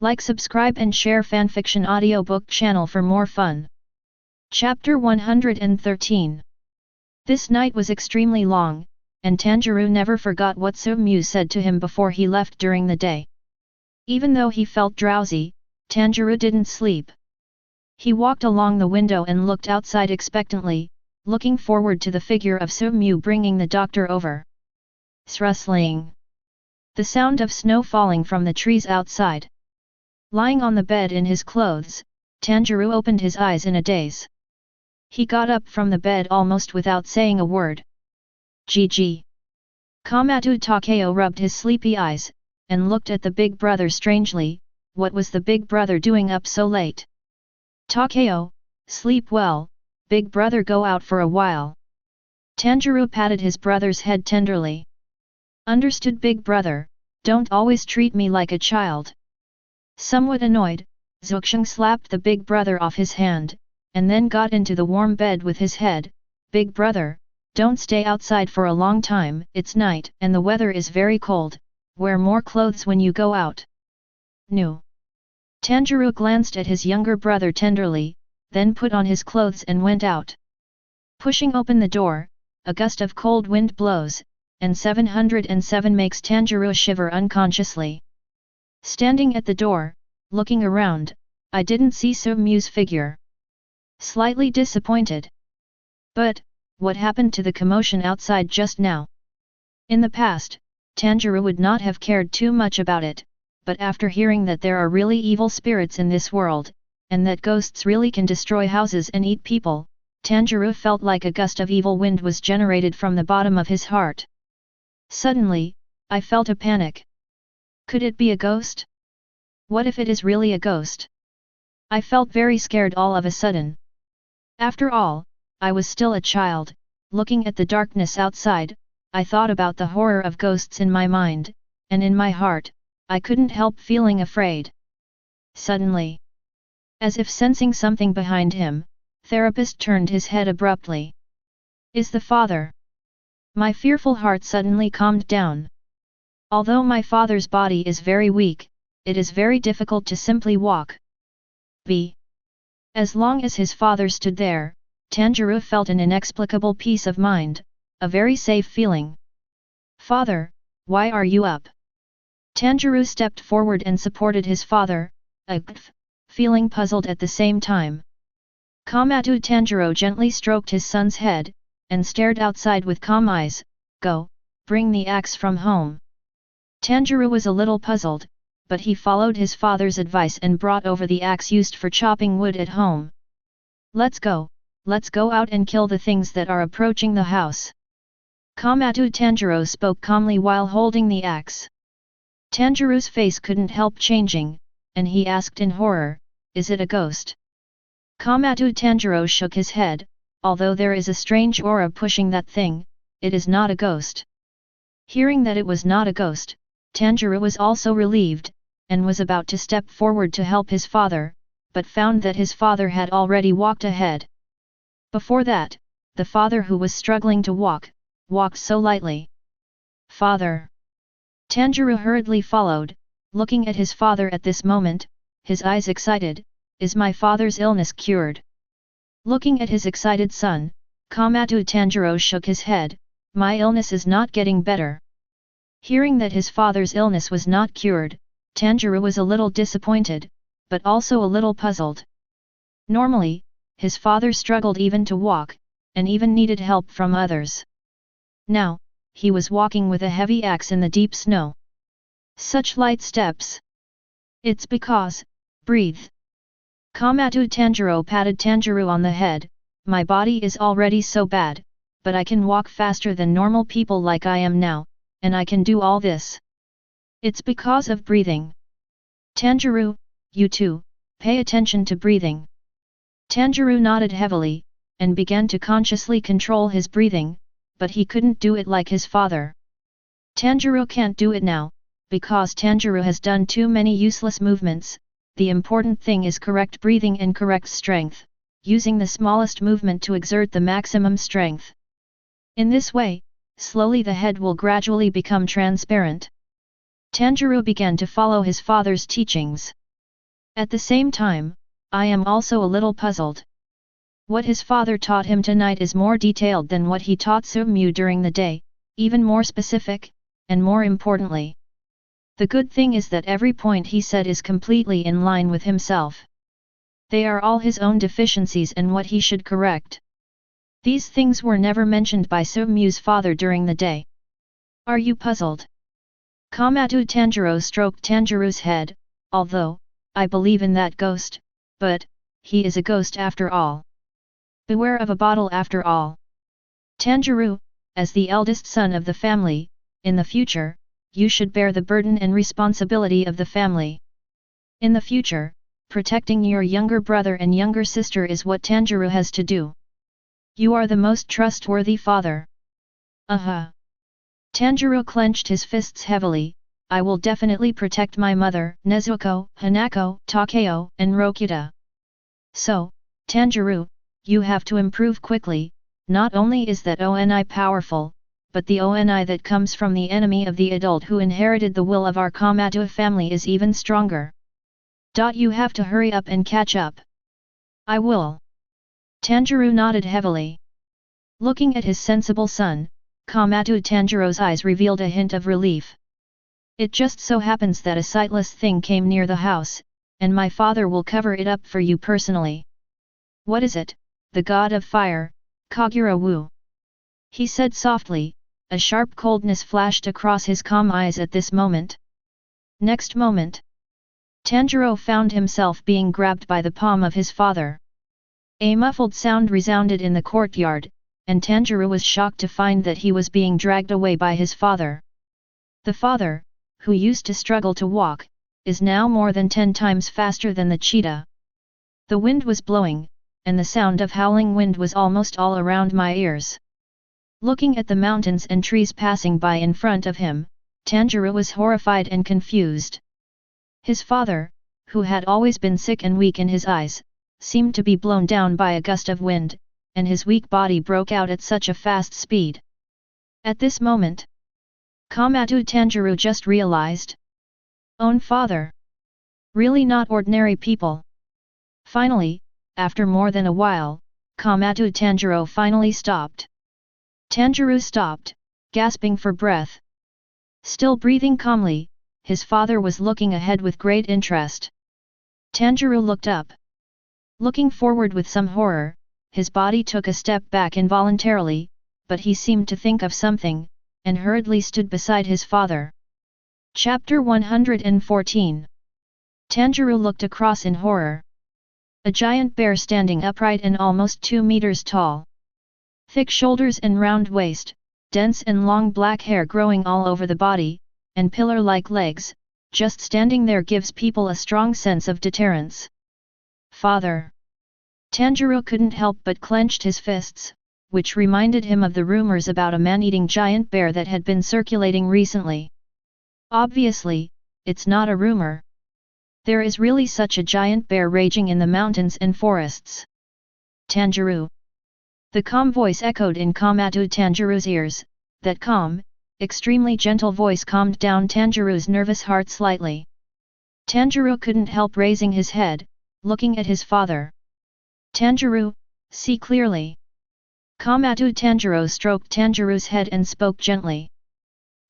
Like, subscribe and share fanfiction audiobook channel for more fun. Chapter 113. This night was extremely long, and Tanjiro never forgot what Tsuyuri said to him before he left during the day. Even though he felt drowsy, Tanjiro didn't sleep. He walked along the window and looked outside expectantly, looking forward to the figure of Tsuyuri bringing the doctor over. Rustling. The sound of snow falling from the trees outside. Lying on the bed in his clothes, Tanjiro opened his eyes in a daze. He got up from the bed almost without saying a word. GG. Kamado Takeo rubbed his sleepy eyes, and looked at the big brother strangely. What was the big brother doing up so late? Takeo, sleep well, big brother, go out for a while. Tanjiro patted his brother's head tenderly. Understood, big brother, don't always treat me like a child. Somewhat annoyed, Zuxiang slapped the big brother off his hand, and then got into the warm bed with his head. Big brother, don't stay outside for a long time, it's night and the weather is very cold, wear more clothes when you go out. No. Tanjiro glanced at his younger brother tenderly, then put on his clothes and went out. Pushing open the door, a gust of cold wind blows, and 707 makes Tanjiro shiver unconsciously. Standing at the door, looking around, I didn't see Tsuyuri's figure. Slightly disappointed. But, what happened to the commotion outside just now? In the past, Tanjiro would not have cared too much about it, but after hearing that there are really evil spirits in this world, and that ghosts really can destroy houses and eat people, Tanjiro felt like a gust of evil wind was generated from the bottom of his heart. Suddenly, I felt a panic. Could it be a ghost? What if it is really a ghost? I felt very scared all of a sudden. After all, I was still a child. Looking at the darkness outside, I thought about the horror of ghosts in my mind, and in my heart, I couldn't help feeling afraid. Suddenly, as if sensing something behind him, Therapist turned his head abruptly. Is the father? My fearful heart suddenly calmed down. Although my father's body is very weak, it is very difficult to simply walk. As long as his father stood there, Tanjiro felt an inexplicable peace of mind, a very safe feeling. Father, why are you up? Tanjiro stepped forward and supported his father, feeling puzzled at the same time. Kamado Tanjiro gently stroked his son's head, and stared outside with calm eyes. Go, bring the axe from home. Tanjiro was a little puzzled, but he followed his father's advice and brought over the axe used for chopping wood at home. Let's go out and kill the things that are approaching the house. Kamado Tanjiro spoke calmly while holding the axe. Tanjiro's face couldn't help changing, and he asked in horror, is it a ghost? Kamado Tanjiro shook his head, although there is a strange aura pushing that thing, it is not a ghost. Hearing that it was not a ghost, Tanjiro was also relieved, and was about to step forward to help his father, but found that his father had already walked ahead. Before that, the father who was struggling to walk, walked so lightly. Father! Tanjiro hurriedly followed, looking at his father at this moment, his eyes excited, is my father's illness cured? Looking at his excited son, Kamado Tanjiro shook his head, my illness is not getting better. Hearing that his father's illness was not cured, Tanjiro was a little disappointed, but also a little puzzled. Normally, his father struggled even to walk, and even needed help from others. Now, he was walking with a heavy axe in the deep snow. Such light steps. It's because, breathe. Kamado Tanjiro patted Tanjiro on the head, my body is already so bad, but I can walk faster than normal people like I am now, and I can do all this. It's because of breathing. Tanjiro, you too, pay attention to breathing. Tanjiro nodded heavily, and began to consciously control his breathing, but he couldn't do it like his father. Tanjiro can't do it now, because Tanjiro has done too many useless movements. The important thing is correct breathing and correct strength, using the smallest movement to exert the maximum strength. In this way, slowly the head will gradually become transparent. Tanjiro began to follow his father's teachings. At the same time, I am also a little puzzled. What his father taught him tonight is more detailed than what he taught Su-mu during the day, even more specific, and more importantly. The good thing is that every point he said is completely in line with himself. They are all his own deficiencies and what he should correct. These things were never mentioned by Su-mu's father during the day. Are you puzzled? Komatsu Tanjiro stroked Tanjiro's head, although, I believe in that ghost, but, he is a ghost after all. Beware of a bottle after all. Tanjiro, as the eldest son of the family, in the future, you should bear the burden and responsibility of the family. In the future, protecting your younger brother and younger sister is what Tanjiro has to do. You are the most trustworthy father. Tanjiro clenched his fists heavily. I will definitely protect my mother, Nezuko, Hanako, Takeo, and Rokuta. So, Tanjiro, you have to improve quickly. Not only is that ONI powerful, but the ONI that comes from the enemy of the adult who inherited the will of our Komatsu family is even stronger. You have to hurry up and catch up. I will. Tanjiro nodded heavily. Looking at his sensible son, Komatsu Tanjiro's eyes revealed a hint of relief. It just so happens that a sightless thing came near the house, and my father will cover it up for you personally. What is it, the god of fire, Kagura Wu? He said softly. A sharp coldness flashed across his calm eyes at this moment. Next moment, Tanjiro found himself being grabbed by the palm of his father. A muffled sound resounded in the courtyard, and Tanjiro was shocked to find that he was being dragged away by his father. The father, who used to struggle to walk, is now more than 10 times faster than the cheetah. The wind was blowing, and the sound of howling wind was almost all around my ears. Looking at the mountains and trees passing by in front of him, Tanjiro was horrified and confused. His father, who had always been sick and weak in his eyes, seemed to be blown down by a gust of wind, and his weak body broke out at such a fast speed. At this moment, Komatsu Tanjiro just realized. Own father. Really not ordinary people. Finally, after more than a while, Komatsu Tanjiro finally stopped. Tanjiro stopped, gasping for breath. Still breathing calmly, his father was looking ahead with great interest. Tanjiro looked up. Looking forward with some horror, his body took a step back involuntarily, but he seemed to think of something, and hurriedly stood beside his father. Chapter 114. Tanjiro looked across in horror. A giant bear standing upright and almost 2 meters tall. Thick shoulders and round waist, dense and long black hair growing all over the body, and pillar-like legs, just standing there gives people a strong sense of deterrence. Father. Tanjiro couldn't help but clenched his fists, which reminded him of the rumors about a man-eating giant bear that had been circulating recently. Obviously, it's not a rumor. There is really such a giant bear raging in the mountains and forests. Tanjiro. The calm voice echoed in Komatsu Tanjiro's ears. That calm, extremely gentle voice calmed down Tanjiro's nervous heart slightly. Tanjiro couldn't help raising his head, looking at his father. Tanjiro, see clearly. Komatsu Tanjiro stroked Tanjiro's head and spoke gently.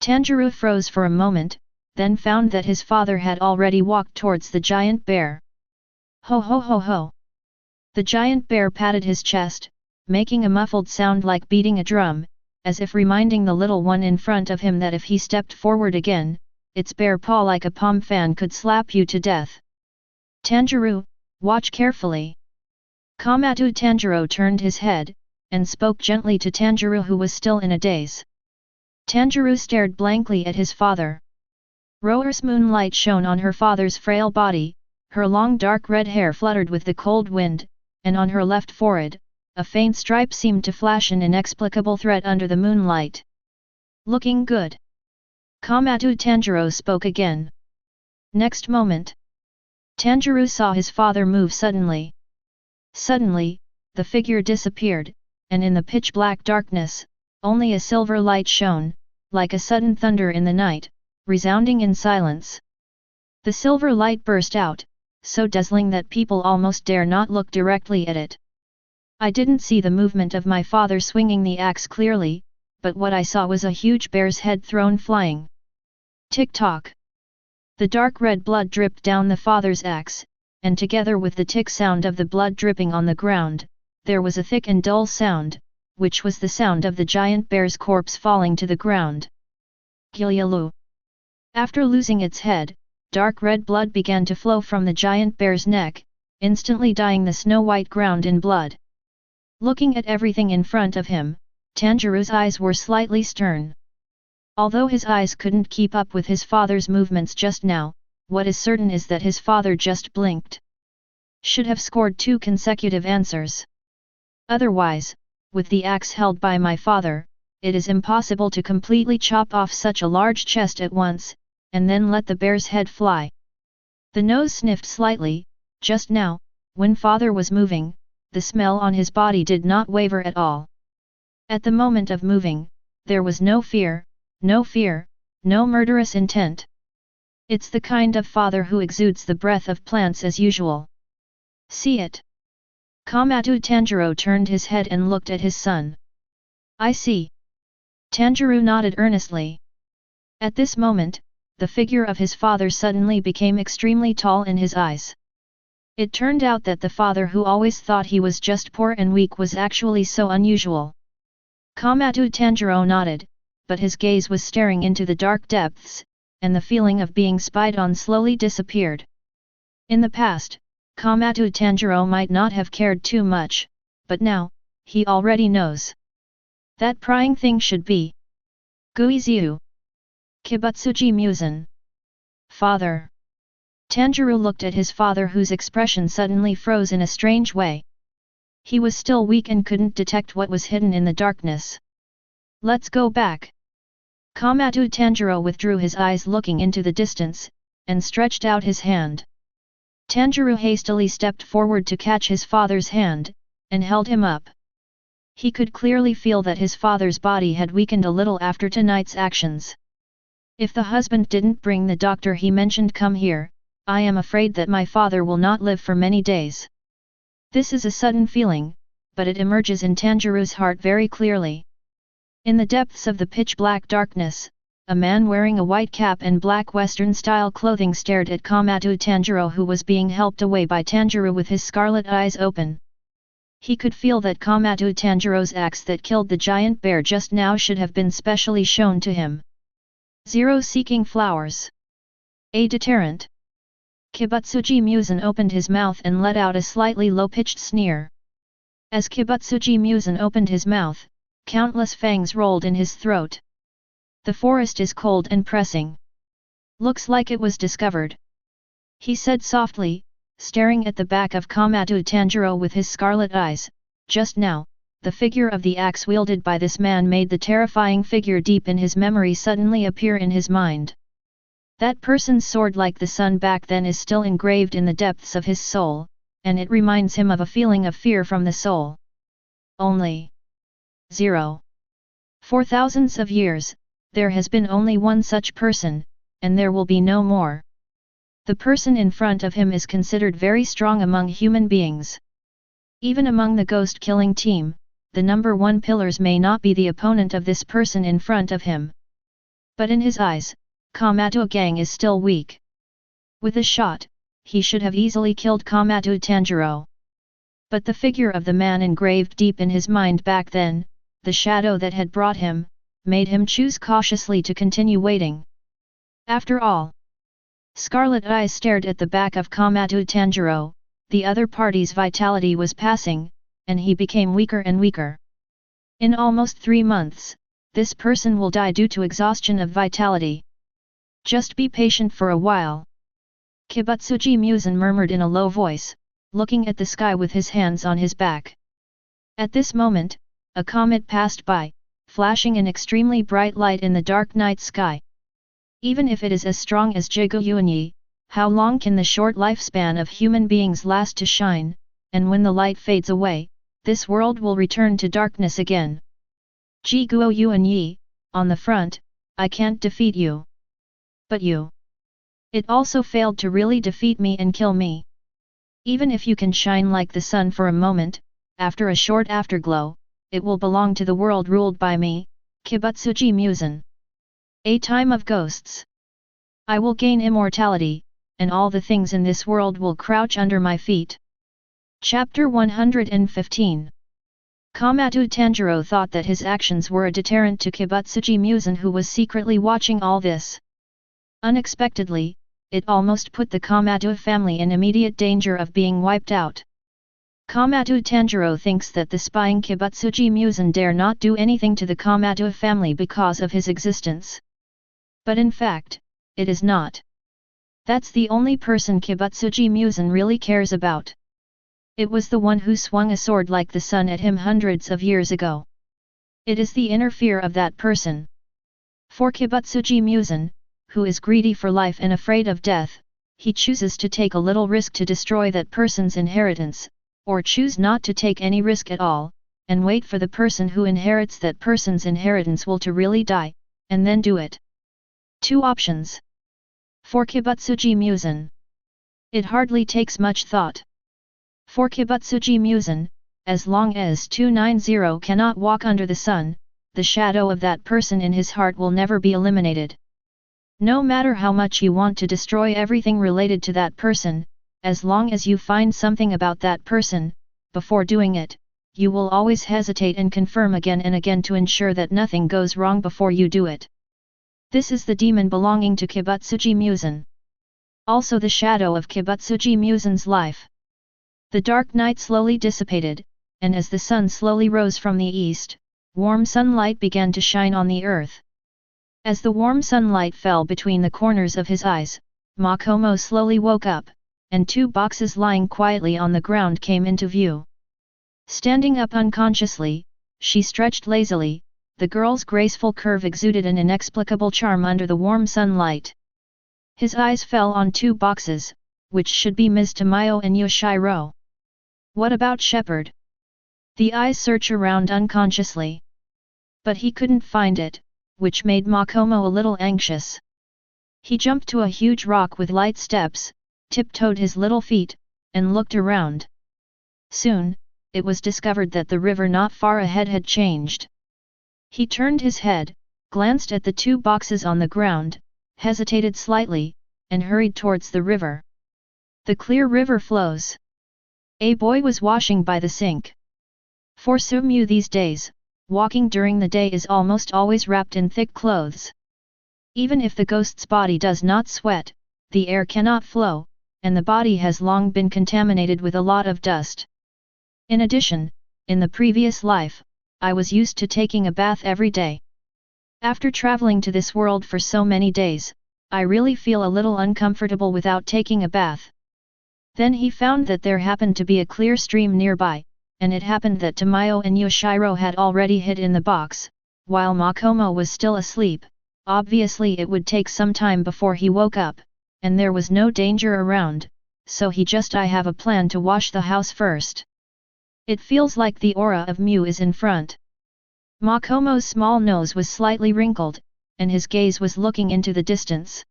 Tanjiro froze for a moment, then found that his father had already walked towards the giant bear. Ho ho ho ho! The giant bear patted his chest, making a muffled sound like beating a drum, as if reminding the little one in front of him that if he stepped forward again, its bare paw like a palm fan could slap you to death. Tanjiro, watch carefully. Komatsu Tanjiro turned his head, and spoke gently to Tanjiro who was still in a daze. Tanjiro stared blankly at his father. Roar's moonlight shone on her father's frail body, her long dark red hair fluttered with the cold wind, and on her left forehead, a faint stripe seemed to flash an inexplicable threat under the moonlight. Looking good. Komatsu Tanjiro spoke again. Next moment, Tanjiro saw his father move suddenly. Suddenly, the figure disappeared, and in the pitch-black darkness, only a silver light shone, like a sudden thunder in the night, resounding in silence. The silver light burst out, so dazzling that people almost dare not look directly at it. I didn't see the movement of my father swinging the axe clearly, but what I saw was a huge bear's head thrown flying. Tick-tock. The dark red blood dripped down the father's axe, and together with the tick sound of the blood dripping on the ground, there was a thick and dull sound, which was the sound of the giant bear's corpse falling to the ground. Gilyalu. After losing its head, dark red blood began to flow from the giant bear's neck, instantly dyeing the snow-white ground in blood. Looking at everything in front of him, Tanjiro's eyes were slightly stern. Although his eyes couldn't keep up with his father's movements just now, what is certain is that his father just blinked. Should have scored 2 consecutive answers. Otherwise, with the axe held by my father, it is impossible to completely chop off such a large chest at once, and then let the bear's head fly. The nose sniffed slightly. Just now, when father was moving, the smell on his body did not waver at all. At the moment of moving, there was no fear, no murderous intent. It's the kind of father who exudes the breath of plants as usual. See it? Komatsu Tanjiro turned his head and looked at his son. I see. Tanjiro nodded earnestly. At this moment, the figure of his father suddenly became extremely tall in his eyes. It turned out that the father who always thought he was just poor and weak was actually so unusual. Komatsu Tanjiro nodded, but his gaze was staring into the dark depths, and the feeling of being spied on slowly disappeared. In the past, Komatsu Tanjiro might not have cared too much, but now, he already knows. That prying thing should be Guizhu. Kibutsuji Musen. Father. Tanjiro looked at his father, whose expression suddenly froze in a strange way. He was still weak and couldn't detect what was hidden in the darkness. Let's go back. Komatsu Tanjiro withdrew his eyes looking into the distance, and stretched out his hand. Tanjiro hastily stepped forward to catch his father's hand, and held him up. He could clearly feel that his father's body had weakened a little after tonight's actions. If the husband didn't bring the doctor he mentioned come here, I am afraid that my father will not live for many days. This is a sudden feeling, but it emerges in Tanjiro's heart very clearly. In the depths of the pitch-black darkness, a man wearing a white cap and black Western-style clothing stared at Komatsu Tanjiro, who was being helped away by Tanjiro with his scarlet eyes open. He could feel that Komatsu Tanjiro's axe that killed the giant bear just now should have been specially shown to him. 0 Seeking flowers. A deterrent. Kibutsuji Musen opened his mouth and let out a slightly low-pitched sneer. As Kibutsuji Musen opened his mouth, countless fangs rolled in his throat. The forest is cold and pressing. Looks like it was discovered. He said softly, staring at the back of Komatsu Tanjiro with his scarlet eyes. Just now, the figure of the axe wielded by this man made the terrifying figure deep in his memory suddenly appear in his mind. That person's sword, like the sun back then, is still engraved in the depths of his soul, and it reminds him of a feeling of fear from the soul. Only 0. For thousands of years, there has been only one such person, and there will be no more. The person in front of him is considered very strong among human beings. Even among the ghost-killing team, the number 1 pillars may not be the opponent of this person in front of him. But in his eyes, Komatsu Gang is still weak. With a shot, he should have easily killed Komatsu Tanjiro. But the figure of the man engraved deep in his mind back then, the shadow that had brought him, made him choose cautiously to continue waiting. After all, scarlet eyes stared at the back of Komatsu Tanjiro. The other party's vitality was passing, and he became weaker and weaker. In almost 3 months, this person will die due to exhaustion of vitality. Just be patient for a while. Kibutsuji Musen murmured in a low voice, looking at the sky with his hands on his back. At this moment, a comet passed by, flashing an extremely bright light in the dark night sky. Even if it is as strong as Jigu Yuanyi, how long can the short lifespan of human beings last to shine, and when the light fades away, this world will return to darkness again. Jigu Yuanyi, on the front, I can't defeat you. But you. It also failed to really defeat me and kill me. Even if you can shine like the sun for a moment, after a short afterglow, it will belong to the world ruled by me, Kibutsuji Musen. A time of ghosts. I will gain immortality, and all the things in this world will crouch under my feet. Chapter 115. Komatsu Tanjiro thought that his actions were a deterrent to Kibutsuji Musen, who was secretly watching all this. Unexpectedly, it almost put the Komatsu family in immediate danger of being wiped out. Komatsu Tanjiro thinks that the spying Kibutsuji Musen dare not do anything to the Komatsu family because of his existence. But in fact, it is not. That's the only person Kibutsuji Musen really cares about. It was the one who swung a sword like the sun at him hundreds of years ago. It is the inner fear of that person. For Kibutsuji Musen, who is greedy for life and afraid of death, he chooses to take a little risk to destroy that person's inheritance, or choose not to take any risk at all, and wait for the person who inherits that person's inheritance will to really die, and then do it. Two options. For Kibutsuji Musen, it hardly takes much thought. For Kibutsuji Musen, as long as 290 cannot walk under the sun, the shadow of that person in his heart will never be eliminated. No matter how much you want to destroy everything related to that person, as long as you find something about that person, before doing it, you will always hesitate and confirm again and again to ensure that nothing goes wrong before you do it. This is the demon belonging to Kibutsuji Musen. Also the shadow of Kibutsuji Musen's life. The dark night slowly dissipated, and as the sun slowly rose from the east, warm sunlight began to shine on the earth. As the warm sunlight fell between the corners of his eyes, Makomo slowly woke up, and two boxes lying quietly on the ground came into view. Standing up unconsciously, she stretched lazily. The girl's graceful curve exuded an inexplicable charm under the warm sunlight. His eyes fell on two boxes, which should be Ms. Tamayo and Yoshiro. What about Shepherd? The eyes searched around unconsciously. But he couldn't find it, which made Makomo a little anxious. He jumped to a huge rock with light steps, tiptoed his little feet, and looked around. Soon, it was discovered that the river not far ahead had changed. He turned his head, glanced at the two boxes on the ground, hesitated slightly, and hurried towards the river. The clear river flows. A boy was washing by the sink. For Sumyu these days, walking during the day is almost always wrapped in thick clothes. Even if the ghost's body does not sweat, the air cannot flow, and the body has long been contaminated with a lot of dust. In addition, in the previous life, I was used to taking a bath every day. After traveling to this world for so many days, I really feel a little uncomfortable without taking a bath. Then he found that there happened to be a clear stream nearby, and it happened that Tamayo and Yoshiro had already hid in the box, while Makomo was still asleep. Obviously it would take some time before he woke up, and there was no danger around, so I have a plan to wash the house first. It feels like the aura of Mu is in front. Makomo's small nose was slightly wrinkled, and his gaze was looking into the distance.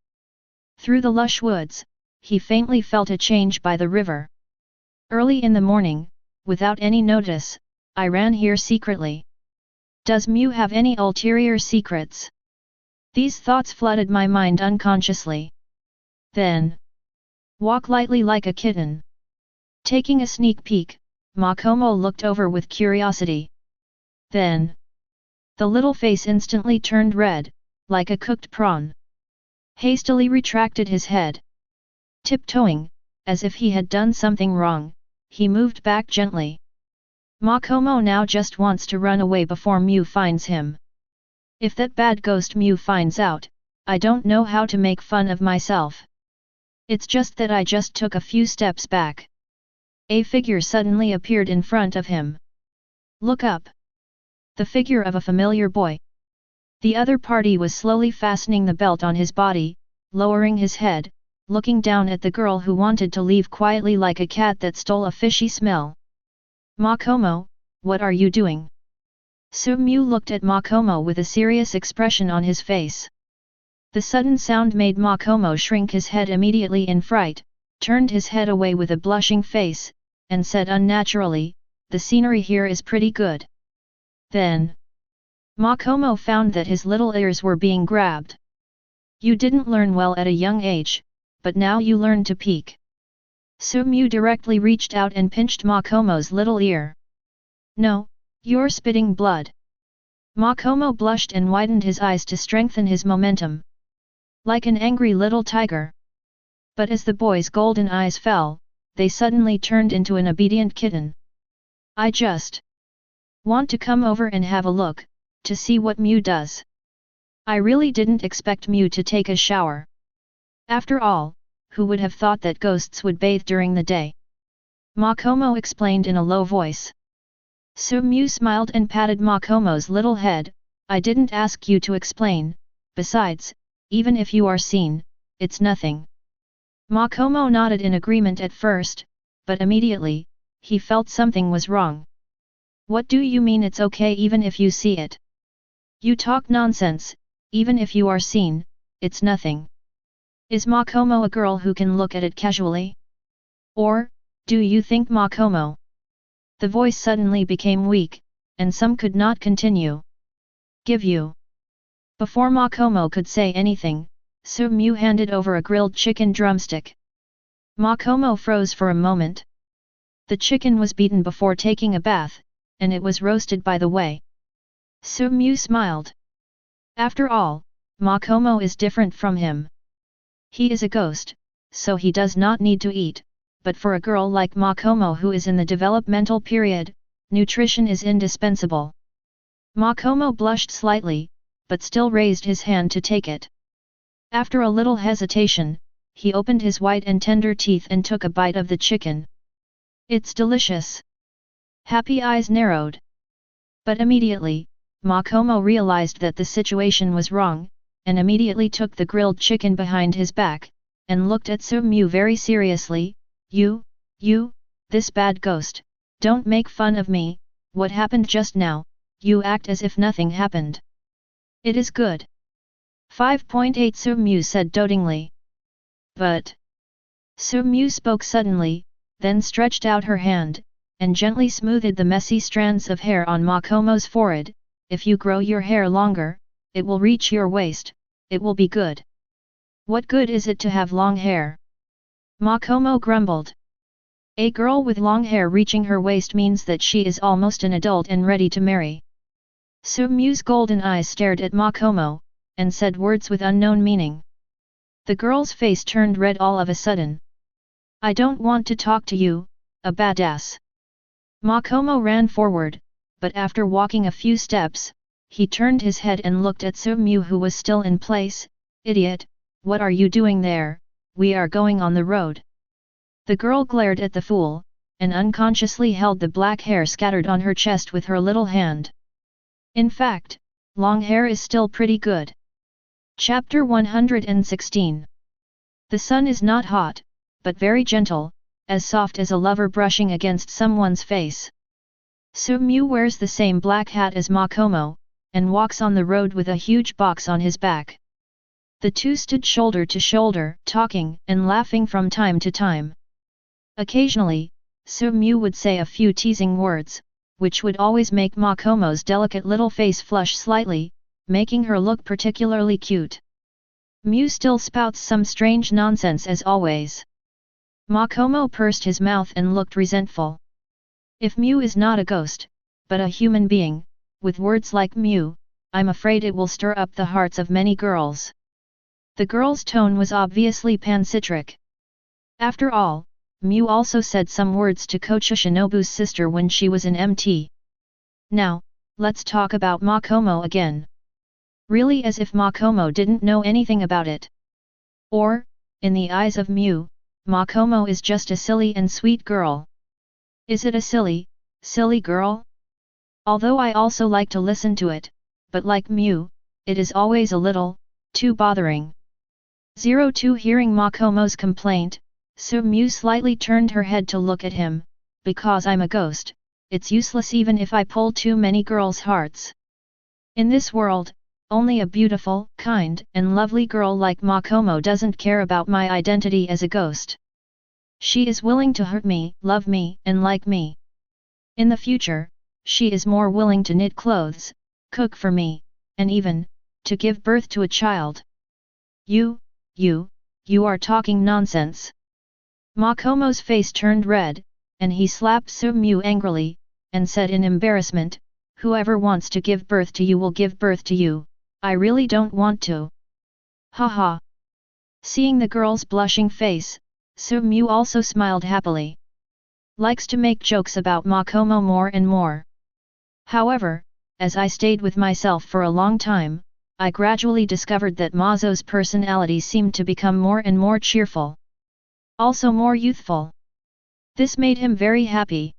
Through the lush woods, he faintly felt a change by the river. Early in the morning, without any notice, I ran here secretly. Does Mu have any ulterior secrets? These thoughts flooded my mind unconsciously. Then, walk lightly like a kitten. Taking a sneak peek, Makomo looked over with curiosity. Then, the little face instantly turned red, like a cooked prawn. Hastily retracted his head. Tiptoeing, as if he had done something wrong, he moved back gently. Makomo now just wants to run away before Mu finds him. If that bad ghost Mu finds out, I don't know how to make fun of myself. It's just that I just took a few steps back. A figure suddenly appeared in front of him. Look up. The figure of a familiar boy. The other party was slowly fastening the belt on his body, lowering his head, looking down at the girl who wanted to leave quietly like a cat that stole a fishy smell. Makomo, what are you doing? Sumyu looked at Makomo with a serious expression on his face. The sudden sound made Makomo shrink his head immediately in fright, turned his head away with a blushing face, and said unnaturally, "The scenery here is pretty good." Then, Makomo found that his little ears were being grabbed. "You didn't learn well at a young age, but now you learn to peek." Su-mu directly reached out and pinched Makomo's little ear. "No, you're spitting blood." Makomo blushed and widened his eyes to strengthen his momentum. Like an angry little tiger. But as the boy's golden eyes fell, they suddenly turned into an obedient kitten. "I just want to come over and have a look, to see what Mew does. I really didn't expect Mew to take a shower. After all, who would have thought that ghosts would bathe during the day?" Makomo explained in a low voice. Su-mu smiled and patted Makomo's little head. "I didn't ask you to explain, besides, even if you are seen, it's nothing." Makomo nodded in agreement at first, but immediately, he felt something was wrong. "What do you mean it's okay even if you see it? You talk nonsense, even if you are seen, it's nothing. Is Makomo a girl who can look at it casually? Or, do you think Makomo?" The voice suddenly became weak, and some could not continue. "Give you." Before Makomo could say anything, Su-mu handed over a grilled chicken drumstick. Makomo froze for a moment. The chicken was beaten before taking a bath, and it was roasted by the way. Su-mu smiled. After all, Makomo is different from him. He is a ghost, so he does not need to eat, but for a girl like Makomo who is in the developmental period, nutrition is indispensable. Makomo blushed slightly, but still raised his hand to take it. After a little hesitation, he opened his white and tender teeth and took a bite of the chicken. "It's delicious." Happy eyes narrowed. But immediately, Makomo realized that the situation was wrong, and immediately took the grilled chicken behind his back, and looked at Su-mu very seriously. You, this bad ghost, don't make fun of me. What happened just now? You act as if nothing happened." "It is good." 5.8 Su-mu said dotingly. "But..." Su-mu spoke suddenly, then stretched out her hand, and gently smoothed the messy strands of hair on Makomo's forehead. "If you grow your hair longer, it will reach your waist, it will be good." "What good is it to have long hair?" Makomo grumbled. "A girl with long hair reaching her waist means that she is almost an adult and ready to marry." Su-mu's golden eyes stared at Makomo, and said words with unknown meaning. The girl's face turned red all of a sudden. "I don't want to talk to you, a badass." Makomo ran forward, but after walking a few steps, he turned his head and looked at Su-mu who was still in place. "Idiot, what are you doing there? We are going on the road." The girl glared at the fool, and unconsciously held the black hair scattered on her chest with her little hand. In fact, long hair is still pretty good. Chapter 116. The sun is not hot, but very gentle, as soft as a lover brushing against someone's face. Su-mu wears the same black hat as Makomo, and walks on the road with a huge box on his back. The two stood shoulder to shoulder, talking and laughing from time to time. Occasionally, Su-mu would say a few teasing words, which would always make Makomo's delicate little face flush slightly, making her look particularly cute. Mew still spouts some strange nonsense as always. Makomo pursed his mouth and looked resentful. If Mew is not a ghost, but a human being, with words like Mew, I'm afraid it will stir up the hearts of many girls. The girl's tone was obviously pancytric. After all, Mew also said some words to Kocha Shinobu's sister when she was in MT. Now, let's talk about Makomo again. Really, as if Makomo didn't know anything about it. Or, in the eyes of Mew, Makomo is just a silly and sweet girl. Is it a silly girl? Although I also like to listen to it, but like Mew, it is always a little too bothering. 02 Hearing Makomo's complaint, Su-mu slightly turned her head to look at him. Because I'm a ghost, it's useless even if I pull too many girls' hearts. In this world, only a beautiful, kind, and lovely girl like Makomo doesn't care about my identity as a ghost. She is willing to hurt me, love me, and like me. In the future, she is more willing to knit clothes, cook for me, and even, to give birth to a child. You are talking nonsense. Makomo's face turned red, and he slapped Su-mu angrily, and said in embarrassment, whoever wants to give birth to you will give birth to you, I really don't want to. Haha. Seeing the girl's blushing face, Su-mu also smiled happily. Likes to make jokes about Makomo more and more. However, as I stayed with myself for a long time, I gradually discovered that Mazo's personality seemed to become more and more cheerful. Also more youthful. This made him very happy.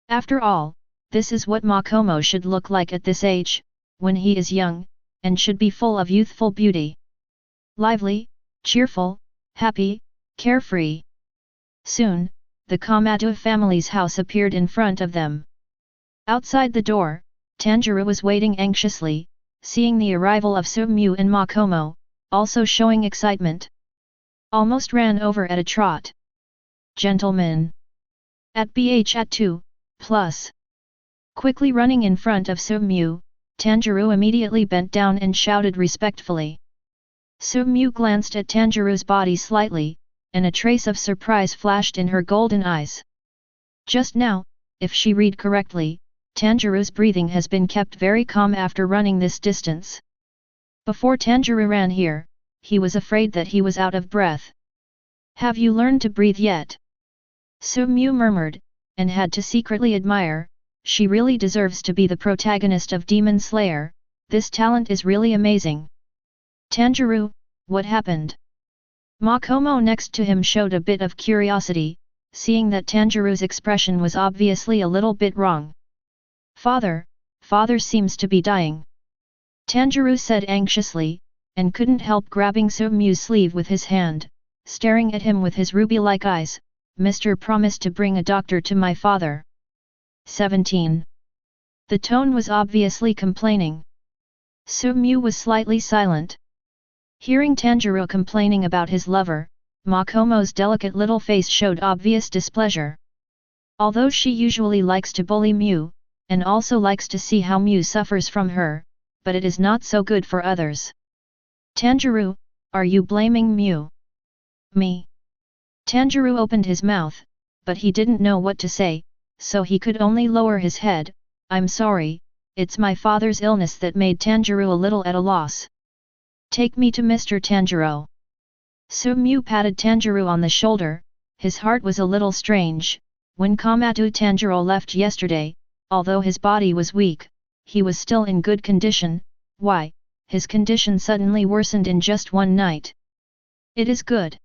After all, this is what Makomo should look like at this age, when he is young, and should be full of youthful beauty. Lively, cheerful, happy, carefree. Soon, the Kanao family's house appeared in front of them. Outside the door, Tanjiro was waiting anxiously, seeing the arrival of Su-mu and Makomo, also showing excitement. Almost ran over at a trot. Gentlemen. At BH at 2, plus. Quickly running in front of Su-mu, Tanjiro immediately bent down and shouted respectfully. Su-mu glanced at Tanjiro's body slightly, and a trace of surprise flashed in her golden eyes. Just now, if she read correctly, Tanjiro's breathing has been kept very calm after running this distance. Before Tanjiro ran here, he was afraid that he was out of breath. Have you learned to breathe yet? Su-mu murmured, and had to secretly admire, she really deserves to be the protagonist of Demon Slayer, this talent is really amazing. Tanjiro, what happened? Makomo next to him showed a bit of curiosity, seeing that Tanjiro's expression was obviously a little bit wrong. Father seems to be dying. Tanjiro said anxiously, and couldn't help grabbing Su-mu's sleeve with his hand, staring at him with his ruby-like eyes. Mr. promised to bring a doctor to my father. 17. The tone was obviously complaining. Su-mu was slightly silent. Hearing Tanjiro complaining about his lover, Makomo's delicate little face showed obvious displeasure. Although she usually likes to bully Mu, and also likes to see how Mu suffers from her, but it is not so good for others. Tanjiro, are you blaming Mu? Me? Tanjiro opened his mouth, but he didn't know what to say, so he could only lower his head. I'm sorry, it's my father's illness that made Tanjiro a little at a loss. Take me to Mr. Tanjiro. Su-mu patted Tanjiro on the shoulder. His heart was a little strange. When Kanao Tanjiro left yesterday, although his body was weak, he was still in good condition. Why, his condition suddenly worsened in just one night. It is good.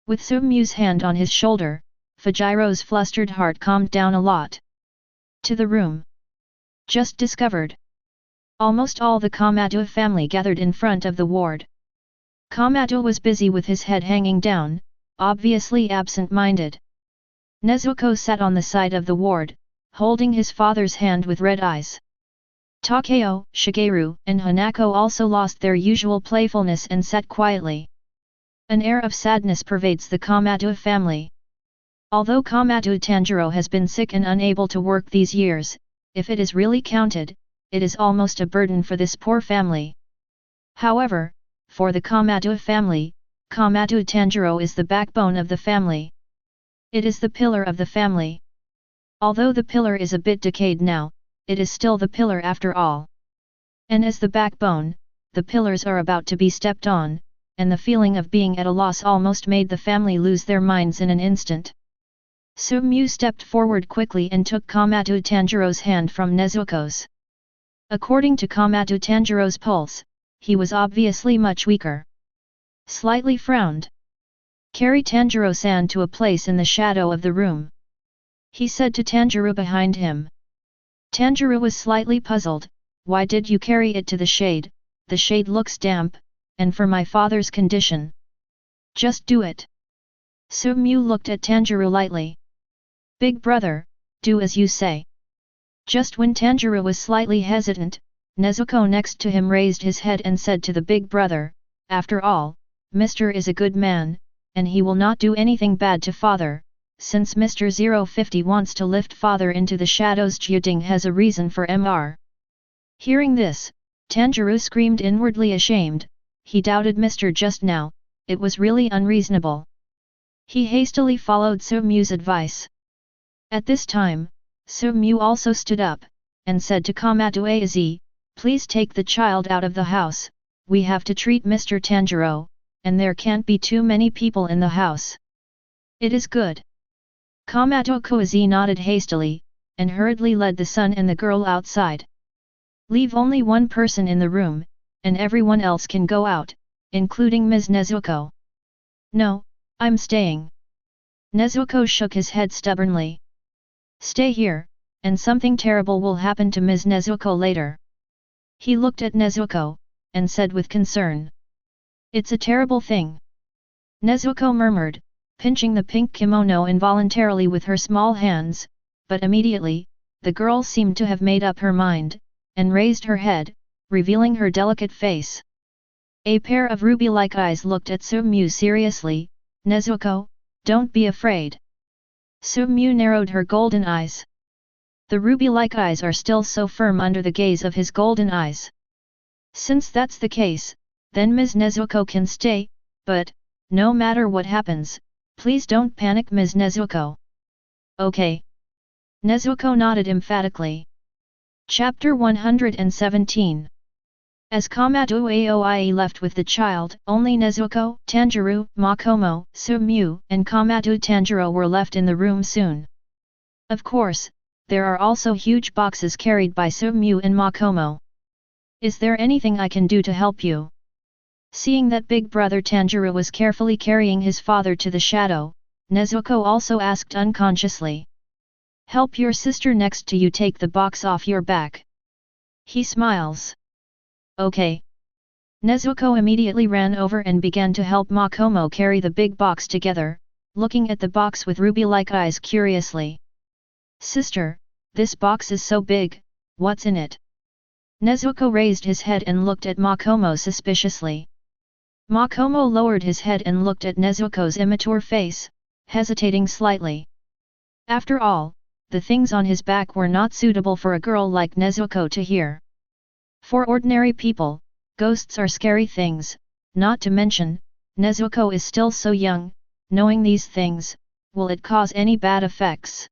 With Su-mu's hand on his shoulder, Fujiro's flustered heart calmed down a lot. To the room. Just discovered. Almost all the Kanao family gathered in front of the ward. Kanao was busy with his head hanging down, obviously absent-minded. Nezuko sat on the side of the ward, holding his father's hand with red eyes. Takeo, Shigeru, and Hanako also lost their usual playfulness and sat quietly. An air of sadness pervades the Kanao family. Although Kanao Tanjiro has been sick and unable to work these years, if it is really counted, it is almost a burden for this poor family. However, for the Kanao family, Kanao Tanjiro is the backbone of the family. It is the pillar of the family. Although the pillar is a bit decayed now, it is still the pillar after all. And as the backbone, the pillars are about to be stepped on, and the feeling of being at a loss almost made the family lose their minds in an instant. Su-mu stepped forward quickly and took Kanao Tanjiro's hand from Nezuko's. According to Kanao Tanjiro's pulse, he was obviously much weaker. Slightly frowned. Carry Tanjiro-san to a place in the shadow of the room. He said to Tanjiro behind him. Tanjiro was slightly puzzled. Why did you carry it to the shade? The shade looks damp, and for my father's condition. Just do it. Su-mu looked at Tanjiro lightly. Big brother, do as you say. Just when Tanjiro was slightly hesitant, Nezuko next to him raised his head and said to the big brother, after all, Mr. is a good man, and he will not do anything bad to father, since Mr. 050 wants to lift father into the shadows. Jiuding has a reason for Mr. Hearing this, Tanjiro screamed inwardly ashamed. He doubted Mr. just now, it was really unreasonable. He hastily followed So Mu's advice. At this time, So Mu also stood up, and said to Komatsu, please take the child out of the house, we have to treat Mr. Tanjiro, and there can't be too many people in the house. It is good. Komatsu nodded hastily, and hurriedly led the son and the girl outside. Leave only one person in the room, and everyone else can go out, including Ms. Nezuko. No, I'm staying. Nezuko shook his head stubbornly. Stay here, and something terrible will happen to Ms. Nezuko later. He looked at Nezuko, and said with concern. It's a terrible thing. Nezuko murmured, pinching the pink kimono involuntarily with her small hands, but immediately, the girl seemed to have made up her mind, and raised her head, revealing her delicate face. A pair of ruby-like eyes looked at So Mu seriously. Nezuko, don't be afraid. So Mu narrowed her golden eyes. The ruby-like eyes are still so firm under the gaze of his golden eyes. Since that's the case, then Ms. Nezuko can stay, but, no matter what happens, please don't panic Ms. Nezuko. Okay. Nezuko nodded emphatically. Chapter 117. As Komatsu Aoi left with the child, only Nezuko, Tanjiro, Makomo, So Mu, and Komatsu Tanjiro were left in the room soon. Of course, there are also huge boxes carried by So Mu and Makomo. Is there anything I can do to help you? Seeing that big brother Tanjiro was carefully carrying his father to the shadow, Nezuko also asked unconsciously. Help your sister next to you take the box off your back. He smiles. Okay. Nezuko immediately ran over and began to help Makomo carry the big box together, looking at the box with ruby-like eyes curiously. Sister, this box is so big, what's in it? Nezuko raised his head and looked at Makomo suspiciously. Makomo lowered his head and looked at Nezuko's immature face, hesitating slightly. After all, the things on his back were not suitable for a girl like Nezuko to hear. For ordinary people, ghosts are scary things, not to mention, Nezuko is still so young, knowing these things, will it cause any bad effects?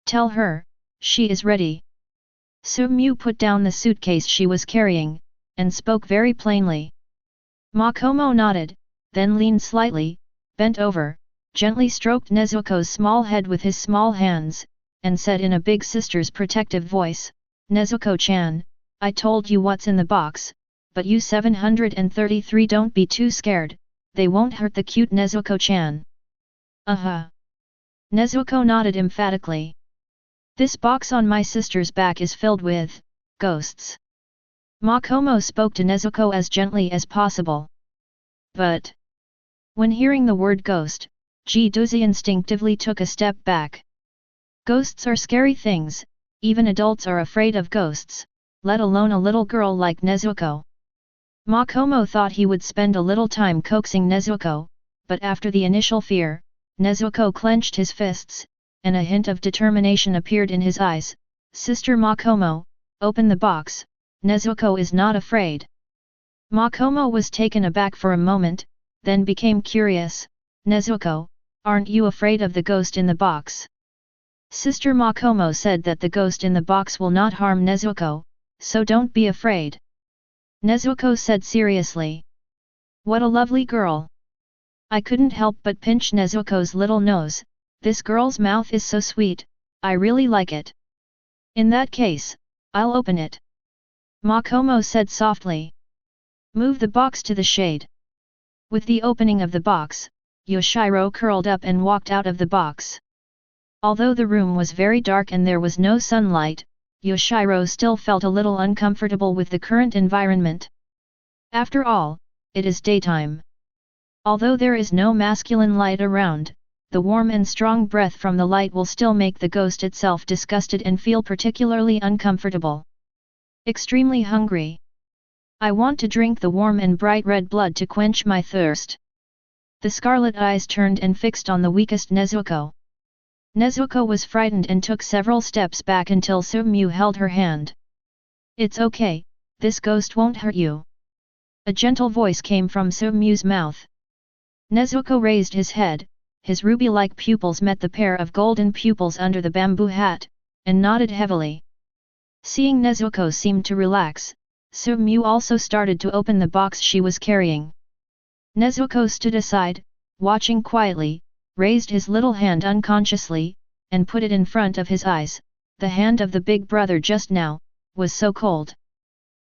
Tell her, she is ready. So Mu put down the suitcase she was carrying, and spoke very plainly. Makomo nodded, then leaned slightly, bent over, gently stroked Nezuko's small head with his small hands, and said in a big sister's protective voice, Nezuko-chan, I told you what's in the box, but you 733 don't be too scared, they won't hurt the cute Nezuko-chan. Nezuko nodded emphatically. This box on my sister's back is filled with ghosts. Makomo spoke to Nezuko as gently as possible. But when hearing the word ghost, Jiduzi instinctively took a step back. Ghosts are scary things, even adults are afraid of ghosts, let alone a little girl like Nezuko. Makomo thought he would spend a little time coaxing Nezuko, but after the initial fear, Nezuko clenched his fists, and a hint of determination appeared in his eyes. Sister Makomo, open the box, Nezuko is not afraid. Makomo was taken aback for a moment, then became curious. Nezuko, aren't you afraid of the ghost in the box? Sister Makomo said that the ghost in the box will not harm Nezuko, so don't be afraid. Nezuko said seriously. What a lovely girl. I couldn't help but pinch Nezuko's little nose, this girl's mouth is so sweet, I really like it. In that case, I'll open it. Makomo said softly. Move the box to the shade. With the opening of the box, Yoshiro curled up and walked out of the box. Although the room was very dark and there was no sunlight, Yoshiro still felt a little uncomfortable with the current environment. After all, it is daytime. Although there is no masculine light around, the warm and strong breath from the light will still make the ghost itself disgusted and feel particularly uncomfortable. Extremely hungry. I want to drink the warm and bright red blood to quench my thirst. The scarlet eyes turned and fixed on the weakest Nezuko. Nezuko was frightened and took several steps back until Sumyu held her hand. "It's okay, this ghost won't hurt you." A gentle voice came from Sumyu's mouth. Nezuko raised his head, his ruby-like pupils met the pair of golden pupils under the bamboo hat, and nodded heavily. Seeing Nezuko seemed to relax, Sumyu also started to open the box she was carrying. Nezuko stood aside, watching quietly, raised his little hand unconsciously, and put it in front of his eyes. The hand of the big brother just now was so cold.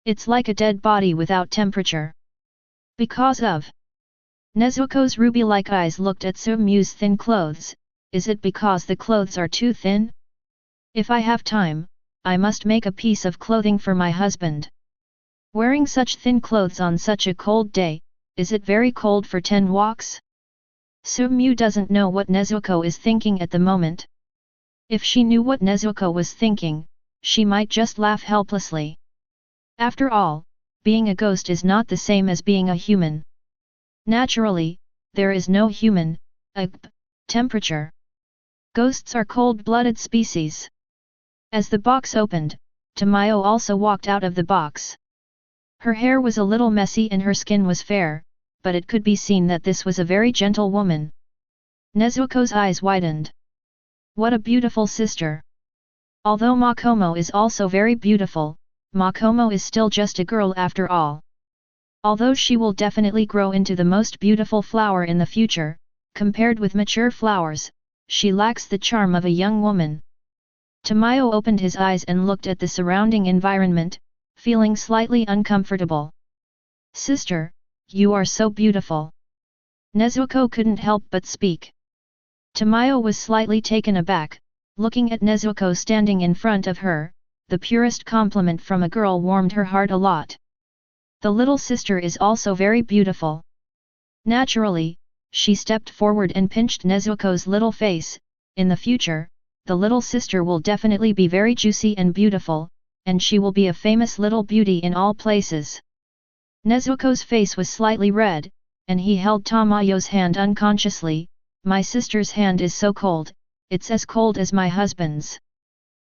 It's like a dead body without temperature. Because of... Nezuko's ruby-like eyes looked at Sumyu's thin clothes. Is it because the clothes are too thin? If I have time, I must make a piece of clothing for my husband. Wearing such thin clothes on such a cold day, is it very cold for 10 walks? Sumyu doesn't know what Nezuko is thinking at the moment. If she knew what Nezuko was thinking, she might just laugh helplessly. After all, being a ghost is not the same as being a human. Naturally, there is no human, temperature. Ghosts are cold-blooded species. As the box opened, Tamayo also walked out of the box. Her hair was a little messy and her skin was fair, but it could be seen that this was a very gentle woman. Nezuko's eyes widened. What a beautiful sister! Although Makomo is also very beautiful, Makomo is still just a girl after all. Although she will definitely grow into the most beautiful flower in the future, compared with mature flowers, she lacks the charm of a young woman. Tamayo opened his eyes and looked at the surrounding environment, feeling slightly uncomfortable. "Sister, you are so beautiful." Nezuko couldn't help but speak. Tamayo was slightly taken aback, looking at Nezuko standing in front of her. The purest compliment from a girl warmed her heart a lot. The little sister is also very beautiful. Naturally, she stepped forward and pinched Nezuko's little face. In the future, the little sister will definitely be very juicy and beautiful, and she will be a famous little beauty in all places. Nezuko's face was slightly red, and he held Tamayo's hand unconsciously. "My sister's hand is so cold, it's as cold as my husband's.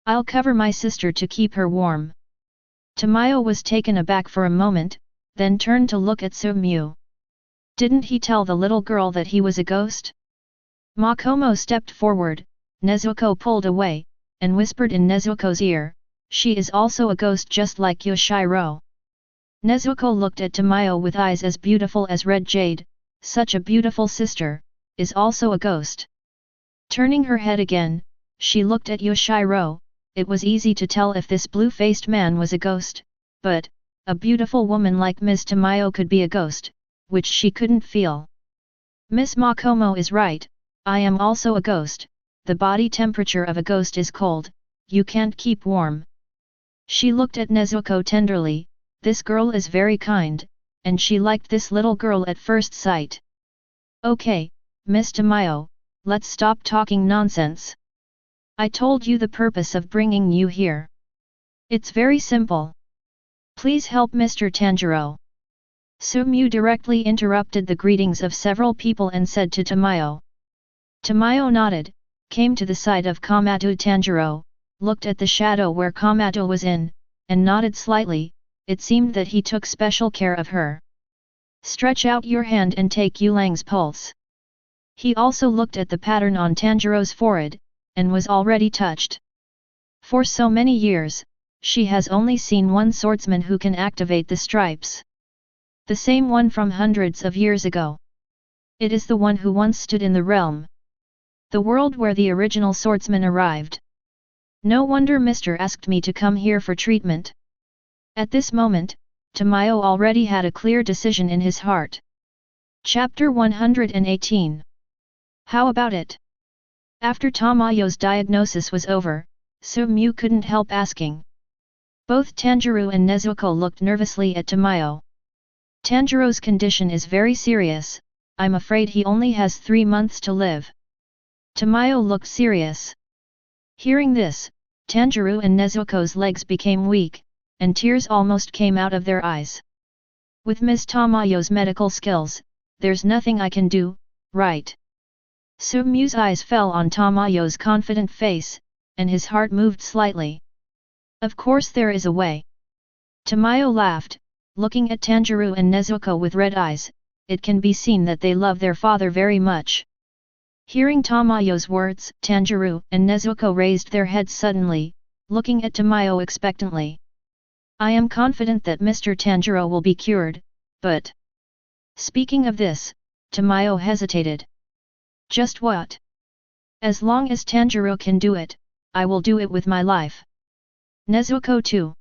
I'll cover my sister to keep her warm." Tamayo was taken aback for a moment, then turned to look at Sumyu. Didn't he tell the little girl that he was a ghost? Makomo stepped forward, Nezuko pulled away, and whispered in Nezuko's ear, "She is also a ghost just like Yoshiro." Nezuko looked at Tamayo with eyes as beautiful as red jade. Such a beautiful sister, is also a ghost. Turning her head again, she looked at Yoshiro. It was easy to tell if this blue-faced man was a ghost, but, a beautiful woman like Ms. Tamayo could be a ghost, which she couldn't feel. "Miss Makomo is right, I am also a ghost. The body temperature of a ghost is cold, you can't keep warm." She looked at Nezuko tenderly. This girl is very kind, and she liked this little girl at first sight. "Okay, Miss Tamayo, let's stop talking nonsense. I told you the purpose of bringing you here. It's very simple. Please help Mr. Tanjiro." Sumyu directly interrupted the greetings of several people and said to Tamayo. Tamayo nodded, came to the side of Komato Tanjiro, looked at the shadow where Komato was in, and nodded slightly. It seemed that he took special care of her. "Stretch out your hand and take Yulang's pulse." He also looked at the pattern on Tanjiro's forehead, and was already touched. For so many years, she has only seen one swordsman who can activate the stripes. The same one from hundreds of years ago. It is the one who once stood in the realm. The world where the original swordsman arrived. No wonder Mr. asked me to come here for treatment. At this moment, Tamayo already had a clear decision in his heart. Chapter 118. How about it? After Tamayo's diagnosis was over, Sumyu couldn't help asking. Both Tanjiro and Nezuko looked nervously at Tamayo. "Tanjiro's condition is very serious, I'm afraid he only has 3 months to live." Tamayo looked serious. Hearing this, Tanjiro and Nezuko's legs became weak, and tears almost came out of their eyes. "With Ms. Tamayo's medical skills, there's nothing I can do," right? Sumyu's eyes fell on Tamayo's confident face, and his heart moved slightly. Of course there is a way. Tamayo laughed, looking at Tanjiro and Nezuko with red eyes. It can be seen that they love their father very much. Hearing Tamayo's words, Tanjiro and Nezuko raised their heads suddenly, looking at Tamayo expectantly. I am confident that Mr. Tanjiro will be cured, but... Speaking of this, Tamayo hesitated. Just what? As long as Tanjiro can do it, I will do it with my life. Nezuko too.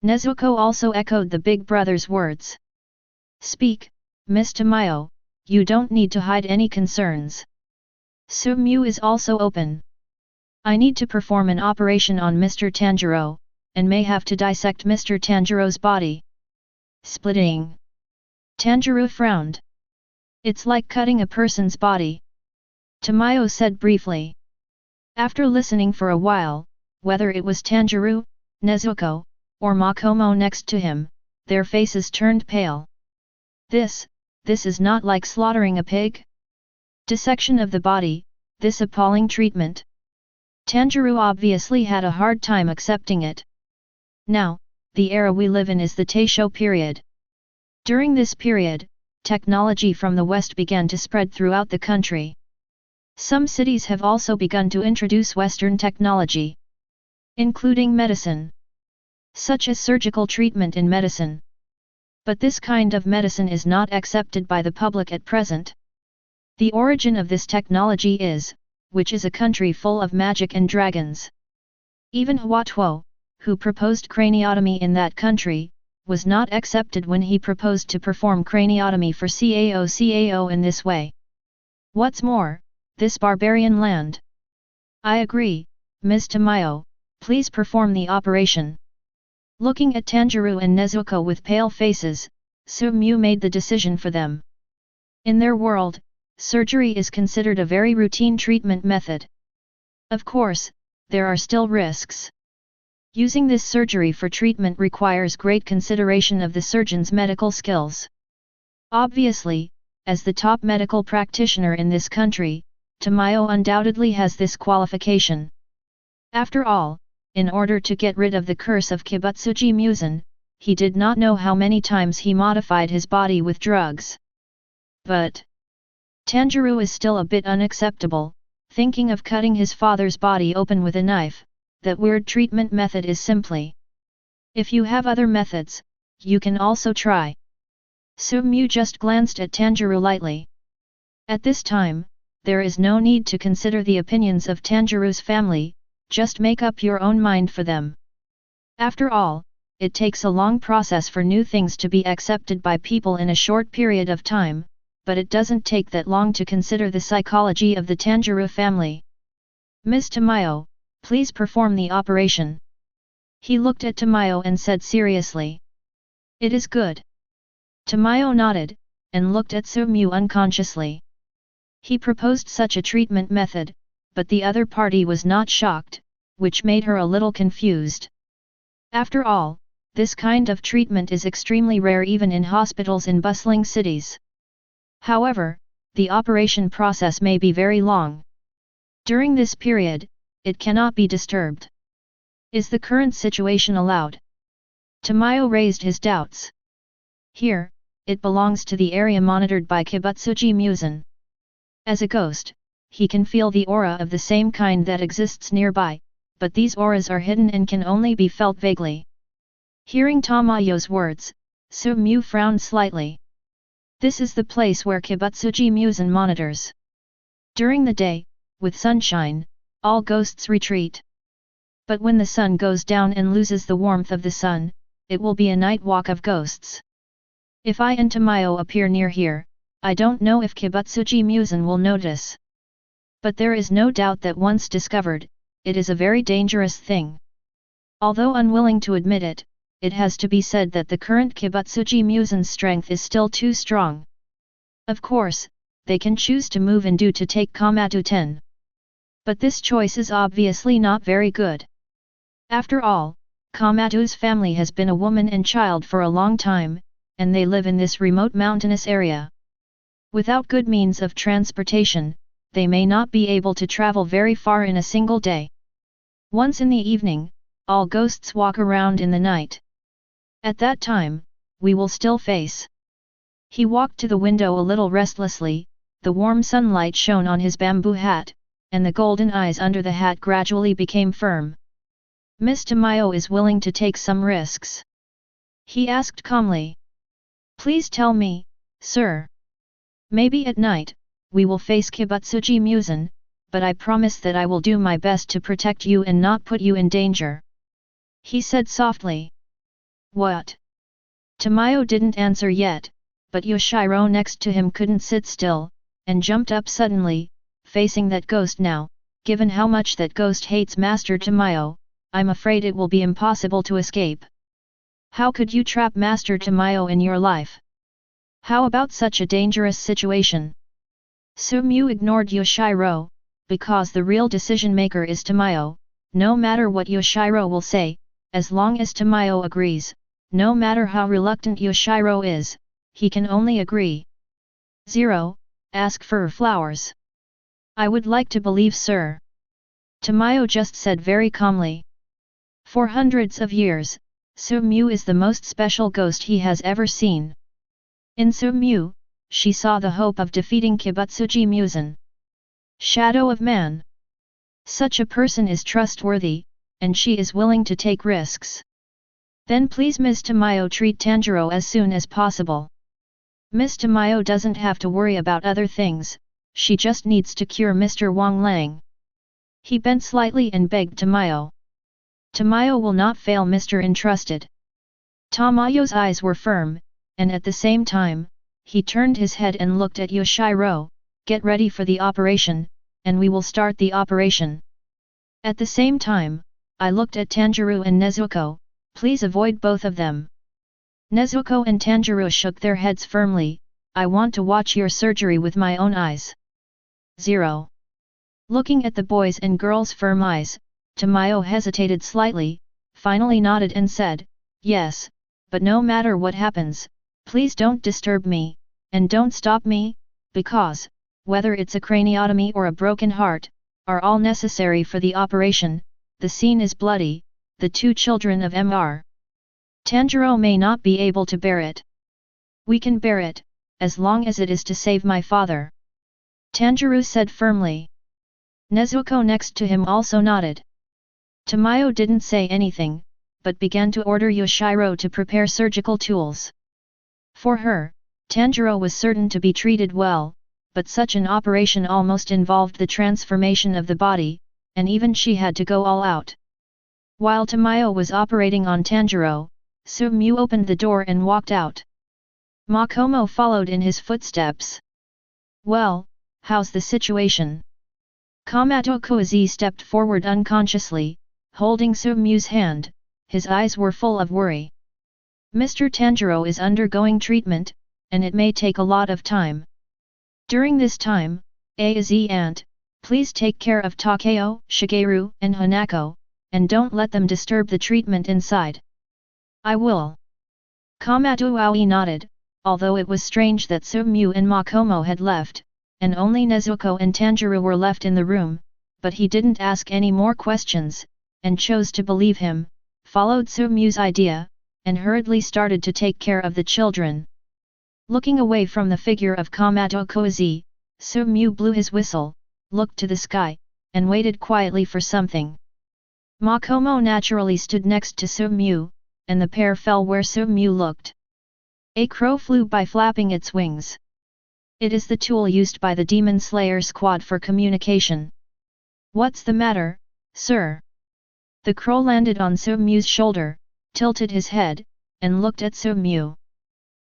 Nezuko also echoed the big brother's words. Speak, Miss Tamayo, you don't need to hide any concerns. Sumyu is also open. I need to perform an operation on Mr. Tanjiro, and may have to dissect Mr. Tanjiro's body. Splitting. Tanjiro frowned. It's like cutting a person's body. Tamayo said briefly. After listening for a while, whether it was Tanjiro, Nezuko, or Makomo next to him, their faces turned pale. This is not like slaughtering a pig? Dissection of the body, this appalling treatment. Tanjiro obviously had a hard time accepting it. Now, the era we live in is the Taisho period. During this period, technology from the West began to spread throughout the country. Some cities have also begun to introduce Western technology, including medicine, such as surgical treatment in medicine. But this kind of medicine is not accepted by the public at present. The origin of this technology is, which is a country full of magic and dragons. Even Huatuo, who proposed craniotomy in that country, was not accepted when he proposed to perform craniotomy for Cao in this way. What's more, this barbarian land. I agree, Ms. Tamayo, please perform the operation. Looking at Tanjiro and Nezuko with pale faces, Sumyu made the decision for them. In their world, surgery is considered a very routine treatment method. Of course, there are still risks. Using this surgery for treatment requires great consideration of the surgeon's medical skills. Obviously, as the top medical practitioner in this country, Tamayo undoubtedly has this qualification. After all, in order to get rid of the curse of Kibutsuji Musen, he did not know how many times he modified his body with drugs. But Tanjiro is still a bit unacceptable, thinking of cutting his father's body open with a knife. That weird treatment method is simply. If you have other methods, you can also try. Sumyu just glanced at Tanjiro lightly. At this time, there is no need to consider the opinions of Tanjiro's family, just make up your own mind for them. After all, it takes a long process for new things to be accepted by people in a short period of time, but it doesn't take that long to consider the psychology of the Tanjiro family. Ms. Tamayo, please perform the operation. He looked at Tamayo and said seriously. It is good. Tamayo nodded, and looked at Sumyu unconsciously. He proposed such a treatment method, but the other party was not shocked, which made her a little confused. After all, this kind of treatment is extremely rare even in hospitals in bustling cities. However, the operation process may be very long. During this period, it cannot be disturbed. Is the current situation allowed? Tamayo raised his doubts. Here, it belongs to the area monitored by Kibutsuji Musen. As a ghost, he can feel the aura of the same kind that exists nearby, but these auras are hidden and can only be felt vaguely. Hearing Tamayo's words, Sumyu frowned slightly. This is the place where Kibutsuji Musen monitors. During the day, with sunshine, all ghosts retreat. But when the sun goes down and loses the warmth of the sun, it will be a night walk of ghosts. If I and Tamayo appear near here, I don't know if Kibutsuji Musen will notice. But there is no doubt that once discovered, it is a very dangerous thing. Although unwilling to admit it, it has to be said that the current Kibutsuji Musen's strength is still too strong. Of course, they can choose to move and do to take Kamatu 10. But this choice is obviously not very good. After all, Kamatu's family has been a woman and child for a long time, and they live in this remote mountainous area. Without good means of transportation, they may not be able to travel very far in a single day. Once in the evening, all ghosts walk around in the night. At that time, we will still face. He walked to the window a little restlessly, the warm sunlight shone on his bamboo hat, and the golden eyes under the hat gradually became firm. Miss Tamayo is willing to take some risks. He asked calmly. Please tell me, sir. Maybe at night, we will face Kibutsuji Musen, but I promise that I will do my best to protect you and not put you in danger. He said softly. What? Tamayo didn't answer yet, but Yoshiro next to him couldn't sit still, and jumped up suddenly, facing that ghost now. Given how much that ghost hates Master Tamayo, I'm afraid it will be impossible to escape. How could you trap Master Tamayo in your life? How about such a dangerous situation? Sumyu ignored Yoshiro, because the real decision-maker is Tamayo. No matter what Yoshiro will say, as long as Tamayo agrees, no matter how reluctant Yoshiro is, he can only agree. 0. Ask for flowers. I would like to believe, sir. Tamayo just said very calmly. For hundreds of years, Sumyu is the most special ghost he has ever seen. In Sumyu, she saw the hope of defeating Kibutsuji Musen. Shadow of man. Such a person is trustworthy, and she is willing to take risks. Then please Miss Tamayo treat Tanjiro as soon as possible. Miss Tamayo doesn't have to worry about other things, she just needs to cure Mr. Wang Lang. He bent slightly and begged Tamayo. Tamayo will not fail Mr. Entrusted. Tamayo's eyes were firm, and at the same time, he turned his head and looked at Yoshiro. Get ready for the operation, and we will start the operation. At the same time, I looked at Tanjiro and Nezuko, please avoid both of them. Nezuko and Tanjiro shook their heads firmly, I want to watch your surgery with my own eyes. 0. Looking at the boys' and girls' firm eyes, Tamayo hesitated slightly, finally nodded and said, yes, but no matter what happens, please don't disturb me, and don't stop me, because, whether it's a craniotomy or a broken heart, are all necessary for the operation. The scene is bloody, the two children of Mr. Tanjiro may not be able to bear it. We can bear it, as long as it is to save my father. Tanjiro said firmly. Nezuko next to him also nodded. Tamayo didn't say anything, but began to order Yoshiro to prepare surgical tools. For her, Tanjiro was certain to be treated well, but such an operation almost involved the transformation of the body, and even she had to go all out. While Tamayo was operating on Tanjiro, Sumyu opened the door and walked out. Makomo followed in his footsteps. Well, how's the situation? Kamato Koizi stepped forward unconsciously, holding Sumyu's hand, his eyes were full of worry. Mr. Tanjiro is undergoing treatment, and it may take a lot of time. During this time, Aiz Aunt, please take care of Takeo, Shigeru, and Hanako, and don't let them disturb the treatment inside. I will. Kamato Aoi nodded, although it was strange that Sumyu and Makomo had left, and only Nezuko and Tanjiro were left in the room, but he didn't ask any more questions, and chose to believe him, followed Sumyu's idea, and hurriedly started to take care of the children. Looking away from the figure of Kamato Koizi, Sumyu blew his whistle, looked to the sky, and waited quietly for something. Makomo naturally stood next to Sumyu, and the pair fell where Sumyu looked. A crow flew by flapping its wings. It is the tool used by the Demon Slayer squad for communication. What's the matter, sir? The crow landed on Sumyu's shoulder, tilted his head, and looked at Sumyu.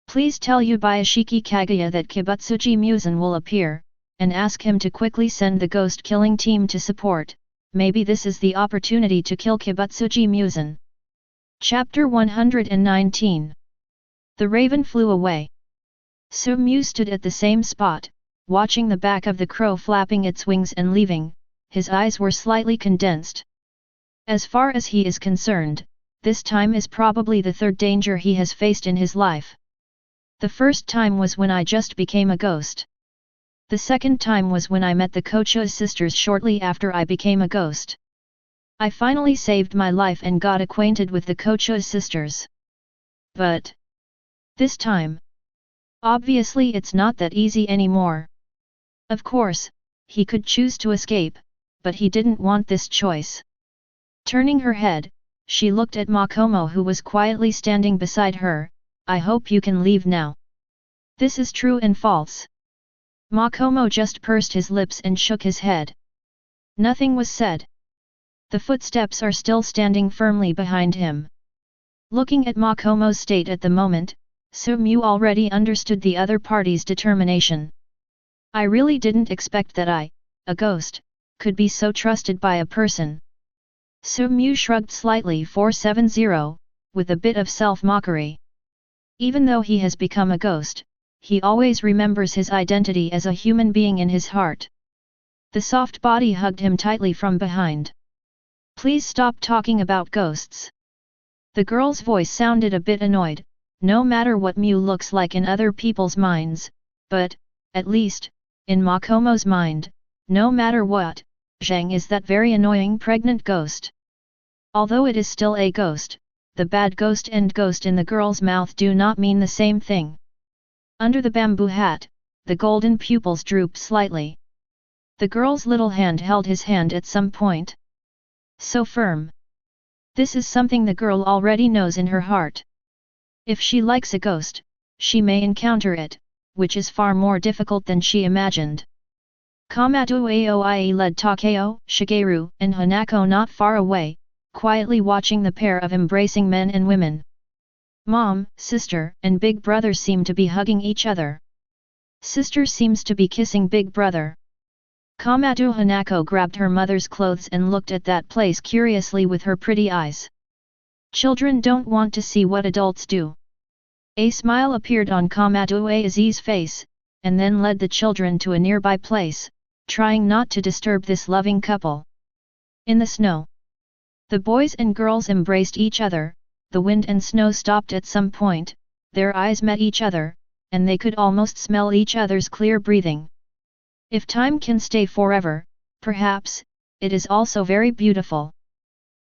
Please tell Yubiashiki Kaguya that Kibutsuji Musen will appear, and ask him to quickly send the ghost-killing team to support. Maybe this is the opportunity to kill Kibutsuji Musen. Chapter 119. The raven flew away. Sumyu stood at the same spot, watching the back of the crow flapping its wings and leaving. His eyes were slightly condensed. As far as he is concerned, this time is probably the third danger he has faced in his life. The first time was when I just became a ghost. The second time was when I met the Kocha sisters shortly after I became a ghost. I finally saved my life and got acquainted with the Kocha sisters. But this time, obviously it's not that easy anymore. Of course, he could choose to escape, but he didn't want this choice. Turning her head, she looked at Makomo who was quietly standing beside her. I hope you can leave now. This is true and false. Makomo just pursed his lips and shook his head. Nothing was said. The footsteps are still standing firmly behind him. Looking at Makomo's state at the moment, Su-mu already understood the other party's determination. I really didn't expect that I, a ghost, could be so trusted by a person. Su-mu shrugged slightly 470, with a bit of self-mockery. Even though he has become a ghost, he always remembers his identity as a human being in his heart. The soft body hugged him tightly from behind. Please stop talking about ghosts. The girl's voice sounded a bit annoyed, no matter what Mu looks like in other people's minds, but, at least, in Makomo's mind, no matter what, Zhang is that very annoying pregnant ghost. Although it is still a ghost, the bad ghost and ghost in the girl's mouth do not mean the same thing. Under the bamboo hat, the golden pupils drooped slightly. The girl's little hand held his hand at some point. So firm. This is something the girl already knows in her heart. If she likes a ghost, she may encounter it, which is far more difficult than she imagined. Komato Aoi led Takeo, Shigeru, and Hanako not far away, quietly watching the pair of embracing men and women. Mom, sister, and big brother seem to be hugging each other. Sister seems to be kissing big brother. Komato Hanako grabbed her mother's clothes and looked at that place curiously with her pretty eyes. Children don't want to see what adults do. A smile appeared on Komato Azi's face, and then led the children to a nearby place, trying not to disturb this loving couple. In the snow, the boys and girls embraced each other. The wind and snow stopped at some point, their eyes met each other, and they could almost smell each other's clear breathing. If time can stay forever, perhaps, it is also very beautiful.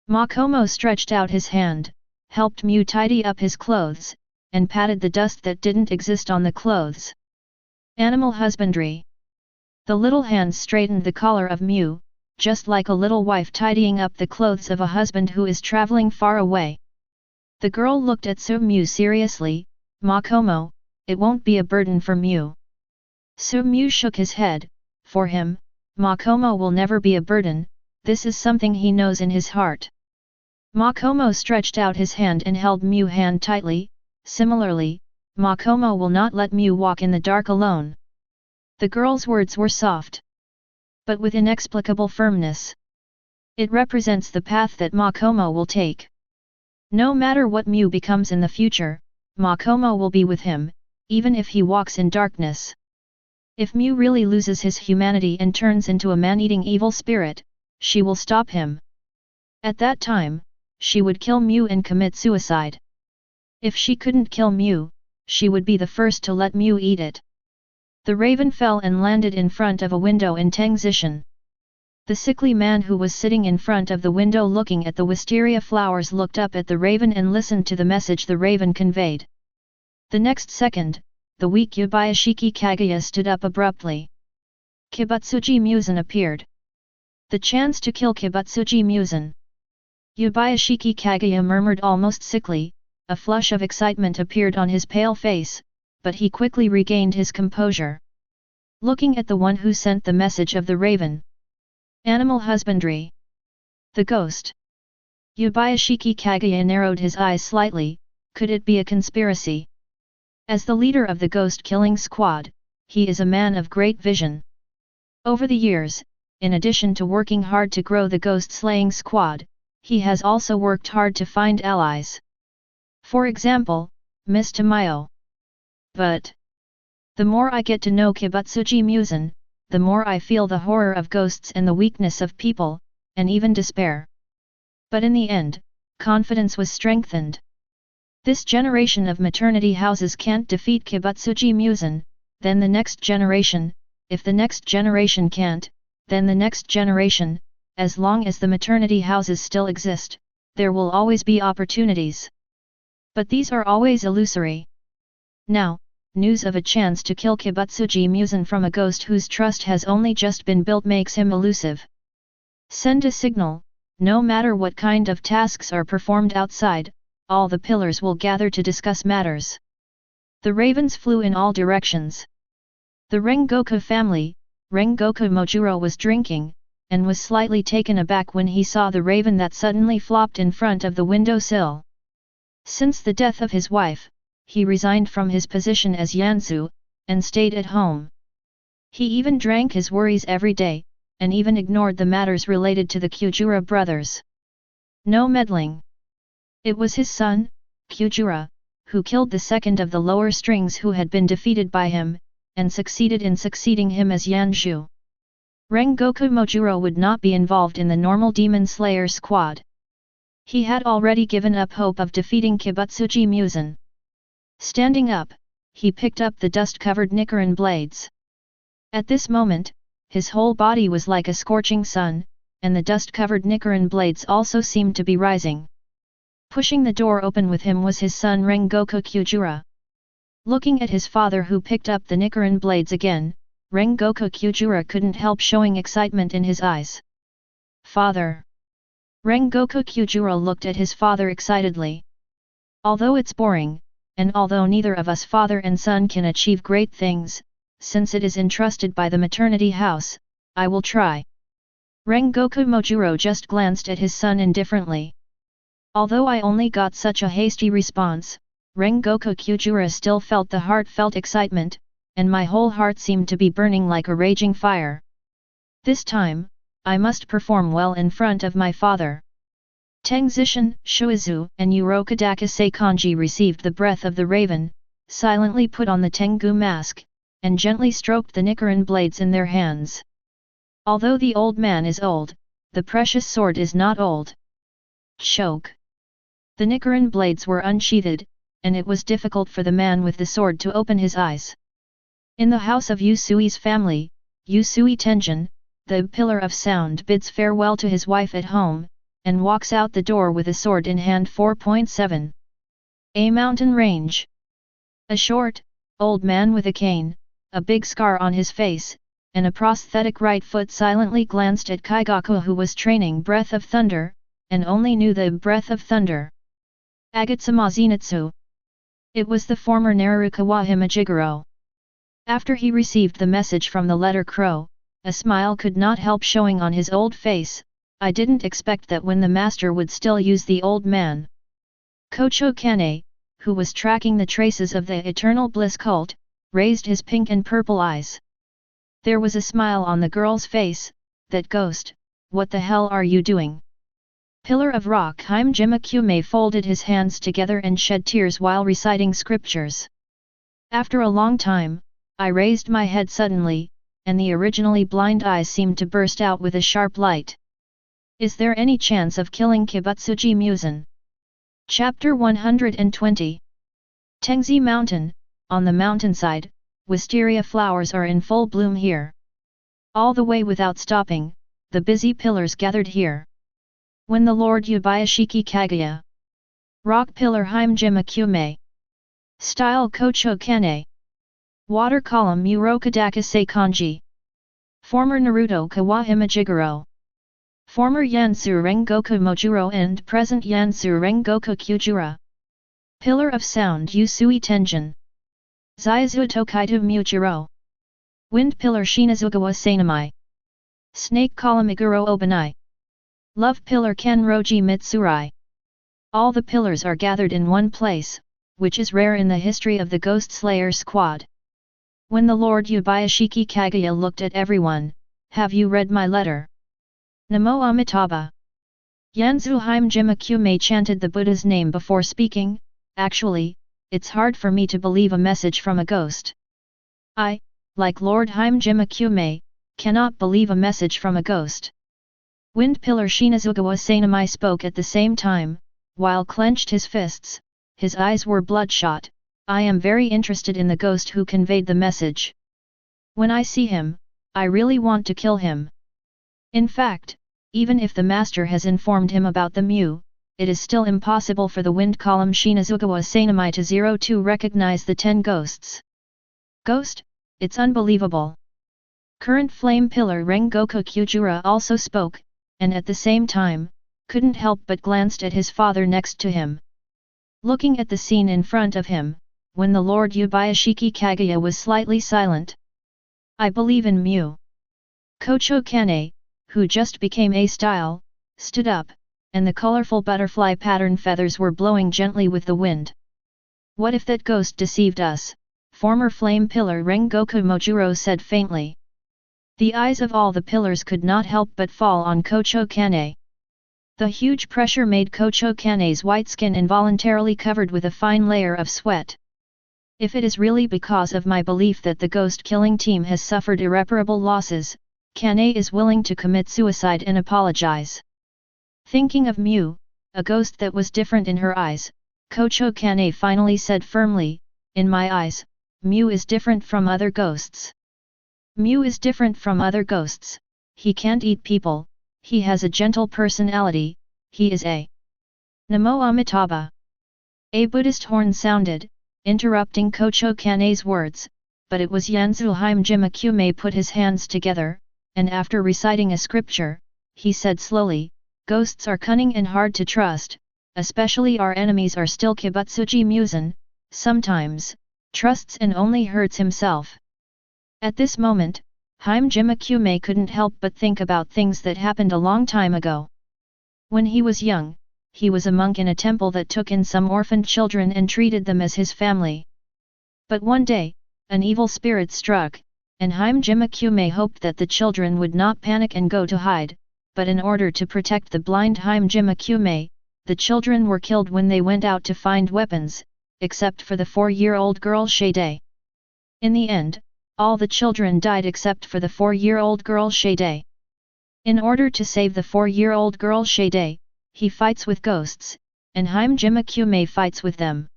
Makomo stretched out his hand, helped Mu tidy up his clothes, and patted the dust that didn't exist on the clothes. Animal husbandry. The little hands straightened the collar of Mu, just like a little wife tidying up the clothes of a husband who is traveling far away. The girl looked at Su-mu seriously. Makomo, it won't be a burden for Mu. Su-mu shook his head. For him, Makomo will never be a burden, this is something he knows in his heart. Makomo stretched out his hand and held Mu's hand tightly. Similarly, Makomo will not let Mu walk in the dark alone. The girl's words were soft, but with inexplicable firmness. It represents the path that Makomo will take. No matter what Mu becomes in the future, Makomo will be with him, even if he walks in darkness. If Mu really loses his humanity and turns into a man-eating evil spirit, she will stop him. At that time, she would kill Mu and commit suicide. If she couldn't kill Mu, she would be the first to let Mu eat it. The raven fell and landed in front of a window in Tangzishan. The sickly man who was sitting in front of the window looking at the wisteria flowers looked up at the raven and listened to the message the raven conveyed. The next second, the weak Yubayashiki Kaguya stood up abruptly. Kibutsuji Muzan appeared. The chance to kill Kibutsuji Muzan. Yubayashiki Kaguya murmured almost sickly, a flush of excitement appeared on his pale face, but he quickly regained his composure. Looking at the one who sent the message of the raven. Animal husbandry. The ghost. Yubayashiki Kaguya narrowed his eyes slightly. Could it be a conspiracy? As the leader of the ghost-killing squad, he is a man of great vision. Over the years, in addition to working hard to grow the ghost-slaying squad, he has also worked hard to find allies. For example, Miss Tamayo. But the more I get to know Kibutsuji Muzan, the more I feel the horror of ghosts and the weakness of people, and even despair. But in the end, confidence was strengthened. This generation of maternity houses can't defeat Kibutsuji Muzan, then the next generation, if the next generation can't, then the next generation, as long as the maternity houses still exist, there will always be opportunities. But these are always illusory. Now, news of a chance to kill Kibutsuji Muzan from a ghost whose trust has only just been built makes him elusive. Send a signal, no matter what kind of tasks are performed outside, all the pillars will gather to discuss matters. The ravens flew in all directions. The Rengoku family, Rengoku Mojuro was drinking, and was slightly taken aback when he saw the raven that suddenly flopped in front of the window sill. Since the death of his wife, he resigned from his position as Yansu, and stayed at home. He even drank his worries every day, and even ignored the matters related to the Kyujura brothers. No meddling. It was his son, Kyujura, who killed the second of the lower strings who had been defeated by him, and succeeded in succeeding him as Yanzhu. Rengoku Mojuro would not be involved in the normal Demon Slayer squad. He had already given up hope of defeating Kibutsuji Muzan. Standing up, he picked up the dust-covered Nichiren blades. At this moment, his whole body was like a scorching sun, and the dust-covered Nichiren blades also seemed to be rising. Pushing the door open with him was his son Rengoku Kyujura. Looking at his father who picked up the Nichiren blades again, Rengoku Kyujura couldn't help showing excitement in his eyes. Father! Rengoku Kyujura looked at his father excitedly. Although it's boring, and although neither of us father and son can achieve great things, since it is entrusted by the maternity house, I will try. Rengoku Mojuro just glanced at his son indifferently. Although I only got such a hasty response, Rengoku Kyujura still felt the heartfelt excitement, and my whole heart seemed to be burning like a raging fire. This time, I must perform well in front of my father. Tengzishan, Shuizu, and Urokodaka Seikanji received the breath of the raven, silently put on the Tengu mask, and gently stroked the Nichiren blades in their hands. Although the old man is old, the precious sword is not old. Choke. The Nichiren blades were unsheathed, and it was difficult for the man with the sword to open his eyes. In the house of Usui's family, Usui Tenjin, the pillar of sound bids farewell to his wife at home, and walks out the door with a sword in hand. 4.7. A mountain range. A short, old man with a cane, a big scar on his face, and a prosthetic right foot silently glanced at Kaigaku who was training Breath of Thunder, and only knew the Breath of Thunder. Agatsuma Zenitsu. It was the former Narukawa Himajiguro. After he received the message from the letter Crow, a smile could not help showing on his old face. I didn't expect that when the master would still use the old man. Kocho Kane, who was tracking the traces of the Eternal Bliss cult, raised his pink and purple eyes. There was a smile on the girl's face. That ghost, what the hell are you doing? Pillar of Rock Himejima Kume folded his hands together and shed tears while reciting scriptures. After a long time, I raised my head suddenly, and the originally blind eyes seemed to burst out with a sharp light. Is there any chance of killing Kibutsuji Muzan? Chapter 120. Tengzi Mountain. On the mountainside, wisteria flowers are in full bloom here. All the way without stopping, the busy pillars gathered here. When the Lord Ubayashiki Kaguya. Rock Pillar Himejima Kume. Style Kocho Kane. Water Column Urokodaka Seikanji. Former Naruto Kawahima Jigoro. Former Yansu Rengoku Mojuro and present Yansu Rengoku Kyujura. Pillar of Sound Usui Tenjin. Zaizu Tokaitu Mujiro. Wind Pillar Shinazugawa Sanamai. Snake Column Iguro Obanai. Love Pillar Kenroji Mitsurai. All the pillars are gathered in one place, which is rare in the history of the Ghost Slayer squad. When the Lord Ubayashiki Kaguya looked at everyone, have you read my letter? Namo Amitabha. Yanzu Himejima Kume chanted the Buddha's name before speaking. Actually, it's hard for me to believe a message from a ghost. I, like Lord Himejima Kume, cannot believe a message from a ghost. Wind Pillar Shinazugawa Sanamai spoke at the same time, while clenched his fists, his eyes were bloodshot. I am very interested in the ghost who conveyed the message. When I see him, I really want to kill him. In fact, even if the master has informed him about the Mu, it is still impossible for the wind column Shinazugawa Sanami to recognize the 10 ghosts. Ghost? It's unbelievable. Current flame pillar Rengoku Kyujura also spoke, and at the same time, couldn't help but glanced at his father next to him. Looking at the scene in front of him, when the Lord Yubayashiki Kaguya was slightly silent. I believe in Mu. Kocho Kane, who just became A-style, stood up, and the colorful butterfly pattern feathers were blowing gently with the wind. What if that ghost deceived us? Former flame pillar Rengoku Mojuro said faintly. The eyes of all the pillars could not help but fall on Kocho Kane. The huge pressure made Kocho Kane's white skin involuntarily covered with a fine layer of sweat. If it is really because of my belief that the ghost-killing team has suffered irreparable losses, Kane is willing to commit suicide and apologize. Thinking of Mu, a ghost that was different in her eyes, Kocho Kane finally said firmly, in my eyes, Mu is different from other ghosts. Mu is different from other ghosts, he can't eat people, he has a gentle personality, he is a Namo Amitabha. A Buddhist horn sounded, interrupting Kocho Kane's words, but it was Yanzu Haimjima Kume put his hands together, and after reciting a scripture, he said slowly, ghosts are cunning and hard to trust, especially our enemies are still Kibutsuji Muzan, sometimes, trusts and only hurts himself. At this moment, Haimjima Kume couldn't help but think about things that happened a long time ago. When he was young, he was a monk in a temple that took in some orphaned children and treated them as his family. But one day, an evil spirit struck, and Haimjima Kume hoped that the children would not panic and go to hide, but in order to protect the blind Haimjima Kume, the children were killed when they went out to find weapons, except for the 4-year-old girl Shade. In the end, all the children died except for the 4-year-old girl Shade. In order to save the 4-year-old girl Shade, he fights with ghosts, and Haimjima Kume fights with them.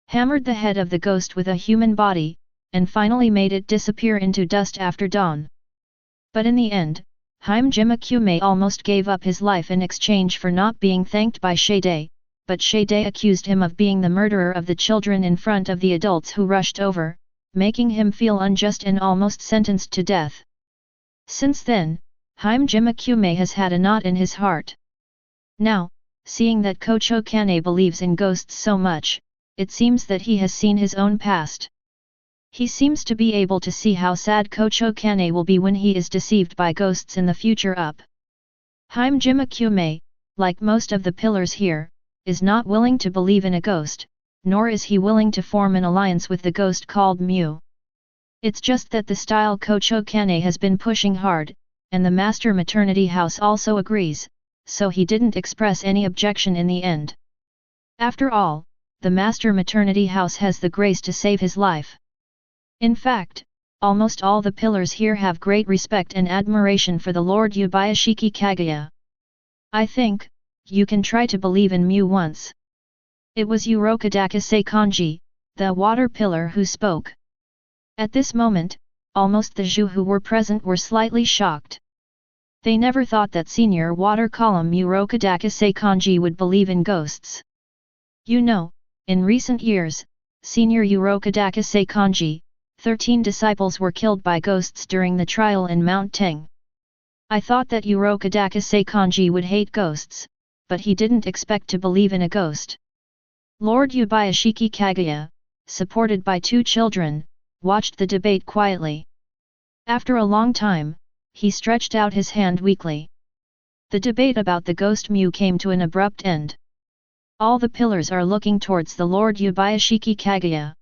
Hammered the head of the ghost with a human body, and finally made it disappear into dust after dawn. But in the end, Haimjima Kume almost gave up his life in exchange for not being thanked by Shade, but Shade accused him of being the murderer of the children in front of the adults who rushed over, making him feel unjust and almost sentenced to death. Since then, Haimjima Kume has had a knot in his heart. Now, seeing that Kocho Kane believes in ghosts so much, it seems that he has seen his own past. He seems to be able to see how sad Kocho Kane will be when he is deceived by ghosts in the future up. Haimjima Kume, like most of the pillars here, is not willing to believe in a ghost, nor is he willing to form an alliance with the ghost called Mu. It's just that the style Kocho Kane has been pushing hard, and the master maternity house also agrees, so he didn't express any objection in the end. After all, the master maternity house has the grace to save his life. In fact, almost all the pillars here have great respect and admiration for the Lord Yubayashiki Kaguya. I think, you can try to believe in Mu once. It was Urokodaka Seikanji, the water pillar who spoke. At this moment, almost the Zhu who were present were slightly shocked. They never thought that senior water column Urokodaka Seikanji would believe in ghosts. You know, in recent years, senior Urokodaka Seikanji, 13 disciples were killed by ghosts during the trial in Mount Teng. I thought that Urokodaka Seikanji would hate ghosts, but he didn't expect to believe in a ghost. Lord Yubayashiki Kaguya, supported by 2 children, watched the debate quietly. After a long time, he stretched out his hand weakly. The debate about the ghost Mu came to an abrupt end. All the pillars are looking towards the Lord Yubayashiki Kaguya.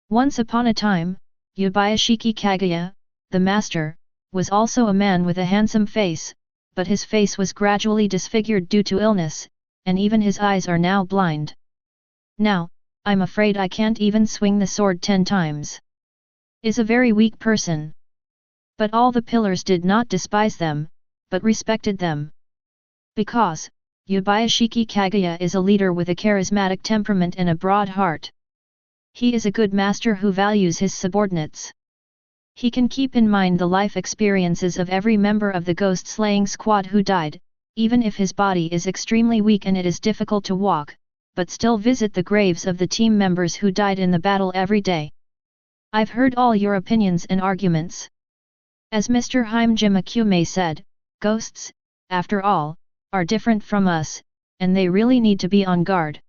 Once upon a time, Yubayashiki Kaguya, the master, was also a man with a handsome face, but his face was gradually disfigured due to illness, and even his eyes are now blind. Now, I'm afraid I can't even swing the sword 10 times. Is a very weak person. But all the pillars did not despise them, but respected them. Because, Yubayashiki Kaguya is a leader with a charismatic temperament and a broad heart. He is a good master who values his subordinates. He can keep in mind the life experiences of every member of the ghost-slaying squad who died, even if his body is extremely weak and it is difficult to walk, but still visit the graves of the team members who died in the battle every day. I've heard all your opinions and arguments. As Mr. Hajime said, ghosts, after all, are different from us, and they really need to be on guard.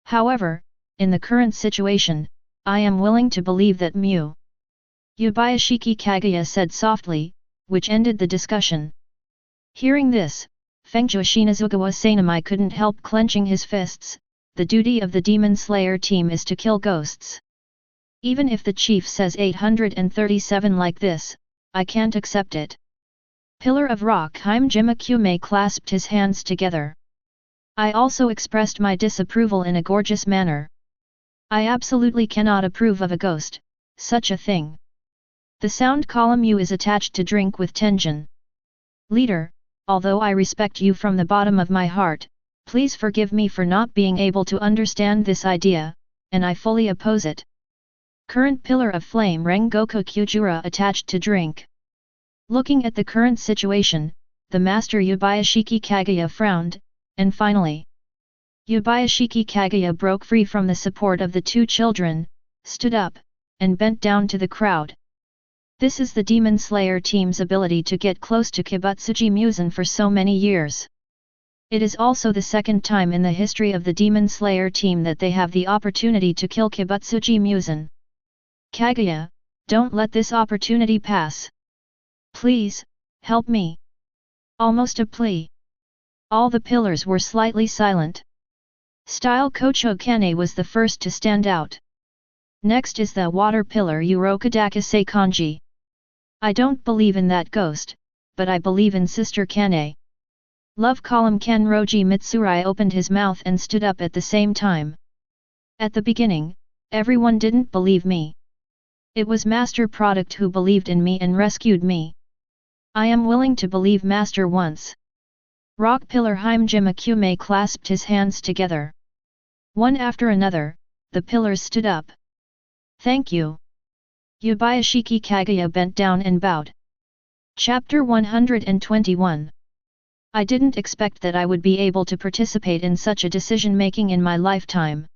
However, in the current situation, I am willing to believe that Yubayashiki Kaguya said softly, which ended the discussion. Hearing this, Fengju Shinazugawa Sanamai couldn't help clenching his fists. The duty of the Demon Slayer team is to kill ghosts. Even if the chief says 837 like this, I can't accept it. Pillar of Rock Hajime clasped his hands together. I also expressed my disapproval in a gorgeous manner. I absolutely cannot approve of a ghost, such a thing. The sound column U is attached to drink with Tenjin. Leader, although I respect you from the bottom of my heart, please forgive me for not being able to understand this idea, and I fully oppose it. Current Pillar of Flame Rengoku Kyujura attached to drink. Looking at the current situation, the master Yubayashiki Kaguya frowned, and finally, Yubayashiki Kaguya broke free from the support of the two children, stood up, and bent down to the crowd. This is the Demon Slayer team's ability to get close to Kibutsuji Musen for so many years. It is also the second time in the history of the Demon Slayer team that they have the opportunity to kill Kibutsuji Musen. Kaguya, don't let this opportunity pass. Please, help me. Almost a plea. All the pillars were slightly silent. Style Kocho Kane was the first to stand out. Next is the water pillar Urokadakase Kanji. I don't believe in that ghost, but I believe in Sister Kane. Love column Kenroji Mitsurai opened his mouth and stood up at the same time. At the beginning, everyone didn't believe me. It was Master Product who believed in me and rescued me. I am willing to believe Master once. Rock pillar Hajime clasped his hands together. One after another, the pillars stood up. Thank you. Yubayashiki Kaguya bent down and bowed. Chapter 121. I didn't expect that I would be able to participate in such a decision-making in my lifetime.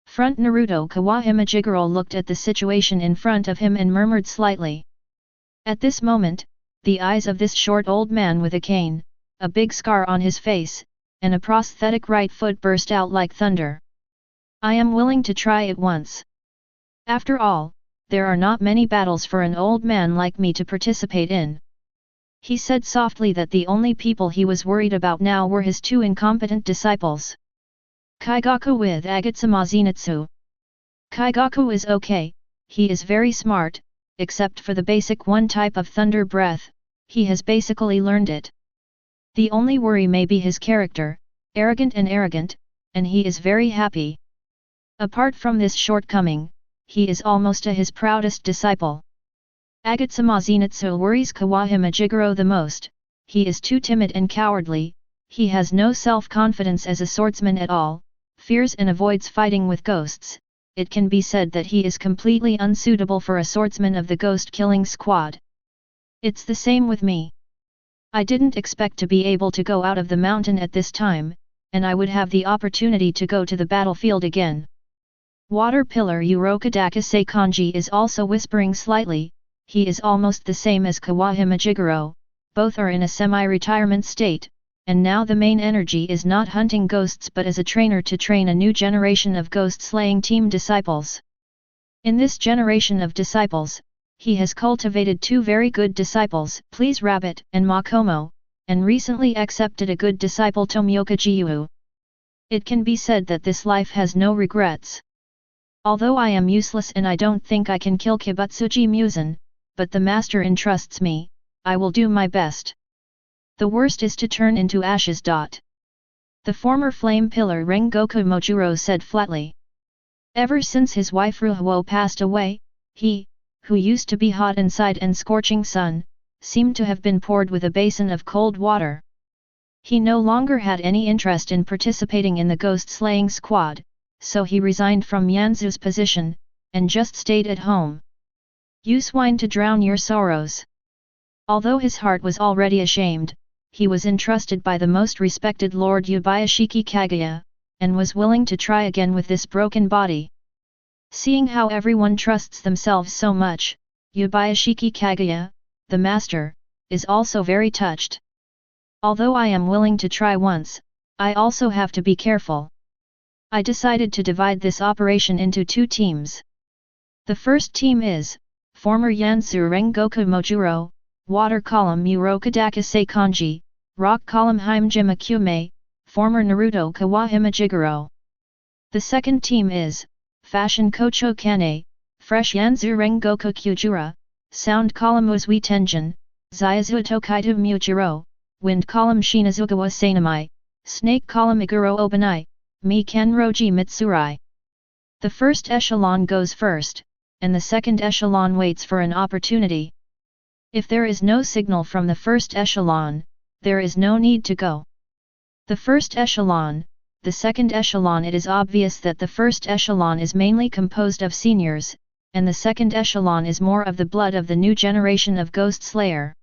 Front Naruto Kawahime Jigoro looked at the situation in front of him and murmured slightly. At this moment, the eyes of this short old man with a cane, a big scar on his face, and a prosthetic right foot burst out like thunder. I am willing to try it once. After all, there are not many battles for an old man like me to participate in. He said softly that the only people he was worried about now were his two incompetent disciples. Kaigaku with Agatsuma Zenitsu. Kaigaku is okay, he is very smart, except for the basic one type of thunder breath, he has basically learned it. The only worry may be his character, arrogant, and he is very happy. Apart from this shortcoming, he is almost his proudest disciple. Agatsuma Zenitsu worries Kawahime Jigoro the most. He is too timid and cowardly, he has no self-confidence as a swordsman at all, fears and avoids fighting with ghosts. It can be said that he is completely unsuitable for a swordsman of the ghost-killing squad. It's the same with me. I didn't expect to be able to go out of the mountain at this time, and I would have the opportunity to go to the battlefield again. Water pillar Urokadakase Kanji is also whispering slightly. He is almost the same as Kawahime Jigoro, both are in a semi-retirement state, and now the main energy is not hunting ghosts but as a trainer to train a new generation of ghost-slaying team disciples. In this generation of disciples, he has cultivated two very good disciples, Please Rabbit and Makomo, and recently accepted a good disciple Tomioka Jiu. It can be said that this life has no regrets. Although I am useless and I don't think I can kill Kibutsuji Musen, but the master entrusts me, I will do my best. The worst is to turn into ashes. The former flame pillar Rengoku Mojuro said flatly. Ever since his wife Ruhuo passed away, he, who used to be hot inside and scorching sun, seemed to have been poured with a basin of cold water. He no longer had any interest in participating in the ghost-slaying squad, so he resigned from Yanzu's position, and just stayed at home. Use wine to drown your sorrows. Although his heart was already ashamed, he was entrusted by the most respected Lord Ubayashiki Kaguya, and was willing to try again with this broken body. Seeing how everyone trusts themselves so much, Ubayashiki Kaguya, the master, is also very touched. Although I am willing to try once, I also have to be careful. I decided to divide this operation into two teams. The first team is, former Yansu Rengoku Mojuro, water column Muroka Dakase Kanji, rock column Himejima Kyume, former Naruto Kawahima Jigoro. The second team is, fashion Kocho Kane, fresh Yanzu Rengoku Kyujura, sound column Uzui Tenjin, Zyazu Tokaitu Mujiro, wind column Shinazugawa Sanamai, snake column Iguro Obanai, Mi Kenroji Mitsurai. The first echelon goes first, and the second echelon waits for an opportunity. If there is no signal from the first echelon, there is no need to go. The first echelon, the second echelon. It is obvious that the first echelon is mainly composed of seniors, and the second echelon is more of the blood of the new generation of Ghost Slayer.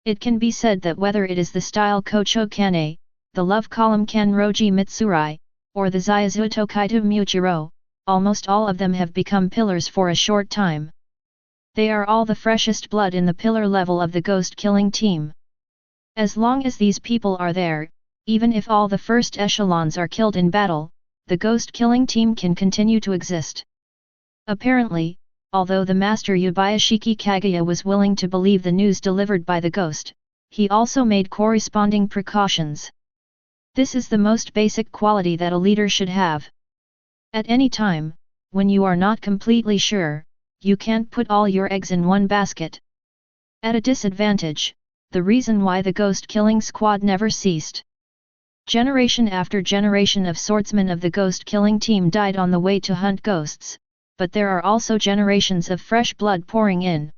It can be said that whether it is the style Kocho Kane, the love column Kenroji Mitsurai, or the Zyazu Tokaitu Mujiro, almost all of them have become pillars for a short time. They are all the freshest blood in the pillar level of the ghost killing team. As long as these people are there, even if all the first echelons are killed in battle, the ghost killing team can continue to exist. Apparently, although the master Ubayashiki Kaguya was willing to believe the news delivered by the ghost, he also made corresponding precautions. This is the most basic quality that a leader should have. At any time, when you are not completely sure, you can't put all your eggs in one basket. At a disadvantage, the reason why the ghost-killing squad never ceased. Generation after generation of swordsmen of the ghost-killing team died on the way to hunt ghosts, but there are also generations of fresh blood pouring in.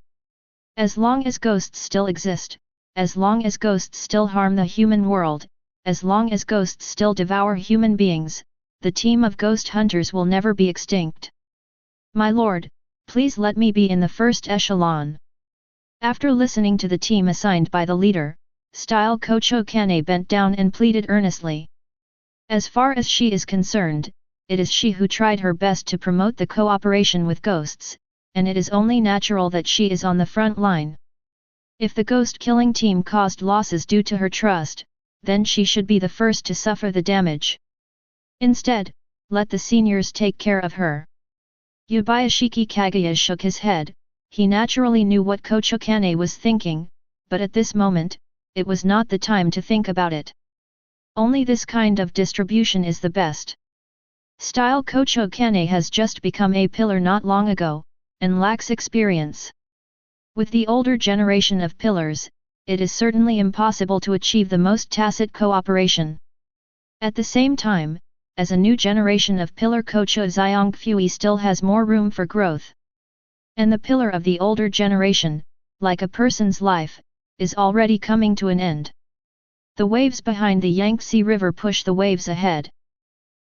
As long as ghosts still exist, as long as ghosts still harm the human world, as long as ghosts still devour human beings, the team of ghost hunters will never be extinct. My lord, please let me be in the first echelon. After listening to the team assigned by the leader, Style Kocho Kane bent down and pleaded earnestly. As far as she is concerned, it is she who tried her best to promote the cooperation with ghosts, and it is only natural that she is on the front line. If the ghost-killing team caused losses due to her trust, then she should be the first to suffer the damage. Instead, let the seniors take care of her. Ubayashiki Kaguya shook his head. He naturally knew what Kocho Kane was thinking, but at this moment, it was not the time to think about it. Only this kind of distribution is the best. Style Kocho Kane has just become a pillar not long ago, and lacks experience. With the older generation of pillars, it is certainly impossible to achieve the most tacit cooperation. At the same time, as a new generation of pillar Kocho Xiongfui still has more room for growth. And the pillar of the older generation, like a person's life, is already coming to an end. The waves behind the Yangtze River push the waves ahead.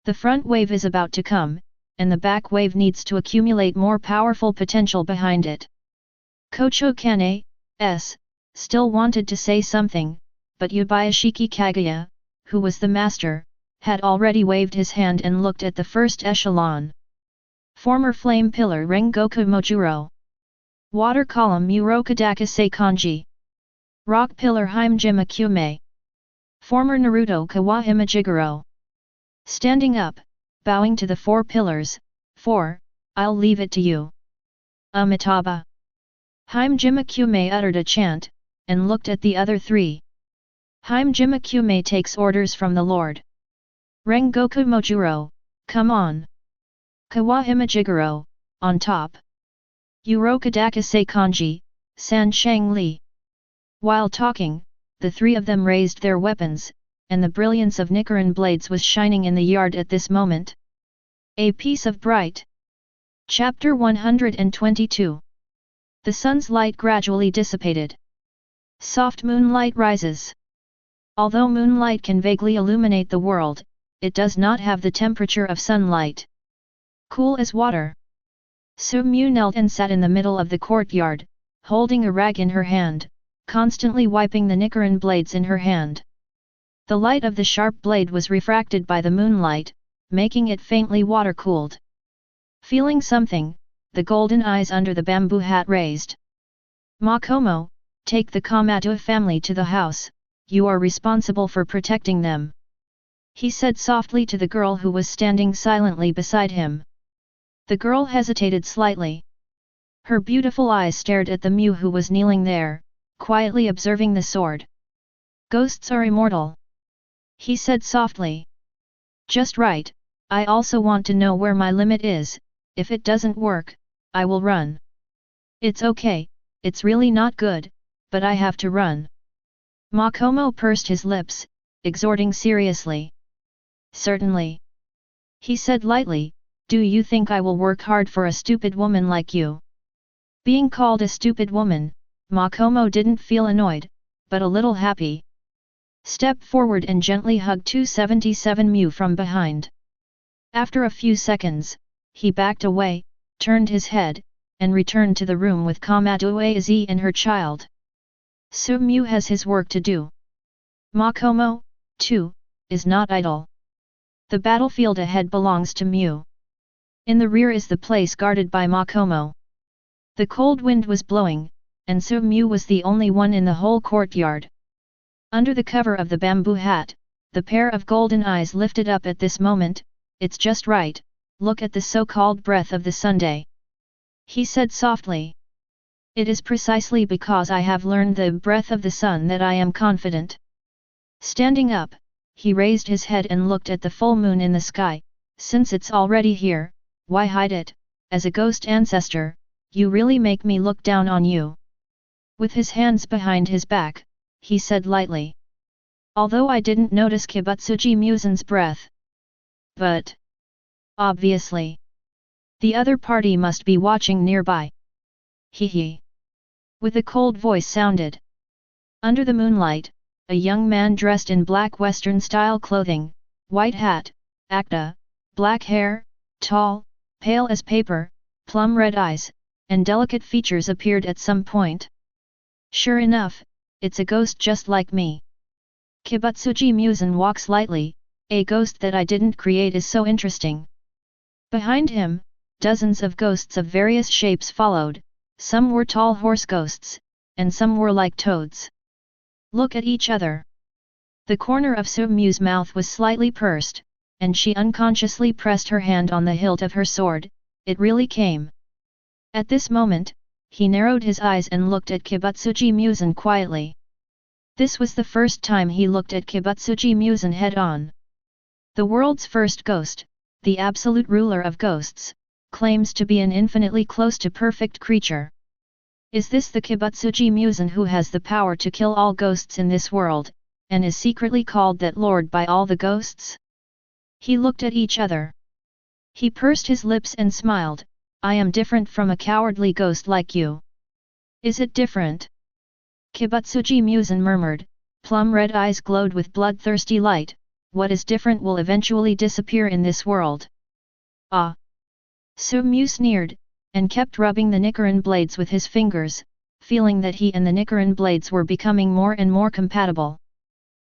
The front wave is about to come, and the back wave needs to accumulate more powerful potential behind it. Kocho Kane, still wanted to say something, but Ubayashiki Kaguya, who was the master, had already waved his hand and looked at the first echelon. Former Flame Pillar Rengoku Mojuro. Water Column Muroka Dakase Kanji. Rock Pillar Himejima Kyume. Former Naruto Kawahima Jigoro. Standing up, bowing to the four pillars, 4, I'll leave it to you. Amitabha. Himejima Kyume uttered a chant, and looked at the other three. Himejima Kyume takes orders from the Lord. Rengoku Mojuro, come on. Kawahima Jigoro, on top. Uroka Dakase Kanji, San Shang Li. While talking, the three of them raised their weapons, and the brilliance of Nichiren blades was shining in the yard at this moment. A piece of bright. Chapter 122. The sun's light gradually dissipated. Soft moonlight rises. Although moonlight can vaguely illuminate the world, it does not have the temperature of sunlight. Cool as water. Su-mu knelt and sat in the middle of the courtyard, holding a rag in her hand, constantly wiping the Nichiren blades in her hand. The light of the sharp blade was refracted by the moonlight, making it faintly water-cooled. Feeling something, the golden eyes under the bamboo hat raised. Makomo, take the Kanao family to the house, you are responsible for protecting them. He said softly to the girl who was standing silently beside him. The girl hesitated slightly. Her beautiful eyes stared at the Mu who was kneeling there, quietly observing the sword. Ghosts are immortal. He said softly. Just right, I also want to know where my limit is, if it doesn't work, I will run. It's okay, it's really not good, but I have to run. Makomo pursed his lips, exhorting seriously. Certainly. He said lightly, do you think I will work hard for a stupid woman like you? Being called a stupid woman, Makomo didn't feel annoyed, but a little happy. Stepped forward and gently hugged 277 Mu from behind. After a few seconds, he backed away, turned his head, and returned to the room with Kanao and her child. Su-mu has his work to do. Makomo, too, is not idle. The battlefield ahead belongs to Mu. In the rear is the place guarded by Makomo. The cold wind was blowing, and Su-mu was the only one in the whole courtyard. Under the cover of the bamboo hat, the pair of golden eyes lifted up at this moment. It's just right, look at the so-called breath of the Sunday. He said softly. It is precisely because I have learned the breath of the sun that I am confident. Standing up, he raised his head and looked at the full moon in the sky. Since it's already here, why hide it? As a ghost ancestor, you really make me look down on you. With his hands behind his back, he said lightly. Although I didn't notice Kibutsuji Musen's breath. But obviously, the other party must be watching nearby. Hee. With a cold voice sounded. Under the moonlight, a young man dressed in black Western-style clothing, white hat, acta, black hair, tall, pale as paper, plum-red eyes, and delicate features appeared at some point. Sure enough, it's a ghost just like me. Kibutsuji Musen walks lightly, a ghost that I didn't create is so interesting. Behind him, dozens of ghosts of various shapes followed, some were tall horse ghosts, and some were like toads. Look at each other. The corner of Su-mu's mouth was slightly pursed, and she unconsciously pressed her hand on the hilt of her sword. It really came. At this moment, he narrowed his eyes and looked at Kibutsuji Musen quietly. This was the first time he looked at Kibutsuji Musen head-on. The world's first ghost, the absolute ruler of ghosts, claims to be an infinitely close to perfect creature. Is this the Kibutsuji Musen who has the power to kill all ghosts in this world, and is secretly called that lord by all the ghosts? He looked at each other. He pursed his lips and smiled. I am different from a cowardly ghost like you. Is it different? Kibutsuji Musen murmured, plum-red eyes glowed with bloodthirsty light. What is different will eventually disappear in this world. Ah! Su-mu sneered, and kept rubbing the Nichiren blades with his fingers, feeling that he and the Nichiren blades were becoming more and more compatible.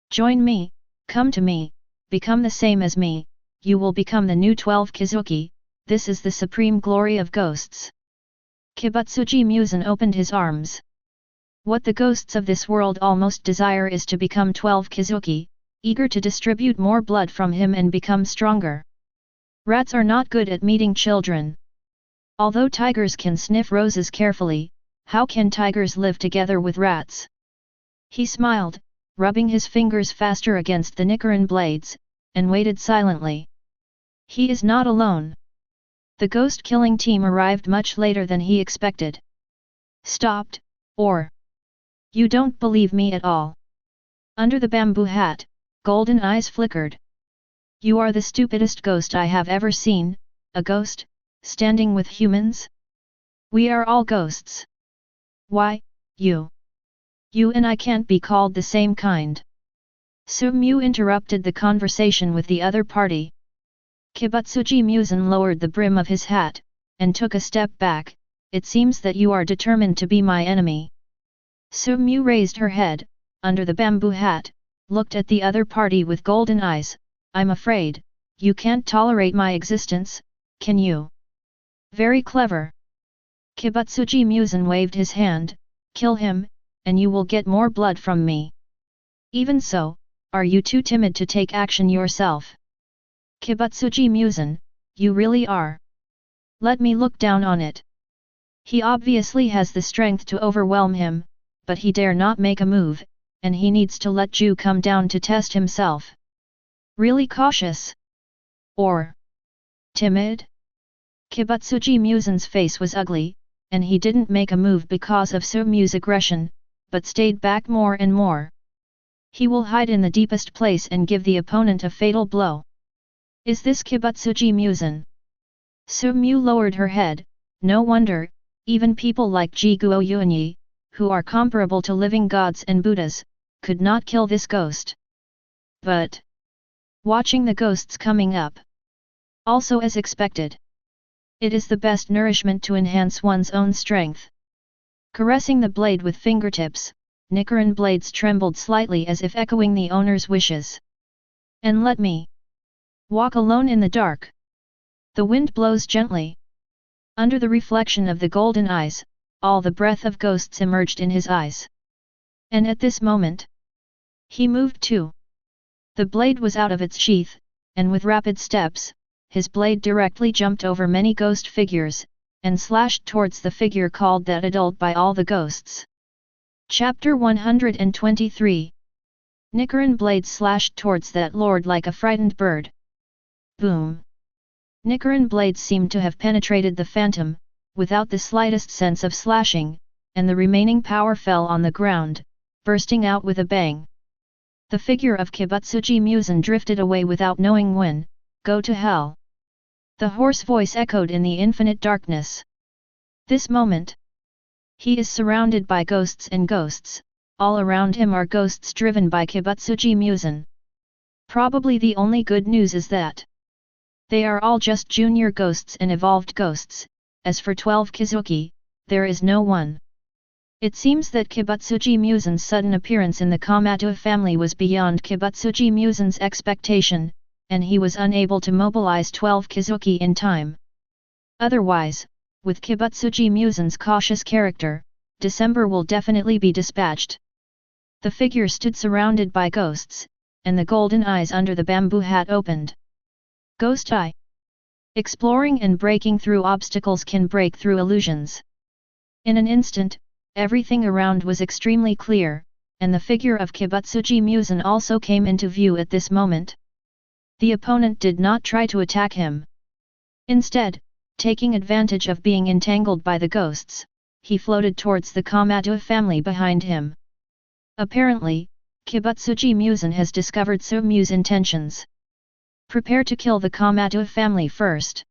Join me, come to me, become the same as me, you will become the new 12 Kizuki. This is the supreme glory of ghosts. Kibutsuji Musen opened his arms. What the ghosts of this world almost desire is to become 12 Kizuki, eager to distribute more blood from him and become stronger. Rats are not good at meeting children. Although tigers can sniff roses carefully, how can tigers live together with rats? He smiled, rubbing his fingers faster against the Nichiren blades, and waited silently. He is not alone. The ghost-killing team arrived much later than he expected. Stopped, or? You don't believe me at all. Under the bamboo hat, golden eyes flickered. You are the stupidest ghost I have ever seen, a ghost, standing with humans? We are all ghosts. Why, you and I can't be called the same kind. Su-mu interrupted the conversation with the other party. Kibutsuji Musen lowered the brim of his hat, and took a step back. It seems that you are determined to be my enemy. Su-mu raised her head, under the bamboo hat, looked at the other party with golden eyes. I'm afraid, you can't tolerate my existence, can you? Very clever. Kibutsuji Muzan waved his hand. Kill him, and you will get more blood from me. Even so, are you too timid to take action yourself? Kibutsuji Muzan, you really are. Let me look down on it. He obviously has the strength to overwhelm him, but he dare not make a move, and he needs to let Ju come down to test himself. Really cautious? Or timid? Kibutsuji Muzan's face was ugly, and he didn't make a move because of Su-mu's aggression, but stayed back more and more. He will hide in the deepest place and give the opponent a fatal blow. Is this Kibutsuji Muzan? Su-mu lowered her head. No wonder, even people like Ji Guo Yuanyi, who are comparable to living gods and Buddhas, could not kill this ghost. But watching the ghosts coming up, also as expected, it is the best nourishment to enhance one's own strength. Caressing the blade with fingertips, Nichiren blades trembled slightly as if echoing the owner's wishes. And let me walk alone in the dark. The wind blows gently. Under the reflection of the golden eyes, all the breath of ghosts emerged in his eyes. And at this moment, he moved too. The blade was out of its sheath, and with rapid steps, his blade directly jumped over many ghost figures, and slashed towards the figure called that adult by all the ghosts. Chapter 123. Nichiren blade slashed towards that lord like a frightened bird. Boom! Nichiren blades seemed to have penetrated the phantom, without the slightest sense of slashing, and the remaining power fell on the ground, bursting out with a bang. The figure of Kibutsuji Muzan drifted away without knowing when. Go to hell! The hoarse voice echoed in the infinite darkness. This moment, he is surrounded by ghosts and ghosts, all around him are ghosts driven by Kibutsuji Muzan. Probably the only good news is that they are all just junior ghosts and evolved ghosts. As for 12 Kizuki, there is no one. It seems that Kibutsuji Muzan's sudden appearance in the Kanao family was beyond Kibutsuji Muzan's expectation, and he was unable to mobilize 12 Kizuki in time. Otherwise, with Kibutsuji Muzan's cautious character, December will definitely be dispatched. The figure stood surrounded by ghosts, and the golden eyes under the bamboo hat opened. Ghost Eye. Exploring and breaking through obstacles can break through illusions. In an instant, everything around was extremely clear, and the figure of Kibutsuji Muzan also came into view at this moment. The opponent did not try to attack him. Instead, taking advantage of being entangled by the ghosts, he floated towards the Kanao family behind him. Apparently, Kibutsuji Muzan has discovered Su-mu's intentions. Prepare to kill the Kanao family first.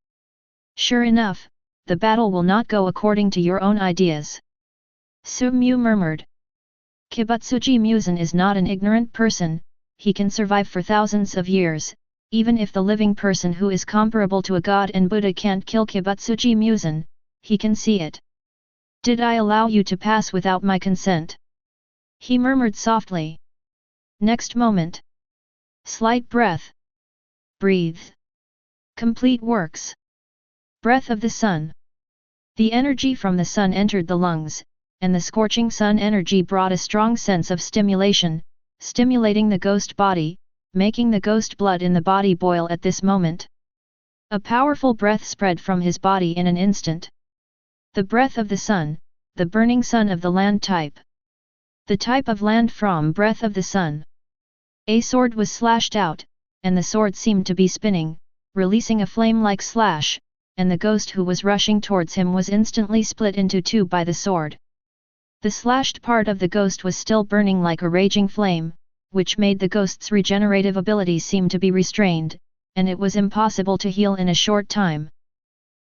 Sure enough, the battle will not go according to your own ideas. Su-mu murmured. Kibutsuji Muzan is not an ignorant person, he can survive for thousands of years, even if the living person who is comparable to a god and Buddha can't kill Kibutsuji Muzan, he can see it. Did I allow you to pass without my consent? He murmured softly. Next moment. Slight breath. Breathe. Complete works. Breath of the sun. The energy from the sun entered the lungs, and the scorching sun energy brought a strong sense of stimulation, stimulating the ghost body, making the ghost blood in the body boil at this moment. A powerful breath spread from his body in an instant. The breath of the sun, the burning sun of the land type. The type of land from breath of the sun. A sword was slashed out, and the sword seemed to be spinning, releasing a flame-like slash, and the ghost who was rushing towards him was instantly split into two by the sword. The slashed part of the ghost was still burning like a raging flame, which made the ghost's regenerative ability seem to be restrained, and it was impossible to heal in a short time.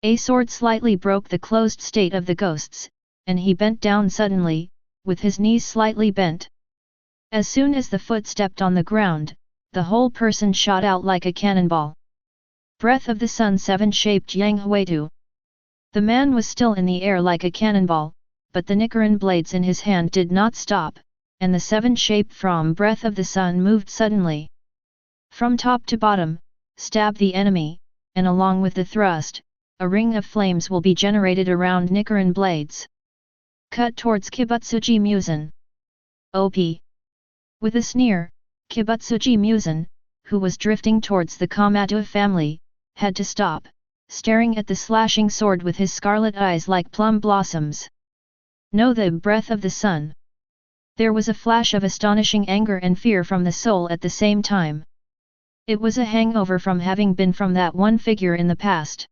A sword slightly broke the closed state of the ghosts, and he bent down suddenly, with his knees slightly bent. As soon as the foot stepped on the ground, the whole person shot out like a cannonball. Breath of the Sun 7 shaped Yang Huitu. The man was still in the air like a cannonball, but the Nichiren blades in his hand did not stop, and the seven-shaped from breath of the sun moved suddenly. From top to bottom, stab the enemy, and along with the thrust, a ring of flames will be generated around Nichiren blades. Cut towards Kibutsuji Musen. OP. With a sneer, Kibutsuji Musen, who was drifting towards the Komato family, had to stop, staring at the slashing sword with his scarlet eyes like plum blossoms. No, the breath of the sun. There was a flash of astonishing anger and fear from the soul at the same time. It was a hangover from having been from that one figure in the past.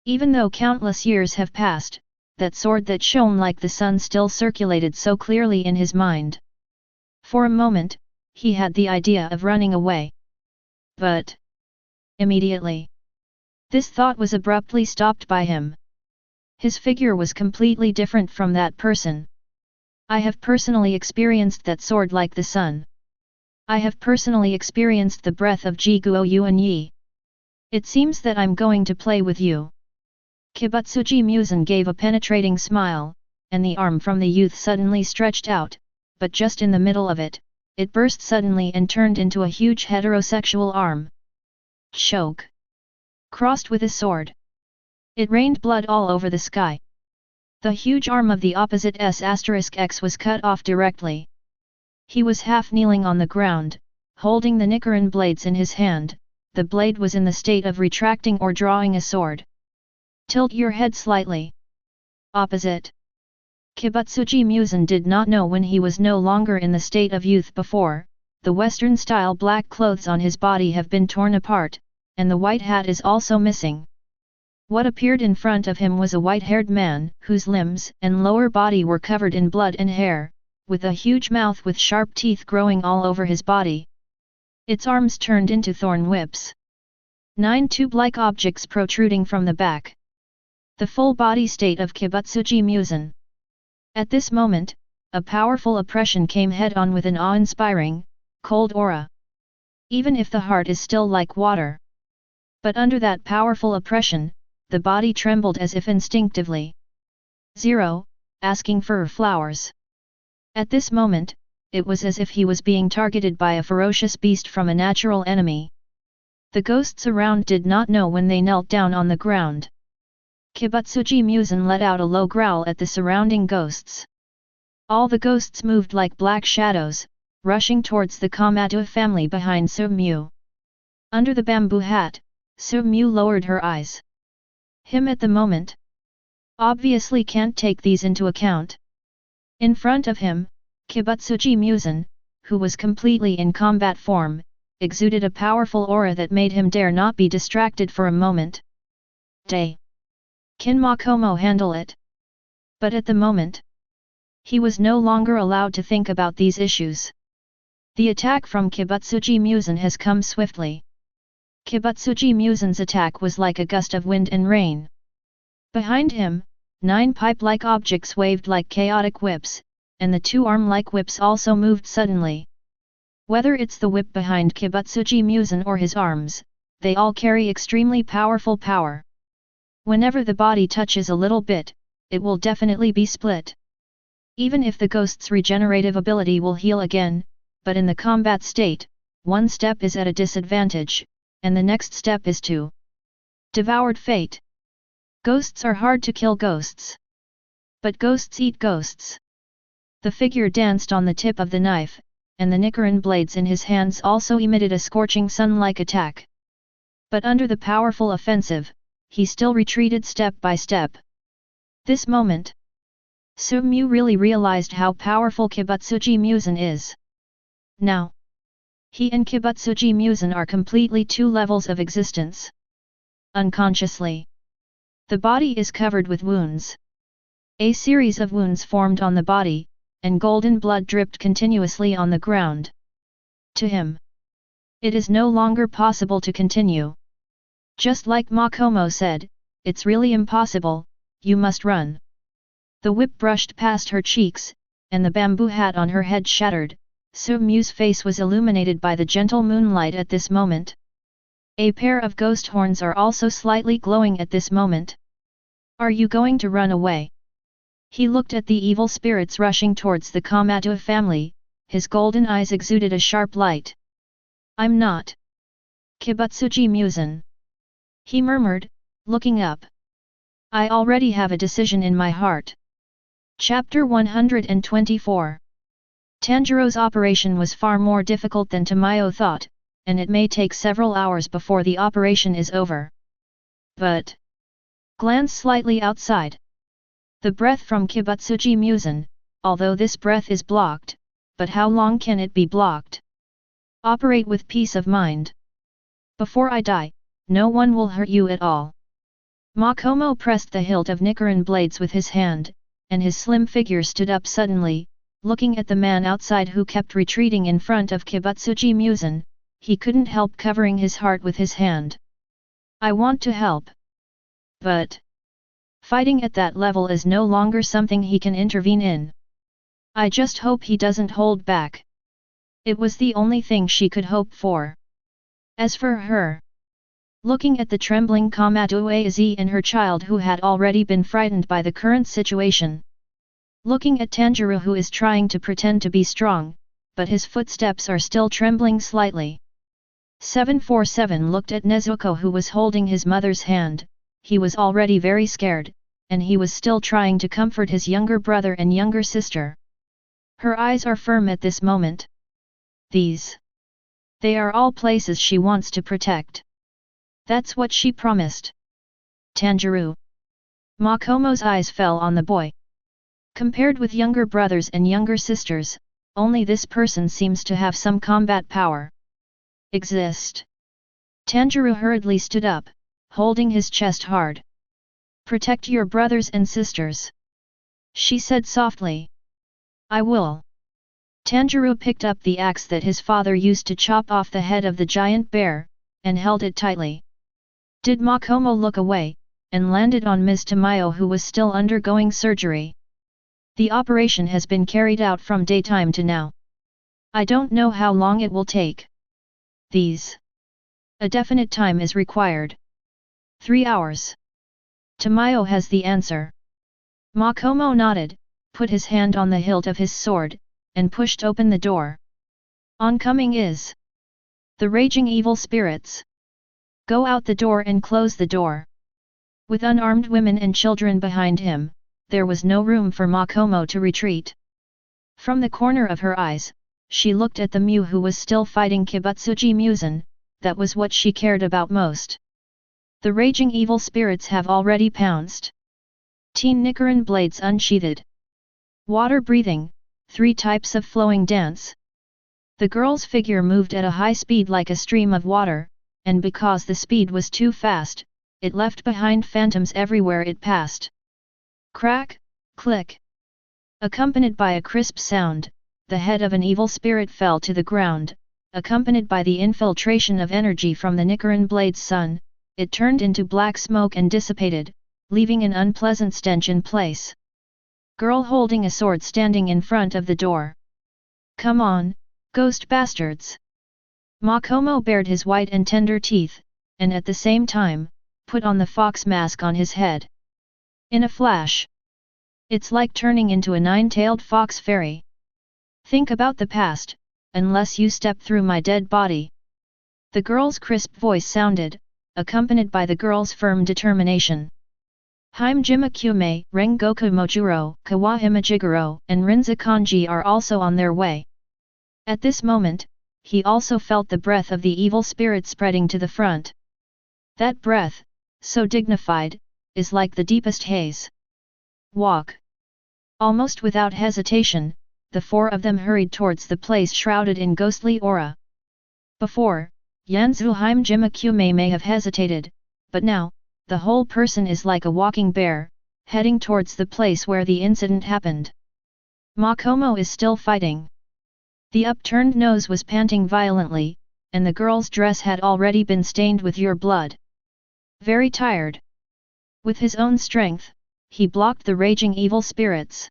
Even though countless years have passed, that sword that shone like the sun still circulated so clearly in his mind. For a moment, he had the idea of running away. But immediately, this thought was abruptly stopped by him. His figure was completely different from that person. I have personally experienced that sword like the sun. I have personally experienced the breath of Ji Guo Yuan Yi. It seems that I'm going to play with you. Kibutsuji Musen gave a penetrating smile, and the arm from the youth suddenly stretched out, but just in the middle of it, it burst suddenly and turned into a huge heterosexual arm. Choke. Crossed with a sword. It rained blood all over the sky. The huge arm of the opposite S*X was cut off directly. He was half kneeling on the ground, holding the Nichiren blades in his hand. The blade was in the state of retracting or drawing a sword. Tilt your head slightly. Opposite. Kibutsuji Musen did not know when he was no longer in the state of youth before. The Western-style black clothes on his body have been torn apart, and the white hat is also missing. What appeared in front of him was a white-haired man, whose limbs and lower body were covered in blood and hair, with a huge mouth with sharp teeth growing all over his body. Its arms turned into thorn whips. 9 tube-like objects protruding from the back. The full body state of Kibutsuji Musen. At this moment, a powerful oppression came head-on with an awe-inspiring, cold aura. Even if the heart is still like water. But under that powerful oppression, the body trembled as if instinctively. 0, asking for flowers. At this moment, it was as if he was being targeted by a ferocious beast from a natural enemy. The ghosts around did not know when they knelt down on the ground. Kibutsuji Musen let out a low growl at the surrounding ghosts. All the ghosts moved like black shadows, rushing towards the Komato family behind Su-mu. Under the bamboo hat, Su-mu lowered her eyes. Him at the moment? Obviously can't take these into account. In front of him, Kibutsuji Musen, who was completely in combat form, exuded a powerful aura that made him dare not be distracted for a moment. Day. Can Makomo handle it? But at the moment, he was no longer allowed to think about these issues. The attack from Kibutsuji Musen has come swiftly. Kibutsuji Musen's attack was like a gust of wind and rain. Behind him, 9 pipe-like objects waved like chaotic whips, and the 2 arm-like whips also moved suddenly. Whether it's the whip behind Kibutsuji Musen or his arms, they all carry extremely powerful power. Whenever the body touches a little bit, it will definitely be split. Even if the ghost's regenerative ability will heal again, but in the combat state, one step is at a disadvantage, and the next step is to devoured fate. Ghosts are hard to kill ghosts. But ghosts eat ghosts. The figure danced on the tip of the knife, and the Nichiren blades in his hands also emitted a scorching sun-like attack. But under the powerful offensive, he still retreated step by step. This moment, Su-mu really realized how powerful Kibutsuji Musen is. Now, he and Kibutsuji Musen are completely 2 levels of existence. Unconsciously, the body is covered with wounds. A series of wounds formed on the body, and golden blood dripped continuously on the ground. To him, it is no longer possible to continue. Just like Makomo said, it's really impossible, you must run. The whip brushed past her cheeks, and the bamboo hat on her head shattered. Su-mu's face was illuminated by the gentle moonlight at this moment. A pair of ghost horns are also slightly glowing at this moment. Are you going to run away? He looked at the evil spirits rushing towards the Kanao family, his golden eyes exuded a sharp light. I'm not. Kibutsuji Musen. He murmured, looking up. I already have a decision in my heart. Chapter 124. Tanjiro's operation was far more difficult than Tamayo thought, and it may take several hours before the operation is over. But glance slightly outside. The breath from Kibutsuji Musen, although this breath is blocked, but how long can it be blocked? Operate with peace of mind. Before I die, no one will hurt you at all. Makomo pressed the hilt of Nichiren blades with his hand, and his slim figure stood up suddenly, looking at the man outside who kept retreating in front of Kibutsuji Musen. He couldn't help covering his heart with his hand. I want to help. But fighting at that level is no longer something he can intervene in. I just hope he doesn't hold back. It was the only thing she could hope for. As for her, looking at the trembling Kamatuazi and her child who had already been frightened by the current situation. Looking at Tanjiro who is trying to pretend to be strong, but his footsteps are still trembling slightly. 747 looked at Nezuko who was holding his mother's hand. He was already very scared, and he was still trying to comfort his younger brother and younger sister. Her eyes are firm at this moment. They are all places she wants to protect. That's what she promised. Tanjiro. Makomo's eyes fell on the boy. Compared with younger brothers and younger sisters, only this person seems to have some combat power. Tanjiro hurriedly stood up, holding his chest hard. Protect your brothers and sisters. She said softly. I will. Tanjiro picked up the axe that his father used to chop off the head of the giant bear, and held it tightly. Did Makomo look away, and landed on Ms. Tamayo who was still undergoing surgery. The operation has been carried out from daytime to now. I don't know how long it will take. A definite time is required. 3 hours. Tamayo has the answer. Makomo nodded, put his hand on the hilt of his sword, and pushed open the door. Oncoming is the raging evil spirits. Go out the door and close the door. With unarmed women and children behind him, there was no room for Makomo to retreat. From the corner of her eyes, she looked at the Mew who was still fighting Kibutsuji Musen. That was what she cared about most. The raging evil spirits have already pounced. Teen Nichiren blades unsheathed. Water breathing, 3 types of flowing dance. The girl's figure moved at a high speed like a stream of water, and because the speed was too fast, it left behind phantoms everywhere it passed. Crack, click. Accompanied by a crisp sound, the head of an evil spirit fell to the ground, accompanied by the infiltration of energy from the Nichiren blade's sun. It turned into black smoke and dissipated, leaving an unpleasant stench in place. Girl holding a sword standing in front of the door. Come on, ghost bastards! Makomo bared his white and tender teeth, and at the same time, put on the fox mask on his head. In a flash. It's like turning into a 9-tailed fox fairy. Think about the past, unless you step through my dead body. The girl's crisp voice sounded, accompanied by the girl's firm determination. Himejima Kume, Rengoku Mojuro, Kawahima Jigoro, and Rinza Kanji are also on their way. At this moment, he also felt the breath of the evil spirit spreading to the front. That breath, so dignified, is like the deepest haze. Walk. Almost without hesitation, the 4 of them hurried towards the place shrouded in ghostly aura. Before, Yanzu Himejima Kume may have hesitated, but now, the whole person is like a walking bear, heading towards the place where the incident happened. Makomo is still fighting. The upturned nose was panting violently, and the girl's dress had already been stained with your blood. Very tired. With his own strength, he blocked the raging evil spirits.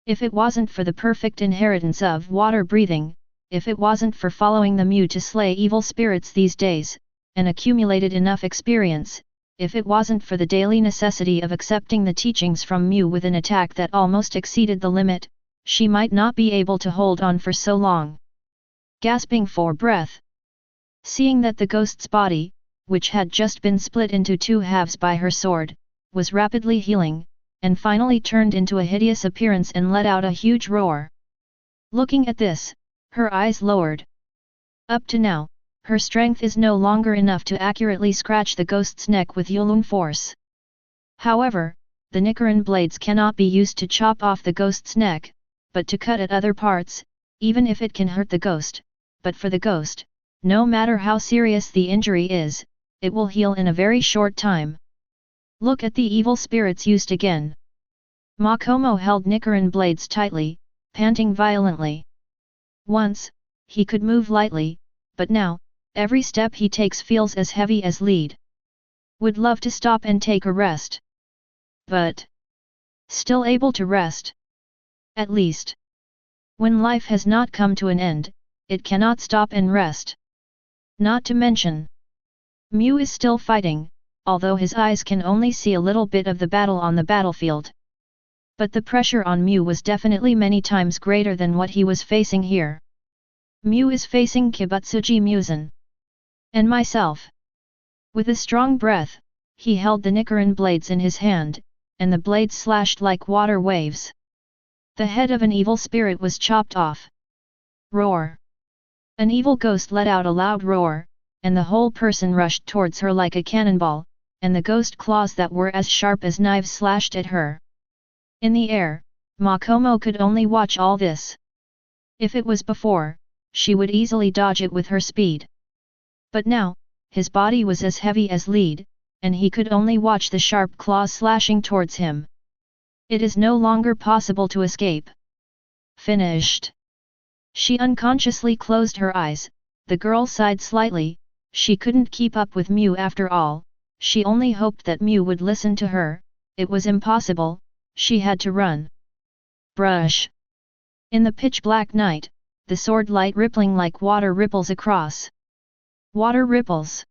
If it wasn't for the perfect inheritance of water breathing, if it wasn't for following the Mew to slay evil spirits these days, and accumulated enough experience, if it wasn't for the daily necessity of accepting the teachings from Mu with an attack that almost exceeded the limit, she might not be able to hold on for so long. Gasping for breath. Seeing that the ghost's body, which had just been split into two halves by her sword, was rapidly healing, and finally turned into a hideous appearance and let out a huge roar. Looking at this, her eyes lowered. Up to now, her strength is no longer enough to accurately scratch the ghost's neck with Yulun force. However, the Nichiren blades cannot be used to chop off the ghost's neck, but to cut at other parts, even if it can hurt the ghost. But for the ghost, no matter how serious the injury is, it will heal in a very short time. Look at the evil spirits used again. Makomo held Nichiren blades tightly, panting violently. Once, he could move lightly, but now, every step he takes feels as heavy as lead. Would love to stop and take a rest. But still able to rest. At least. When life has not come to an end, it cannot stop and rest. Not to mention, Mu is still fighting, although his eyes can only see a little bit of the battle on the battlefield. But the pressure on Mu was definitely many times greater than what he was facing here. Mu is facing Kibutsuji Muzan. And myself. With a strong breath, he held the Nichiren blades in his hand, and the blades slashed like water waves. The head of an evil spirit was chopped off. Roar! An evil ghost let out a loud roar, and the whole person rushed towards her like a cannonball, and the ghost claws that were as sharp as knives slashed at her. In the air, Makomo could only watch all this. If it was before, she would easily dodge it with her speed. But now, his body was as heavy as lead, and he could only watch the sharp claws slashing towards him. It is no longer possible to escape. Finished. She unconsciously closed her eyes. The girl sighed slightly. She couldn't keep up with Mu after all. She only hoped that Mu would listen to her. It was impossible. She had to run. Brush. In the pitch-black night, the sword light rippling like water ripples across. Water ripples.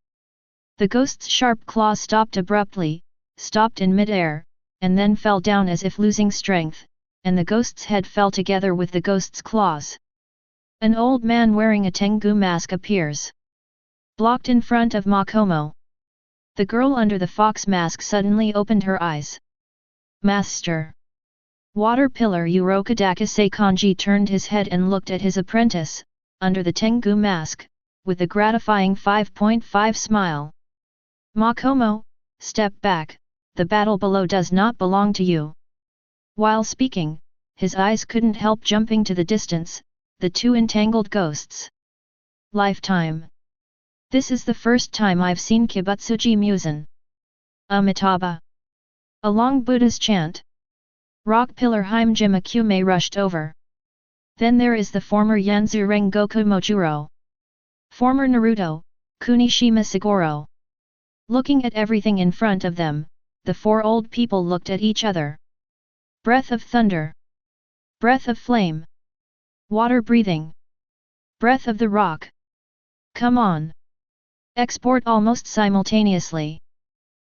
The ghost's sharp claw stopped abruptly, stopped in mid-air, and then fell down as if losing strength, and the ghost's head fell together with the ghost's claws. An old man wearing a Tengu mask appears. Blocked in front of Makomo. The girl under the fox mask suddenly opened her eyes. Master! Water pillar Urokodaka Seikanji turned his head and looked at his apprentice, under the Tengu mask, with a gratifying 5.5 smile. Makomo, step back, the battle below does not belong to you. While speaking, his eyes couldn't help jumping to the distance, the two entangled ghosts. Lifetime. This is the first time I've seen Kibutsuji Muzan. Amitabha. Along Buddha's chant. Rock pillar Himejima Kume rushed over. Then there is the former Yanzu Rengoku Mojuro. Former Naruto, Kunishima Sagoro. Looking at everything in front of them, the four old people looked at each other. Breath of thunder. Breath of flame. Water breathing. Breath of the rock. Come on. Export almost simultaneously.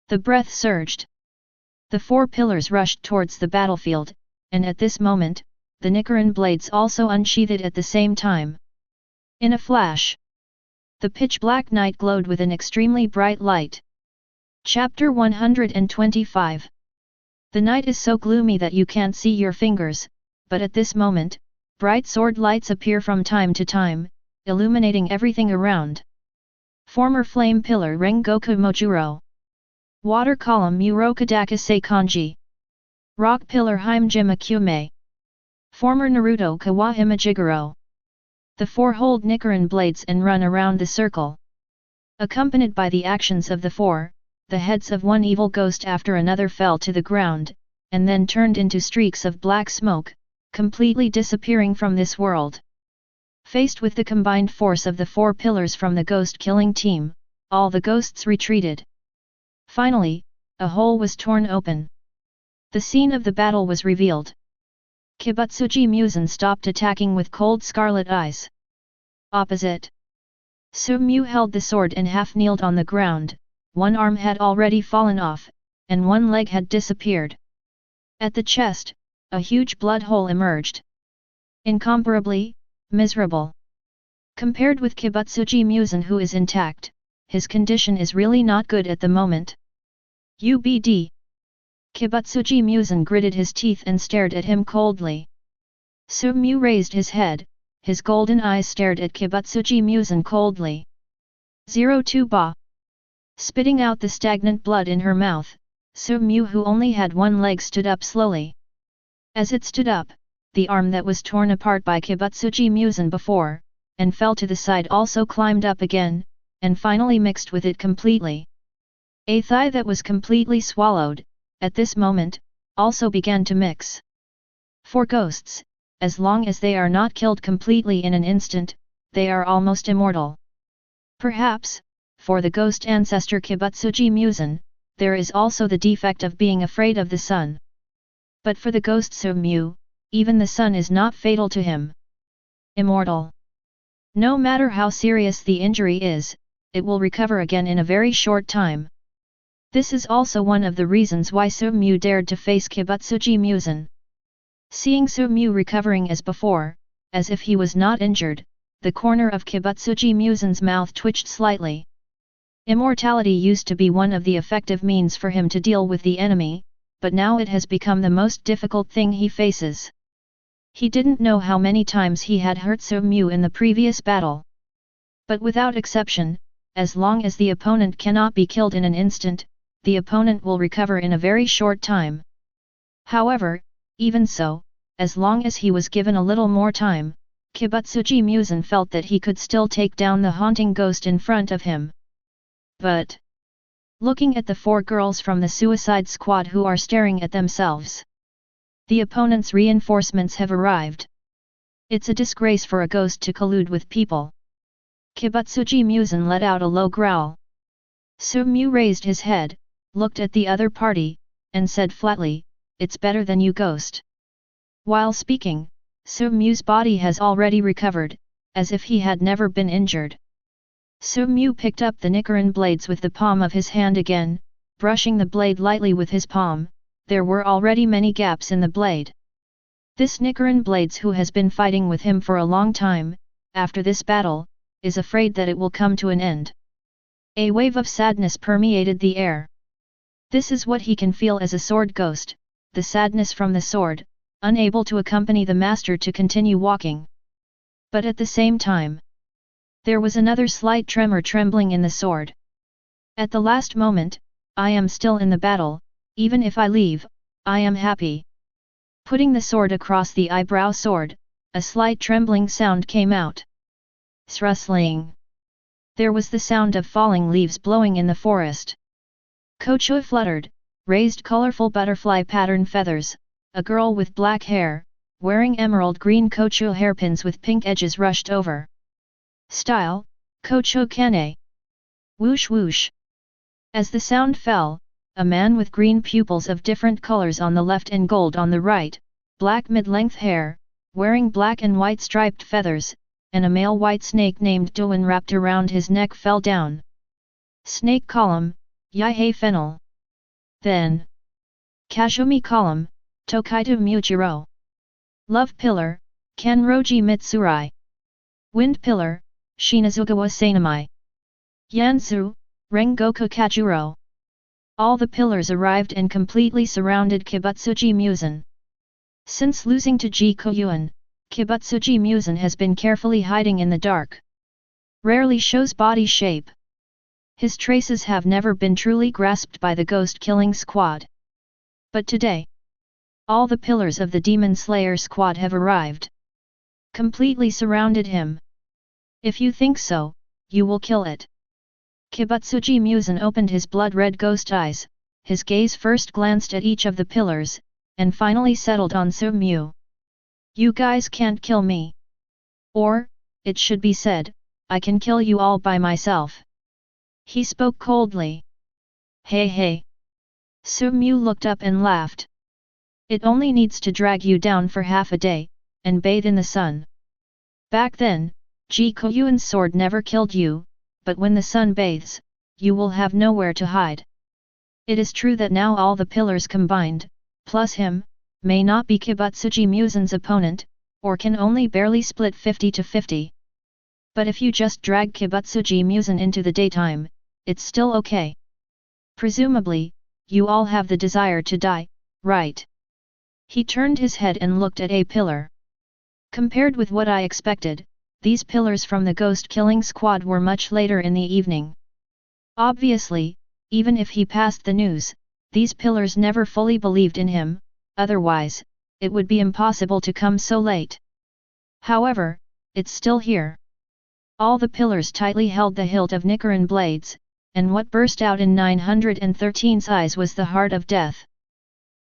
The breath surged. The four pillars rushed towards the battlefield, and at this moment, the Nichiren blades also unsheathed at the same time. In a flash, the pitch-black night glowed with an extremely bright light. Chapter 125. The night is so gloomy that you can't see your fingers, but at this moment, bright sword lights appear from time to time, illuminating everything around. Former flame pillar Rengoku Mojuro. Water column Urokodaka Seikanji. Rock pillar Himejima Kume. Former Naruto Kawahima Jigoro. The four hold Nichiren blades and run around the circle. Accompanied by the actions of the four, the heads of one evil ghost after another fell to the ground, and then turned into streaks of black smoke, completely disappearing from this world. Faced with the combined force of the four pillars from the ghost-killing team, all the ghosts retreated. Finally, a hole was torn open. The scene of the battle was revealed. Kibutsuji Muzan stopped attacking with cold scarlet eyes. Opposite. Su-mu held the sword and half-kneeled on the ground, one arm had already fallen off, and one leg had disappeared. At the chest, a huge blood hole emerged. Incomparably miserable. Compared with Kibutsuji Musen, who is intact, his condition is really not good at the moment. UBD. Kibutsuji Musen gritted his teeth and stared at him coldly. Su-mu raised his head, his golden eyes stared at Kibutsuji Musen coldly. 02 Ba. Spitting out the stagnant blood in her mouth, Su-mu, who only had one leg, stood up slowly. As it stood up, the arm that was torn apart by Kibutsuji Musen before, and fell to the side, also climbed up again, and finally mixed with it completely. A thigh that was completely swallowed, at this moment, also began to mix. For ghosts, as long as they are not killed completely in an instant, they are almost immortal. Perhaps, for the ghost ancestor Kibutsuji Musen, there is also the defect of being afraid of the sun. But for the ghost Su-mu, even the sun is not fatal to him. Immortal. No matter how serious the injury is, it will recover again in a very short time. This is also one of the reasons why Su-mu dared to face Kibutsuji Musen. Seeing Su-mu recovering as before, as if he was not injured, the corner of Kibutsuji Musen's mouth twitched slightly. Immortality used to be one of the effective means for him to deal with the enemy, but now it has become the most difficult thing he faces. He didn't know how many times he had hurt Su-mu in the previous battle. But without exception, as long as the opponent cannot be killed in an instant, the opponent will recover in a very short time. However, even so, as long as he was given a little more time, Kibutsuji Musen felt that he could still take down the haunting ghost in front of him. But, looking at the four girls from the suicide squad who are staring at themselves, the opponent's reinforcements have arrived. It's a disgrace for a ghost to collude with people. Kibutsuji Musen let out a low growl. Su-mu raised his head, looked at the other party, and said flatly, "It's better than you, ghost." While speaking, Su-mu's body has already recovered, as if he had never been injured. Su-mu picked up the Nichiren blades with the palm of his hand again, brushing the blade lightly with his palm. There were already many gaps in the blade. This Nichiren blades, who has been fighting with him for a long time, after this battle, is afraid that it will come to an end. A wave of sadness permeated the air. This is what he can feel as a sword ghost, the sadness from the sword, unable to accompany the master to continue walking. But at the same time, there was another slight tremor trembling in the sword. At the last moment, I am still in the battle, even if I leave, I am happy. Putting the sword across the eyebrow sword, a slight trembling sound came out. Rustling. There was the sound of falling leaves blowing in the forest. Kocho fluttered, raised colorful butterfly pattern feathers. A girl with black hair, wearing emerald green kocho hairpins with pink edges, rushed over. Style, Kocho Kane. Whoosh whoosh. As the sound fell, a man with green pupils of different colors on the left and gold on the right, black mid-length hair, wearing black and white striped feathers, and a male white snake named Doan wrapped around his neck fell down. Snake column, Yaihei Fennel. Then, Kazumi column, Tokaido Muchiro. Love pillar, Kanroji Mitsurai. Wind pillar, Shinazugawa Sanamai. Yansu, Rengoku Kajuro. All the pillars arrived and completely surrounded Kibutsuji Musen. Since losing to Ji Koyuan, Kibutsuji Musen has been carefully hiding in the dark. Rarely shows body shape. His traces have never been truly grasped by the ghost-killing squad. But today, all the pillars of the Demon Slayer squad have arrived. Completely surrounded him. If you think so, you will kill it. Kibutsuji Musen opened his blood-red ghost eyes, his gaze first glanced at each of the pillars, and finally settled on Su-mu. You guys can't kill me. Or, it should be said, I can kill you all by myself. He spoke coldly. Hey hey. Su-mu looked up and laughed. It only needs to drag you down for half a day, and bathe in the sun. Back then, Ji Koyuan's sword never killed you, but when the sun bathes, you will have nowhere to hide. It is true that now all the pillars combined, plus him, may not be Kibutsuji Musen's opponent, or can only barely split 50 to 50. But if you just drag Kibutsuji Musen into the daytime, it's still okay. Presumably, you all have the desire to die, right? He turned his head and looked at a pillar. Compared with what I expected, these pillars from the ghost-killing squad were much later in the evening. Obviously, even if he passed the news, these pillars never fully believed in him, otherwise, it would be impossible to come so late. However, it's still here. All the pillars tightly held the hilt of Nichiren blades, and what burst out in 913's eyes was the heart of death.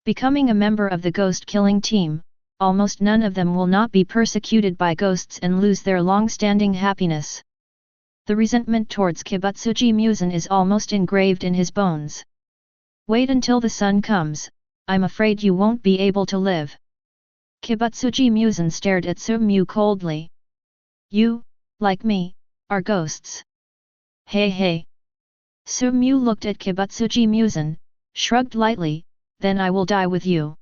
Becoming a member of the ghost-killing team, almost none of them will not be persecuted by ghosts and lose their long-standing happiness. The resentment towards Kibutsuji Musen is almost engraved in his bones. Wait until the sun comes, I'm afraid you won't be able to live. Kibutsuji Musen stared at Su-mu coldly. You, like me, are ghosts. Hey hey. Su-mu looked at Kibutsuji Musen, shrugged lightly, then I will die with you.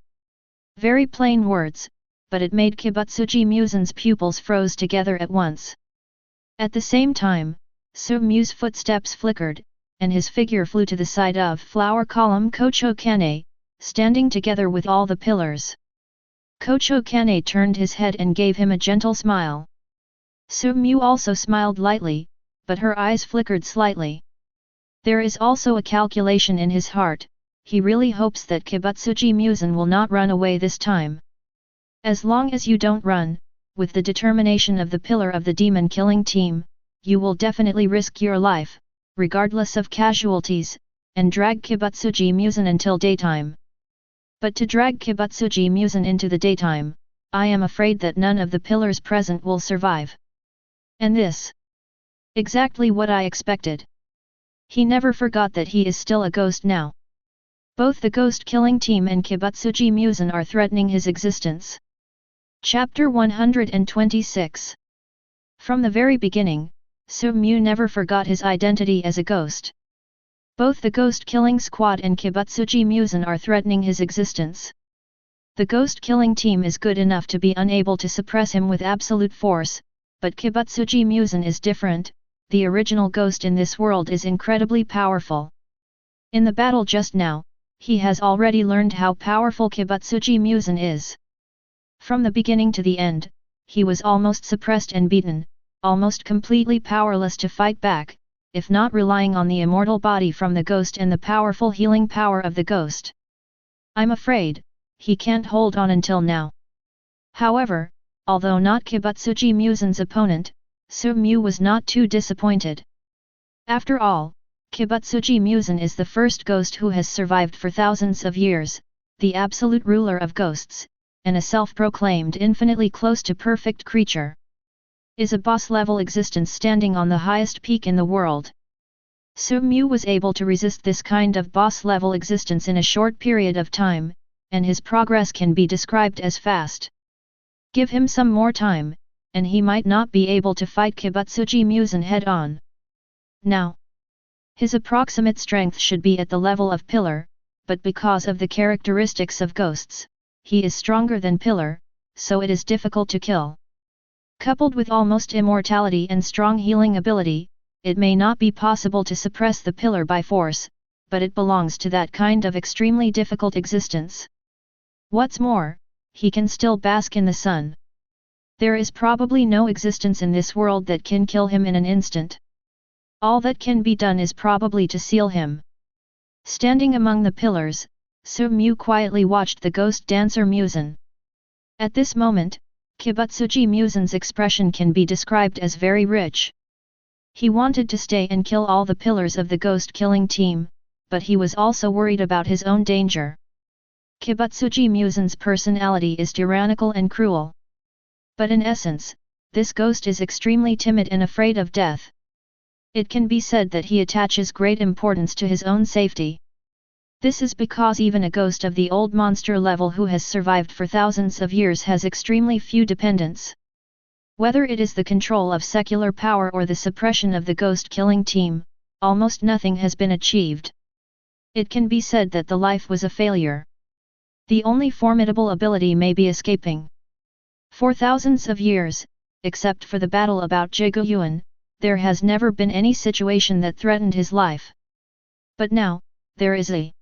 Very plain words, but it made Kibutsuji Musen's pupils froze together at once. At the same time, Su-mu's footsteps flickered, and his figure flew to the side of flower column Kocho Kane, standing together with all the pillars. Kocho Kane turned his head and gave him a gentle smile. Su-mu also smiled lightly, but her eyes flickered slightly. There is also a calculation in his heart, he really hopes that Kibutsuji Musen will not run away this time. As long as you don't run, with the determination of the pillar of the demon-killing team, you will definitely risk your life, regardless of casualties, and drag Kibutsuji Musen until daytime. But to drag Kibutsuji Musen into the daytime, I am afraid that none of the pillars present will survive. And this? Exactly what I expected. He never forgot that he is still a ghost now. Both the ghost-killing team and Kibutsuji Musen are threatening his existence. Chapter 126. From the very beginning, Su-mu never forgot his identity as a ghost. Both the ghost-killing squad and Kibutsuji Musen are threatening his existence. The ghost-killing team is good enough to be unable to suppress him with absolute force, but Kibutsuji Musen is different. The original ghost in this world is incredibly powerful. In the battle just now, he has already learned how powerful Kibutsuji Musen is. From the beginning to the end, he was almost suppressed and beaten, almost completely powerless to fight back, if not relying on the immortal body from the ghost and the powerful healing power of the ghost. I'm afraid, he can't hold on until now. However, although not Kibutsuji Musen's opponent, Su-mu was not too disappointed. After all, Kibutsuji Musen is the first ghost who has survived for thousands of years, the absolute ruler of ghosts, and a self-proclaimed infinitely close to perfect creature. Is a boss-level existence standing on the highest peak in the world. Su-mu was able to resist this kind of boss-level existence in a short period of time, and his progress can be described as fast. Give him some more time, and he might not be able to fight Kibutsuji Musen head-on. Now, his approximate strength should be at the level of Pillar, but because of the characteristics of ghosts, he is stronger than Pillar, so it is difficult to kill. Coupled with almost immortality and strong healing ability, it may not be possible to suppress the Pillar by force, but it belongs to that kind of extremely difficult existence. What's more, he can still bask in the sun. There is probably no existence in this world that can kill him in an instant. All that can be done is probably to seal him. Standing among the pillars, Su-mu quietly watched the ghost dancer Musen. At this moment, Kibutsuji Musen's expression can be described as very rich. He wanted to stay and kill all the pillars of the ghost-killing team, but he was also worried about his own danger. Kibutsuji Musen's personality is tyrannical and cruel. But in essence, this ghost is extremely timid and afraid of death. It can be said that he attaches great importance to his own safety. This is because even a ghost of the old monster level who has survived for thousands of years has extremely few dependents. Whether it is the control of secular power or the suppression of the ghost-killing team, almost nothing has been achieved. It can be said that the life was a failure. The only formidable ability may be escaping. For thousands of years, except for the battle about Jiguyuan, there has never been any situation that threatened his life. But now, there is a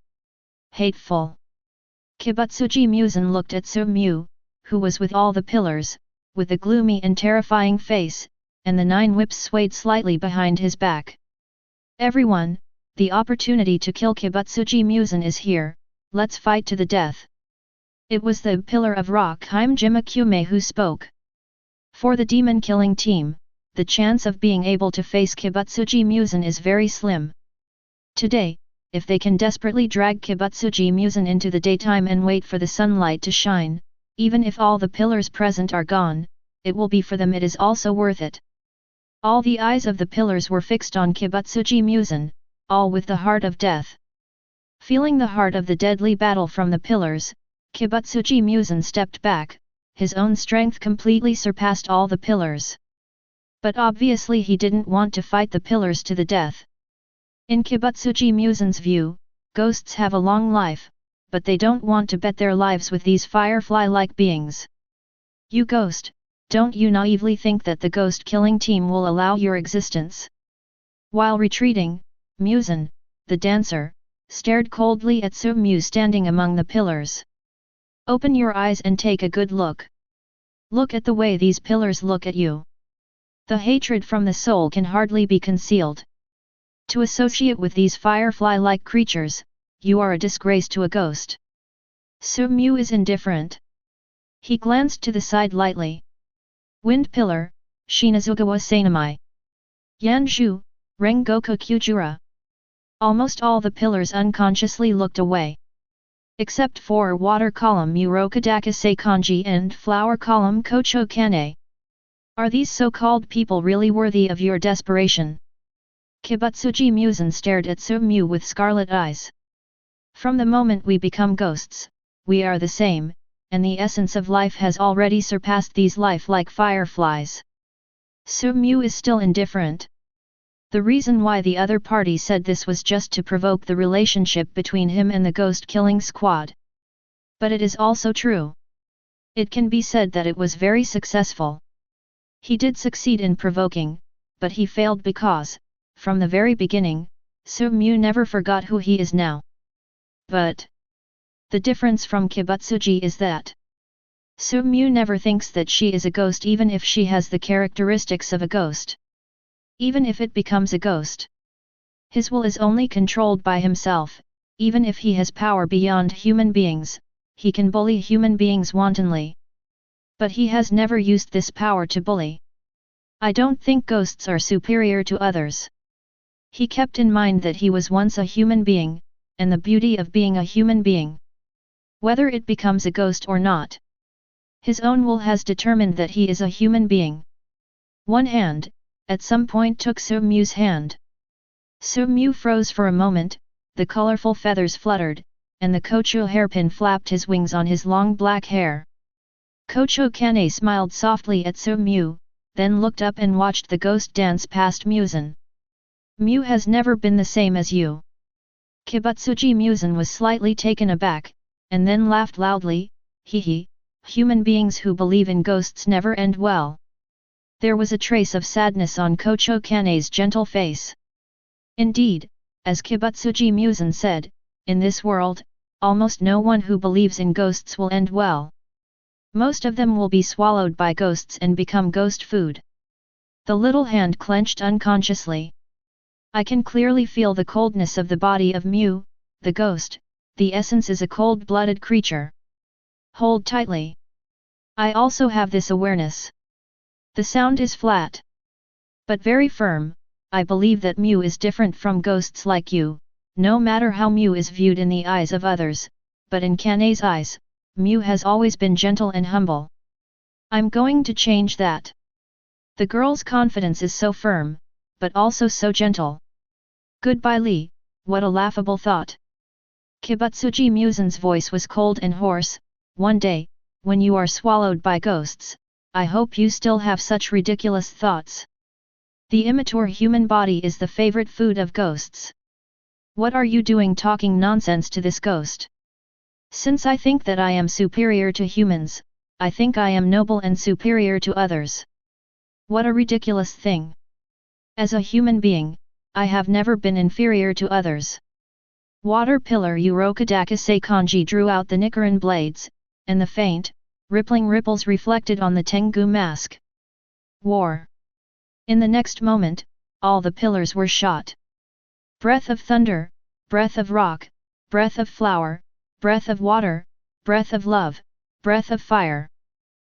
hateful. Kibutsuji Musen looked at Su-mu, who was with all the pillars, with a gloomy and terrifying face, and the 9 whips swayed slightly behind his back. Everyone, the opportunity to kill Kibutsuji Musen is here, let's fight to the death. It was the pillar of rock Hime Jimakume who spoke. For the demon-killing team, the chance of being able to face Kibutsuji Musen is very slim. Today, if they can desperately drag Kibutsuji Musen into the daytime and wait for the sunlight to shine, even if all the pillars present are gone, it will be for them, it is also worth it. All the eyes of the pillars were fixed on Kibutsuji Musen, all with the heart of death. Feeling the heart of the deadly battle from the pillars, Kibutsuji Musen stepped back, his own strength completely surpassed all the pillars. But obviously he didn't want to fight the pillars to the death. In Kibutsuji Musen's view, ghosts have a long life, but they don't want to bet their lives with these firefly-like beings. You ghost, don't you naively think that the ghost-killing team will allow your existence? While retreating, Musen, the dancer, stared coldly at Su-mu standing among the pillars. Open your eyes and take a good look. Look at the way these pillars look at you. The hatred from the soul can hardly be concealed. To associate with these firefly-like creatures, you are a disgrace to a ghost. Su-mu is indifferent. He glanced to the side lightly. Wind pillar, Shinazugawa Sanamai. Yanzhu, Rengoku Kyujura. Almost all the pillars unconsciously looked away. Except for water column Urokadaka Seikanji and flower column Kocho Kane. Are these so-called people really worthy of your desperation? Kibutsuji Musen stared at Su-mu with scarlet eyes. From the moment we become ghosts, we are the same, and the essence of life has already surpassed these life-like fireflies. Su-mu is still indifferent. The reason why the other party said this was just to provoke the relationship between him and the ghost-killing squad. But it is also true. It can be said that it was very successful. He did succeed in provoking, but he failed because, from the very beginning, Su-mu never forgot who he is now. But the difference from Kibutsuji is that Su-mu never thinks that she is a ghost even if she has the characteristics of a ghost. Even if it becomes a ghost. His will is only controlled by himself, even if he has power beyond human beings, he can bully human beings wantonly. But he has never used this power to bully. I don't think ghosts are superior to others. He kept in mind that he was once a human being, and the beauty of being a human being. Whether it becomes a ghost or not. His own will has determined that he is a human being. One hand, at some point took Su-mu's hand. Su-mu froze for a moment, the colorful feathers fluttered, and the Kocho hairpin flapped his wings on his long black hair. Kocho Kane smiled softly at Su-mu, then looked up and watched the ghost dance past Musen. Mu has never been the same as you. Kibutsuji Musen was slightly taken aback, and then laughed loudly, hee hee, human beings who believe in ghosts never end well. There was a trace of sadness on Kocho Kane's gentle face. Indeed, as Kibutsuji Musen said, in this world, almost no one who believes in ghosts will end well. Most of them will be swallowed by ghosts and become ghost food. The little hand clenched unconsciously. I can clearly feel the coldness of the body of Mu, the ghost, the essence is a cold-blooded creature. Hold tightly. I also have this awareness. The sound is flat. But very firm. I believe that Mu is different from ghosts like you, no matter how Mu is viewed in the eyes of others, but in Kane's eyes, Mu has always been gentle and humble. I'm going to change that. The girl's confidence is so firm, but also so gentle. Goodbye Li, what a laughable thought. Kibutsuji Musen's voice was cold and hoarse. One day, when you are swallowed by ghosts, I hope you still have such ridiculous thoughts. The immature human body is the favorite food of ghosts. What are you doing talking nonsense to this ghost? Since I think that I am superior to humans, I think I am noble and superior to others. What a ridiculous thing! As a human being, I have never been inferior to others. Water pillar Urokadakase Kanji drew out the Nichiren blades, and the faint, rippling ripples reflected on the Tengu mask. War. In the next moment, all the pillars were shot. Breath of thunder, breath of rock, breath of flower, breath of water, breath of love, breath of fire.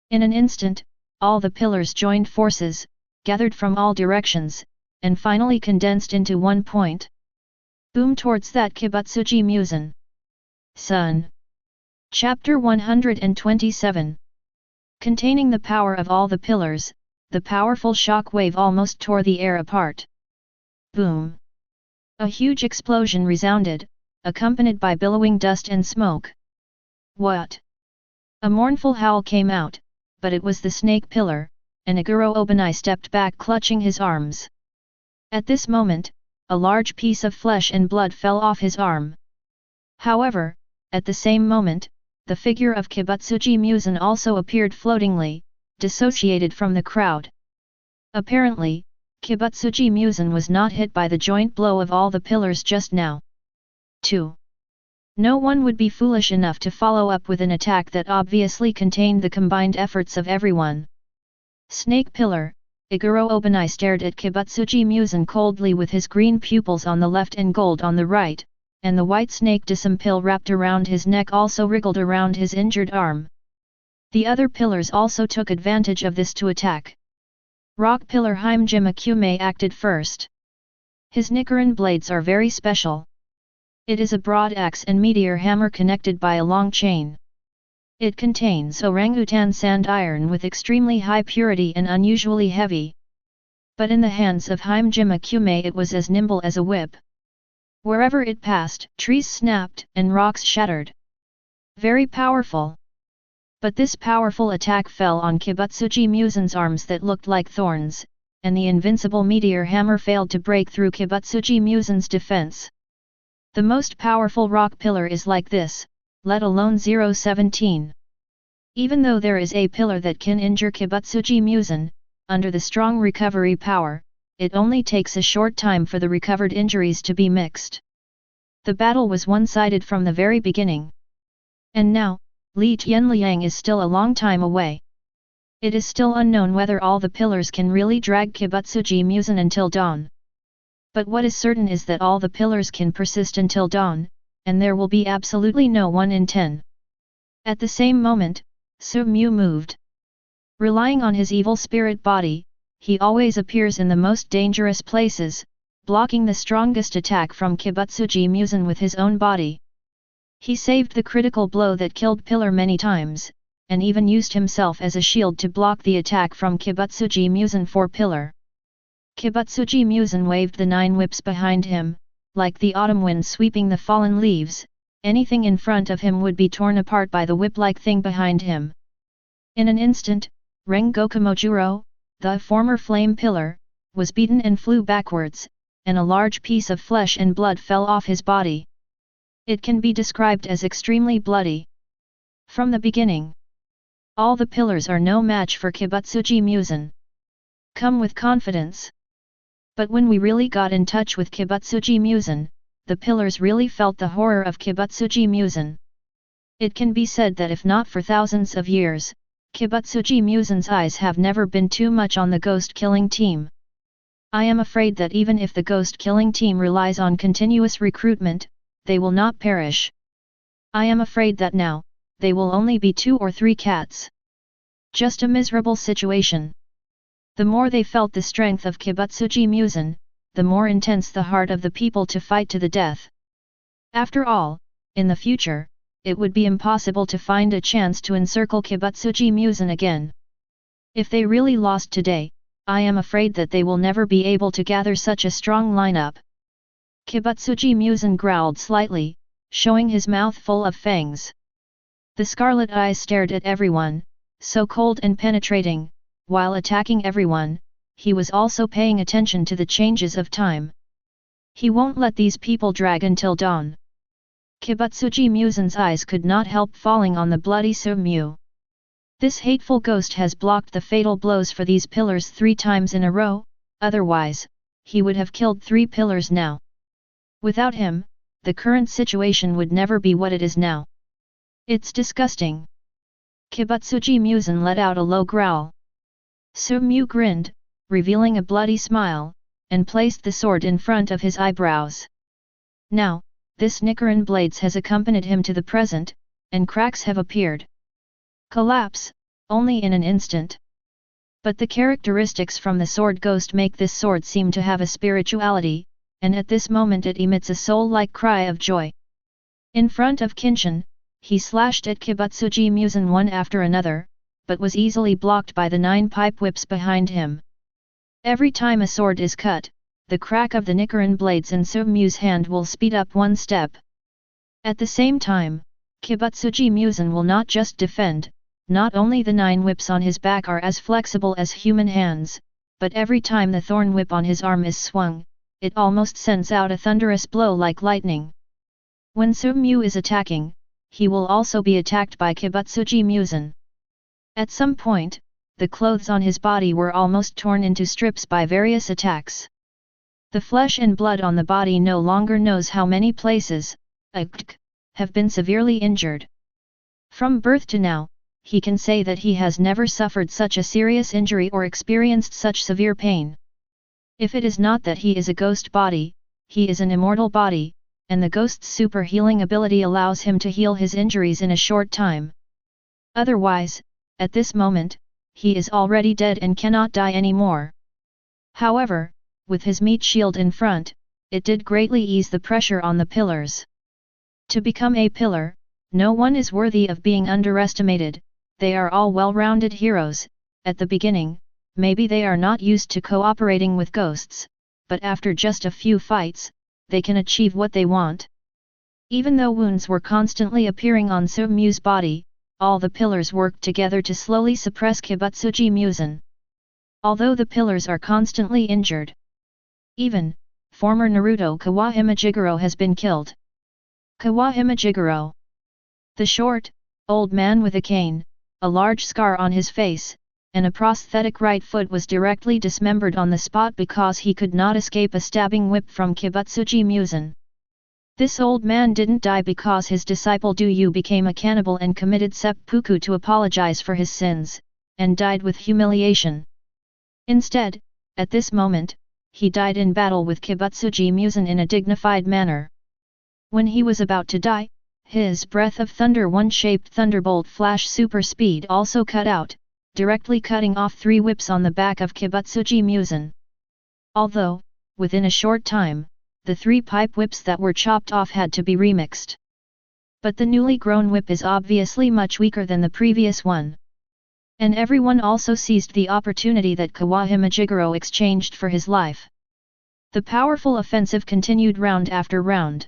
In an instant, all the pillars joined forces, gathered from all directions, and finally condensed into one point. Boom towards that Kibutsuji Musen. Sun. Chapter 127. Containing the power of all the pillars, the powerful shock wave almost tore the air apart. Boom. A huge explosion resounded, accompanied by billowing dust and smoke. What? A mournful howl came out, but it was the snake pillar, and Iguro Obanai stepped back clutching his arms. At this moment, a large piece of flesh and blood fell off his arm. However, at the same moment, the figure of Kibutsuji Musen also appeared floatingly, dissociated from the crowd. Apparently, Kibutsuji Musen was not hit by the joint blow of all the pillars just now. 2. No one would be foolish enough to follow up with an attack that obviously contained the combined efforts of everyone. Snake pillar, Iguro Obanai stared at Kibutsuji Musen coldly with his green pupils on the left and gold on the right, and the white snake disampil wrapped around his neck also wriggled around his injured arm. The other pillars also took advantage of this to attack. Rock pillar Himejima Kume acted first. His Nichiren blades are very special. It is a broad axe and meteor hammer connected by a long chain. It contains orangutan sand iron with extremely high purity and unusually heavy. But in the hands of Himejima Kume it was as nimble as a whip. Wherever it passed, trees snapped and rocks shattered. Very powerful. But this powerful attack fell on Kibutsuji Musen's arms that looked like thorns, and the invincible meteor hammer failed to break through Kibutsuji Musen's defense. The most powerful rock pillar is like this, let alone 017. Even though there is a pillar that can injure Kibutsuji Musen, under the strong recovery power, it only takes a short time for the recovered injuries to be mixed. The battle was one-sided from the very beginning. And now, Li Tianliang is still a long time away. It is still unknown whether all the pillars can really drag Kibutsuji Musen until dawn. But what is certain is that all the pillars can persist until dawn, and there will be absolutely no 1 in 10. At the same moment, Su Mu moved. Relying on his evil spirit body, he always appears in the most dangerous places, blocking the strongest attack from Kibutsuji Musen with his own body. He saved the critical blow that killed pillar many times, and even used himself as a shield to block the attack from Kibutsuji Musen for pillar. Kibutsuji Musen waved the 9 whips behind him, like the autumn wind sweeping the fallen leaves, anything in front of him would be torn apart by the whip-like thing behind him. In an instant, Rengoku Mojuro, the former flame pillar, was beaten and flew backwards, and a large piece of flesh and blood fell off his body. It can be described as extremely bloody. From the beginning, all the pillars are no match for Kibutsuji Musen. Come with confidence. But when we really got in touch with Kibutsuji Musen, the pillars really felt the horror of Kibutsuji Musen. It can be said that if not for thousands of years, Kibutsuji Musen's eyes have never been too much on the ghost-killing team. I am afraid that even if the ghost-killing team relies on continuous recruitment, they will not perish. I am afraid that now, they will only be 2 or 3 cats. Just a miserable situation. The more they felt the strength of Kibutsuji Musen, the more intense the heart of the people to fight to the death. After all, in the future, it would be impossible to find a chance to encircle Kibutsuji Musen again. If they really lost today, I am afraid that they will never be able to gather such a strong lineup. Kibutsuji Musen growled slightly, showing his mouth full of fangs. The scarlet eyes stared at everyone, so cold and penetrating, while attacking everyone, he was also paying attention to the changes of time. He won't let these people drag until dawn. Kibutsuji Musen's eyes could not help falling on the bloody Sumyu. This hateful ghost has blocked the fatal blows for these pillars 3 times in a row, otherwise, he would have killed 3 pillars now. Without him, the current situation would never be what it is now. It's disgusting. Kibutsuji Musen let out a low growl. Sumyu grinned, revealing a bloody smile, and placed the sword in front of his eyebrows. Now, this Nichiren blades has accompanied him to the present, and cracks have appeared. Collapse, only in an instant. But the characteristics from the sword ghost make this sword seem to have a spirituality, and at this moment it emits a soul-like cry of joy. In front of Kinshin, he slashed at Kibutsuji Musen one after another, but was easily blocked by the 9 pipe whips behind him. Every time a sword is cut, the crack of the Nichiren blades in Sumyu's hand will speed up 1 step. At the same time, Kibutsuji Musen will not just defend. Not only the 9 whips on his back are as flexible as human hands, but every time the thorn whip on his arm is swung, it almost sends out a thunderous blow like lightning. When Sumyu is attacking, he will also be attacked by Kibutsuji Musen. At some point, the clothes on his body were almost torn into strips by various attacks. The flesh and blood on the body no longer knows how many places, have been severely injured. From birth to now, he can say that he has never suffered such a serious injury or experienced such severe pain. If it is not that he is a ghost body, he is an immortal body, and the ghost's super healing ability allows him to heal his injuries in a short time. Otherwise, at this moment, he is already dead and cannot die anymore. However, with his meat shield in front, it did greatly ease the pressure on the pillars. To become a pillar, no one is worthy of being underestimated. They are all well-rounded heroes. At the beginning, maybe they are not used to cooperating with ghosts, but after just a few fights, they can achieve what they want. Even though wounds were constantly appearing on Sumyu's body, all the pillars worked together to slowly suppress Kibutsuji Musen. Although the pillars are constantly injured. Even, former Naruto Kawahime Jigoro has been killed. Kawahime Jigoro. The short, old man with a cane, a large scar on his face, and a prosthetic right foot was directly dismembered on the spot because he could not escape a stabbing whip from Kibutsuji Musen. This old man didn't die because his disciple Duyu became a cannibal and committed seppuku to apologize for his sins, and died with humiliation. Instead, at this moment, he died in battle with Kibutsuji Musen in a dignified manner. When he was about to die, his breath of thunder one-shaped thunderbolt flash super speed also cut out, directly cutting off 3 whips on the back of Kibutsuji Musen. Although, within a short time, the 3 pipe whips that were chopped off had to be remixed. But the newly grown whip is obviously much weaker than the previous one. And everyone also seized the opportunity that Kawahime Jigoro exchanged for his life. The powerful offensive continued round after round.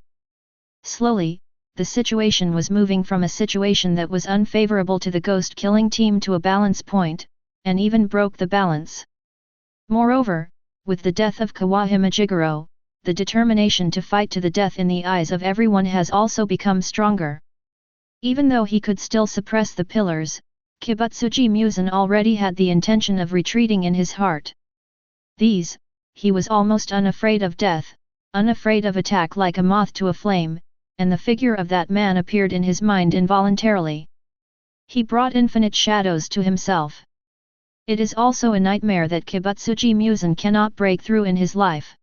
Slowly, the situation was moving from a situation that was unfavorable to the ghost-killing team to a balance point, and even broke the balance. Moreover, with the death of Kawahime Jigoro, the determination to fight to the death in the eyes of everyone has also become stronger. Even though he could still suppress the pillars, Kibutsuji Musen already had the intention of retreating in his heart. He was almost unafraid of death, unafraid of attack like a moth to a flame, and the figure of that man appeared in his mind involuntarily. He brought infinite shadows to himself. It is also a nightmare that Kibutsuji Musen cannot break through in his life.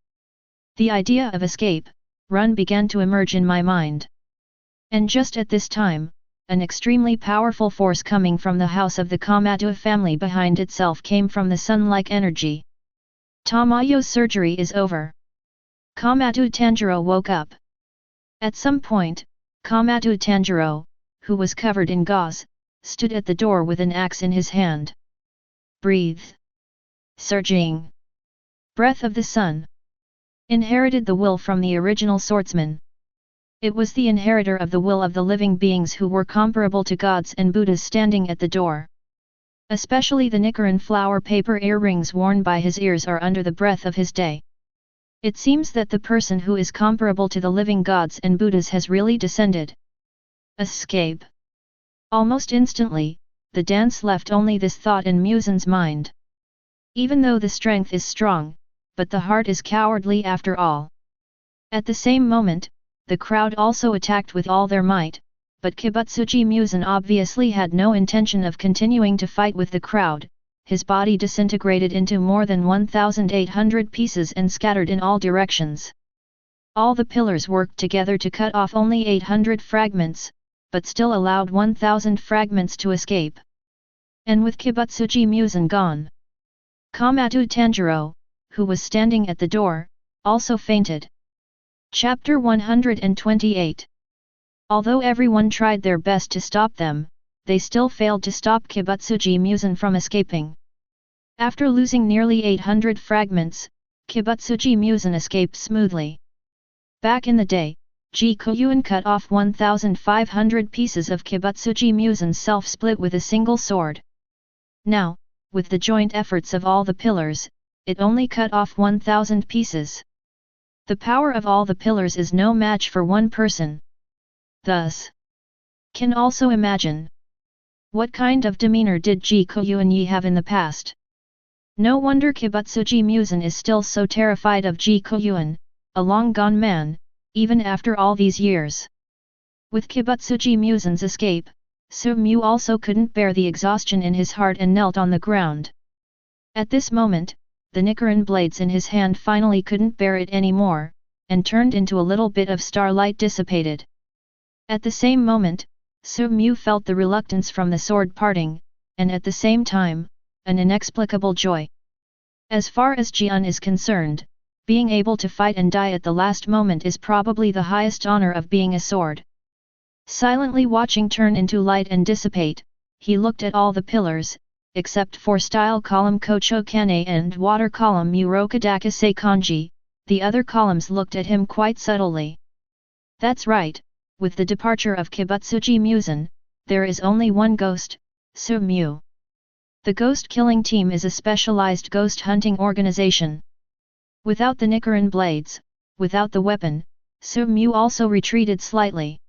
The idea of escape, run began to emerge in my mind. And just at this time, an extremely powerful force coming from the house of the Kanao family behind itself came from the sun-like energy. Tamayo's surgery is over. Kanao Tanjiro woke up. At some point, Kanao Tanjiro, who was covered in gauze, stood at the door with an axe in his hand. Breathe. Surging. Breath of the sun. Inherited the will from the original swordsman. It was the inheritor of the will of the living beings who were comparable to gods and Buddhas standing at the door. Especially the Nichiren flower paper earrings worn by his ears are under the breath of his day. It seems that the person who is comparable to the living gods and Buddhas has really descended. Escape. Almost instantly, the dance left only this thought in Musen's mind. Even though the strength is strong, but the heart is cowardly after all. At the same moment, the crowd also attacked with all their might, but Kibutsuji Musen obviously had no intention of continuing to fight with the crowd. His body disintegrated into more than 1,800 pieces and scattered in all directions. All the pillars worked together to cut off only 800 fragments, but still allowed 1,000 fragments to escape. And with Kibutsuji Musen gone, Komatsu Tanjiro, who was standing at the door, also fainted. Chapter 128. Although everyone tried their best to stop them, they still failed to stop Kibutsuji Musen from escaping. After losing nearly 800 fragments, Kibutsuji Musen escaped smoothly. Back in the day, Ji Koyuan cut off 1,500 pieces of Kibutsuji Musen's self-split with a single sword. Now, with the joint efforts of all the pillars, it only cut off 1,000 pieces. The power of all the pillars is no match for one person. Thus, can also imagine what kind of demeanor did Ji Koyuan have in the past. No wonder Kibutsuji Musen is still so terrified of Ji Koyuan, a long-gone man, even after all these years. With Kibutsuji Musen's escape, Su-mu also couldn't bear the exhaustion in his heart and knelt on the ground. At this moment, the Nichiren blades in his hand finally couldn't bear it anymore, and turned into a little bit of starlight dissipated. At the same moment, Su-mu felt the reluctance from the sword parting, and at the same time, an inexplicable joy. As far as Jian is concerned, being able to fight and die at the last moment is probably the highest honor of being a sword. Silently watching turn into light and dissipate, he looked at all the pillars, except for style column Kocho Kane and water column Muroka Dakase Kanji, the other columns looked at him quite subtly. That's right, with the departure of Kibutsuji Musen, there is only one ghost, Su-mu. The ghost killing team is a specialized ghost hunting organization. Without the Nichiren blades, without the weapon, Su-mu also retreated slightly.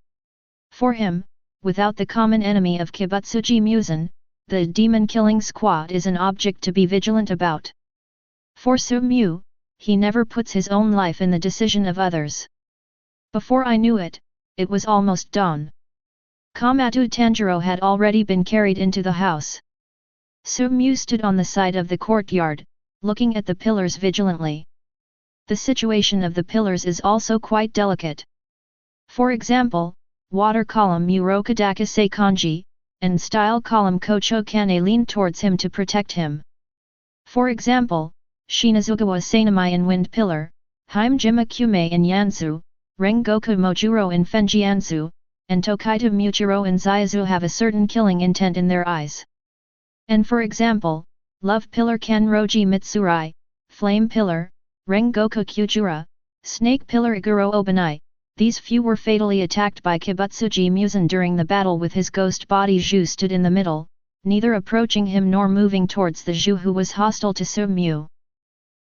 For him, without the common enemy of Kibutsuji Musen, the demon-killing squad is an object to be vigilant about. For Su-mu, he never puts his own life in the decision of others. Before I knew it, it was almost dawn. Komatsu Tanjiro had already been carried into the house. Su-mu stood on the side of the courtyard, looking at the pillars vigilantly. The situation of the pillars is also quite delicate. For example, water column Muroka Dakase Kanji, and style column Kocho Kane leaned towards him to protect him. For example, Shinazugawa Sanamai in Wind Pillar, Haimjima Kume in Yansu, Rengoku Mojuro in Fenjiansu, and Tokaido Muchiro and Zaizu have a certain killing intent in their eyes. And for example, Love Pillar Kanroji Mitsurai, Flame Pillar, Rengoku Kyujura, Snake Pillar Iguro Obanai, these few were fatally attacked by Kibutsuji Musen during the battle with his ghost body. Zhu stood in the middle, neither approaching him nor moving towards the Zhu who was hostile to Su-mu.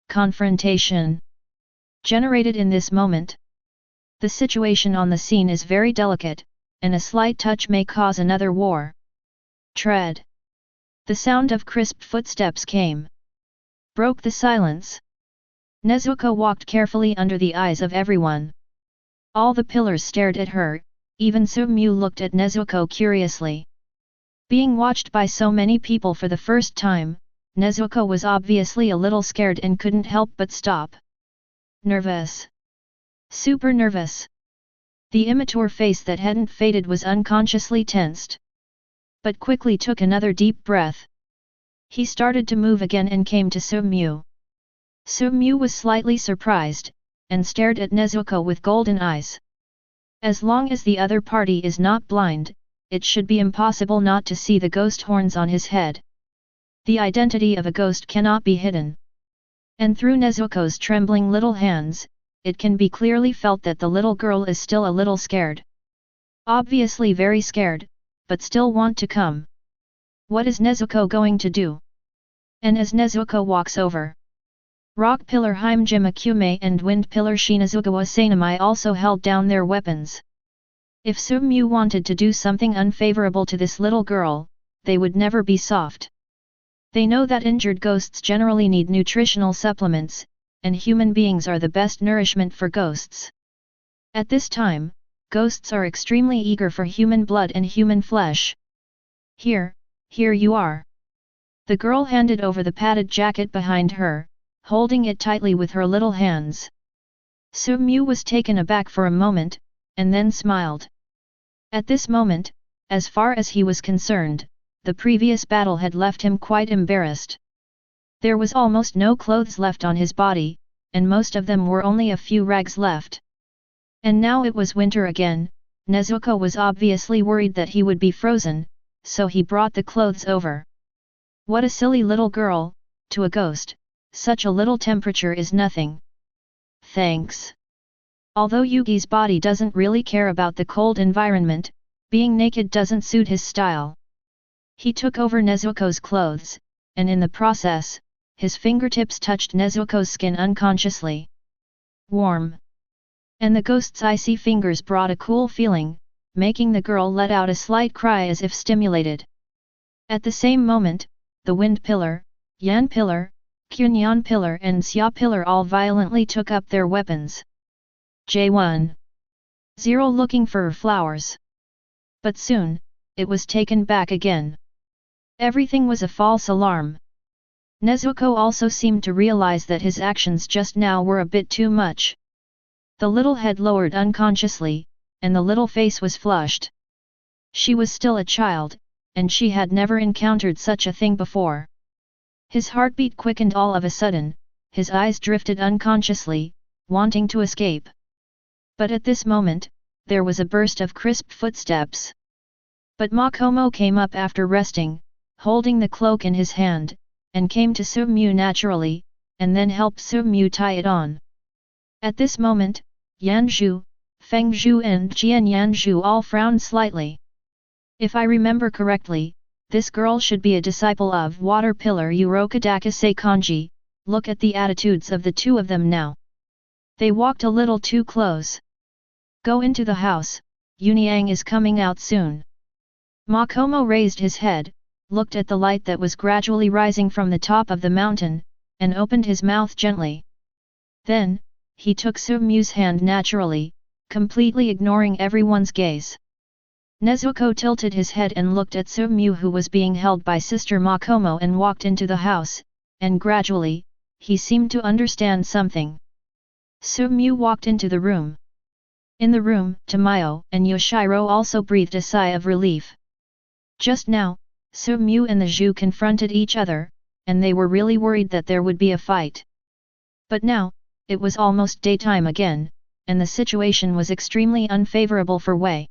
Confrontation generated in this moment. The situation on the scene is very delicate, and a slight touch may cause another war. Tread. The sound of crisp footsteps came. Broke the silence. Nezuko walked carefully under the eyes of everyone. All the pillars stared at her, even Su-mu looked at Nezuko curiously. Being watched by so many people for the first time, Nezuko was obviously a little scared and couldn't help but stop. Nervous. Super nervous. The immature face that hadn't faded was unconsciously tensed. But quickly took another deep breath. He started to move again and came to Su-mu. Su-mu was slightly surprised, and stared at Nezuko with golden eyes. As long as the other party is not blind, it should be impossible not to see the ghost horns on his head. The identity of a ghost cannot be hidden. And through Nezuko's trembling little hands, it can be clearly felt that the little girl is still a little scared. Obviously very scared, but still want to come. What is Nezuko going to do? And as Nezuko walks over, Rock Pillar Hime Akume and Wind Pillar Shinazugawa Sanamai also held down their weapons. If Sumyu wanted to do something unfavorable to this little girl, they would never be soft. They know that injured ghosts generally need nutritional supplements, and human beings are the best nourishment for ghosts. At this time, ghosts are extremely eager for human blood and human flesh. Here you are. The girl handed over the padded jacket behind her, holding it tightly with her little hands. Sumyu was taken aback for a moment, and then smiled. At this moment, as far as he was concerned, the previous battle had left him quite embarrassed. There was almost no clothes left on his body, and most of them were only a few rags left. And now it was winter again. Nezuko was obviously worried that he would be frozen, so he brought the clothes over. What a silly little girl, to a ghost, such a little temperature is nothing. Thanks. Although Yugi's body doesn't really care about the cold environment, being naked doesn't suit his style. He took over Nezuko's clothes, and in the process, his fingertips touched Nezuko's skin unconsciously. Warm. And the ghost's icy fingers brought a cool feeling, making the girl let out a slight cry as if stimulated. At the same moment, the Wind Pillar, Yan Pillar, Kunyan Pillar and Xia Pillar all violently took up their weapons. J1. 0 looking for flowers. But soon, it was taken back again. Everything was a false alarm. Nezuko also seemed to realize that his actions just now were a bit too much. The little head lowered unconsciously, and the little face was flushed. She was still a child, and she had never encountered such a thing before. His heartbeat quickened all of a sudden, his eyes drifted unconsciously, wanting to escape. But at this moment, there was a burst of crisp footsteps. But Makomo came up after resting, holding the cloak in his hand, and came to Sumyu naturally, and then helped Sumyu tie it on. At this moment, Yanzhu, Fengzhu and Jian Yanzhu all frowned slightly. If I remember correctly, this girl should be a disciple of Water Pillar Urokodaka Seikanji. Look at the attitudes of the two of them now. They walked a little too close. Go into the house, Yunyang is coming out soon. Makomo raised his head, looked at the light that was gradually rising from the top of the mountain, and opened his mouth gently. Then, he took Sumyu's hand naturally, completely ignoring everyone's gaze. Nezuko tilted his head and looked at Sumyu, who was being held by Sister Makomo, and walked into the house, and gradually, he seemed to understand something. Sumyu walked into the room. In the room, Tamayo and Yoshiro also breathed a sigh of relief. Just now, Sumyu and the Zhu confronted each other, and they were really worried that there would be a fight. But now, it was almost daytime again, and the situation was extremely unfavorable for Wei.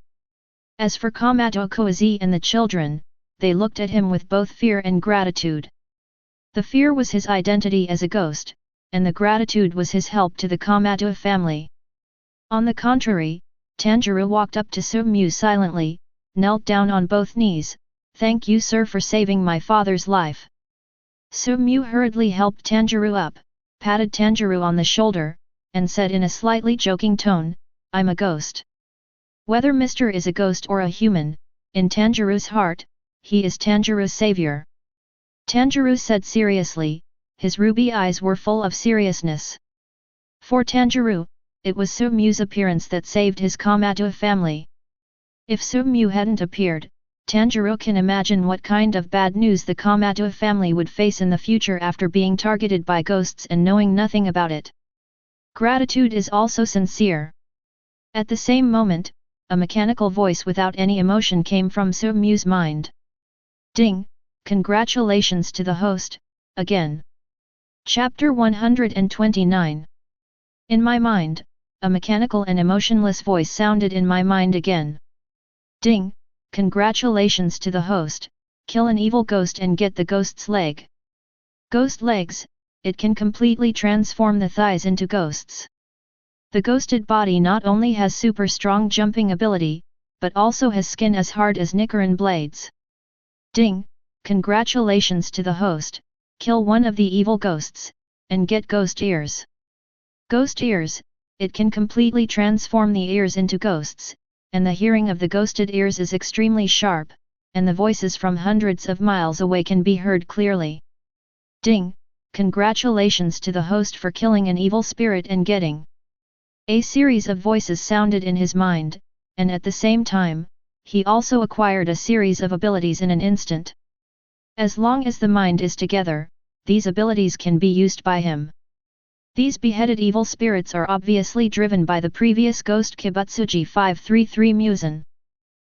As for Kamato Koizi and the children, they looked at him with both fear and gratitude. The fear was his identity as a ghost, and the gratitude was his help to the Kamato family. On the contrary, Tanjiro walked up to Sumyu silently, knelt down on both knees. Thank you, sir, for saving my father's life. Sumyu hurriedly helped Tanjiro up, patted Tanjiro on the shoulder, and said in a slightly joking tone, I'm a ghost. Whether Mr. is a ghost or a human, in Tanjiro's heart, he is Tanjiro's savior. Tanjiro said seriously, his ruby eyes were full of seriousness. For Tanjiro, it was Sumyu's appearance that saved his Kamato family. If Sumyu hadn't appeared, Tanjiro can imagine what kind of bad news the Kamato family would face in the future after being targeted by ghosts and knowing nothing about it. Gratitude is also sincere. At the same moment, a mechanical voice without any emotion came from Sumyu's mind. Ding! Congratulations to the host, again. Chapter 129. In my mind, a mechanical and emotionless voice sounded in my mind again. Ding! Congratulations to the host, kill an evil ghost and get the ghost's leg. Ghost legs, it can completely transform the thighs into ghosts. The ghosted body not only has super strong jumping ability, but also has skin as hard as Nichiren blades. Ding! congratulations to the host, kill one of the evil ghosts, and get ghost ears. Ghost ears, it can completely transform the ears into ghosts, and the hearing of the ghosted ears is extremely sharp, and the voices from hundreds of miles away can be heard clearly. Ding! Congratulations to the host for killing an evil spirit and getting. A series of voices sounded in his mind, and at the same time, he also acquired a series of abilities in an instant. As long as the mind is together, these abilities can be used by him. These beheaded evil spirits are obviously driven by the previous ghost Kibutsuji 533 Musen.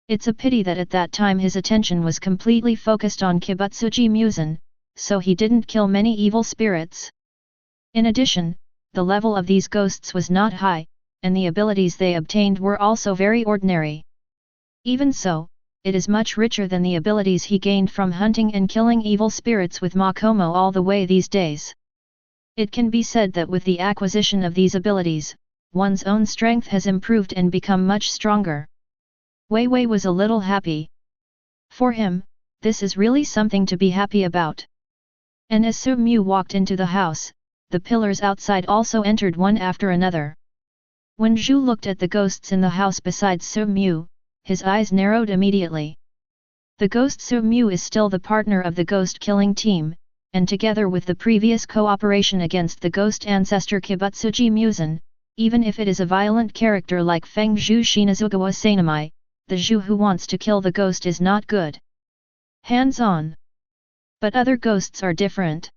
It's a pity that at that time his attention was completely focused on Kibutsuji Musen, so he didn't kill many evil spirits. In addition, the level of these ghosts was not high, and the abilities they obtained were also very ordinary. Even so, it is much richer than the abilities he gained from hunting and killing evil spirits with Makomo all the way these days. It can be said that with the acquisition of these abilities, one's own strength has improved and become much stronger. Wei Wei was a little happy. For him, this is really something to be happy about. And as Su Mu walked into the house, the pillars outside also entered one after another. When Zhu looked at the ghosts in the house besides Su Mu, his eyes narrowed immediately. The ghost Su Mu is still the partner of the ghost-killing team, and together with the previous cooperation against the ghost ancestor Kibutsuji Musen, even if it is a violent character like Feng Zhu Shinazugawa Sanamai, the Zhu who wants to kill the ghost is not good. Hands-on. But other ghosts are different.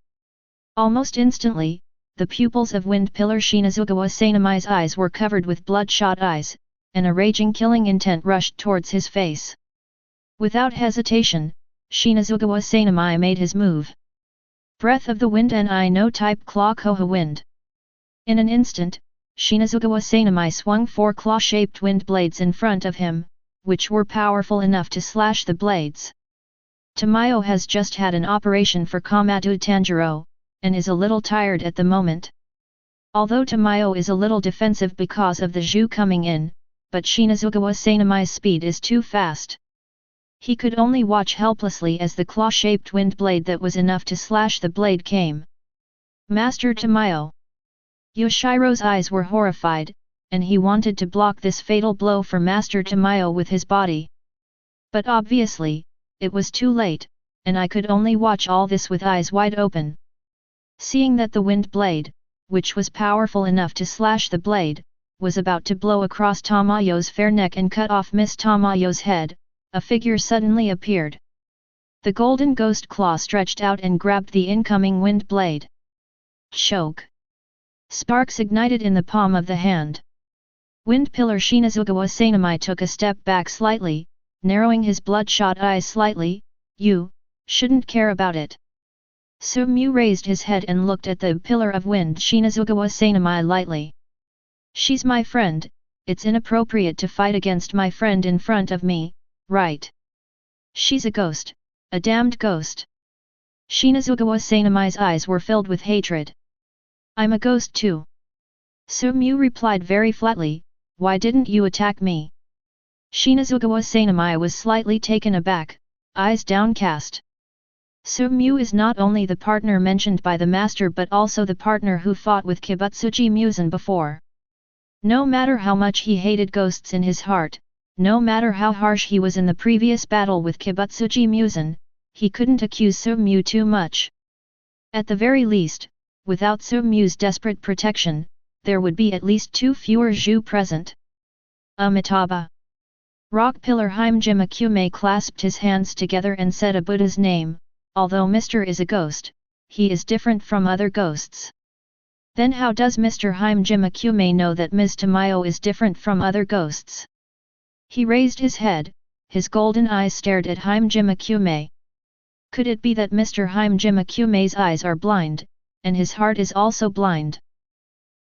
Almost instantly, the pupils of Wind Pillar Shinazugawa Sanamai's eyes were covered with bloodshot eyes, and a raging killing intent rushed towards his face. Without hesitation, Shinazugawa Sanamai made his move. Breath of the Wind and I No type Claw Koha Wind. In an instant, Shinazugawa Sanamai swung 4 claw-shaped wind blades in front of him, which were powerful enough to slash the blades. Tamayo has just had an operation for Kamado Tanjiro, and is a little tired at the moment. Although Tamayo is a little defensive because of the Zhu coming in, but Shinazugawa Sanamai's speed is too fast. He could only watch helplessly as the claw-shaped wind blade that was enough to slash the blade came. Master Tamayo. Yoshiro's eyes were horrified, and he wanted to block this fatal blow for Master Tamayo with his body. But obviously, it was too late, and I could only watch all this with eyes wide open. Seeing that the wind blade, which was powerful enough to slash the blade, was about to blow across Tamayo's fair neck and cut off Miss Tamayo's head, a figure suddenly appeared. The golden ghost claw stretched out and grabbed the incoming wind blade. Choke! Sparks ignited in the palm of the hand. Wind Pillar Shinazugawa Sanamai took a step back slightly, narrowing his bloodshot eyes slightly. You shouldn't care about it. Su Mu raised his head and looked at the pillar of wind Shinazugawa Sanamai lightly. She's my friend, it's inappropriate to fight against my friend in front of me, right? She's a ghost, a damned ghost. Shinazugawa Sanamai's eyes were filled with hatred. I'm a ghost too. Su Mu replied very flatly, why didn't you attack me? Shinazugawa Sanamai was slightly taken aback, eyes downcast. Su Mu is not only the partner mentioned by the master but also the partner who fought with Kibutsuji Musen before. No matter how much he hated ghosts in his heart, no matter how harsh he was in the previous battle with Kibutsuji Musen, he couldn't accuse Su Mu too much. At the very least, without Su Mu's desperate protection, there would be at least 2 fewer Zhu present. Amitabha. Rock Pillar Haimjima Kume clasped his hands together and said a Buddha's name, although Mr. is a ghost, he is different from other ghosts. Then how does Mr. Haimjima Kume know that Ms. Tamayo is different from other ghosts? He raised his head, his golden eyes stared at Haimjima Kume. Could it be that Mr. Haimjima Kume's eyes are blind, and his heart is also blind?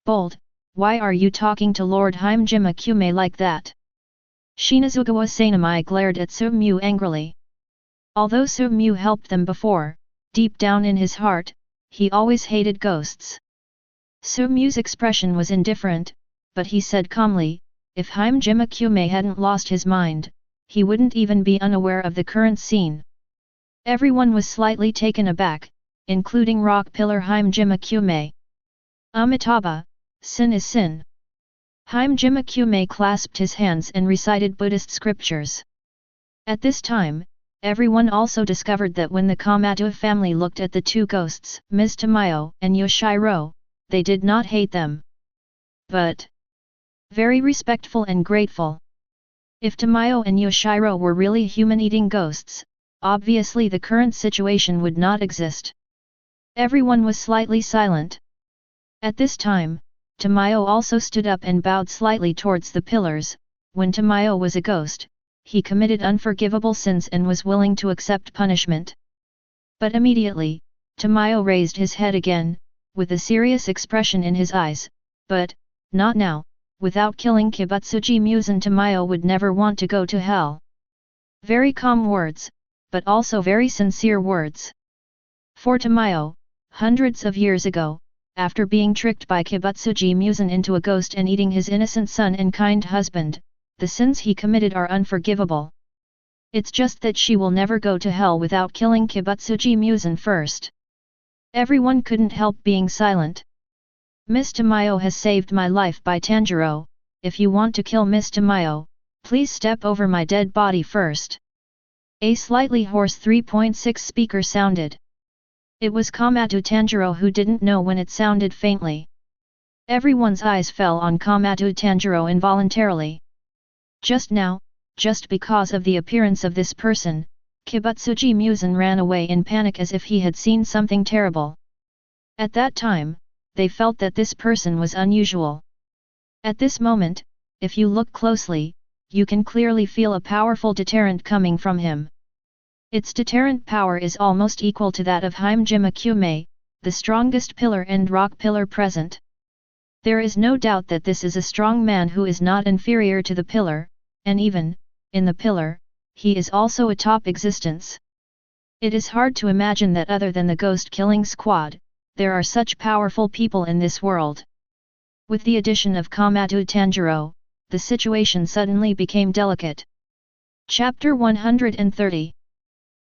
Bold, why are you talking to Lord Haimjima Kume like that? Shinazugawa Sanamai glared at Su Mu angrily. Although Su Mu helped them before, deep down in his heart, he always hated ghosts. Su Mu's expression was indifferent, but he said calmly, if Haimjima Kume hadn't lost his mind, he wouldn't even be unaware of the current scene. Everyone was slightly taken aback, including rock pillar Haimjima Kume. Amitabha, sin is sin. Haimjima Kume clasped his hands and recited Buddhist scriptures. At this time, everyone also discovered that when the Komatsu family looked at the two ghosts, Ms. Tamayo and Yoshiro, they did not hate them, but very respectful and grateful. If Tamayo and Yoshiro were really human-eating ghosts, obviously the current situation would not exist. Everyone was slightly silent. At this time, Tamayo also stood up and bowed slightly towards the pillars. When Tamayo was a ghost, he committed unforgivable sins and was willing to accept punishment. But immediately, Tamayo raised his head again, with a serious expression in his eyes, but, not now, without killing Kibutsuji Muzan Tamayo would never want to go to hell. Very calm words, but also very sincere words. For Tamayo, hundreds of years ago, after being tricked by Kibutsuji Muzan into a ghost and eating his innocent son and kind husband, the sins he committed are unforgivable. It's just that she will never go to hell without killing Kibutsuji Muzan first. Everyone couldn't help being silent. Miss Tamayo has saved my life by Tanjiro. If you want to kill Miss Tamayo, please step over my dead body first. A slightly hoarse 3.6 speaker sounded. It was Komatsu Tanjiro who didn't know when it sounded faintly. Everyone's eyes fell on Komatsu Tanjiro involuntarily. Just now, just because of the appearance of this person, Kibutsuji Muzan ran away in panic as if he had seen something terrible. At that time, they felt that this person was unusual. At this moment, if you look closely, you can clearly feel a powerful deterrent coming from him. Its deterrent power is almost equal to that of Haimjima Kume, the strongest pillar and rock pillar present. There is no doubt that this is a strong man who is not inferior to the pillar, and even, in the pillar, he is also a top existence. It is hard to imagine that other than the ghost-killing squad, there are such powerful people in this world. With the addition of Komatsu Tanjiro, the situation suddenly became delicate. Chapter 130.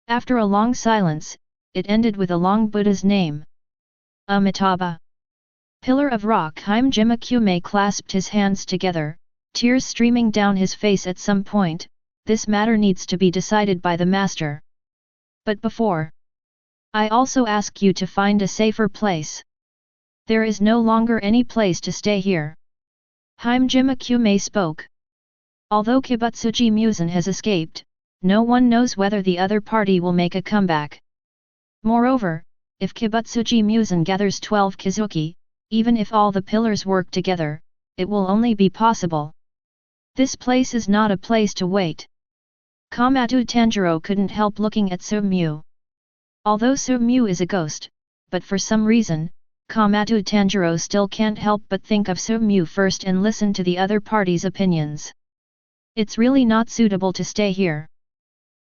After a long silence, it ended with a long Buddha's name. Amitabha. Pillar of rock Haimjima Kume clasped his hands together, tears streaming down his face at some point. This matter needs to be decided by the master. But before, I also ask you to find a safer place. There is no longer any place to stay here. Haimjima Kume spoke. Although Kibutsuji Muzan has escaped, no one knows whether the other party will make a comeback. Moreover, if Kibutsuji Muzan gathers 12 Kizuki, even if all the pillars work together, it will only be possible. This place is not a place to wait. Komatsu Tanjiro couldn't help looking at Sumu. Although Sumu is a ghost, but for some reason, Komatsu Tanjiro still can't help but think of Sumu first and listen to the other party's opinions. It's really not suitable to stay here.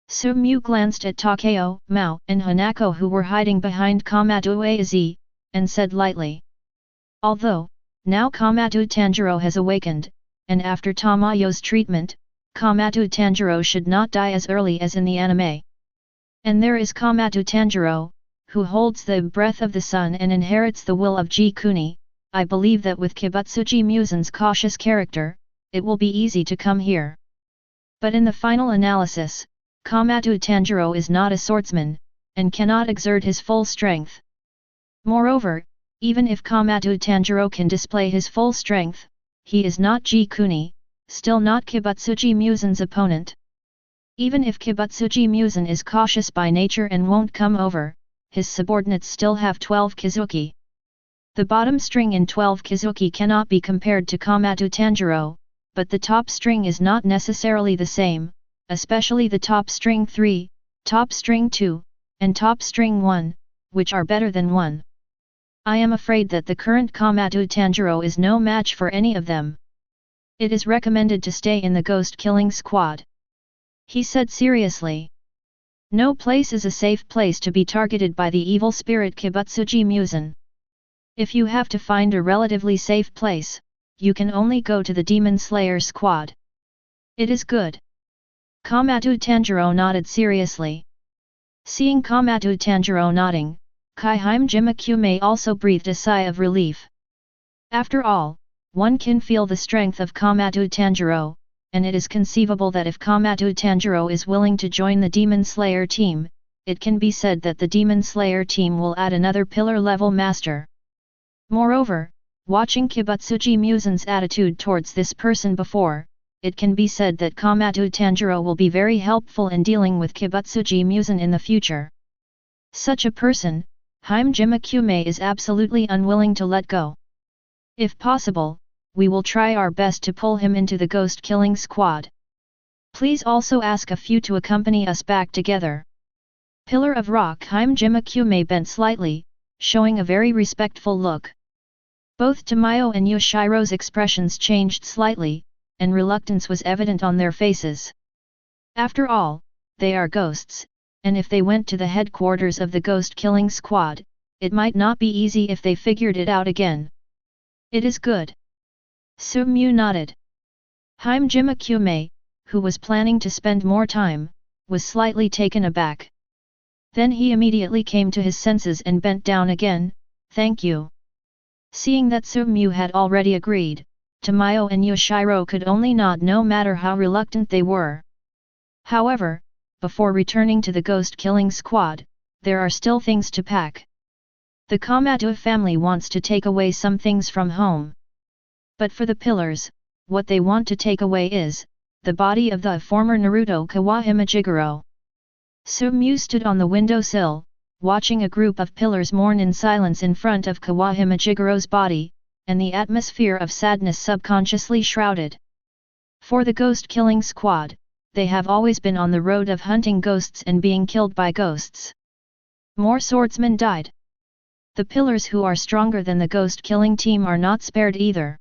Sumu glanced at Takeo, Mao, and Hanako who were hiding behind Komatsu Aizi, and said lightly. Although, now Komatsu Tanjiro has awakened, and after Tamayo's treatment, Komatsu Tanjiro should not die as early as in the anime. And there is Komatsu Tanjiro, who holds the breath of the sun and inherits the will of Ji-Kuni. I believe that with Kibutsuji Muzan's cautious character, it will be easy to come here. But in the final analysis, Komatsu Tanjiro is not a swordsman, and cannot exert his full strength. Moreover, even if Komatsu Tanjiro can display his full strength, he is not Ji-Kuni, still not Kibutsuji Muzan's opponent. Even if Kibutsuji Muzan is cautious by nature and won't come over, his subordinates still have 12 Kizuki. The bottom string in 12 Kizuki cannot be compared to Komatsu Tanjiro, but the top string is not necessarily the same, especially the top string 3, top string 2, and top string 1, which are better than 1. I am afraid that the current Komatsu Tanjiro is no match for any of them. It is recommended to stay in the ghost-killing squad. He said seriously. No place is a safe place to be targeted by the evil spirit Kibutsuji Muzan. If you have to find a relatively safe place, you can only go to the Demon Slayer squad. It is good. Komatsu Tanjiro nodded seriously. Seeing Komato Tanjiro nodding, Kaihime Jimakume also breathed a sigh of relief. After all, one can feel the strength of Komato Tanjiro, and it is conceivable that if Komato Tanjiro is willing to join the Demon Slayer team, it can be said that the Demon Slayer team will add another pillar-level master. Moreover, watching Kibutsuji Musen's attitude towards this person before, it can be said that Komato Tanjiro will be very helpful in dealing with Kibutsuji Musen in the future. Such a person, Hime Jimakume is absolutely unwilling to let go. If possible, we will try our best to pull him into the ghost-killing squad. Please also ask a few to accompany us back together. Pillar of Rock Hime Jimakume bent slightly, showing a very respectful look. Both Tamayo and Yoshiro's expressions changed slightly, and reluctance was evident on their faces. After all, they are ghosts, and if they went to the headquarters of the ghost-killing squad, it might not be easy if they figured it out again. It is good. Sumu nodded. Hime Jimakume, who was planning to spend more time, was slightly taken aback. Then he immediately came to his senses and bent down again. Thank you. Seeing that Sumu had already agreed, Tamayo and Yoshiro could only nod no matter how reluctant they were. However, before returning to the ghost-killing squad, there are still things to pack. The Komato family wants to take away some things from home. But for the pillars, what they want to take away is the body of the former Naruto Kawahime Jigoro. Sumu stood on the windowsill, watching a group of pillars mourn in silence in front of Kawahime Jigoro's body, and the atmosphere of sadness subconsciously shrouded. For the ghost-killing squad, they have always been on the road of hunting ghosts and being killed by ghosts. More swordsmen died. The pillars who are stronger than the ghost-killing team are not spared either.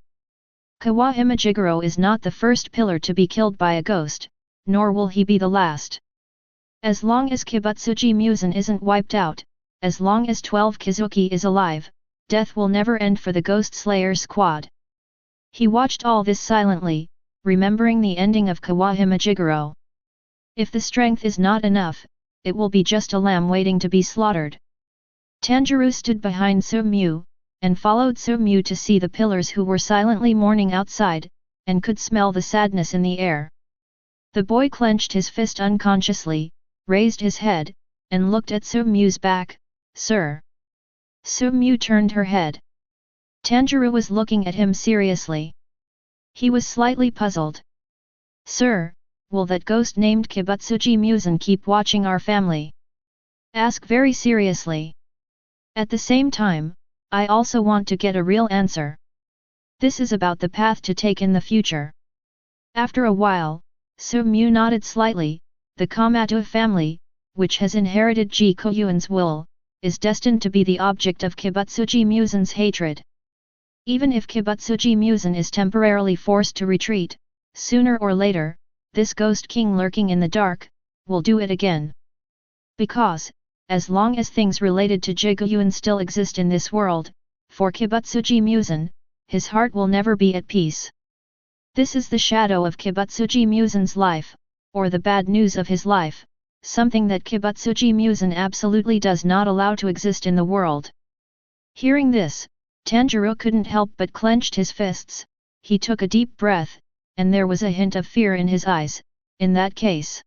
Kawahime Jigoro is not the first pillar to be killed by a ghost, nor will he be the last. As long as Kibutsuji Musen isn't wiped out, as long as 12 Kizuki is alive, death will never end for the Ghost Slayer squad. He watched all this silently, remembering the ending of Kawahime Jigoro. If the strength is not enough, it will be just a lamb waiting to be slaughtered. Tanjiro stood behind Sumu, and followed Sumu to see the pillars who were silently mourning outside, and could smell the sadness in the air. The boy clenched his fist unconsciously, raised his head, and looked at Sumu's back. Sir. Sumu turned her head. Tanjiro was looking at him seriously. He was slightly puzzled. Sir, will that ghost named Kibutsuji Musen keep watching our family? Ask very seriously. At the same time, I also want to get a real answer. This is about the path to take in the future. After a while, Sumu nodded slightly. The Komato family, which has inherited Ji Koyuan's will, is destined to be the object of Kibutsuji Musen's hatred. Even if Kibutsuji Musen is temporarily forced to retreat, sooner or later, this ghost king lurking in the dark, will do it again. Because, as long as things related to Ji Koyuan still exist in this world, for Kibutsuji Musen, his heart will never be at peace. This is the shadow of Kibutsuji Musen's life, or the bad news of his life, something that Kibutsuji Musen absolutely does not allow to exist in the world. Hearing this, Tanjiro couldn't help but clenched his fists. He took a deep breath, and there was a hint of fear in his eyes. In that case,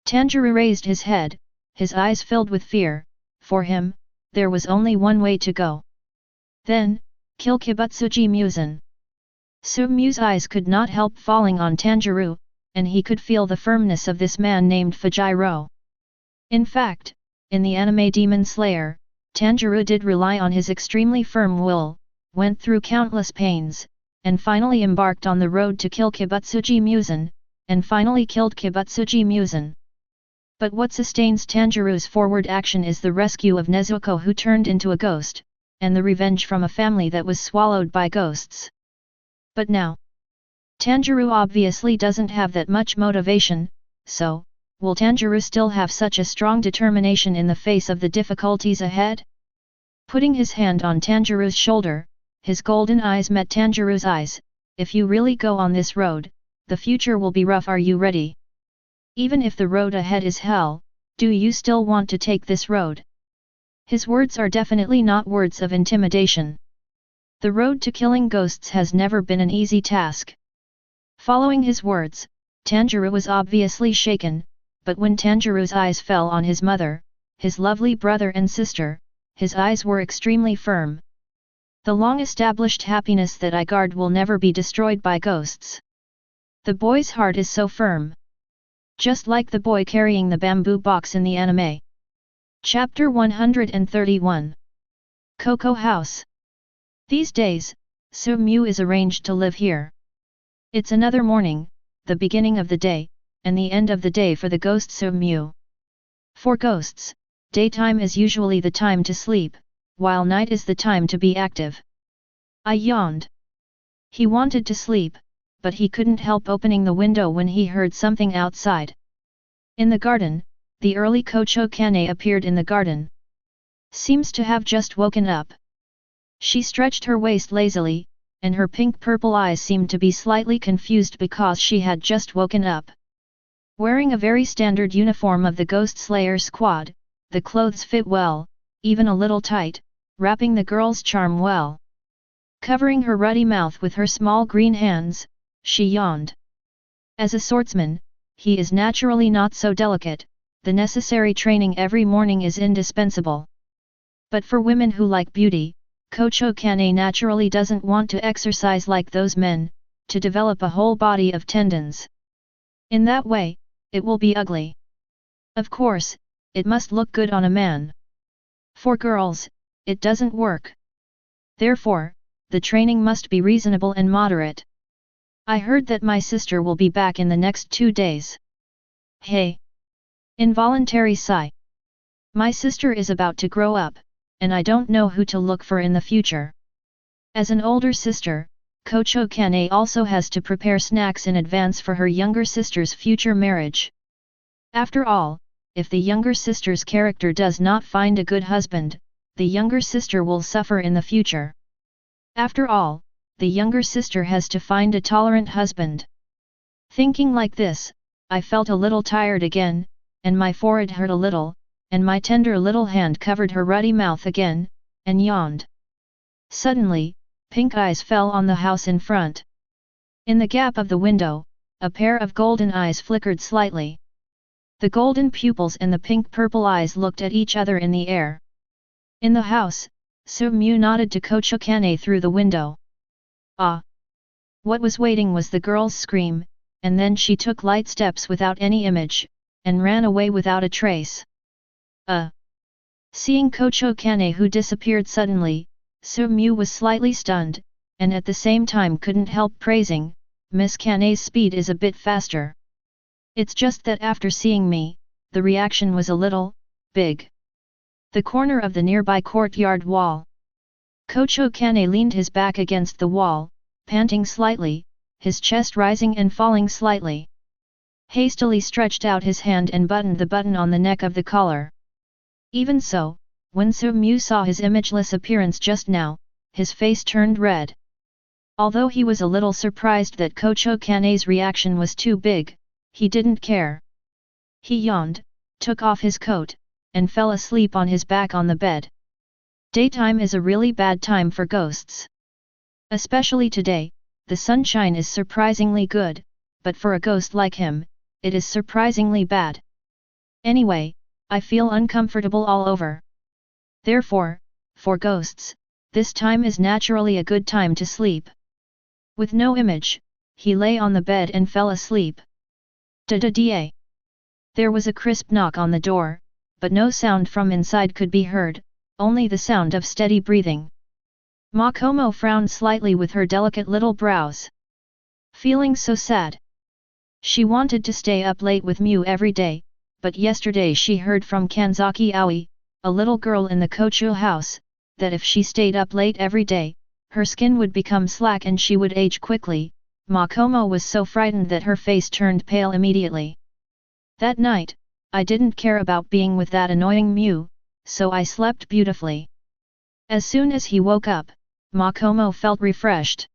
Tanjiro raised his head, his eyes filled with fear. For him, there was only one way to go. Then, kill Kibutsuji Musen. Sumu's eyes could not help falling on Tanjiro, and he could feel the firmness of this man named Fujiro. In fact, in the anime Demon Slayer, Tanjiro did rely on his extremely firm will, went through countless pains, and finally embarked on the road to kill Kibutsuji Musen, and finally killed Kibutsuji Musen. But what sustains Tanjiro's forward action is the rescue of Nezuko, who turned into a ghost, and the revenge from a family that was swallowed by ghosts. But now, Tanjiro obviously doesn't have that much motivation, so, will Tanjiro still have such a strong determination in the face of the difficulties ahead? Putting his hand on Tanjiro's shoulder, his golden eyes met Tanjiro's eyes. If you really go on this road, the future will be rough. Are you ready? Even if the road ahead is hell, Do you still want to take this road? His words are definitely not words of intimidation. The road to killing ghosts has never been an easy task. Following his words, Tanjiro was obviously shaken, but when Tanjiro's eyes fell on his mother, his lovely brother and sister, his eyes were extremely firm. The long-established happiness that I guard will never be destroyed by ghosts. The boy's heart is so firm. Just like the boy carrying the bamboo box in the anime. Chapter 131. Coco House. These days, Su-mu is arranged to live here. It's another morning, the beginning of the day, and the end of the day for the ghost Su-mu. For ghosts, daytime is usually the time to sleep, while night is the time to be active. I yawned. He wanted to sleep, but he couldn't help opening the window when he heard something outside. In the garden, the early Kocho Kane appeared in the garden. Seems to have just woken up. She stretched her waist lazily, and her pink-purple eyes seemed to be slightly confused because she had just woken up. Wearing a very standard uniform of the Ghost Slayer squad, the clothes fit well, even a little tight, wrapping the girl's charm well. Covering her ruddy mouth with her small green hands, she yawned. As a swordsman, he is naturally not so delicate, the necessary training every morning is indispensable. But for women who like beauty, Kocho Kane naturally doesn't want to exercise like those men, to develop a whole body of tendons. In that way, it will be ugly. Of course, it must look good on a man. For girls, it doesn't work. Therefore, the training must be reasonable and moderate. I heard that my sister will be back in the next 2 days. Hey! Involuntary sigh. My sister is about to grow up, and I don't know who to look for in the future. As an older sister, Kocho Kane also has to prepare snacks in advance for her younger sister's future marriage. After all, if the younger sister's character does not find a good husband, the younger sister will suffer in the future. After all, the younger sister has to find a tolerant husband. Thinking like this, I felt a little tired again, and my forehead hurt a little, and my tender little hand covered her ruddy mouth again, and yawned. Suddenly, pink eyes fell on the house in front. In the gap of the window, a pair of golden eyes flickered slightly. The golden pupils and the pink-purple eyes looked at each other in the air. In the house, Su-mu nodded to Kocho Kane through the window. Ah! What was waiting was the girl's scream, and then she took light steps without any image, and ran away without a trace. Seeing Kocho Kane who disappeared suddenly, Su-mu was slightly stunned, and at the same time couldn't help praising, Miss Kane's speed is a bit faster. It's just that after seeing me, the reaction was a little big. The corner of the nearby courtyard wall. Kocho Kane leaned his back against the wall, panting slightly, his chest rising and falling slightly. Hastily stretched out his hand and buttoned the button on the neck of the collar. Even so, when Su-mu saw his imageless appearance just now, his face turned red. Although he was a little surprised that Kocho Kane's reaction was too big, he didn't care. He yawned, took off his coat, and fell asleep on his back on the bed. Daytime is a really bad time for ghosts. Especially today, the sunshine is surprisingly good, but for a ghost like him, it is surprisingly bad. Anyway, I feel uncomfortable all over. Therefore, for ghosts, this time is naturally a good time to sleep. With no image, he lay on the bed and fell asleep. Da-da-da. There was a crisp knock on the door, but no sound from inside could be heard, only the sound of steady breathing. Makomo frowned slightly with her delicate little brows. Feeling so sad. She wanted to stay up late with Mew every day, but yesterday she heard from Kanzaki Aoi, a little girl in the Kocho house, that if she stayed up late every day, her skin would become slack and she would age quickly. Makomo was so frightened that her face turned pale immediately. That night, I didn't care about being with that annoying Mew, so I slept beautifully. As soon as he woke up, Makomo felt refreshed.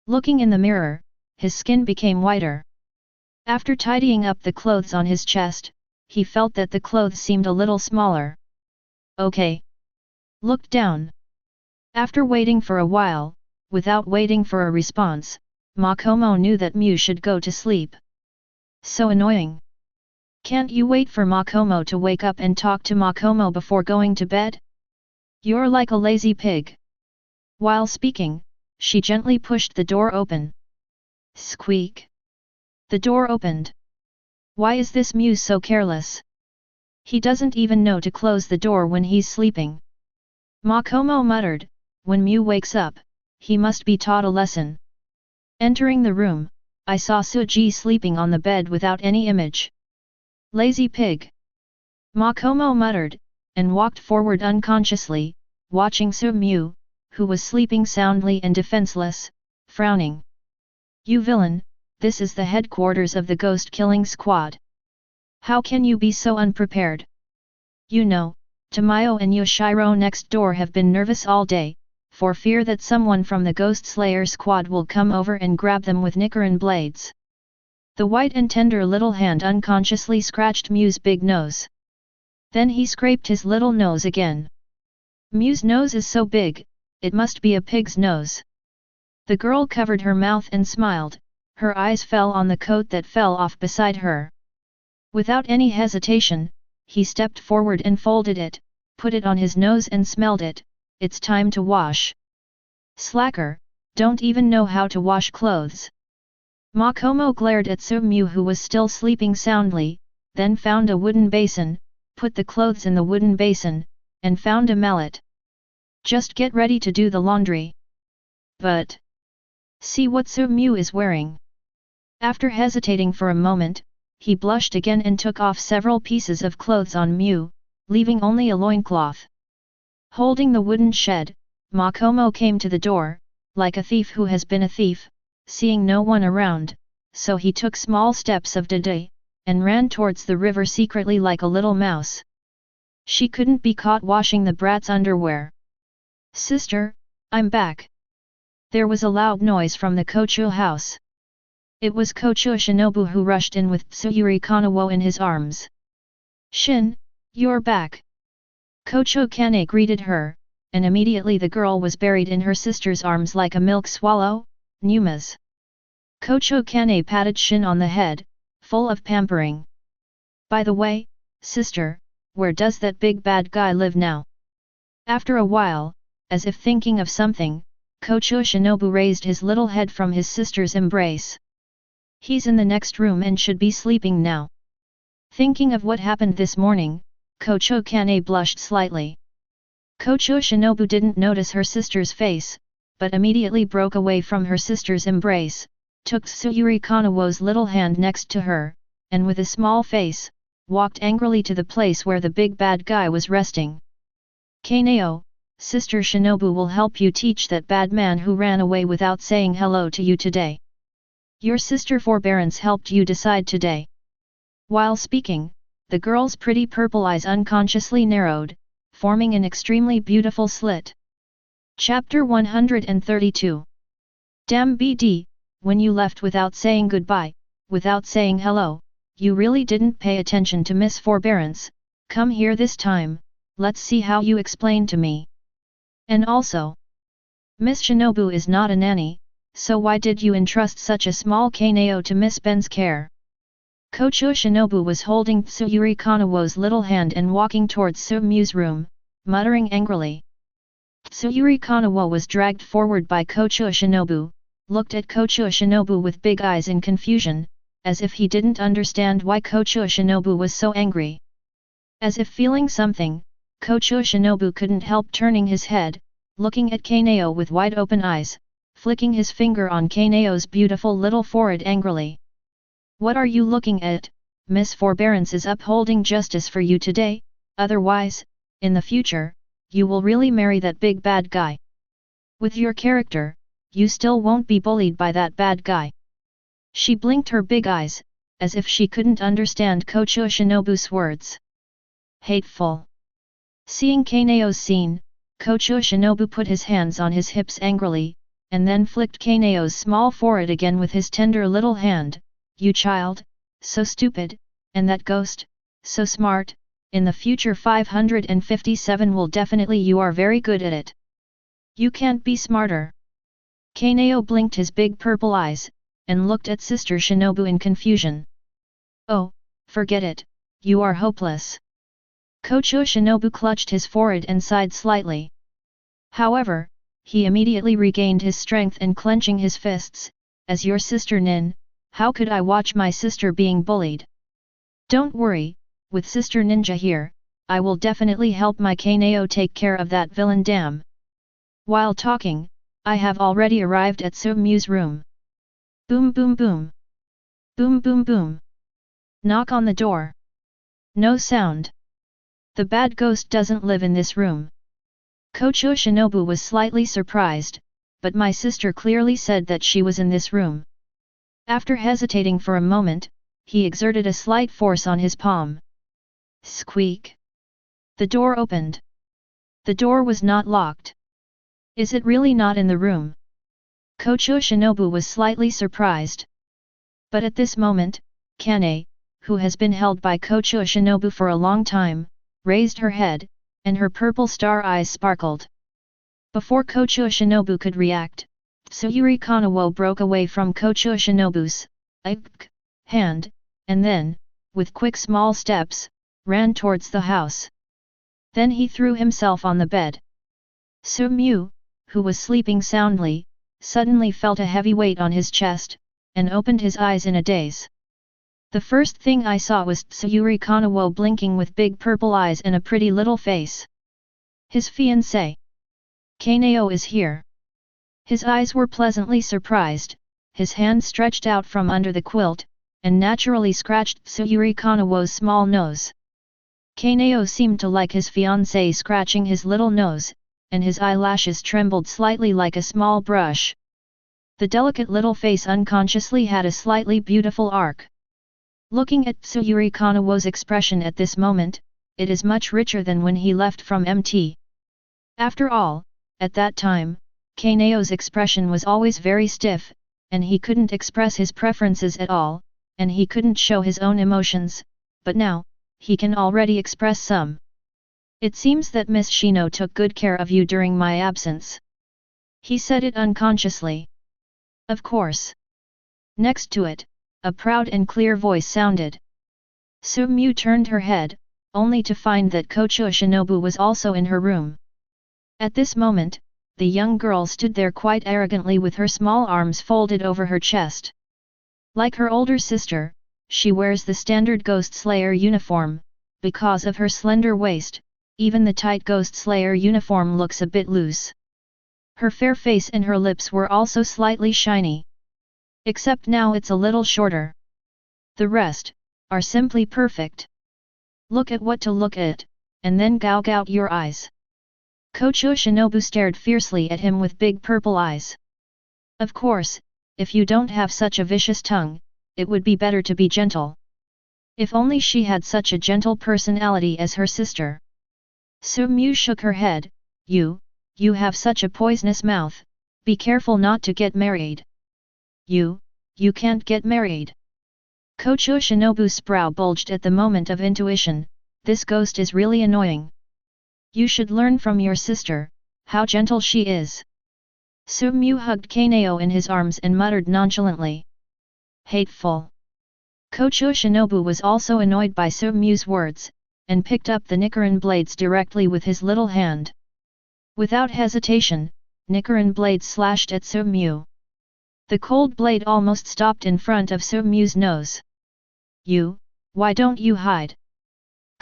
Looking in the mirror, his skin became whiter. After tidying up the clothes on his chest, he felt that the clothes seemed a little smaller. Okay. Looked down. After waiting for a while, without waiting for a response, Makomo knew that Mew should go to sleep. So annoying. Can't you wait for Makomo to wake up and talk to Makomo before going to bed? You're like a lazy pig. While speaking, she gently pushed the door open. Squeak. The door opened. Why is this Mew so careless? He doesn't even know to close the door when he's sleeping. Makomo muttered, when Mew wakes up, he must be taught a lesson. Entering the room, I saw Suji sleeping on the bed without any image. Lazy pig. Makomo muttered, and walked forward unconsciously, watching Mew, who was sleeping soundly and defenseless, frowning. You villain, this is the headquarters of the ghost-killing squad. How can you be so unprepared? You know, Tamayo and Yoshiro next door have been nervous all day, for fear that someone from the Ghost Slayer squad will come over and grab them with Nichiren blades. The white and tender little hand unconsciously scratched Mew's big nose. Then he scraped his little nose again. Mew's nose is so big, it must be a pig's nose. The girl covered her mouth and smiled, her eyes fell on the coat that fell off beside her. Without any hesitation, he stepped forward and folded it, put it on his nose and smelled it. It's time to wash. Slacker, don't even know how to wash clothes. Makomo glared at Mew, who was still sleeping soundly, then found a wooden basin, put the clothes in the wooden basin, and found a mallet. Just get ready to do the laundry. But see what Mew is wearing. After hesitating for a moment, he blushed again and took off several pieces of clothes on Mew, leaving only a loincloth. Holding the wooden shed, Makomo came to the door, like a thief who has been a thief, seeing no one around, so he took small steps of Dede, and ran towards the river secretly like a little mouse. She couldn't be caught washing the brat's underwear. Sister, I'm back. There was a loud noise from the Kochu house. It was Kochu Shinobu who rushed in with Tsuyuri Kanawo in his arms. Shin, you're back. Kochu Kane greeted her, and immediately the girl was buried in her sister's arms like a milk swallow, Numas. Kochu Kane patted Shin on the head, full of pampering. By the way, sister, where does that big bad guy live now? After a while, as if thinking of something, Kochu Shinobu raised his little head from his sister's embrace. He's in the next room and should be sleeping now. Thinking of what happened this morning, Kochu Kane blushed slightly. Kochu Shinobu didn't notice her sister's face, but immediately broke away from her sister's embrace, took Tsuyuri Kanawo's little hand next to her, and with a small face, walked angrily to the place where the big bad guy was resting. Kanao, Sister Shinobu will help you teach that bad man who ran away without saying hello to you today. Your sister forbearance helped you decide today. While speaking, the girl's pretty purple eyes unconsciously narrowed, forming an extremely beautiful slit. Chapter 132. Damn BD, when you left without saying goodbye, without saying hello, you really didn't pay attention to Miss Forbearance. Come here this time, let's see how you explain to me. And also, Miss Shinobu is not a nanny, so why did you entrust such a small Kanao to Miss Ben's care? Kochu Shinobu was holding Tsuyuri Kanawo's little hand and walking towards Mew's room, muttering angrily. Tsuyuri Kanawo was dragged forward by Kochu Shinobu, looked at Kochu Shinobu with big eyes in confusion, as if he didn't understand why Kochu Shinobu was so angry. As if feeling something, Kochu Shinobu couldn't help turning his head, looking at Kanao with wide open eyes, flicking his finger on Kanao's beautiful little forehead angrily. What are you looking at? Miss Forbearance is upholding justice for you today, otherwise, in the future, you will really marry that big bad guy. With your character, you still won't be bullied by that bad guy. She blinked her big eyes, as if she couldn't understand Kochu Shinobu's words. Hateful. Seeing Kanao's scene, Kochu Shinobu put his hands on his hips angrily, and then flicked Kanao's small forehead again with his tender little hand. You child, so stupid, and that ghost, so smart, in the future 557 will definitely you are very good at it. You can't be smarter. Kanao blinked his big purple eyes, and looked at Sister Shinobu in confusion. Oh, forget it, you are hopeless. Kocho Shinobu clutched his forehead and sighed slightly. However, he immediately regained his strength and clenching his fists, as your sister Nin, how could I watch my sister being bullied? Don't worry, with Sister Ninja here, I will definitely help my Kanao take care of that villain damn. While talking, I have already arrived at Sumyu's room. Boom boom boom. Boom boom boom. Knock on the door. No sound. The bad ghost doesn't live in this room. Kocho Shinobu was slightly surprised, but my sister clearly said that she was in this room. After hesitating for a moment, he exerted a slight force on his palm. Squeak! The door opened. The door was not locked. Is it really not in the room? Kocho Shinobu was slightly surprised. But at this moment, Kanao, who has been held by Kocho Shinobu for a long time, raised her head, and her purple star eyes sparkled. Before Kocho Shinobu could react, Tsuyuri Kanawo broke away from Kocho Shinobu's hand, and then, with quick small steps, ran towards the house. Then he threw himself on the bed. Sumyu, who was sleeping soundly, suddenly felt a heavy weight on his chest, and opened his eyes in a daze. The first thing I saw was Tsuyuri Kanawo blinking with big purple eyes and a pretty little face. His fiancé. Kanao is here. His eyes were pleasantly surprised, his hand stretched out from under the quilt, and naturally scratched Tsuyuri Kanawo's small nose. Kanao seemed to like his fiancé scratching his little nose, and his eyelashes trembled slightly like a small brush. The delicate little face unconsciously had a slightly beautiful arc. Looking at Tsuyuri Kanawo's expression at this moment, it is much richer than when he left from MT. After all, at that time, Kanao's expression was always very stiff, and he couldn't express his preferences at all, and he couldn't show his own emotions, but now, he can already express some. It seems that Miss Shino took good care of you during my absence. He said it unconsciously. Of course. Next to it, a proud and clear voice sounded. Sumyu turned her head, only to find that Kocho Shinobu was also in her room. At this moment, the young girl stood there quite arrogantly with her small arms folded over her chest. Like her older sister, she wears the standard Ghost Slayer uniform. Because of her slender waist, even the tight Ghost Slayer uniform looks a bit loose. Her fair face and her lips were also slightly shiny. Except now it's a little shorter. The rest are simply perfect. Look at what to look at, and then gouge out your eyes. Kocho Shinobu stared fiercely at him with big purple eyes. Of course, if you don't have such a vicious tongue, it would be better to be gentle. If only she had such a gentle personality as her sister. Sumyu shook her head. You have such a poisonous mouth, be careful not to get married. You can't get married. Kocho Shinobu's brow bulged at the moment of intuition, this ghost is really annoying. You should learn from your sister, how gentle she is. Sumyu hugged Kanao in his arms and muttered nonchalantly. Hateful. Kocho Shinobu was also annoyed by Sumyu's words, and picked up the Nichiren blades directly with his little hand. Without hesitation, Nichiren blades slashed at Sumyu. The cold blade almost stopped in front of Sumyu's nose. Why don't you hide?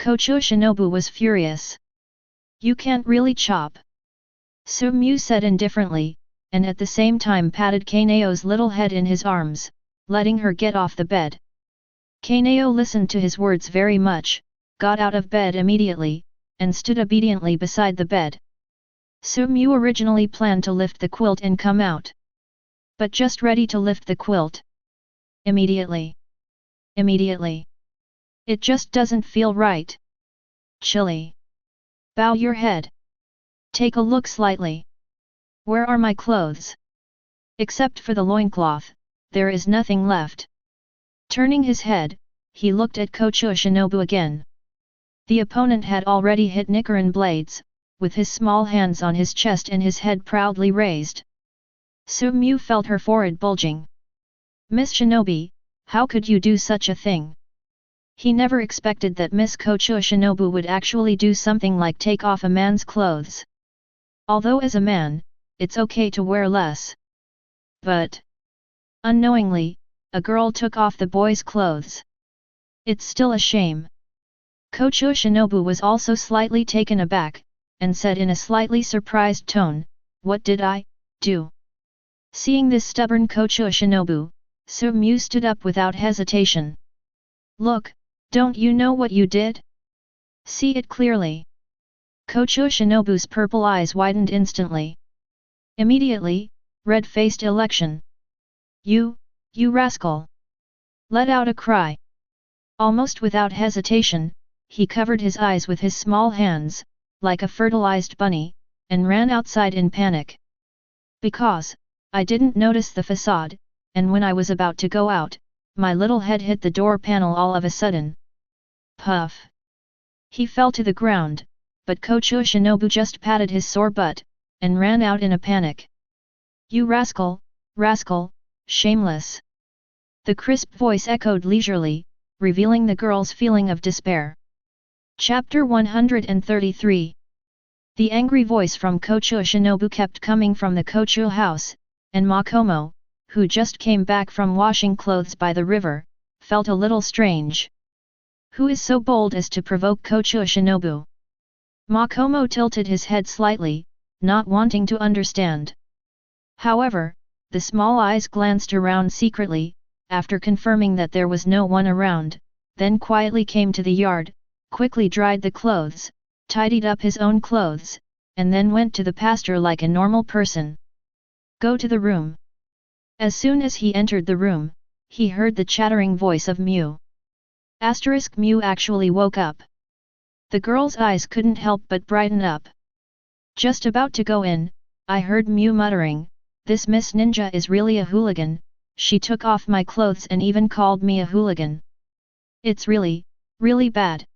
Kocho Shinobu was furious. You can't really chop. Sumyu said indifferently, and at the same time patted Kanao's little head in his arms, letting her get off the bed. Kanao listened to his words very much, got out of bed immediately, and stood obediently beside the bed. Sumyu originally planned to lift the quilt and come out. But just ready to lift the quilt. Immediately. It just doesn't feel right. Chilly. Bow your head. Take a look slightly. Where are my clothes? Except for the loincloth, there is nothing left. Turning his head, he looked at Kocho Shinobu again. The opponent had already hit Nichiren blades, with his small hands on his chest and his head proudly raised. Su-mu felt her forehead bulging. Miss Shinobi, how could you do such a thing? He never expected that Miss Kochua Shinobu would actually do something like take off a man's clothes. Although as a man, it's okay to wear less. But unknowingly, a girl took off the boy's clothes. It's still a shame. Kochua Shinobu was also slightly taken aback, and said in a slightly surprised tone, "What did I do?" Seeing this stubborn Kochua Shinobu, Su-mu stood up without hesitation. "Look, don't you know what you did? See it clearly." Kochua Shinobu's purple eyes widened instantly. Immediately, red-faced election. You rascal!" Let out a cry. Almost without hesitation, he covered his eyes with his small hands, like a fertilized bunny, and ran outside in panic. "Because I didn't notice the facade, and when I was about to go out, my little head hit the door panel all of a sudden." Puff! He fell to the ground, but Kochua Shinobu just patted his sore butt, and ran out in a panic. "You rascal, rascal, shameless!" The crisp voice echoed leisurely, revealing the girl's feeling of despair. Chapter 133. The angry voice from Kochua Shinobu kept coming from the Kochua house, and Makomo, who just came back from washing clothes by the river, felt a little strange. Who is so bold as to provoke Kochua Shinobu? Makomo tilted his head slightly, not wanting to understand. However, the small eyes glanced around secretly, after confirming that there was no one around, then quietly came to the yard, quickly dried the clothes, tidied up his own clothes, and then went to the pasture like a normal person. "Go to the room." As soon as he entered the room, he heard the chattering voice of Mu. Mu actually woke up. The girl's eyes couldn't help but brighten up. Just about to go in, I heard Mu muttering, "This Miss Ninja is really a hooligan, she took off my clothes and even called me a hooligan. It's really, really bad."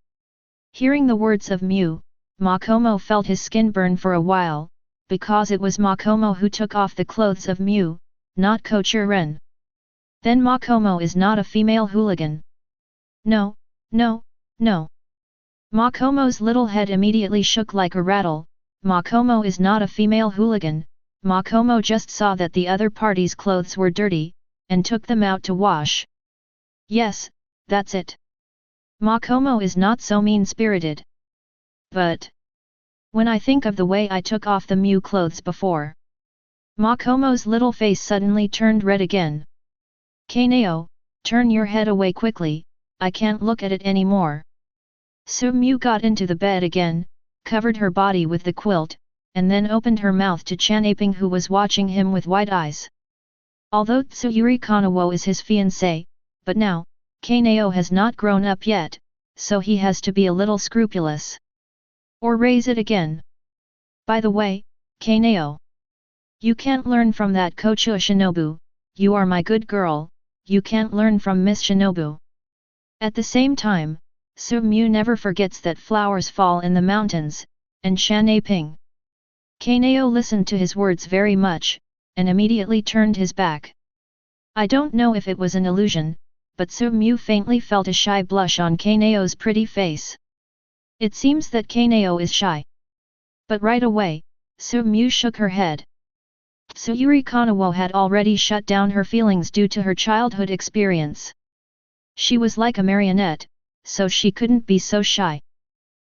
Hearing the words of Mu, Makomo felt his skin burn for a while, because it was Makomo who took off the clothes of Mu, not Kochura. Then Makomo is not a female hooligan. No, no, no. Makomo's little head immediately shook like a rattle. Makomo is not a female hooligan. Makomo just saw that the other party's clothes were dirty, and took them out to wash. Yes, that's it. Makomo is not so mean-spirited. But when I think of the way I took off the Mu clothes before. Makomo's little face suddenly turned red again. "Kanao, turn your head away quickly, I can't look at it anymore." Su-mu got into the bed again, covered her body with the quilt, and then opened her mouth to Chanaping, who was watching him with wide eyes. Although Tsuyuri Kanawo is his fiancé, but now, Kanao has not grown up yet, so he has to be a little scrupulous. Or raise it again. "By the way, Kanao, you can't learn from that Kochua Shinobu, you are my good girl, you can't learn from Miss Shinobu." At the same time, Su-mu never forgets that flowers fall in the mountains, and Chanaping. Kanao listened to his words very much, and immediately turned his back. I don't know if it was an illusion, but Su-mu faintly felt a shy blush on Kanao's pretty face. It seems that Kanao is shy. But right away, Su-mu shook her head. Tsuyuri Kanawo had already shut down her feelings due to her childhood experience. She was like a marionette, so she couldn't be so shy.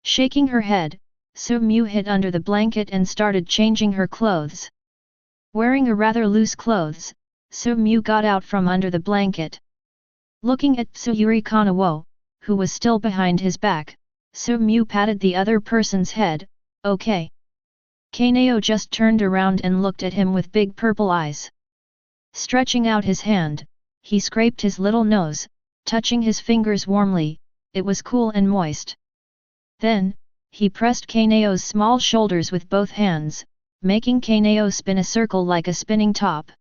Shaking her head, Su-mu hid under the blanket and started changing her clothes. Wearing a rather loose clothes, Su-mu got out from under the blanket. Looking at Tsuyuri Kanawo, who was still behind his back, Su-mu patted the other person's head. "Okay." Kanao just turned around and looked at him with big purple eyes. Stretching out his hand, he scraped his little nose, touching his fingers warmly. It was cool and moist. Then, he pressed Kanao's small shoulders with both hands, making Kanao spin a circle like a spinning top.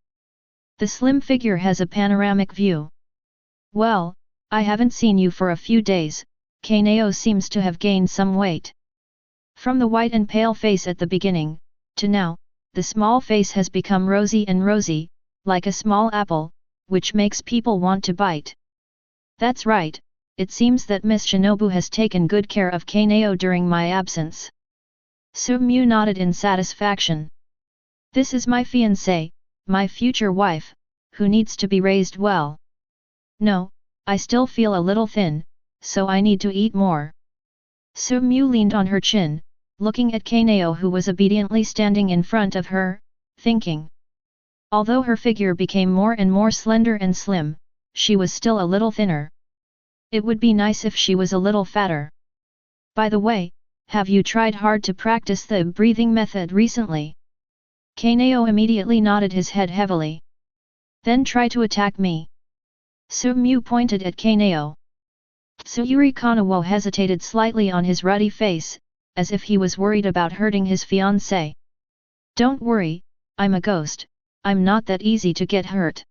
The slim figure has a panoramic view. "Well, I haven't seen you for a few days, Kanao seems to have gained some weight. From the white and pale face at the beginning, to now, the small face has become rosy and rosy, like a small apple, which makes people want to bite. That's right, it seems that Miss Shinobu has taken good care of Kanao during my absence. Su-mu nodded in satisfaction. This is my fiancé, my future wife, who needs to be raised well. No, I still feel a little thin, so I need to eat more. Su-mu leaned on her chin, looking at Kanao who was obediently standing in front of her, thinking. Although her figure became more and more slender and slim, she was still a little thinner. It would be nice if she was a little fatter. By the way, have you tried hard to practice the breathing method recently? Kanao immediately nodded his head heavily. Then try to attack me. Su-mu pointed at Kanao. Tsuyuri Kanawo hesitated slightly on his ruddy face, as if he was worried about hurting his fiancé. Don't worry, I'm a ghost, I'm not that easy to get hurt.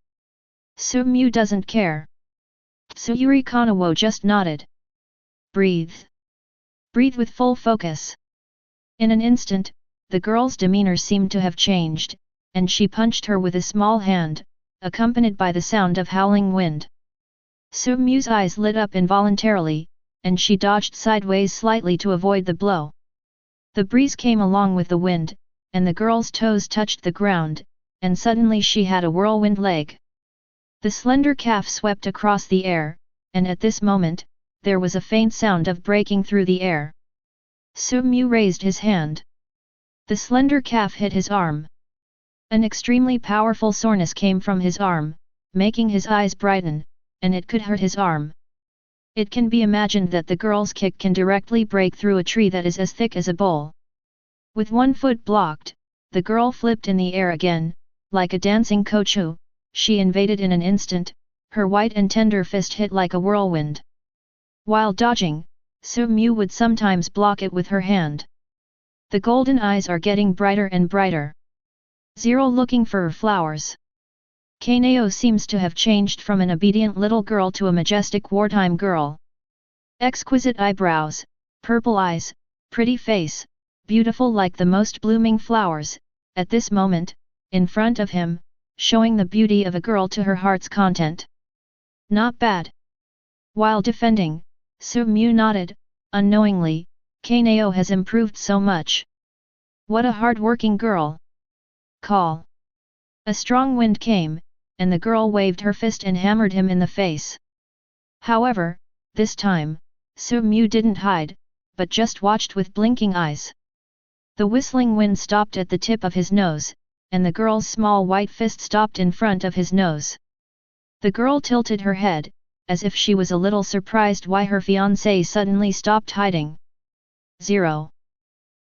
Su-mu doesn't care. Tsuyuri Kanawo just nodded. Breathe. Breathe with full focus. In an instant, the girl's demeanor seemed to have changed, and she punched her with a small hand, accompanied by the sound of howling wind. Su-mu's eyes lit up involuntarily, and she dodged sideways slightly to avoid the blow. The breeze came along with the wind, and the girl's toes touched the ground, and suddenly she had a whirlwind leg. The slender calf swept across the air, and at this moment, there was a faint sound of breaking through the air. Su-mu raised his hand. The slender calf hit his arm. An extremely powerful soreness came from his arm, making his eyes brighten, and it could hurt his arm. It can be imagined that the girl's kick can directly break through a tree that is as thick as a bowl. With one foot blocked, the girl flipped in the air again, like a dancing kochu, she invaded in an instant, her white and tender fist hit like a whirlwind. While dodging, Su-mu would sometimes block it with her hand. The golden eyes are getting brighter and brighter. Zero looking for flowers. Kanao seems to have changed from an obedient little girl to a majestic wartime girl. Exquisite eyebrows, purple eyes, pretty face, beautiful like the most blooming flowers, at this moment, in front of him, showing the beauty of a girl to her heart's content. Not bad. While defending, Su-mu nodded, unknowingly, Kanao has improved so much. What a hard-working girl. Call. A strong wind came, and the girl waved her fist and hammered him in the face. However, this time, Su-mu didn't hide, but just watched with blinking eyes. The whistling wind stopped at the tip of his nose, and the girl's small white fist stopped in front of his nose. The girl tilted her head, as if she was a little surprised why her fiancé suddenly stopped hiding. Zero.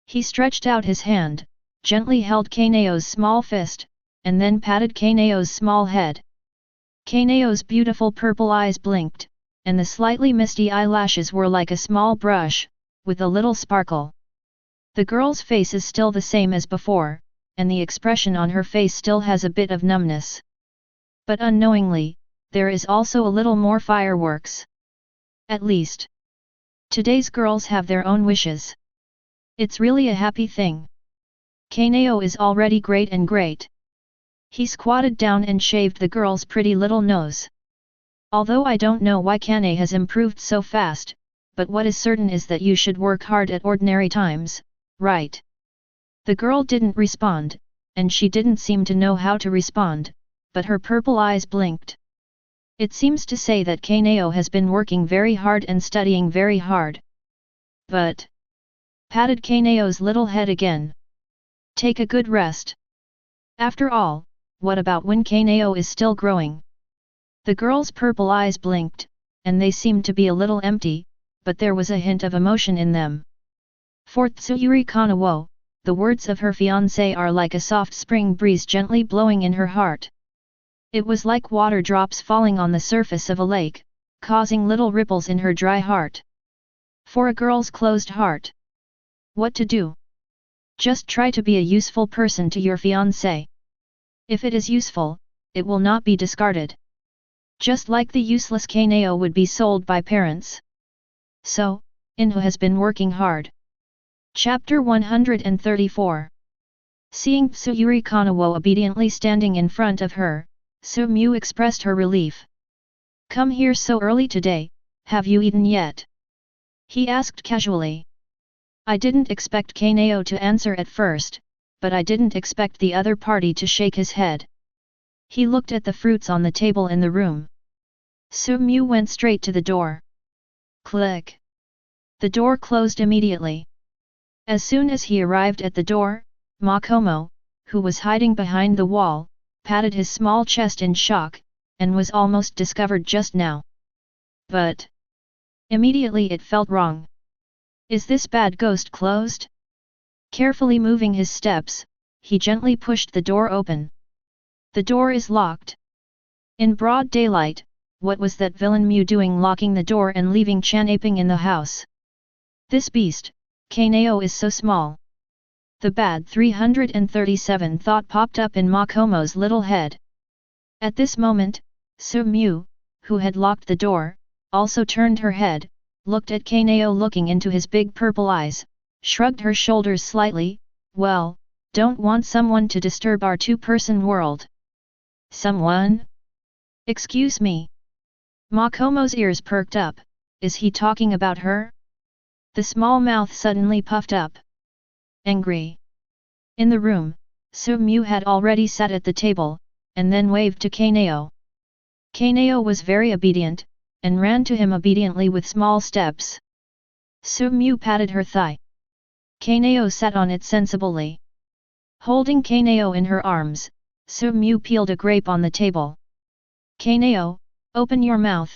He stretched out his hand, gently held Kanao's small fist, and then patted Kanao's small head. Kanao's beautiful purple eyes blinked, and the slightly misty eyelashes were like a small brush, with a little sparkle. The girl's face is still the same as before, and the expression on her face still has a bit of numbness. But unknowingly, there is also a little more fireworks. At least, today's girls have their own wishes. It's really a happy thing. Kanao is already great and great. He squatted down and shaved the girl's pretty little nose. Although I don't know why Kanao has improved so fast, but what is certain is that you should work hard at ordinary times, right? The girl didn't respond, and she didn't seem to know how to respond, but her purple eyes blinked. It seems to say that Kanao has been working very hard and studying very hard. But patted Kanao's little head again. Take a good rest. After all, what about when Kanao is still growing? The girl's purple eyes blinked, and they seemed to be a little empty, but there was a hint of emotion in them. For Tsuyuri Kanawo, the words of her fiancé are like a soft spring breeze gently blowing in her heart. It was like water drops falling on the surface of a lake, causing little ripples in her dry heart. For a girl's closed heart. What to do? Just try to be a useful person to your fiancé. If it is useful, it will not be discarded. Just like the useless Kanao would be sold by parents. So, Inho has been working hard. Chapter 134. Seeing Tsuyuri Kanawo obediently standing in front of her, Su-mu expressed her relief. Come here so early today, have you eaten yet? He asked casually. I didn't expect Kanao to answer at first, but I didn't expect the other party to shake his head. He looked at the fruits on the table in the room. Su-mu went straight to the door. Click. The door closed immediately. As soon as he arrived at the door, Makomo, who was hiding behind the wall, patted his small chest in shock, and was almost discovered just now. But immediately it felt wrong. Is this bad ghost closed? Carefully moving his steps, he gently pushed the door open. The door is locked. In broad daylight, what was that villain Mu doing locking the door and leaving Chan aping in the house? This beast, Kanao, is so small. The bad 337 thought popped up in Makomo's little head. At this moment, Su-mu, who had locked the door, also turned her head, looked at Kanao looking into his big purple eyes, shrugged her shoulders slightly, well, don't want someone to disturb our two-person world. Someone? Excuse me. Makomo's ears perked up, is he talking about her? The small mouth suddenly puffed up. Angry. In the room, Su-mu had already sat at the table, and then waved to Kanao. Kanao was very obedient, and ran to him obediently with small steps. Su-mu patted her thigh. Kanao sat on it sensibly. Holding Kanao in her arms, Su-mu peeled a grape on the table. Kanao, open your mouth.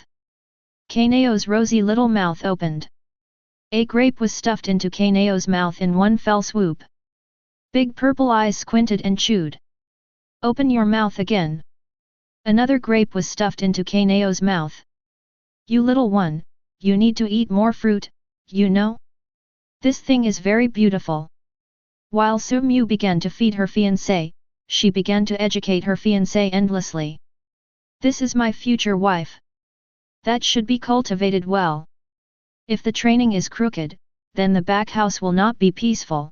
Kanao's rosy little mouth opened. A grape was stuffed into Kanao's mouth in one fell swoop. Big purple eyes squinted and chewed. Open your mouth again. Another grape was stuffed into Kanao's mouth. You little one, you need to eat more fruit, you know? This thing is very beautiful. While Su-mu began to feed her fiancé, she began to educate her fiancé endlessly. This is my future wife. That should be cultivated well. If the training is crooked, then the back house will not be peaceful.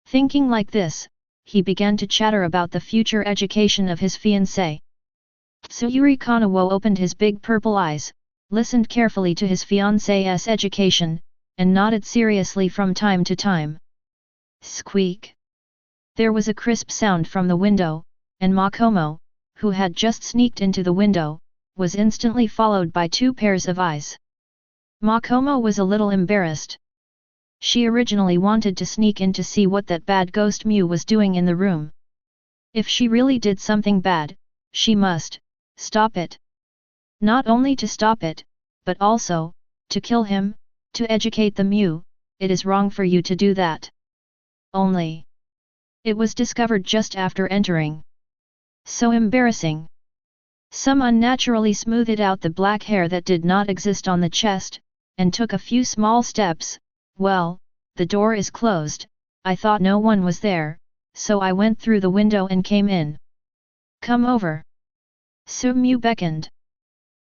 Thinking like this, he began to chatter about the future education of his fiancé. Tsuyuri Kanawo opened his big purple eyes, listened carefully to his fiancé's education, and nodded seriously from time to time. Squeak! There was a crisp sound from the window, and Makomo, who had just sneaked into the window, was instantly followed by two pairs of eyes. Makomo was a little embarrassed. She originally wanted to sneak in to see what that bad ghost Mu was doing in the room. If she really did something bad, she must stop it. Not only to stop it, but also to kill him, to educate the Mu. It is wrong for you to do that. Only it was discovered just after entering. So embarrassing. Some unnaturally smoothed out the black hair that did not exist on the chest, and took a few small steps. Well, the door is closed, I thought no one was there, so I went through the window and came in. Come over. Su-mu beckoned.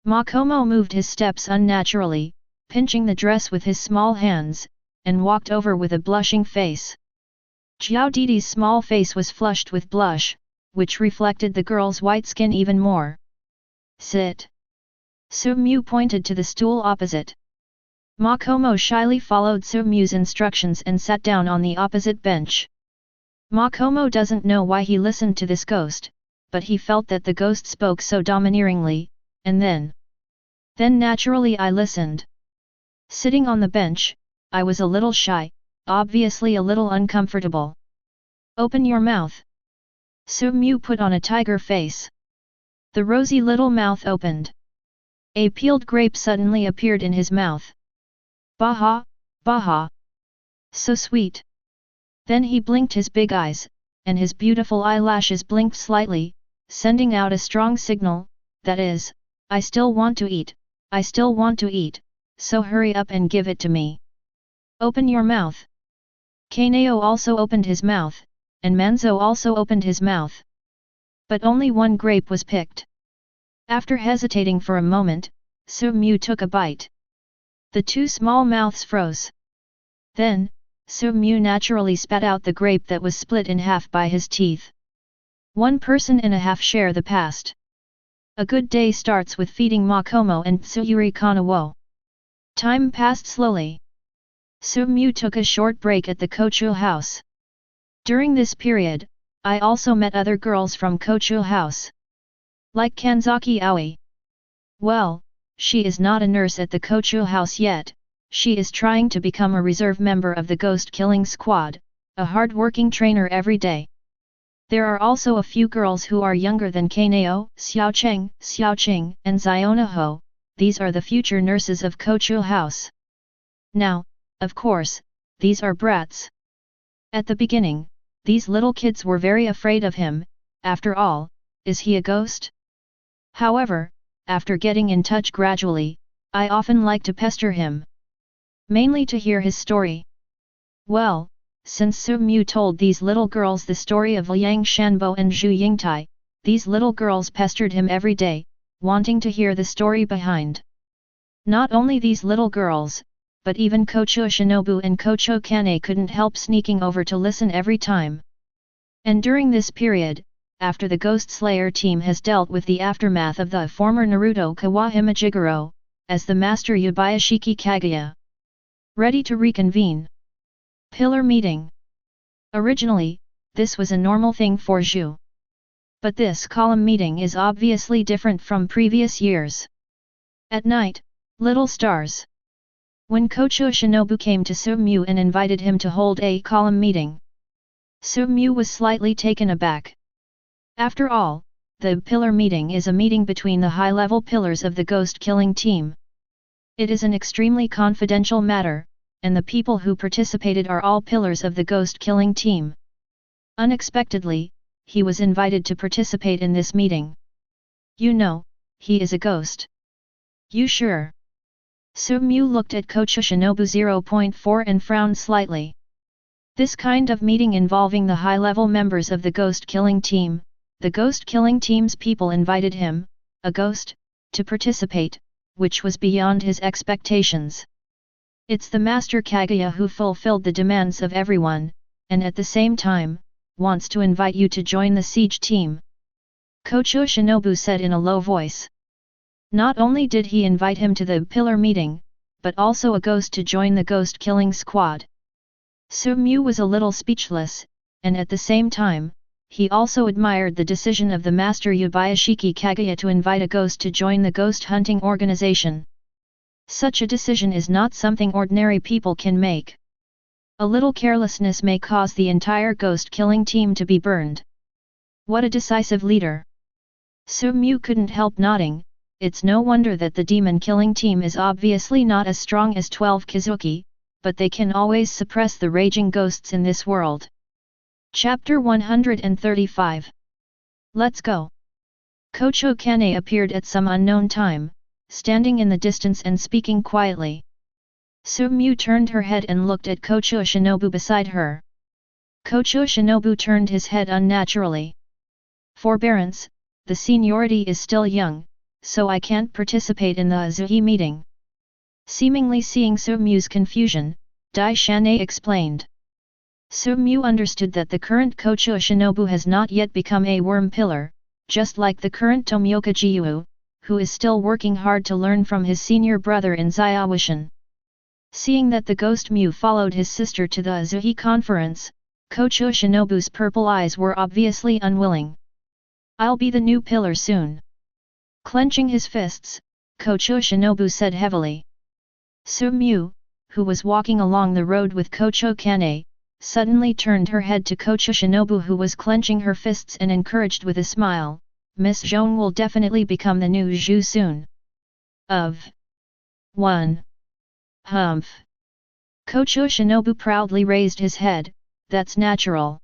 Makomo moved his steps unnaturally, pinching the dress with his small hands, and walked over with a blushing face. Xiao Didi's small face was flushed with blush, which reflected the girl's white skin even more. Sit. Su-mu pointed to the stool opposite. Makomo shyly followed Su-mu's instructions and sat down on the opposite bench. Makomo doesn't know why he listened to this ghost, but he felt that the ghost spoke so domineeringly, and then naturally I listened. Sitting on the bench, I was a little shy, obviously a little uncomfortable. Open your mouth. Su-mu put on a tiger face. The rosy little mouth opened. A peeled grape suddenly appeared in his mouth. Baha, baha. So sweet. Then he blinked his big eyes, and his beautiful eyelashes blinked slightly, sending out a strong signal, that is, I still want to eat, I still want to eat, so hurry up and give it to me. Open your mouth. Kanao also opened his mouth, and Manzo also opened his mouth. But only one grape was picked. After hesitating for a moment, Su-mu took a bite. The two small mouths froze. Then, Su-mu naturally spat out the grape that was split in half by his teeth. 1 person and a half share the past. A good day starts with feeding Makomo and Tsuyuri Kanawo. Time passed slowly. Su-mu took a short break at the Kochu house. During this period, I also met other girls from Kochu house. Like Kanzaki Aoi. Well, she is not a nurse at the Kochu house yet, she is trying to become a reserve member of the ghost killing squad, a hard-working trainer every day. There are also a few girls who are younger than Kanao, Xiaoqing, and Zionaho. These are the future nurses of Kochu house. Now, of course, these are brats. At the beginning, these little kids were very afraid of him. After all, is he a ghost? However, after getting in touch gradually, I often like to pester him. Mainly to hear his story. Well, since Su-mu told these little girls the story of Liang Shanbo and Zhu Yingtai, these little girls pestered him every day, wanting to hear the story behind. Not only these little girls, but even Kocho Shinobu and Kocho Kane couldn't help sneaking over to listen every time. And during this period, after the Ghost Slayer team has dealt with the aftermath of the former Naruto Kawahime Jigoro, as the master Yabayashiki Kaguya. Ready to reconvene. Pillar meeting. Originally, this was a normal thing for Zhu. But this column meeting is obviously different from previous years. At night, little stars. When Kocho Shinobu came to Su-mu and invited him to hold a column meeting, Su-mu was slightly taken aback. After all, the pillar meeting is a meeting between the high-level pillars of the ghost-killing team. It is an extremely confidential matter, and the people who participated are all pillars of the ghost-killing team. Unexpectedly, he was invited to participate in this meeting. You know, he is a ghost. You sure? Su-mu looked at Kocho Shinobu 0.4 and frowned slightly. This kind of meeting involving the high-level members of the ghost-killing team, the ghost-killing team's people invited him, a ghost, to participate, which was beyond his expectations. It's the Master Kaguya who fulfilled the demands of everyone, and at the same time, wants to invite you to join the siege team. Kocho Shinobu said in a low voice. Not only did he invite him to the pillar meeting, but also a ghost to join the ghost-killing squad. Su-mu was a little speechless, and at the same time, he also admired the decision of the master Yabayashiki Kaguya to invite a ghost to join the ghost hunting organization. Such a decision is not something ordinary people can make. A little carelessness may cause the entire ghost-killing team to be burned. What a decisive leader! Su-mu couldn't help nodding. It's no wonder that the demon-killing team is obviously not as strong as 12 Kizuki, but they can always suppress the raging ghosts in this world. Chapter 135. Let's go! Kocho Kane appeared at some unknown time, standing in the distance and speaking quietly. Su-mu turned her head and looked at Kocho Shinobu beside her. Kocho Shinobu turned his head unnaturally. Forbearance, the seniority is still young, so I can't participate in the Azuhi meeting. Seemingly seeing Su-mu's confusion, Dai Shanei explained. Su-mu understood that the current Kocho Shinobu has not yet become a worm pillar, just like the current Tomioka Jiu, who is still working hard to learn from his senior brother in Xiaowishan. Seeing that the ghost Mu followed his sister to the Azuhi conference, Kocho Shinobu's purple eyes were obviously unwilling. I'll be the new pillar soon. Clenching his fists, Kocho Shinobu said heavily. Su-mu, who was walking along the road with Kocho Kane, suddenly turned her head to Kocho Shinobu who was clenching her fists and encouraged with a smile, Miss Zhong will definitely become the new Zhu soon. Of 1. Humph. Kocho Shinobu proudly raised his head, that's natural.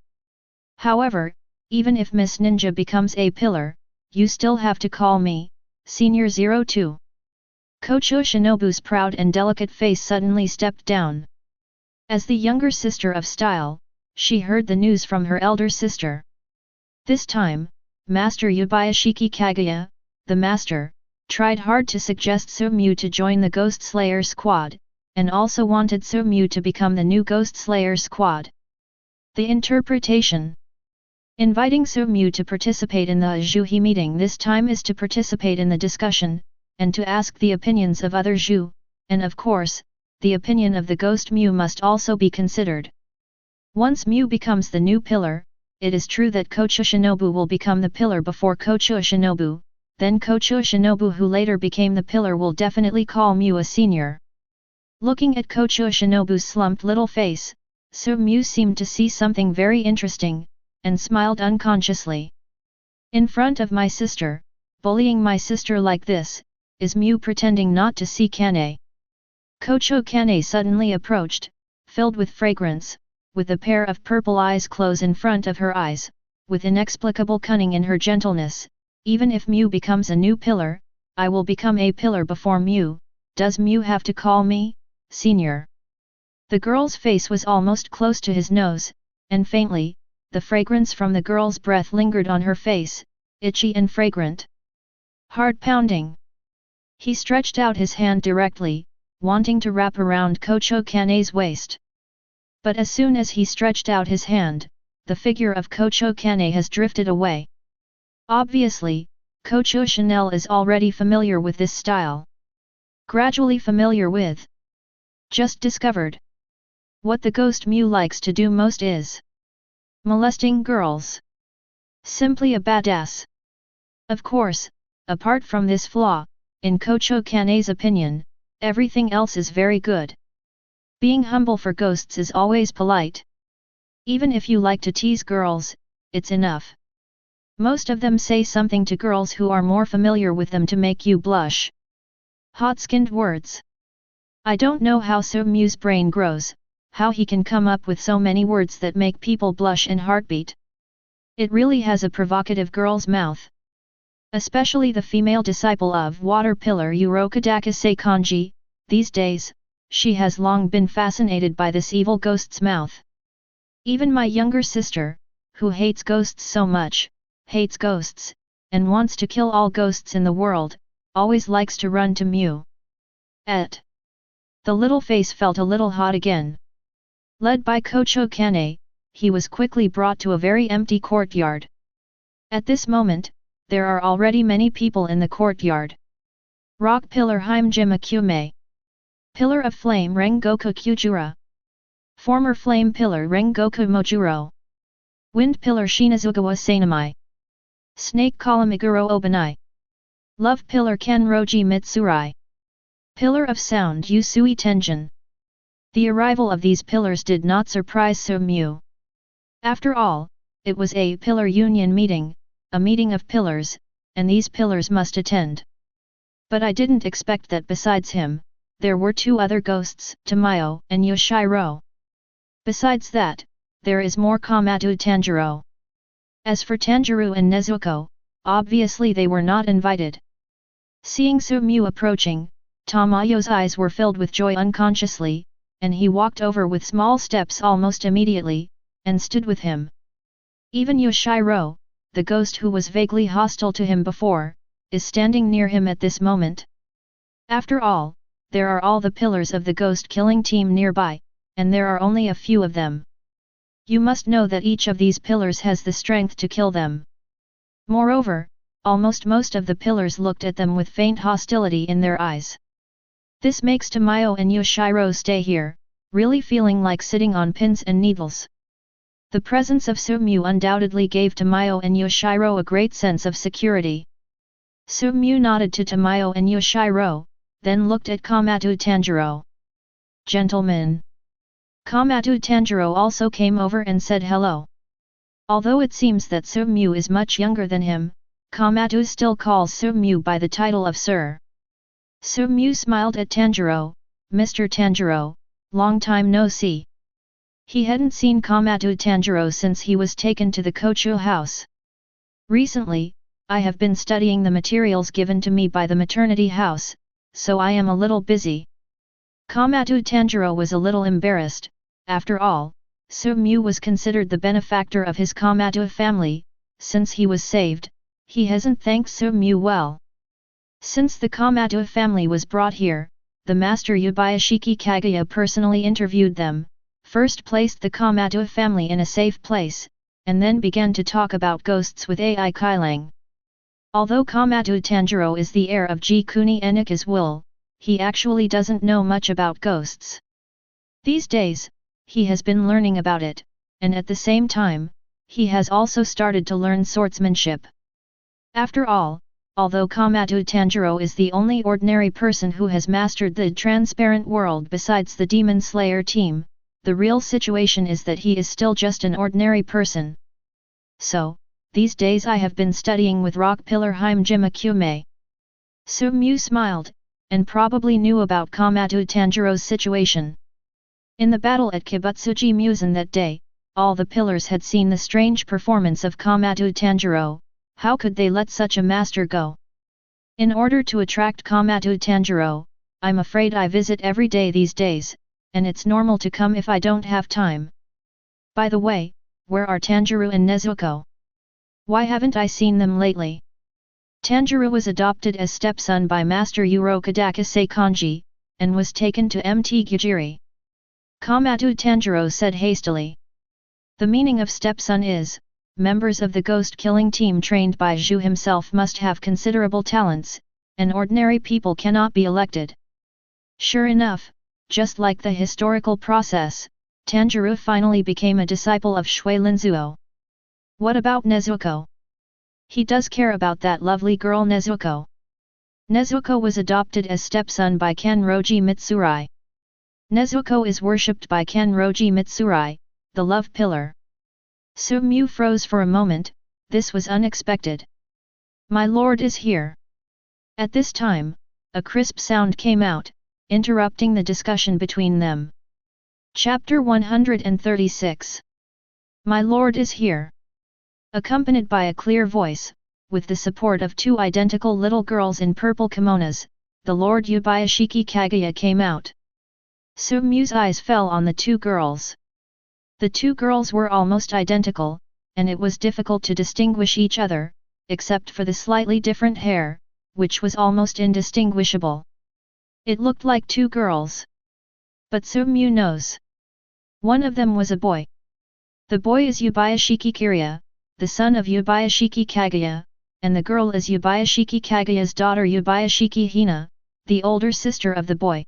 However, even if Miss Ninja becomes a pillar, you still have to call me, Senior 02. Kocho Shinobu's proud and delicate face suddenly stepped down. As the younger sister of style, she heard the news from her elder sister. This time, Master Yabayashiki Kaguya, the master, tried hard to suggest So-mu to join the Ghost Slayer squad, and also wanted So-mu to become the new Ghost Slayer squad. The interpretation. Inviting So-mu to participate in the Zhuhe meeting this time is to participate in the discussion, and to ask the opinions of other Zhu, and of course, the opinion of the Ghost Mu must also be considered. Once Mu becomes the new pillar, it is true that Kochu Shinobu will become the pillar before Kochu Shinobu, then Kochu Shinobu who later became the pillar will definitely call Mu a senior. Looking at Kochu Shinobu's slumped little face, So-mu seemed to see something very interesting, and smiled unconsciously. In front of my sister, bullying my sister like this, is Mu pretending not to see Kanae. Kocho Kanae suddenly approached, filled with fragrance, with a pair of purple eyes close in front of her eyes, with inexplicable cunning in her gentleness. Even if Mu becomes a new pillar, I will become a pillar before Mu. Does Mu have to call me senior? The girl's face was almost close to his nose, and faintly, the fragrance from the girl's breath lingered on her face, itchy and fragrant. Heart pounding. He stretched out his hand directly, wanting to wrap around Kocho Kanae's waist. But as soon as he stretched out his hand, the figure of Kocho Kanae has drifted away. Obviously, Kocho Chanel is already familiar with this style. Gradually familiar with. Just discovered. What the Ghost Mu likes to do most is molesting girls. Simply a badass. Of course, apart from this flaw, in Kocho Kanae's opinion, everything else is very good. Being humble for ghosts is always polite. Even if you like to tease girls, it's enough. Most of them say something to girls who are more familiar with them to make you blush. Hot-skinned words. I don't know how So-mu's brain grows, how he can come up with so many words that make people blush and heartbeat. It really has a provocative girl's mouth. Especially the female disciple of water pillar Uroka Dakase Kanji, these days, she has long been fascinated by this evil ghost's mouth. Even my younger sister, who hates ghosts so much, hates ghosts, and wants to kill all ghosts in the world, always likes to run to Mu. The little face felt a little hot again. Led by Kocho Kanae, he was quickly brought to a very empty courtyard. At this moment, there are already many people in the courtyard. Rock Pillar Himejima Kume. Pillar of Flame Rengoku Kyujura. Former Flame Pillar Rengoku Mojuro. Wind Pillar Shinazugawa Sanamai. Snake Column Iguro Obanai. Love Pillar Kenroji Mitsurai. Pillar of Sound Usui Tenjin. The arrival of these pillars did not surprise So-mu. After all, it was a pillar union meeting, a meeting of pillars, and these pillars must attend. But I didn't expect that besides him, there were two other ghosts, Tamayo and Yoshiro. Besides that, there is more Kamado Tanjiro. As for Tanjiro and Nezuko, obviously they were not invited. Seeing So-mu approaching, Tamayo's eyes were filled with joy unconsciously, and he walked over with small steps almost immediately, and stood with him. Even Yoshiro, the ghost who was vaguely hostile to him before, is standing near him at this moment. After all, there are all the pillars of the ghost-killing team nearby, and there are only a few of them. You must know that each of these pillars has the strength to kill them. Moreover, almost most of the pillars looked at them with faint hostility in their eyes. This makes Tamayo and Yoshiro stay here, really feeling like sitting on pins and needles. The presence of So-mu undoubtedly gave Tamayo and Yoshiro a great sense of security. So-mu nodded to Tamayo and Yoshiro, then looked at Kamado Tanjiro. Gentlemen. Kamado Tanjiro also came over and said hello. Although it seems that So-mu is much younger than him, Kamado still calls So-mu by the title of Sir. So-mu smiled at Tanjiro. Mr. Tanjiro, long time no see. He hadn't seen Kamado Tanjiro since he was taken to the Kochu house. Recently, I have been studying the materials given to me by the maternity house, so I am a little busy. Kamado Tanjiro was a little embarrassed. After all, So-mu was considered the benefactor of his Kamado family. Since he was saved, he hasn't thanked So-mu well. Since the Komato family was brought here, the master Yubayashiki Kaguya personally interviewed them, first placed the Komato family in a safe place, and then began to talk about ghosts with Ai Kailang. Although Komato Tanjiro is the heir of Jikuni Enika's will, he actually doesn't know much about ghosts. These days, he has been learning about it, and at the same time, he has also started to learn swordsmanship. After all, although Komato Tanjiro is the only ordinary person who has mastered the transparent world besides the Demon Slayer team, the real situation is that he is still just an ordinary person. So, these days I have been studying with Rock Pillar Hime-jima Kume. Su-mu smiled, and probably knew about Komato Tanjiro's situation. In the battle at Kibutsuji Musen that day, all the pillars had seen the strange performance of Komato Tanjiro. How could they let such a master go? In order to attract Komato Tanjiro, I'm afraid I visit every day these days, and it's normal to come if I don't have time. By the way, where are Tanjiro and Nezuko? Why haven't I seen them lately? Tanjiro was adopted as stepson by Master Uroka Dakase Kanji, and was taken to Mt. Gujiri. Komato Tanjiro said hastily. The meaning of stepson is, members of the ghost-killing team trained by Zhu himself must have considerable talents, and ordinary people cannot be elected. Sure enough, just like the historical process, Tanjiro finally became a disciple of Shui Linzuo. What about Nezuko? He does care about that lovely girl Nezuko. Nezuko was adopted as stepson by Kanroji Mitsurai. Nezuko is worshipped by Kanroji Mitsurai, the love pillar. Su-mu froze for a moment. This was unexpected. My lord is here. At this time, a crisp sound came out, interrupting the discussion between them. Chapter 136. My lord is here. Accompanied by a clear voice, with the support of two identical little girls in purple kimonos, the Lord Yubayashiki Kaguya came out. Su-mu's eyes fell on the two girls. The two girls were almost identical, and it was difficult to distinguish each other, except for the slightly different hair, which was almost indistinguishable. It looked like two girls. But Su-mu knows. One of them was a boy. The boy is Yubayashiki Kiriya, the son of Yubayashiki Kaguya, and the girl is Yubayashiki Kaguya's daughter Yubayashiki Hina, the older sister of the boy.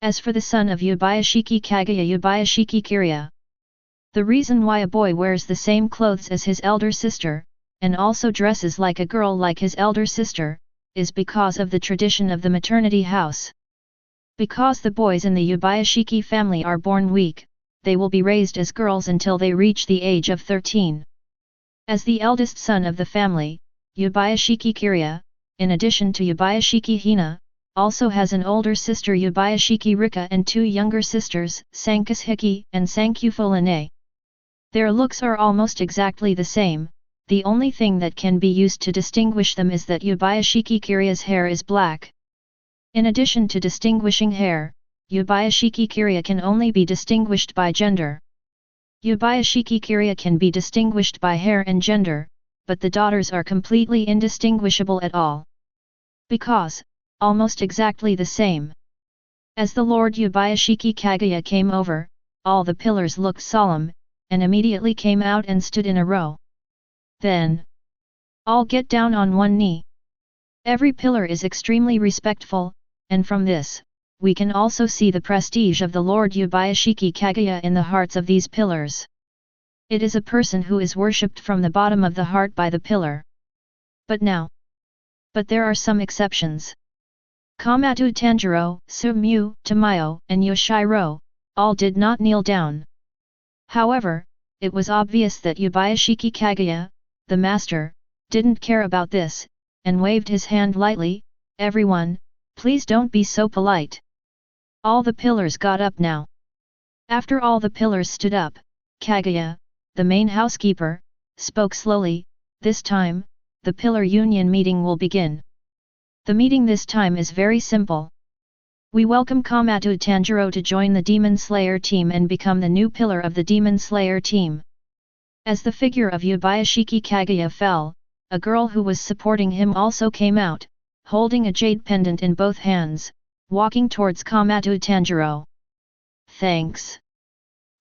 As for the son of Yubayashiki Kaguya Yubayashiki Kiriya, the reason why a boy wears the same clothes as his elder sister, and also dresses like a girl like his elder sister, is because of the tradition of the maternity house. Because the boys in the Yubayashiki family are born weak, they will be raised as girls until they reach the age of 13. As the eldest son of the family, Yubayashiki Kiriya, in addition to Yubayashiki Hina, also has an older sister Yubayashiki Rika and two younger sisters, Sankus Hiki and Sankufulane. Their looks are almost exactly the same. The only thing that can be used to distinguish them is that Yubayashiki Kiriya's hair is black. In addition to distinguishing hair, Yubayashiki Kiriya can only be distinguished by gender. Yubayashiki Kiriya can be distinguished by hair and gender, but the daughters are completely indistinguishable at all. Because, almost exactly the same. As the Lord Yubayashiki Kaguya came over, all the pillars looked solemn, and immediately came out and stood in a row. Then, all get down on one knee. Every pillar is extremely respectful, and from this, we can also see the prestige of the Lord Yubayashiki Kaguya in the hearts of these pillars. It is a person who is worshipped from the bottom of the heart by the pillar. But there are some exceptions. Komato Tanjiro, Su-mu, Tamayo, and Yoshiro, all did not kneel down. However, it was obvious that Yubayashiki Kaguya, the master, didn't care about this, and waved his hand lightly. Everyone, please don't be so polite. All the pillars got up now. After all the pillars stood up, Kaguya, the main housekeeper, spoke slowly. This time, the pillar union meeting will begin. The meeting this time is very simple. We welcome Komato Tanjiro to join the Demon Slayer team and become the new pillar of the Demon Slayer team. As the figure of Yubayashiki Kaguya fell, a girl who was supporting him also came out, holding a jade pendant in both hands, walking towards Komatsu Tanjiro. Thanks.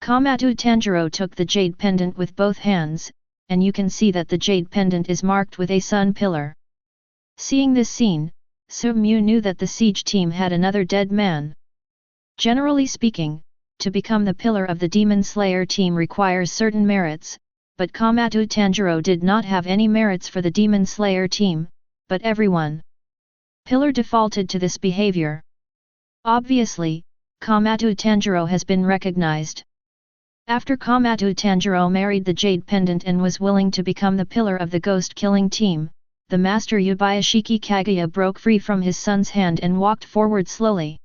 Komatsu Tanjiro took the jade pendant with both hands, and you can see that the jade pendant is marked with a sun pillar. Seeing this scene, Sumyu knew that the siege team had another dead man. Generally speaking, to become the pillar of the Demon Slayer team requires certain merits, but Komatsu Tanjiro did not have any merits for the Demon Slayer team, but everyone pillar defaulted to this behavior. Obviously, Komatsu Tanjiro has been recognized. After Komatsu Tanjiro married the jade pendant and was willing to become the pillar of the ghost-killing team, the master Yubayashiki Kaguya broke free from his son's hand and walked forward slowly.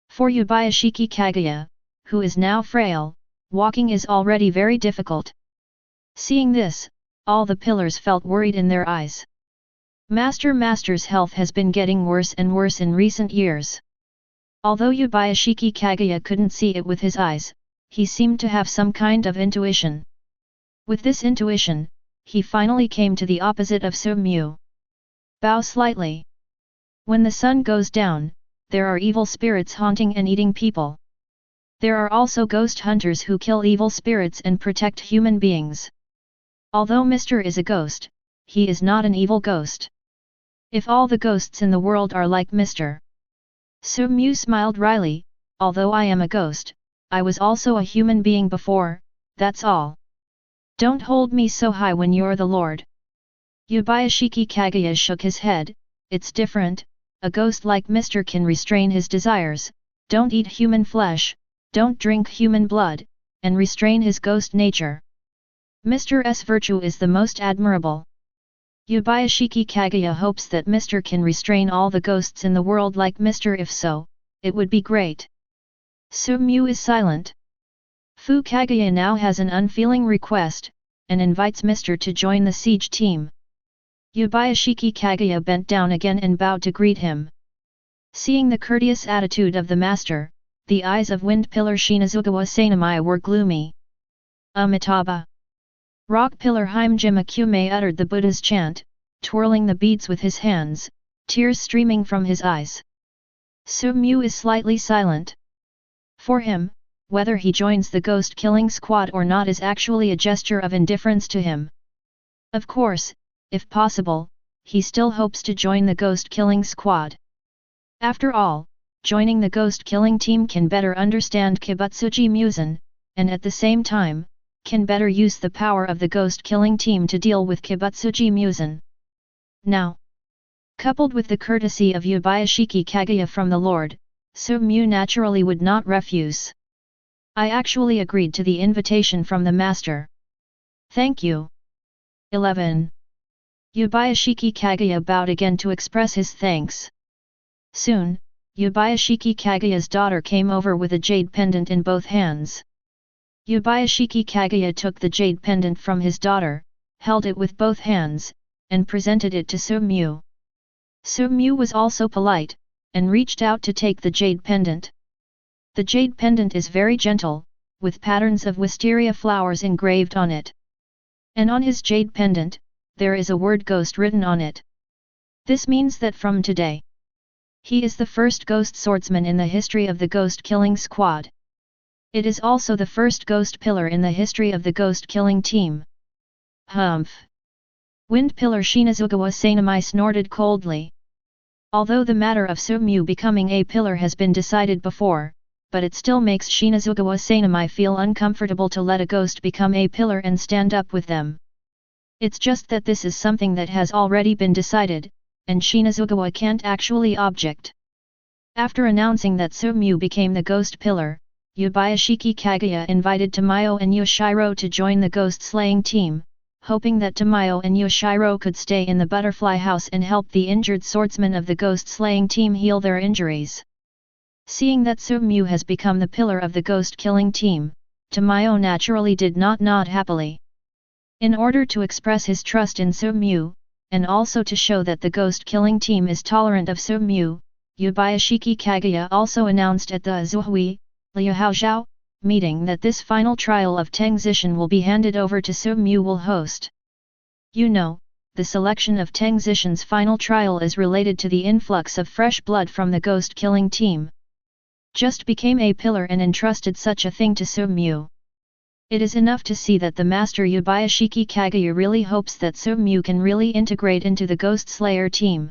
For Yubayashiki Kaguya, who is now frail, walking is already very difficult. Seeing this, all the pillars felt worried in their eyes. Master's health has been getting worse and worse in recent years. Although Yubayashiki Kaguya couldn't see it with his eyes, he seemed to have some kind of intuition. With this intuition, he finally came to the opposite of Sumyu. Bow slightly. When the sun goes down, there are evil spirits haunting and eating people. There are also ghost hunters who kill evil spirits and protect human beings. Although Mr. is a ghost, he is not an evil ghost. If all the ghosts in the world are like Mr. Sumyu smiled wryly, although I am a ghost, I was also a human being before, that's all. Don't hold me so high when you're the Lord. Yubayashiki Kaguya shook his head, it's different, a ghost like Mr. can restrain his desires, don't eat human flesh, don't drink human blood, and restrain his ghost nature. Mr.'s virtue is the most admirable. Yubayashiki Kaguya hopes that Mr. can restrain all the ghosts in the world like Mr. If so, it would be great. Sumyu is silent. Fu Kaguya now has an unfeeling request, and invites Mr. to join the siege team. Yubayashiki Kaguya bent down again and bowed to greet him. Seeing the courteous attitude of the master, the eyes of Wind Pillar Shinazugawa Sanamai were gloomy. Amitabha. Rock Pillar Himejima Kume uttered the Buddha's chant, twirling the beads with his hands, tears streaming from his eyes. Sumyu is slightly silent. For him, whether he joins the ghost-killing squad or not is actually a gesture of indifference to him. Of course, if possible, he still hopes to join the ghost-killing squad. After all, joining the ghost-killing team can better understand Kibutsuji Musen, and at the same time, can better use the power of the ghost-killing team to deal with Kibutsuji Musen. Now, coupled with the courtesy of Yubayashiki Kaguya from the Lord, Sumyu naturally would not refuse. I actually agreed to the invitation from the master. Thank you. 11. Yubayashiki Kaguya bowed again to express his thanks. Soon, Yubayashiki Kaguya's daughter came over with a jade pendant in both hands. Yubayashiki Kaguya took the jade pendant from his daughter, held it with both hands, and presented it to Sumyu. Sumyu was also polite, and reached out to take the jade pendant. The jade pendant is very gentle, with patterns of wisteria flowers engraved on it. And on his jade pendant, there is a word ghost written on it. This means that from today, he is the first ghost swordsman in the history of the ghost-killing squad. It is also the first ghost pillar in the history of the ghost-killing team. Humph! Wind Pillar Shinazugawa Sanamai snorted coldly. Although the matter of Sumyu becoming a pillar has been decided before, but it still makes Shinazugawa Sanamai feel uncomfortable to let a ghost become a pillar and stand up with them. It's just that this is something that has already been decided, and Shinazugawa can't actually object. After announcing that Sumyu became the ghost pillar, Yubayashiki Kaguya invited Tamayo and Yoshiro to join the ghost-slaying team, hoping that Tamayo and Yoshiro could stay in the butterfly house and help the injured swordsmen of the ghost-slaying team heal their injuries. Seeing that Sumyu has become the pillar of the ghost-killing team, Tamayo naturally did not nod happily. In order to express his trust in Sumyu, and also to show that the ghost-killing team is tolerant of Sumyu, Yubayashiki Kaguya also announced at the Azuhui, Liuhaozhou, meeting that this final trial of Teng Zishan will be handed over to Sumyu will host. You know, the selection of Teng Zishan's final trial is related to the influx of fresh blood from the ghost-killing team. Just became a pillar and entrusted such a thing to Su-mu. It is enough to see that the master Yubayashiki Kaguya really hopes that Su-mu can really integrate into the Ghost Slayer team.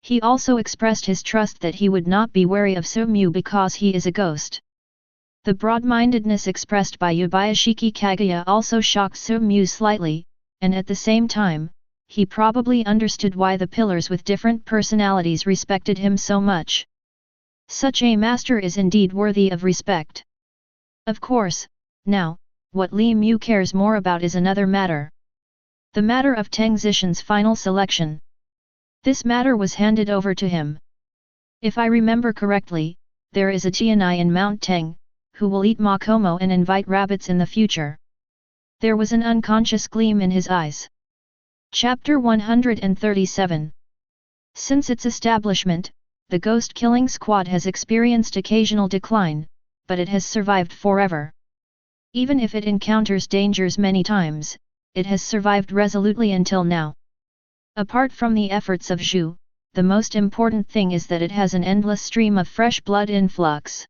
He also expressed his trust that he would not be wary of Su-mu because he is a ghost. The broad-mindedness expressed by Yubayashiki Kaguya also shocked Su-mu slightly, and at the same time, he probably understood why the pillars with different personalities respected him so much. Such a master is indeed worthy of respect. Of course, now, what Li Mu cares more about is another matter. The matter of Teng Zishan's final selection. This matter was handed over to him. If I remember correctly, there is a Tianai in Mount Teng, who will eat Makomo and invite rabbits in the future. There was an unconscious gleam in his eyes. Chapter 137. Since its establishment, the ghost-killing squad has experienced occasional decline, but it has survived forever. Even if it encounters dangers many times, it has survived resolutely until now. Apart from the efforts of Zhu, the most important thing is that it has an endless stream of fresh blood influx.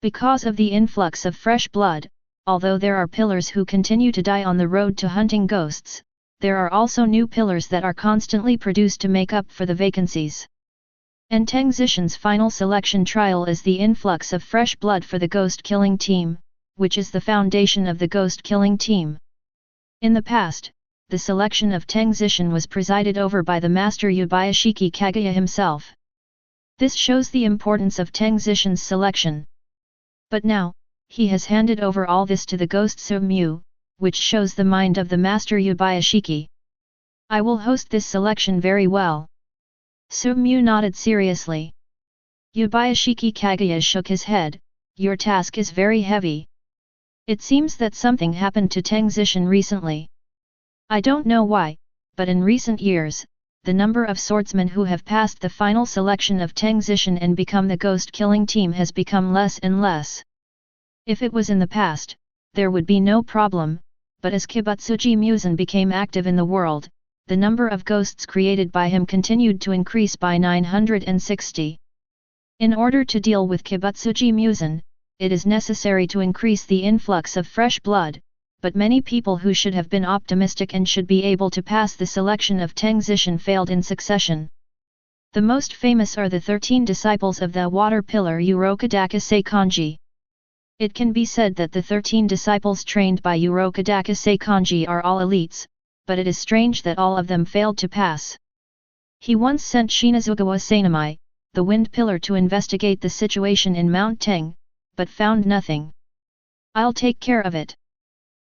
Because of the influx of fresh blood, although there are pillars who continue to die on the road to hunting ghosts, there are also new pillars that are constantly produced to make up for the vacancies. And Teng Zishan's final selection trial is the influx of fresh blood for the ghost-killing team, which is the foundation of the ghost-killing team. In the past, the selection of Teng Zishan was presided over by the master Yubayashiki Kaguya himself. This shows the importance of Teng Zishan's selection. But now, he has handed over all this to the ghost Su-mu, which shows the mind of the master Yubayashiki. I will host this selection very well. Su-mu nodded seriously. Yubayashiki Kaguya shook his head. Your task is very heavy. It seems that something happened to Teng Zishan recently. I don't know why, but in recent years, the number of swordsmen who have passed the final selection of Teng Zishan and become the ghost-killing team has become less and less. If it was in the past, there would be no problem, but as Kibutsuji Muzan became active in the world, the number of ghosts created by him continued to increase by 960. In order to deal with Kibutsuji Muzan, it is necessary to increase the influx of fresh blood, but many people who should have been optimistic and should be able to pass the selection of Teng Zishan failed in succession. The most famous are the 13 disciples of the water pillar Urokodakase Kanji. It can be said that the 13 disciples trained by Urokodakase Kanji are all elites, but it is strange that all of them failed to pass. He once sent Shinazugawa Sanamai, the wind pillar, to investigate the situation in Mount Teng, but found nothing. I'll take care of it.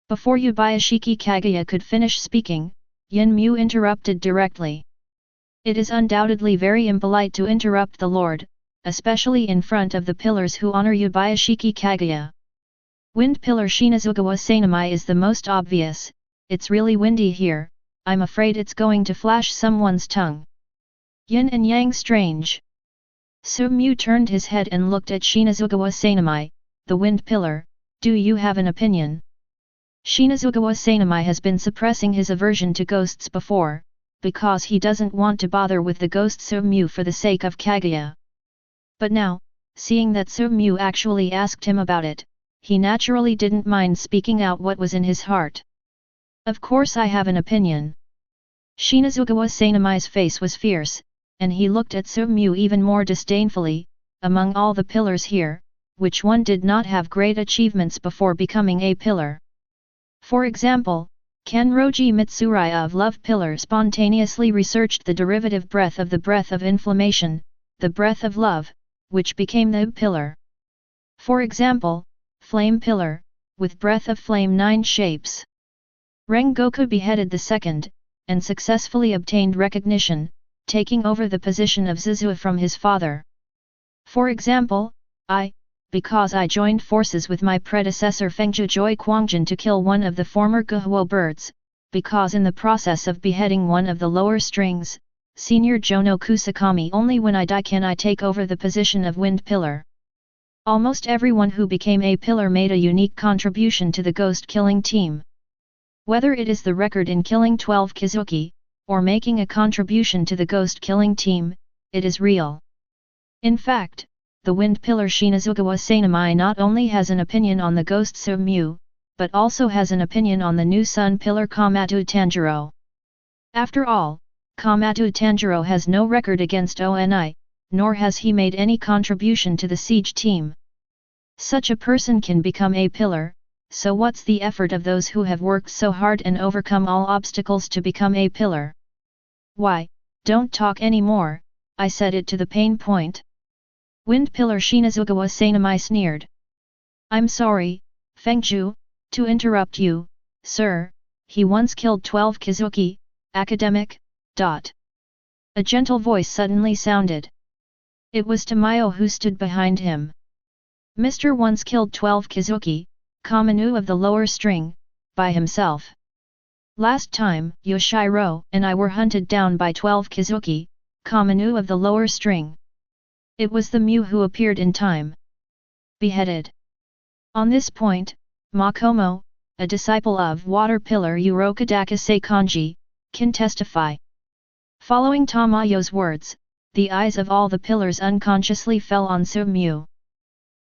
Before Yubayashiki Kaguya could finish speaking, Yin Mu interrupted directly. It is undoubtedly very impolite to interrupt the Lord, especially in front of the pillars who honor Yubayashiki Kaguya. Wind pillar Shinazugawa Sanamai is the most obvious. It's really windy here, I'm afraid it's going to flash someone's tongue. Yin and Yang strange. Su-mu turned his head and looked at Shinazugawa Sanamai, the wind pillar. Do you have an opinion? Shinazugawa Sanamai has been suppressing his aversion to ghosts before, because he doesn't want to bother with the ghost Su-mu for the sake of Kaguya. But now, seeing that Su-mu actually asked him about it, he naturally didn't mind speaking out what was in his heart. Of course I have an opinion. Shinazugawa Sanamai's face was fierce, and he looked at Su-mu even more disdainfully. Among all the pillars here, which one did not have great achievements before becoming a pillar? For example, Kanroji Mitsuraya of Love Pillar spontaneously researched the derivative breath of the breath of inflammation, the breath of love, which became the pillar. For example, Flame Pillar, with breath of flame 9 shapes. Rengoku beheaded the second, and successfully obtained recognition, taking over the position of Zizua from his father. For example, because I joined forces with my predecessor Fengju Joy Quangjin to kill one of the former Guhuo birds, because in the process of beheading one of the lower strings, Senior Jono Kusakami, only when I die can I take over the position of Wind Pillar. Almost everyone who became a pillar made a unique contribution to the ghost killing team. Whether it is the record in killing 12 Kizuki, or making a contribution to the ghost-killing team, it is real. In fact, the Wind Pillar Shinazugawa Sanamai not only has an opinion on the ghost Tsuyu, but also has an opinion on the new Sun Pillar Komatsu Tanjiro. After all, Komatsu Tanjiro has no record against ONI, nor has he made any contribution to the siege team. Such a person can become a pillar, so what's the effort of those who have worked so hard and overcome all obstacles to become a pillar? Why, don't talk anymore, I said it to the pain point. Wind Pillar Shinazugawa Sanamai sneered. I'm sorry, Fengju, to interrupt you, sir, he once killed 12 Kizuki, academic. A gentle voice suddenly sounded. It was Tamayo who stood behind him. Mr. once killed 12 Kizuki, Kamanu of the lower string, by himself. Last time, Yoshiro and I were hunted down by 12 Kizuki, Kamanu of the lower string. It was the Mu who appeared in time. Beheaded. On this point, Makomo, a disciple of Water Pillar Urokadaka Seikanji, can testify. Following Tamayo's words, the eyes of all the pillars unconsciously fell on Tsuyu.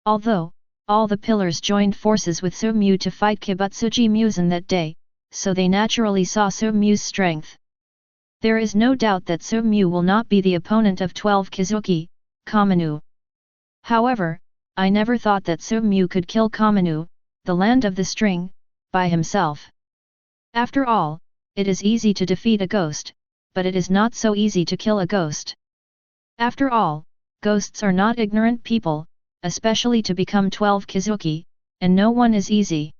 Although, all the pillars joined forces with Tsuyu to fight Kibutsuji Musen that day, so they naturally saw Tsuyu's strength. There is no doubt that Tsuyu will not be the opponent of 12 Kizuki, Kamanu. However, I never thought that Tsuyu could kill Kamanu, the land of the string, by himself. After all, it is easy to defeat a ghost, but it is not so easy to kill a ghost. After all, ghosts are not ignorant people, especially to become 12 Kizuki, and no one is easy.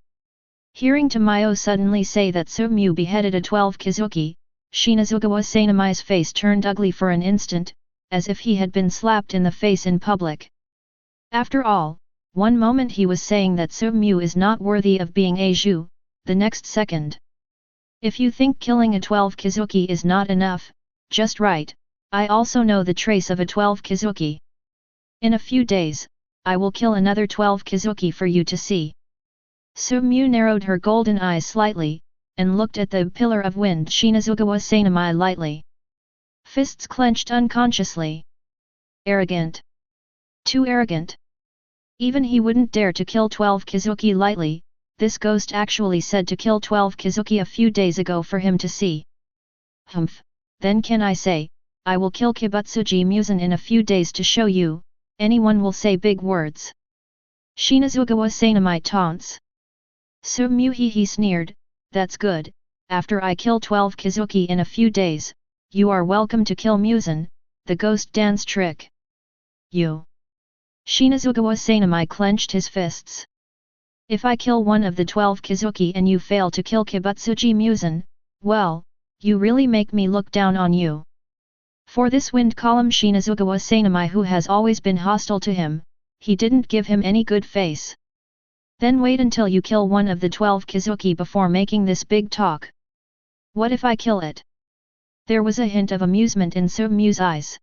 Hearing Tamayo suddenly say that Tsuyu beheaded a 12 Kizuki, Shinazugawa Sanamai's face turned ugly for an instant, as if he had been slapped in the face in public. After all, one moment he was saying that Tsuyu is not worthy of being a Zhu, the next second. If you think killing a 12 Kizuki is not enough, just right, I also know the trace of a 12 Kizuki. In a few days, I will kill another 12 Kizuki for you to see. Tsuyu narrowed her golden eyes slightly, and looked at the pillar of wind Shinazugawa Sanamai lightly. Fists clenched unconsciously. Arrogant. Too arrogant. Even he wouldn't dare to kill 12 Kizuki lightly, this ghost actually said to kill 12 Kizuki a few days ago for him to see. Humph, then can I say, I will kill Kibutsuji Musen in a few days to show you, anyone will say big words. Shinazugawa Sanamai taunts. Tsuyu he sneered, that's good, after I kill 12 Kizuki in a few days, you are welcome to kill Musen, the ghost dance trick. You. Shinazugawa Sanamai clenched his fists. If I kill one of the 12 Kizuki and you fail to kill Kibutsuji Musen, well, you really make me look down on you. For this wind column Shinazugawa Sanamai who has always been hostile to him, he didn't give him any good face. Then wait until you kill one of the 12 Kizuki before making this big talk. What if I kill it? There was a hint of amusement in Tsuyu's eyes.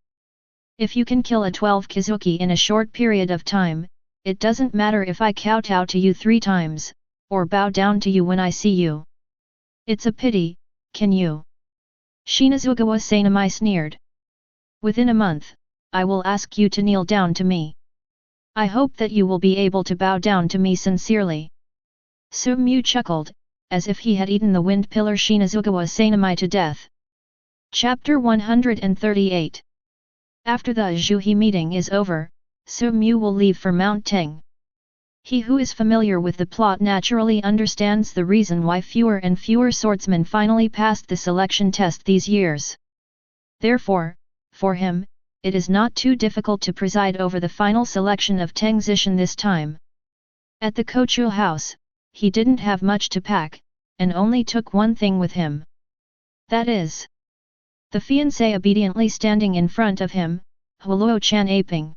If you can kill a 12 Kizuki in a short period of time, it doesn't matter if I kowtow to you 3 times, or bow down to you when I see you. It's a pity, can you? Shinazugawa Sanamai sneered. Within a month, I will ask you to kneel down to me. I hope that you will be able to bow down to me sincerely. Tsuyu chuckled, as if he had eaten the wind pillar Shinazugawa Sanamai to death. Chapter 138. After the Zhuhe meeting is over, Tsuyu will leave for Mount Teng. He who is familiar with the plot naturally understands the reason why fewer and fewer swordsmen finally passed the selection test these years. Therefore, for him, it is not too difficult to preside over the final selection of Teng Zishan this time. At the Kochu house, he didn't have much to pack, and only took one thing with him. That is, the fiancé obediently standing in front of him, Huoluo-chan aping.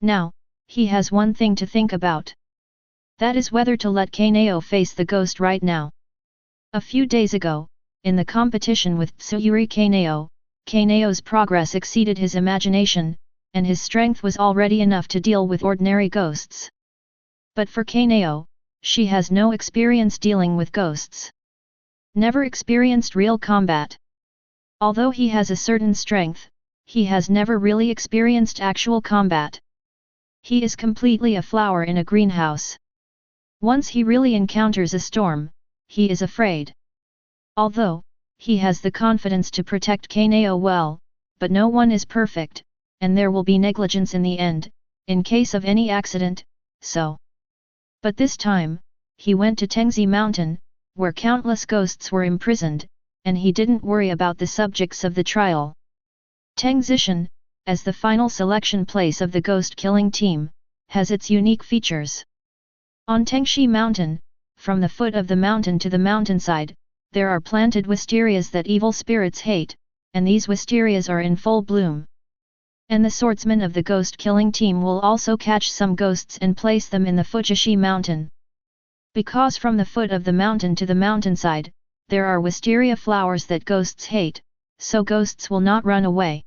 Now, he has one thing to think about. That is whether to let Kanao face the ghost right now. A few days ago, in the competition with Tsuyuri Kanawo, Kanao's progress exceeded his imagination, and his strength was already enough to deal with ordinary ghosts. But for Kanao, she has no experience dealing with ghosts. Never experienced real combat. Although he has a certain strength, he has never really experienced actual combat. He is completely a flower in a greenhouse. Once he really encounters a storm, he is afraid. Although, he has the confidence to protect Kanao well, but no one is perfect, and there will be negligence in the end, in case of any accident, so. But this time, he went to Tengzi Mountain, where countless ghosts were imprisoned, and he didn't worry about the subjects of the trial. Tengzishan, as the final selection place of the ghost-killing team, has its unique features. On Tengshi Mountain, from the foot of the mountain to the mountainside, there are planted wisterias that evil spirits hate, and these wisterias are in full bloom. And the swordsmen of the ghost-killing team will also catch some ghosts and place them in the Fujishi Mountain. Because from the foot of the mountain to the mountainside, there are wisteria flowers that ghosts hate, so ghosts will not run away.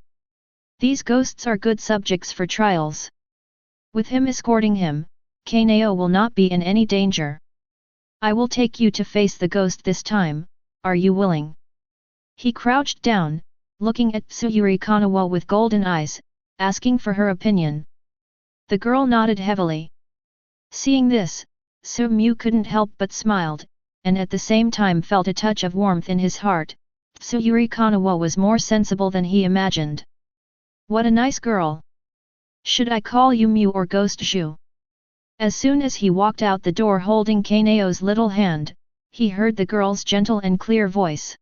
These ghosts are good subjects for trials. With him escorting him, Kanao will not be in any danger. I will take you to face the ghost this time, are you willing? He crouched down, looking at Tsuyuri Kanawo with golden eyes, asking for her opinion. The girl nodded heavily. Seeing this, Su-mu couldn't help but smiled, and at the same time felt a touch of warmth in his heart. Tsuyuri Kanawo was more sensible than he imagined. What a nice girl! Should I call you Mu or Ghost Zhu? As soon as he walked out the door holding Kanao's little hand, he heard the girl's gentle and clear voice.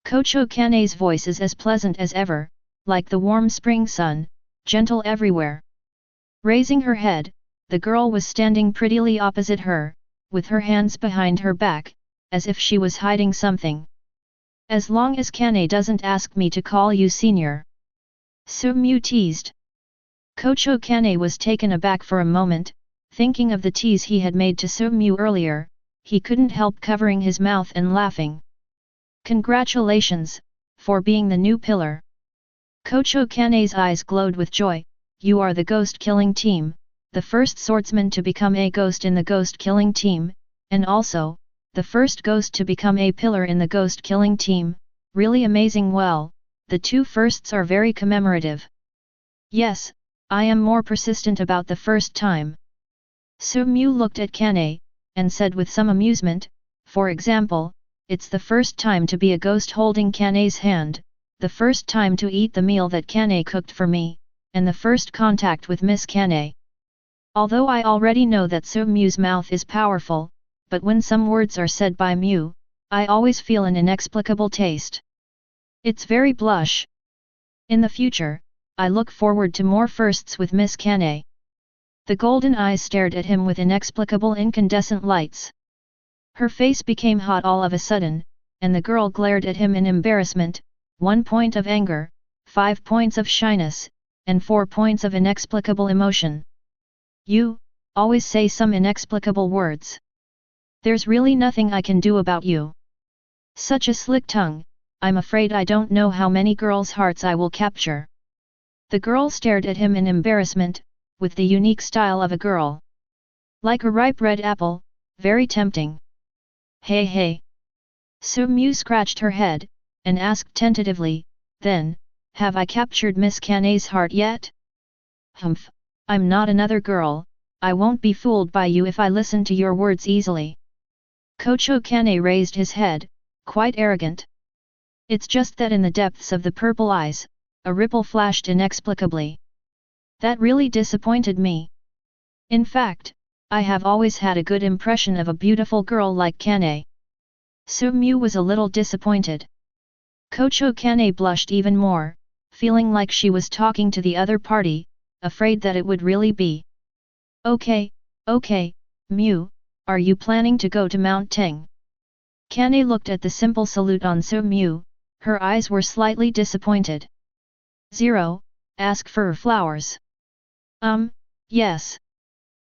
Kocho Kane's voice is as pleasant as ever, like the warm spring sun, gentle everywhere. Raising her head, the girl was standing prettily opposite her, with her hands behind her back, as if she was hiding something. As long as Kane doesn't ask me to call you senior. Su-mu teased. Kocho Kane was taken aback for a moment, thinking of the tease he had made to Su-mu earlier. He couldn't help covering his mouth and laughing. Congratulations, for being the new pillar. Kocho Kane's eyes glowed with joy. You are the ghost-killing team, the first swordsman to become a ghost in the ghost-killing team, and also, the first ghost to become a pillar in the ghost-killing team. Really amazing. Well, the two firsts are very commemorative. Yes, I am more persistent about the first time. Su-mu looked at Kane, and said with some amusement, for example, it's the first time to be a ghost holding Kane's hand, the first time to eat the meal that Kane cooked for me, and the first contact with Miss Kane. Although I already know that Su-mu's mouth is powerful, but when some words are said by Mu, I always feel an inexplicable taste. It's very blush. In the future, I look forward to more firsts with Miss Kane. The golden eyes stared at him with inexplicable incandescent lights. Her face became hot all of a sudden, and the girl glared at him in embarrassment, 1 point of anger, 5 points of shyness, and 4 points of inexplicable emotion. You, always say some inexplicable words. There's really nothing I can do about you. Such a slick tongue, I'm afraid I don't know how many girls' hearts I will capture. The girl stared at him in embarrassment, with the unique style of a girl. Like a ripe red apple, very tempting. Hey hey. Su-mu scratched her head, and asked tentatively, then, have I captured Miss Kane's heart yet? Humph, I'm not another girl, I won't be fooled by you if I listen to your words easily. Kocho Kane raised his head, quite arrogant. It's just that in the depths of the purple eyes, a ripple flashed inexplicably. That really disappointed me. In fact, I have always had a good impression of a beautiful girl like Kane. Su-mu was a little disappointed. Kocho Kane blushed even more, feeling like she was talking to the other party, afraid that it would really be. Okay, Mu, are you planning to go to Mount Teng? Kane looked at the simple salute on Su-mu, her eyes were slightly disappointed. 0, ask for flowers. Yes.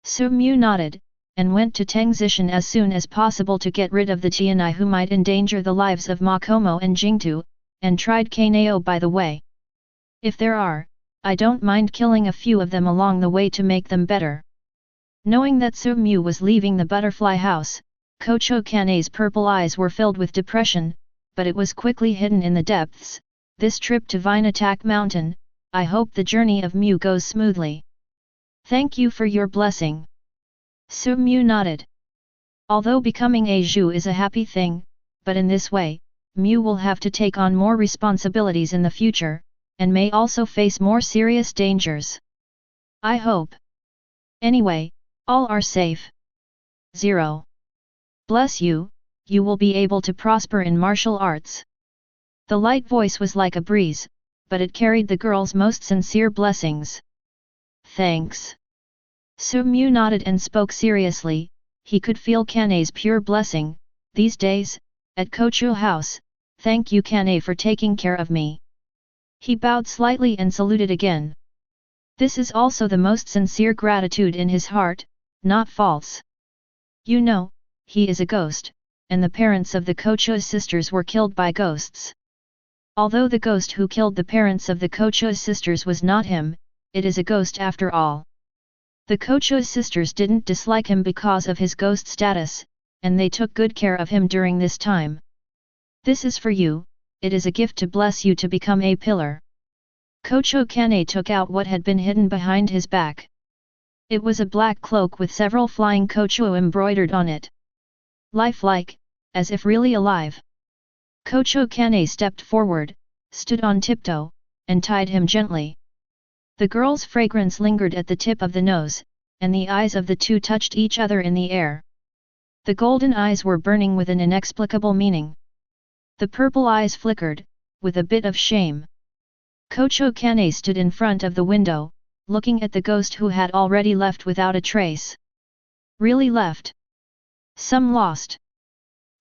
Su-mu nodded, and went to Tengzishan as soon as possible to get rid of the Tianai who might endanger the lives of Makomo and Jingtu, and tried Kanao by the way. If there are, I don't mind killing a few of them along the way to make them better. Knowing that Su-mu was leaving the butterfly house, Kocho Kane's purple eyes were filled with depression, but it was quickly hidden in the depths, this trip to Vine Attack Mountain, I hope the journey of Mu goes smoothly. Thank you for your blessing. Su Mu nodded. Although becoming a Zhu is a happy thing, but in this way, Mu will have to take on more responsibilities in the future, and may also face more serious dangers. I hope. Anyway, all are safe. 0. Bless you, you will be able to prosper in martial arts. The light voice was like a breeze, but it carried the girl's most sincere blessings. Thanks. Su Mu nodded and spoke seriously. He could feel Kanae's pure blessing. These days, at Kochu house, thank you Kanae for taking care of me. He bowed slightly and saluted again. This is also the most sincere gratitude in his heart, not false. You know, he is a ghost, and the parents of the Kochu sisters were killed by ghosts. Although the ghost who killed the parents of the Kochu sisters was not him, it is a ghost after all. The Kochu sisters didn't dislike him because of his ghost status, and they took good care of him during this time. This is for you, it is a gift to bless you to become a pillar. Kochu Kanae took out what had been hidden behind his back. It was a black cloak with several flying Kochu embroidered on it. Lifelike, as if really alive. Kochu Kanae stepped forward, stood on tiptoe, and tied him gently. The girl's fragrance lingered at the tip of the nose, and the eyes of the two touched each other in the air. The golden eyes were burning with an inexplicable meaning. The purple eyes flickered, with a bit of shame. Kochu Kanae stood in front of the window, looking at the ghost who had already left without a trace. Really left. Some lost.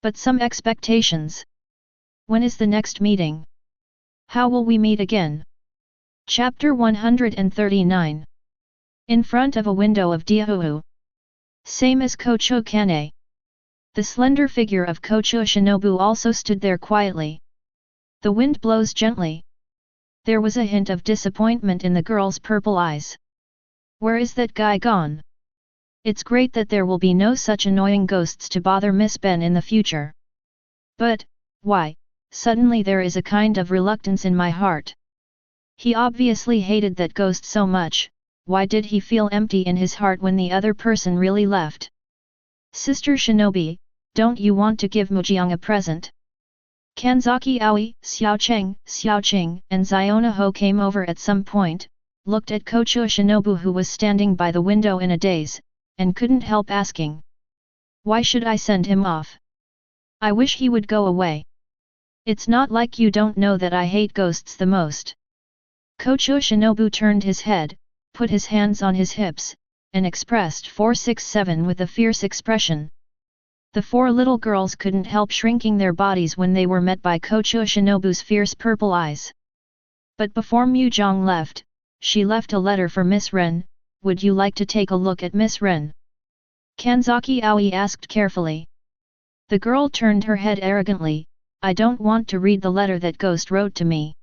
But some expectations. When is the next meeting? How will we meet again? Chapter 139. In front of a window of Diahu. Same as Kochu Kanae. The slender figure of Kochu Shinobu also stood there quietly. The wind blows gently. There was a hint of disappointment in the girl's purple eyes. Where is that guy gone? It's great that there will be no such annoying ghosts to bother Miss Ben in the future. But, why, suddenly there is a kind of reluctance in my heart. He obviously hated that ghost so much, why did he feel empty in his heart when the other person really left? Sister Shinobi, don't you want to give Mujiang a present? Kanzaki Aoi, Xiao Qing, and Ziona Ho came over at some point, looked at Kochu Shinobu who was standing by the window in a daze, and couldn't help asking. Why should I send him off? I wish he would go away. It's not like you don't know that I hate ghosts the most. Kochu Shinobu turned his head, put his hands on his hips, and expressed 467 with a fierce expression. The four little girls couldn't help shrinking their bodies when they were met by Kochu Shinobu's fierce purple eyes. But before Muzhang left, she left a letter for Miss Ren. Would you like to take a look at Miss Ren? Kanzaki Aoi asked carefully. The girl turned her head arrogantly. I don't want to read the letter that Ghost wrote to me.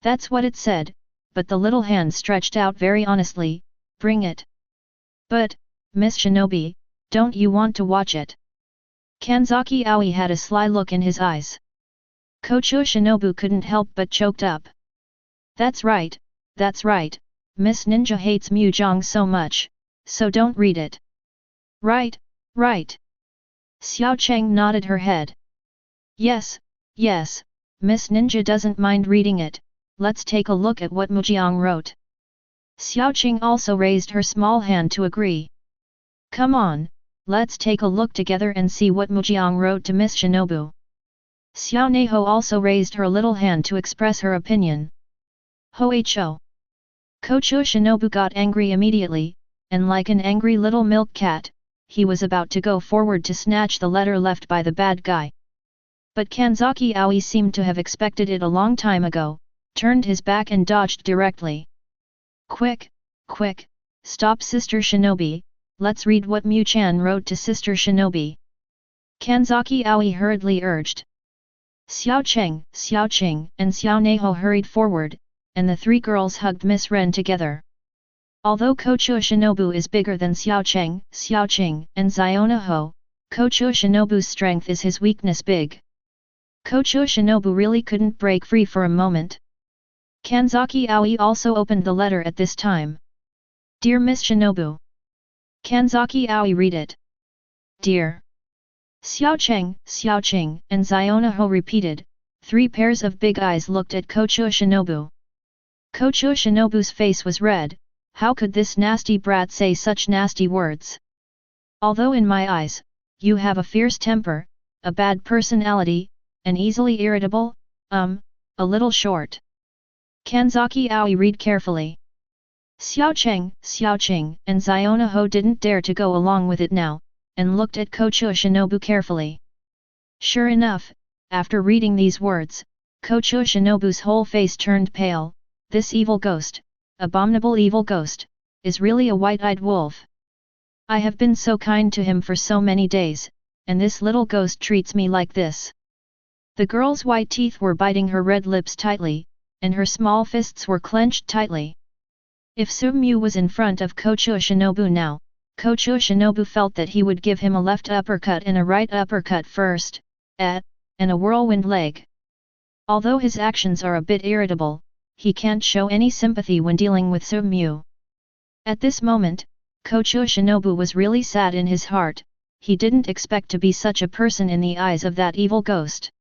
That's what it said, but the little hand stretched out very honestly, bring it. But, Miss Shinobi, don't you want to watch it? Kanzaki Aoi had a sly look in his eyes. Kochu Shinobu couldn't help but choked up. That's right, Miss Ninja hates Muzhang so much, so don't read it. Right. Xiao Cheng nodded her head. Yes, Miss Ninja doesn't mind reading it, let's take a look at what Muzhang wrote. Xiao Cheng also raised her small hand to agree. Come on, let's take a look together and see what Muzhang wrote to Miss Shinobu. Xiao Neho also raised her little hand to express her opinion. Ho. Kochu Shinobu got angry immediately, and like an angry little milk cat, he was about to go forward to snatch the letter left by the bad guy. But Kanzaki Aoi seemed to have expected it a long time ago, turned his back and dodged directly. Quick, stop Sister Shinobi, let's read what Mu-chan wrote to Sister Shinobi. Kanzaki Aoi hurriedly urged. Xiao Cheng, and Xiao Neho hurried forward, and the three girls hugged Miss Ren together. Although Kochu Shinobu is bigger than Xiao Cheng, and Ziona Ho, Kochu Shinobu's strength is his weakness big. Kocho Shinobu really couldn't break free for a moment. Kanzaki Aoi also opened the letter at this time. Dear Miss Shinobu. Kanzaki Aoi read it. Dear. Xiao Cheng, and Zionaho repeated. 3 pairs of big eyes looked at Kocho Shinobu. Kocho Shinobu's face was red. How could this nasty brat say such nasty words? Although in my eyes, you have a fierce temper, a bad personality, and easily irritable, a little short. Kanzaki Aoi read carefully. Xiao Cheng, and Zionaho didn't dare to go along with it now, and looked at Kocho Shinobu carefully. Sure enough, after reading these words, Kocho Shinobu's whole face turned pale. This evil ghost, abominable evil ghost, is really a white-eyed wolf. I have been so kind to him for so many days, and this little ghost treats me like this. The girl's white teeth were biting her red lips tightly, and her small fists were clenched tightly. If Su-mu was in front of Kocho Shinobu now, Kocho Shinobu felt that he would give him a left uppercut and a right uppercut first, and a whirlwind leg. Although his actions are a bit irritable, he can't show any sympathy when dealing with Su-mu. At this moment, Kocho Shinobu was really sad in his heart. He didn't expect to be such a person in the eyes of that evil ghost.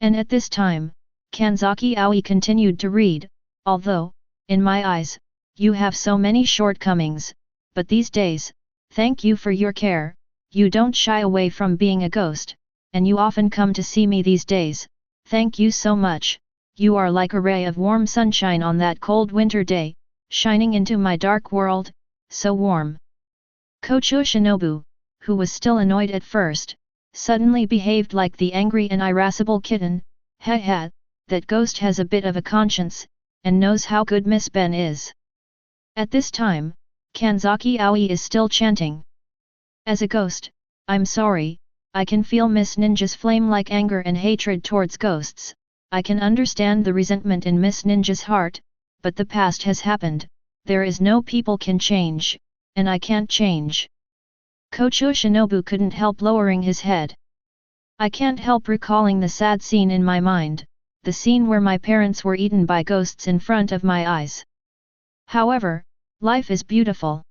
And at this time, Kanzaki Aoi continued to read, although, in my eyes, you have so many shortcomings, but these days, thank you for your care, you don't shy away from being a ghost, and you often come to see me these days, thank you so much, you are like a ray of warm sunshine on that cold winter day, shining into my dark world, so warm. Kocho Shinobu, who was still annoyed at first, suddenly behaved like the angry and irascible kitten. That ghost has a bit of a conscience, and knows how good Miss Ben is. At this time, Kanzaki Aoi is still chanting. As a ghost, I'm sorry, I can feel Miss Ninja's flame-like anger and hatred towards ghosts, I can understand the resentment in Miss Ninja's heart, but the past has happened, there is no people can change, and I can't change. Kocho Shinobu couldn't help lowering his head. I can't help recalling the sad scene in my mind, the scene where my parents were eaten by ghosts in front of my eyes. However, life is beautiful.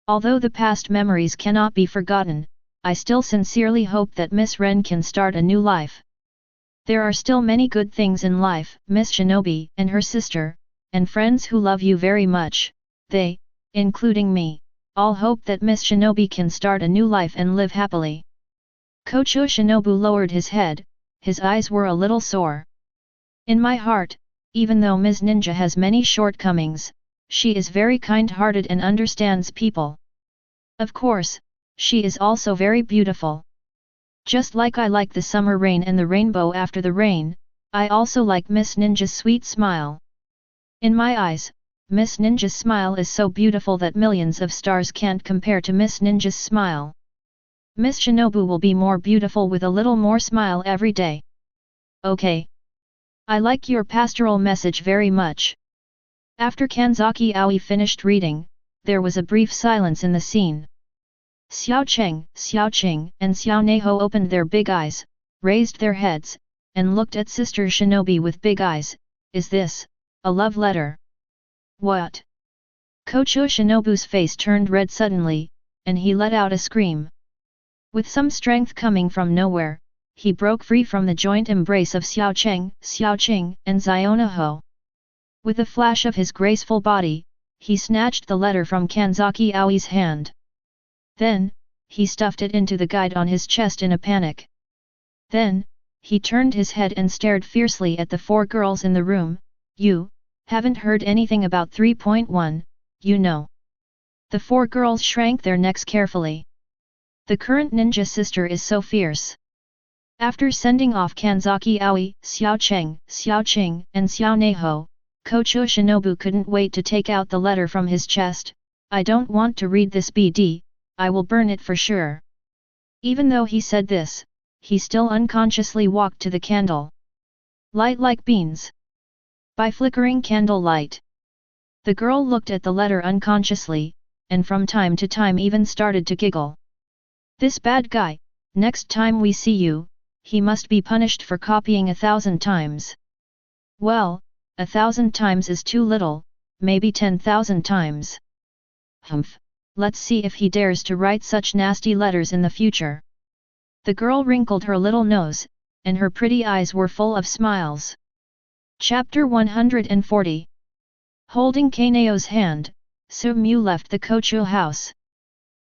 Although the past memories cannot be forgotten, I still sincerely hope that Miss Ren can start a new life. There are still many good things in life, Miss Shinobi and her sister, and friends who love you very much, they, including me, all hope that Miss Shinobi can start a new life and live happily. Kocho Shinobu lowered his head, his eyes were a little sore. In my heart, even though Ms. Ninja has many shortcomings, she is very kind-hearted and understands people. Of course, she is also very beautiful. Just like I like the summer rain and the rainbow after the rain, I also like Miss Ninja's sweet smile. In my eyes, Miss Ninja's smile is so beautiful that millions of stars can't compare to Miss Ninja's smile. Miss Shinobu will be more beautiful with a little more smile every day. Okay. I like your pastoral message very much. After Kanzaki Aoi finished reading, there was a brief silence in the scene. Xiao Cheng, and Xiao Neho opened their big eyes, raised their heads, and looked at Sister Shinobi with big eyes. Is this a love letter? What? Kocho Shinobu's face turned red suddenly, and he let out a scream. With some strength coming from nowhere, he broke free from the joint embrace of Xiao Cheng, and Zionaho. With a flash of his graceful body, he snatched the letter from Kanzaki Aoi's hand. Then, he stuffed it into the guide on his chest in a panic. Then, he turned his head and stared fiercely at the 4 girls in the room. You haven't heard anything about 3.1, you know. The 4 girls shrank their necks carefully. The current ninja sister is so fierce. After sending off Kanzaki Aoi, Xiao Cheng, and Xiao Neho, Kocho Shinobu couldn't wait to take out the letter from his chest. I don't want to read this BD, I will burn it for sure. Even though he said this, he still unconsciously walked to the candle. Light like beans. By flickering candle light. The girl looked at the letter unconsciously, and from time to time even started to giggle. This bad guy, next time we see you, he must be punished for copying 1,000 times. Well, 1,000 times is too little, maybe 10,000 times. Humph, let's see if he dares to write such nasty letters in the future. The girl wrinkled her little nose, and her pretty eyes were full of smiles. Chapter 140. Holding Kanao's hand, Su-mu left the Kochu house.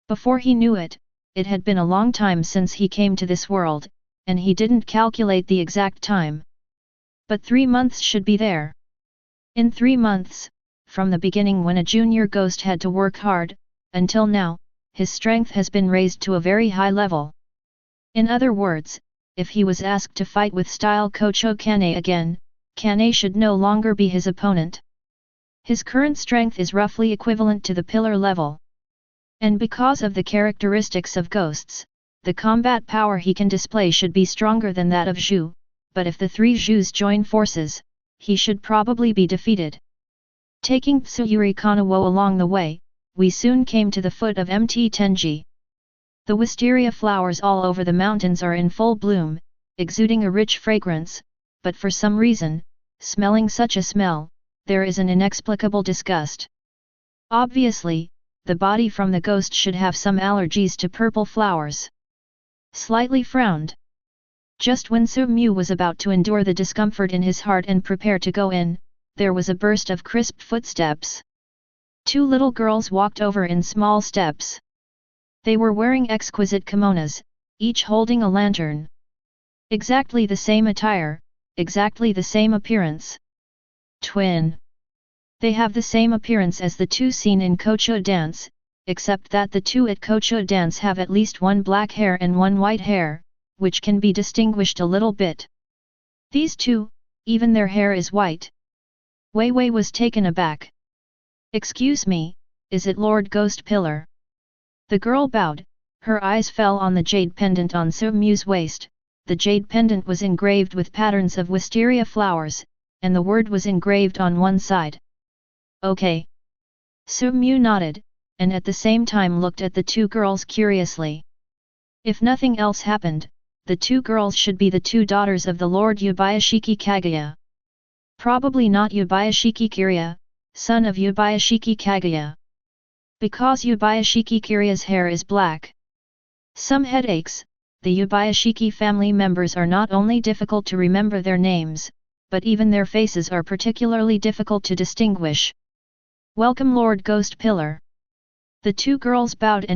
Before he knew it, it had been a long time since he came to this world, and he didn't calculate the exact time. But 3 months should be there. In 3 months, from the beginning when a junior ghost had to work hard, until now, his strength has been raised to a very high level. In other words, if he was asked to fight with style Kocho Kane again, Kane should no longer be his opponent. His current strength is roughly equivalent to the pillar level. And because of the characteristics of ghosts, the combat power he can display should be stronger than that of Zhu, but if the 3 Zhus join forces, he should probably be defeated. Taking Tsuyuri Kanawo along the way, we soon came to the foot of Mt Tenji. The wisteria flowers all over the mountains are in full bloom, exuding a rich fragrance, but for some reason, smelling such a smell, there is an inexplicable disgust. Obviously, the body from the ghost should have some allergies to purple flowers. Slightly frowned. Just when Su-mu was about to endure the discomfort in his heart and prepare to go in, there was a burst of crisp footsteps. 2 little girls walked over in small steps. They were wearing exquisite kimonos, each holding a lantern. Exactly the same attire, exactly the same appearance. Twin. They have the same appearance as the 2 seen in Kocho dance, except that the 2 at Kocho dance have at least 1 black hair and 1 white hair, which can be distinguished a little bit. These 2, even their hair is white. Wei Wei was taken aback. Excuse me, is it Lord Ghost Pillar? The girl bowed, her eyes fell on the jade pendant on Su-mu's waist. The jade pendant was engraved with patterns of wisteria flowers, and the word was engraved on one side. Okay. Su-mu nodded, and at the same time looked at the 2 girls curiously. If nothing else happened, the 2 girls should be the 2 daughters of the Lord Yubayashiki Kaguya. Probably not Yubayashiki Kirya, son of Yubayashiki Kaguya. Because Yubayashiki Kirya's hair is black. Some headaches. The Yubayashiki family members are not only difficult to remember their names, but even their faces are particularly difficult to distinguish. Welcome Lord Ghost Pillar. The 2 girls bowed,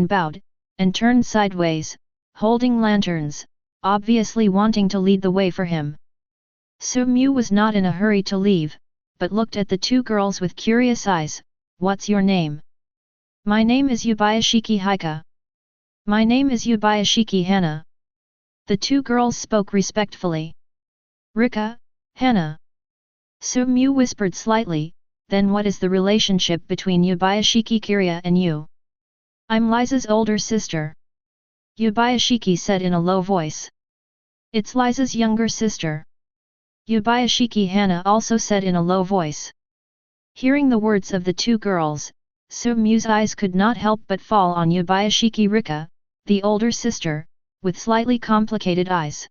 and turned sideways, holding lanterns, obviously wanting to lead the way for him. Su-mu was not in a hurry to leave, but looked at the 2 girls with curious eyes. What's your name? My name is Yubayashiki Haika. My name is Yubayashiki Hana. The 2 girls spoke respectfully. Rika, Hana. Su-mu whispered slightly, then what is the relationship between Yubayashiki Kirya and you? I'm Liza's older sister. Yubayashiki said in a low voice. It's Liza's younger sister. Yubayashiki Hana also said in a low voice. Hearing the words of the 2 girls, Su-mu's eyes could not help but fall on Yubayashiki Rika, the older sister, with slightly complicated eyes.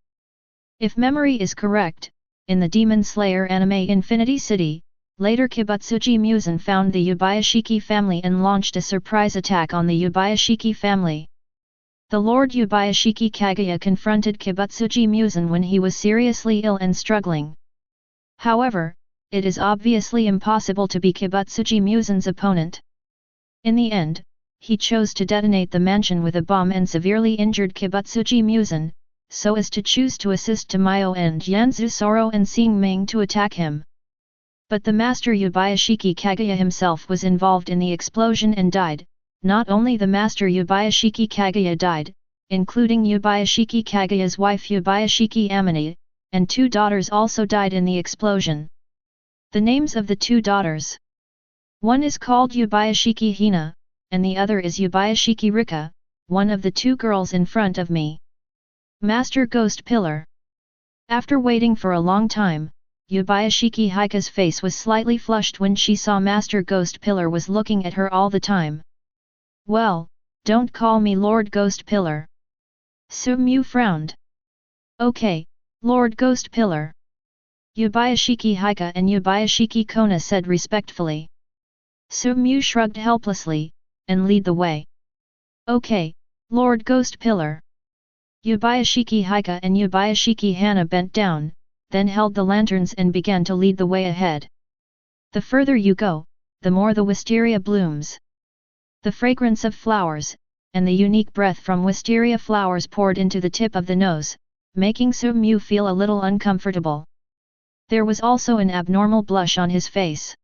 If memory is correct, in the Demon Slayer anime Infinity City, later Kibutsuji Musen found the Yubayashiki family and launched a surprise attack on the Yubayashiki family. The Lord Yubayashiki Kaguya confronted Kibutsuji Musen when he was seriously ill and struggling. However, it is obviously impossible to be Kibutsuji Musen's opponent. In the end, he chose to detonate the mansion with a bomb and severely injured Kibutsuji Musen, so as to choose to assist Tamayo and Yanzu Soro and Xing Ming to attack him. But the master Yubayashiki Kaguya himself was involved in the explosion and died. Not only the master Yubayashiki Kaguya died, including Yubayashiki Kaguya's wife Yubayashiki Amini, and 2 daughters also died in the explosion. The names of the 2 daughters. One is called Yubayashiki Hina, and the other is Yubayashiki Rika, one of the 2 girls in front of me. Master Ghost Pillar. After waiting for a long time, Yubayashiki Haika's face was slightly flushed when she saw Master Ghost Pillar was looking at her all the time. Well, don't call me Lord Ghost Pillar. Su-mu frowned. Okay, Lord Ghost Pillar. Yubayashiki Hika and Yubayashiki Kona said respectfully. Su-mu shrugged helplessly, and lead the way. Okay, Lord Ghost Pillar. Yubayashiki Hika and Yubayashiki Hana bent down, then held the lanterns and began to lead the way ahead. The further you go, the more the wisteria blooms. The fragrance of flowers, and the unique breath from wisteria flowers poured into the tip of the nose, making Su-mu feel a little uncomfortable. There was also an abnormal blush on his face.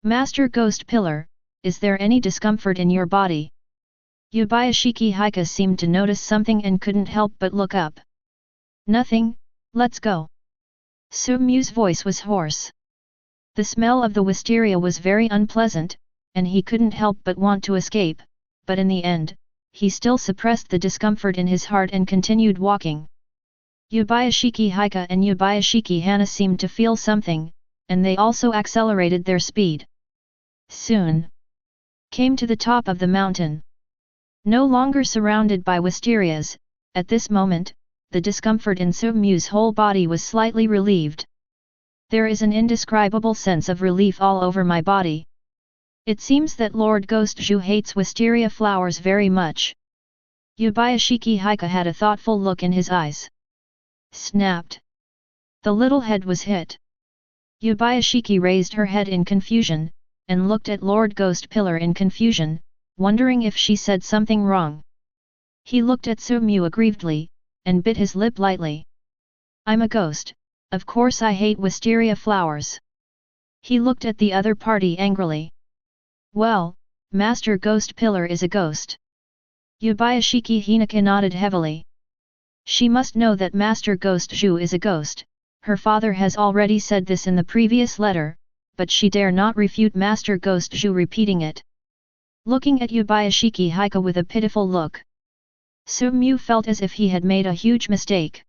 Master Ghost Pillar, is there any discomfort in your body? Yubayashiki Hika seemed to notice something and couldn't help but look up. Nothing, let's go. Su-mu's voice was hoarse. The smell of the wisteria was very unpleasant, and he couldn't help but want to escape, but in the end, he still suppressed the discomfort in his heart and continued walking. Yubayashiki Hika and Yubayashiki Hana seemed to feel something, and they also accelerated their speed. Soon came to the top of the mountain. No longer surrounded by wisterias, at this moment, the discomfort in Su-mu's whole body was slightly relieved. There is an indescribable sense of relief all over my body. It seems that Lord Ghost Zhu hates wisteria flowers very much. Yubayashiki Hika had a thoughtful look in his eyes. Snapped. The little head was hit. Yubayashiki raised her head in confusion, and looked at Lord Ghost Pillar in confusion, wondering if she said something wrong. He looked at Su-mu aggrievedly, and bit his lip lightly. I'm a ghost, of course I hate wisteria flowers. He looked at the other party angrily. Well, Master Ghost Pillar is a ghost. Yubayashiki Hinaka nodded heavily. She must know that Master Ghost Zhu is a ghost, her father has already said this in the previous letter, but she dare not refute Master Ghost Zhu repeating it. Looking at Yubayashiki Hika with a pitiful look, Su-mu felt as if he had made a huge mistake.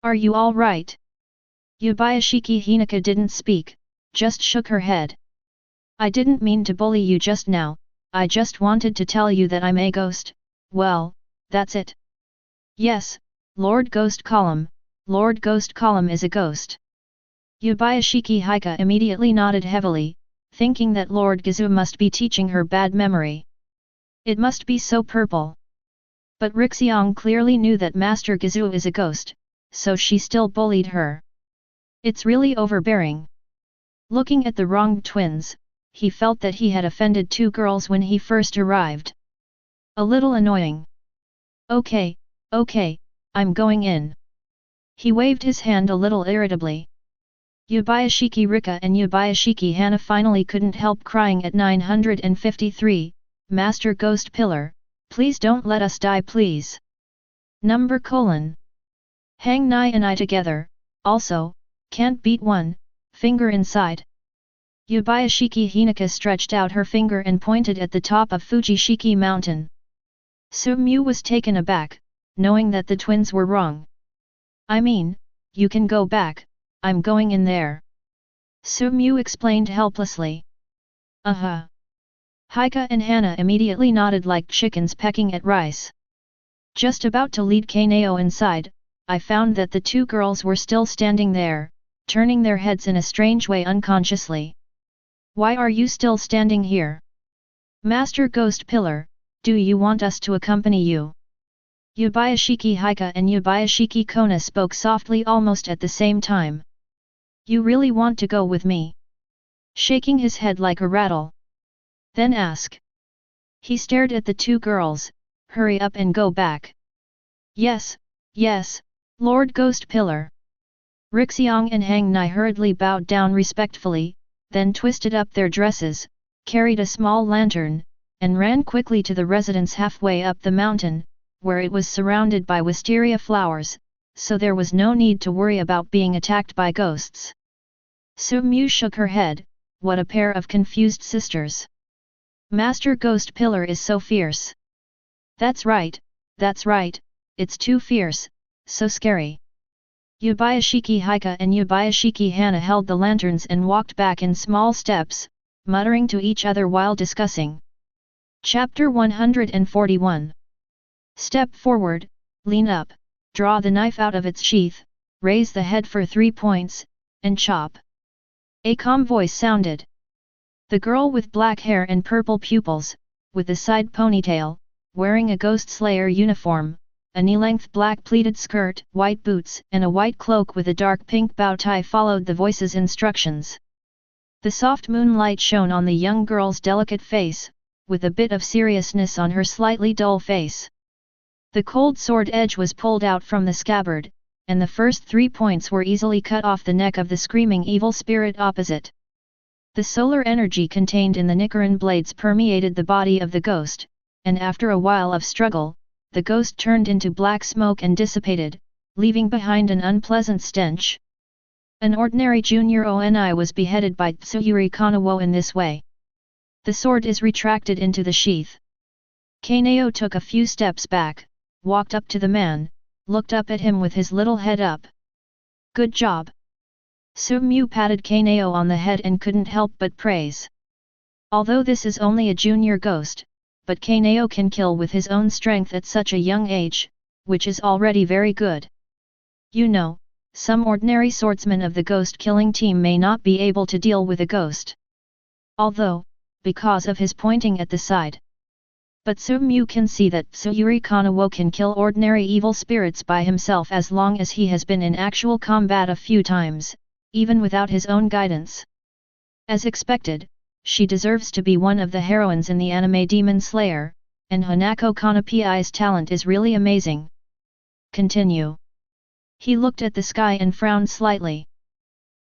Are you all right? Yubayashiki Hinaka didn't speak, just shook her head. I didn't mean to bully you just now, I just wanted to tell you that I'm a ghost, well, that's it. Yes, Lord Ghost Column is a ghost. Yubayashiki Hika immediately nodded heavily, thinking that Lord Gizu must be teaching her bad memory. It must be so purple. But Rixiang clearly knew that Master Gizu is a ghost, so she still bullied her. It's really overbearing. Looking at the wronged twins, he felt that he had offended two girls when he first arrived. A little annoying. Okay, I'm going in. He waved his hand a little irritably. Yubayashiki Rika and Yubayashiki Hana finally couldn't help crying at 953, Master Ghost Pillar, please don't let us die please. Hang Nai and I together, also, can't beat one, finger inside. Yubayashiki Hinaka stretched out her finger and pointed at the top of Fujishiki Mountain. Su-mu was taken aback, knowing that the twins were wrong. I mean, you can go back, I'm going in there. Su-mu explained helplessly. Hika and Hana immediately nodded like chickens pecking at rice. Just about to lead Kanao inside, I found that the two girls were still standing there, turning their heads in a strange way unconsciously. Why are you still standing here? Master Ghost Pillar, do you want us to accompany you? Yubayashiki Hika and Yubayashiki Kona spoke softly almost at the same time. You really want to go with me? Shaking his head like a rattle. Then ask. He stared at the two girls, hurry up and go back. Yes, Lord Ghost Pillar. Rixiang and Hang Nai hurriedly bowed down respectfully, then twisted up their dresses, carried a small lantern, and ran quickly to the residence halfway up the mountain, where it was surrounded by wisteria flowers, so there was no need to worry about being attacked by ghosts. Su-mu shook her head, what a pair of confused sisters. Master Ghost Pillar is so fierce. That's right, it's too fierce, so scary. Yubayashiki Hika and Yubayashiki Hana held the lanterns and walked back in small steps, muttering to each other while discussing. Chapter 141. Step forward, lean up, draw the knife out of its sheath, raise the head for 3 points, and chop. A calm voice sounded. The girl with black hair and purple pupils, with a side ponytail, wearing a ghost slayer uniform, a knee-length black pleated skirt, white boots and a white cloak with a dark pink bow tie followed the voice's instructions. The soft moonlight shone on the young girl's delicate face, with a bit of seriousness on her slightly dull face. The cold sword edge was pulled out from the scabbard, and the first 3 points were easily cut off the neck of the screaming evil spirit opposite. The solar energy contained in the Nichiren blades permeated the body of the ghost, and after a while of struggle, the ghost turned into black smoke and dissipated, leaving behind an unpleasant stench. An ordinary junior ONI was beheaded by Tsuyuri Kanawo in this way. The sword is retracted into the sheath. Kanao took a few steps back, walked up to the man, looked up at him with his little head up. Good job. Su-mu patted Kanao on the head and couldn't help but praise. Although this is only a junior ghost, but Kanao can kill with his own strength at such a young age, which is already very good. You know, some ordinary swordsman of the ghost killing team may not be able to deal with a ghost. Although, because of his pointing at the side. But Su-mu can see that Tsuyuri Kanawo can kill ordinary evil spirits by himself as long as he has been in actual combat a few times, even without his own guidance. As expected, she deserves to be one of the heroines in the anime Demon Slayer, and Hanako Kanapi's talent is really amazing. Continue. He looked at the sky and frowned slightly.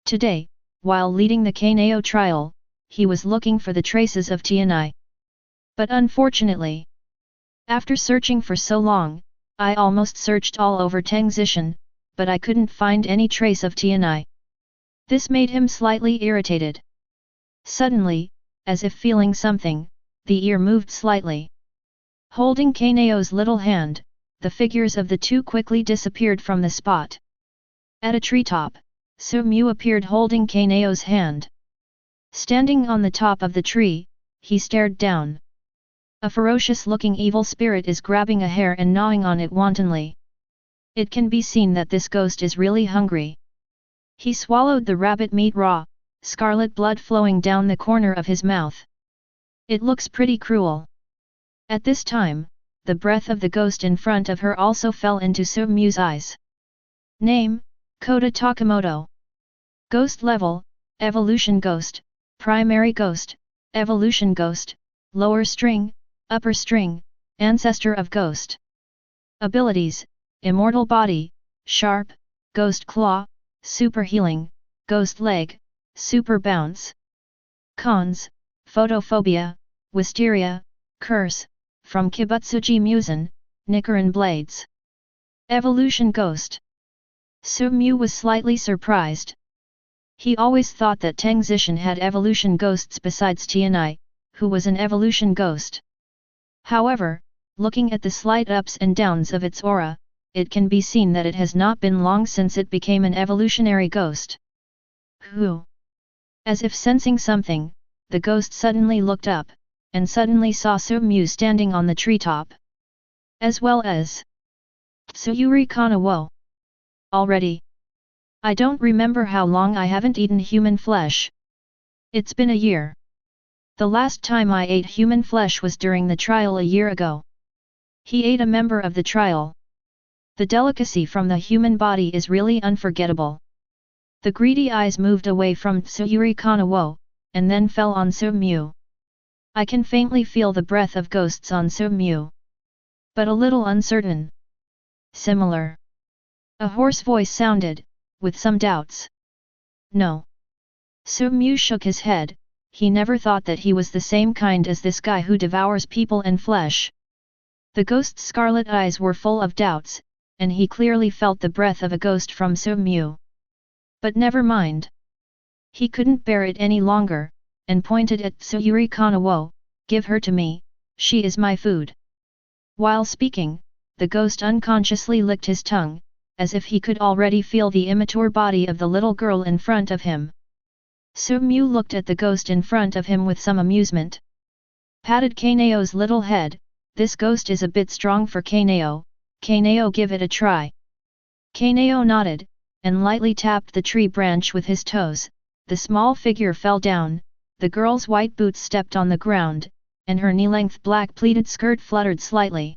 Today, while leading the Kanao trial, he was looking for the traces of Tianai. But unfortunately, after searching for so long, I almost searched all over Tengzishan, but I couldn't find any trace of Tianai. This made him slightly irritated. Suddenly, as if feeling something, the ear moved slightly. Holding Kanao's little hand, the figures of the two quickly disappeared from the spot. At a treetop, Su-mu appeared holding Kanao's hand. Standing on the top of the tree, he stared down. A ferocious-looking evil spirit is grabbing a hair and gnawing on it wantonly. It can be seen that this ghost is really hungry. He swallowed the rabbit meat raw, scarlet blood flowing down the corner of his mouth. It looks pretty cruel. At this time, the breath of the ghost in front of her also fell into Su-mu's eyes. Name, Kota Takamoto. Ghost level, Evolution Ghost, Primary Ghost, Evolution Ghost, Lower String, Upper String, Ancestor of Ghost. Abilities, Immortal Body, Sharp, Ghost Claw, Super Healing, Ghost Leg, Super Bounce. Cons, Photophobia, Wisteria, Curse, from Kibutsuji Musen, Nichiren Blades. Evolution Ghost. Su-mu was slightly surprised. He always thought that Tengzishan had evolution ghosts besides Tianai, who was an evolution ghost. However, looking at the slight ups and downs of its aura, it can be seen that it has not been long since it became an evolutionary ghost. Who? As if sensing something, the ghost suddenly looked up, and suddenly saw Su-mu standing on the treetop. As well as Tsuyuri Kanawo. Already. I don't remember how long I haven't eaten human flesh. It's been a year. The last time I ate human flesh was during the trial a year ago. He ate a member of the trial. The delicacy from the human body is really unforgettable. The greedy eyes moved away from Tsuyuri Kanawo, and then fell on Su-mu. I can faintly feel the breath of ghosts on Su-mu. But a little uncertain. Similar. A hoarse voice sounded, with some doubts. No. Su-mu shook his head. He never thought that he was the same kind as this guy who devours people and flesh. The ghost's scarlet eyes were full of doubts, and he clearly felt the breath of a ghost from Su-mu. But never mind. He couldn't bear it any longer, and pointed at Tsuyuri Kanawo, "Give her to me, she is my food." While speaking, the ghost unconsciously licked his tongue, as if he could already feel the immature body of the little girl in front of him. Su-mu looked at the ghost in front of him with some amusement. Patted Kanao's little head, "This ghost is a bit strong for Kanao, Kanao, give it a try." Kanao nodded, and lightly tapped the tree branch with his toes. The small figure fell down, the girl's white boots stepped on the ground, and her knee-length black pleated skirt fluttered slightly.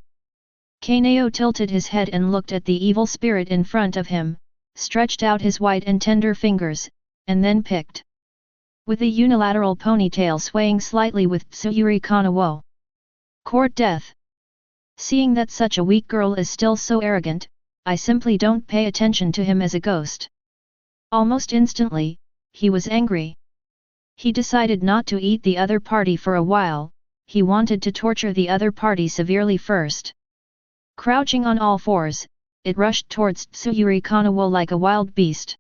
Kanao tilted his head and looked at the evil spirit in front of him, stretched out his white and tender fingers, and then picked. With a unilateral ponytail swaying slightly with Tsuyuri Kanawo. Court death. Seeing that such a weak girl is still so arrogant, I simply don't pay attention to him as a ghost. Almost instantly, he was angry. He decided not to eat the other party for a while, he wanted to torture the other party severely first. Crouching on all fours, it rushed towards Tsuyuri Kanawo like a wild beast.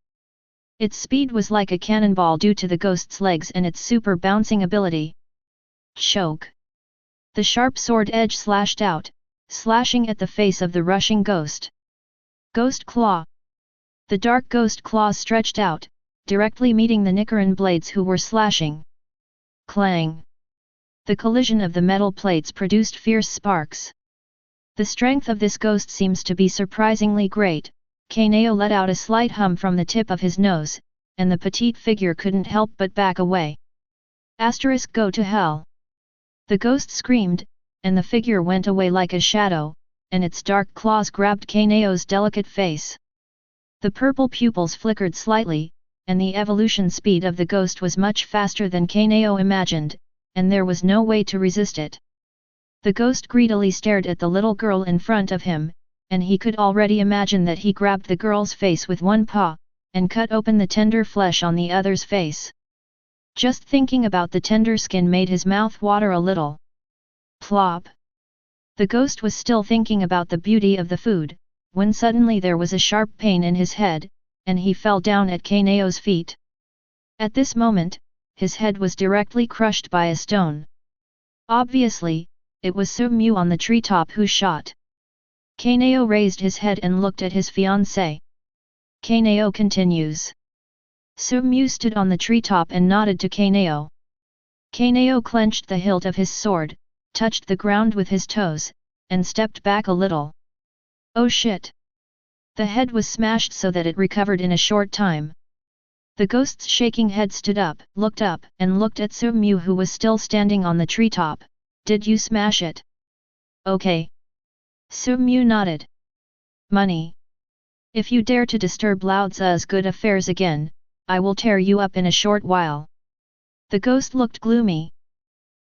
Its speed was like a cannonball due to the ghost's legs and its super bouncing ability. Choke. The sharp sword edge slashed out, slashing at the face of the rushing ghost. Ghost claw. The dark ghost claws stretched out, directly meeting the Nichiren blades who were slashing. Clang. The collision of the metal plates produced fierce sparks. The strength of this ghost seems to be surprisingly great. Kanao let out a slight hum from the tip of his nose, and the petite figure couldn't help but back away. Asterisk go to hell. The ghost screamed, and the figure went away like a shadow, and its dark claws grabbed Kanao's delicate face. The purple pupils flickered slightly, and the evolution speed of the ghost was much faster than Kanao imagined, and there was no way to resist it. The ghost greedily stared at the little girl in front of him, and he could already imagine that he grabbed the girl's face with one paw, and cut open the tender flesh on the other's face. Just thinking about the tender skin made his mouth water a little. Plop! The ghost was still thinking about the beauty of the food, when suddenly there was a sharp pain in his head, and he fell down at Kanao's feet. At this moment, his head was directly crushed by a stone. Obviously, it was Su-mu on the treetop who shot. Kanao raised his head and looked at his fiancé. Kanao continues. Su-mu stood on the treetop and nodded to Kanao. Kanao clenched the hilt of his sword, touched the ground with his toes, and stepped back a little. Oh shit! The head was smashed so that it recovered in a short time. The ghost's shaking head stood up, and looked at Su-mu who was still standing on the treetop. Did you smash it? Okay. Su-mu nodded. Money. If you dare to disturb Lao Tzu's good affairs again, I will tear you up in a short while. The ghost looked gloomy.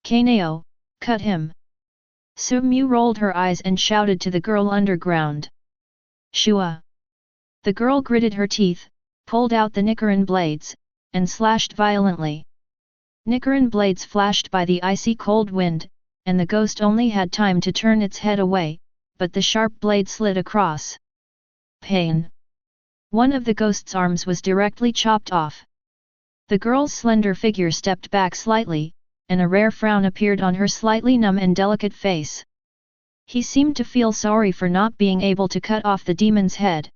Kanao, cut him. Su-mu rolled her eyes and shouted to the girl underground. Shua. The girl gritted her teeth, pulled out the Nichiren blades, and slashed violently. Nichiren blades flashed by the icy cold wind, and the ghost only had time to turn its head away, but the sharp blade slid across. Pain. One of the ghost's arms was directly chopped off. The girl's slender figure stepped back slightly, and a rare frown appeared on her slightly numb and delicate face. He seemed to feel sorry for not being able to cut off the demon's head.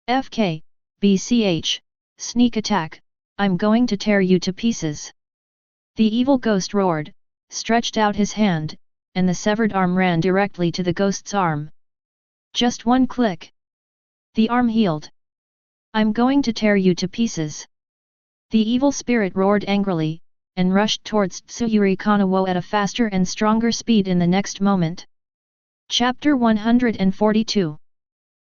FK, BCH, sneak attack, I'm going to tear you to pieces. The evil ghost roared, stretched out his hand, and the severed arm ran directly to the ghost's arm. Just one click. The arm healed. I'm going to tear you to pieces. The evil spirit roared angrily, and rushed towards Tsuyuri Kanawo at a faster and stronger speed in the next moment. Chapter 142.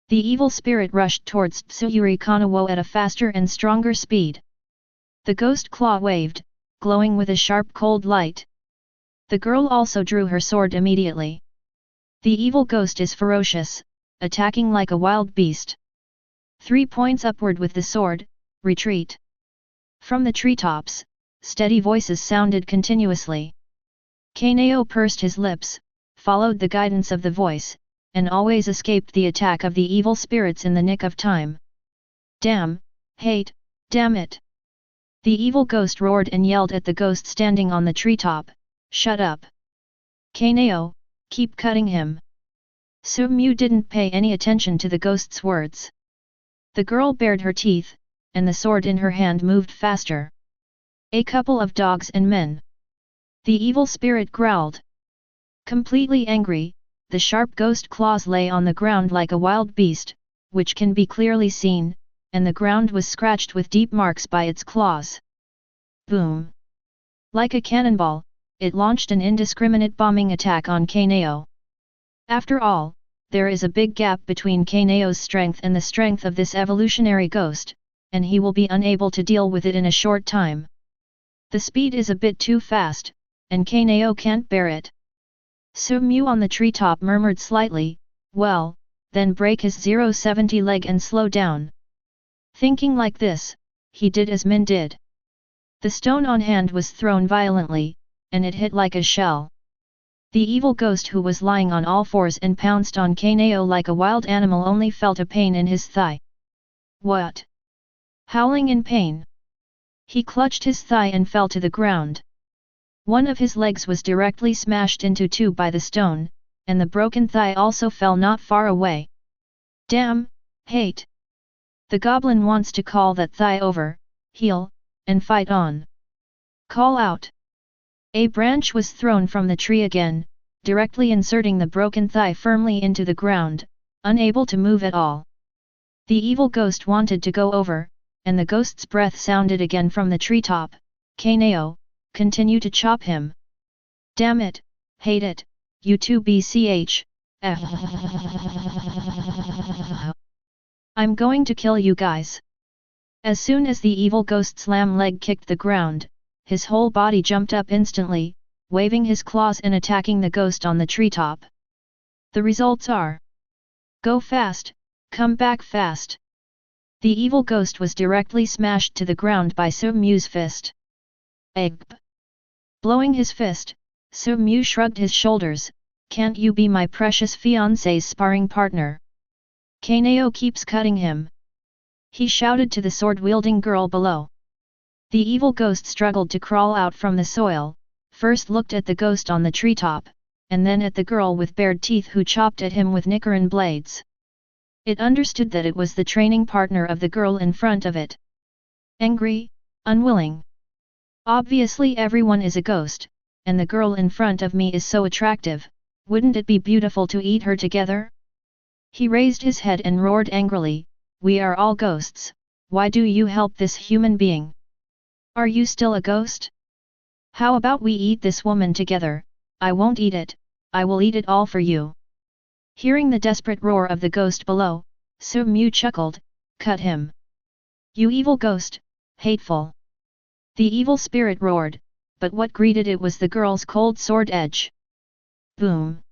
The evil spirit rushed towards Tsuyuri Kanawo at a faster and stronger speed. The ghost claw waved, glowing with a sharp cold light. The girl also drew her sword immediately. The evil ghost is ferocious, attacking like a wild beast. 3 points upward with the sword, retreat. From the treetops, steady voices sounded continuously. Kanao pursed his lips, followed the guidance of the voice, and always escaped the attack of the evil spirits in the nick of time. Damn, hate, damn it! The evil ghost roared and yelled at the ghost standing on the treetop, shut up! Kanao, keep cutting him! Su-mu didn't pay any attention to the ghost's words. The girl bared her teeth, and the sword in her hand moved faster. A couple of dogs and men. The evil spirit growled. Completely angry, the sharp ghost claws lay on the ground like a wild beast, which can be clearly seen, and the ground was scratched with deep marks by its claws. Boom! Like a cannonball, it launched an indiscriminate bombing attack on Kanao. After all, there is a big gap between Kanao's strength and the strength of this evolutionary ghost, and he will be unable to deal with it in a short time. The speed is a bit too fast, and Kanao can't bear it. Su-mu on the treetop murmured slightly, well, then break his 070 leg and slow down. Thinking like this, he did as Min did. The stone on hand was thrown violently, and it hit like a shell. The evil ghost who was lying on all fours and pounced on Kanao like a wild animal only felt a pain in his thigh. What? Howling in pain. He clutched his thigh and fell to the ground. One of his legs was directly smashed into two by the stone, and the broken thigh also fell not far away. Damn, hate! The goblin wants to call that thigh over, heal, and fight on. Call out! A branch was thrown from the tree again, directly inserting the broken thigh firmly into the ground, unable to move at all. The evil ghost wanted to go over, and the ghost's breath sounded again from the treetop. Kanao, continue to chop him. Damn it, hate it, you too bch. I'm going to kill you guys. As soon as the evil ghost's lamb leg kicked the ground, his whole body jumped up instantly, waving his claws and attacking the ghost on the treetop. The results are: go fast, come back fast. The evil ghost was directly smashed to the ground by Su-mu's fist. Egg! Blowing his fist, Su-mu shrugged his shoulders. Can't you be my precious fiancé's sparring partner? Kanao keeps cutting him. He shouted to the sword-wielding girl below. The evil ghost struggled to crawl out from the soil, first looked at the ghost on the treetop, and then at the girl with bared teeth who chopped at him with Nichiren blades. It understood that it was the training partner of the girl in front of it. Angry, unwilling. Obviously everyone is a ghost, and the girl in front of me is so attractive, wouldn't it be beautiful to eat her together? He raised his head and roared angrily, we are all ghosts, why do you help this human being? Are you still a ghost? How about we eat this woman together? I won't eat it, I will eat it all for you. Hearing the desperate roar of the ghost below, Su-mu chuckled, cut him. You evil ghost, hateful. The evil spirit roared, but what greeted it was the girl's cold sword edge. Boom!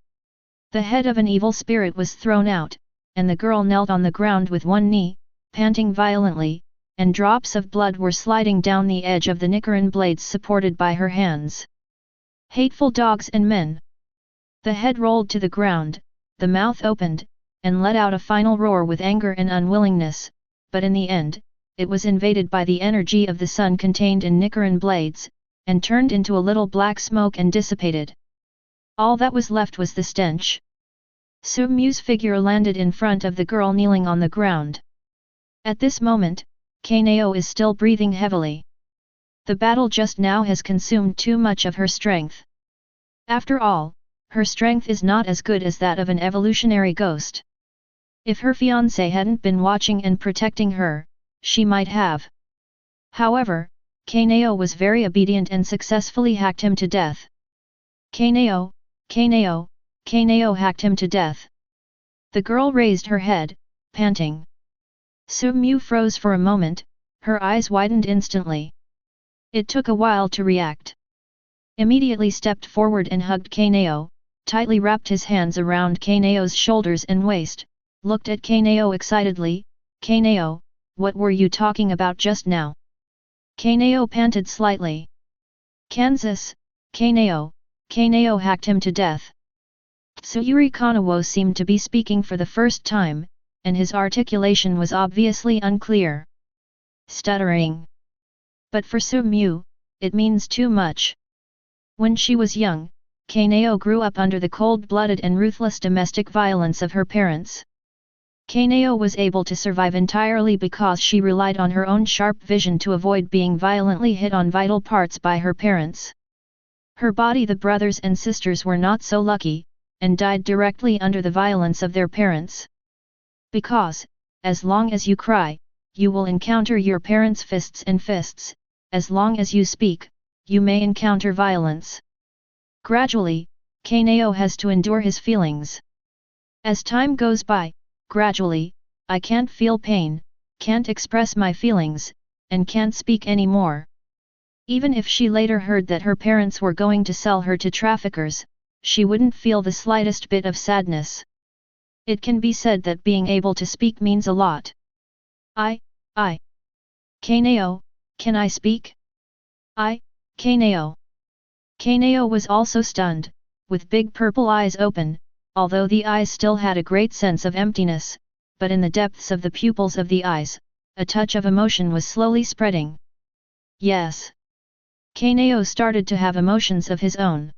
The head of an evil spirit was thrown out, and the girl knelt on the ground with one knee, panting violently, and drops of blood were sliding down the edge of the Nichiren blades supported by her hands. Hateful dogs and men! The head rolled to the ground, the mouth opened, and let out a final roar with anger and unwillingness, but in the end, it was invaded by the energy of the sun contained in Nichiren blades, and turned into a little black smoke and dissipated. All that was left was the stench. Su-mu's figure landed in front of the girl kneeling on the ground. At this moment, Kanao is still breathing heavily. The battle just now has consumed too much of her strength. After all, her strength is not as good as that of an evolutionary ghost. If her fiancé hadn't been watching and protecting her, she might have. However, Kanao was very obedient and successfully hacked him to death. Kanao, Kanao, Kanao hacked him to death. The girl raised her head, panting. Su-mu froze for a moment, her eyes widened instantly. It took a while to react. Immediately stepped forward and hugged Kanao, tightly wrapped his hands around Kanao's shoulders and waist, looked at Kanao excitedly, Kanao, what were you talking about just now? Kanao panted slightly. Kansas, Kanao, Kanao hacked him to death. Tsuyuri Kanawo seemed to be speaking for the first time, and his articulation was obviously unclear. Stuttering. But for Su-mu, it means too much. When she was young, Kanao grew up under the cold-blooded and ruthless domestic violence of her parents. Kanao was able to survive entirely because she relied on her own sharp vision to avoid being violently hit on vital parts by her parents. Her body, the brothers and sisters were not so lucky, and died directly under the violence of their parents. Because, as long as you cry, you will encounter your parents' fists and fists, as long as you speak, you may encounter violence. Gradually, Kanao has to endure his feelings. As time goes by, gradually, I can't feel pain, can't express my feelings, and can't speak anymore. Even if she later heard that her parents were going to sell her to traffickers, she wouldn't feel the slightest bit of sadness. It can be said that being able to speak means a lot. I. Kanao, can I speak? Kanao. Kanao was also stunned, with big purple eyes open, although the eyes still had a great sense of emptiness, but in the depths of the pupils of the eyes, a touch of emotion was slowly spreading. Yes. Kanao started to have emotions of his own.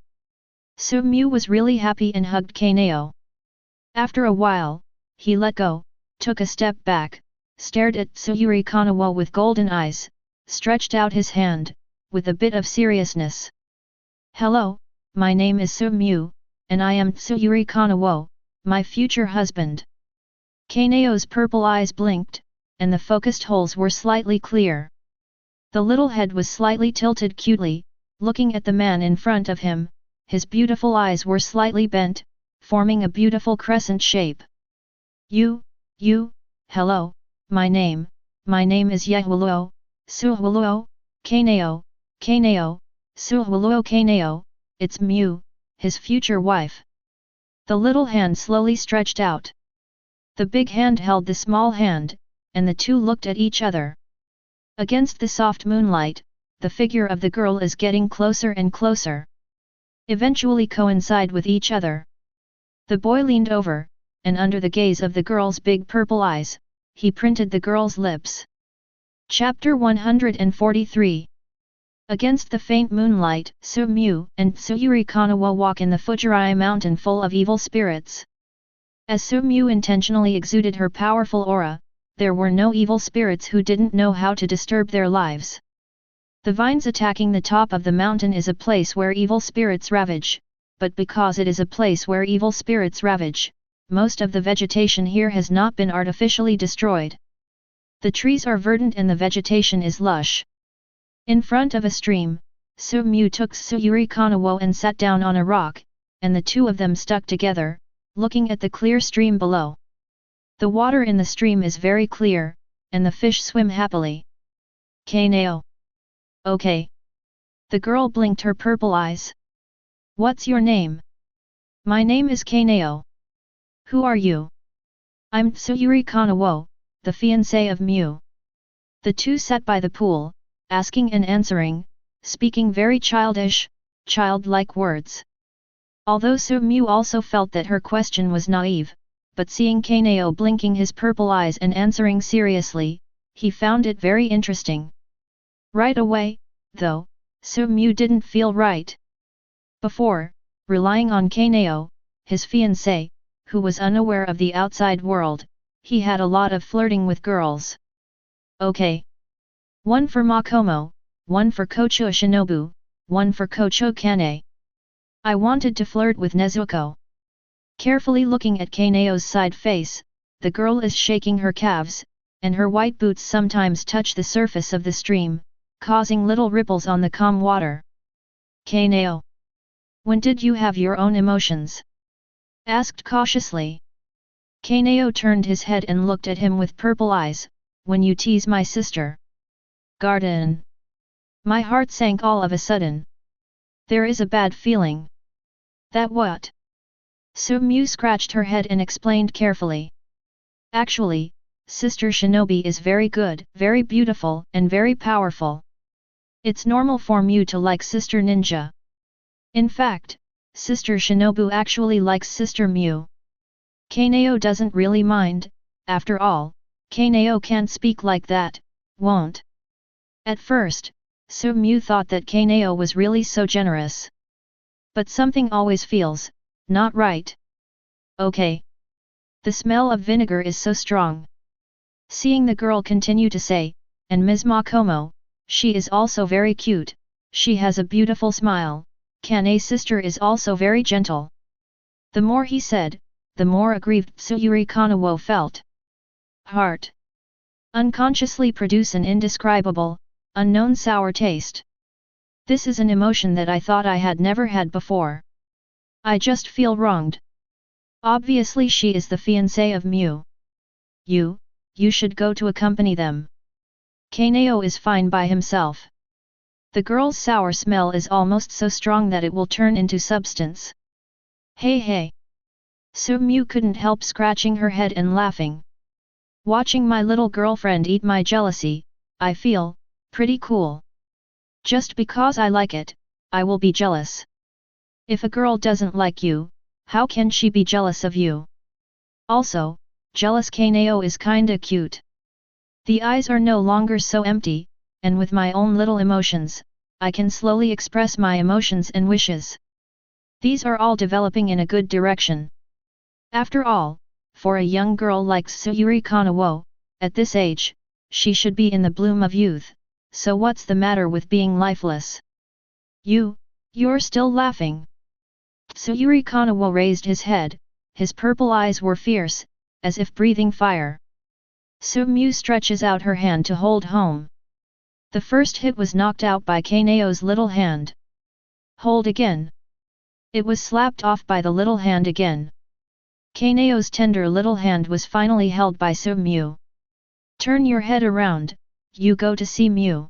Su-mu was really happy and hugged Kanao. After a while, he let go, took a step back, stared at Tsuyuri Kanawo with golden eyes, stretched out his hand, with a bit of seriousness. Hello, my name is Su-mu, and I am Tsuyuri Kanawo, my future husband. Kanao's purple eyes blinked, and the focused holes were slightly clear. The little head was slightly tilted cutely, looking at the man in front of him, his beautiful eyes were slightly bent, forming a beautiful crescent shape. Hello, my name is Yehuoluo, Suhuoluo, Kanao, Suhuoluo Kanao, it's Mu, his future wife. The little hand slowly stretched out. The big hand held the small hand, and the two looked at each other. Against the soft moonlight, the figure of the girl is getting closer and closer. Eventually coincide with each other. The boy leaned over, and under the gaze of the girl's big purple eyes, he printed the girl's lips. Chapter 143. Against the faint moonlight, Su-mu and Tsuyuri Kanawo walk in the Fujirai mountain full of evil spirits. As Su-mu intentionally exuded her powerful aura, there were no evil spirits who didn't know how to disturb their lives. The vines attacking the top of the mountain is a place where evil spirits ravage, but because it is a place where evil spirits ravage, most of the vegetation here has not been artificially destroyed. The trees are verdant and the vegetation is lush. In front of a stream, Su-mu took Tsuyuri Kanawo and sat down on a rock, and the two of them stuck together, looking at the clear stream below. The water in the stream is very clear, and the fish swim happily. Kanao. Okay. The girl blinked her purple eyes. What's your name? My name is Kanao. Who are you? I'm Tsuyuri Kanawo, the fiancé of Mu. The two sat by the pool, asking and answering, speaking very childlike words. Although Su-mu also felt that her question was naive, but seeing Kanao blinking his purple eyes and answering seriously, he found it very interesting. Right away, though, Su-mu didn't feel right. Before, relying on Kanao, his fiancé, who was unaware of the outside world, he had a lot of flirting with girls. Okay. One for Makomo, one for Kocho Shinobu, one for Kocho Kane. I wanted to flirt with Nezuko. Carefully looking at Kanao's side face, the girl is shaking her calves, and her white boots sometimes touch the surface of the stream, causing little ripples on the calm water. Kanao. When did you have your own emotions? Asked cautiously. Kanao turned his head and looked at him with purple eyes. When you tease my sister. Garden. My heart sank all of a sudden. There is a bad feeling. That what? Su-mu scratched her head and explained carefully. Actually, Sister Shinobi is very good, very beautiful, and very powerful. It's normal for Mu to like Sister Ninja. In fact, Sister Shinobu actually likes Sister Mu. Kanao doesn't really mind, after all, Kanao can't speak like that, won't. At first, Su-mu thought that Kanao was really so generous. But something always feels not right. Okay. The smell of vinegar is so strong. Seeing the girl continue to say, and Ms. Makomo, she is also very cute, she has a beautiful smile, Kane's sister is also very gentle. The more he said, the more aggrieved Tsuyuri Kanawo felt. heart. Unconsciously produce an indescribable, unknown sour taste. This is an emotion that I thought I had never had before. I just feel wronged. Obviously she is the fiancé of Mew. You should go to accompany them. Kanao is fine by himself. The girl's sour smell is almost so strong that it will turn into substance. Hey. Mew couldn't help scratching her head and laughing. Watching my little girlfriend eat my jealousy, I feel pretty cool. Just because I like it, I will be jealous. If a girl doesn't like you, how can she be jealous of you? Also, jealous Kanao is kinda cute. The eyes are no longer so empty, and with my own little emotions, I can slowly express my emotions and wishes. These are all developing in a good direction. After all, for a young girl like Tsuyuri Kanawo, at this age, she should be in the bloom of youth, so what's the matter with being lifeless? You're still laughing. Tsuyuri Kanawo raised his head, his purple eyes were fierce, as if breathing fire. Mew stretches out her hand to hold home. The first hit was knocked out by Kanao's little hand. Hold again. It was slapped off by the little hand again. Kanao's tender little hand was finally held by Mew. Turn your head around, you go to see Mew.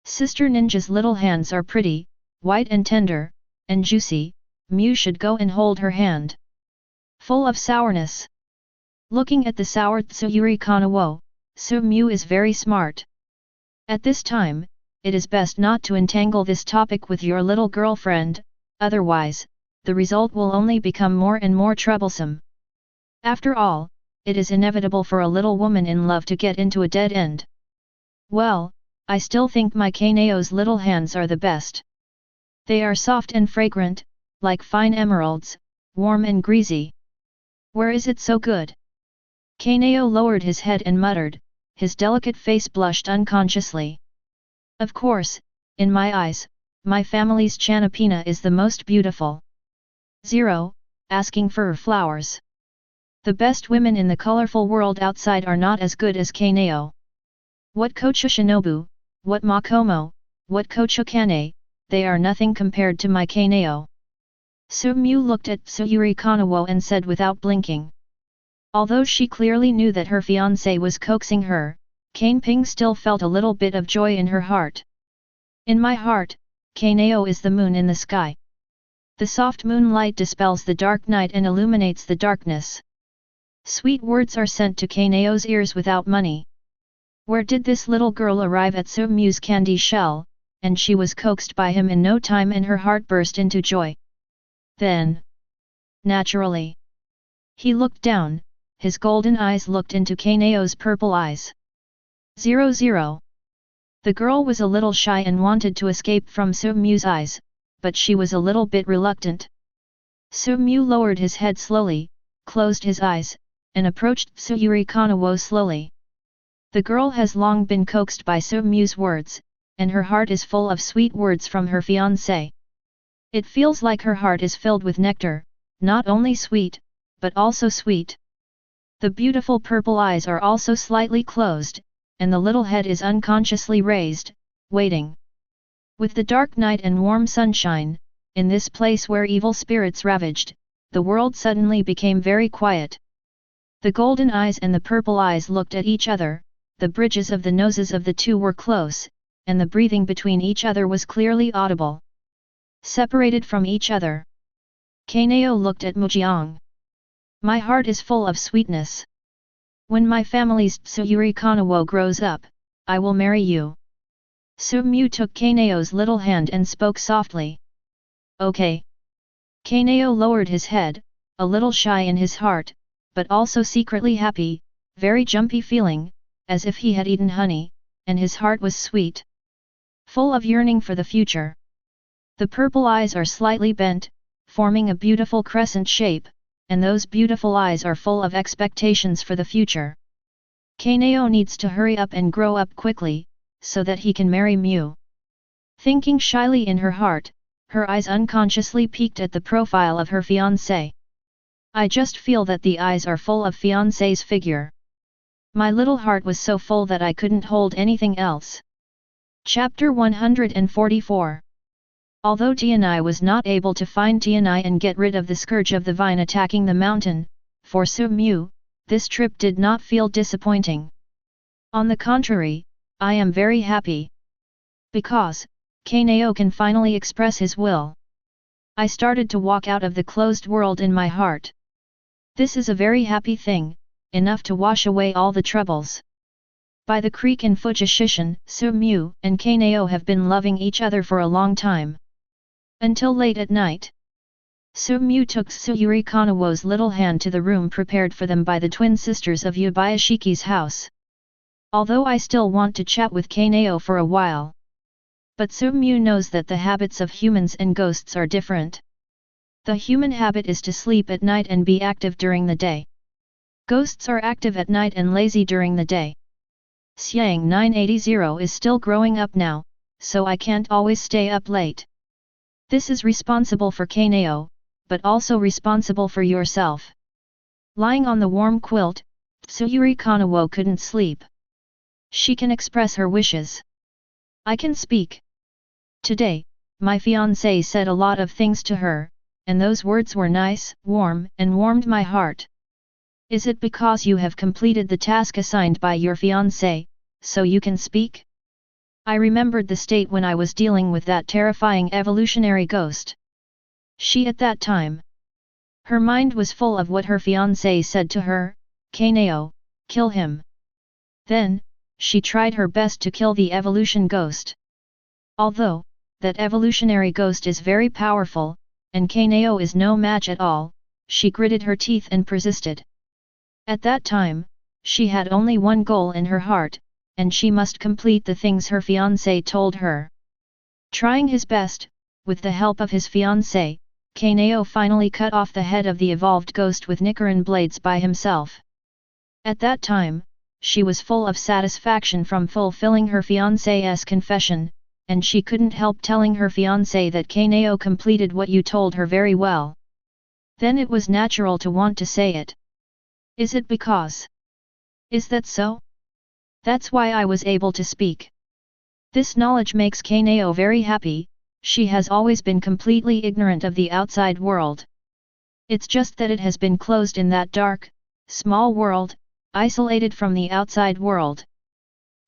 Sister Ninja's little hands are pretty, white and tender, and juicy, Mew should go and hold her hand. Full of sourness. Looking at the sour Tsuyuri Kanawo, Mew is very smart. At this time, it is best not to entangle this topic with your little girlfriend, otherwise, the result will only become more and more troublesome. After all, it is inevitable for a little woman in love to get into a dead end. Well, I still think my Kanao's little hands are the best. They are soft and fragrant, like fine emeralds, warm and greasy. Where is it so good? Kanao lowered his head and muttered, his delicate face blushed unconsciously. Of course, in my eyes, my family's Chanapina is the most beautiful. 0. Asking for flowers. The best women in the colorful world outside are not as good as Kanao. What Kocha Shinobu, what Makomo, what Kocha Kane, they are nothing compared to my Kanao. Mew looked at Tsuyuri Kanawo and said without blinking. Although she clearly knew that her fiancé was coaxing her, Kanping still felt a little bit of joy in her heart. In my heart, Kanao is the moon in the sky. The soft moonlight dispels the dark night and illuminates the darkness. Sweet words are sent to Kanao's ears without money. Where did this little girl arrive at Mew's candy shell, and she was coaxed by him in no time and her heart burst into joy. Then, naturally, he looked down, his golden eyes looked into Kanao's purple eyes. 00. The girl was a little shy and wanted to escape from Mew's eyes, but she was a little bit reluctant. Mew lowered his head slowly, closed his eyes, and approached Tsuyuri Kanawo slowly. The girl has long been coaxed by Mew's words, and her heart is full of sweet words from her fiancé. It feels like her heart is filled with nectar, not only sweet, but also sweet. The beautiful purple eyes are also slightly closed, and the little head is unconsciously raised, waiting. With the dark night and warm sunshine, in this place where evil spirits ravaged, the world suddenly became very quiet. The golden eyes and the purple eyes looked at each other, the bridges of the noses of the two were close, and the breathing between each other was clearly audible. Separated from each other, Kanao looked at Mujiang. My heart is full of sweetness. When my family's Tsuyuri Kanawo grows up, I will marry you. Mew took Kanao's little hand and spoke softly. Okay. Kanao lowered his head, a little shy in his heart, but also secretly happy, very jumpy feeling, as if he had eaten honey, and his heart was sweet. Full of yearning for the future. The purple eyes are slightly bent, forming a beautiful crescent shape, and those beautiful eyes are full of expectations for the future. Kanao needs to hurry up and grow up quickly, so that he can marry Mew. Thinking shyly in her heart, her eyes unconsciously peeked at the profile of her fiancé. I just feel that the eyes are full of fiancé's figure. My little heart was so full that I couldn't hold anything else. Chapter 144. Although Tianai was not able to find Tianai and get rid of the scourge of the vine attacking the mountain, for Su Mu, this trip did not feel disappointing. On the contrary, I am very happy. Because, Kanao can finally express his will. I started to walk out of the closed world in my heart. This is a very happy thing, enough to wash away all the troubles. By the creek in Fujishishan, Su Mu and Kanao have been loving each other for a long time. Until late at night. Su Mu took Tsuyuri Kanawo's little hand to the room prepared for them by the twin sisters of Yubayashiki's house. Although I still want to chat with Kanao for a while. But Su Mu knows that the habits of humans and ghosts are different. The human habit is to sleep at night and be active during the day. Ghosts are active at night and lazy during the day. Xiang 980 is still growing up now, so I can't always stay up late. This is responsible for Kanao, but also responsible for yourself. Lying on the warm quilt, Tsuyuri Kanawo couldn't sleep. She can express her wishes. I can speak. Today, my fiancé said a lot of things to her, and those words were nice, warm, and warmed my heart. Is it because you have completed the task assigned by your fiancé, so you can speak? I remembered the state when I was dealing with that terrifying evolutionary ghost. At that time. Her mind was full of what her fiancé said to her, Kanao, kill him. Then, she tried her best to kill the evolution ghost. Although, that evolutionary ghost is very powerful, and Kanao is no match at all, she gritted her teeth and persisted. At that time, she had only one goal in her heart, and she must complete the things her fiancé told her. Trying his best, with the help of his fiancé, Kanao finally cut off the head of the evolved ghost with Nichiren blades by himself. At that time, she was full of satisfaction from fulfilling her fiancé's confession, and she couldn't help telling her fiancé that Kanao completed what you told her very well. Then it was natural to want to say it. Is it because? Is that so? That's why I was able to speak. This knowledge makes Kanao very happy. She has always been completely ignorant of the outside world. It's just that it has been closed in that dark, small world, isolated from the outside world.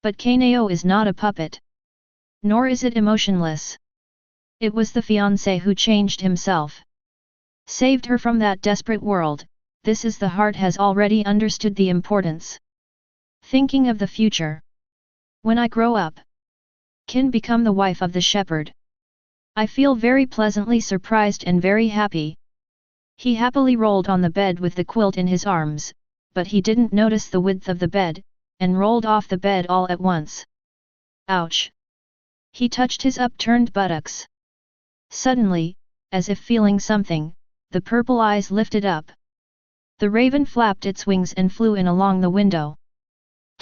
But Kanao is not a puppet. Nor is it emotionless. It was the fiancé who changed himself. Saved her from that desperate world. This is the heart has already understood the importance. Thinking of the future. When I grow up, can become the wife of the shepherd. I feel very pleasantly surprised and very happy. He happily rolled on the bed with the quilt in his arms, but he didn't notice the width of the bed, and rolled off the bed all at once. Ouch! He touched his upturned buttocks. Suddenly, as if feeling something, the purple eyes lifted up. The raven flapped its wings and flew in along the window.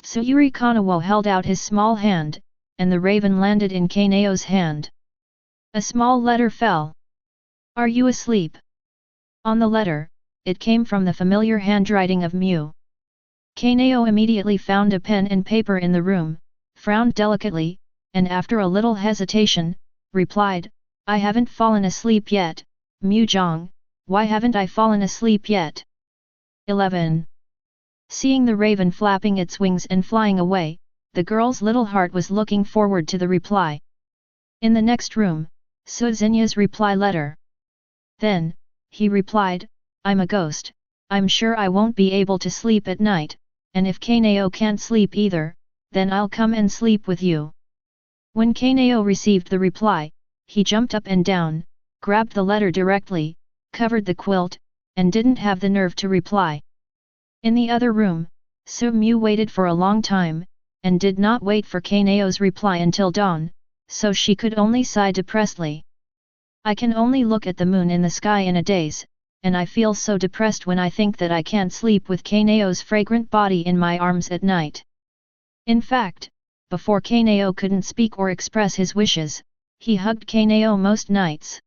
Tsuyuri Kanawo held out his small hand, and the raven landed in Kanao's hand. A small letter fell. Are you asleep? On the letter, it came from the familiar handwriting of Mu. Kanao immediately found a pen and paper in the room, frowned delicately, and after a little hesitation, replied, I haven't fallen asleep yet, Mu-jong, why haven't I fallen asleep yet? 11. Seeing the raven flapping its wings and flying away, the girl's little heart was looking forward to the reply. In the next room, Su Xinya's reply letter. Then, he replied, I'm a ghost, I'm sure I won't be able to sleep at night, and if Kanao can't sleep either, then I'll come and sleep with you. When Kanao received the reply, he jumped up and down, grabbed the letter directly, covered the quilt, and didn't have the nerve to reply. In the other room, Su Mu waited for a long time, and did not wait for Kanao's reply until dawn, so she could only sigh depressedly. I can only look at the moon in the sky in a daze, and I feel so depressed when I think that I can't sleep with Kanao's fragrant body in my arms at night. In fact, before Kanao couldn't speak or express his wishes, he hugged Kanao most nights.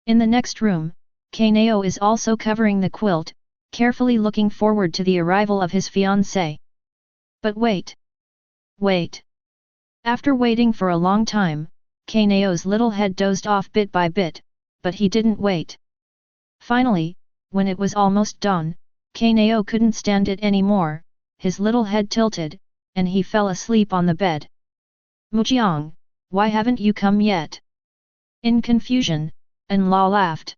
In the next room, Kanao is also covering the quilt, carefully looking forward to the arrival of his fiancé. But wait! Wait! After waiting for a long time, Kanao's little head dozed off bit by bit, but he didn't wait. Finally, when it was almost dawn, Kanao couldn't stand it anymore, his little head tilted, and he fell asleep on the bed. Mujiang, why haven't you come yet? In confusion, An-la laughed.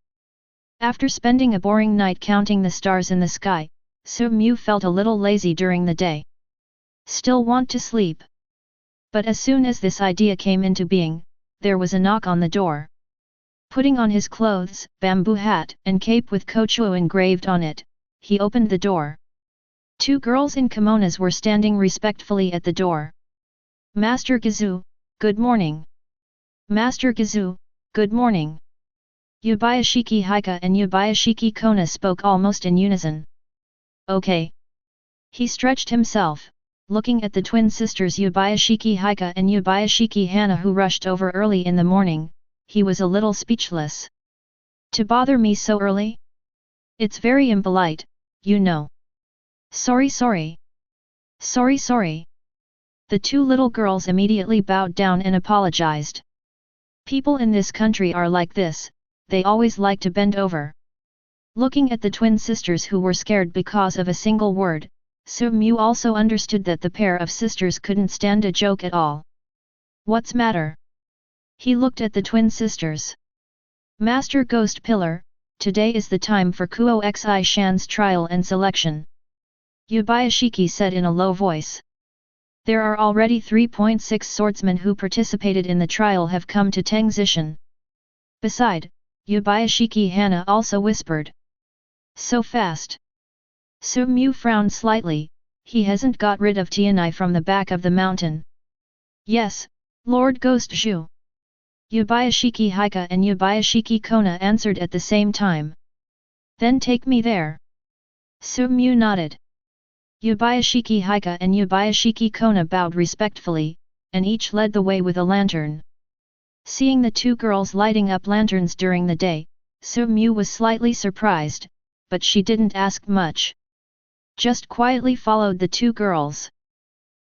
After spending a boring night counting the stars in the sky, Su-mu felt a little lazy during the day. Still want to sleep. But as soon as this idea came into being, there was a knock on the door. Putting on his clothes, bamboo hat and cape with Kochuo engraved on it, he opened the door. Two girls in kimonos were standing respectfully at the door. Master Gizu, good morning. Master Gizu, good morning. Yubayashiki Haika and Yubayashiki Kona spoke almost in unison. Okay. He stretched himself, looking at the twin sisters Yubayashiki Haika and Yubayashiki Hana who rushed over early in the morning. He was a little speechless. To bother me so early? It's very impolite, you know. Sorry. Sorry. The two little girls immediately bowed down and apologized. People in this country are like this, they always like to bend over. Looking at the twin sisters who were scared because of a single word, Su-mu also understood that the pair of sisters couldn't stand a joke at all. What's matter? He looked at the twin sisters. Master Ghost Pillar, today is the time for Kuo Xi Shan's trial and selection. Yubayashiki said in a low voice. There are already 3.6 swordsmen who participated in the trial have come to Tengzishan. Beside, Yubayashiki Hana also whispered. So fast. Su-mu frowned slightly, he hasn't got rid of Tianai from the back of the mountain. Yes, Lord Ghost Zhu. Yubayashiki Haika and Yubayashiki Kona answered at the same time. Then take me there. Su-mu nodded. Yubayashiki Haika and Yubayashiki Kona bowed respectfully, and each led the way with a lantern. Seeing the two girls lighting up lanterns during the day, Su-mu was slightly surprised, but she didn't ask much. Just quietly followed the two girls.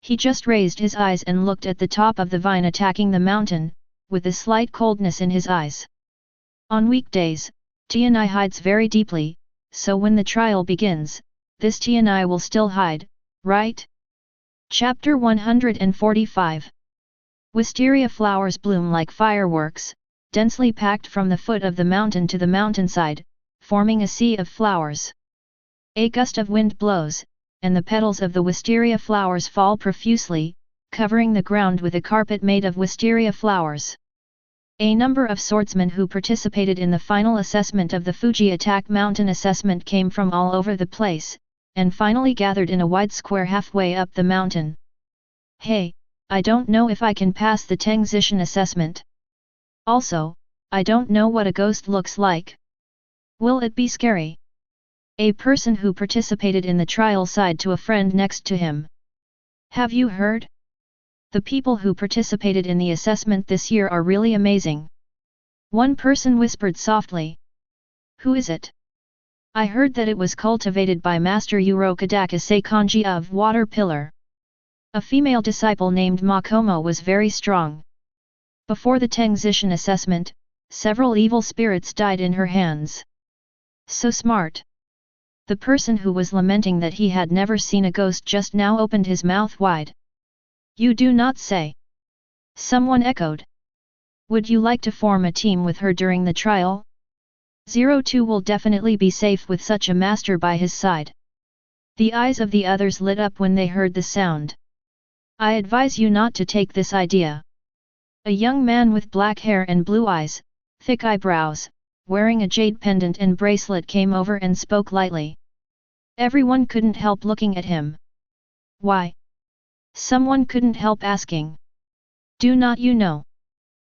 He just raised his eyes and looked at the top of the vine attacking the mountain, with a slight coldness in his eyes. On weekdays, Tianai hides very deeply, so when the trial begins, this Tianai will still hide, right? Chapter 145. Wisteria flowers bloom like fireworks, densely packed from the foot of the mountain to the mountainside, forming a sea of flowers. A gust of wind blows, and the petals of the wisteria flowers fall profusely, covering the ground with a carpet made of wisteria flowers. A number of swordsmen who participated in the final assessment of the Fuji Attack Mountain assessment came from all over the place, and finally gathered in a wide square halfway up the mountain. Hey, I don't know if I can pass the Tengzishan assessment. Also, I don't know what a ghost looks like. Will it be scary? A person who participated in the trial sighed to a friend next to him. Have you heard? The people who participated in the assessment this year are really amazing. One person whispered softly. Who is it? I heard that it was cultivated by Master Urokodaka Seikanji of Water Pillar. A female disciple named Makomo was very strong. Before the Tengzishan assessment, several evil spirits died in her hands. So smart. The person who was lamenting that he had never seen a ghost just now opened his mouth wide. You do not say. Someone echoed. Would you like to form a team with her during the trial? 02 will definitely be safe with such a master by his side. The eyes of the others lit up when they heard the sound. I advise you not to take this idea. A young man with black hair and blue eyes, thick eyebrows, wearing a jade pendant and bracelet came over and spoke lightly. Everyone couldn't help looking at him. Why? Someone couldn't help asking. Do not you know?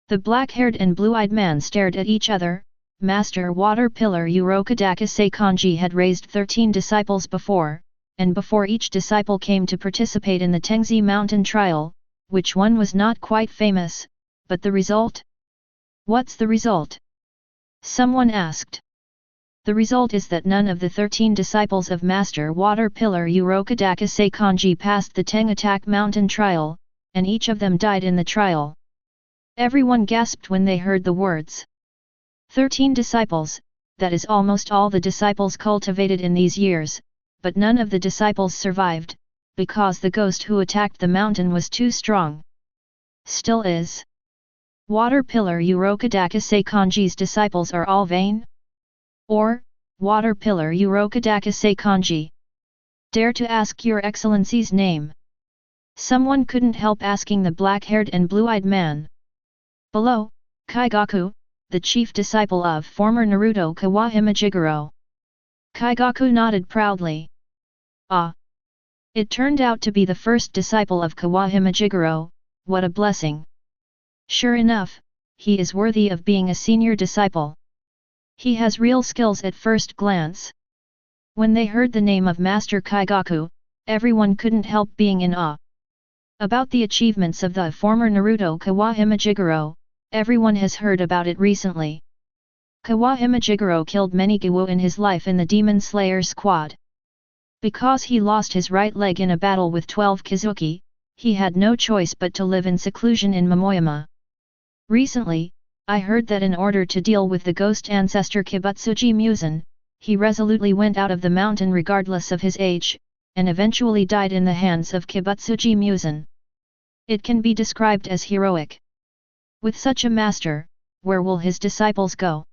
The black-haired and blue-eyed man stared at each other. Master Water Pillar Urokodaka Seikanji had raised 13 disciples before, and before each disciple came to participate in the Tengzi Mountain trial, which one was not quite famous, but the result? What's the result? Someone asked. The result is that none of the 13 disciples of Master Water Pillar Urokodakase Kanji passed the Teng Attack Mountain trial, and each of them died in the trial. Everyone gasped when they heard the words. 13 disciples, that is almost all the disciples cultivated in these years, but none of the disciples survived, because the ghost who attacked the mountain was too strong. Still is. Water Pillar Urokodakase Kanji's disciples are all vain? Or, Water Pillar Urokodakase Kanji? Dare to ask your excellency's name? Someone couldn't help asking the black-haired and blue-eyed man. Below, Kaigaku, the chief disciple of former Naruto Kawahime Jigoro. Kaigaku nodded proudly. Ah! It turned out to be the first disciple of Kawahime Jigoro, what a blessing! Sure enough, he is worthy of being a senior disciple. He has real skills at first glance. When they heard the name of Master Kaigaku, everyone couldn't help being in awe. About the achievements of the former Naruto Kawahime Jigoro, everyone has heard about it recently. Kawahime Jigoro killed many Giwu in his life in the Demon Slayer squad. Because he lost his right leg in a battle with 12 Kizuki, he had no choice but to live in seclusion in Momoyama. Recently, I heard that in order to deal with the ghost ancestor Kibutsuji Musen, he resolutely went out of the mountain regardless of his age, and eventually died in the hands of Kibutsuji Musen. It can be described as heroic. With such a master, where will his disciples go?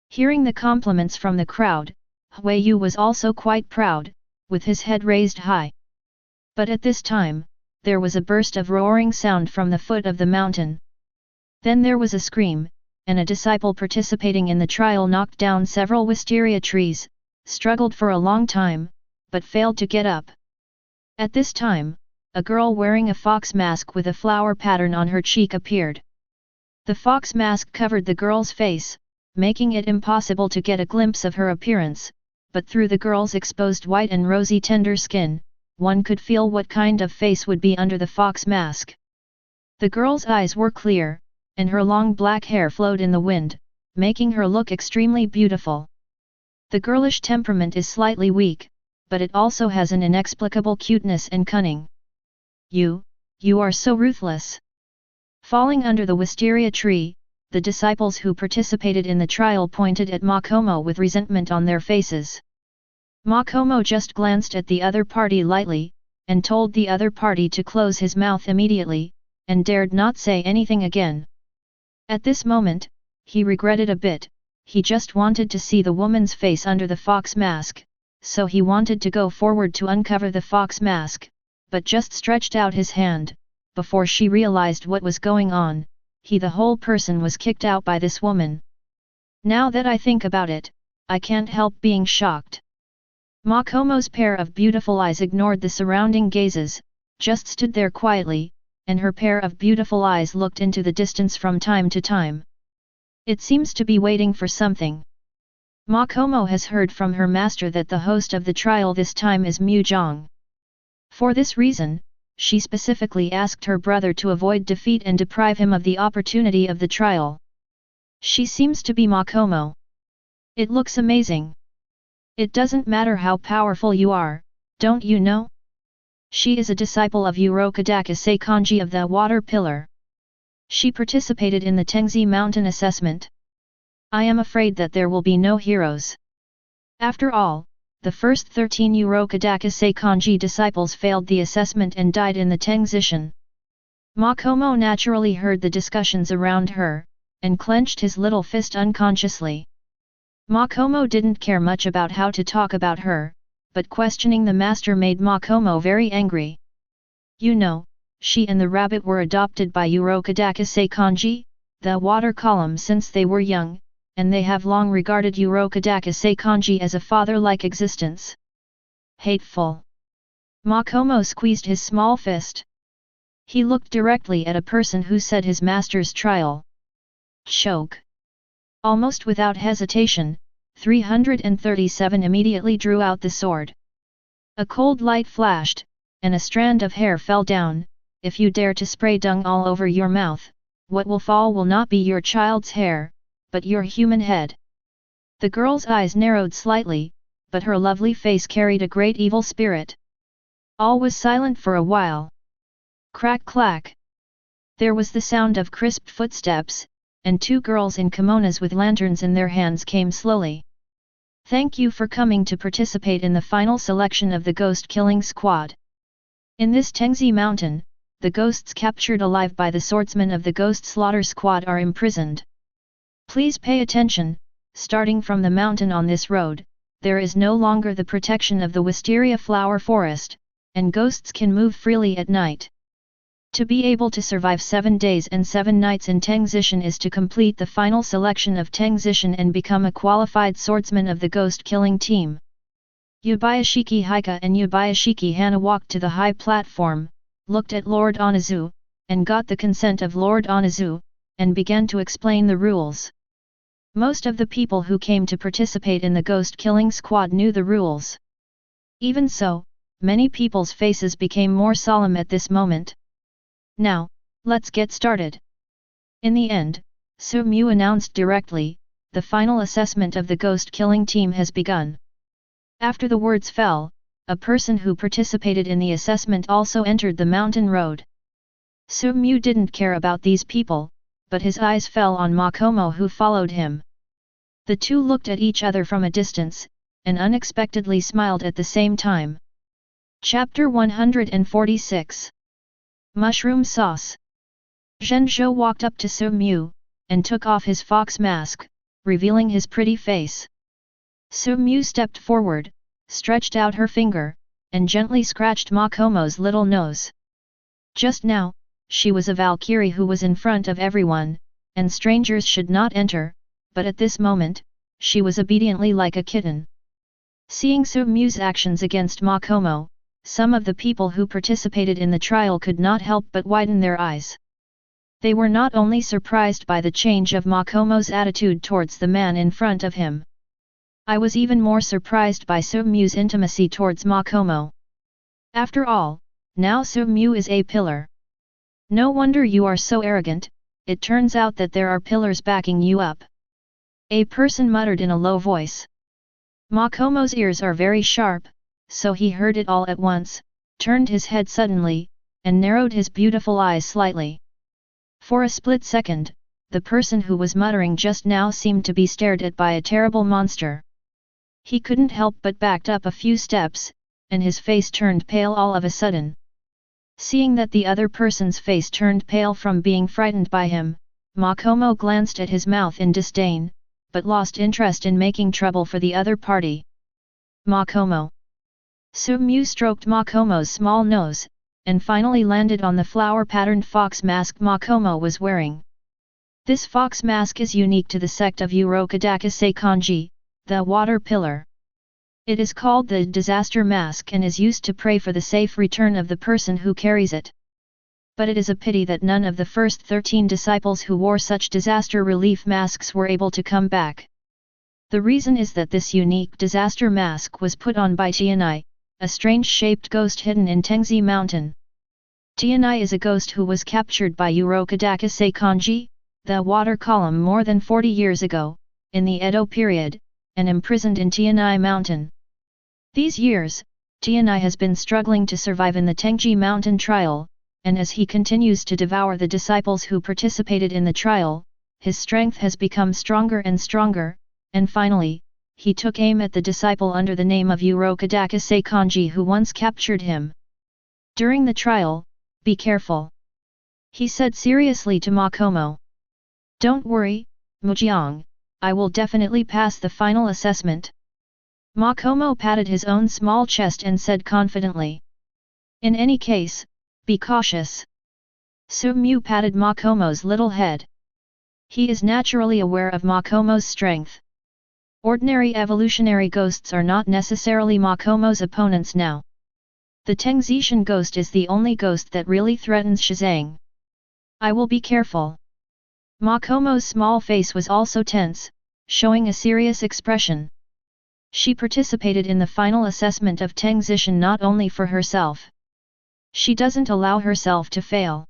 Hearing the compliments from the crowd, Huiyu was also quite proud, with his head raised high. But at this time, there was a burst of roaring sound from the foot of the mountain. Then there was a scream, and a disciple participating in the trial knocked down several wisteria trees, struggled for a long time, but failed to get up. At this time, a girl wearing a fox mask with a flower pattern on her cheek appeared. The fox mask covered the girl's face, making it impossible to get a glimpse of her appearance, but through the girl's exposed white and rosy tender skin, one could feel what kind of face would be under the fox mask. The girl's eyes were clear, and her long black hair flowed in the wind, making her look extremely beautiful. The girlish temperament is slightly weak, but it also has an inexplicable cuteness and cunning. You are so ruthless. Falling under the wisteria tree, the disciples who participated in the trial pointed at Makomo with resentment on their faces. Makomo just glanced at the other party lightly, and told the other party to close his mouth immediately, and dared not say anything again. At this moment, he regretted a bit. He just wanted to see the woman's face under the fox mask, so he wanted to go forward to uncover the fox mask, but just stretched out his hand. Before she realized what was going on, the whole person was kicked out by this woman. Now that I think about it, I can't help being shocked. Makomo's pair of beautiful eyes ignored the surrounding gazes, just stood there quietly, and her pair of beautiful eyes looked into the distance from time to time. It seems to be waiting for something. Makomo has heard from her master that the host of the trial this time is Muzhong. For this reason, she specifically asked her brother to avoid defeat and deprive him of the opportunity of the trial. She seems to be Makomo. It looks amazing. It doesn't matter how powerful you are, don't you know? She is a disciple of Urokodakase Kanji of the Water Pillar. She participated in the Tengzi Mountain assessment. I am afraid that there will be no heroes. After all, the first 13 Urokodakase Kanji disciples failed the assessment and died in the Tengzishan. Makomo naturally heard the discussions around her, and clenched his little fist unconsciously. Makomo didn't care much about how to talk about her, but questioning the master made Makomo very angry. You know, she and the rabbit were adopted by Urokodakase Kanji, the water column since they were young, and they have long regarded Urokodakase Kanji as a father-like existence. Hateful. Makomo squeezed his small fist. He looked directly at a person who said his master's trial. Choke. Almost without hesitation, 337 immediately drew out the sword. A cold light flashed, and a strand of hair fell down. If you dare to spray dung all over your mouth, what will fall will not be your child's hair, but your human head. The girl's eyes narrowed slightly, but her lovely face carried a great evil spirit. All was silent for a while. Crack clack. There was the sound of crisp footsteps, and two girls in kimonos with lanterns in their hands came slowly. Thank you for coming to participate in the final selection of the ghost killing squad. In this Tengzi mountain, the ghosts captured alive by the swordsmen of the ghost slaughter squad are imprisoned. Please pay attention, starting from the mountain on this road, there is no longer the protection of the wisteria flower forest, and ghosts can move freely at night. To be able to survive 7 days and 7 nights in Tengzishan is to complete the final selection of Tengzishan and become a qualified swordsman of the ghost-killing team. Yubayashiki Haika and Yubayashiki Hana walked to the high platform, looked at Lord Onizu, and got the consent of Lord Onizu, and began to explain the rules. Most of the people who came to participate in the ghost-killing squad knew the rules. Even so, many people's faces became more solemn at this moment. Now, let's get started. In the end, Su Mu announced directly, the final assessment of the ghost-killing team has begun. After the words fell, a person who participated in the assessment also entered the mountain road. Su Mu didn't care about these people, but his eyes fell on Makomo who followed him. The two looked at each other from a distance, and unexpectedly smiled at the same time. Chapter 146. Mushroom Sauce. Zhenzhou walked up to Su Mu, and took off his fox mask, revealing his pretty face. Su Mu stepped forward, stretched out her finger, and gently scratched Makomo's little nose. Just now, she was a Valkyrie who was in front of everyone, and strangers should not enter, but at this moment, she was obediently like a kitten. Seeing Su Mu's actions against Makomo, some of the people who participated in the trial could not help but widen their eyes. They were not only surprised by the change of Makomo's attitude towards the man in front of him. I was even more surprised by Su Mu's intimacy towards Makomo. After all, now Su Mu is a pillar. No wonder you are so arrogant, it turns out that there are pillars backing you up. A person muttered in a low voice. Makomo's ears are very sharp, so he heard it all at once, turned his head suddenly, and narrowed his beautiful eyes slightly. For a split second, the person who was muttering just now seemed to be stared at by a terrible monster. He couldn't help but backed up a few steps, and his face turned pale all of a sudden. Seeing that the other person's face turned pale from being frightened by him, Makomo glanced at his mouth in disdain, but lost interest in making trouble for the other party. Makomo. Su Mu stroked Makomo's small nose, and finally landed on the flower-patterned fox mask Makomo was wearing. This fox mask is unique to the sect of Urokodaka Seikanji, the water pillar. It is called the disaster mask and is used to pray for the safe return of the person who carries it. But it is a pity that none of the first 13 disciples who wore such disaster relief masks were able to come back. The reason is that this unique disaster mask was put on by Tianai, a strange-shaped ghost hidden in Tengzi Mountain. Tianai is a ghost who was captured by Urokodaka Seikanji, the water column more than 40 years ago, in the Edo period, and imprisoned in Tianai Mountain. These years, Tianai has been struggling to survive in the Tengji Mountain trial, and as he continues to devour the disciples who participated in the trial, his strength has become stronger and stronger, and finally, he took aim at the disciple under the name of Urokodaka Seikanji who once captured him. During the trial, be careful, he said seriously to Makomo. Don't worry, Mujiang, I will definitely pass the final assessment. Makomo patted his own small chest and said confidently. In any case, be cautious. Su Mu patted Makomo's little head. He is naturally aware of Makomo's strength. Ordinary evolutionary ghosts are not necessarily Makomo's opponents now. The Tengzishan ghost is the only ghost that really threatens Shizang. I will be careful. Makomo's small face was also tense, showing a serious expression. She participated in the final assessment of Tengzishan not only for herself. She doesn't allow herself to fail.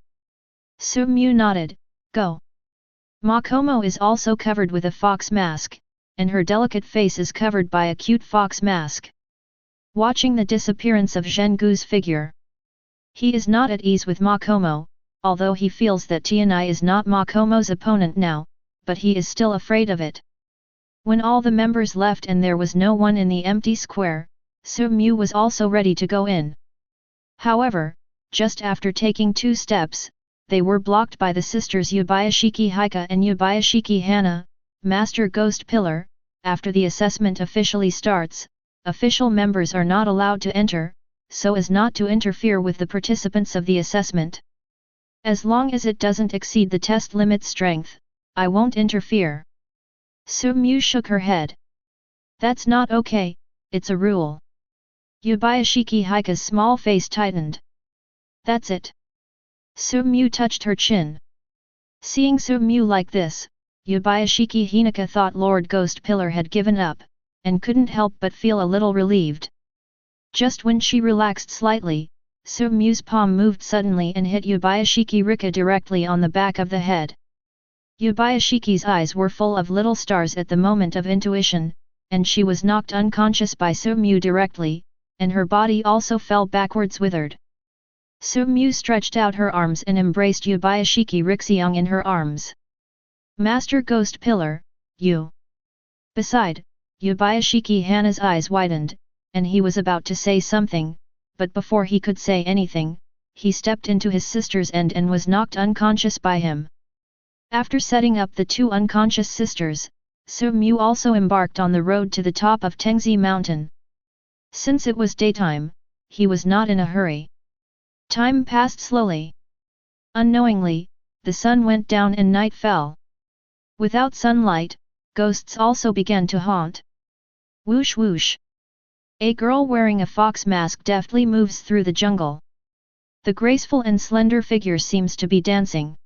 Su Mu nodded, go. Makomo is also covered with a fox mask, and her delicate face is covered by a cute fox mask. Watching the disappearance of Zhengu's figure, he is not at ease with Makomo, although he feels that Tianai is not Makomo's opponent now, but he is still afraid of it. When all the members left and there was no one in the empty square, Su-mu was also ready to go in. However, just after taking 2 steps, they were blocked by the sisters Yubayashiki Haika and Yubayashiki Hana, Master Ghost Pillar. After the assessment officially starts, official members are not allowed to enter, so as not to interfere with the participants of the assessment. As long as it doesn't exceed the test limit strength, I won't interfere. Su-mu shook her head. That's not okay, it's a rule. Yubayashiki Haika's small face tightened. That's it. Su-mu touched her chin. Seeing Su-mu like this, Yubayashiki Hinaka thought Lord Ghost Pillar had given up, and couldn't help but feel a little relieved. Just when she relaxed slightly, Su-mu's palm moved suddenly and hit Yubayashiki Rika directly on the back of the head. Yubayashiki's eyes were full of little stars at the moment of intuition, and she was knocked unconscious by Su-mu directly, and her body also fell backwards withered. Su-mu stretched out her arms and embraced Yubayashiki Rixiang in her arms. Master Ghost Pillar, you. Beside, Yubayashiki Hana's eyes widened, and he was about to say something, but before he could say anything, he stepped into his sister's end and was knocked unconscious by him. After setting up the 2 unconscious sisters, Su-mu also embarked on the road to the top of Tengzi Mountain. Since it was daytime, he was not in a hurry. Time passed slowly. Unknowingly, the sun went down and night fell. Without sunlight, ghosts also began to haunt. Whoosh whoosh. A girl wearing a fox mask deftly moves through the jungle. The graceful and slender figure seems to be dancing.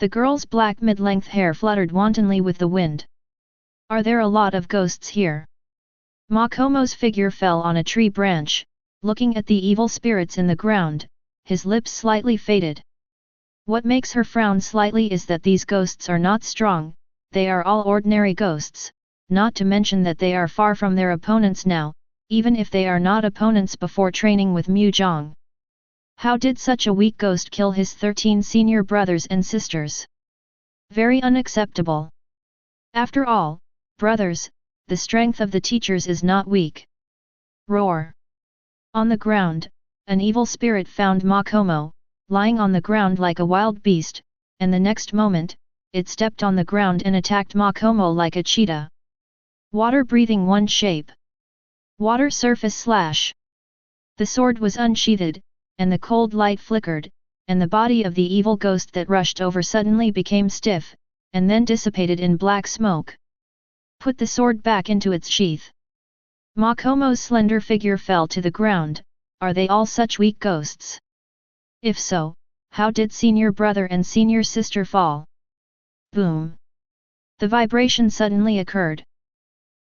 The girl's black mid-length hair fluttered wantonly with the wind. Are there a lot of ghosts here? Makomo's figure fell on a tree branch, looking at the evil spirits in the ground, his lips slightly faded. What makes her frown slightly is that these ghosts are not strong, they are all ordinary ghosts, not to mention that they are far from their opponents now, even if they are not opponents before training with Mu Zhang. How did such a weak ghost kill his 13 senior brothers and sisters? Very unacceptable. After all, brothers, the strength of the teachers is not weak. Roar. On the ground, an evil spirit found Makomo, lying on the ground like a wild beast, and the next moment, it stepped on the ground and attacked Makomo like a cheetah. Water-breathing one shape. Water surface slash. The sword was unsheathed, and the cold light flickered, and the body of the evil ghost that rushed over suddenly became stiff, and then dissipated in black smoke. Put the sword back into its sheath. Makomo's slender figure fell to the ground. Are they all such weak ghosts? If so, how did senior brother and senior sister fall? Boom! The vibration suddenly occurred.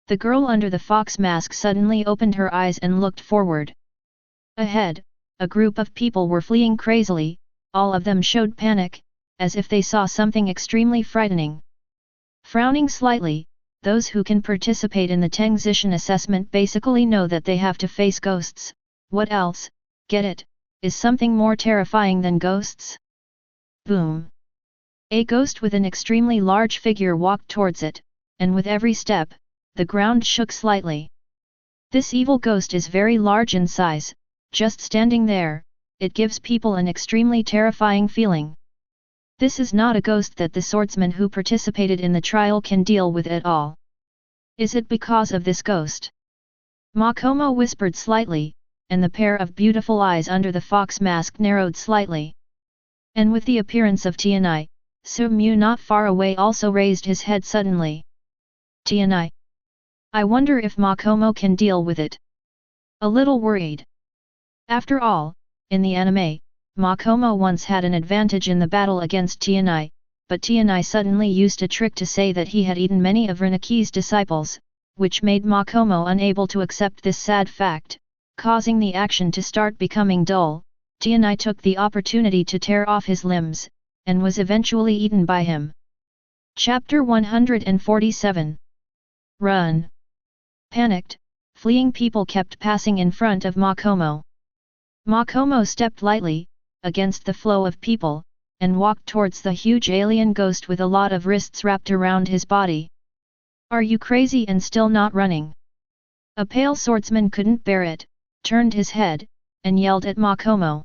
The girl under the fox mask suddenly opened her eyes and looked forward. Ahead, a group of people were fleeing crazily, all of them showed panic, as if they saw something extremely frightening. Frowning slightly, those who can participate in the Tengzishan assessment basically know that they have to face ghosts. What else, get it, is something more terrifying than ghosts? Boom! A ghost with an extremely large figure walked towards it, and with every step, the ground shook slightly. This evil ghost is very large in size, just standing there, it gives people an extremely terrifying feeling. This is not a ghost that the swordsman who participated in the trial can deal with at all. Is it because of this ghost? Makomo whispered slightly, and the pair of beautiful eyes under the fox mask narrowed slightly. And with the appearance of Tianai, Su-mu not far away also raised his head suddenly. Tianai. I wonder if Makomo can deal with it. A little worried. After all, in the anime, Makomo once had an advantage in the battle against Tianai, but Tianai suddenly used a trick to say that he had eaten many of Renaki's disciples, which made Makomo unable to accept this sad fact, causing the action to start becoming dull. Tianai took the opportunity to tear off his limbs, and was eventually eaten by him. Chapter 147. Run! Panicked, fleeing people kept passing in front of Makomo. Makomo stepped lightly, against the flow of people, and walked towards the huge alien ghost with a lot of wrists wrapped around his body. Are you crazy and still not running? A pale swordsman couldn't bear it, turned his head, and yelled at Makomo.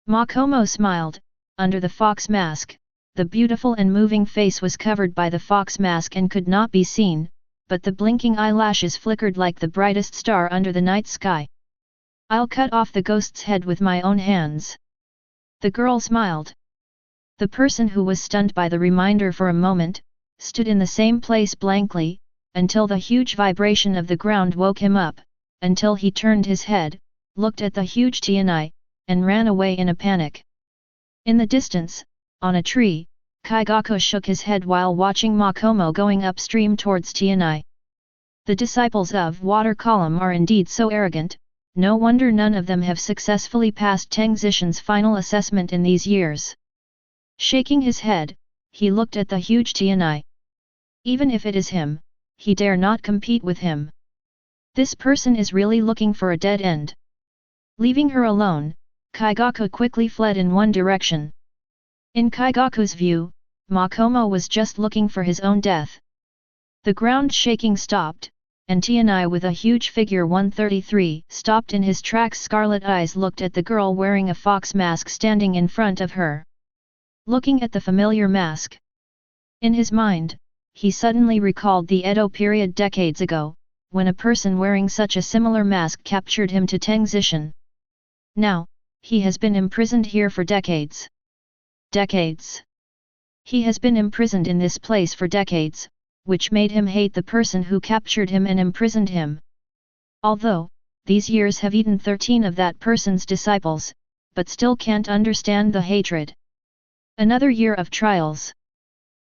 Makomo smiled. Under the fox mask, the beautiful and moving face was covered by the fox mask and could not be seen, but the blinking eyelashes flickered like the brightest star under the night sky. I'll cut off the ghost's head with my own hands. The girl smiled. The person who was stunned by the reminder for a moment, stood in the same place blankly, until the huge vibration of the ground woke him up, until he turned his head, looked at the huge Tianai, and ran away in a panic. In the distance, on a tree, Kaigaku shook his head while watching Makomo going upstream towards Tianai. The disciples of Water Column are indeed so arrogant, no wonder none of them have successfully passed Teng Zishan's final assessment in these years. Shaking his head, he looked at the huge Tianai. Even if it is him, he dare not compete with him. This person is really looking for a dead end. Leaving her alone, Kaigaku quickly fled in one direction. In Kaigaku's view, Makomo was just looking for his own death. The ground shaking stopped, and Tianai with a huge figure 133 stopped in his tracks. Scarlet eyes looked at the girl wearing a fox mask standing in front of her. Looking at the familiar mask. In his mind, he suddenly recalled the Edo period decades ago, when a person wearing such a similar mask captured him to Teng Zishan. Now, he has been imprisoned here for decades. Decades. He has been imprisoned in this place for decades, which made him hate the person who captured him and imprisoned him. Although, these years have eaten 13 of that person's disciples, but still can't understand the hatred. Another year of trials.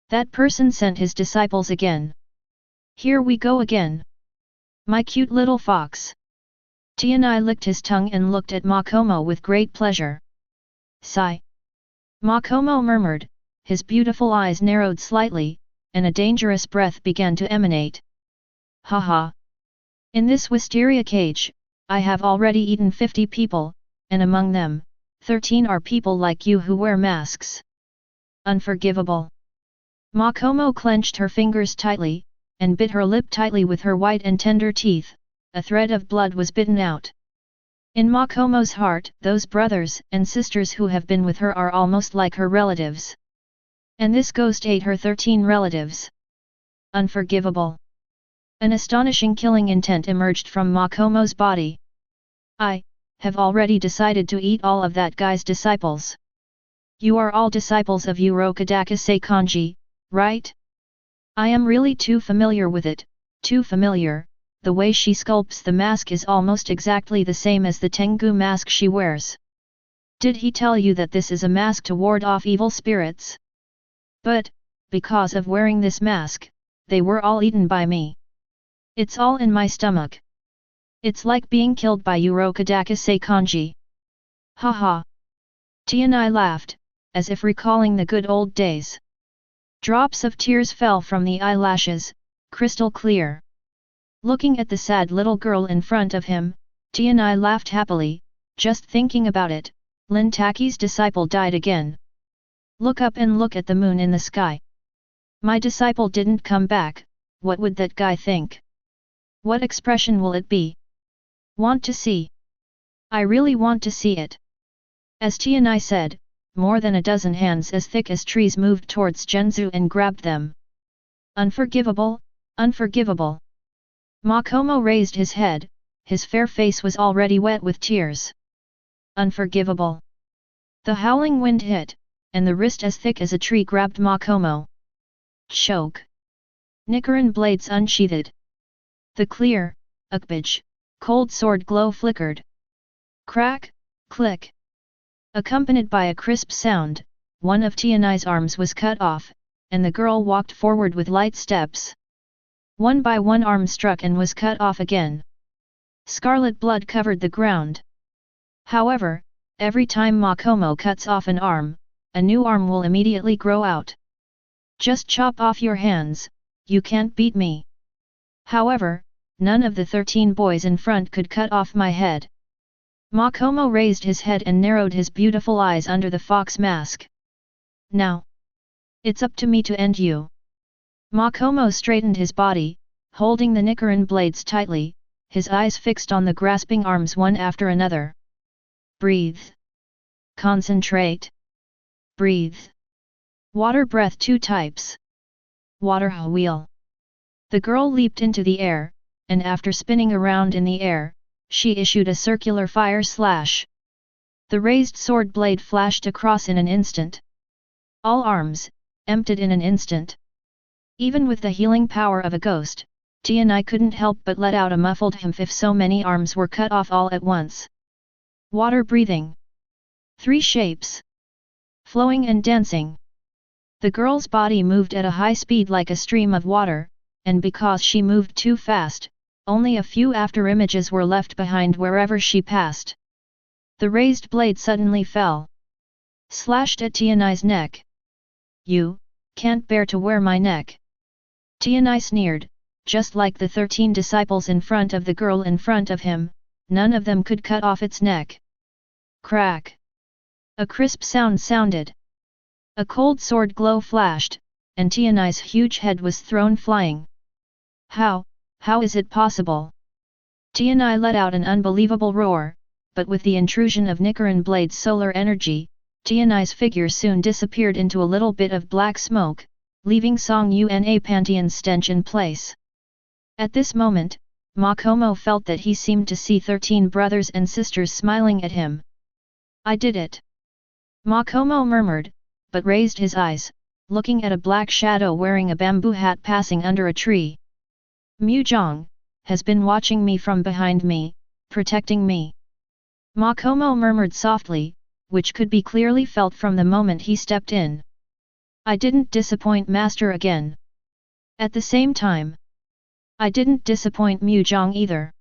That person sent his disciples again. Here we go again. My cute little fox. Tianai licked his tongue and looked at Makomo with great pleasure. Sigh. Makomo murmured, his beautiful eyes narrowed slightly, and a dangerous breath began to emanate. Haha. In this wisteria cage, I have already eaten 50 people, and among them, 13 are people like you who wear masks. Unforgivable. Makomo clenched her fingers tightly, and bit her lip tightly with her white and tender teeth. A thread of blood was bitten out. In Makomo's heart, those brothers and sisters who have been with her are almost like her relatives. And this ghost ate her 13 relatives. Unforgivable. An astonishing killing intent emerged from Makomo's body. I have already decided to eat all of that guy's disciples. You are all disciples of Urokodakase Kanji, right? I am really too familiar with it, too familiar. The way she sculpts the mask is almost exactly the same as the Tengu mask she wears. Did he tell you that this is a mask to ward off evil spirits? But, because of wearing this mask, they were all eaten by me. It's all in my stomach. It's like being killed by Urokodakase Kanji. Haha. Tianai laughed, as if recalling the good old days. Drops of tears fell from the eyelashes, crystal clear. Looking at the sad little girl in front of him, Tianai laughed happily. Just thinking about it, Lin Taki's disciple died again. Look up and look at the moon in the sky. My disciple didn't come back, what would that guy think? What expression will it be? Want to see? I really want to see it. As Tianai said, more than a dozen hands as thick as trees moved towards Genzu and grabbed them. Unforgivable, unforgivable. Makomo raised his head, his fair face was already wet with tears. Unforgivable. The howling wind hit, and the wrist as thick as a tree grabbed Makomo. Choke. Nichiren blades unsheathed. The clear, ukbage, cold sword glow flickered. Crack, click. Accompanied by a crisp sound, one of Tianai's arms was cut off, and the girl walked forward with light steps. One by one arm struck and was cut off again. Scarlet blood covered the ground. However, every time Makomo cuts off an arm, a new arm will immediately grow out. Just chop off your hands, you can't beat me. However, none of the 13 boys in front could cut off my head. Makomo raised his head and narrowed his beautiful eyes under the fox mask. Now, it's up to me to end you. Makomo straightened his body, holding the Nichiren blades tightly, his eyes fixed on the grasping arms one after another. Breathe. Concentrate. Breathe. Water breath 2 types. Water wheel. The girl leaped into the air, and after spinning around in the air, she issued a circular fire slash. The raised sword blade flashed across in an instant. All arms, emptied in an instant. Even with the healing power of a ghost, Tianai couldn't help but let out a muffled humph if so many arms were cut off all at once. Water breathing. 3 shapes. Flowing and dancing. The girl's body moved at a high speed like a stream of water, and because she moved too fast, only a few after-images were left behind wherever she passed. The raised blade suddenly fell. Slashed at Tianai's neck. You can't bear to wear my neck. Tianai sneered, just like the 13 disciples in front of the girl in front of him, none of them could cut off its neck. Crack! A crisp sound sounded. A cold sword glow flashed, and Tianai's huge head was thrown flying. How is it possible? Tianai let out an unbelievable roar, but with the intrusion of Nichiren Blade's solar energy, Tianai's figure soon disappeared into a little bit of black smoke, leaving Song Una Pantheon's stench in place. At this moment, Makomo felt that he seemed to see 13 brothers and sisters smiling at him. I did it. Makomo murmured, but raised his eyes, looking at a black shadow wearing a bamboo hat passing under a tree. Muzhong has been watching me from behind me, protecting me. Makomo murmured softly, which could be clearly felt from the moment he stepped in. I didn't disappoint Master again. At the same time, I didn't disappoint Muzhong either.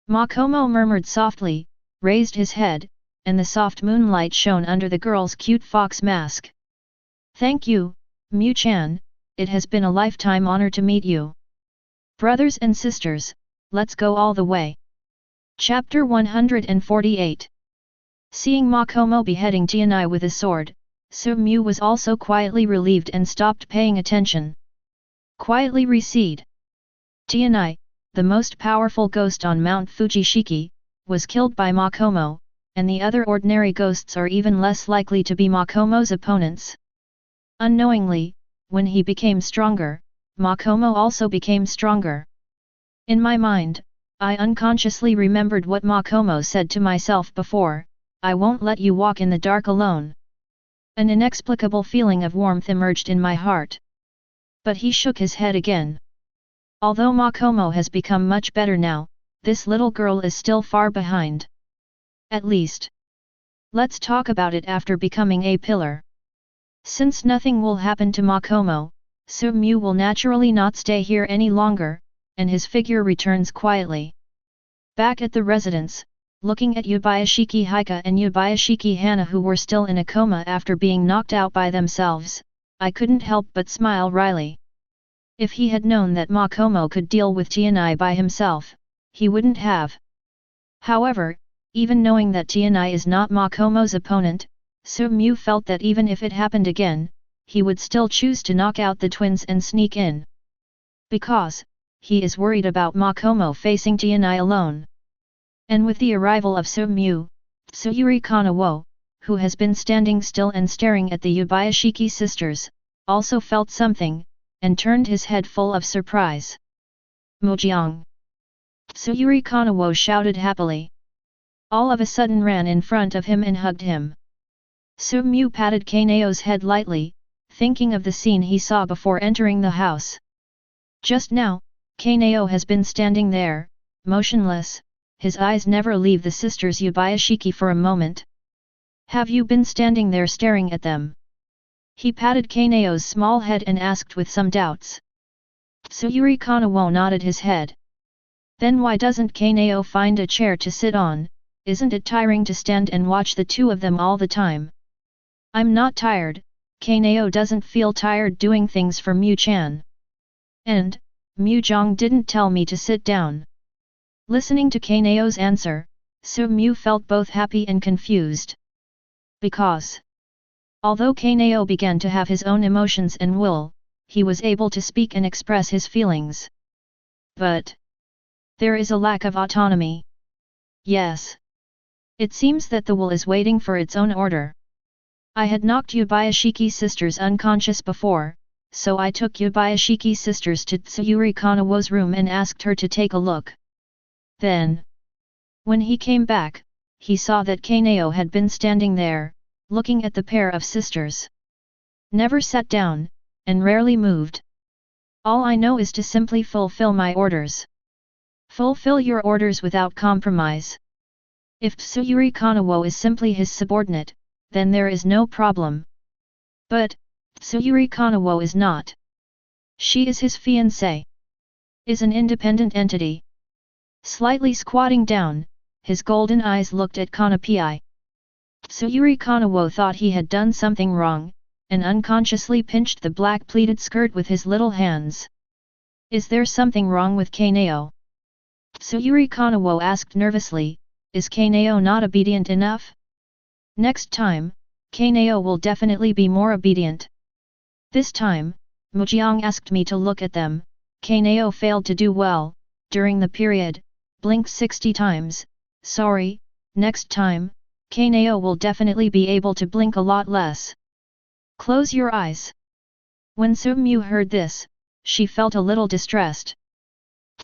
Makomo murmured softly, raised his head, and the soft moonlight shone under the girl's cute fox mask. Thank you, Mu-chan, it has been a lifetime honor to meet you. Brothers and sisters, let's go all the way. Chapter 148. Seeing Makomo beheading Tianai with a sword, Su-mu was also quietly relieved and stopped paying attention. Quietly recede. Tianai, the most powerful ghost on Mount Fujishiki, was killed by Makomo, and the other ordinary ghosts are even less likely to be Makomo's opponents. Unknowingly, when he became stronger, Makomo also became stronger. In my mind, I unconsciously remembered what Makomo said to myself before, I won't let you walk in the dark alone. An inexplicable feeling of warmth emerged in my heart. But he shook his head again. Although Makomo has become much better now, this little girl is still far behind. At least. Let's talk about it after becoming a pillar. Since nothing will happen to Makomo, Su-mu will naturally not stay here any longer, and his figure returns quietly. Back at the residence, looking at Yubayashiki Haika and Yubayashiki Hana who were still in a coma after being knocked out by themselves, I couldn't help but smile wryly. If he had known that Makomo could deal with Tianai by himself, he wouldn't have. However, even knowing that Tianai is not Makomo's opponent, Su-mu felt that even if it happened again, he would still choose to knock out the twins and sneak in. Because, he is worried about Makomo facing Tianai alone. And with the arrival of Su-mu, Tsuyuri Kanawo, who has been standing still and staring at the Yubayashiki sisters, also felt something, and turned his head full of surprise. Muzhong! Tsuyuri Kanawo shouted happily. All of a sudden ran in front of him and hugged him. Su-mu patted Kanao's head lightly, thinking of the scene he saw before entering the house. Just now, Kanao has been standing there, motionless, his eyes never leave the sisters Yubayashiki for a moment. Have you been standing there staring at them? He patted Kanao's small head and asked with some doubts. Tsuyuri Kanawo nodded his head. Then why doesn't Kanao find a chair to sit on? Isn't it tiring to stand and watch the two of them all the time? I'm not tired, Kanao doesn't feel tired doing things for Mu-chan. And, Mujang didn't tell me to sit down. Listening to Kanao's answer, Su-mu felt both happy and confused. Because, although Kanao began to have his own emotions and will, he was able to speak and express his feelings. But there is a lack of autonomy. Yes. It seems that the will is waiting for its own order. I had knocked Yubayashiki sisters unconscious before, so I took Yubayashiki sisters to Tsuyuri Kanawo's room and asked her to take a look. Then, when he came back, he saw that Kanao had been standing there, looking at the pair of sisters. Never sat down, and rarely moved. All I know is to simply fulfill my orders. Fulfill your orders without compromise. If Tsuyuri Kanawo is simply his subordinate, then there is no problem. But, Tsuyuri Kanawo is not. She is his fiancé. Is an independent entity. Slightly squatting down, his golden eyes looked at Kanapi. Tsuyuri Kanawo thought he had done something wrong, and unconsciously pinched the black pleated skirt with his little hands. Is there something wrong with Kanao? Tsuyuri Kanawo asked nervously, is Kanao not obedient enough? Next time, Kanao will definitely be more obedient. This time, Mujiang asked me to look at them, Kanao failed to do well, during the period, blinked 60 times, sorry, next time, Kanao will definitely be able to blink a lot less. Close your eyes. When Su-mu heard this, she felt a little distressed.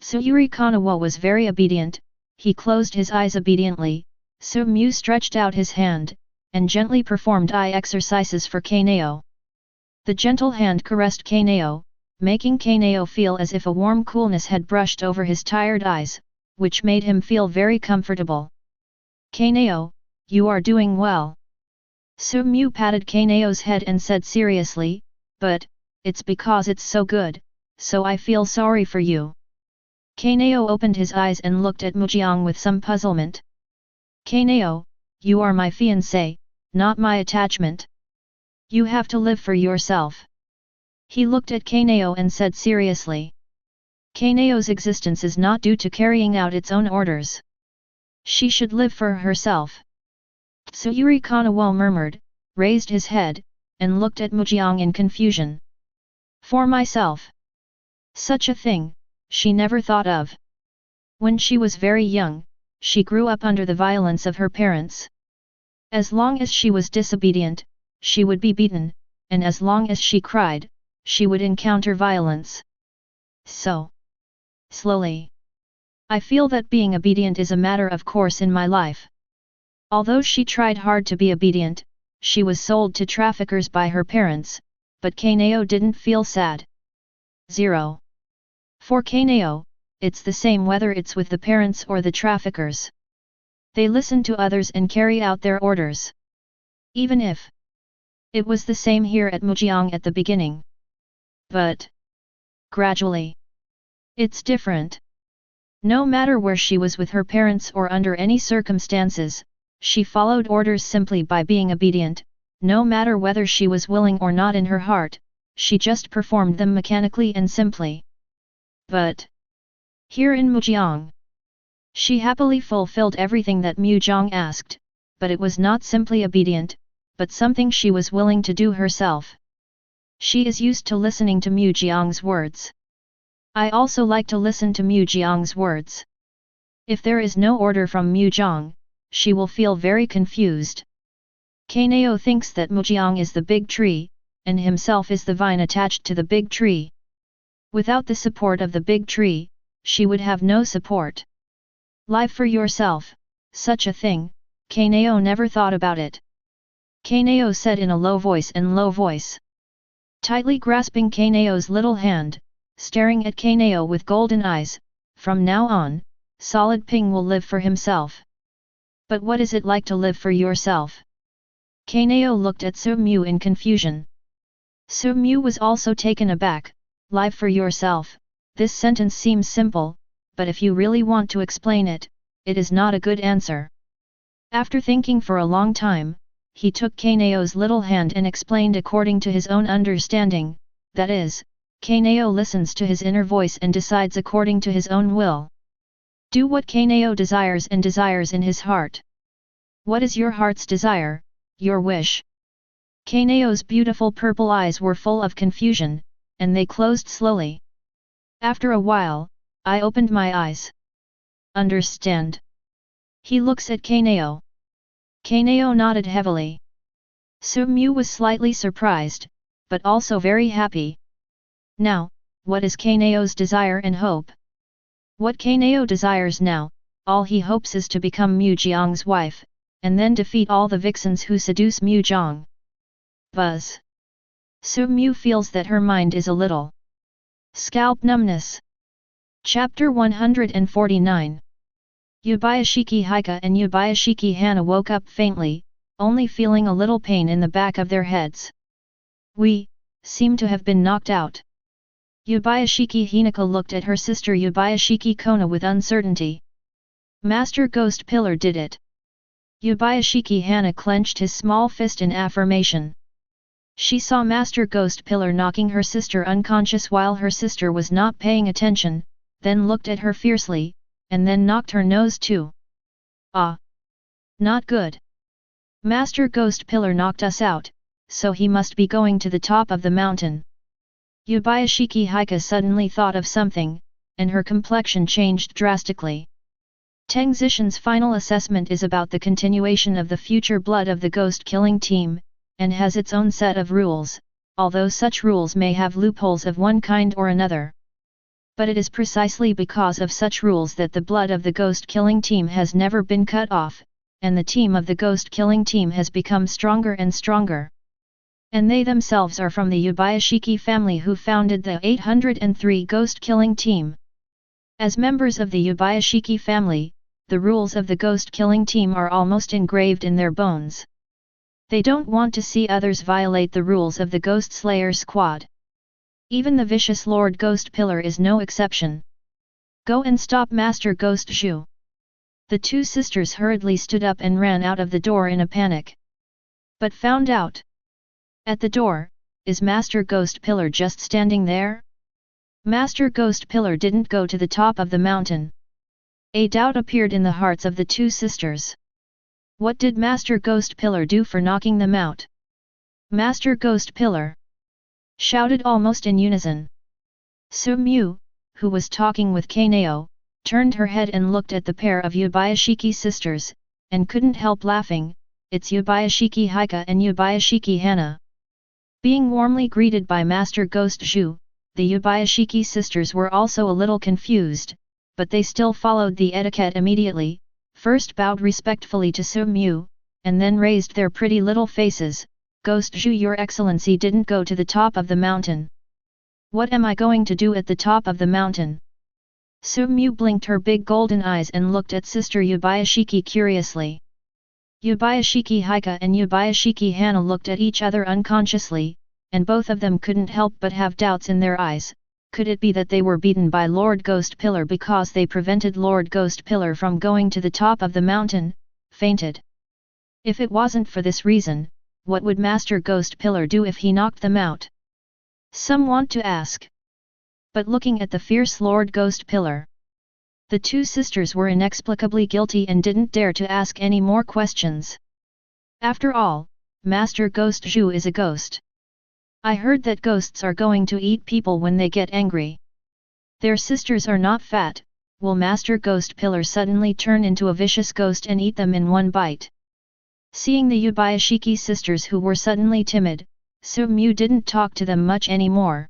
Tsuyuri Kanawo was very obedient, he closed his eyes obediently, Su-mu stretched out his hand, and gently performed eye exercises for Kanao. The gentle hand caressed Kanao, making Kanao feel as if a warm coolness had brushed over his tired eyes, which made him feel very comfortable. Kanao, you are doing well. Su-mu patted Kanao's head and said seriously, but, it's because it's so good, so I feel sorry for you. Kanao opened his eyes and looked at Mujiang with some puzzlement. Kanao, you are my fiancé, not my attachment. You have to live for yourself. He looked at Kanao and said seriously. Kanao's existence is not due to carrying out its own orders. She should live for herself. Tsuyuri Kanawo murmured, raised his head, and looked at Mujiang in confusion. For myself. Such a thing, she never thought of. When she was very young, she grew up under the violence of her parents. As long as she was disobedient, she would be beaten, and as long as she cried, she would encounter violence. So, slowly, I feel that being obedient is a matter of course in my life. Although she tried hard to be obedient, she was sold to traffickers by her parents, but Kanao didn't feel sad. 0. For Kanao, it's the same whether it's with the parents or the traffickers. They listen to others and carry out their orders. Even if it was the same here at Mujiang at the beginning. But gradually, it's different. No matter where she was with her parents or under any circumstances, she followed orders simply by being obedient, no matter whether she was willing or not in her heart, she just performed them mechanically and simply. But here in Mujiang, she happily fulfilled everything that Mujiang asked, but it was not simply obedient, but something she was willing to do herself. She is used to listening to Mujiang's words. I also like to listen to Mujiang's words. If there is no order from Mujiang, she will feel very confused. Kanao thinks that Mujiang is the big tree, and himself is the vine attached to the big tree. Without the support of the big tree, she would have no support. Live for yourself, such a thing, Kanao never thought about it. Kanao said in a low voice. Tightly grasping Kanao's little hand, staring at Kanao with golden eyes, from now on, Solid Ping will live for himself. But what is it like to live for yourself? Kanao looked at Su-mu in confusion. Su-mu was also taken aback. Live for yourself, this sentence seems simple, but if you really want to explain it, it is not a good answer. After thinking for a long time, he took Kanao's little hand and explained according to his own understanding, that is, Kanao listens to his inner voice and decides according to his own will. Do what Kanao desires and desires in his heart. What is your heart's desire, your wish? Kanao's beautiful purple eyes were full of confusion, and they closed slowly. After a while, I opened my eyes. Understand? He looks at Kanao. Kanao nodded heavily. Su-mu was slightly surprised, but also very happy. Now, what is Kanao's desire and hope? What Kanao desires now, all he hopes is to become Mu Jiang's wife, and then defeat all the vixens who seduce Mu Jiang. Buzz. Su-mu feels that her mind is a little scalp numbness. Chapter 149. Yubayashiki Haika and Yubayashiki Hana woke up faintly, only feeling a little pain in the back of their heads. We seem to have been knocked out. Yubayashiki Hinako looked at her sister Yubayashiki Kona with uncertainty. Master Ghost Pillar did it. Yubayashiki Hana clenched his small fist in affirmation. She saw Master Ghost Pillar knocking her sister unconscious while her sister was not paying attention, then looked at her fiercely, and then knocked her nose too. Ah! Not good. Master Ghost Pillar knocked us out, so he must be going to the top of the mountain. Yubayashiki Haika suddenly thought of something, and her complexion changed drastically. Teng Zishan's final assessment is about the continuation of the future blood of the ghost-killing team, and has its own set of rules, although such rules may have loopholes of one kind or another. But it is precisely because of such rules that the blood of the ghost-killing team has never been cut off, and the team of the ghost-killing team has become stronger and stronger. And they themselves are from the Yubayashiki family who founded the 803 ghost-killing team. As members of the Yubayashiki family, the rules of the ghost-killing team are almost engraved in their bones. They don't want to see others violate the rules of the Ghost Slayer squad. Even the vicious Lord Ghost Pillar is no exception. Go and stop Master Ghost Zhu. The two sisters hurriedly stood up and ran out of the door in a panic. But found out. At the door, is Master Ghost Pillar just standing there? Master Ghost Pillar didn't go to the top of the mountain. A doubt appeared in the hearts of the two sisters. What did Master Ghost Pillar do for knocking them out? Master Ghost Pillar! Shouted almost in unison. Su-mu, who was talking with Kanao, turned her head and looked at the pair of Yubayashiki sisters, and couldn't help laughing. It's Yubayashiki Haika and Yubayashiki Hana. Being warmly greeted by Master Ghost Zhu, the Yubayashiki sisters were also a little confused, but they still followed the etiquette immediately, first bowed respectfully to Su-mu, and then raised their pretty little faces. Ghost Zhu, your excellency didn't go to the top of the mountain. What am I going to do at the top of the mountain? Su-mu blinked her big golden eyes and looked at sister Yubayashiki curiously. Yubayashiki Haika and Yubayashiki Hana looked at each other unconsciously, and both of them couldn't help but have doubts in their eyes. Could it be that they were beaten by Lord Ghost Pillar because they prevented Lord Ghost Pillar from going to the top of the mountain, fainted? If it wasn't for this reason, what would Master Ghost Pillar do if he knocked them out? Some want to ask. But looking at the fierce Lord Ghost Pillar, the two sisters were inexplicably guilty and didn't dare to ask any more questions. After all, Master Ghost Zhu is a ghost. I heard that ghosts are going to eat people when they get angry. Their sisters are not fat. Will Master Ghost Pillar suddenly turn into a vicious ghost and eat them in one bite? Seeing the Yubayashiki sisters who were suddenly timid, Su-mu didn't talk to them much anymore.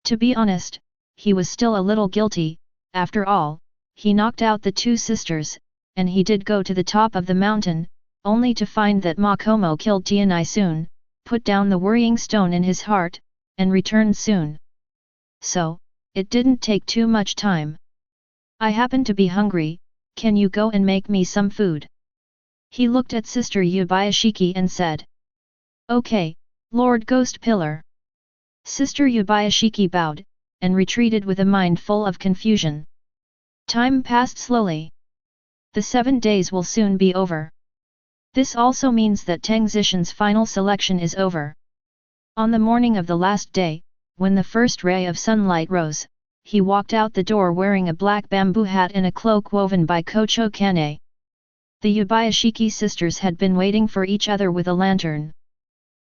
To be honest, he was still a little guilty. After all, he knocked out the two sisters, and he did go to the top of the mountain, only to find that Makomo killed Tianai soon, put down the worrying stone in his heart, and returned soon. So, it didn't take too much time. I happen to be hungry, can you go and make me some food? He looked at Sister Yubayashiki and said. Okay, Lord Ghost Pillar. Sister Yubayashiki bowed, and retreated with a mind full of confusion. Time passed slowly. The 7 days will soon be over. This also means that Teng Zishan's final selection is over. On the morning of the last day, when the first ray of sunlight rose, he walked out the door wearing a black bamboo hat and a cloak woven by Kocho Kane. The Yubayashiki sisters had been waiting for each other with a lantern.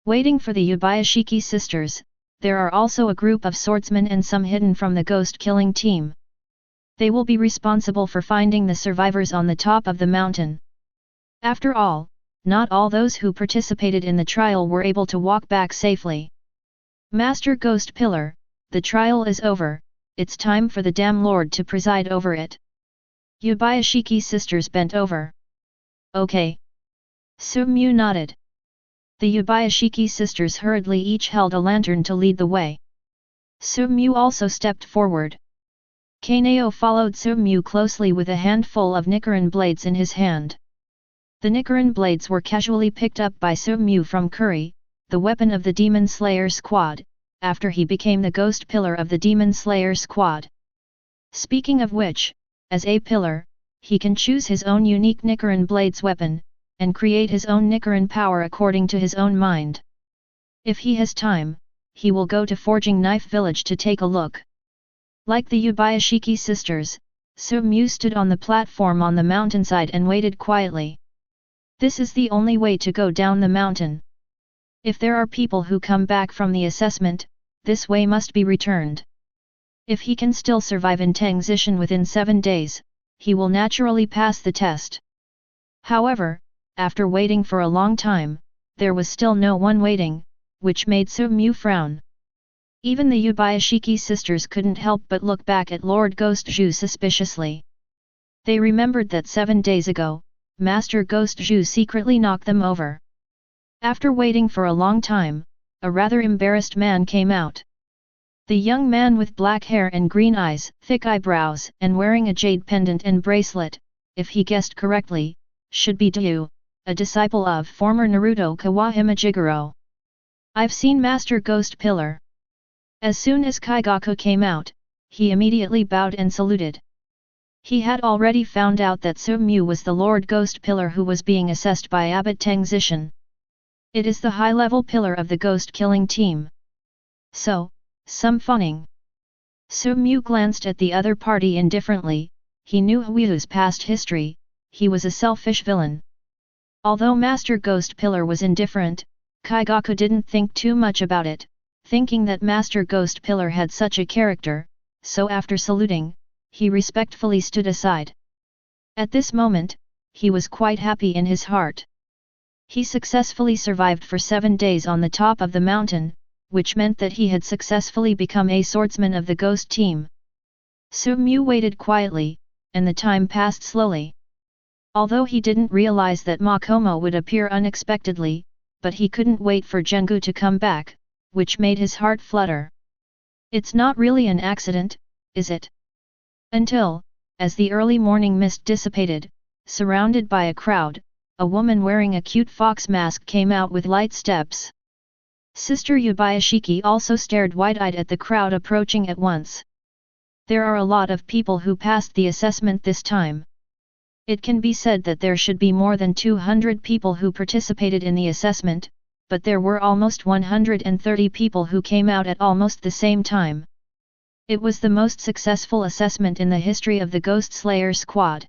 Waiting for the Yubayashiki sisters, there are also a group of swordsmen and some hidden from the ghost-killing team. They will be responsible for finding the survivors on the top of the mountain. After all, not all those who participated in the trial were able to walk back safely. Master Ghost Pillar, the trial is over, it's time for the Dam Lord to preside over it. Yubayashiki sisters bent over. Okay. Sumyu nodded. The Yubayashiki sisters hurriedly each held a lantern to lead the way. Sumyu also stepped forward. Kanao followed Sumyu closely with a handful of Nichiren blades in his hand. The Nichiren blades were casually picked up by Sumyu from Kuri, the weapon of the Demon Slayer squad, after he became the ghost pillar of the Demon Slayer squad. Speaking of which, as a pillar, he can choose his own unique Nichiren blades weapon, and create his own Nichiren power according to his own mind. If he has time, he will go to Forging Knife Village to take a look. Like the Yubayashiki sisters, Sumyu stood on the platform on the mountainside and waited quietly. This is the only way to go down the mountain. If there are people who come back from the assessment, this way must be returned. If he can still survive in Tangzishan within 7 days, he will naturally pass the test. However, after waiting for a long time, there was still no one waiting, which made Sumyu frown. Even the Yubayashiki sisters couldn't help but look back at Lord Ghost Zhu suspiciously. They remembered that 7 days ago, Master Ghost Zhu secretly knocked them over. After waiting for a long time, a rather embarrassed man came out. The young man with black hair and green eyes, thick eyebrows, and wearing a jade pendant and bracelet, if he guessed correctly, should be Ryu, a disciple of former Naruto Kawahime Jigoro. I've seen Master Ghost Pillar. As soon as Kaigaku came out, he immediately bowed and saluted. He had already found out that Sumyu was the Lord Ghost Pillar who was being assessed by Abbot Tangzishan. It is the high-level pillar of the ghost-killing team. So, some funning. Sumyu glanced at the other party indifferently. He knew Huihu's past history, he was a selfish villain. Although Master Ghost Pillar was indifferent, Kaigaku didn't think too much about it, thinking that Master Ghost Pillar had such a character, so after saluting, he respectfully stood aside. At this moment, he was quite happy in his heart. He successfully survived for 7 days on the top of the mountain, which meant that he had successfully become a swordsman of the ghost team. Sumyu waited quietly, and the time passed slowly. Although he didn't realize that Makomo would appear unexpectedly, but he couldn't wait for Jengu to come back, which made his heart flutter. It's not really an accident, is it? Until, as the early morning mist dissipated, surrounded by a crowd, a woman wearing a cute fox mask came out with light steps. Sister Yubayashiki also stared wide-eyed at the crowd approaching at once. There are a lot of people who passed the assessment this time. It can be said that there should be more than 200 people who participated in the assessment, but there were almost 130 people who came out at almost the same time. It was the most successful assessment in the history of the Ghost Slayer squad.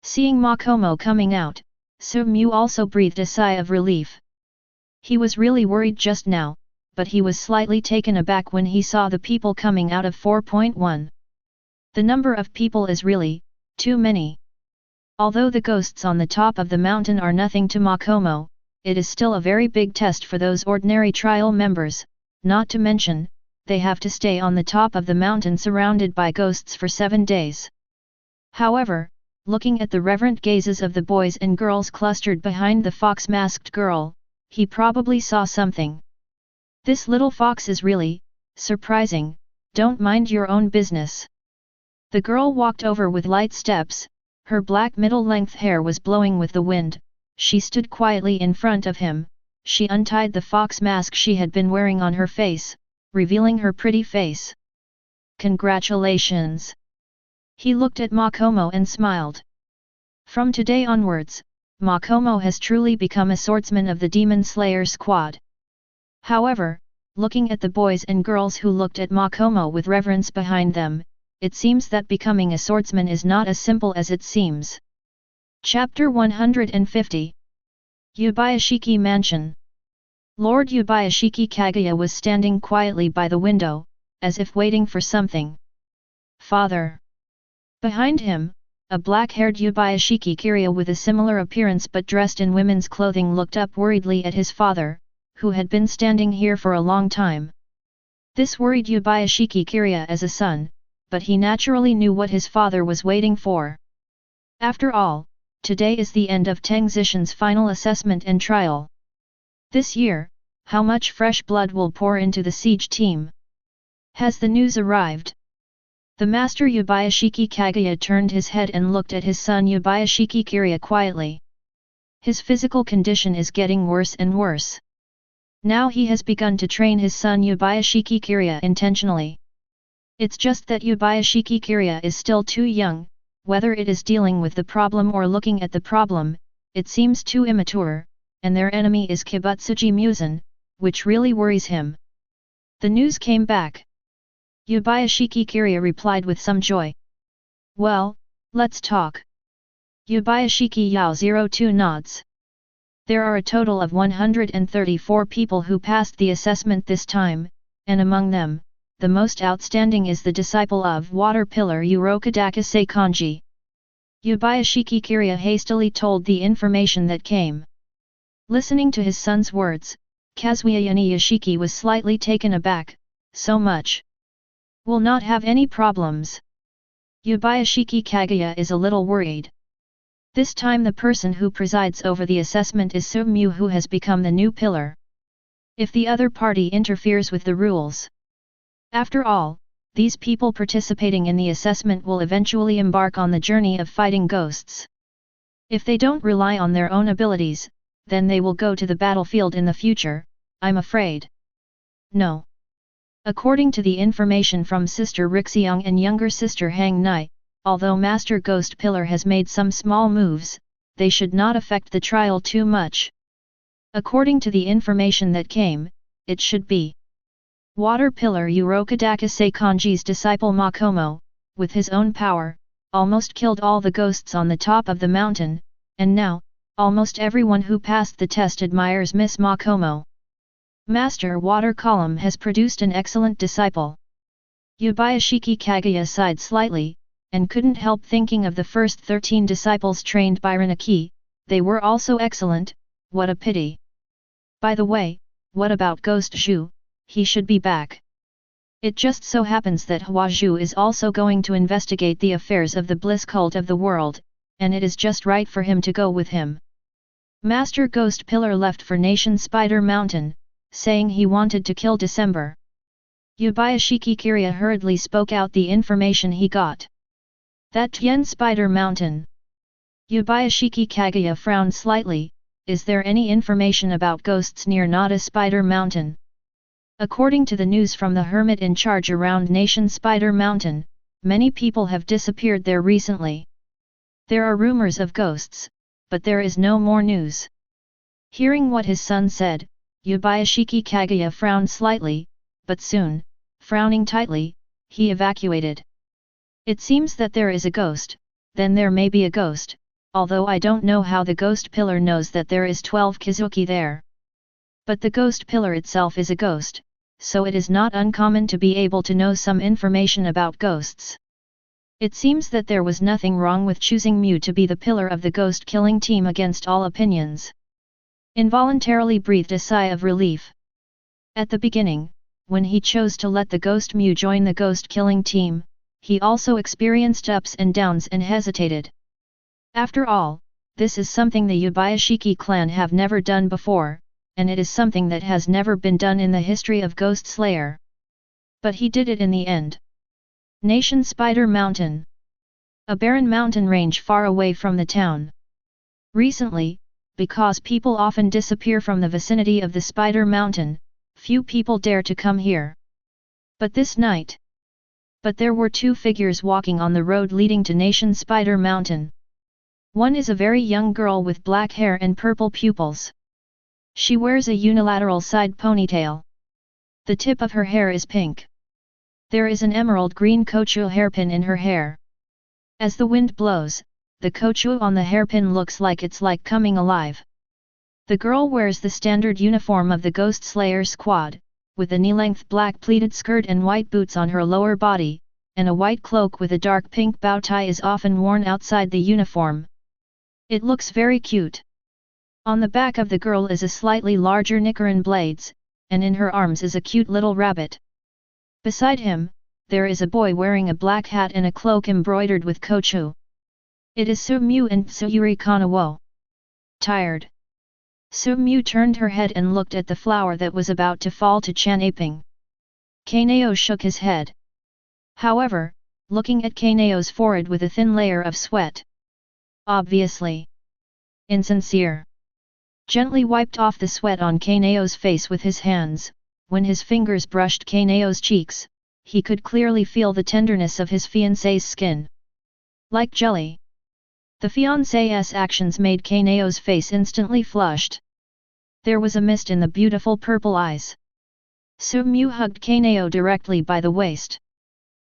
Seeing Makomo coming out, Sumyu also breathed a sigh of relief. He was really worried just now, but he was slightly taken aback when he saw the people coming out of 4.1. The number of people is really too many. Although the ghosts on the top of the mountain are nothing to Makomo, it is still a very big test for those ordinary trial members, not to mention, they have to stay on the top of the mountain surrounded by ghosts for 7 days. However, looking at the reverent gazes of the boys and girls clustered behind the fox-masked girl, he probably saw something. This little fox is really surprising, don't mind your own business. The girl walked over with light steps, her black middle-length hair was blowing with the wind, she stood quietly in front of him, she untied the fox mask she had been wearing on her face, revealing her pretty face. Congratulations! He looked at Makomo and smiled. From today onwards, Makomo has truly become a swordsman of the Demon Slayer squad. However, looking at the boys and girls who looked at Makomo with reverence behind them. It seems that becoming a swordsman is not as simple as it seems. Chapter 150. Yubayashiki Mansion. Lord Yubayashiki Kaguya was standing quietly by the window, as if waiting for something. Father. Behind him, a black-haired Yubayashiki Kiryu with a similar appearance but dressed in women's clothing looked up worriedly at his father, who had been standing here for a long time. This worried Yubayashiki Kiryu as a son, but he naturally knew what his father was waiting for. After all, today is the end of Teng Zishan's final assessment and trial. This year, how much fresh blood will pour into the siege team? Has the news arrived? The master Yubayashiki Kaguya turned his head and looked at his son Yubayashiki Kiryu quietly. His physical condition is getting worse and worse. Now he has begun to train his son Yubayashiki Kiryu intentionally. It's just that Yubayashiki Kiryu is still too young, whether it is dealing with the problem or looking at the problem, it seems too immature, and their enemy is Kibutsuji Muzan, which really worries him. The news came back. Yubayashiki Kiryu replied with some joy. Well, let's talk. Yubayashiki Yao02 nods. There are a total of 134 people who passed the assessment this time, and among them, the most outstanding is the disciple of Water Pillar Urokodaka Seikanji. Yubayashiki Kiryu hastily told the information that came. Listening to his son's words, Kazuya Yashiki was slightly taken aback. So much. Will not have any problems. Yubayashiki Kaguya is a little worried. This time the person who presides over the assessment is Sumyu, who has become the new pillar. If the other party interferes with the rules. After all, these people participating in the assessment will eventually embark on the journey of fighting ghosts. If they don't rely on their own abilities, then they will go to the battlefield in the future, I'm afraid. No. According to the information from Sister Rixiang and younger sister Hang Nai, although Master Ghost Pillar has made some small moves, they should not affect the trial too much. According to the information that came, it should be Water Pillar Urokodaka Seikanji's disciple Makomo, with his own power, almost killed all the ghosts on the top of the mountain, and now, almost everyone who passed the test admires Miss Makomo. Master Water Column has produced an excellent disciple. Yubayashiki Kaguya sighed slightly, and couldn't help thinking of the first 13 disciples trained by Rinaki. They were also excellent, what a pity. By the way, what about Ghost Zhu? He should be back. It just so happens that Hua Zhu is also going to investigate the affairs of the bliss cult of the world, and it is just right for him to go with him. Master Ghost Pillar left for Nation Spider Mountain, saying he wanted to kill December. Yubayashiki Kiryu hurriedly spoke out the information he got. That Tien Spider Mountain. Yubayashiki Kaguya frowned slightly. Is there any information about ghosts near Nada Spider Mountain? According to the news from the hermit in charge around Nation Spider Mountain, many people have disappeared there recently. There are rumors of ghosts, but there is no more news. Hearing what his son said, Yubayashiki Kaguya frowned slightly, but soon, frowning tightly, he evacuated. It seems that there is a ghost, then there may be a ghost, although I don't know how the Ghost Pillar knows that there is 12 Kizuki there. But the Ghost Pillar itself is a ghost, so it is not uncommon to be able to know some information about ghosts. It seems that there was nothing wrong with choosing Mu to be the pillar of the ghost-killing team against all opinions. Involuntarily breathed a sigh of relief. At the beginning, when he chose to let the Ghost Mu join the ghost-killing team, he also experienced ups and downs and hesitated. After all, this is something the Yubayashiki clan have never done before, and it is something that has never been done in the history of Ghost Slayer. But he did it in the end. Nation Spider Mountain. A barren mountain range far away from the town. Recently, because people often disappear from the vicinity of the Spider Mountain, few people dare to come here. But this night. But there were two figures walking on the road leading to Nation Spider Mountain. One is a very young girl with black hair and purple pupils. She wears a unilateral side ponytail. The tip of her hair is pink. There is an emerald green kochu hairpin in her hair. As the wind blows, the kochu on the hairpin looks like it's like coming alive. The girl wears the standard uniform of the Ghost Slayer squad, with a knee-length black pleated skirt and white boots on her lower body, and a white cloak with a dark pink bow tie is often worn outside the uniform. It looks very cute. On the back of the girl is a slightly larger Nichiren blades, and in her arms is a cute little rabbit. Beside him, there is a boy wearing a black hat and a cloak embroidered with kochu. It is Su-mu and Tsuyuri Kanawo. Tired. Su-mu turned her head and looked at the flower that was about to fall to Chanaping. Kanao shook his head. However, looking at Kanao's forehead with a thin layer of sweat. Obviously insincere. Gently wiped off the sweat on Kanao's face with his hands. When his fingers brushed Kanao's cheeks, he could clearly feel the tenderness of his fiancé's skin. Like jelly. The fiancé's actions made Kanao's face instantly flushed. There was a mist in the beautiful purple eyes. Su-mu hugged Kanao directly by the waist.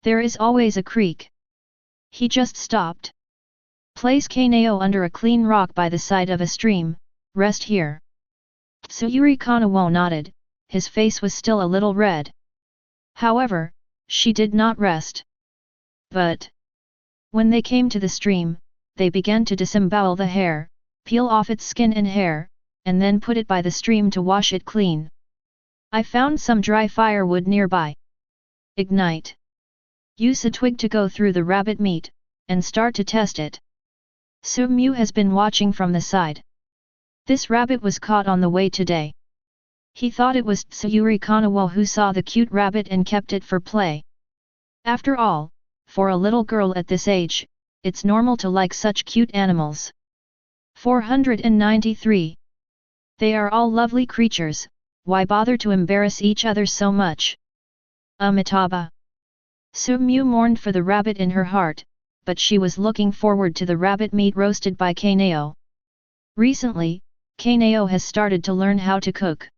There is always a creek. He just stopped. Place Kanao under a clean rock by the side of a stream, rest here. Tsuyuri Kanawo nodded, his face was still a little red. However, she did not rest. But when they came to the stream, they began to disembowel the hair, peel off its skin and hair, and then put it by the stream to wash it clean. I found some dry firewood nearby. Ignite. Use a twig to go through the rabbit meat, and start to test it. Su-mu has been watching from the side. This rabbit was caught on the way today. He thought it was Tsuyuri Kanawo who saw the cute rabbit and kept it for play. After all, for a little girl at this age, it's normal to like such cute animals. 493. They are all lovely creatures, why bother to embarrass each other so much? Amitabha. Su-mu mourned for the rabbit in her heart, but she was looking forward to the rabbit meat roasted by Kanao. Recently, Kanao has started to learn how to cook.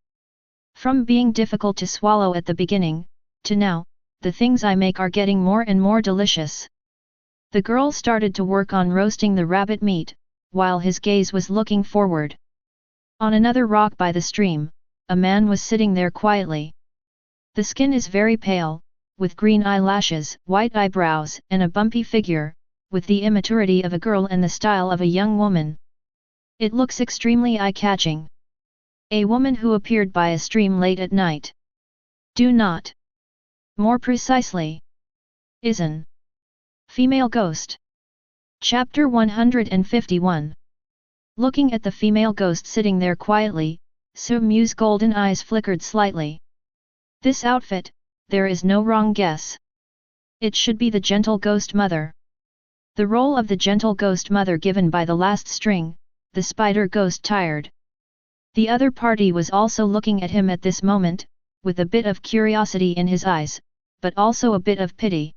From being difficult to swallow at the beginning, to now, the things I make are getting more and more delicious. The girl started to work on roasting the rabbit meat, while his gaze was looking forward. On another rock by the stream, a man was sitting there quietly. The skin is very pale, with green eyelashes, white eyebrows, and a bumpy figure, with the immaturity of a girl and the style of a young woman. It looks extremely eye-catching. A woman who appeared by a stream late at night. Do not. More precisely. Is an female ghost. Chapter 151. Looking at the female ghost sitting there quietly, Su-mu's golden eyes flickered slightly. This outfit, there is no wrong guess. It should be the gentle ghost mother. The role of the gentle ghost mother given by the last string, the spider ghost Tired. The other party was also looking at him at this moment, with a bit of curiosity in his eyes, but also a bit of pity.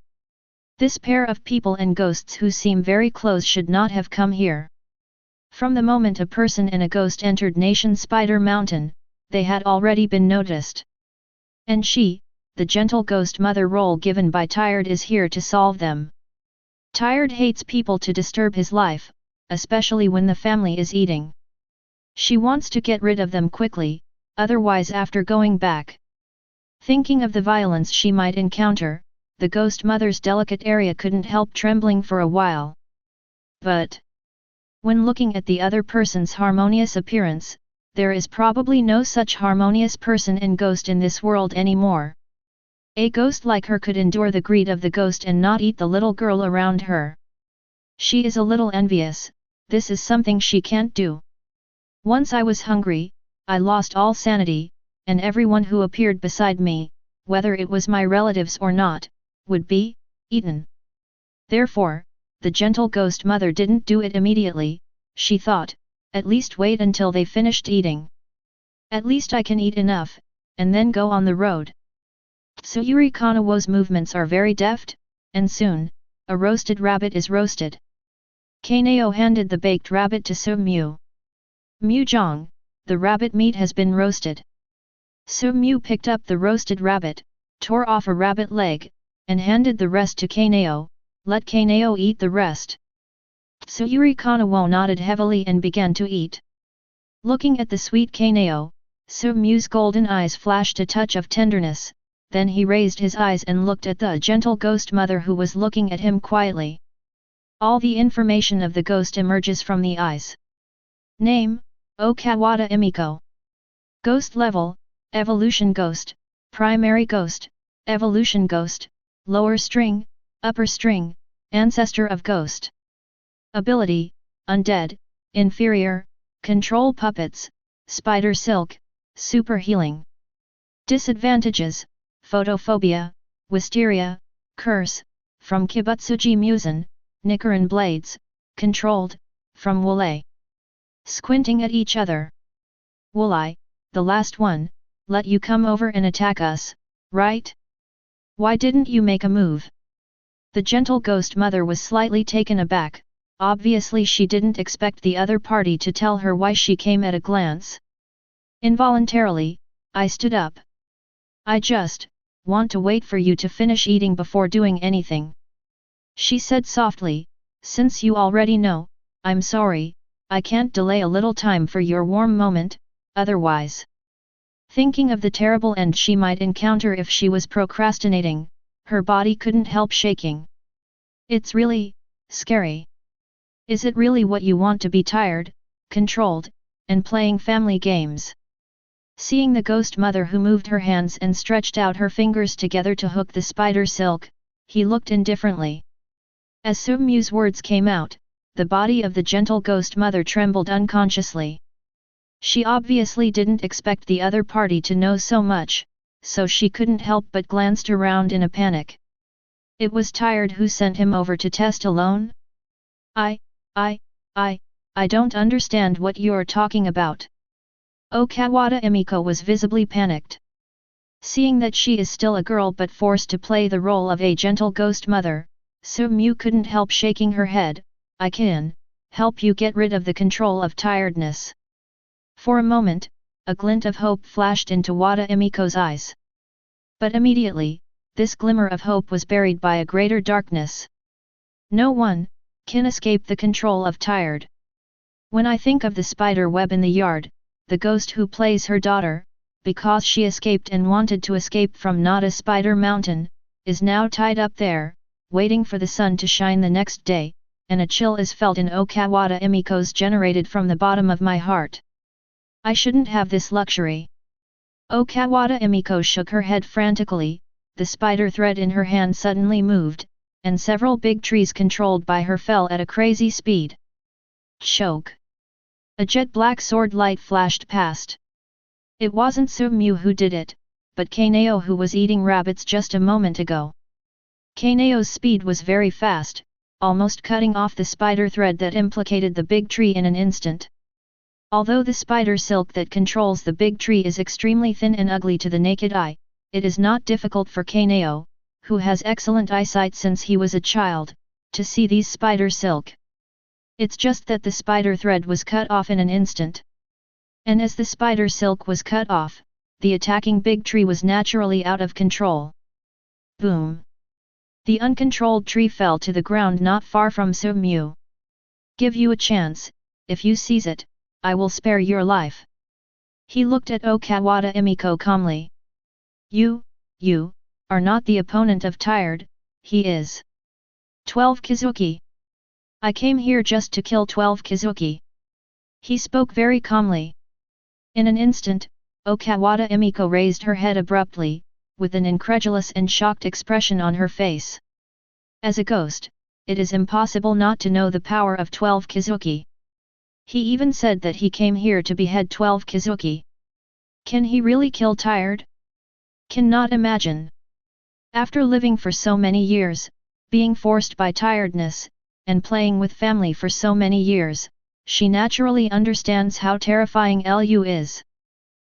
This pair of people and ghosts who seem very close should not have come here. From the moment a person and a ghost entered Nation Spider Mountain, they had already been noticed. And she, the gentle ghost mother role given by Tired, is here to solve them. Tired hates people to disturb his life, especially when the family is eating. She wants to get rid of them quickly, otherwise after going back. Thinking of the violence she might encounter, the ghost mother's delicate area couldn't help trembling for a while. But when looking at the other person's harmonious appearance, there is probably no such harmonious person and ghost in this world anymore. A ghost like her could endure the greed of the ghost and not eat the little girl around her. She is a little envious, this is something she can't do. Once I was hungry, I lost all sanity, and everyone who appeared beside me, whether it was my relatives or not, would be eaten. Therefore, the gentle ghost mother didn't do it immediately. She thought, at least wait until they finished eating. At least I can eat enough, and then go on the road. Tsuyuri Kanawo's movements are very deft, and soon, a roasted rabbit is roasted. Kanao handed the baked rabbit to Su-mu. Mujong, the rabbit meat has been roasted. Su-mu picked up the roasted rabbit, tore off a rabbit leg, and handed the rest to Kanao. Let Kanao eat the rest. Tsuyuri Kanawo nodded heavily and began to eat. Looking at the sweet Kanao, Su-mu's golden eyes flashed a touch of tenderness, then he raised his eyes and looked at the gentle ghost mother who was looking at him quietly. All the information of the ghost emerges from the eyes. Name: Okawata Emiko. Ghost level: Evolution Ghost, Primary Ghost, Evolution Ghost, Lower String, Upper String, Ancestor of Ghost. Ability: Undead, Inferior, Control Puppets, Spider Silk, Super Healing. Disadvantages: Photophobia, Wisteria, Curse, from Kibutsuji Musen, Nichiren Blades, Controlled, from Woolei. Squinting at each other. Woolei, the last one, let you come over and attack us, right? Why didn't you make a move? The gentle ghost mother was slightly taken aback, obviously she didn't expect the other party to tell her why she came at a glance. Involuntarily, I stood up. I just want to wait for you to finish eating before doing anything. She said softly, since you already know, I'm sorry, I can't delay a little time for your warm moment, otherwise. Thinking of the terrible end she might encounter if she was procrastinating, her body couldn't help shaking. It's really scary. Is it really what you want to be tired, controlled, and playing family games? Seeing the ghost mother who moved her hands and stretched out her fingers together to hook the spider silk, he looked indifferently. As Su-mu's words came out, the body of the gentle ghost mother trembled unconsciously. She obviously didn't expect the other party to know so much, so she couldn't help but glanced around in a panic. It was Tired who sent him over to test alone? I don't understand what you're talking about. Okawata Emiko was visibly panicked. Seeing that she is still a girl but forced to play the role of a gentle ghost mother, Su-mu couldn't help shaking her head. I can help you get rid of the control of tiredness. For a moment, a glint of hope flashed into Wada Emiko's eyes. But immediately, this glimmer of hope was buried by a greater darkness. No one can escape the control of tired. When I think of the spider web in the yard, the ghost who plays her daughter, because she escaped and wanted to escape from Nada Spider Mountain, is now tied up there, waiting for the sun to shine the next day, and a chill is felt in Okawata Emiko's generated from the bottom of my heart. I shouldn't have this luxury. Okawata Emiko shook her head frantically, the spider thread in her hand suddenly moved, and several big trees controlled by her fell at a crazy speed. Choke! A jet-black sword light flashed past. It wasn't Su-mu who did it, but Kanao who was eating rabbits just a moment ago. Kanao's speed was very fast, almost cutting off the spider thread that implicated the big tree in an instant. Although the spider silk that controls the big tree is extremely thin and ugly to the naked eye, it is not difficult for Kanao, who has excellent eyesight since he was a child, to see these spider silk. It's just that the spider thread was cut off in an instant. And as the spider silk was cut off, the attacking big tree was naturally out of control. Boom! The uncontrolled tree fell to the ground not far from Su-mu. Give you a chance, if you seize it, I will spare your life. He looked at Okawata Emiko calmly. You are not the opponent of Tired, he is. 12 Kizuki. I came here just to kill 12 Kizuki. He spoke very calmly. In an instant, Okawata Emiko raised her head abruptly, with an incredulous and shocked expression on her face. As a ghost, it is impossible not to know the power of 12 Kizuki. He even said that he came here to behead 12 Kizuki. Can he really kill Tired? Cannot imagine. After living for so many years, being forced by tiredness, and playing with family for so many years, she naturally understands how terrifying Lu is.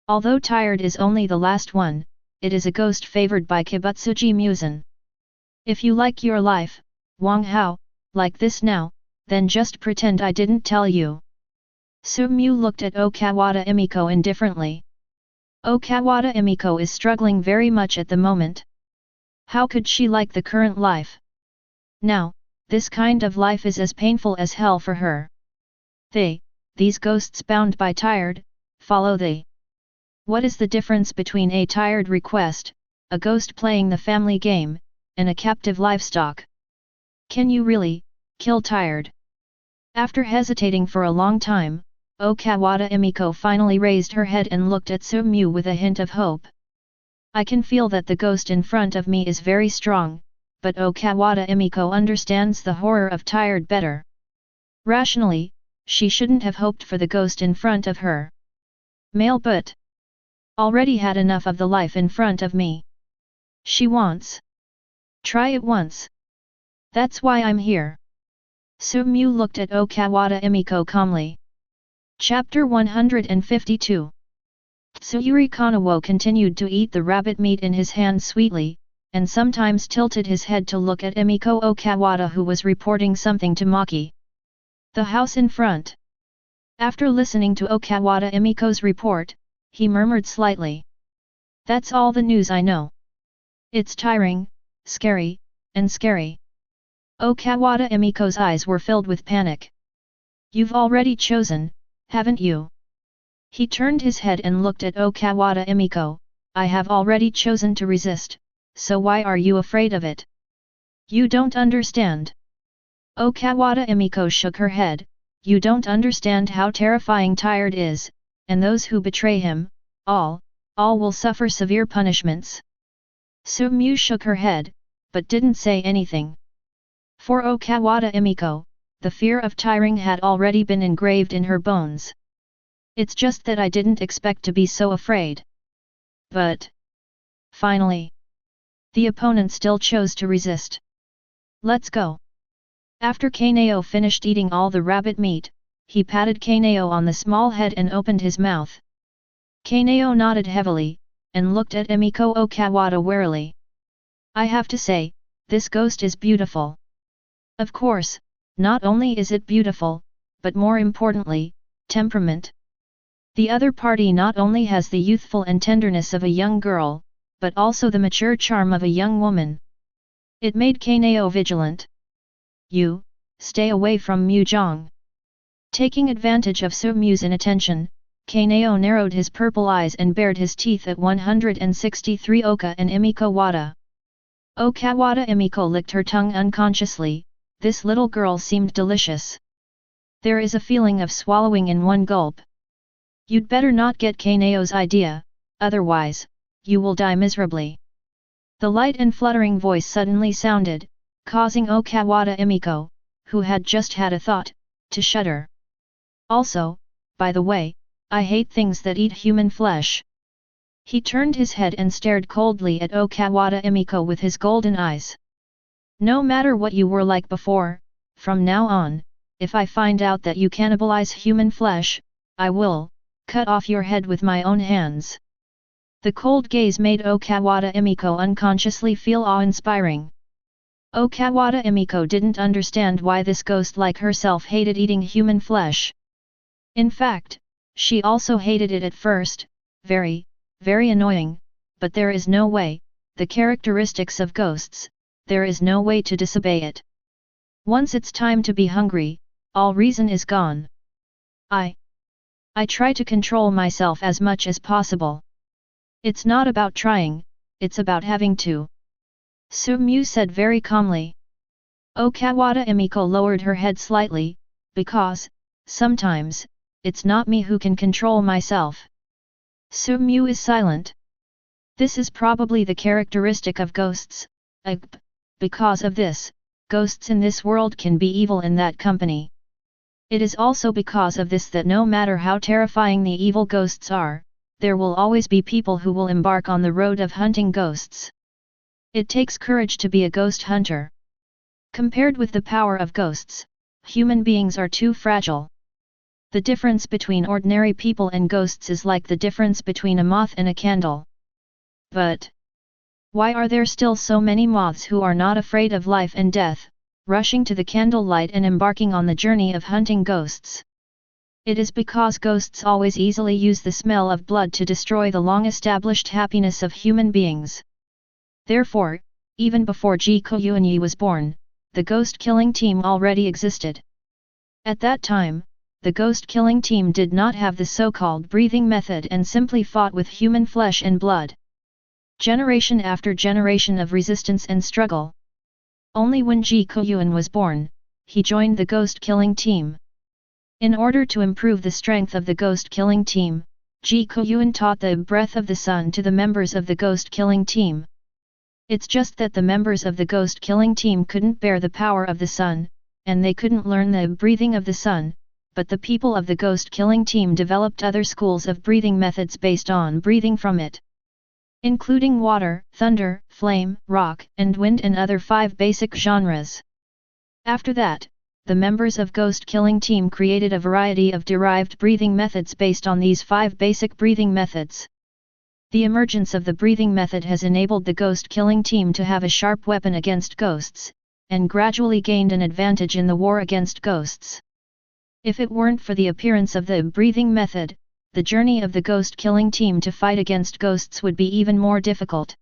Although Tired is only the last one, it is a ghost favored by Kibutsuji Musen. If you like your life, Wang Hao, like this now, then just pretend I didn't tell you. Su-mu looked at Okawata Emiko indifferently. Kawada Emiko is struggling very much at the moment. How could she like the current life? Now, this kind of life is as painful as hell for her. These ghosts bound by tired, follow they. What is the difference between a tired request, a ghost playing the family game, and a captive livestock? Can you really kill tired? After hesitating for a long time, Kawada Emiko finally raised her head and looked at Tsuyuri with a hint of hope. I can feel that the ghost in front of me is very strong, but Kawada Emiko understands the horror of tired better. Rationally, she shouldn't have hoped for the ghost in front of her. Male but already had enough of the life in front of me. She wants. Try it once. That's why I'm here. Tsuyuri looked at Kawada Emiko calmly. Chapter 152. Tsuyuri Kanawo continued to eat the rabbit meat in his hand sweetly, and sometimes tilted his head to look at Emiko Kawada, who was reporting something to Maki. The house in front. After listening to Kawada Emiko's report, he murmured slightly. That's all the news I know. It's tiring, scary, and scary. Kawada Emiko's eyes were filled with panic. You've already chosen, haven't you? He turned his head and looked at Kawada Emiko. I have already chosen to resist, so why are you afraid of it? You don't understand. Kawada Emiko shook her head. You don't understand how terrifying tired is, and those who betray him, all will suffer severe punishments. Tsuyuri shook her head, but didn't say anything. For Kawada Emiko, the fear of tiring had already been engraved in her bones. It's just that I didn't expect to be so afraid. But finally, the opponent still chose to resist. Let's go. After Kanao finished eating all the rabbit meat, he patted Kanao on the small head and opened his mouth. Kanao nodded heavily, and looked at Emiko Kawada warily. I have to say, this ghost is beautiful. Of course, not only is it beautiful, but more importantly, temperament. The other party not only has the youthful and tenderness of a young girl, but also the mature charm of a young woman. It made Kanao vigilant. You, stay away from Mujong. Taking advantage of Tsuyuri's inattention, Kanao narrowed his purple eyes and bared his teeth at 163 Oka and Emiko Wada. Kawada Emiko licked her tongue unconsciously. This little girl seemed delicious. There is a feeling of swallowing in one gulp. You'd better not get Kanao's idea, otherwise, you will die miserably. The light and fluttering voice suddenly sounded, causing Kawada Emiko, who had just had a thought, to shudder. Also, by the way, I hate things that eat human flesh. He turned his head and stared coldly at Kawada Emiko with his golden eyes. No matter what you were like before, from now on, if I find out that you cannibalize human flesh, I will cut off your head with my own hands. The cold gaze made Kawada Emiko unconsciously feel awe-inspiring. Kawada Emiko didn't understand why this ghost like herself hated eating human flesh. In fact, she also hated it at first, very annoying, but there is no way, the characteristics of ghosts, there is no way to disobey it. Once it's time to be hungry, all reason is gone. I try to control myself as much as possible. It's not about trying, it's about having to. Tsuyuri said very calmly. Kawada Emiko lowered her head slightly, because, sometimes, it's not me who can control myself. Tsuyuri is silent. This is probably the characteristic of ghosts, because of this, ghosts in this world can be evil in that company. It is also because of this that no matter how terrifying the evil ghosts are, there will always be people who will embark on the road of hunting ghosts. It takes courage to be a ghost hunter. Compared with the power of ghosts, human beings are too fragile. The difference between ordinary people and ghosts is like the difference between a moth and a candle. But why are there still so many moths who are not afraid of life and death, rushing to the candlelight and embarking on the journey of hunting ghosts? It is because ghosts always easily use the smell of blood to destroy the long-established happiness of human beings. Therefore, even before Ji Koyuanyi was born, the ghost-killing team already existed. At that time, the ghost-killing team did not have the so-called breathing method and simply fought with human flesh and blood. Generation after generation of resistance and struggle. Only when Ji Koyuan was born, he joined the ghost-killing team. In order to improve the strength of the ghost-killing team, Ji Koyuan taught the breath of the sun to the members of the ghost-killing team. It's just that the members of the ghost-killing team couldn't bear the power of the sun, and they couldn't learn the breathing of the sun, but the people of the ghost-killing team developed other schools of breathing methods based on breathing from it, including water, thunder, flame, rock, and wind and other 5 basic genres. After that, the members of ghost-killing team created a variety of derived breathing methods based on these 5 basic breathing methods. The emergence of the breathing method has enabled the ghost-killing team to have a sharp weapon against ghosts, and gradually gained an advantage in the war against ghosts. If it weren't for the appearance of the breathing method, the journey of the ghost-killing team to fight against ghosts would be even more difficult.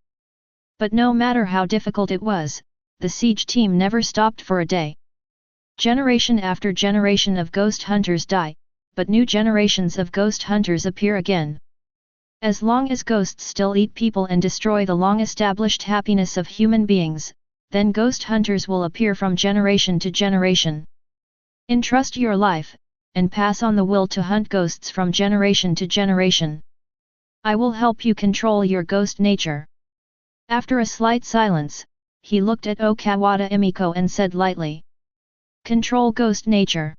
But no matter how difficult it was, the siege team never stopped for a day. Generation after generation of ghost hunters die, but new generations of ghost hunters appear again. As long as ghosts still eat people and destroy the long-established happiness of human beings, then ghost hunters will appear from generation to generation. Entrust your life, and pass on the will to hunt ghosts from generation to generation. I will help you control your ghost nature. After a slight silence, he looked at Okawata Emiko and said lightly, "Control ghost nature."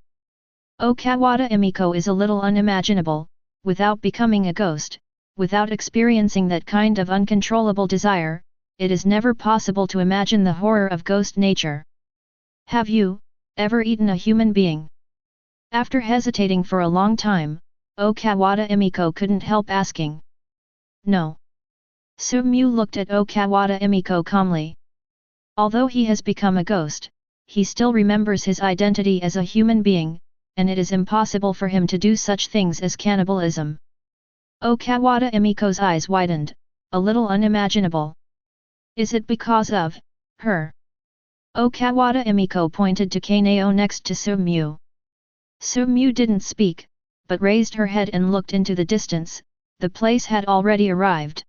Okawata Emiko is a little unimaginable. Without becoming a ghost, without experiencing that kind of uncontrollable desire, it is never possible to imagine the horror of ghost nature. Have you ever eaten a human being? After hesitating for a long time, Okawata Emiko couldn't help asking. No. Sumyu looked at Okawata Emiko calmly. Although he has become a ghost, he still remembers his identity as a human being, and it is impossible for him to do such things as cannibalism. Okawata Emiko's eyes widened, a little unimaginable. Is it because of her? Okawata Emiko pointed to Kanao next to Sumyu. Sumyu didn't speak, but raised her head and looked into the distance. The place had already arrived.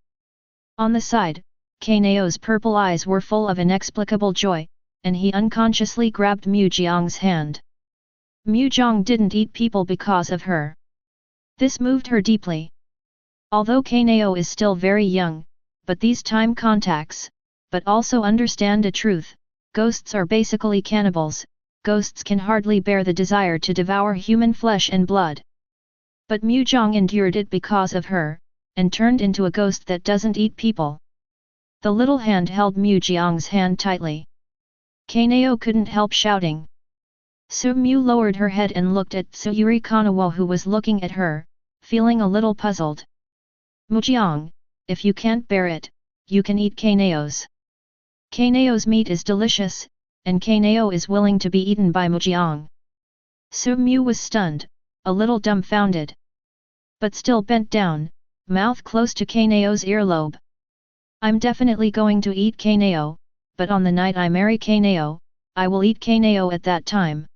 On the side, Kanao's purple eyes were full of inexplicable joy, and he unconsciously grabbed Mujiang's hand. Mujiang didn't eat people because of her. This moved her deeply. Although Kanao is still very young, but these time contacts, but also understand a truth, ghosts are basically cannibals. Ghosts can hardly bear the desire to devour human flesh and blood. But Mujiang endured it because of her, and turned into a ghost that doesn't eat people. The little hand held Mujiang's hand tightly. Kanao couldn't help shouting. Sumyu lowered her head and looked at Tsuyuri Kanawo, who was looking at her, feeling a little puzzled. Mujiang, if you can't bear it, you can eat Kanao's. Kanao's meat is delicious, and Kanao is willing to be eaten by Mujiang. Sumyu was stunned, a little dumbfounded. But still bent down, mouth close to Kanao's earlobe. I'm definitely going to eat Kanao, but on the night I marry Kanao, I will eat Kanao at that time.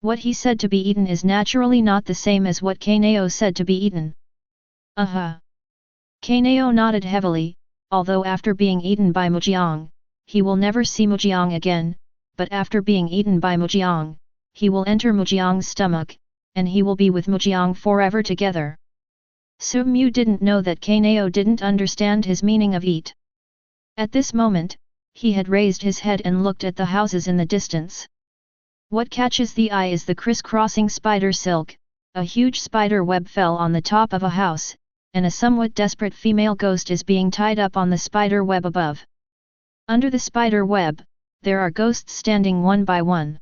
What he said to be eaten is naturally not the same as what Kanao said to be eaten. Kanao nodded heavily, although after being eaten by Mujiang, he will never see Mujiang again, but after being eaten by Mujiang, he will enter Mujiang's stomach, and he will be with Mujiang forever together. Sumyu didn't know that Kanao didn't understand his meaning of eat. At this moment, he had raised his head and looked at the houses in the distance. What catches the eye is the crisscrossing spider silk. A huge spider web fell on the top of a house, and a somewhat desperate female ghost is being tied up on the spider web above. Under the spider web, there are ghosts standing one by one.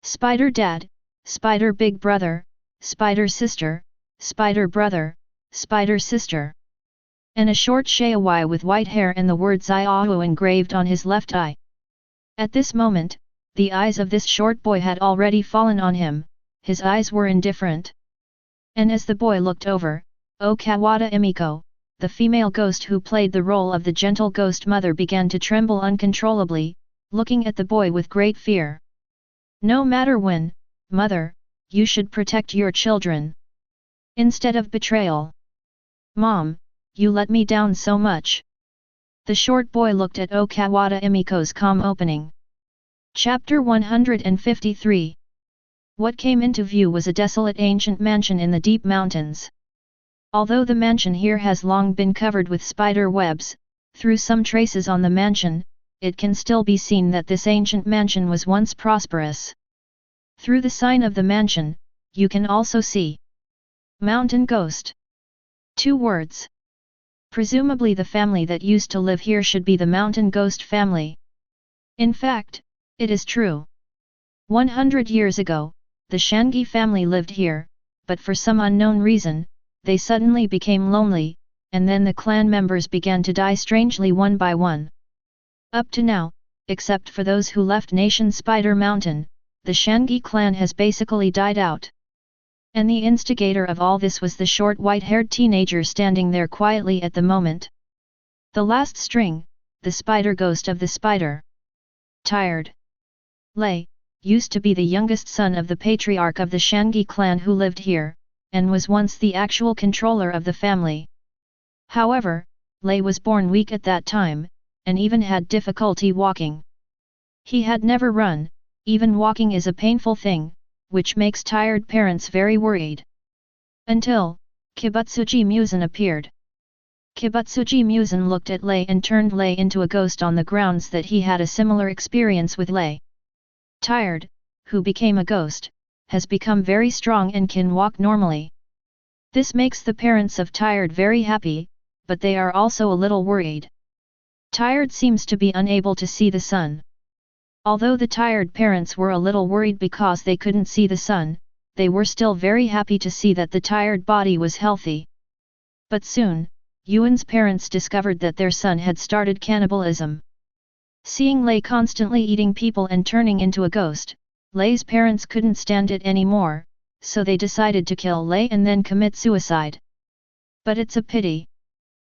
Spider Dad, Spider Big Brother, Spider Sister, Spider Brother, Spider Sister. And a short Shayawai with white hair and the words Iao engraved on his left eye. At this moment, the eyes of this short boy had already fallen on him. His eyes were indifferent. And as the boy looked over, Kawada Emiko, the female ghost who played the role of the gentle ghost mother, began to tremble uncontrollably, looking at the boy with great fear. No matter when, mother, you should protect your children. Instead of betrayal. Mom, you let me down so much. The short boy looked at Kawada Emiko's calm opening. Chapter 153. What came into view was a desolate ancient mansion in the deep mountains. Although the mansion here has long been covered with spider webs, through some traces on the mansion, it can still be seen that this ancient mansion was once prosperous. Through the sign of the mansion, you can also see Mountain Ghost. 2 words. Presumably the family that used to live here should be the Mountain Ghost family. In fact, it is true. 100 years ago, the Shangi family lived here, but for some unknown reason, they suddenly became lonely, and then the clan members began to die strangely one by one. Up to now, except for those who left Nation Spider Mountain, the Shangi clan has basically died out. And the instigator of all this was the short white-haired teenager standing there quietly at the moment. The last string, the spider ghost of the spider. Tired. Lei, used to be the youngest son of the patriarch of the Shangi clan who lived here, and was once the actual controller of the family. However, Lei was born weak at that time, and even had difficulty walking. He had never run, even walking is a painful thing, which makes tired parents very worried. Until, Kibutsuji Muzan appeared. Kibutsuji Muzan looked at Lei and turned Lei into a ghost on the grounds that he had a similar experience with Lei. Tired, who became a ghost, has become very strong and can walk normally. This makes the parents of Tired very happy, but they are also a little worried. Tired seems to be unable to see the sun. Although the tired parents were a little worried because they couldn't see the sun, they were still very happy to see that the tired body was healthy. But soon, Yuan's parents discovered that their son had started cannibalism. Seeing Lei constantly eating people and turning into a ghost, Lei's parents couldn't stand it anymore, so they decided to kill Lei and then commit suicide. But it's a pity.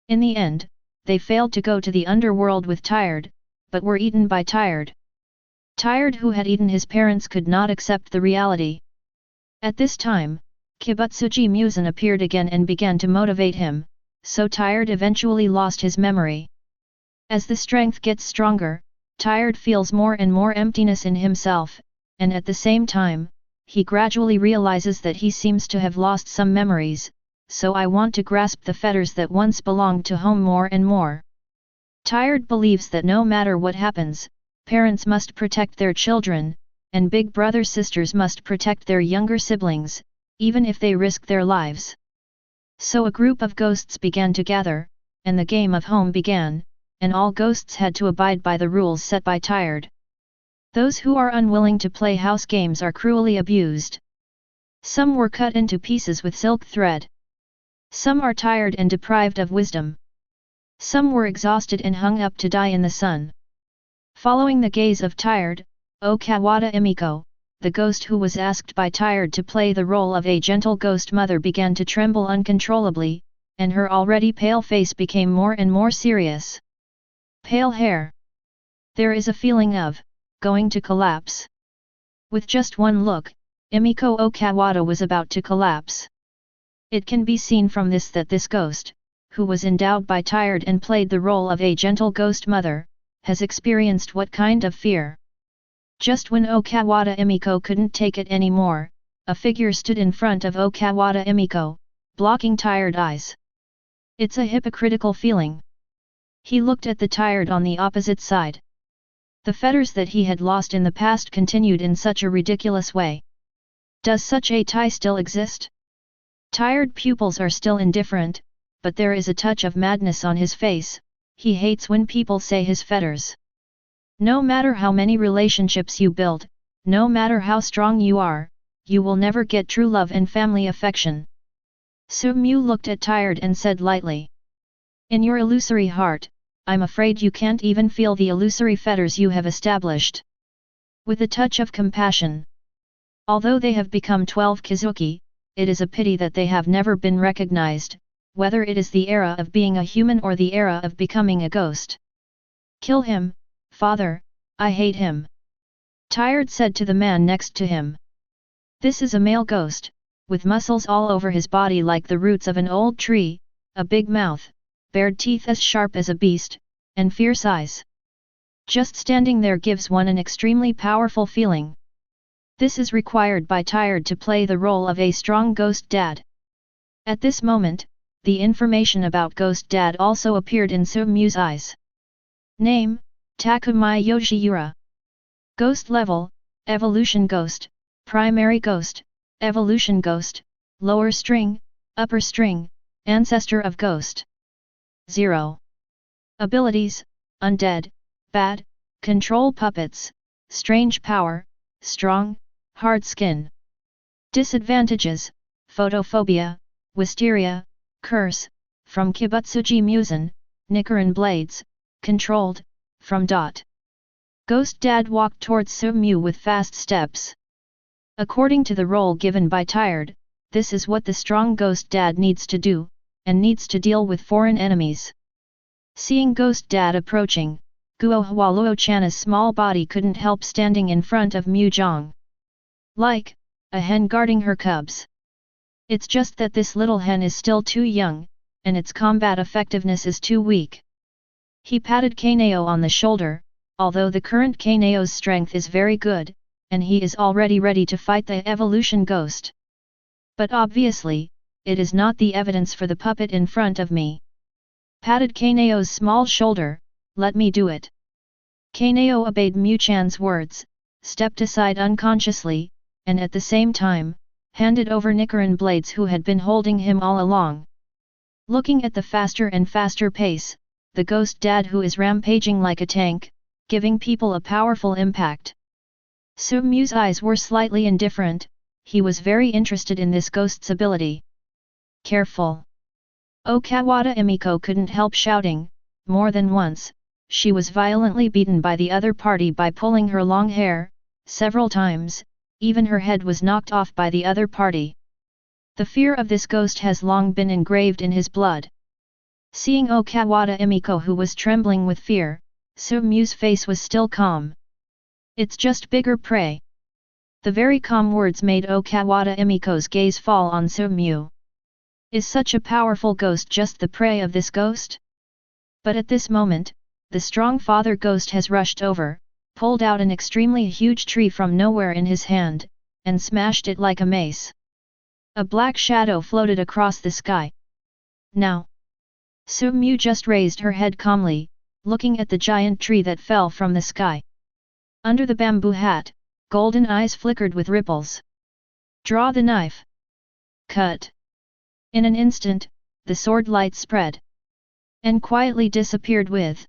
In the end, they failed to go to the underworld with Tired, but were eaten by Tired. Tired, who had eaten his parents, could not accept the reality. At this time, Kibutsuji Muzan appeared again and began to motivate him, so Tired eventually lost his memory. As the strength gets stronger, Tired feels more and more emptiness in himself, and at the same time, he gradually realizes that he seems to have lost some memories, so I want to grasp the fetters that once belonged to home more and more. Tired believes that no matter what happens, parents must protect their children, and big brothers sisters must protect their younger siblings, even if they risk their lives. So a group of ghosts began to gather, and the game of home began, and all ghosts had to abide by the rules set by Tired. Those who are unwilling to play house games are cruelly abused. Some were cut into pieces with silk thread. Some are tired and deprived of wisdom. Some were exhausted and hung up to die in the sun. Following the gaze of Tired, Kawada Emiko, the ghost who was asked by Tired to play the role of a gentle ghost mother, began to tremble uncontrollably, and her already pale face became more and more serious. Pale hair. There is a feeling of going to collapse. With just one look, Emiko Kawada was about to collapse. It can be seen from this that this ghost, who was endowed by Tired and played the role of a gentle ghost mother, has experienced what kind of fear. Just when Kawada Emiko couldn't take it anymore, a figure stood in front of Kawada Emiko, blocking Tired eyes. It's a hypocritical feeling. He looked at the Tired on the opposite side. The fetters that he had lost in the past continued in such a ridiculous way. Does such a tie still exist? Tired pupils are still indifferent, but there is a touch of madness on his face. He hates when people say his fetters. No matter how many relationships you build, no matter how strong you are, you will never get true love and family affection. Su-mu looked at Tired and said lightly. In your illusory heart, I'm afraid you can't even feel the illusory fetters you have established. With a touch of compassion. Although they have become 12 Kizuki, it is a pity that they have never been recognized, whether it is the era of being a human or the era of becoming a ghost. Kill him, father, I hate him. Tired said to the man next to him. This is a male ghost, with muscles all over his body like the roots of an old tree, a big mouth, bared teeth as sharp as a beast, and fierce eyes. Just standing there gives one an extremely powerful feeling. This is required by Tired to play the role of a strong ghost dad. At this moment, the information about Ghost Dad also appeared in Sumyu's eyes. Name, Takumai Yoshiura. Ghost level, Evolution Ghost, Primary Ghost, Evolution Ghost, Lower String, Upper String, Ancestor of Ghost. 0. Abilities, Undead, Bad, Control Puppets, Strange Power, Strong, Hard Skin. Disadvantages, Photophobia, Wisteria, Curse, from Kibutsuji Musen, Nichiren Blades, Controlled, from Dot. Ghost Dad walked towards Sumyu with fast steps. According to the role given by Tired, this is what the strong Ghost Dad needs to do, and needs to deal with foreign enemies. Seeing Ghost Dad approaching, Guo Hualuo-chan's small body couldn't help standing in front of Mu Zhang. Like a hen guarding her cubs. It's just that this little hen is still too young, and its combat effectiveness is too weak. He patted Kanao on the shoulder, although the current Kanao's strength is very good, and he is already ready to fight the evolution ghost. But obviously, it is not the evidence for the puppet in front of me. Patted Kanao's small shoulder, let me do it. Kanao obeyed Mu-chan's words, stepped aside unconsciously, and at the same time, handed over Nichiren Blades who had been holding him all along. Looking at the faster and faster pace, the Ghost Dad who is rampaging like a tank, giving people a powerful impact. Sumyu's eyes were slightly indifferent, he was very interested in this ghost's ability. Careful! Kawada Emiko couldn't help shouting, more than once, she was violently beaten by the other party by pulling her long hair, several times, even her head was knocked off by the other party. The fear of this ghost has long been engraved in his blood. Seeing Kawada Emiko who was trembling with fear, Sumyu's face was still calm. It's just bigger prey. The very calm words made Kawada Emiko's gaze fall on Sumyu. Is such a powerful ghost just the prey of this ghost? But at this moment, the strong father ghost has rushed over, pulled out an extremely huge tree from nowhere in his hand, and smashed it like a mace. A black shadow floated across the sky. Now! Sumyu just raised her head calmly, looking at the giant tree that fell from the sky. Under the bamboo hat, golden eyes flickered with ripples. Draw the knife. Cut. In an instant, the sword light spread. And quietly disappeared with.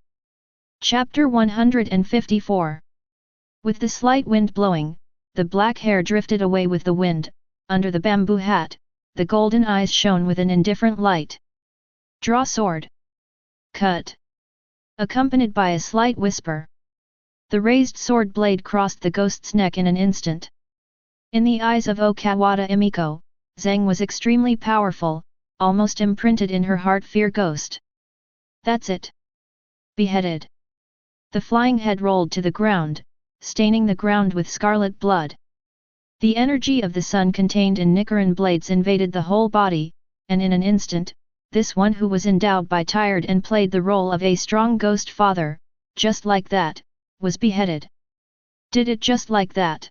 Chapter 154. With the slight wind blowing, the black hair drifted away with the wind, under the bamboo hat, the golden eyes shone with an indifferent light. Draw sword. Cut. Accompanied by a slight whisper. The raised sword blade crossed the ghost's neck in an instant. In the eyes of Kawada Emiko, Zhang was extremely powerful, almost imprinted in her heart fear ghost. That's it. Beheaded. The flying head rolled to the ground, staining the ground with scarlet blood. The energy of the sun contained in Nichiren Blades invaded the whole body, and in an instant, this one who was endowed by Tired and played the role of a strong ghost father, just like that, was beheaded. Did it just like that?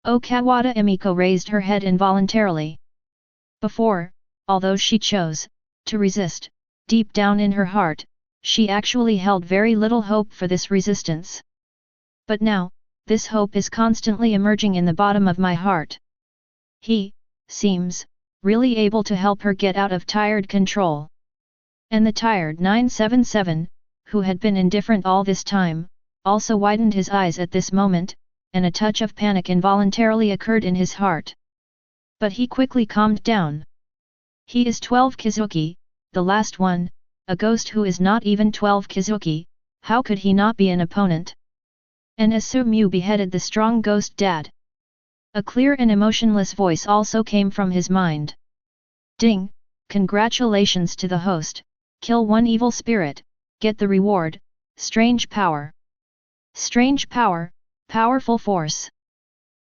Kawada Emiko raised her head involuntarily. Before, although she chose to resist, deep down in her heart, she actually held very little hope for this resistance. But now, this hope is constantly emerging in the bottom of my heart. He seems really able to help her get out of Tired control. And the Tired 977, who had been indifferent all this time, also widened his eyes at this moment, and a touch of panic involuntarily occurred in his heart. But he quickly calmed down. He is 12 Kizuki, the last one, a ghost who is not even 12 Kizuki, how could he not be an opponent? And as Sumyu beheaded the strong ghost dad. A clear and emotionless voice also came from his mind. Ding! Congratulations to the host, kill one evil spirit, get the reward, strange power. Strange power, powerful force.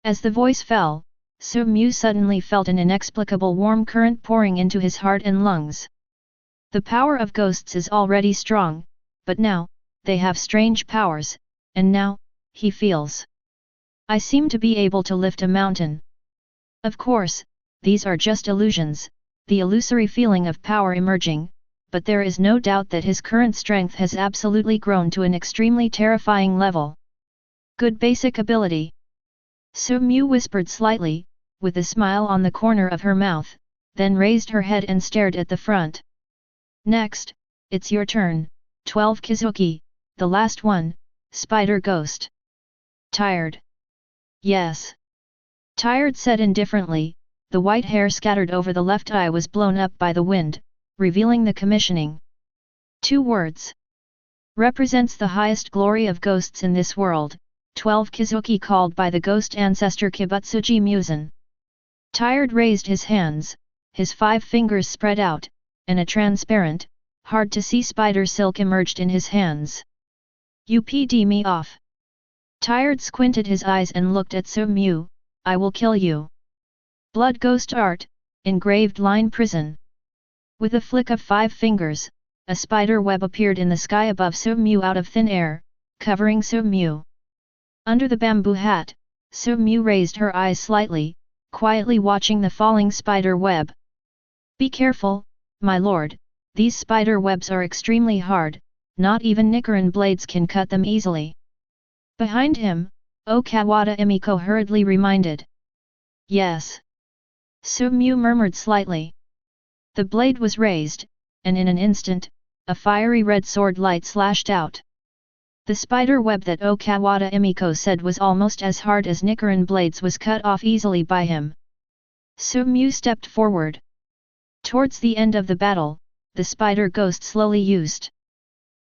As the voice fell, Su-mu suddenly felt an inexplicable warm current pouring into his heart and lungs. The power of ghosts is already strong, but now, they have strange powers, and now, he feels. I seem to be able to lift a mountain. Of course, these are just illusions, the illusory feeling of power emerging, but there is no doubt that his current strength has absolutely grown to an extremely terrifying level. Good basic ability. Su-mu whispered slightly, with a smile on the corner of her mouth, then raised her head and stared at the front. Next, it's your turn, 12 Kizuki, the last one, Spider Ghost. Tired? Yes. Tired said indifferently, the white hair scattered over the left eye was blown up by the wind, revealing the commissioning. 2 words. Represents the highest glory of ghosts in this world, 12 Kizuki called by the ghost ancestor Kibutsuji Musen. Tired raised his hands, his 5 fingers spread out, and a transparent, hard-to-see spider silk emerged in his hands. Upd me off. Tired squinted his eyes and looked at Su-mu, I will kill you. Blood Ghost Art, engraved line prison. With a flick of 5 fingers, a spider web appeared in the sky above Su-mu out of thin air, covering Su-mu. Under the bamboo hat, Su-mu raised her eyes slightly, quietly watching the falling spider web. Be careful, my lord, these spider webs are extremely hard, not even Nichiren blades can cut them easily. Behind him, Kawada Emiko hurriedly reminded. Yes. Su-mu murmured slightly. The blade was raised, and in an instant, a fiery red sword light slashed out. The spider web that Kawada Emiko said was almost as hard as Nichiren blades was cut off easily by him. Su-mu stepped forward. Towards the end of the battle, the spider ghost slowly used.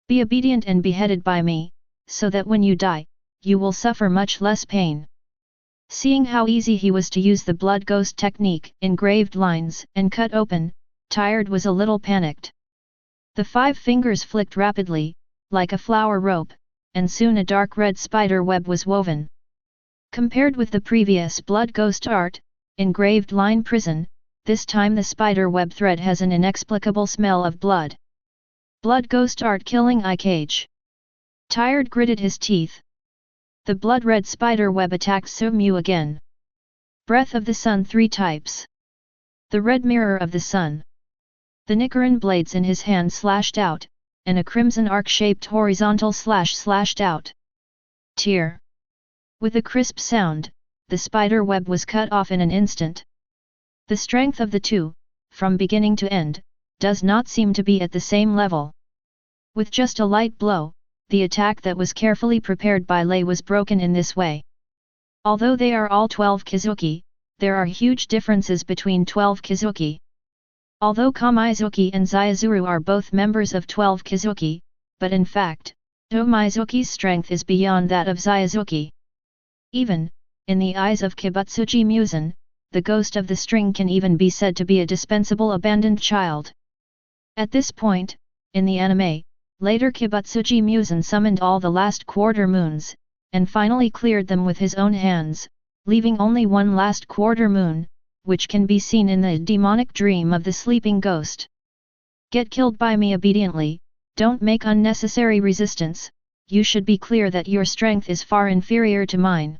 Be obedient and beheaded by me, so that when you die, you will suffer much less pain. Seeing how easy he was to use the blood ghost technique, engraved lines, and cut open, Tired was a little panicked. The 5 fingers flicked rapidly, like a flower rope, and soon a dark red spider web was woven. Compared with the previous blood ghost art, engraved line prison, this time the spider web thread has an inexplicable smell of blood. Blood ghost art killing eye cage. Tired gritted his teeth. The blood-red spider web attacked Su-mu again. Breath of the Sun 3 types. The red mirror of the sun. The Nichiren blades in his hand slashed out, and a crimson arc-shaped horizontal slash slashed out. Tear. With a crisp sound, the spider web was cut off in an instant. The strength of the two, from beginning to end, does not seem to be at the same level. With just a light blow, the attack that was carefully prepared by Lei was broken in this way. Although they are all 12 Kizuki, there are huge differences between 12 Kizuki. Although Kamizuki and Zayazuru are both members of 12 Kizuki, but in fact, Tomizuki's strength is beyond that of Zayasuke. Even, in the eyes of Kibutsuji Musen, the ghost of the string can even be said to be a dispensable abandoned child. At this point, in the anime, later Kibutsuji Musen summoned all the last quarter moons, and finally cleared them with his own hands, leaving only one last quarter moon, which can be seen in the demonic dream of the sleeping ghost. Get killed by me obediently, don't make unnecessary resistance, you should be clear that your strength is far inferior to mine.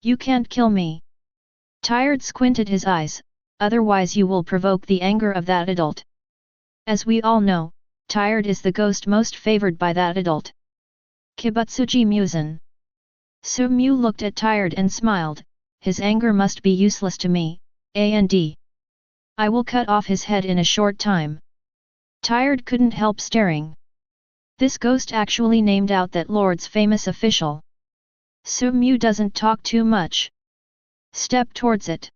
You can't kill me. Tired squinted his eyes, otherwise you will provoke the anger of that adult. As we all know, Tired is the ghost most favored by that adult. Kibutsuji Musen. Su-mu looked at Tired and smiled, his anger must be useless to me, and I will cut off his head in a short time. Tired couldn't help staring. This ghost actually named out that lord's famous official. Su-mu doesn't talk too much. Step towards it.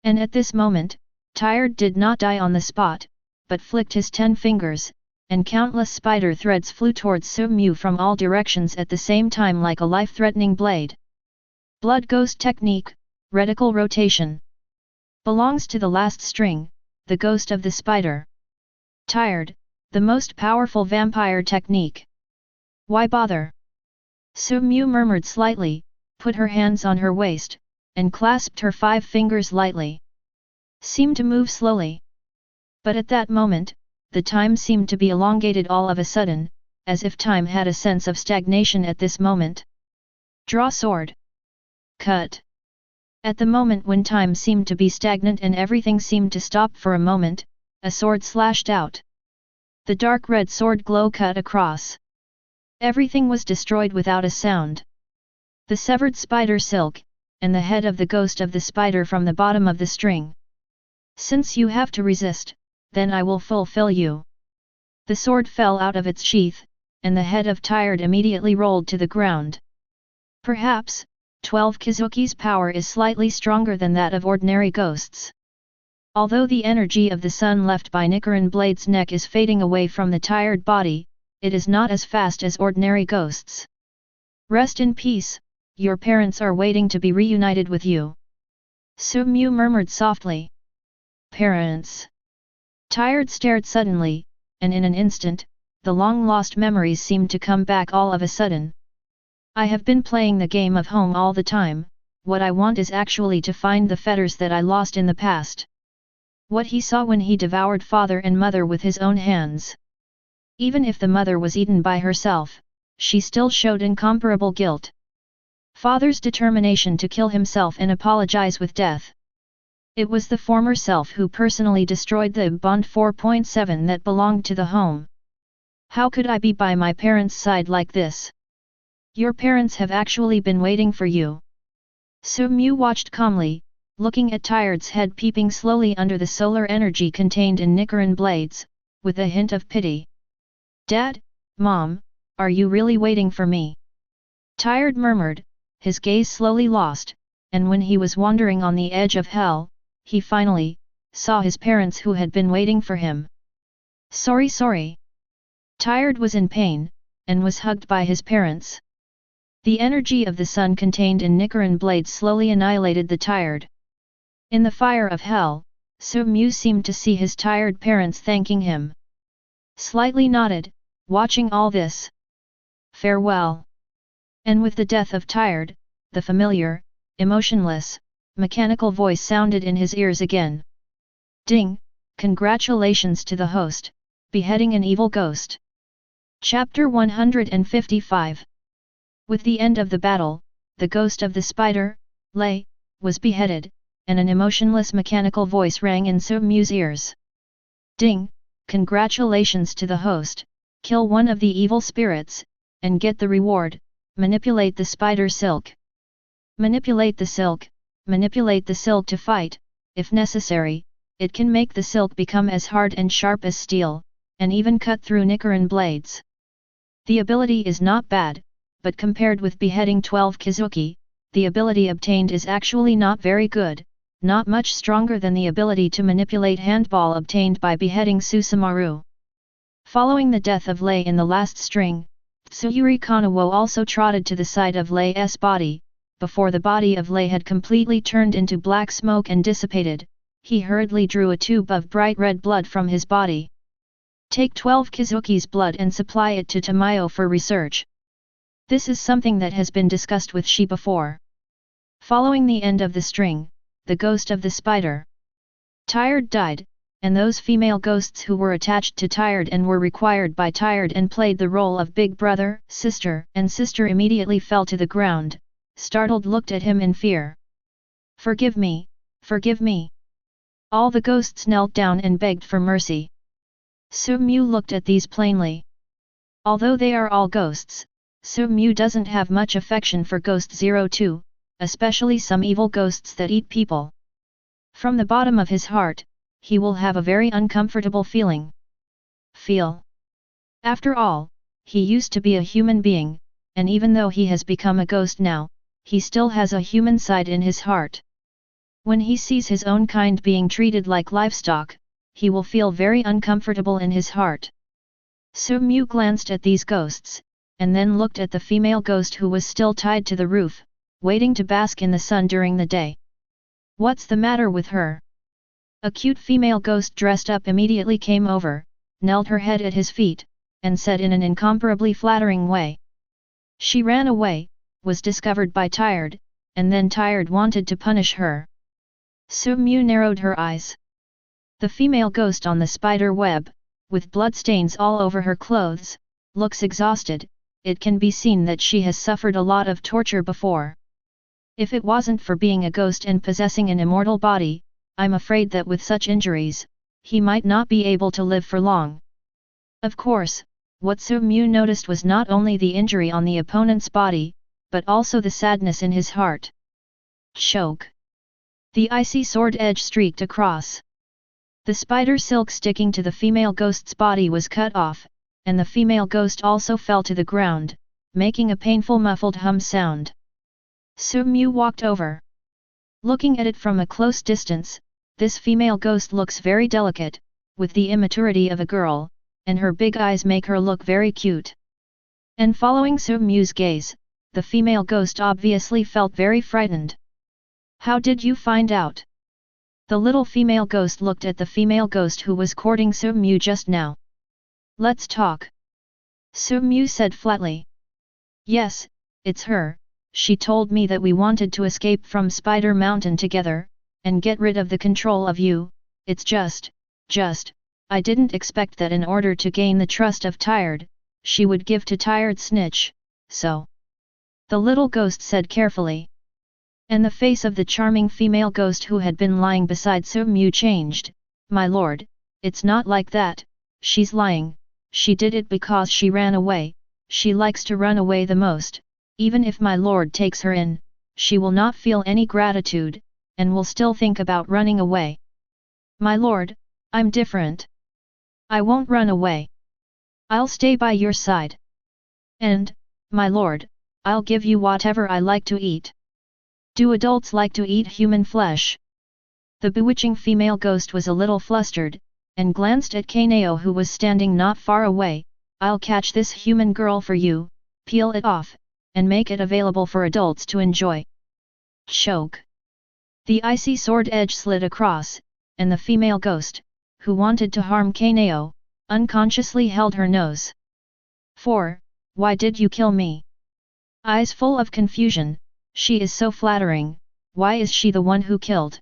And at this moment, Tired did not die on the spot, but flicked his 10 fingers, and countless spider threads flew towards Su-mu from all directions at the same time like a life-threatening blade. Blood Ghost Technique, reticle rotation. Belongs to the last string, the ghost of the spider. Tired, the most powerful vampire technique. Why bother? Su-mu murmured slightly, put her hands on her waist, and clasped her 5 fingers lightly. Seemed to move slowly. But at that moment, the time seemed to be elongated all of a sudden, as if time had a sense of stagnation at this moment. Draw sword. Cut. At the moment when time seemed to be stagnant and everything seemed to stop for a moment, a sword slashed out. The dark red sword glow cut across. Everything was destroyed without a sound. The severed spider silk, and the head of the ghost of the spider from the bottom of the string. Since you have to resist, then I will fulfill you. The sword fell out of its sheath, and the head of Tired immediately rolled to the ground. Perhaps, 12 Kizuki's power is slightly stronger than that of ordinary ghosts. Although the energy of the sun left by Nichiren Blade's neck is fading away from the tired body, it is not as fast as ordinary ghosts. Rest in peace, your parents are waiting to be reunited with you. Su-mu murmured softly. Parents. Tired stared suddenly, and in an instant, the long-lost memories seemed to come back all of a sudden. I have been playing the game of home all the time, what I want is actually to find the fetters that I lost in the past. What he saw when he devoured father and mother with his own hands. Even if the mother was eaten by herself, she still showed incomparable guilt. Father's determination to kill himself and apologize with death. It was the former self who personally destroyed the Bond 4.7 that belonged to the home. How could I be by my parents' side like this? Your parents have actually been waiting for you. Su-mu watched calmly, looking at Tired's head peeping slowly under the solar energy contained in Nichiren blades, with a hint of pity. Dad, Mom, are you really waiting for me? Tired murmured, his gaze slowly lost, and when he was wandering on the edge of hell, he finally saw his parents who had been waiting for him. Sorry. Tired was in pain, and was hugged by his parents. The energy of the sun contained in Nichiren blades slowly annihilated the Tired. In the fire of hell, Su-mu seemed to see his tired parents thanking him. Slightly nodded, watching all this. Farewell. And with the death of Tired, the familiar, emotionless, mechanical voice sounded in his ears again. Ding! Congratulations to the host, beheading an evil ghost. Chapter 155. With the end of the battle, the ghost of the spider, Lei, was beheaded, and an emotionless mechanical voice rang in Su-mu's ears. Ding! Congratulations to the host, kill one of the evil spirits, and get the reward, manipulate the spider silk. Manipulate the silk to fight, if necessary, it can make the silk become as hard and sharp as steel, and even cut through Nichiren blades. The ability is not bad, but compared with beheading 12 Kizuki, the ability obtained is actually not very good, not much stronger than the ability to manipulate handball obtained by beheading Susumaru. Following the death of Lei in the last string, Tsuyuri Kanawo also trotted to the side of Lei's body. Before the body of Lei had completely turned into black smoke and dissipated, he hurriedly drew a tube of bright red blood from his body. Take 12 Kizuki's blood and supply it to Tamayo for research. This is something that has been discussed with she before. Following the end of the string, the ghost of the spider Tired died, and those female ghosts who were attached to Tired and were required by Tired and played the role of big brother, sister, and sister immediately fell to the ground, startled looked at him in fear. Forgive me, forgive me. All the ghosts knelt down and begged for mercy. Su-mu looked at these plainly. Although they are all ghosts, Su-mu doesn't have much affection for Ghost 02, especially some evil ghosts that eat people. From the bottom of his heart, he will have a very uncomfortable feeling. After all, he used to be a human being, and even though he has become a ghost now, he still has a human side in his heart. When he sees his own kind being treated like livestock, he will feel very uncomfortable in his heart. Su-mu glanced at these ghosts, and then looked at the female ghost who was still tied to the roof, waiting to bask in the sun during the day. What's the matter with her? A cute female ghost dressed up immediately came over, knelt her head at his feet, and said in an incomparably flattering way. She ran away, was discovered by Tired, and then Tired wanted to punish her. Su-mu narrowed her eyes. The female ghost on the spider web, with bloodstains all over her clothes, looks exhausted. It can be seen that she has suffered a lot of torture before. If it wasn't for being a ghost and possessing an immortal body, I'm afraid that with such injuries, he might not be able to live for long. Of course, what Su-mu noticed was not only the injury on the opponent's body, but also the sadness in his heart. Choke. The icy sword edge streaked across. The spider silk sticking to the female ghost's body was cut off, and the female ghost also fell to the ground, making a painful muffled hum sound. Su-mu walked over. Looking at it from a close distance, this female ghost looks very delicate, with the immaturity of a girl, and her big eyes make her look very cute. And following Su-mu's gaze, the female ghost obviously felt very frightened. How did you find out? The little female ghost looked at the female ghost who was courting Su-mu just now. Let's talk. Su-mu said flatly. Yes, it's her. She told me that we wanted to escape from Spider Mountain together, and get rid of the control of you. It's just, I didn't expect that in order to gain the trust of Tired, she would give to Tired snitch, so. The little ghost said carefully. And the face of the charming female ghost who had been lying beside Su-mu changed. My lord, it's not like that, she's lying, she did it because she ran away, she likes to run away the most, even if my lord takes her in, she will not feel any gratitude, and will still think about running away. My lord, I'm different. I won't run away. I'll stay by your side. And, my lord, I'll give you whatever I like to eat. Do adults like to eat human flesh? The bewitching female ghost was a little flustered, and glanced at Kanao who was standing not far away. I'll catch this human girl for you, peel it off, and make it available for adults to enjoy. Choke. The icy sword edge slid across, and the female ghost, who wanted to harm Kanao, unconsciously held her nose. Why did you kill me? Eyes full of confusion. She is so flattering, why is she the one who killed?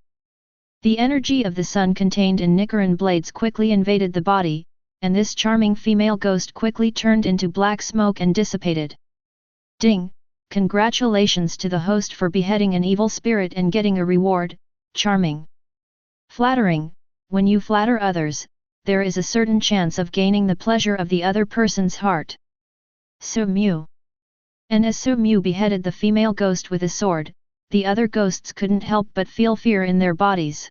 The energy of the sun contained in Nichiren blades quickly invaded the body, and this charming female ghost quickly turned into black smoke and dissipated. Ding! Congratulations to the host for beheading an evil spirit and getting a reward, charming. Flattering, when you flatter others, there is a certain chance of gaining the pleasure of the other person's heart. Su-mu. And as Su-mu beheaded the female ghost with a sword, the other ghosts couldn't help but feel fear in their bodies.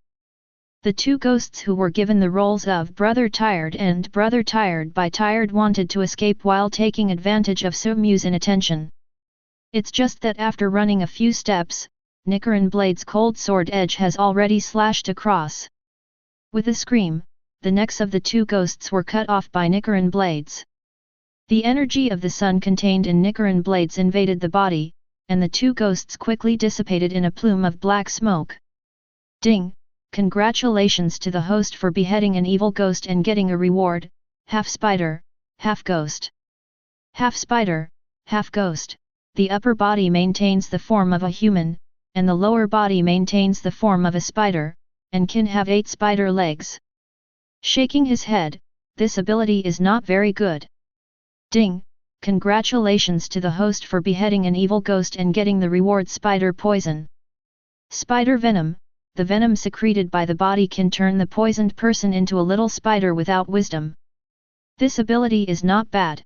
The two ghosts who were given the roles of Brother Tired and Brother Tired by Tired wanted to escape while taking advantage of Su-mu's inattention. It's just that after running a few steps, Nichiren Blade's cold sword edge has already slashed across. With a scream, the necks of the two ghosts were cut off by Nichiren Blades. The energy of the sun contained in Nichiren Blades invaded the body, and the two ghosts quickly dissipated in a plume of black smoke. Ding! Congratulations to the host for beheading an evil ghost and getting a reward, half spider, half ghost. Half spider, half ghost, the upper body maintains the form of a human, and the lower body maintains the form of a spider, and can have 8 spider legs. Shaking his head, this ability is not very good. Ding! Congratulations to the host for beheading an evil ghost and getting the reward spider poison. Spider venom, the venom secreted by the body can turn the poisoned person into a little spider without wisdom. This ability is not bad.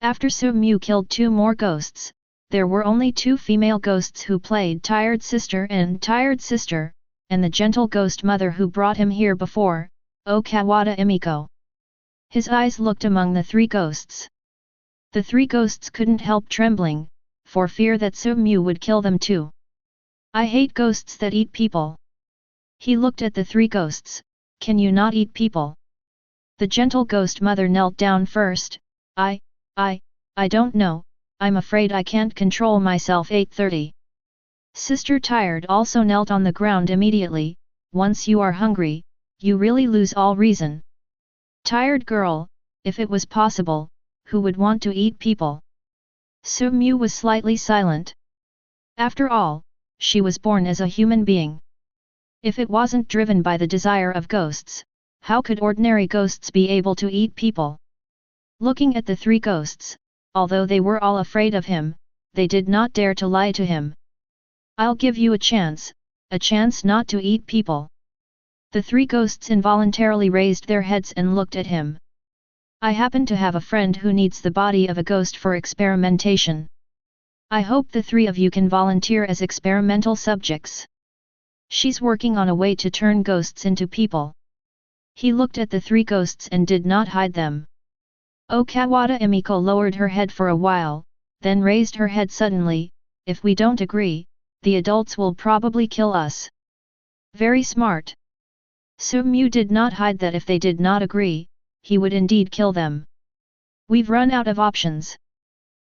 After Su-mu killed 2 more ghosts, there were only 2 female ghosts who played Tired Sister, and the gentle ghost mother who brought him here before, Okawata Emiko. His eyes looked among the 3 ghosts. The 3 ghosts couldn't help trembling, for fear that Su-mu would kill them too. I hate ghosts that eat people. He looked at the 3 ghosts. Can you not eat people? The gentle ghost mother knelt down first. I don't know, I'm afraid I can't control myself. 8:30. Sister Tired also knelt on the ground immediately. Once you are hungry, you really lose all reason. Tired girl, if it was possible, who would want to eat people? Su-mu was slightly silent. After all, she was born as a human being. If it wasn't driven by the desire of ghosts, how could ordinary ghosts be able to eat people? Looking at the three ghosts, although they were all afraid of him, they did not dare to lie to him. I'll give you a chance not to eat people. The three ghosts involuntarily raised their heads and looked at him. I happen to have a friend who needs the body of a ghost for experimentation. I hope the three of you can volunteer as experimental subjects. She's working on a way to turn ghosts into people. He looked at the three ghosts and did not hide them. Kawada Emiko lowered her head for a while, then raised her head suddenly. If we don't agree, the adults will probably kill us. Very smart. Su-mu did not hide that if they did not agree, he would indeed kill them. We've run out of options.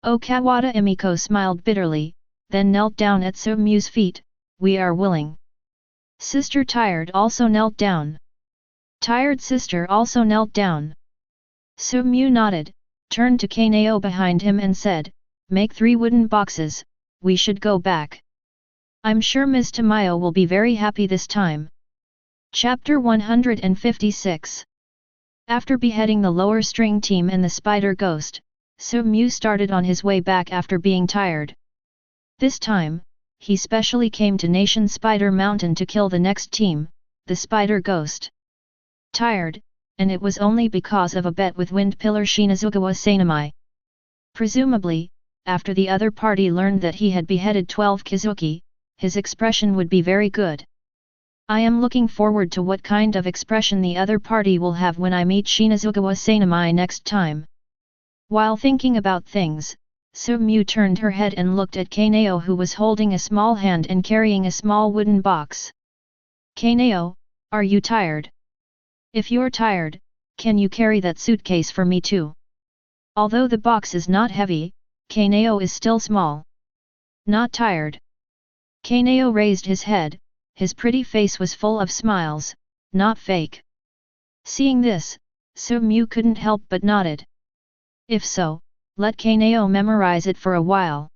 Kawada Emiko smiled bitterly, then knelt down at Su-mu's feet. We are willing. Sister Tired also knelt down. Tired sister also knelt down. Su-mu nodded, turned to Kanao behind him and said, make 3 wooden boxes, we should go back. I'm sure Ms. Tamayo will be very happy this time. Chapter 156. After beheading the lower string team and the spider ghost, Su-mu started on his way back after being tired. This time, he specially came to Nation Spider Mountain to kill the next team, the spider ghost. Tired, and it was only because of a bet with Wind Pillar Shinazugawa Sanamai. Presumably, after the other party learned that he had beheaded 12 Kizuki, his expression would be very good. I am looking forward to what kind of expression the other party will have when I meet Shinazugawa Sanamai next time. While thinking about things, Su-mu turned her head and looked at Kanao, who was holding a small hand and carrying a small wooden box. Kanao, are you tired? If you're tired, can you carry that suitcase for me too? Although the box is not heavy, Kanao is still small. Not tired. Kanao raised his head, his pretty face was full of smiles, not fake. Seeing this, Su-mu couldn't help but nodded. If so, let Kanao memorize it for a while.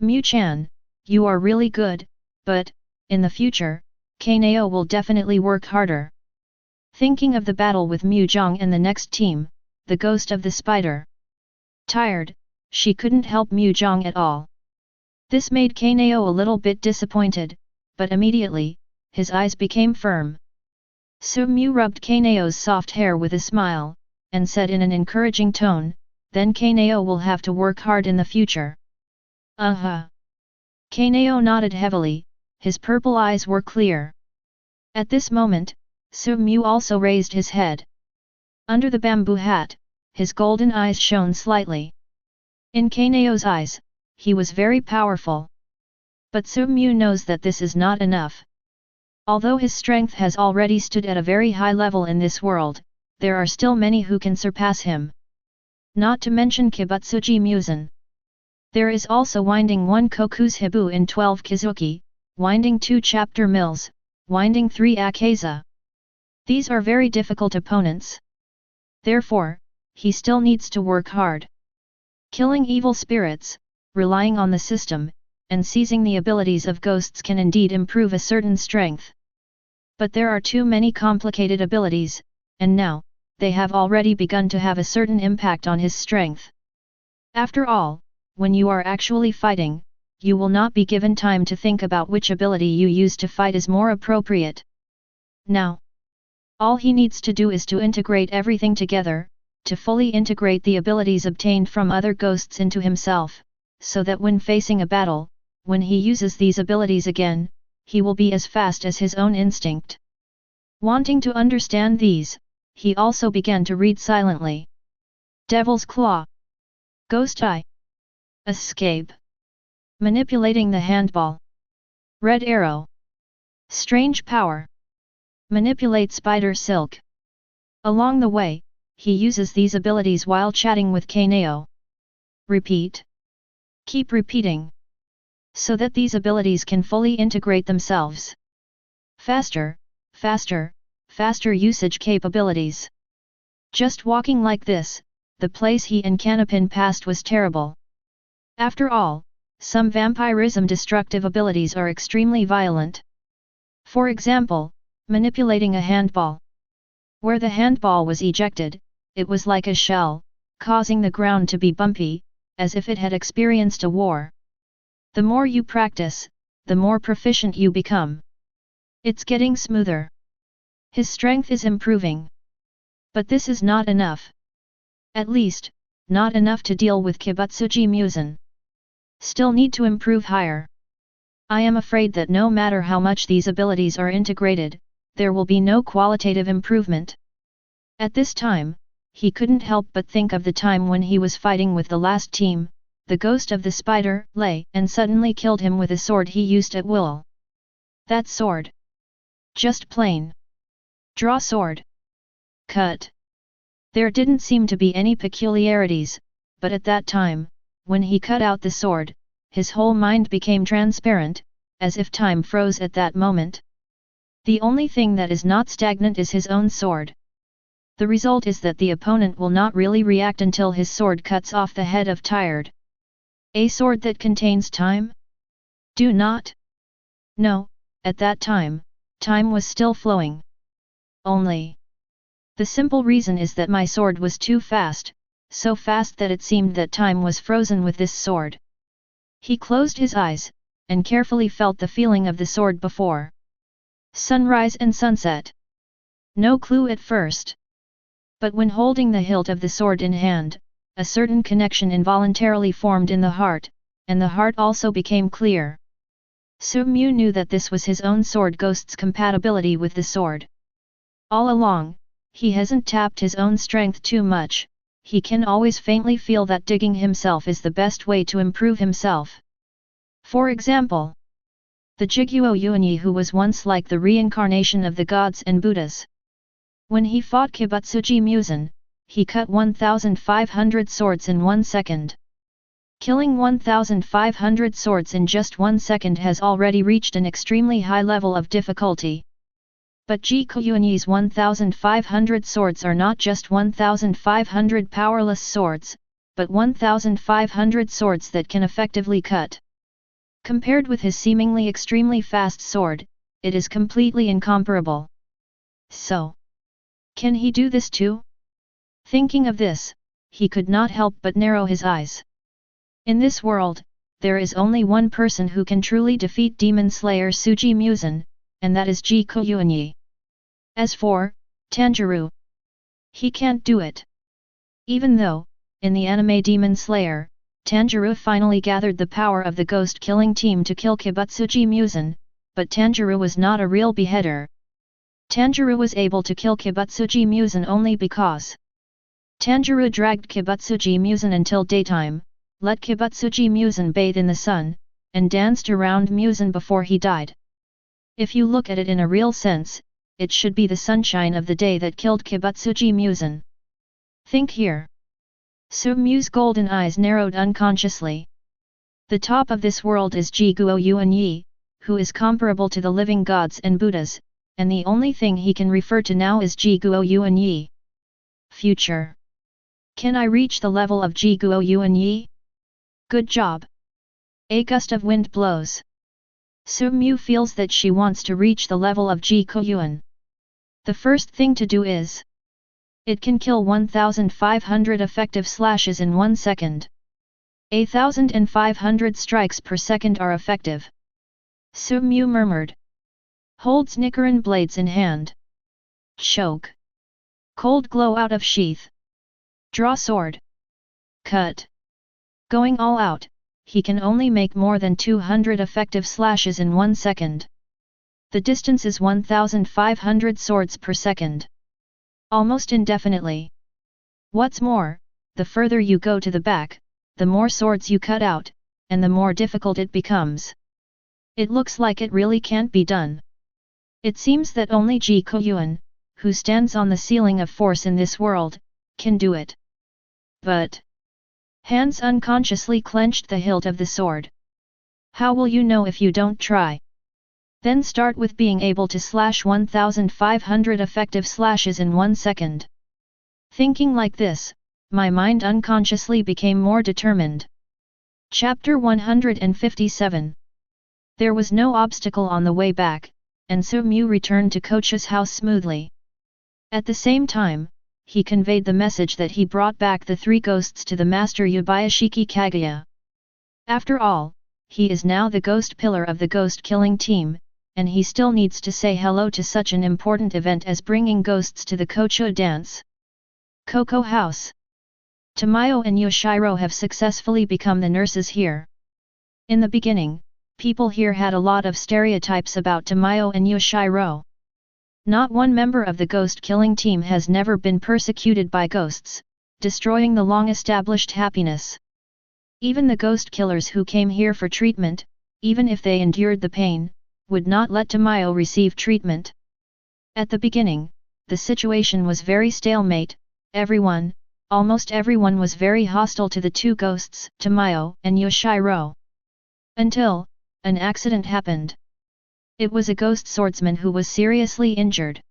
Mu-chan, you are really good, but, in the future, Kanao will definitely work harder. Thinking of the battle with Mu-jong and the next team, the ghost of the spider. Tired, she couldn't help Mu-jong at all. This made Kanao a little bit disappointed, but immediately, his eyes became firm. Su-mu rubbed Kanao's soft hair with a smile, and said in an encouraging tone, then Kanao will have to work hard in the future. Kanao nodded heavily, his purple eyes were clear. At this moment, Su-mu also raised his head. Under the bamboo hat, his golden eyes shone slightly. In Kanao's eyes, he was very powerful. But Su-mu knows that this is not enough. Although his strength has already stood at a very high level in this world, there are still many who can surpass him. Not to mention Kibutsuji Muzan. There is also winding 1 Koku's Hibu in 12 Kizuki, winding 2 chapter mills, winding 3 Akaza. These are very difficult opponents. Therefore, he still needs to work hard. Killing evil spirits, relying on the system, and seizing the abilities of ghosts can indeed improve a certain strength. But there are too many complicated abilities, and now, they have already begun to have a certain impact on his strength. After all, when you are actually fighting, you will not be given time to think about which ability you use to fight is more appropriate. Now, all he needs to do is to integrate everything together, to fully integrate the abilities obtained from other ghosts into himself, so that when facing a battle, when he uses these abilities again, he will be as fast as his own instinct. Wanting to understand these, he also began to read silently. Devil's Claw. Ghost Eye. Escape. Manipulating the handball. Red Arrow. Strange Power. Manipulate Spider Silk. Along the way, he uses these abilities while chatting with Kanao. Repeat. Keep repeating. so that these abilities can fully integrate themselves. Faster, faster, faster usage capabilities. Just walking like this, the place he and Kanapin passed was terrible. After all, some vampirism destructive abilities are extremely violent. For example, manipulating a handball. Where the handball was ejected, it was like a shell, causing the ground to be bumpy, as if it had experienced a war. The more you practice, the more proficient you become. It's getting smoother. His strength is improving. But this is not enough. At least, not enough to deal with Kibutsuji Musen. Still need to improve higher. I am afraid that no matter how much these abilities are integrated, there will be no qualitative improvement. At this time, he couldn't help but think of the time when he was fighting with the last team, the ghost of the spider, lay and suddenly killed him with a sword he used at will. That sword. Just plain. Draw sword. Cut. There didn't seem to be any peculiarities, but at that time, when he cut out the sword, his whole mind became transparent, as if time froze at that moment. The only thing that is not stagnant is his own sword. The result is that the opponent will not really react until his sword cuts off the head of tired. A sword that contains time? Do not. No, at that time, time was still flowing. Only. The simple reason is that my sword was too fast, so fast that it seemed that time was frozen with this sword. He closed his eyes, and carefully felt the feeling of the sword before. Sunrise and sunset. No clue at first. But when holding the hilt of the sword in hand, a certain connection involuntarily formed in the heart, and the heart also became clear. Su-mu knew that this was his own sword ghost's compatibility with the sword. All along, he hasn't tapped his own strength too much, he can always faintly feel that digging himself is the best way to improve himself. For example, the Jiguo Yuanyi who was once like the reincarnation of the gods and Buddhas. When he fought Kibutsuji Musen, he cut 1,500 swords in 1 second. Killing 1,500 swords in just 1 second has already reached an extremely high level of difficulty. But Jiguo Yuanyi's 1,500 swords are not just 1,500 powerless swords, but 1,500 swords that can effectively cut. Compared with his seemingly extremely fast sword, it is completely incomparable. So, can he do this too? Thinking of this, he could not help but narrow his eyes. In this world, there is only one person who can truly defeat Demon Slayer Suji Musen, and that is Jiguo Yuanyi. As for Tanjiro, he can't do it. Even though, in the anime Demon Slayer, Tanjiro finally gathered the power of the ghost-killing team to kill Kibutsuji Musen, but Tanjiro was not a real beheader. Tanjiro was able to kill Kibutsuji Musen only because Tanjiro dragged Kibutsuji Musen until daytime, let Kibutsuji Musen bathe in the sun, and danced around Musen before he died. If you look at it in a real sense, it should be the sunshine of the day that killed Kibutsuji Musen. Think here. Su-mu's golden eyes narrowed unconsciously. The top of this world is Jiguo Yuanyi, who is comparable to the living gods and Buddhas, and the only thing he can refer to now is Jiguo Yuanyi. Future. Can I reach the level of Jiguo Yuanyi? Good job. A gust of wind blows. Su-mu feels that she wants to reach the level of Jiguo Yuan. The first thing to do is, it can kill 1,500 effective slashes in 1 second. 1,500 strikes per second are effective. Su-mu murmured. Holds Nichiren blades in hand. Choke. Cold glow out of sheath. Draw sword. Cut. Going all out, he can only make more than 200 effective slashes in 1 second. The distance is 1,500 swords per second. Almost indefinitely. What's more, the further you go to the back, the more swords you cut out, and the more difficult it becomes. It looks like it really can't be done. It seems that only Jiguo Yuan, who stands on the ceiling of force in this world, can do it. But hands unconsciously clenched the hilt of the sword. How will you know if you don't try? Then start with being able to slash 1500 effective slashes in 1 second. Thinking like this, my mind unconsciously became more determined. Chapter 157. There was no obstacle on the way back, and Su-mu returned to Kocha's house smoothly. At the same time, he conveyed the message that he brought back the 3 ghosts to the master Yubayashiki Kaguya. After all, he is now the ghost pillar of the ghost-killing team, and he still needs to say hello to such an important event as bringing ghosts to the Kocha dance. Coco House. Tamayo and Yoshiro have successfully become the nurses here. In the beginning, people here had a lot of stereotypes about Tamayo and Yoshiro. Not one member of the ghost-killing team has never been persecuted by ghosts, destroying the long-established happiness. Even the ghost killers who came here for treatment, even if they endured the pain, would not let Tamayo receive treatment. At the beginning, the situation was very stalemate. Almost everyone was very hostile to the 2 ghosts, Tamayo and Yoshiro. Until an accident happened. It was a ghost swordsman who was seriously injured.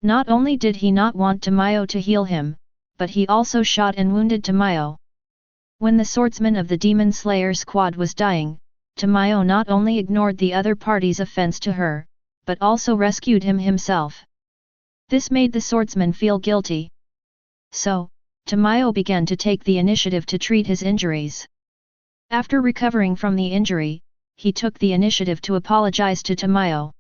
Not only did he not want Tamayo to heal him, but he also shot and wounded Tamayo. When the swordsman of the Demon Slayer squad was dying, Tamayo not only ignored the other party's offense to her, but also rescued him himself. This made the swordsman feel guilty. So, Tamayo began to take the initiative to treat his injuries. After recovering from the injury, he took the initiative to apologize to Tamayo.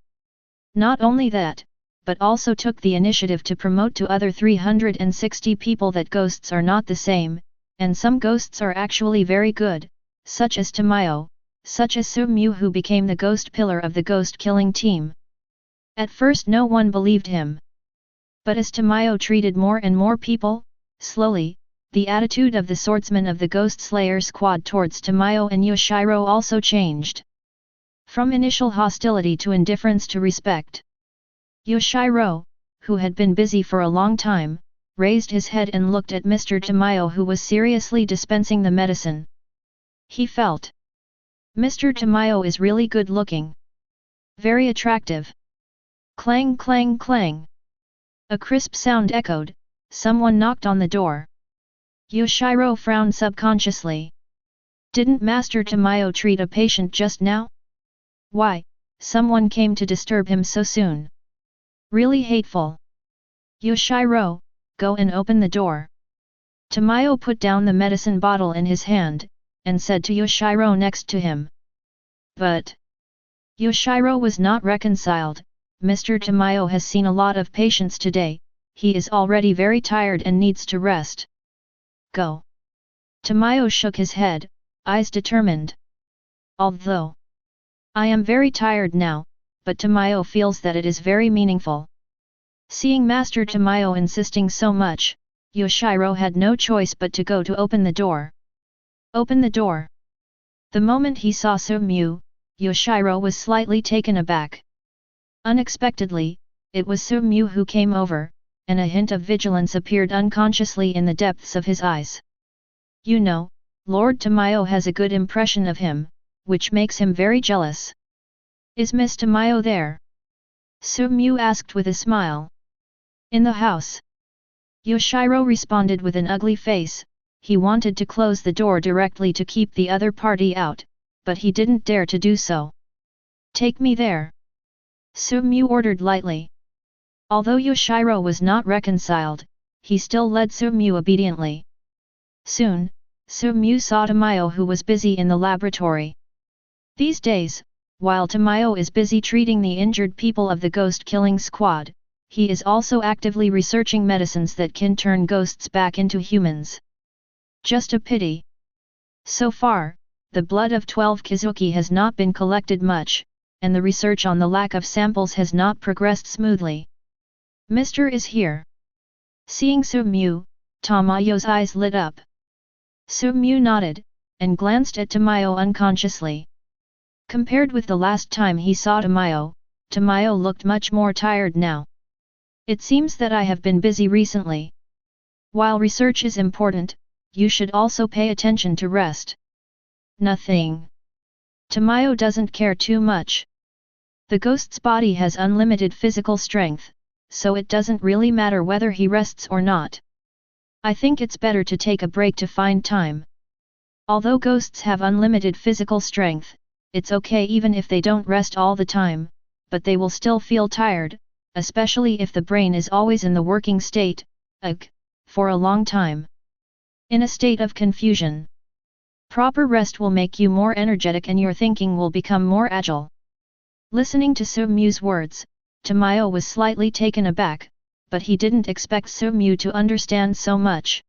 Not only that, but also took the initiative to promote to other 360 people that ghosts are not the same, and some ghosts are actually very good, such as Tamayo, such as Su-mu who became the ghost pillar of the ghost-killing team. At first no one believed him. But as Tamayo treated more and more people, slowly, the attitude of the swordsman of the Ghost Slayer squad towards Tamayo and Yoshiro also changed. From initial hostility to indifference to respect. Yoshiro, who had been busy for a long time, raised his head and looked at Mr. Tamayo who was seriously dispensing the medicine. He felt. Mr. Tamayo is really good looking. Very attractive. Clang clang clang. A crisp sound echoed, someone knocked on the door. Yoshiro frowned subconsciously. Didn't Master Tamayo treat a patient just now? Why, someone came to disturb him so soon. Really hateful. Yoshiro, go and open the door. Tamayo put down the medicine bottle in his hand, and said to Yoshiro next to him. But Yoshiro was not reconciled. Mr. Tamayo has seen a lot of patients today, he is already very tired and needs to rest. Go. Tamayo shook his head, eyes determined. Although I am very tired now, but Tamayo feels that it is very meaningful. Seeing Master Tamayo insisting so much, Yoshiro had no choice but to go to open the door. Open the door. The moment he saw Su-mu, Yoshiro was slightly taken aback. Unexpectedly, it was Su-mu who came over, and a hint of vigilance appeared unconsciously in the depths of his eyes. You know, Lord Tamayo has a good impression of him, which makes him very jealous. Is Miss Tamayo there? Su-mu asked with a smile. In the house. Yoshiro responded with an ugly face. He wanted to close the door directly to keep the other party out, but he didn't dare to do so. Take me there. Su-mu ordered lightly. Although Yoshiro was not reconciled, he still led Su-mu obediently. Soon, Su-mu saw Tamayo who was busy in the laboratory. These days, while Tamayo is busy treating the injured people of the ghost-killing squad, he is also actively researching medicines that can turn ghosts back into humans. Just a pity. So far, the blood of 12 Kizuki has not been collected much, and the research on the lack of samples has not progressed smoothly. Mr. is here. Seeing Su-mu, Tamayo's eyes lit up. Su-mu nodded, and glanced at Tamayo unconsciously. Compared with the last time he saw Tamayo, Tamayo looked much more tired now. It seems that I have been busy recently. While research is important, you should also pay attention to rest. Nothing. Tamayo doesn't care too much. The ghost's body has unlimited physical strength, so it doesn't really matter whether he rests or not. I think it's better to take a break to find time. Although ghosts have unlimited physical strength, it's okay even if they don't rest all the time, but they will still feel tired, especially if the brain is always in the working state, for a long time. In a state of confusion. Proper rest will make you more energetic and your thinking will become more agile. Listening to Seo-Mu's words, Tamayo was slightly taken aback, but he didn't expect Seo-Mu to understand so much.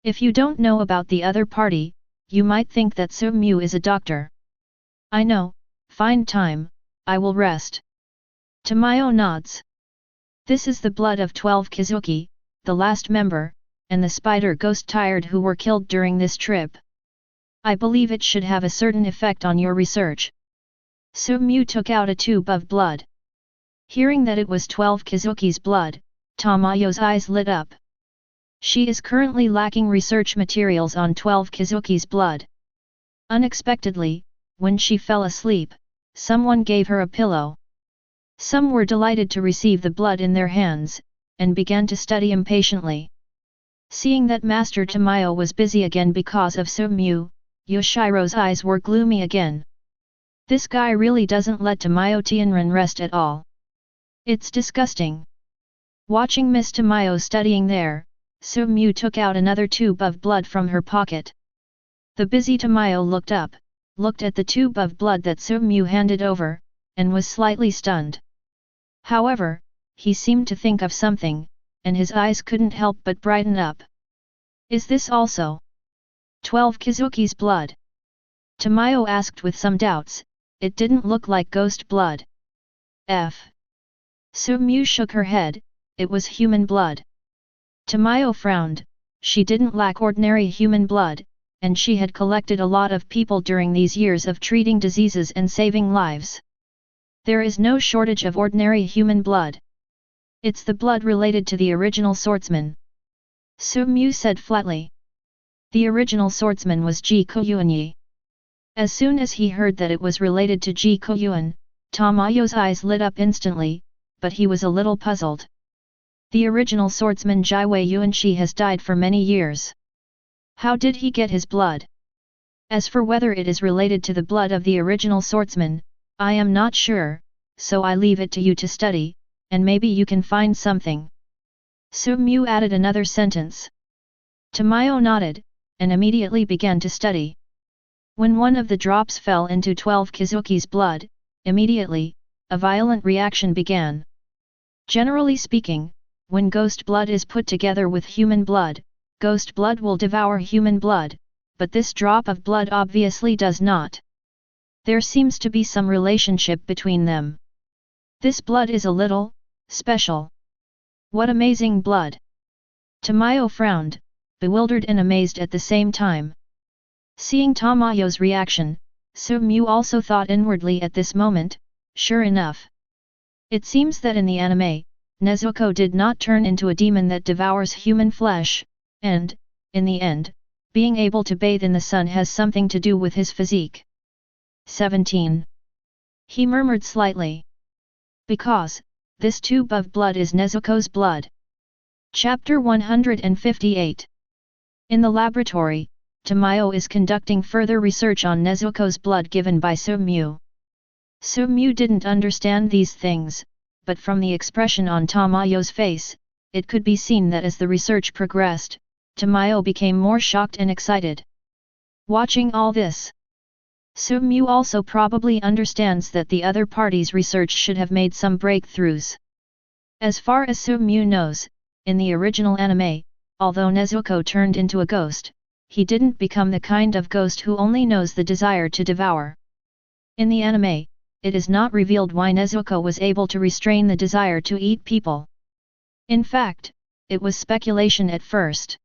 If you don't know about the other party, you might think that Seo-Mu is a doctor. I know, find time, I will rest. Tamayo nods. This is the blood of 12 Kizuki, the last member, and the spider ghost tired who were killed during this trip. I believe it should have a certain effect on your research. Seo-Mu took out a tube of blood. Hearing that it was 12 Kizuki's blood, Tamayo's eyes lit up. She is currently lacking research materials on 12 Kizuki's blood. Unexpectedly, when she fell asleep, someone gave her a pillow. Some were delighted to receive the blood in their hands, and began to study impatiently. Seeing that Master Tamayo was busy again because of Seo-Mu, Yoshiro's eyes were gloomy again. This guy really doesn't let Tamayo Tianren rest at all. It's disgusting. Watching Miss Tamayo studying there, Seo-Mu took out another tube of blood from her pocket. The busy Tamayo looked up, looked at the tube of blood that Seo-Mu handed over, and was slightly stunned. However, he seemed to think of something, and his eyes couldn't help but brighten up. Is this also 12 Kizuki's blood? Tamayo asked with some doubts. It didn't look like ghost blood. Seo-Mu shook her head, it was human blood. Tamayo frowned, she didn't lack ordinary human blood, and she had collected a lot of people during these years of treating diseases and saving lives. There is no shortage of ordinary human blood. It's the blood related to the original swordsman. Seo-Mu said flatly. The original swordsman was Ji Koyuan. As soon as he heard that it was related to Ji Koyuan, Tamayo's eyes lit up instantly, but he was a little puzzled. The original swordsman Jiwei Yuanshi has died for many years. How did he get his blood? As for whether it is related to the blood of the original swordsman, I am not sure, so I leave it to you to study, and maybe you can find something. Seo-Mu added another sentence. Tamayo nodded, and immediately began to study. When one of the drops fell into 12 Kizuki's blood, immediately, a violent reaction began. Generally speaking, when ghost blood is put together with human blood, ghost blood will devour human blood, but this drop of blood obviously does not. There seems to be some relationship between them. This blood is a little special. What amazing blood! Tamayo frowned, bewildered and amazed at the same time. Seeing Tamayo's reaction, Seo-Mu also thought inwardly at this moment, sure enough. It seems that in the anime, Nezuko did not turn into a demon that devours human flesh, and, in the end, being able to bathe in the sun has something to do with his physique. 17. He murmured slightly. Because, this tube of blood is Nezuko's blood. Chapter 158. In the laboratory, Tamayo is conducting further research on Nezuko's blood given by Seo-Mu. Seo-Mu didn't understand these things, but from the expression on Tamayo's face, it could be seen that as the research progressed, Tamayo became more shocked and excited. Watching all this, Seo-Mu also probably understands that the other party's research should have made some breakthroughs. As far as Seo-Mu knows, in the original anime, although Nezuko turned into a ghost, he didn't become the kind of ghost who only knows the desire to devour. In the anime, it is not revealed why Nezuko was able to restrain the desire to eat people. In fact, it was speculation at first.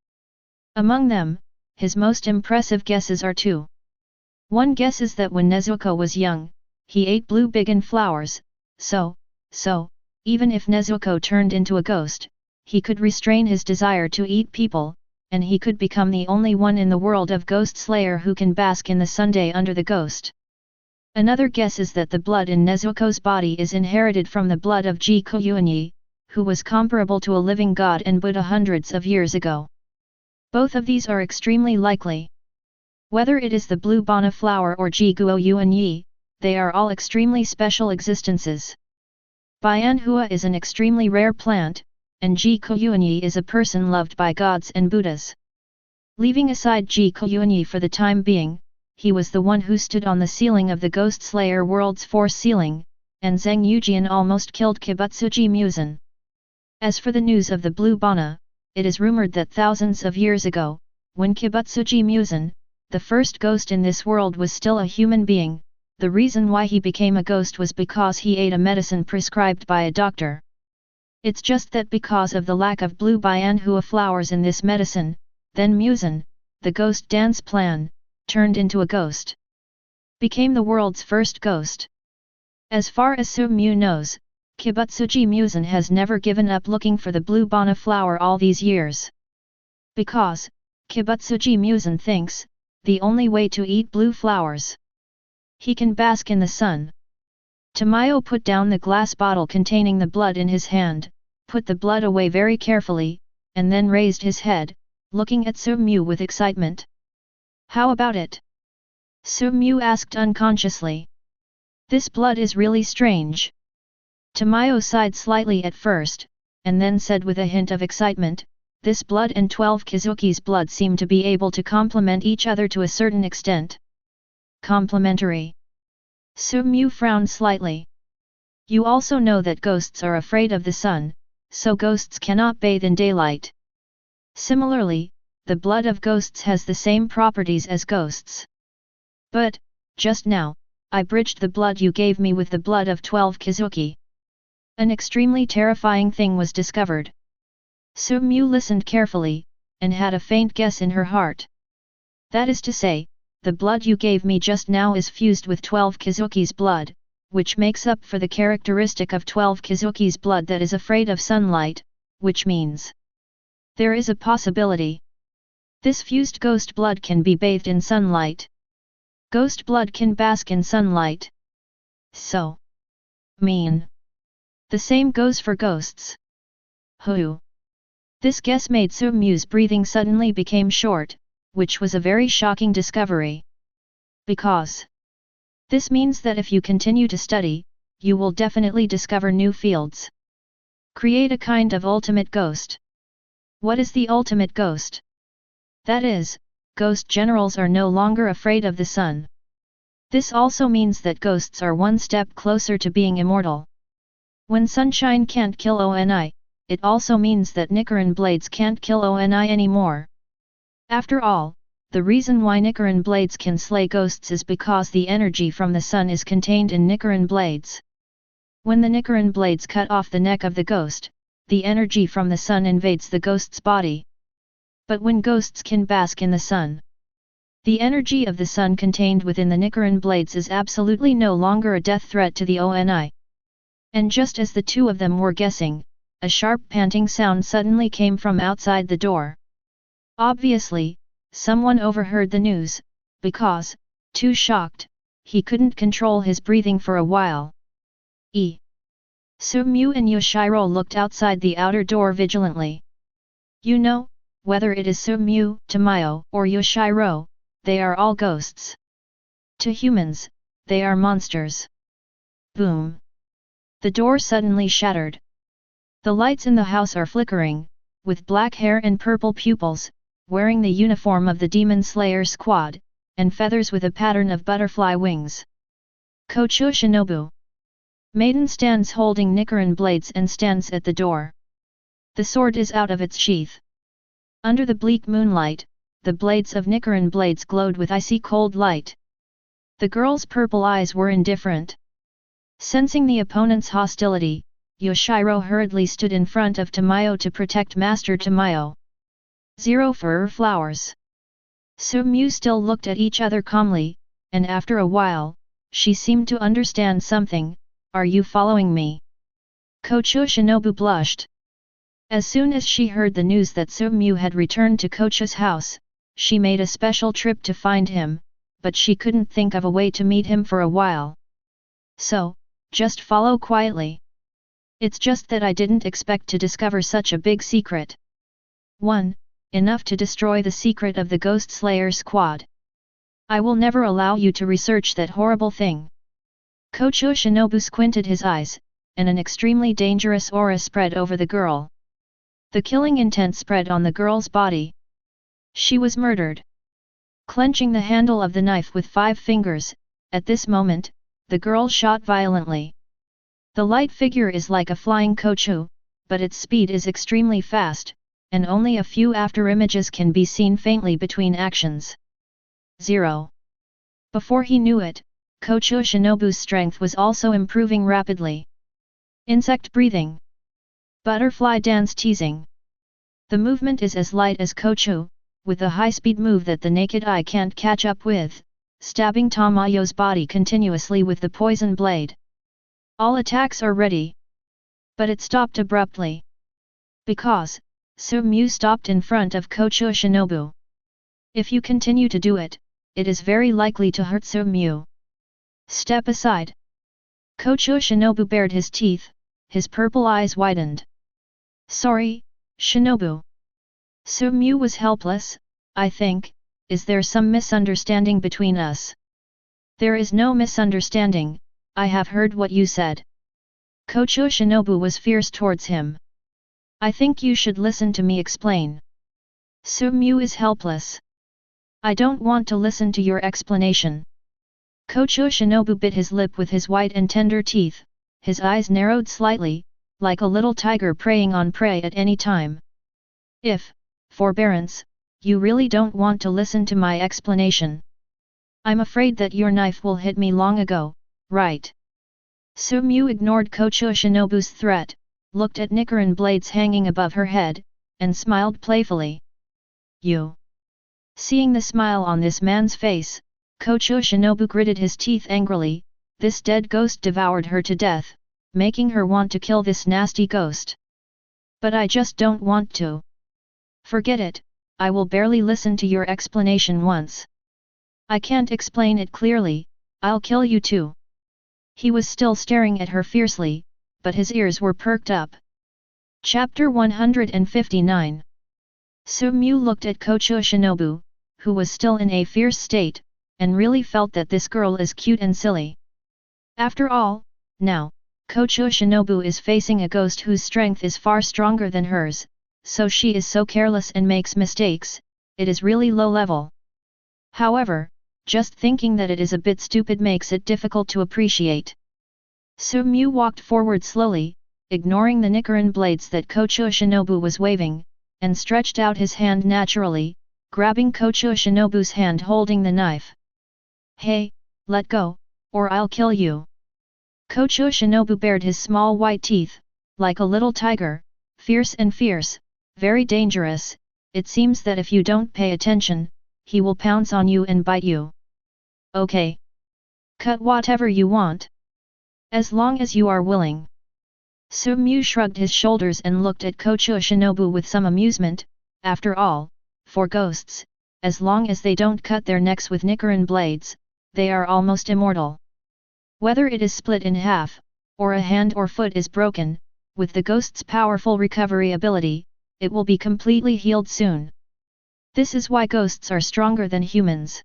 Among them, his most impressive guesses are two. One guess is that when Nezuko was young, he ate blue biggin flowers, so, even if Nezuko turned into a ghost, he could restrain his desire to eat people, and he could become the only one in the world of Ghost Slayer who can bask in the sunday under the ghost. Another guess is that the blood in Nezuko's body is inherited from the blood of Ji Kuyunyi, who was comparable to a living god and Buddha hundreds of years ago. Both of these are extremely likely. Whether it is the blue bana flower or Ji Guo Yuanyi, they are all extremely special existences. Bianhua is an extremely rare plant, and Ji Kuyunyi is a person loved by gods and Buddhas. Leaving aside Ji Kuyunyi for the time being, he was the one who stood on the ceiling of the Ghost Slayer World's 4th ceiling, and Zheng Yujian almost killed Kibutsuji Muzan. As for the news of the Blue Bana, it is rumored that thousands of years ago, when Kibutsuji Muzan, the first ghost in this world, was still a human being, the reason why he became a ghost was because he ate a medicine prescribed by a doctor. It's just that because of the lack of blue Bianhua flowers in this medicine, then Muzan, the ghost dance plan, turned into a ghost. Became the world's first ghost. As far as Su-mu knows, Kibutsuji Muzan has never given up looking for the blue bana flower all these years. Because, Kibutsuji Muzan thinks, the only way to eat blue flowers, he can bask in the sun. Tamayo put down the glass bottle containing the blood in his hand, put the blood away very carefully, and then raised his head, looking at Su-mu with excitement. How about it? Su-mu asked unconsciously. This blood is really strange. Tamayo sighed slightly at first, and then said with a hint of excitement, this blood and 12 Kizuki's blood seem to be able to complement each other to a certain extent. Complementary. Su-mu frowned slightly. You also know that ghosts are afraid of the sun, so ghosts cannot bathe in daylight. Similarly, the blood of ghosts has the same properties as ghosts. But, just now, I bridged the blood you gave me with the blood of 12 Kizuki. An extremely terrifying thing was discovered. Su-mu listened carefully, and had a faint guess in her heart. That is to say, the blood you gave me just now is fused with 12 Kizuki's blood, which makes up for the characteristic of 12 Kizuki's blood that is afraid of sunlight, which means there is a possibility. This fused ghost blood can be bathed in sunlight. Ghost blood can bask in sunlight. So, the same goes for ghosts. Who? This guess made Su-mu's breathing suddenly became short, which was a very shocking discovery. Because this means that if you continue to study, you will definitely discover new fields. Create a kind of ultimate ghost. What is the ultimate ghost? That is, ghost generals are no longer afraid of the sun. This also means that ghosts are one step closer to being immortal. When sunshine can't kill Oni, it also means that Nichiren blades can't kill Oni anymore. After all, the reason why Nichiren blades can slay ghosts is because the energy from the sun is contained in Nichiren blades. When the Nichiren blades cut off the neck of the ghost, the energy from the sun invades the ghost's body. But when ghosts can bask in the sun, the energy of the sun contained within the Nichiren blades is absolutely no longer a death threat to the Oni. And just as the two of them were guessing, a sharp panting sound suddenly came from outside the door. Obviously, someone overheard the news, because, too shocked, he couldn't control his breathing for a while. Su-mu and Yoshiro looked outside the outer door vigilantly. You know, whether it is Su-mu, Tamayo, or Yoshiro, they are all ghosts. To humans, they are monsters. Boom! The door suddenly shattered. The lights in the house are flickering, with black hair and purple pupils, wearing the uniform of the Demon Slayer squad, and feathers with a pattern of butterfly wings. Kocho Shinobu. Maiden stands holding Nichiren blades and stands at the door. The sword is out of its sheath. Under the bleak moonlight, the blades of Nichiren blades glowed with icy cold light. The girl's purple eyes were indifferent. Sensing the opponent's hostility, Yoshiro hurriedly stood in front of Tamayo to protect Master Tamayo. 0 fur flowers. Su-mu still looked at each other calmly, and after a while, she seemed to understand something. Are you following me? Kocho Shinobu blushed. As soon as she heard the news that Su-mu had returned to Kocho's house, she made a special trip to find him, but she couldn't think of a way to meet him for a while. So, just follow quietly. It's just that I didn't expect to discover such a big secret. 1. Enough to destroy the secret of the Ghost Slayer squad. I will never allow you to research that horrible thing. Kocho Shinobu squinted his eyes, and an extremely dangerous aura spread over the girl. The killing intent spread on the girl's body. She was murdered. Clenching the handle of the knife with 5 fingers, at this moment, the girl shot violently. The light figure is like a flying kochu, but its speed is extremely fast, and only a few afterimages can be seen faintly between actions. 0. Before he knew it, Kocho Shinobu's strength was also improving rapidly. Insect breathing. Butterfly dance teasing. The movement is as light as Kochu, with a high-speed move that the naked eye can't catch up with, stabbing Tamayo's body continuously with the poison blade. All attacks are ready. But it stopped abruptly. Because, Su-mu stopped in front of Kocho Shinobu. If you continue to do it, it is very likely to hurt Su-mu. Step aside. Kocho Shinobu bared his teeth, his purple eyes widened. Sorry, Shinobu. Su-mu was helpless, I think. Is there some misunderstanding between us? There is no misunderstanding, I have heard what you said. Kocho Shinobu was fierce towards him. I think you should listen to me explain. Su-mu is helpless. I don't want to listen to your explanation. Kocho Shinobu bit his lip with his white and tender teeth, his eyes narrowed slightly, like a little tiger preying on prey at any time. If, forbearance, you really don't want to listen to my explanation. I'm afraid that your knife will hit me long ago, right? Su-mu ignored Kocho Shinobu's threat, looked at Nichiren blades hanging above her head, and smiled playfully. You. Seeing the smile on this man's face, Kocho Shinobu gritted his teeth angrily. This dead ghost devoured her to death, making her want to kill this nasty ghost. But I just don't want to. Forget it, I will barely listen to your explanation once. I can't explain it clearly, I'll kill you too. He was still staring at her fiercely, but his ears were perked up. Chapter 159. Su-mu looked at Kocho Shinobu, who was still in a fierce state, and really felt that this girl is cute and silly. After all, now, Kocho Shinobu is facing a ghost whose strength is far stronger than hers, so she is so careless and makes mistakes, it is really low level. However, just thinking that it is a bit stupid makes it difficult to appreciate. Su-mu walked forward slowly, ignoring the Nichiren blades that Kocho Shinobu was waving, and stretched out his hand naturally, grabbing Kocho Shinobu's hand holding the knife. Hey, let go, or I'll kill you. Kocho Shinobu bared his small white teeth, like a little tiger, fierce and fierce, very dangerous. It seems that if you don't pay attention, he will pounce on you and bite you. Okay. Cut whatever you want. As long as you are willing. Su-mu shrugged his shoulders and looked at Kocho Shinobu with some amusement. After all, for ghosts, as long as they don't cut their necks with Nichiren blades, they are almost immortal. Whether it is split in half, or a hand or foot is broken, with the ghost's powerful recovery ability, it will be completely healed soon. This is why ghosts are stronger than humans.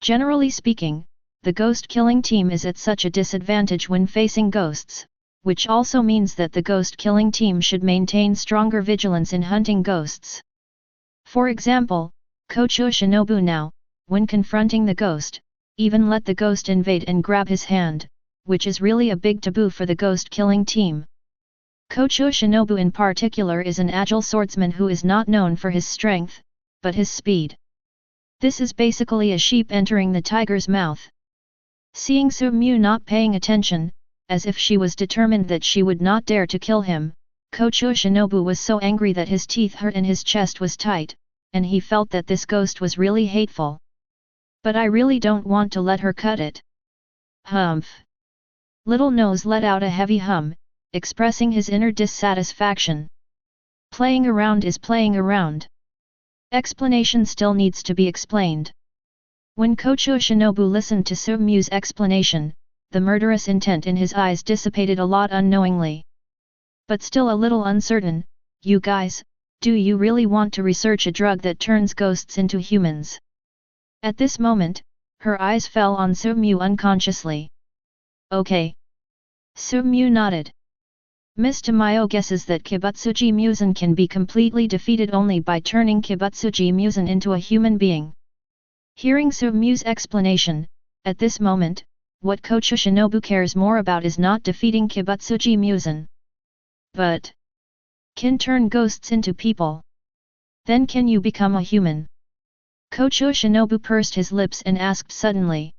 Generally speaking, the ghost-killing team is at such a disadvantage when facing ghosts, which also means that the ghost-killing team should maintain stronger vigilance in hunting ghosts. For example, Kocho Shinobu now, when confronting the ghost, even let the ghost invade and grab his hand, which is really a big taboo for the ghost-killing team. Kocho Shinobu in particular is an agile swordsman who is not known for his strength, but his speed. This is basically a sheep entering the tiger's mouth. Seeing Su-mu not paying attention, as if she was determined that she would not dare to kill him, Kocho Shinobu was so angry that his teeth hurt and his chest was tight, and he felt that this ghost was really hateful. But I really don't want to let her cut it. Humph. Little Nose let out a heavy hum, expressing his inner dissatisfaction. Playing around is playing around. Explanation still needs to be explained. When Kocho Shinobu listened to Sumyu's explanation, the murderous intent in his eyes dissipated a lot unknowingly. But still a little uncertain, "You guys, do you really want to research a drug that turns ghosts into humans?" At this moment, her eyes fell on Sumyu unconsciously. "Okay." Sumyu nodded. Miss Tamayo guesses that Kibutsuji Musen can be completely defeated only by turning Kibutsuji Musen into a human being. Hearing Sumyu's explanation, at this moment, what Kocho Shinobu cares more about is not defeating Kibutsuji Musen, but can turn ghosts into people. Then can you become a human? Kocho Shinobu pursed his lips and asked suddenly.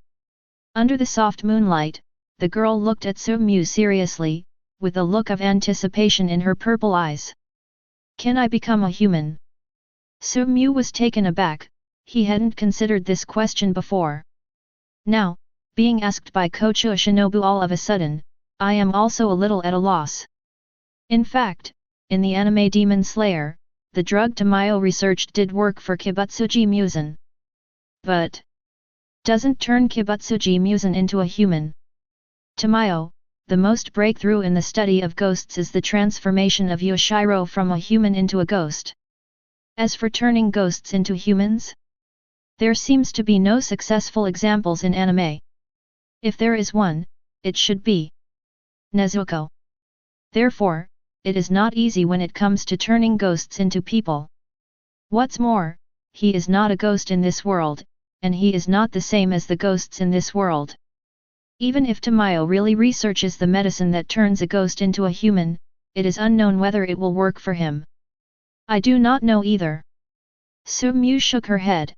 Under the soft moonlight, the girl looked at Sumyu seriously, with a look of anticipation in her purple eyes. "Can I become a human?" Sumyu was taken aback, he hadn't considered this question before. Now, being asked by Kocho Shinobu all of a sudden, I am also a little at a loss. In fact, in the anime Demon Slayer, the drug Tamayo researched did work for Kibutsuji Musen. But doesn't turn Kibutsuji Musen into a human. Tamayo, the most breakthrough in the study of ghosts is the transformation of Yoshiro from a human into a ghost. As for turning ghosts into humans, there seems to be no successful examples in anime. If there is one, it should be Nezuko. Therefore, it is not easy when it comes to turning ghosts into people. What's more, he is not a ghost in this world, and he is not the same as the ghosts in this world. Even if Tamayo really researches the medicine that turns a ghost into a human, it is unknown whether it will work for him. I do not know either. Sumyu shook her head.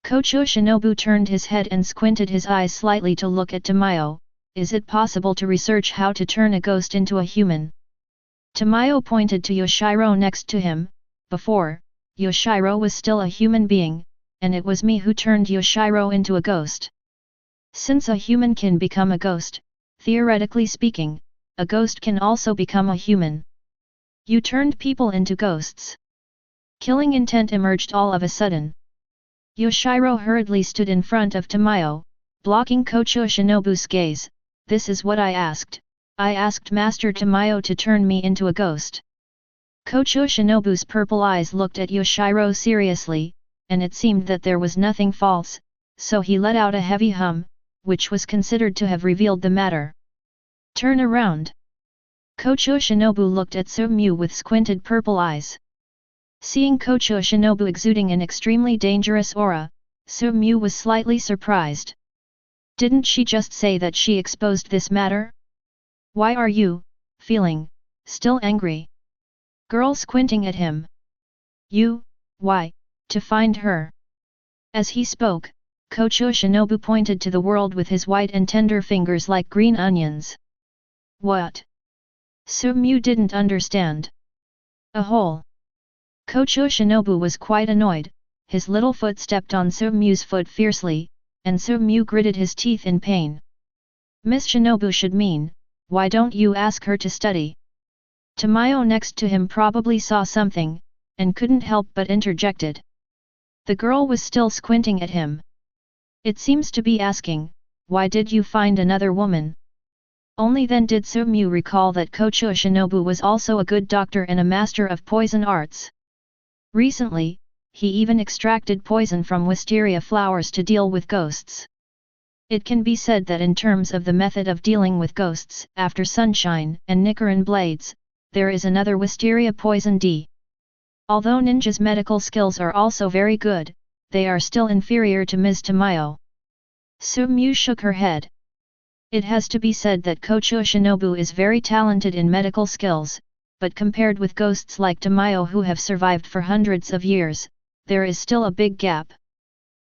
Kocho Shinobu turned his head and squinted his eyes slightly to look at Tamayo. Is it possible to research how to turn a ghost into a human? Tamayo pointed to Yoshiro next to him. Before, Yoshiro was still a human being, and it was me who turned Yoshiro into a ghost. Since a human can become a ghost, theoretically speaking, a ghost can also become a human. You turned people into ghosts. Killing intent emerged all of a sudden. Yoshiro hurriedly stood in front of Tamayo, blocking Kocho Shinobu's gaze. This is what I asked. I asked Master Tamayo to turn me into a ghost. Kocho Shinobu's purple eyes looked at Yoshiro seriously, and it seemed that there was nothing false, so he let out a heavy hum, which was considered to have revealed the matter. Turn around. Kocho Shinobu looked at Sumyu with squinted purple eyes. Seeing Kocho Shinobu exuding an extremely dangerous aura, Sumyu was slightly surprised. Didn't she just say that she exposed this matter? Why are you feeling still angry? Girl squinting at him. Why, to find her. As he spoke, Kocho Shinobu pointed to the world with his white and tender fingers like green onions. What? Sumyu didn't understand. A hole. Kocho Shinobu was quite annoyed, his little foot stepped on Sumyu's foot fiercely, and Sumyu gritted his teeth in pain. Miss Shinobu should mean, why don't you ask her to study? Tamayo next to him probably saw something, and couldn't help but interjected. The girl was still squinting at him. It seems to be asking, why did you find another woman? Only then did Sumyu recall that Kocho Shinobu was also a good doctor and a master of poison arts. Recently, he even extracted poison from wisteria flowers to deal with ghosts. It can be said that in terms of the method of dealing with ghosts, after Sunshine and Nichiren Blades, there is another wisteria poison D. Although ninja's medical skills are also very good, they are still inferior to Ms. Tamayo. Sumyu shook her head. It has to be said that Kocho Shinobu is very talented in medical skills, but compared with ghosts like Tamayo who have survived for hundreds of years, there is still a big gap.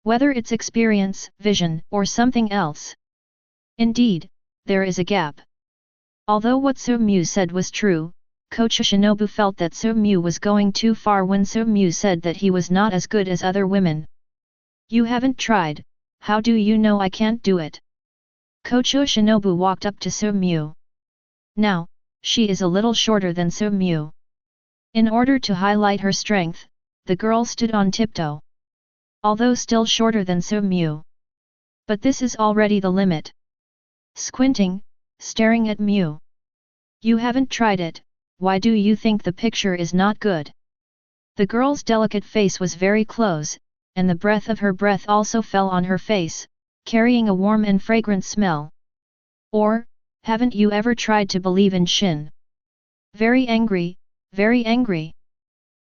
Whether it's experience, vision, or something else. Indeed, there is a gap. Although what Sumyu said was true, Kocho Shinobu felt that Sumyu was going too far when Sumyu said that he was not as good as other women. You haven't tried, how do you know I can't do it? Kocho Shinobu walked up to Sumyu. Now, she is a little shorter than Sumyu. In order to highlight her strength, the girl stood on tiptoe. although still shorter than Su-mu. But this is already the limit. Squinting, staring at Mu. You haven't tried it, why do you think the picture is not good? The girl's delicate face was very close, and the breath of her breath also fell on her face, carrying a warm and fragrant smell. Or, haven't you ever tried to believe in Shin? Very angry, very angry.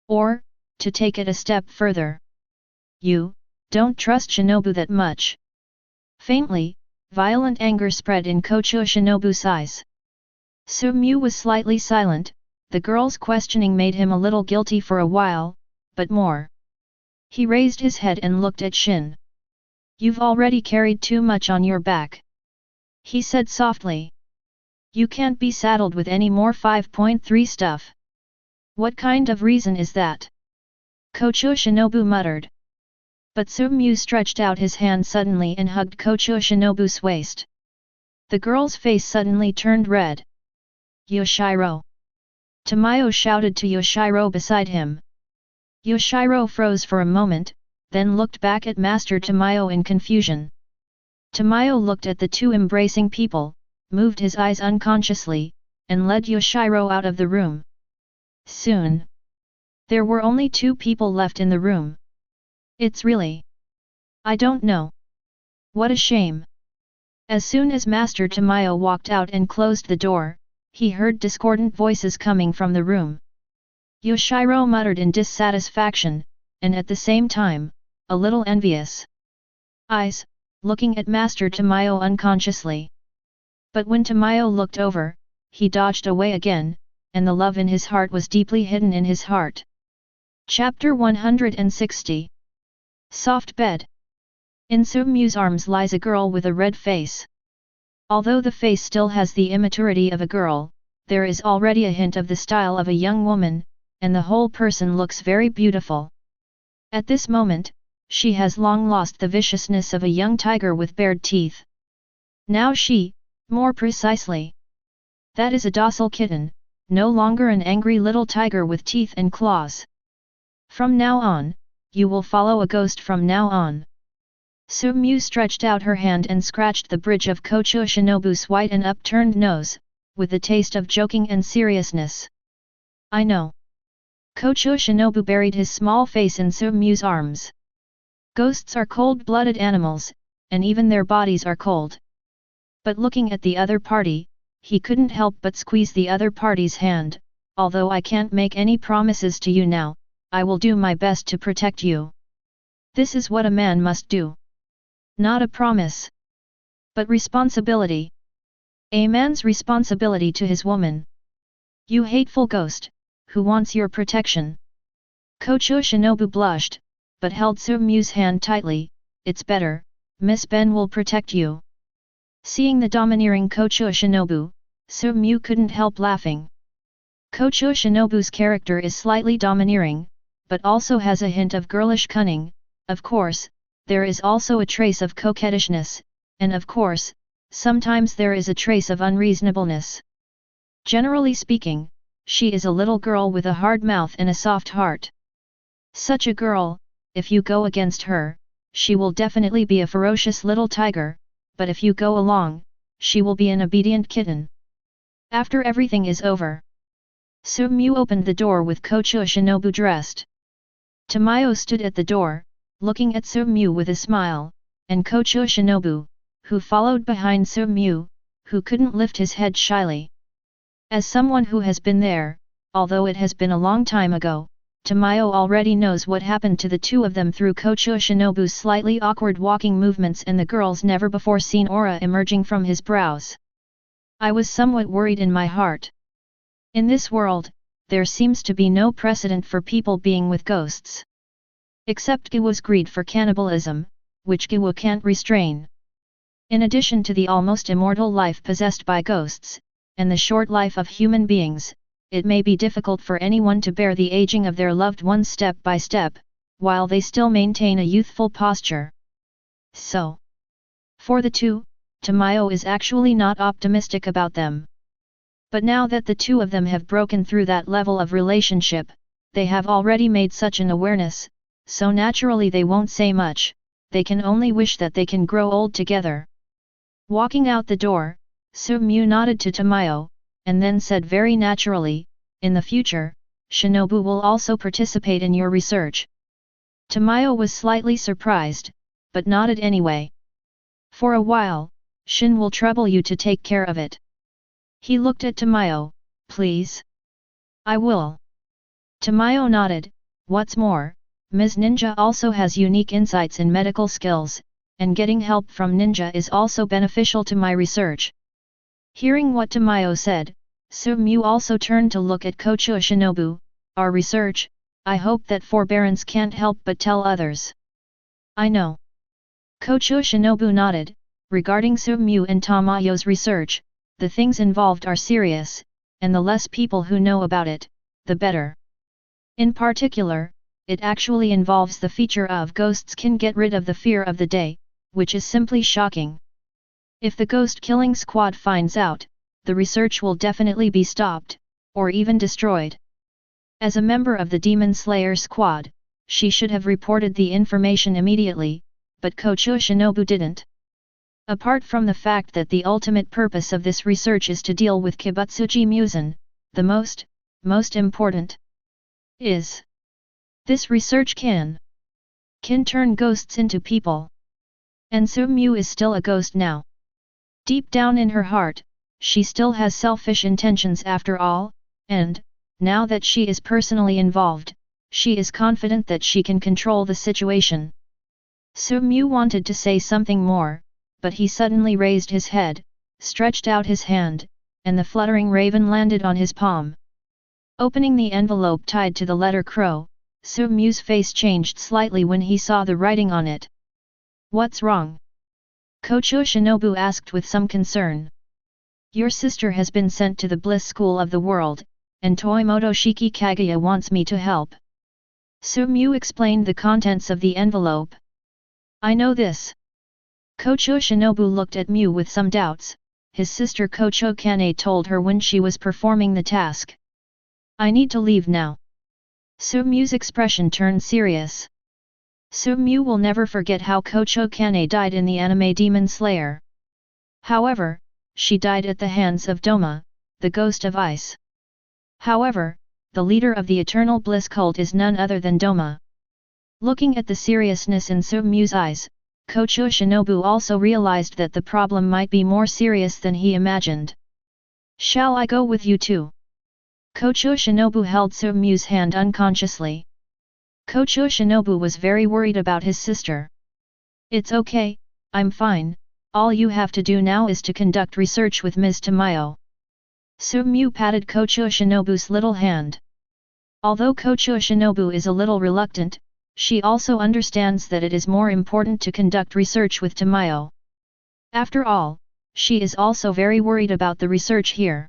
Or, to take it a step further. You don't trust Shinobu that much. Faintly, violent anger spread in Kocho Shinobu's eyes. Su-mu was slightly silent, the girl's questioning made him a little guilty for a while, but more. He raised his head and looked at Shin. You've already carried too much on your back. He said softly. You can't be saddled with any more 5.3 stuff. What kind of reason is that? Kocho Shinobu muttered. But Su-mu stretched out his hand suddenly and hugged Kocho Shinobu's waist. The girl's face suddenly turned red. Yoshiro! Tamayo shouted to Yoshiro beside him. Yoshiro froze for a moment, then looked back at Master Tamayo in confusion. Tamayo looked at the two embracing people, moved his eyes unconsciously, and led Yoshiro out of the room. Soon, there were only two people left in the room. It's really... I don't know. What a shame. As soon as Master Tamayo walked out and closed the door, he heard discordant voices coming from the room. Yoshiro muttered in dissatisfaction, and at the same time, a little envious. Eyes, looking at Master Tamayo unconsciously. But when Tamayo looked over, he dodged away again, and the love in his heart was deeply hidden in his heart. Chapter 160. Soft Bed. In Su-mu's arms lies a girl with a red face. Although the face still has the immaturity of a girl, there is already a hint of the style of a young woman, and the whole person looks very beautiful. At this moment, she has long lost the viciousness of a young tiger with bared teeth. Now she, more precisely, that is a docile kitten, no longer an angry little tiger with teeth and claws. From now on, you will follow a ghost from now on. Su-mu stretched out her hand and scratched the bridge of Kocho Shinobu's white and upturned nose, with the taste of joking and seriousness. I know. Kocho Shinobu buried his small face in Su-mu's arms. Ghosts are cold-blooded animals, and even their bodies are cold. But looking at the other party, he couldn't help but squeeze the other party's hand. Although I can't make any promises to you now, I will do my best to protect you. This is what a man must do. Not a promise, but responsibility. A man's responsibility to his woman. You hateful ghost, who wants your protection? Kocho Shinobu blushed, but held Su-mu's hand tightly. It's better, Miss Ben will protect you. Seeing the domineering Kocho Shinobu, Su-mu couldn't help laughing. Kocho Shinobu's character is slightly domineering, but also has a hint of girlish cunning. Of course, there is also a trace of coquettishness, and of course, sometimes there is a trace of unreasonableness. Generally speaking, she is a little girl with a hard mouth and a soft heart. Such a girl, if you go against her, she will definitely be a ferocious little tiger, but if you go along, she will be an obedient kitten. After everything is over, Su-mu opened the door with Kocho Shinobu dressed. Tamayo stood at the door, looking at Su-mu with a smile, and Kocho Shinobu, who followed behind Su-mu, who couldn't lift his head shyly. As someone who has been there, although it has been a long time ago, Tamayo already knows what happened to the two of them through Kocho Shinobu's slightly awkward walking movements and the girl's never-before-seen aura emerging from his brows. I was somewhat worried in my heart. In this world, there seems to be no precedent for people being with ghosts. Except Giwo's greed for cannibalism, which Giwo can't restrain. In addition to the almost immortal life possessed by ghosts, and the short life of human beings, it may be difficult for anyone to bear the aging of their loved ones step by step, while they still maintain a youthful posture. So, for the two, Tamayo is actually not optimistic about them. But now that the two of them have broken through that level of relationship, they have already made such an awareness, so naturally they won't say much, they can only wish that they can grow old together. Walking out the door, Su-mu nodded to Tamayo, and then said very naturally, in the future, Shinobu will also participate in your research. Tamayo was slightly surprised, but nodded anyway. For a while, Shin will trouble you to take care of it. He looked at Tamayo, please. I will. Tamayo nodded. What's more, Ms. Ninja also has unique insights in medical skills, and getting help from Ninja is also beneficial to my research. Hearing what Tamayo said, Su-mu also turned to look at Kocho Shinobu. Our research, I hope that forbearance can't help but tell others. I know. Kocho Shinobu nodded. Regarding Su-mu and Tamayo's research, the things involved are serious, and the less people who know about it, the better. In particular, it actually involves the feature of ghosts can get rid of the fear of the day, which is simply shocking. If the ghost killing squad finds out, the research will definitely be stopped, or even destroyed. As a member of the Demon Slayer squad, she should have reported the information immediately, but Kocho Shinobu didn't. Apart from the fact that the ultimate purpose of this research is to deal with Kibutsuji Musen, the most important is this research can turn ghosts into people. And Su-mu is still a ghost now. Deep down in her heart, she still has selfish intentions after all, and, now that she is personally involved, she is confident that she can control the situation. Su-mu wanted to say something more, but he suddenly raised his head, stretched out his hand, and the fluttering raven landed on his palm. Opening the envelope tied to the letter Crow, Su-mu's face changed slightly when he saw the writing on it. What's wrong? Kocho Shinobu asked with some concern. Your sister has been sent to the Bliss School of the World, and Toimoto Shiki Kaguya wants me to help. Su-mu explained the contents of the envelope. I know this. Kocho Shinobu looked at Mu with some doubts. His sister Kocho Kane told her when she was performing the task. I need to leave now. Su-mu's expression turned serious. Su-mu will never forget how Kocho Kane died in the anime Demon Slayer. However, she died at the hands of Doma, the ghost of ice. However, the leader of the Eternal Bliss cult is none other than Doma. Looking at the seriousness in Su-mu's eyes, Kocho Shinobu also realized that the problem might be more serious than he imagined. Shall I go with you too? Kocho Shinobu held Su-mu's hand unconsciously. Kocho Shinobu was very worried about his sister. It's okay, I'm fine, all you have to do now is to conduct research with Ms. Tamayo. Su-mu patted Kocho Shinobu's little hand. Although Kocho Shinobu is a little reluctant, she also understands that it is more important to conduct research with Tamayo. After all, she is also very worried about the research here.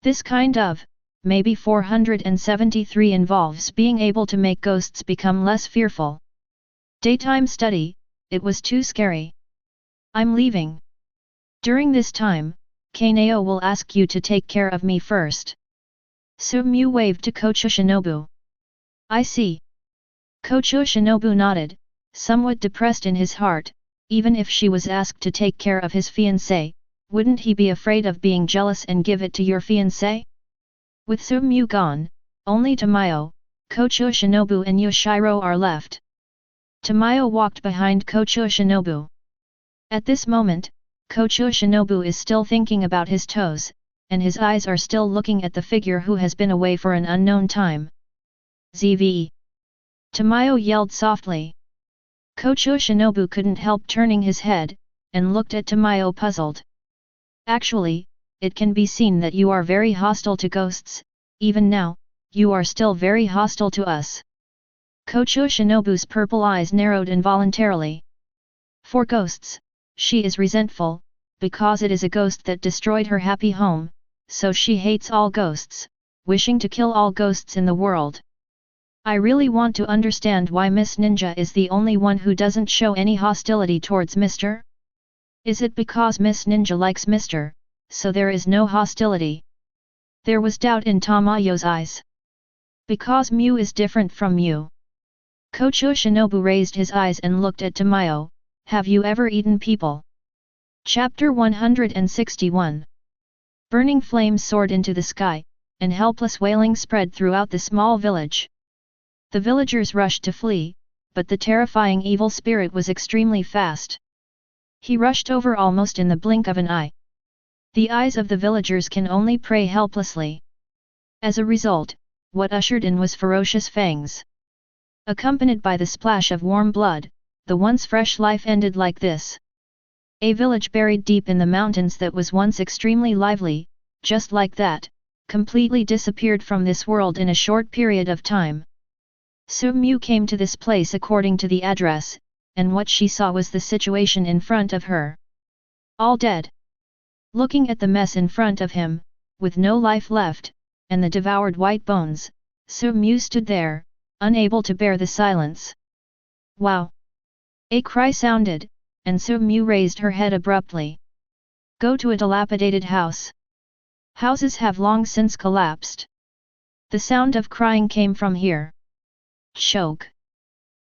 This kind of, maybe 473 involves being able to make ghosts become less fearful. Daytime study, it was too scary. I'm leaving. During this time, Kanao will ask you to take care of me first. Su-mu waved to Kocho Shinobu. I see. Kocho Shinobu nodded, somewhat depressed in his heart. Even if she was asked to take care of his fiancé, wouldn't he be afraid of being jealous and give it to your fiancé? With Su-mu gone, only Tamayo, Kocho Shinobu and Yoshiro are left. Tamayo walked behind Kocho Shinobu. At this moment, Kocho Shinobu is still thinking about his toes, and his eyes are still looking at the figure who has been away for an unknown time. ZV. Tamayo yelled softly. Kocho Shinobu couldn't help turning his head, and looked at Tamayo puzzled. Actually, it can be seen that you are very hostile to ghosts, even now, you are still very hostile to us. Kocho Shinobu's purple eyes narrowed involuntarily. For ghosts, she is resentful, because it is a ghost that destroyed her happy home, so she hates all ghosts, wishing to kill all ghosts in the world. I really want to understand why Miss Ninja is the only one who doesn't show any hostility towards Mr. Is it because Miss Ninja likes Mr., so there is no hostility? There was doubt in Tamayo's eyes. Because Mu is different from Mu. Kocho Shinobu raised his eyes and looked at Tamayo. Have you ever eaten people? Chapter 161. Burning flames soared into the sky, and helpless wailing spread throughout the small village. The villagers rushed to flee, but the terrifying evil spirit was extremely fast. He rushed over almost in the blink of an eye. The eyes of the villagers can only pray helplessly. As a result, what ushered in was ferocious fangs. Accompanied by the splash of warm blood, the once fresh life ended like this. A village buried deep in the mountains that was once extremely lively, just like that, completely disappeared from this world in a short period of time. Su-mu came to this place according to the address, and what she saw was the situation in front of her. All dead. Looking at the mess in front of him, with no life left, and the devoured white bones, Su-mu stood there, unable to bear the silence. Wow! A cry sounded, and Su-mu raised her head abruptly. Go to a dilapidated house. Houses have long since collapsed. The sound of crying came from here. Choke!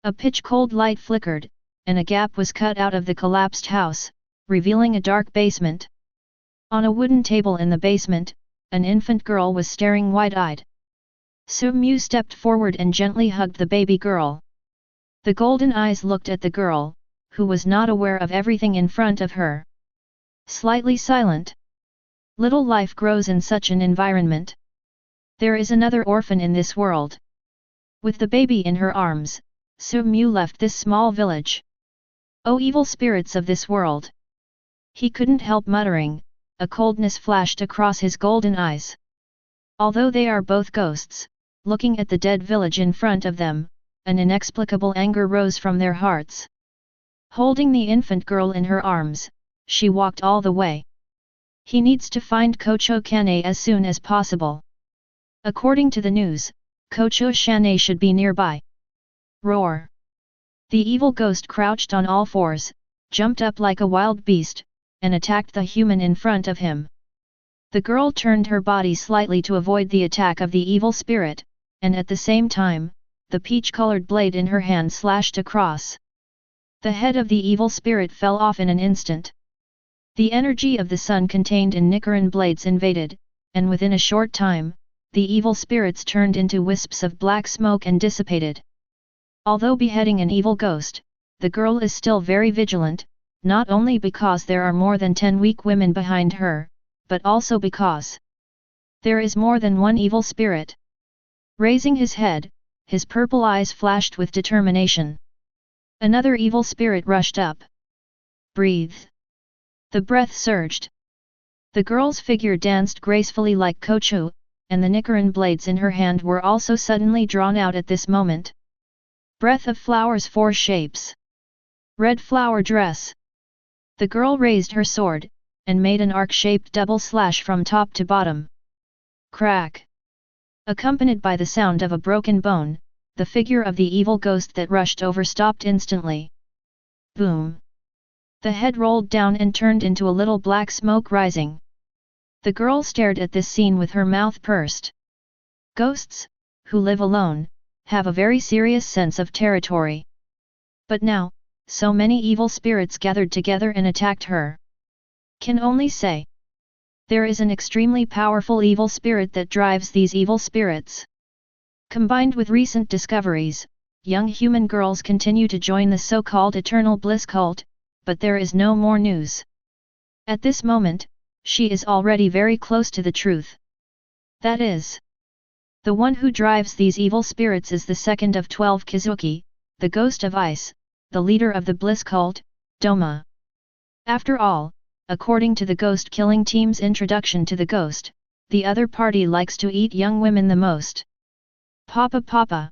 A pitch-cold light flickered, and a gap was cut out of the collapsed house, revealing a dark basement. On a wooden table in the basement, an infant girl was staring wide-eyed. Su-mu stepped forward and gently hugged the baby girl. The golden eyes looked at the girl, who was not aware of everything in front of her. Slightly silent. Little life grows in such an environment. There is another orphan in this world. With the baby in her arms, Su-mu left this small village. Oh evil spirits of this world! He couldn't help muttering, a coldness flashed across his golden eyes. Although they are both ghosts, looking at the dead village in front of them, an inexplicable anger rose from their hearts. Holding the infant girl in her arms, she walked all the way. He needs to find Kocho Kanae as soon as possible. According to the news, Kocho Kanae should be nearby. Roar! The evil ghost crouched on all fours, jumped up like a wild beast, and attacked the human in front of him. The girl turned her body slightly to avoid the attack of the evil spirit, and at the same time, the peach-colored blade in her hand slashed across. The head of the evil spirit fell off in an instant. The energy of the sun contained in Nichiren blades invaded, and within a short time, the evil spirits turned into wisps of black smoke and dissipated. Although beheading an evil ghost, the girl is still very vigilant, not only because there are more than 10 weak women behind her, but also because there is more than one evil spirit. Raising his head, his purple eyes flashed with determination. Another evil spirit rushed up. Breathe! The breath surged. The girl's figure danced gracefully like Kocho, and the Nichiren blades in her hand were also suddenly drawn out at this moment. Breath of flowers 4 shapes. Red flower dress. The girl raised her sword, and made an arc-shaped double slash from top to bottom. Crack! Accompanied by the sound of a broken bone, the figure of the evil ghost that rushed over stopped instantly. Boom! The head rolled down and turned into a little black smoke rising. The girl stared at this scene with her mouth pursed. Ghosts, who live alone, have a very serious sense of territory. But now, so many evil spirits gathered together and attacked her. Can only say, there is an extremely powerful evil spirit that drives these evil spirits. Combined with recent discoveries, young human girls continue to join the so-called Eternal Bliss cult, but there is no more news. At this moment, she is already very close to the truth. That is, the one who drives these evil spirits is the second of 12 Kizuki, the ghost of ice, the leader of the Bliss cult, Doma. After all, according to the ghost killing team's introduction to the ghost, the other party likes to eat young women the most. Papa Papa!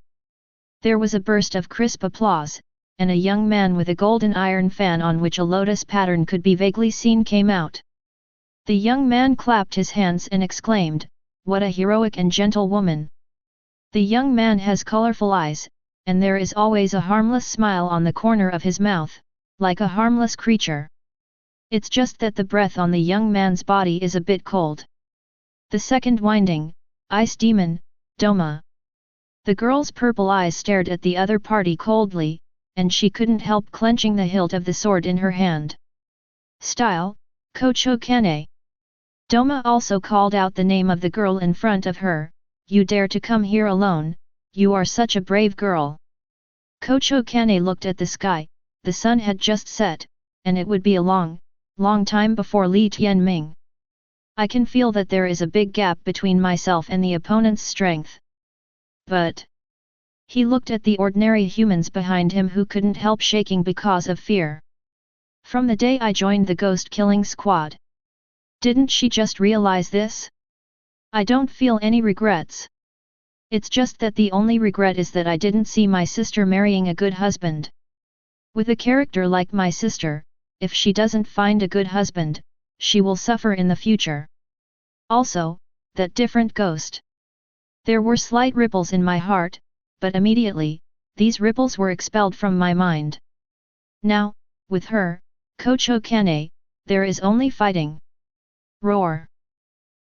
There was a burst of crisp applause, and a young man with a golden iron fan on which a lotus pattern could be vaguely seen came out. The young man clapped his hands and exclaimed, "What a heroic and gentle woman!" The young man has colorful eyes, and there is always a harmless smile on the corner of his mouth, like a harmless creature. It's just that the breath on the young man's body is a bit cold. The second winding, Ice Demon, Doma. The girl's purple eyes stared at the other party coldly, and she couldn't help clenching the hilt of the sword in her hand. Style, Kocho Kane. Doma also called out the name of the girl in front of her. You dare to come here alone, you are such a brave girl. Kocho Kane looked at the sky. The sun had just set, and it would be a long time before Li Tianming. I can feel that there is a big gap between myself and the opponent's strength. But he looked at the ordinary humans behind him who couldn't help shaking because of fear. From the day I joined the ghost killing squad. Didn't she just realize this? I don't feel any regrets. It's just that the only regret is that I didn't see my sister marrying a good husband. With a character like my sister, if she doesn't find a good husband, she will suffer in the future. Also, that different ghost. There were slight ripples in my heart, but immediately, these ripples were expelled from my mind. Now, with her, Kocho Kane, there is only fighting. Roar!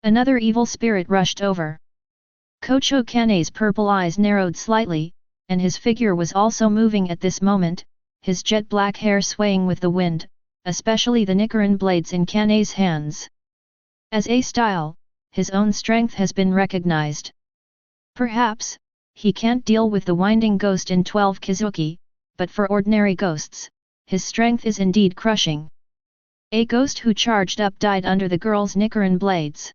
Another evil spirit rushed over. Kocho Kane's purple eyes narrowed slightly, and his figure was also moving at this moment, his jet black hair swaying with the wind, especially the Nichiren blades in Kane's hands. As a style, his own strength has been recognized. Perhaps, he can't deal with the winding ghost in 12 Kizuki, but for ordinary ghosts, his strength is indeed crushing. A ghost who charged up died under the girl's Nichiren blades.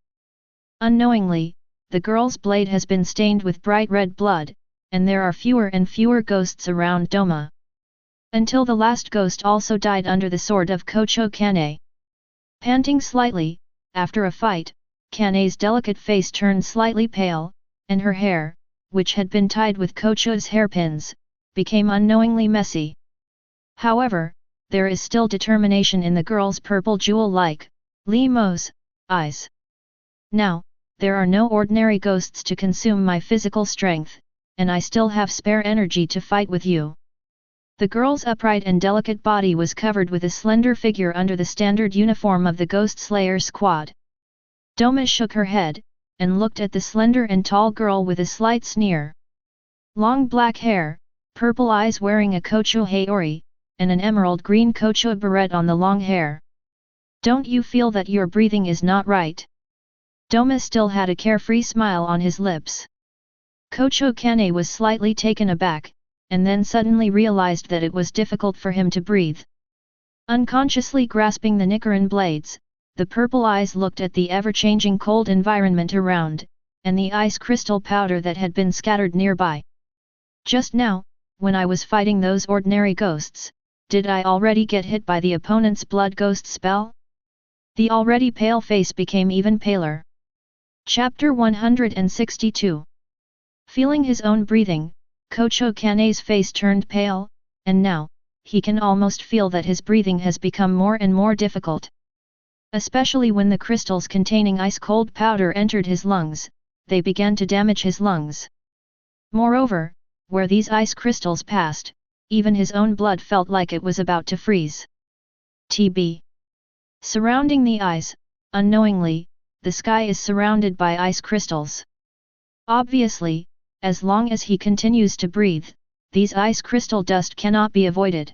Unknowingly, the girl's blade has been stained with bright red blood, and there are fewer and fewer ghosts around Doma. Until the last ghost also died under the sword of Kocho Kane. Panting slightly, after a fight, Kane's delicate face turned slightly pale, and her hair, which had been tied with Kocho's hairpins, became unknowingly messy. However, there is still determination in the girl's purple jewel-like, Li Mo's, eyes. Now, there are no ordinary ghosts to consume my physical strength, and I still have spare energy to fight with you. The girl's upright and delicate body was covered with a slender figure under the standard uniform of the Ghost Slayer squad. Doma shook her head, and looked at the slender and tall girl with a slight sneer. Long black hair, purple eyes wearing a Kocho Haori, and an emerald green Kocho beret on the long hair. Don't you feel that your breathing is not right? Doma still had a carefree smile on his lips. Kocho Kane was slightly taken aback, and then suddenly realized that it was difficult for him to breathe. Unconsciously grasping the Nichiren blades, the purple eyes looked at the ever-changing cold environment around, and the ice crystal powder that had been scattered nearby. Just now, when I was fighting those ordinary ghosts, did I already get hit by the opponent's blood ghost spell? The already pale face became even paler. Chapter 162. Feeling his own breathing, Kocho Kane's face turned pale, and now, he can almost feel that his breathing has become more and more difficult. Especially when the crystals containing ice-cold powder entered his lungs, they began to damage his lungs. Moreover, where these ice crystals passed, even his own blood felt like it was about to freeze. TB. Surrounding the eyes, unknowingly, the sky is surrounded by ice crystals. Obviously, as long as he continues to breathe, these ice crystal dust cannot be avoided.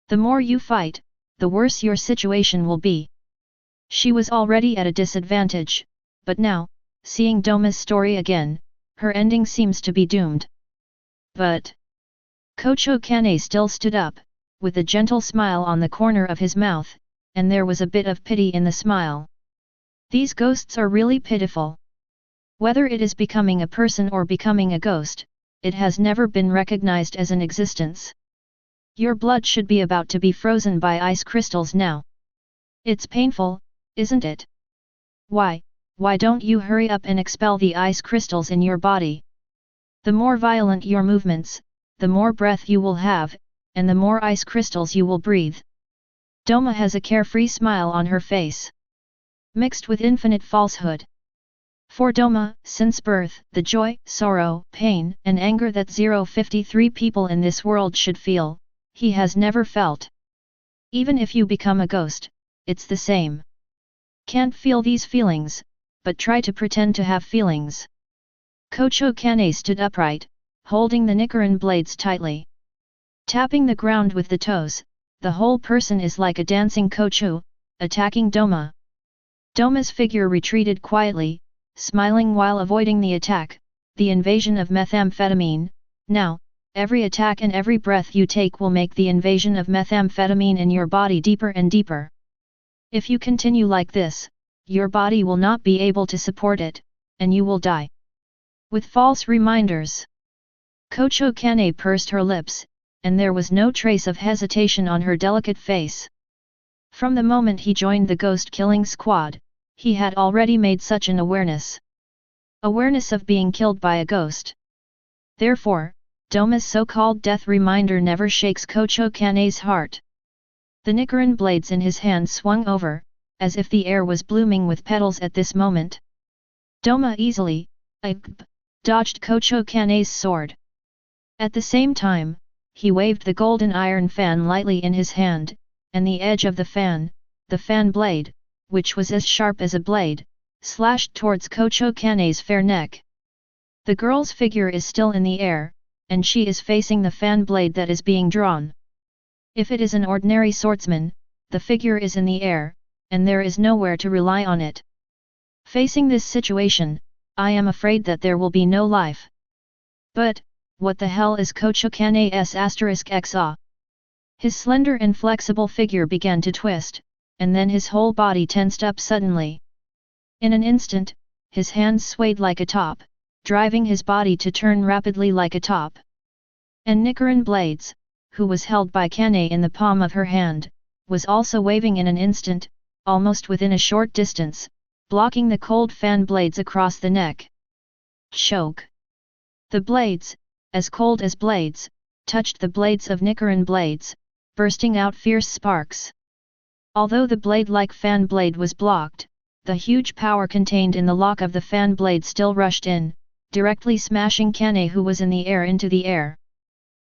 The more you fight, the worse your situation will be. She was already at a disadvantage, but now, seeing Doma's story again, her ending seems to be doomed. But Kocho Kane still stood up, with a gentle smile on the corner of his mouth, and there was a bit of pity in the smile. These ghosts are really pitiful. Whether it is becoming a person or becoming a ghost, it has never been recognized as an existence. Your blood should be about to be frozen by ice crystals now. It's painful, isn't it? Why don't you hurry up and expel the ice crystals in your body? The more violent your movements, the more breath you will have, and the more ice crystals you will breathe. Doma has a carefree smile on her face, mixed with infinite falsehood. For Doma, since birth, the joy, sorrow, pain, and anger that 053 people in this world should feel, he has never felt. Even if you become a ghost, it's the same. Can't feel these feelings, but try to pretend to have feelings. Kocho Kane stood upright, holding the Nichiren blades tightly. Tapping the ground with the toes, the whole person is like a dancing kochu, attacking Doma. Doma's figure retreated quietly, smiling while avoiding the attack, the invasion of methamphetamine. Now, every attack and every breath you take will make the invasion of methamphetamine in your body deeper and deeper. If you continue like this, your body will not be able to support it, and you will die. With false reminders. Kocho Kane pursed her lips, and there was no trace of hesitation on her delicate face. From the moment he joined the ghost-killing squad, he had already made such an awareness. Awareness of being killed by a ghost. Therefore, Doma's so-called death reminder never shakes Kocho Kane's heart. The Nichiren blades in his hand swung over, as if the air was blooming with petals at this moment. Doma easily, dodged Kocho Kane's sword. At the same time, he waved the golden iron fan lightly in his hand, and the edge of the fan blade, which was as sharp as a blade, slashed towards Kocho Kane's fair neck. The girl's figure is still in the air, and she is facing the fan blade that is being drawn. If it is an ordinary swordsman, the figure is in the air, and there is nowhere to rely on it. Facing this situation, I am afraid that there will be no life. But, what the hell is Kocho Kane's *XA? His slender and flexible figure began to twist, and then his whole body tensed up suddenly. In an instant, his hands swayed like a top, driving his body to turn rapidly like a top. And Nichiren blades, who was held by Kane in the palm of her hand, was also waving in an instant, almost within a short distance, blocking the cold fan blades across the neck. Choke! The blades, as cold as blades, touched the blades of Nichiren blades, bursting out fierce sparks. Although the blade-like fan blade was blocked, the huge power contained in the lock of the fan blade still rushed in, directly smashing Kane, who was in the air, into the air.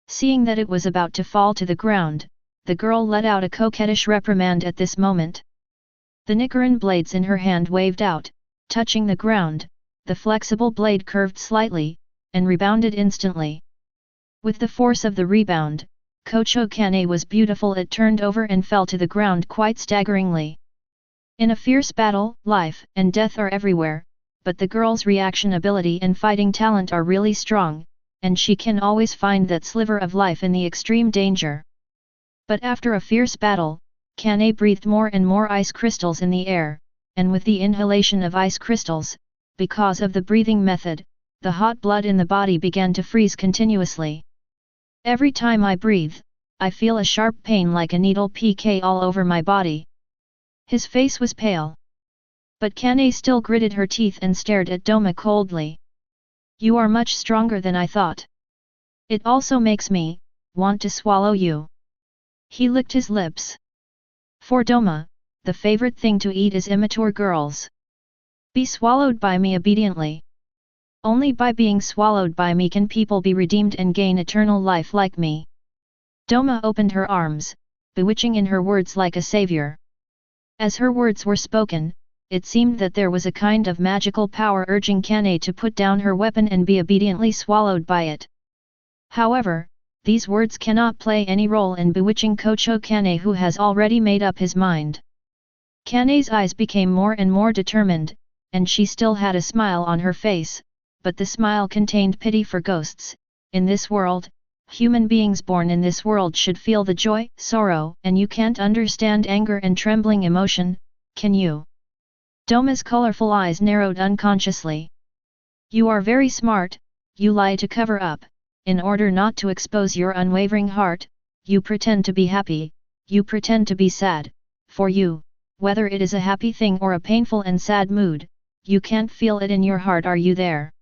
Seeing that it was about to fall to the ground, the girl let out a coquettish reprimand at this moment. The Nichiren blades in her hand waved out, touching the ground, the flexible blade curved slightly, and rebounded instantly. With the force of the rebound, Kocho Kane was beautiful. It turned over and fell to the ground quite staggeringly. In a fierce battle, life and death are everywhere, but the girl's reaction ability and fighting talent are really strong, and she can always find that sliver of life in the extreme danger. But after a fierce battle, Kane breathed more and more ice crystals in the air, and with the inhalation of ice crystals, because of the breathing method, the hot blood in the body began to freeze continuously. Every time I breathe, I feel a sharp pain like a needle PK all over my body. His face was pale. But Kane still gritted her teeth and stared at Doma coldly. You are much stronger than I thought. It also makes me want to swallow you. He licked his lips. For Doma, the favorite thing to eat is immature girls. Be swallowed by me obediently. Only by being swallowed by me can people be redeemed and gain eternal life like me. Doma opened her arms, bewitching in her words like a savior. As her words were spoken, it seemed that there was a kind of magical power urging Kane to put down her weapon and be obediently swallowed by it. However, these words cannot play any role in bewitching Kocho Kane, who has already made up his mind. Kane's eyes became more and more determined, and she still had a smile on her face, but the smile contained pity for ghosts. In this world, human beings born in this world should feel the joy, sorrow, and you can't understand anger and trembling emotion, can you? Doma's colorful eyes narrowed unconsciously. You are very smart, you lie to cover up, in order not to expose your unwavering heart, you pretend to be happy, you pretend to be sad, for you, whether it is a happy thing or a painful and sad mood, you can't feel it in your heart. Are you there?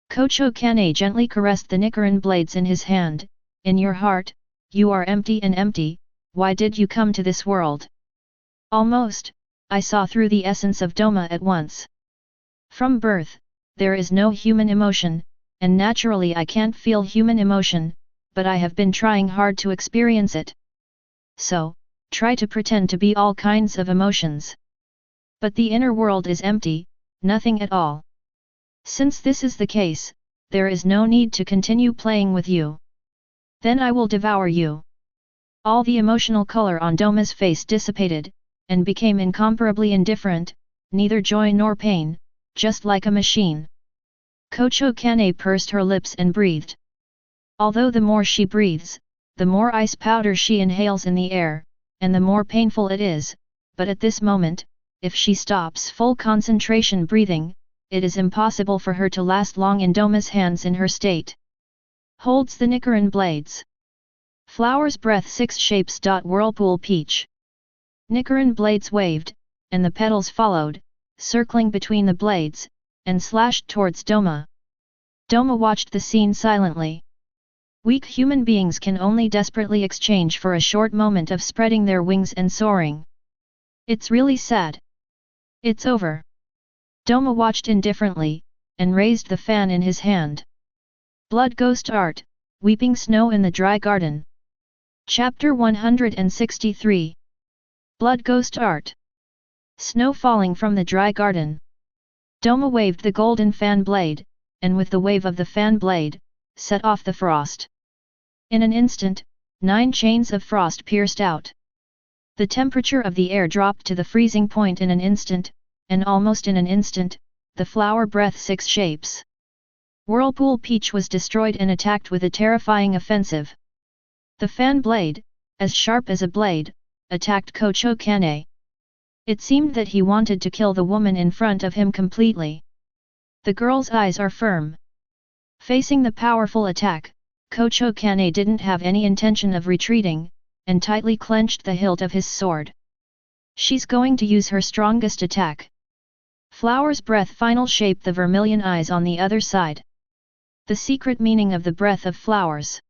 Kocho Kane gently caressed the Nichiren blades in his hand. In your heart, you are empty and empty. Why did you come to this world? Almost, I saw through the essence of Doma at once. From birth, there is no human emotion, and naturally I can't feel human emotion, but I have been trying hard to experience it. So, try to pretend to be all kinds of emotions. But the inner world is empty, nothing at all. Since this is the case, there is no need to continue playing with you. Then I will devour you. All the emotional color on Doma's face dissipated, and became incomparably indifferent, neither joy nor pain, just like a machine. Kocho Kane pursed her lips and breathed. Although the more she breathes, the more ice powder she inhales in the air, and the more painful it is, but at this moment, if she stops full concentration breathing, it is impossible for her to last long in Doma's hands in her state. Holds the Nichiren blades. Flowers breath 6 shapes. Whirlpool peach. Nichiren blades waved, and the petals followed, circling between the blades, and slashed towards Doma. Doma watched the scene silently. Weak human beings can only desperately exchange for a short moment of spreading their wings and soaring. It's really sad. It's over. Doma watched indifferently, and raised the fan in his hand. Blood Ghost Art, Weeping Snow in the Dry Garden. Chapter 163. Blood Ghost Art. Snow falling from the dry garden. Doma waved the golden fan blade, and with the wave of the fan blade, set off the frost. In an instant, 9 chains of frost pierced out. The temperature of the air dropped to the freezing point in an instant, and almost in an instant, the flower breath 6 shapes. Whirlpool Peach was destroyed and attacked with a terrifying offensive. The fan blade, as sharp as a blade, attacked Kocho Kane. It seemed that he wanted to kill the woman in front of him completely. The girl's eyes are firm. Facing the powerful attack, Kocho Kane didn't have any intention of retreating, and tightly clenched the hilt of his sword. She's going to use her strongest attack. Flower's breath final shape. The vermilion eyes on the other side. The secret meaning of the breath of flowers.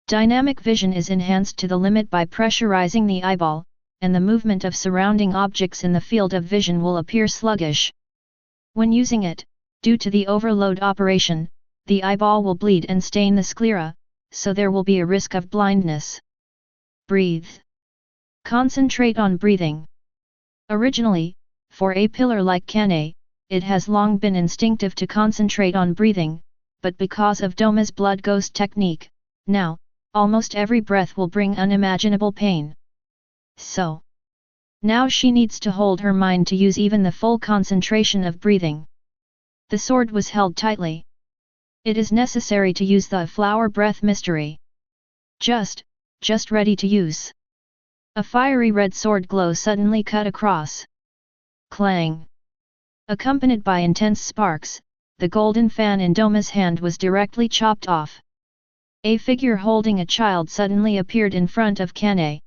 Dynamic vision is enhanced to the limit by pressurizing the eyeball, and the movement of surrounding objects in the field of vision will appear sluggish. When using it, due to the overload operation, the eyeball will bleed and stain the sclera, so there will be a risk of blindness. Breathe. Concentrate on breathing. Originally, for a pillar like Kane, it has long been instinctive to concentrate on breathing, but because of Doma's blood ghost technique, now, almost every breath will bring unimaginable pain. So, now she needs to hold her mind to use even the full concentration of breathing. The sword was held tightly. It is necessary to use the flower breath mystery. Just ready to use. A fiery red sword glow suddenly cut across. Clang! Accompanied by intense sparks, the golden fan in Doma's hand was directly chopped off. A figure holding a child suddenly appeared in front of Kane.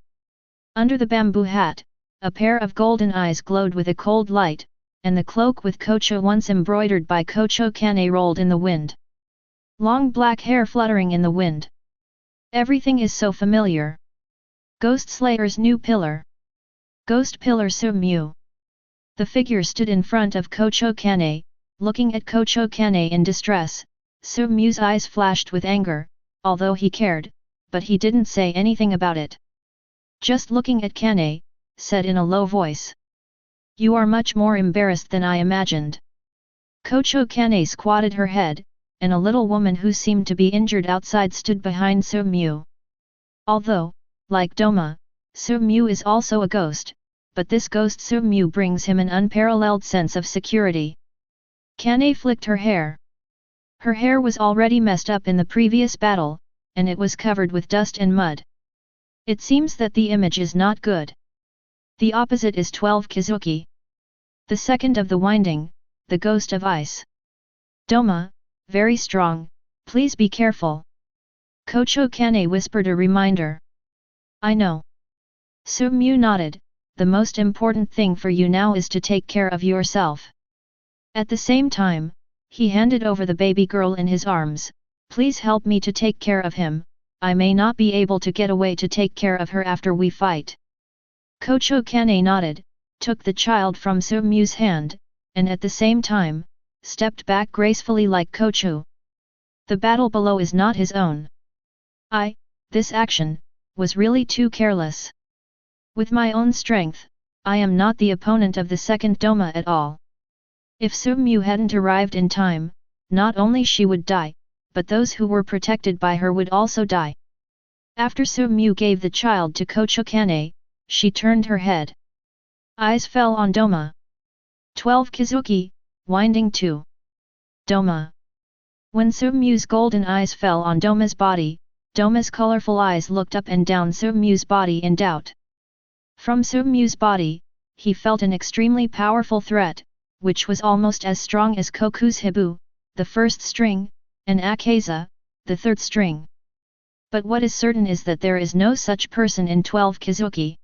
Under the bamboo hat, a pair of golden eyes glowed with a cold light, and the cloak with Kocho once embroidered by Kocho Kane rolled in the wind. Long black hair fluttering in the wind. Everything is so familiar. Ghost Slayer's new pillar. Ghost Pillar Sumyu. The figure stood in front of Kocho Kane, looking at Kocho Kane in distress. Sumyu's eyes flashed with anger, although he cared, but he didn't say anything about it. Just looking at Kane, said in a low voice. You are much more embarrassed than I imagined. Kocho Kane squatted her head, and a little woman who seemed to be injured outside stood behind Sumyu. Although, like Doma, Sumyu is also a ghost, but this ghost Sumyu brings him an unparalleled sense of security. Kane flicked her hair. Her hair was already messed up in the previous battle, and it was covered with dust and mud. It seems that the image is not good. The opposite is 12 Kizuki. The second of the winding, the ghost of ice. Doma, very strong, please be careful. Kocho Kane whispered a reminder. I know. Sumyu nodded, the most important thing for you now is to take care of yourself. At the same time, he handed over the baby girl in his arms. Please help me to take care of him, I may not be able to get away to take care of her after we fight. Kocho Kane nodded, took the child from Sumyu's hand, and at the same time, stepped back gracefully like Kocho. The battle below is not his own. This action, was really too careless. With my own strength, I am not the opponent of the second Doma at all. If Sumyu hadn't arrived in time, not only she would die, but those who were protected by her would also die. After Tsuyuri gave the child to Kochukane, she turned her head. Eyes fell on Doma. 12 Kizuki, winding to Doma. When Tsuyuri's golden eyes fell on Doma's body, Doma's colorful eyes looked up and down Tsuyuri's body in doubt. From Tsuyuri's body, he felt an extremely powerful threat, which was almost as strong as Koku's Hibu, the first string, and Akaza, the third string. But what is certain is that there is no such person in 12 Kizuki.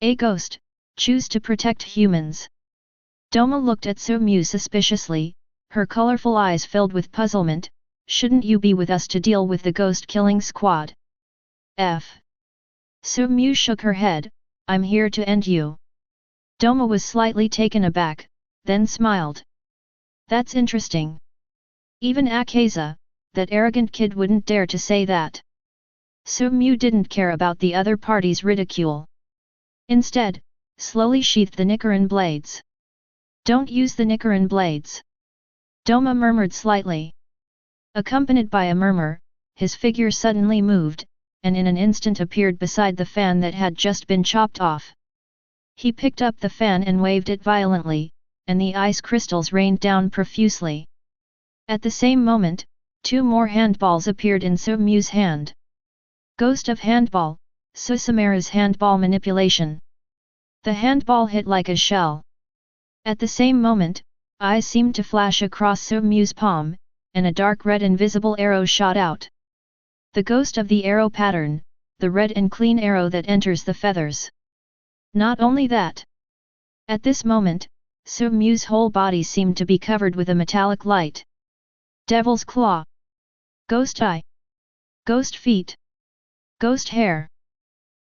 A ghost, choose to protect humans. Doma looked at Tsuyuri suspiciously, her colorful eyes filled with puzzlement. Shouldn't you be with us to deal with the ghost-killing squad? Tsuyuri shook her head, I'm here to end you. Doma was slightly taken aback, then smiled. That's interesting. Even Akaza, that arrogant kid, wouldn't dare to say that. Tsuyuri didn't care about the other party's ridicule. Instead, slowly sheathed the Nichiren blades. Don't use the Nichiren blades. Doma murmured slightly. Accompanied by a murmur, his figure suddenly moved, and in an instant appeared beside the fan that had just been chopped off. He picked up the fan and waved it violently, and the ice crystals rained down profusely. At the same moment, 2 more handballs appeared in Tsuyuri's hand. Ghost of Handball, Susumaru's handball manipulation. The handball hit like a shell. At the same moment, eyes seemed to flash across Tsuyuri's palm, and a dark red invisible arrow shot out. The ghost of the arrow pattern, the red and clean arrow that enters the feathers. Not only that. At this moment, Tsuyuri's whole body seemed to be covered with a metallic light. Devil's claw. Ghost eye. Ghost feet. Ghost hair.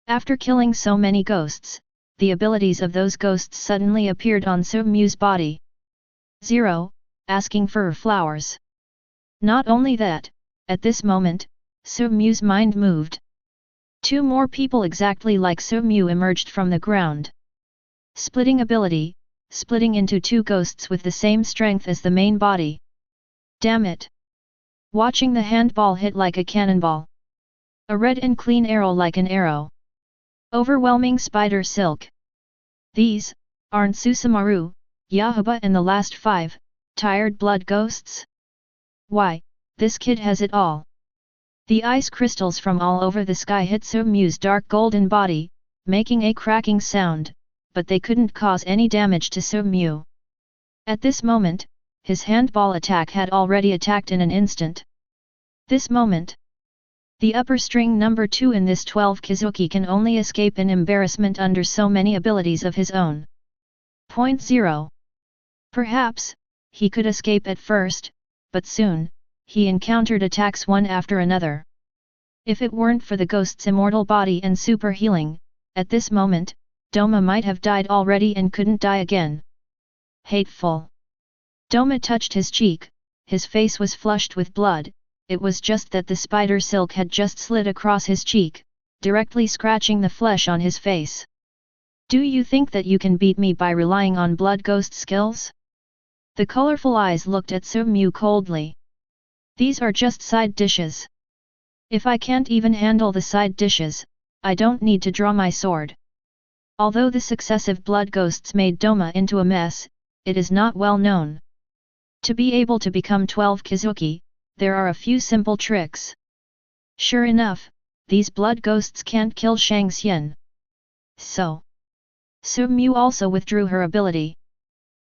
After killing so many ghosts, the abilities of those ghosts suddenly appeared on Tsuyuri's body. 0. Asking for flowers. Not only that, at this moment, Tsuyuri's mind moved. 2 more people exactly like Tsuyuri emerged from the ground. Splitting ability, splitting into 2 ghosts with the same strength as the main body. Damn it! Watching the handball hit like a cannonball. A red and clean arrow like an arrow. Overwhelming spider silk. These aren't Susumaru, Yahuba and the last 5, tired blood ghosts? Why, this kid has it all. The ice crystals from all over the sky hit Tsuyuri's dark golden body, making a cracking sound, but they couldn't cause any damage to Tsuyuri. At this moment, his handball attack had already attacked in an instant. This moment. The upper string number 2 in this 12 Kizuki can only escape in embarrassment under so many abilities of his own. 0. Perhaps, he could escape at first, but soon, he encountered attacks one after another. If it weren't for the ghost's immortal body and super healing, at this moment, Doma might have died already and couldn't die again. Hateful. Doma touched his cheek, his face was flushed with blood, it was just that the spider silk had just slid across his cheek, directly scratching the flesh on his face. Do you think that you can beat me by relying on blood ghost skills? The colorful eyes looked at Tsuyuri coldly. These are just side dishes. If I can't even handle the side dishes, I don't need to draw my sword. Although the successive blood ghosts made Doma into a mess, it is not well known. To be able to become 12 Kizuki, there are a few simple tricks. Sure enough, these blood ghosts can't kill Shangxian. So, Tsuyuri also withdrew her ability.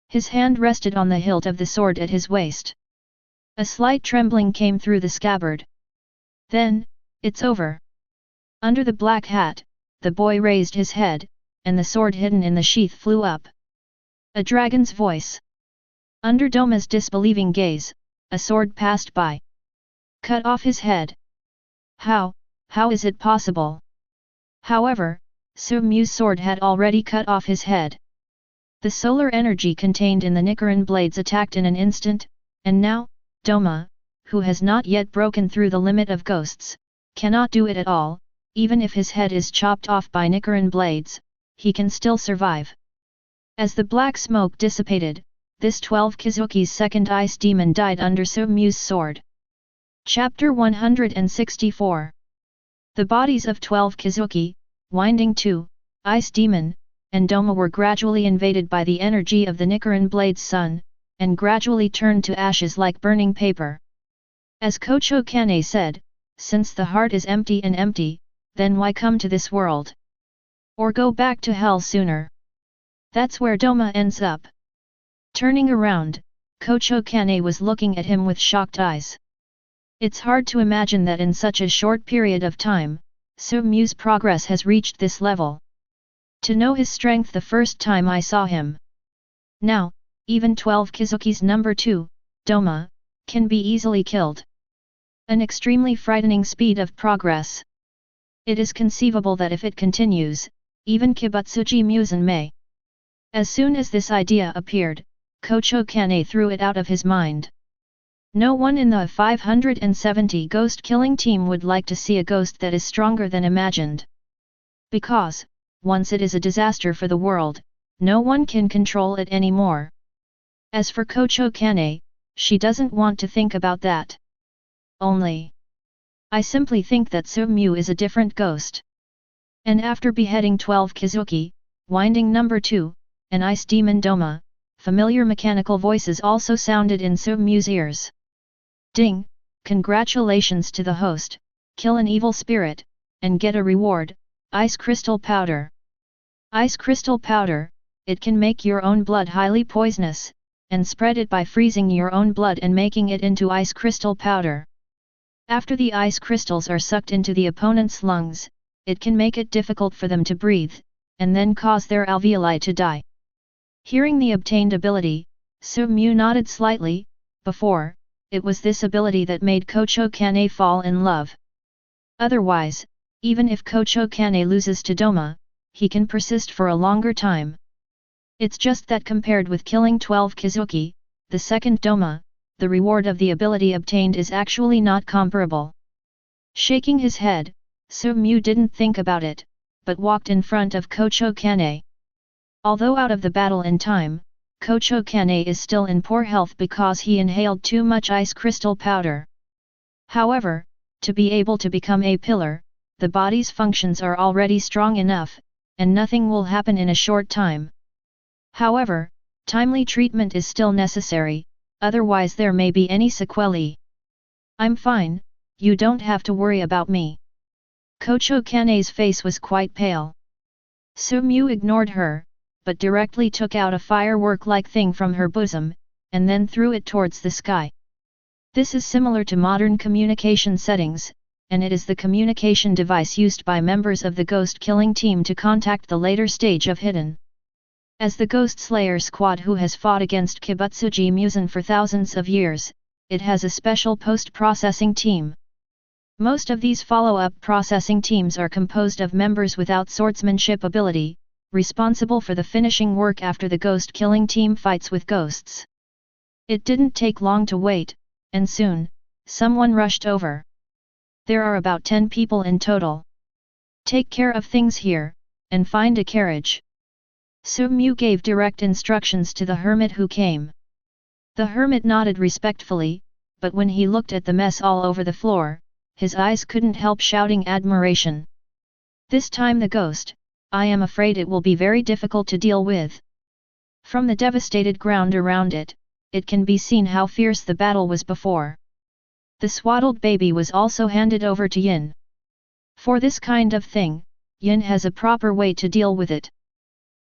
His hand rested on the hilt of the sword at his waist. A slight trembling came through the scabbard. Then, it's over. Under the black hat, the boy raised his head, and the sword hidden in the sheath flew up. A dragon's voice. Under Doma's disbelieving gaze, a sword passed by. Cut off his head. How is it possible? However, Tsuyuri's sword had already cut off his head. The solar energy contained in the Nichiren blades attacked in an instant, and now, Doma, who has not yet broken through the limit of ghosts, cannot do it at all. Even if his head is chopped off by Nichiren blades, he can still survive. As the black smoke dissipated, this 12 Kizuki's second ice demon died under Tsuyuri's sword. Chapter 164. The bodies of 12 Kizuki, Winding 2, Ice Demon, and Doma were gradually invaded by the energy of the Nichiren Blade's sun, and gradually turned to ashes like burning paper. As Kocho Kane said, since the heart is empty and empty, then why come to this world? Or go back to hell sooner? That's where Doma ends up. Turning around, Kocho Kane was looking at him with shocked eyes. It's hard to imagine that in such a short period of time, Sumyu's progress has reached this level. To know his strength the first time I saw him. Now, even 12 Kizuki's number 2, Doma, can be easily killed. An extremely frightening speed of progress. It is conceivable that if it continues, even Kibutsuji Musen may. As soon as this idea appeared, Kocho Kane threw it out of his mind. No one in the 570 ghost-killing team would like to see a ghost that is stronger than imagined. Because, once it is a disaster for the world, no one can control it anymore. As for Kocho Kane, she doesn't want to think about that. Only. I simply think that Sumyu is a different ghost. And after beheading 12 Kizuki, Winding number 2, and Ice Demon Doma, familiar mechanical voices also sounded in Sumyu's ears. Ding! Congratulations to the host, kill an evil spirit, and get a reward, Ice Crystal Powder. Ice Crystal Powder, it can make your own blood highly poisonous, and spread it by freezing your own blood and making it into Ice Crystal Powder. After the ice crystals are sucked into the opponent's lungs, it can make it difficult for them to breathe, and then cause their alveoli to die. Hearing the obtained ability, Sumyu nodded slightly. Before, it was this ability that made Kocho Kane fall in love. Otherwise, even if Kocho Kane loses to Doma, he can persist for a longer time. It's just that compared with killing 12 Kizuki, the second Doma, the reward of the ability obtained is actually not comparable. Shaking his head, Sumyu didn't think about it, but walked in front of Kocho Kane. Although out of the battle in time, Kocho Kane is still in poor health because he inhaled too much ice crystal powder. However, to be able to become a pillar, the body's functions are already strong enough, and nothing will happen in a short time. However, timely treatment is still necessary, otherwise there may be any sequelae. I'm fine, you don't have to worry about me. Kocho Kane's face was quite pale. Sumyu ignored her, but directly took out a firework-like thing from her bosom, and then threw it towards the sky. This is similar to modern communication settings, and it is the communication device used by members of the ghost-killing team to contact the later stage of Hidden. As the Ghost Slayer squad who has fought against Kibutsuji Musen for thousands of years, it has a special post-processing team. Most of these follow-up processing teams are composed of members without swordsmanship ability, responsible for the finishing work after the ghost-killing team fights with ghosts. It didn't take long to wait, and soon, someone rushed over. There are about 10 people in total. Take care of things here, and find a carriage. Sumyu gave direct instructions to the hermit who came. The hermit nodded respectfully, but when he looked at the mess all over the floor, his eyes couldn't help shouting admiration. This time the ghost, I am afraid it will be very difficult to deal with. From the devastated ground around it, it can be seen how fierce the battle was before. The swaddled baby was also handed over to Yin. For this kind of thing, Yin has a proper way to deal with it.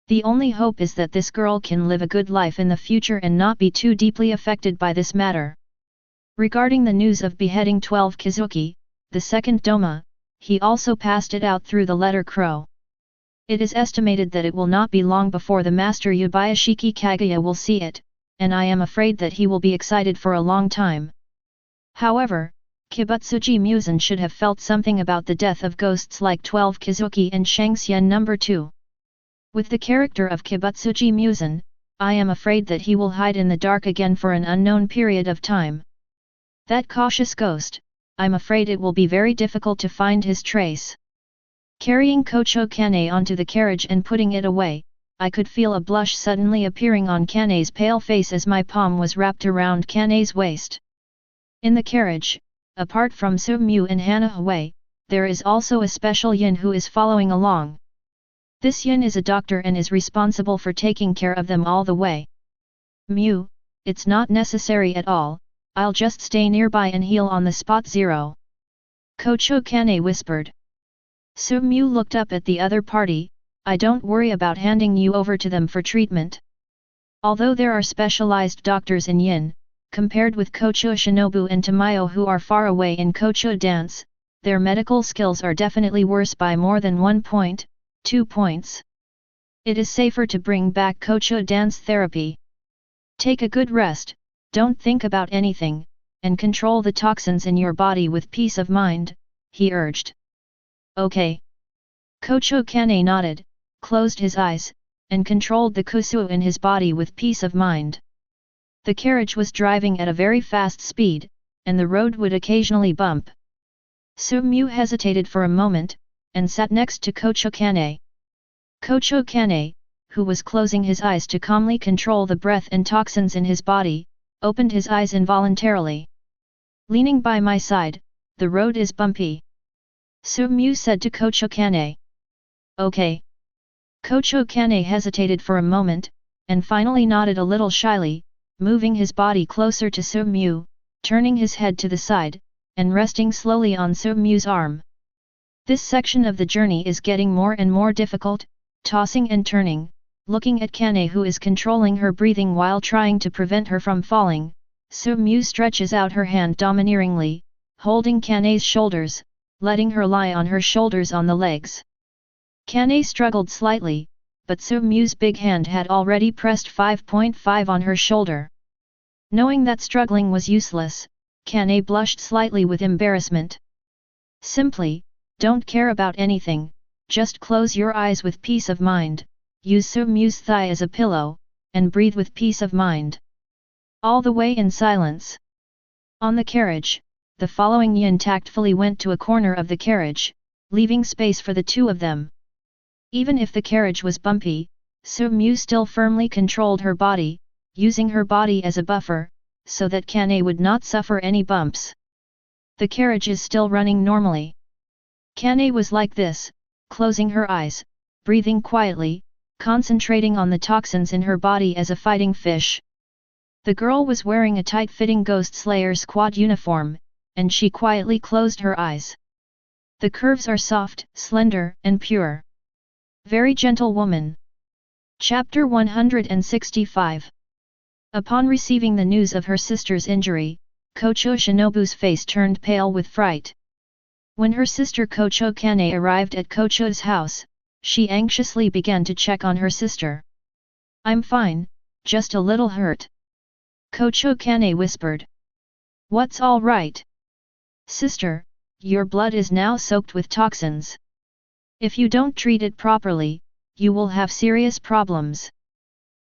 The only hope is that this girl can live a good life in the future and not be too deeply affected by this matter. Regarding the news of beheading 12 Kizuki, the second Doma, he also passed it out through the letter Crow. It is estimated that it will not be long before the master Yubayashiki Kaguya will see it, and I am afraid that he will be excited for a long time. However, Kibutsuji Musen should have felt something about the death of ghosts like 12 Kizuki and Shangxian number 2. With the character of Kibutsuji Musen, I am afraid that he will hide in the dark again for an unknown period of time. That cautious ghost, I'm afraid it will be very difficult to find his trace. Carrying Kocho Kane onto the carriage and putting it away, I could feel a blush suddenly appearing on Kane's pale face as my palm was wrapped around Kane's waist. In the carriage, apart from Su Mu and Hana Hui, there is also a special yin who is following along. This yin is a doctor and is responsible for taking care of them all the way. Mu, it's not necessary at all, I'll just stay nearby and heal on the spot. 0. Kocho Kane whispered. Su Mu looked up at the other party. I don't worry about handing you over to them for treatment. Although there are specialized doctors in yin, compared with Kocho Shinobu and Tamayo who are far away in Kocho dance, their medical skills are definitely worse by more than 1 point, 2 points. It is safer to bring back Kocho dance therapy. Take a good rest, don't think about anything, and control the toxins in your body with peace of mind, he urged. Okay. Kocho Kane nodded, closed his eyes, and controlled the kusu in his body with peace of mind. The carriage was driving at a very fast speed, and the road would occasionally bump. Su Mu hesitated for a moment, and sat next to Kocho Kane. Kocho Kane, who was closing his eyes to calmly control the breath and toxins in his body, opened his eyes involuntarily. Leaning by my side, the road is bumpy. Su Mu said to Kocho Kane. Okay. Kocho Kane hesitated for a moment, and finally nodded a little shyly, moving his body closer to Su Mu, turning his head to the side, and resting slowly on Su Mu's arm. This section of the journey is getting more and more difficult, tossing and turning, looking at Kane who is controlling her breathing while trying to prevent her from falling. Su Mu stretches out her hand domineeringly, holding Kane's shoulders, letting her lie on her shoulders on the legs. Kane struggled slightly, but Su Mu's big hand had already pressed 5.5 on her shoulder. Knowing that struggling was useless, Kane blushed slightly with embarrassment. Simply, don't care about anything, just close your eyes with peace of mind, use Su Mu's thigh as a pillow, and breathe with peace of mind. All the way in silence. On the carriage, the following yin tactfully went to a corner of the carriage, leaving space for the two of them. Even if the carriage was bumpy, Su Mu still firmly controlled her body, using her body as a buffer, so that Kane would not suffer any bumps. The carriage is still running normally. Kane was like this, closing her eyes, breathing quietly, concentrating on the toxins in her body as a fighting fish. The girl was wearing a tight-fitting Ghost Slayer squad uniform, and she quietly closed her eyes. The curves are soft, slender, and pure. Very gentle woman. Chapter 165. Upon receiving the news of her sister's injury, Kocho Shinobu's face turned pale with fright. When her sister Kocho Kane arrived at Kocho's house, she anxiously began to check on her sister. I'm fine, just a little hurt. Kocho Kane whispered. What's all right? Sister, your blood is now soaked with toxins. If you don't treat it properly, you will have serious problems.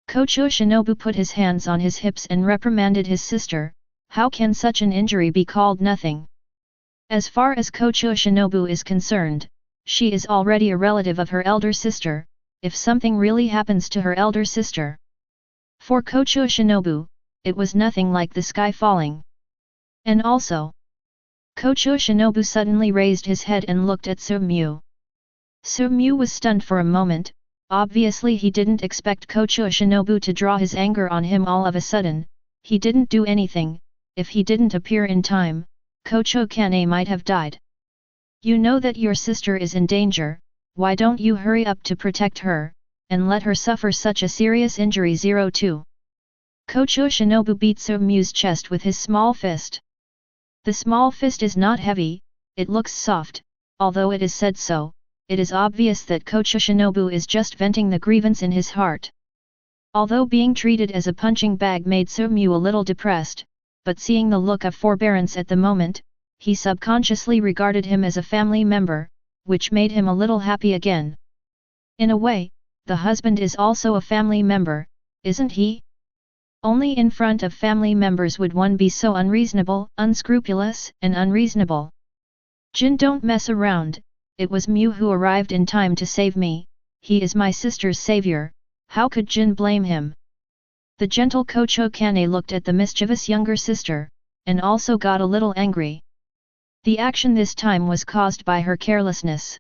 Kocho Shinobu put his hands on his hips and reprimanded his sister. How can such an injury be called nothing? As far as Kocho Shinobu is concerned, she is already a relative of her elder sister, if something really happens to her elder sister. For Kocho Shinobu, it was nothing like the sky falling. And also, Kocho Shinobu suddenly raised his head and looked at Su Mu. Su Mu was stunned for a moment. Obviously he didn't expect Kocho Shinobu to draw his anger on him all of a sudden. He didn't do anything. If he didn't appear in time, Kocho Kane might have died. You know that your sister is in danger, why don't you hurry up to protect her, and let her suffer such a serious injury? 02. Kocho Shinobu beat Su Mu's chest with his small fist. The small fist is not heavy, it looks soft, although it is said so. It is obvious that Kocho Shinobu is just venting the grievance in his heart. Although being treated as a punching bag made Su Mu a little depressed, but seeing the look of forbearance at the moment, he subconsciously regarded him as a family member, which made him a little happy again. In a way, the husband is also a family member, isn't he? Only in front of family members would one be so unreasonable, unscrupulous, and unreasonable. Jin, don't mess around. It was Mu who arrived in time to save me, he is my sister's savior, how could Jin blame him? The gentle Kocho Kane looked at the mischievous younger sister, and also got a little angry. The action this time was caused by her carelessness.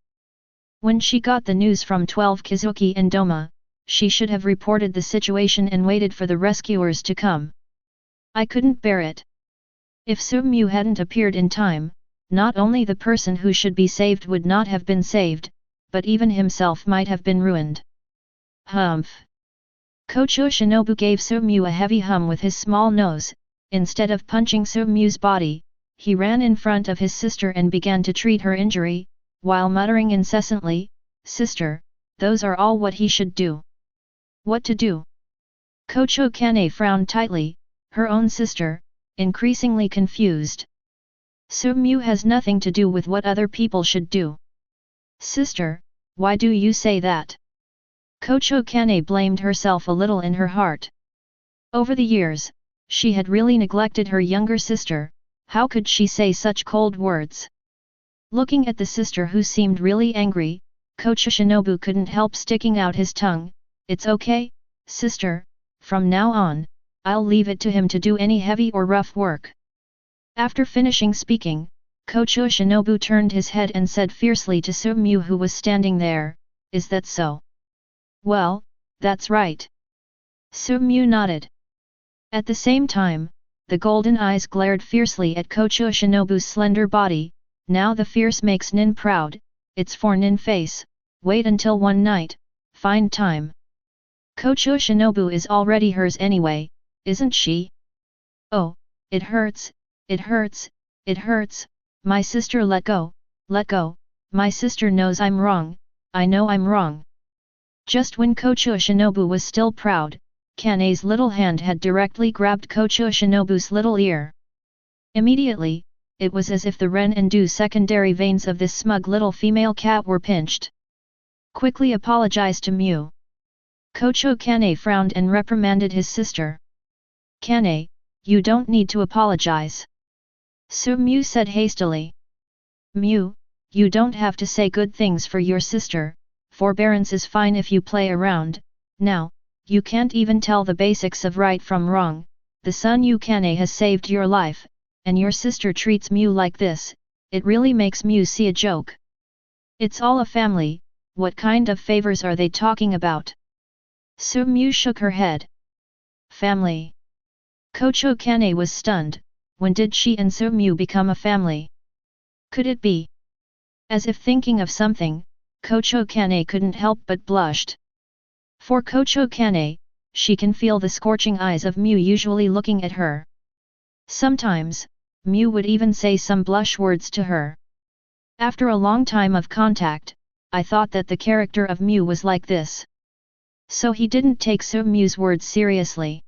When she got the news from 12 Kizuki and Doma, she should have reported the situation and waited for the rescuers to come. I couldn't bear it. If Su-mu hadn't appeared in time, not only the person who should be saved would not have been saved, but even himself might have been ruined. Humph! Kocho Shinobu gave Su-mu a heavy hum with his small nose. Instead of punching Su-mu's body, he ran in front of his sister and began to treat her injury, while muttering incessantly, "Sister, those are all what he should do." What to do? Kocho Kane frowned tightly, her own sister, increasingly confused. Su-mu has nothing to do with what other people should do. Sister, why do you say that? Kocho Kane blamed herself a little in her heart. Over the years, she had really neglected her younger sister. How could she say such cold words? Looking at the sister who seemed really angry, Kocho Shinobu couldn't help sticking out his tongue. "It's okay, sister, from now on, I'll leave it to him to do any heavy or rough work." After finishing speaking, Kocho Shinobu turned his head and said fiercely to Su-mu who was standing there, "Is that so?" "Well, that's right." Su-mu nodded. At the same time, the golden eyes glared fiercely at Kocho Shinobu's slender body. "Now the fierce makes Nin proud, it's for Nin face, wait until one night, find time. Kocho Shinobu is already hers anyway, isn't she?" "Oh, it hurts, it hurts, it hurts, my sister let go, my sister knows I'm wrong, I know I'm wrong." Just when Kocho Shinobu was still proud, Kane's little hand had directly grabbed Kocho Shinobu's little ear. Immediately, it was as if the ren and du secondary veins of this smug little female cat were pinched. "Quickly apologize to Mu." Kocho Kane frowned and reprimanded his sister. "Kane, you don't need to apologize." Su-mu said hastily. "Mu, you don't have to say good things for your sister, forbearance is fine if you play around. Now, you can't even tell the basics of right from wrong. The son you Kane has saved your life, and your sister treats Mu like this, it really makes Mu see a joke. It's all a family, what kind of favors are they talking about?" Su-mu shook her head. "Family?" Kocho Kane was stunned. When did she and Su-mu become a family? Could it be? As if thinking of something, Kocho Kane couldn't help but blushed. For Kocho Kane, she can feel the scorching eyes of Mu usually looking at her. Sometimes, Mu would even say some blush words to her. After a long time of contact, I thought that the character of Mu was like this. So he didn't take Su-mu's words seriously.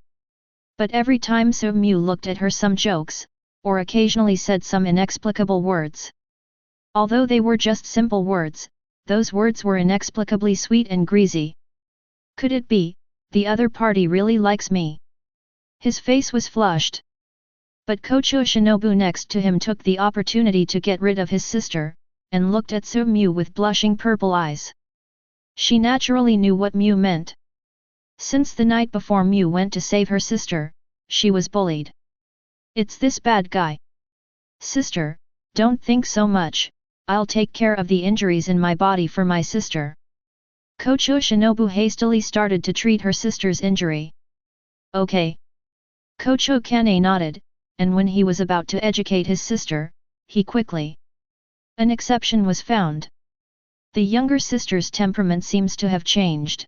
But every time Su-mu looked at her some jokes, or occasionally said some inexplicable words. Although they were just simple words, those words were inexplicably sweet and greasy. Could it be, the other party really likes me? His face was flushed. But Kocho Shinobu next to him took the opportunity to get rid of his sister, and looked at Su-mu with blushing purple eyes. She naturally knew what Mu meant. Since the night before Mu went to save her sister, she was bullied. "It's this bad guy." "Sister, don't think so much, I'll take care of the injuries in my body for my sister." Kocho Shinobu hastily started to treat her sister's injury. "Okay." Kocho Kane nodded, and when he was about to educate his sister, he quickly. An exception was found. The younger sister's temperament seems to have changed.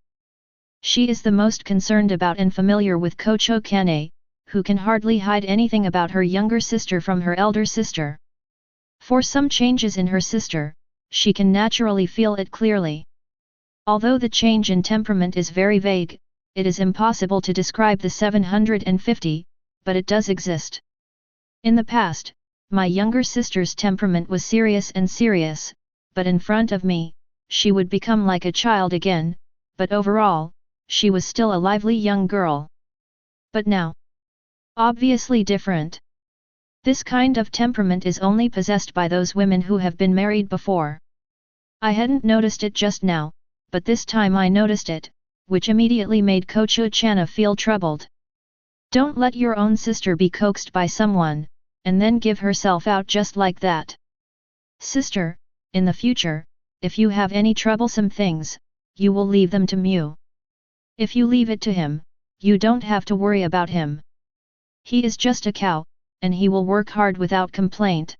She is the most concerned about and familiar with Kocho Kane, who can hardly hide anything about her younger sister from her elder sister. For some changes in her sister, she can naturally feel it clearly. Although the change in temperament is very vague, it is impossible to describe the 750, but it does exist. In the past, my younger sister's temperament was serious, but in front of me, she would become like a child again, but overall, she was still a lively young girl. But now, obviously different. This kind of temperament is only possessed by those women who have been married before. I hadn't noticed it just now, but this time I noticed it, which immediately made Kocho-chan feel troubled. Don't let your own sister be coaxed by someone, and then give herself out just like that. Sister, in the future, if you have any troublesome things, you will leave them to Mu. If you leave it to him, you don't have to worry about him. He is just a cow, and he will work hard without complaint.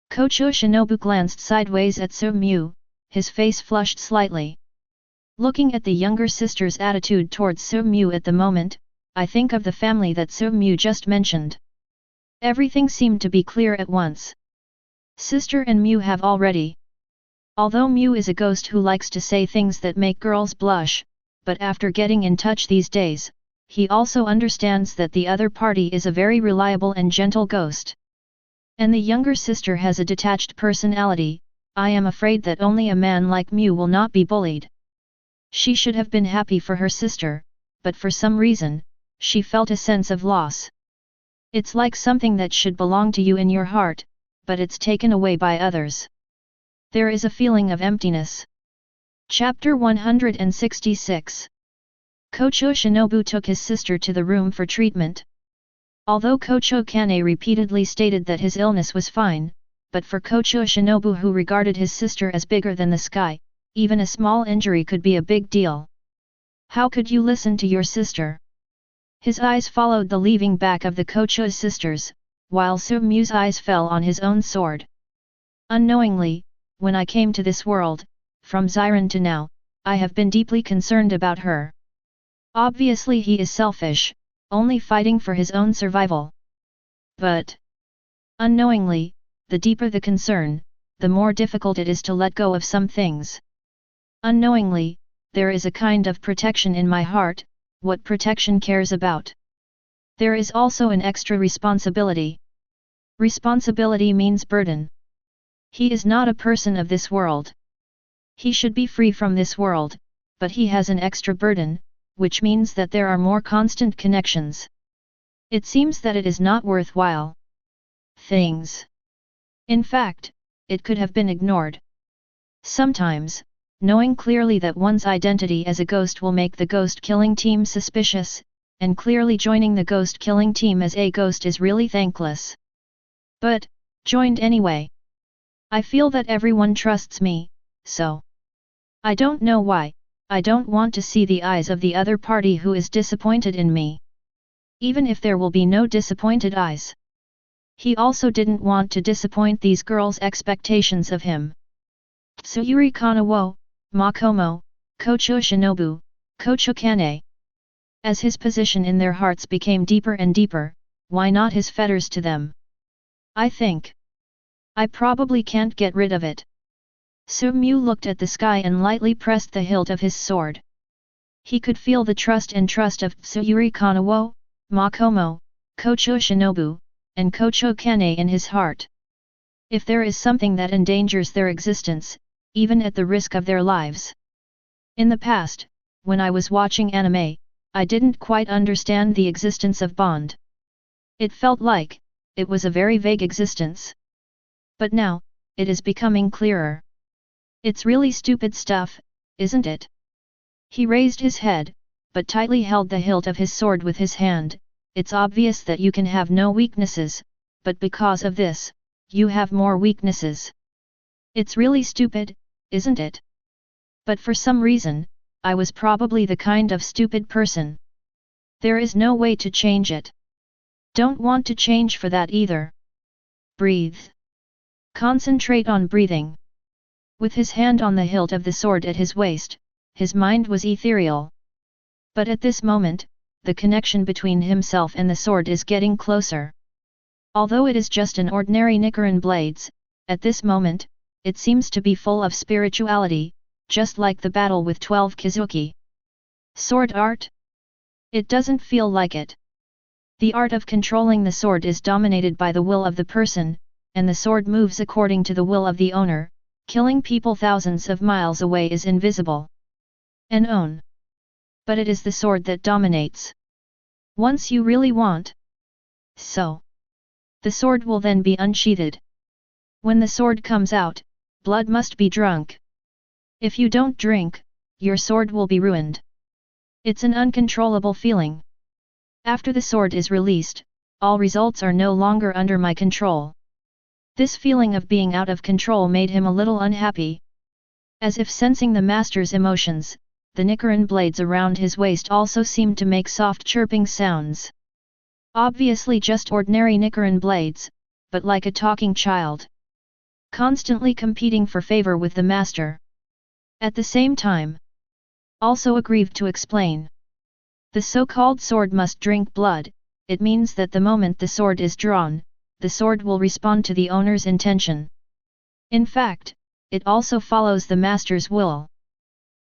Kocho Shinobu glanced sideways at Su-mu, his face flushed slightly. Looking at the younger sister's attitude towards Su-mu at the moment, I think of the family that Su-mu just mentioned. Everything seemed to be clear at once. Sister and Mu have already. Although Mu is a ghost who likes to say things that make girls blush, but after getting in touch these days, he also understands that the other party is a very reliable and gentle ghost. And the younger sister has a detached personality. I am afraid that only a man like Mu will not be bullied. She should have been happy for her sister, but for some reason, she felt a sense of loss. It's like something that should belong to you in your heart, but it's taken away by others. There is a feeling of emptiness. Chapter 166. Kocho Shinobu took his sister to the room for treatment. Although Kocho Kane repeatedly stated that his illness was fine, but for Kocho Shinobu, who regarded his sister as bigger than the sky, even a small injury could be a big deal. How could you listen to your sister? His eyes followed the leaving back of the Kocho's sisters, while Su-mu's eyes fell on his own sword. Unknowingly, when I came to this world, from Xiren to now, I have been deeply concerned about her. Obviously he is selfish, only fighting for his own survival. But unknowingly, the deeper the concern, the more difficult it is to let go of some things. Unknowingly, there is a kind of protection in my heart, what protection cares about. There is also an extra responsibility. Responsibility means burden. He is not a person of this world. He should be free from this world, but he has an extra burden, which means that there are more constant connections. It seems that it is not worthwhile. Things. In fact, it could have been ignored. Sometimes, knowing clearly that one's identity as a ghost will make the ghost-killing team suspicious, and clearly joining the ghost-killing team as a ghost is really thankless. But, joined anyway. I feel that everyone trusts me, so. I don't know why, I don't want to see the eyes of the other party who is disappointed in me. Even if there will be no disappointed eyes. He also didn't want to disappoint these girls' expectations of him. Tsuyuri Kanawo, Makomo, Kocho Shinobu, Kocho Kane. As his position in their hearts became deeper and deeper, why not his fetters to them? I think. I probably can't get rid of it. Su-mu looked at the sky and lightly pressed the hilt of his sword. He could feel the trust of Tsuyuri Kanawo, Makomo, Kocho Shinobu, and Kocho Kane in his heart. If there is something that endangers their existence, even at the risk of their lives. In the past, when I was watching anime, I didn't quite understand the existence of bond. It felt like, it was a very vague existence. But now, it is becoming clearer. It's really stupid stuff, isn't it? He raised his head, but tightly held the hilt of his sword with his hand. It's obvious that you can have no weaknesses, but because of this, you have more weaknesses. It's really stupid, isn't it? But for some reason, I was probably the kind of stupid person. There is no way to change it. Don't want to change for that either. Breathe. Concentrate on breathing. With his hand on the hilt of the sword at his waist, his mind was ethereal. But at this moment, the connection between himself and the sword is getting closer. Although it is just an ordinary Nichiren blades, at this moment, it seems to be full of spirituality, just like the battle with 12 Kizuki. Sword art? It doesn't feel like it. The art of controlling the sword is dominated by the will of the person, and the sword moves according to the will of the owner. Killing people thousands of miles away is invisible. And own. But it is the sword that dominates. Once you really want. So. The sword will then be unsheathed. When the sword comes out, blood must be drunk. If you don't drink, your sword will be ruined. It's an uncontrollable feeling. After the sword is released, all results are no longer under my control. This feeling of being out of control made him a little unhappy. As if sensing the master's emotions, the Nichiren blades around his waist also seemed to make soft chirping sounds. Obviously just ordinary Nichiren blades, but like a talking child. Constantly competing for favor with the master. At the same time. Also aggrieved to explain. The so-called sword must drink blood, it means that the moment the sword is drawn, the sword will respond to the owner's intention. In fact, it also follows the master's will.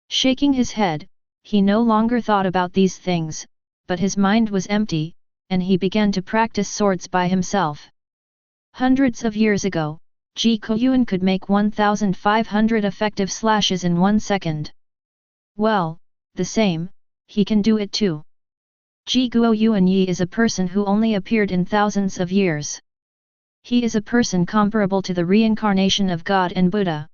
Shaking his head, he no longer thought about these things, but his mind was empty, and he began to practice swords by himself. Hundreds of years ago, Ji Koyuan could make 1,500 effective slashes in 1 second. Well, the same, he can do it too. Ji Guoyuan Yi is a person who only appeared in thousands of years. He is a person comparable to the reincarnation of God and Buddha.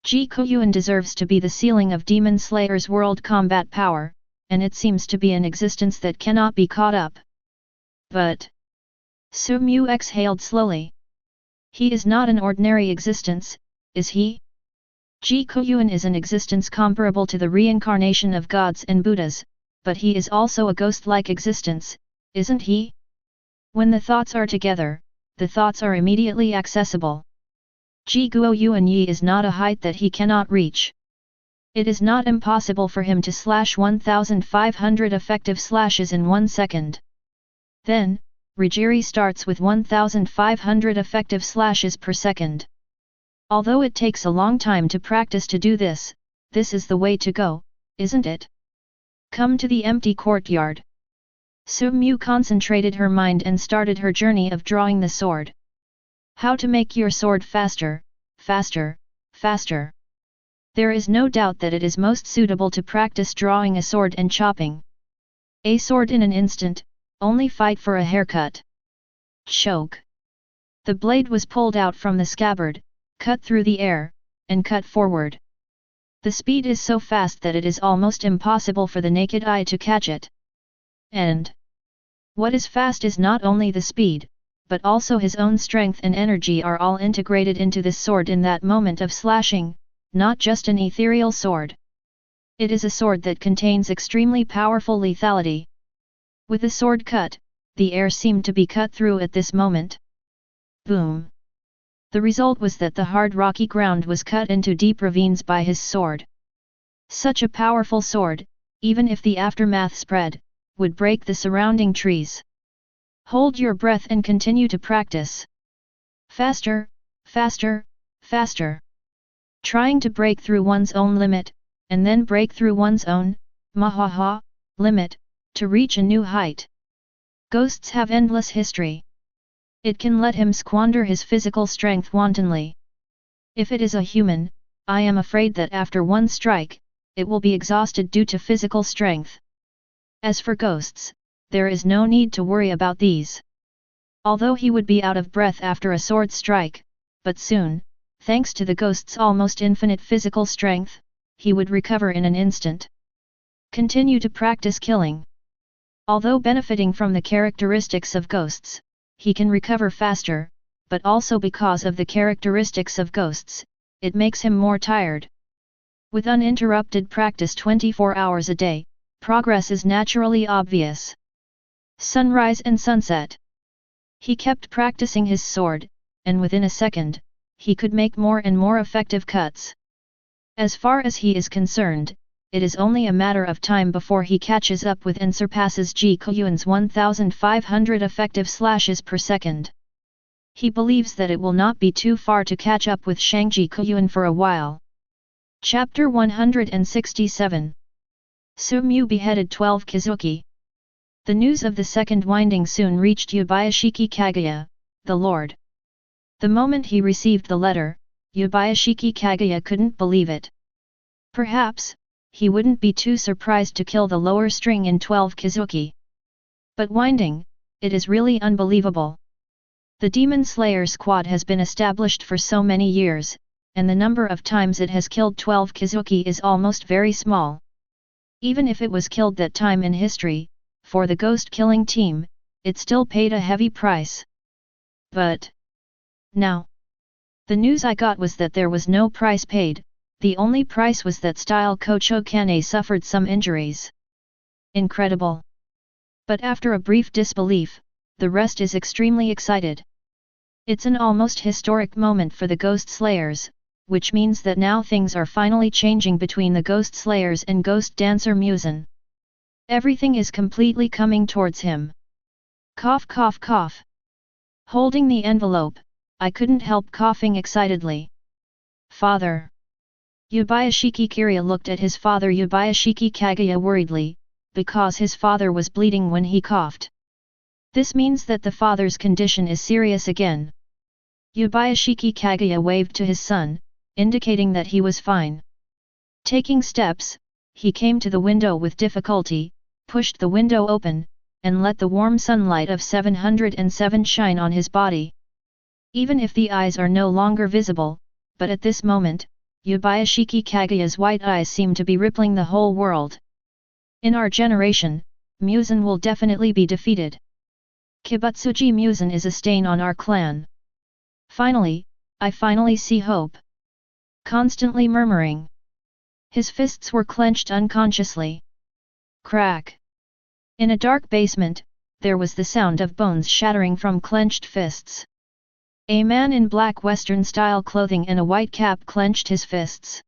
Ji Koyuan deserves to be the ceiling of Demon Slayer's world combat power, and it seems to be an existence that cannot be caught up. But Su Mu exhaled slowly. He is not an ordinary existence, is he? Ji Koyuan is an existence comparable to the reincarnation of gods and Buddhas, but he is also a ghost-like existence, isn't he? When the thoughts are together, the thoughts are immediately accessible. Ji Guoyuan Yi is not a height that he cannot reach. It is not impossible for him to slash 1,500 effective slashes in 1 second. Then, Rajiri starts with 1,500 effective slashes per second. Although it takes a long time to practice to do this, this is the way to go, isn't it? Come to the empty courtyard. Su Mu concentrated her mind and started her journey of drawing the sword. How to make your sword faster, faster, faster. There is no doubt that it is most suitable to practice drawing a sword and chopping. A sword in an instant, only fight for a haircut. Choke. The blade was pulled out from the scabbard, cut through the air, and cut forward. The speed is so fast that it is almost impossible for the naked eye to catch it. And what is fast is not only the speed, but also his own strength and energy are all integrated into this sword in that moment of slashing, not just an ethereal sword. It is a sword that contains extremely powerful lethality. With the sword cut, the air seemed to be cut through at this moment. Boom! The result was that the hard rocky ground was cut into deep ravines by his sword. Such a powerful sword, even if the aftermath spread, would break the surrounding trees. Hold your breath and continue to practice. Faster, faster, faster. Trying to break through one's own limit, and then break through one's own, limit, to reach a new height. Ghosts have endless history. It can let him squander his physical strength wantonly. If it is a human, I am afraid that after one strike, it will be exhausted due to physical strength. As for ghosts, there is no need to worry about these. Although he would be out of breath after a sword strike, but soon, thanks to the ghost's almost infinite physical strength, he would recover in an instant. Continue to practice killing. Although benefiting from the characteristics of ghosts, he can recover faster, but also because of the characteristics of ghosts, it makes him more tired. With uninterrupted practice 24 hours a day, progress is naturally obvious. Sunrise and sunset. He kept practicing his sword, and within a second, he could make more and more effective cuts. As far as he is concerned, it is only a matter of time before he catches up with and surpasses Ji Koyuan's 1,500 effective slashes per second. He believes that it will not be too far to catch up with Shangji Koyuan for a while. Chapter 167. Su Mu beheaded 12 Kizuki. The news of the second winding soon reached Yubayashiki Kaguya, the lord. The moment he received the letter, Yubayashiki Kaguya couldn't believe it. Perhaps, he wouldn't be too surprised to kill the lower string in 12 Kizuki. But winding, it is really unbelievable. The Demon Slayer squad has been established for so many years, and the number of times it has killed 12 Kizuki is almost very small. Even if it was killed that time in history, for the ghost killing team, it still paid a heavy price. But now, The news I got was that there was no price paid, the only price was that style Kocho Kane suffered some injuries. Incredible. But after a brief disbelief, the rest is extremely excited. It's an almost historic moment for the Ghost Slayers, which means that now things are finally changing between the Ghost Slayers and Ghost Dancer Musen. Everything is completely coming towards him. Cough cough cough. Holding the envelope, I couldn't help coughing excitedly. Father. Yubayashiki Kiryu looked at his father Yubayashiki Kaguya worriedly, because his father was bleeding when he coughed. This means that the father's condition is serious again. Yubayashiki Kaguya waved to his son, indicating that he was fine. Taking steps, he came to the window with difficulty, pushed the window open, and let the warm sunlight of 707 shine on his body. Even if the eyes are no longer visible, but at this moment, Yubayashiki Kaguya's white eyes seem to be rippling the whole world. In our generation, Musen will definitely be defeated. Kibutsuji Musen is a stain on our clan. Finally, I finally see hope. Constantly murmuring. His fists were clenched unconsciously. Crack. In a dark basement, there was the sound of bones shattering from clenched fists. A man in black Western-style clothing and a white cap clenched his fists.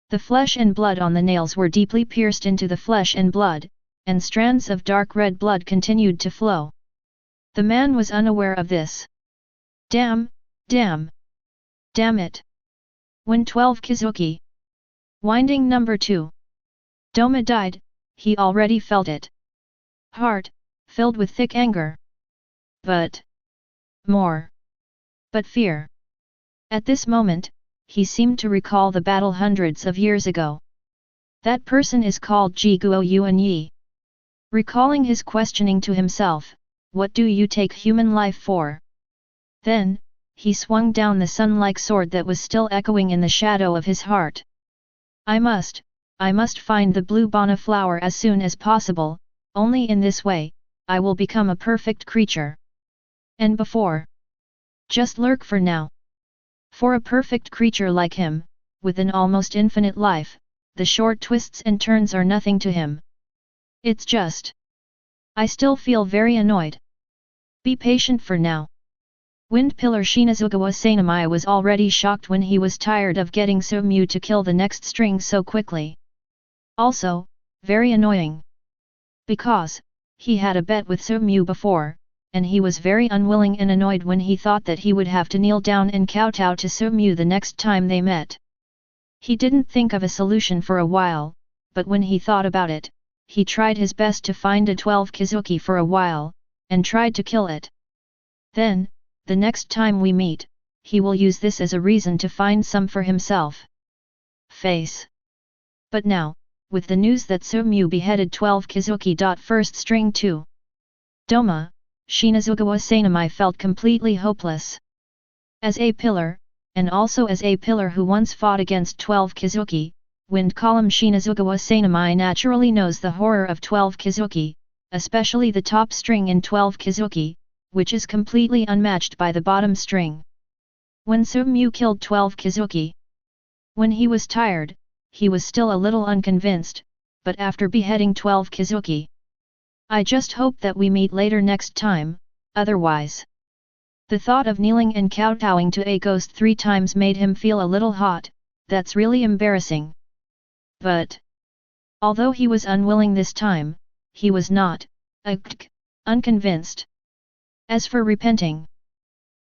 The flesh and blood on the nails were deeply pierced into the flesh and blood, and strands of dark red blood continued to flow. The man was unaware of this. Damn, damn. Damn it. When 12 Kizuki. Winding number 2. Doma died, he already felt it. Heart, filled with thick anger. But more. But fear. At this moment, he seemed to recall the battle hundreds of years ago. That person is called Jiguo Yuan Yi. Recalling his questioning to himself, what do you take human life for? Then, he swung down the sun-like sword that was still echoing in the shadow of his heart. I must find the blue bana flower as soon as possible, only in this way, I will become a perfect creature. And before. Just lurk for now. For a perfect creature like him, with an almost infinite life, the short twists and turns are nothing to him. It's just. I still feel very annoyed. Be patient for now. Wind Pillar Shinazugawa Sanamai was already shocked when he was tired of getting Sumu to kill the next string so quickly. Also, very annoying. Because, he had a bet with Sumu before, and he was very unwilling and annoyed when he thought that he would have to kneel down and kowtow to Sumu the next time they met. He didn't think of a solution for a while, but when he thought about it, he tried his best to find a 12 Kizuki for a while, and tried to kill it. Then, the next time we meet, he will use this as a reason to find some for himself. Face. But now, with the news that Sumu beheaded 12 Kizuki. First string 2. Doma, Shinazugawa Sanamai felt completely hopeless. As a pillar, and also as a pillar who once fought against 12 Kizuki, Wind Column Shinazugawa Sanamai naturally knows the horror of 12 Kizuki, especially the top string in 12 Kizuki, which is completely unmatched by the bottom string. When Sumu killed 12 Kizuki. When he was tired, he was still a little unconvinced, but after beheading 12 Kizuki. I just hope that we meet later next time, otherwise. The thought of kneeling and kowtowing to a ghost 3 times made him feel a little hot, that's really embarrassing. But, although he was unwilling this time, he was not, unconvinced. As for repenting,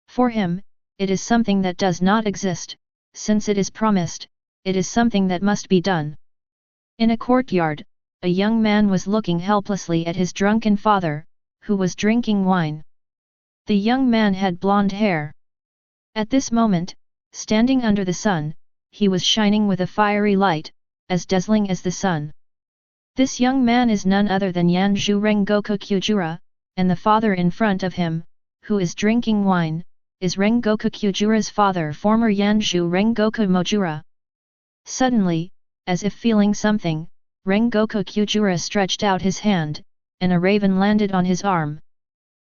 for him, it is something that does not exist, since it is promised, it is something that must be done. In a courtyard, a young man was looking helplessly at his drunken father, who was drinking wine. The young man had blonde hair. At this moment, standing under the sun, he was shining with a fiery light, as dazzling as the sun. This young man is none other than Yanju Rengoku Kyujura, and the father in front of him, who is drinking wine, is Rengoku Kyujura's father, former Yanju Rengoku Mojura. Suddenly, as if feeling something, Rengoku Kyujura stretched out his hand, and a raven landed on his arm.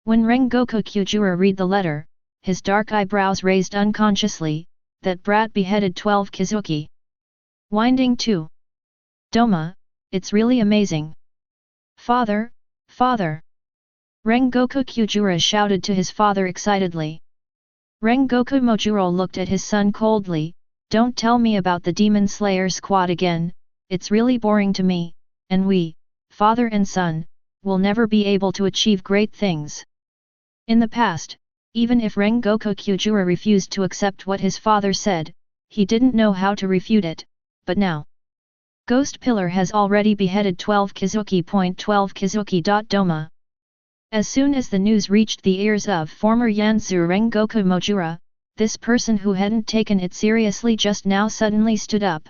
When Rengoku Kyujura read the letter, his dark eyebrows raised unconsciously, that brat beheaded 12 Kizuki. Winding too. Doma, it's really amazing. Father, father! Rengoku Kyujura shouted to his father excitedly. Rengoku Mojuro looked at his son coldly, don't tell me about the Demon Slayer squad again, it's really boring to me, and we, father and son, will never be able to achieve great things. In the past, even if Rengoku Kyujura refused to accept what his father said, he didn't know how to refute it, but now. Ghost Pillar has already beheaded 12 Kizuki. 12 Kizuki. Doma. As soon as the news reached the ears of former Yanzu Rengoku Mojura, this person who hadn't taken it seriously just now suddenly stood up.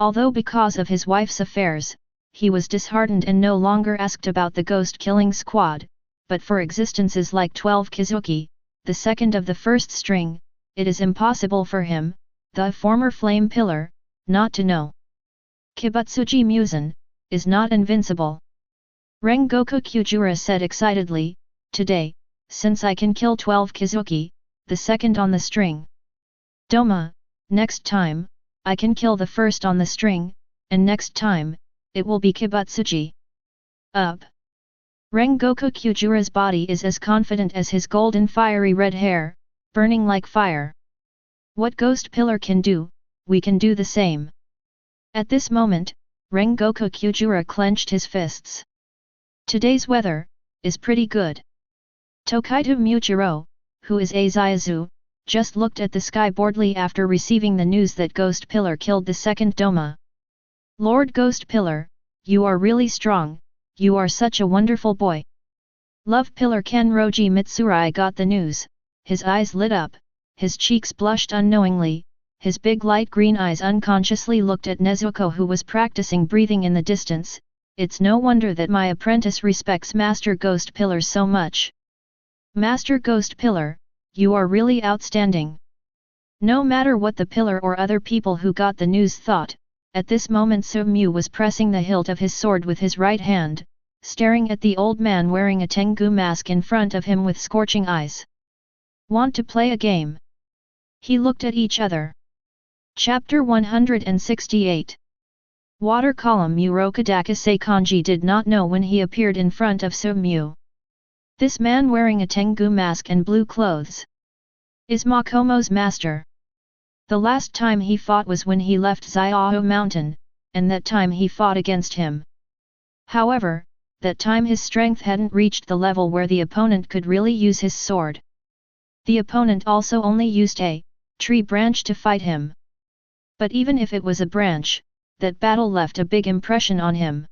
Although because of his wife's affairs, he was disheartened and no longer asked about the ghost-killing squad, but for existences like 12 Kizuki, the second of the first string, it is impossible for him, the former flame pillar, not to know. Kibutsuji Musen, is not invincible. Rengoku Kyujura said excitedly, today, since I can kill 12 Kizuki, the second on the string. Doma, next time, I can kill the first on the string, and next time, it will be Kibutsuji. Up. Rengoku Kyujura's body is as confident as his golden fiery red hair, burning like fire. What Ghost Pillar can do, we can do the same. At this moment, Rengoku Kyujura clenched his fists. Today's weather is pretty good. Tokaido Muchiro, who is a Zaizu, just looked at the sky boredly after receiving the news that Ghost Pillar killed the second Doma. Lord Ghost Pillar, you are really strong, you are such a wonderful boy. Love Pillar Kenroji Mitsurai got the news, his eyes lit up, his cheeks blushed unknowingly, his big light green eyes unconsciously looked at Nezuko who was practicing breathing in the distance. It's no wonder that my apprentice respects Master Ghost Pillar so much. Master Ghost Pillar, you are really outstanding. No matter what the pillar or other people who got the news thought, at this moment Su-mu was pressing the hilt of his sword with his right hand, staring at the old man wearing a Tengu mask in front of him with scorching eyes. Want to play a game? He looked at each other. Chapter 168. Water column Urokodaka Seikanji did not know when he appeared in front of Su-mu. This man wearing a Tengu mask and blue clothes is Makomo's master. The last time he fought was when he left Xiao Mountain, and that time he fought against him. However, that time his strength hadn't reached the level where the opponent could really use his sword. The opponent also only used a tree branch to fight him. But even if it was a branch, that battle left a big impression on him.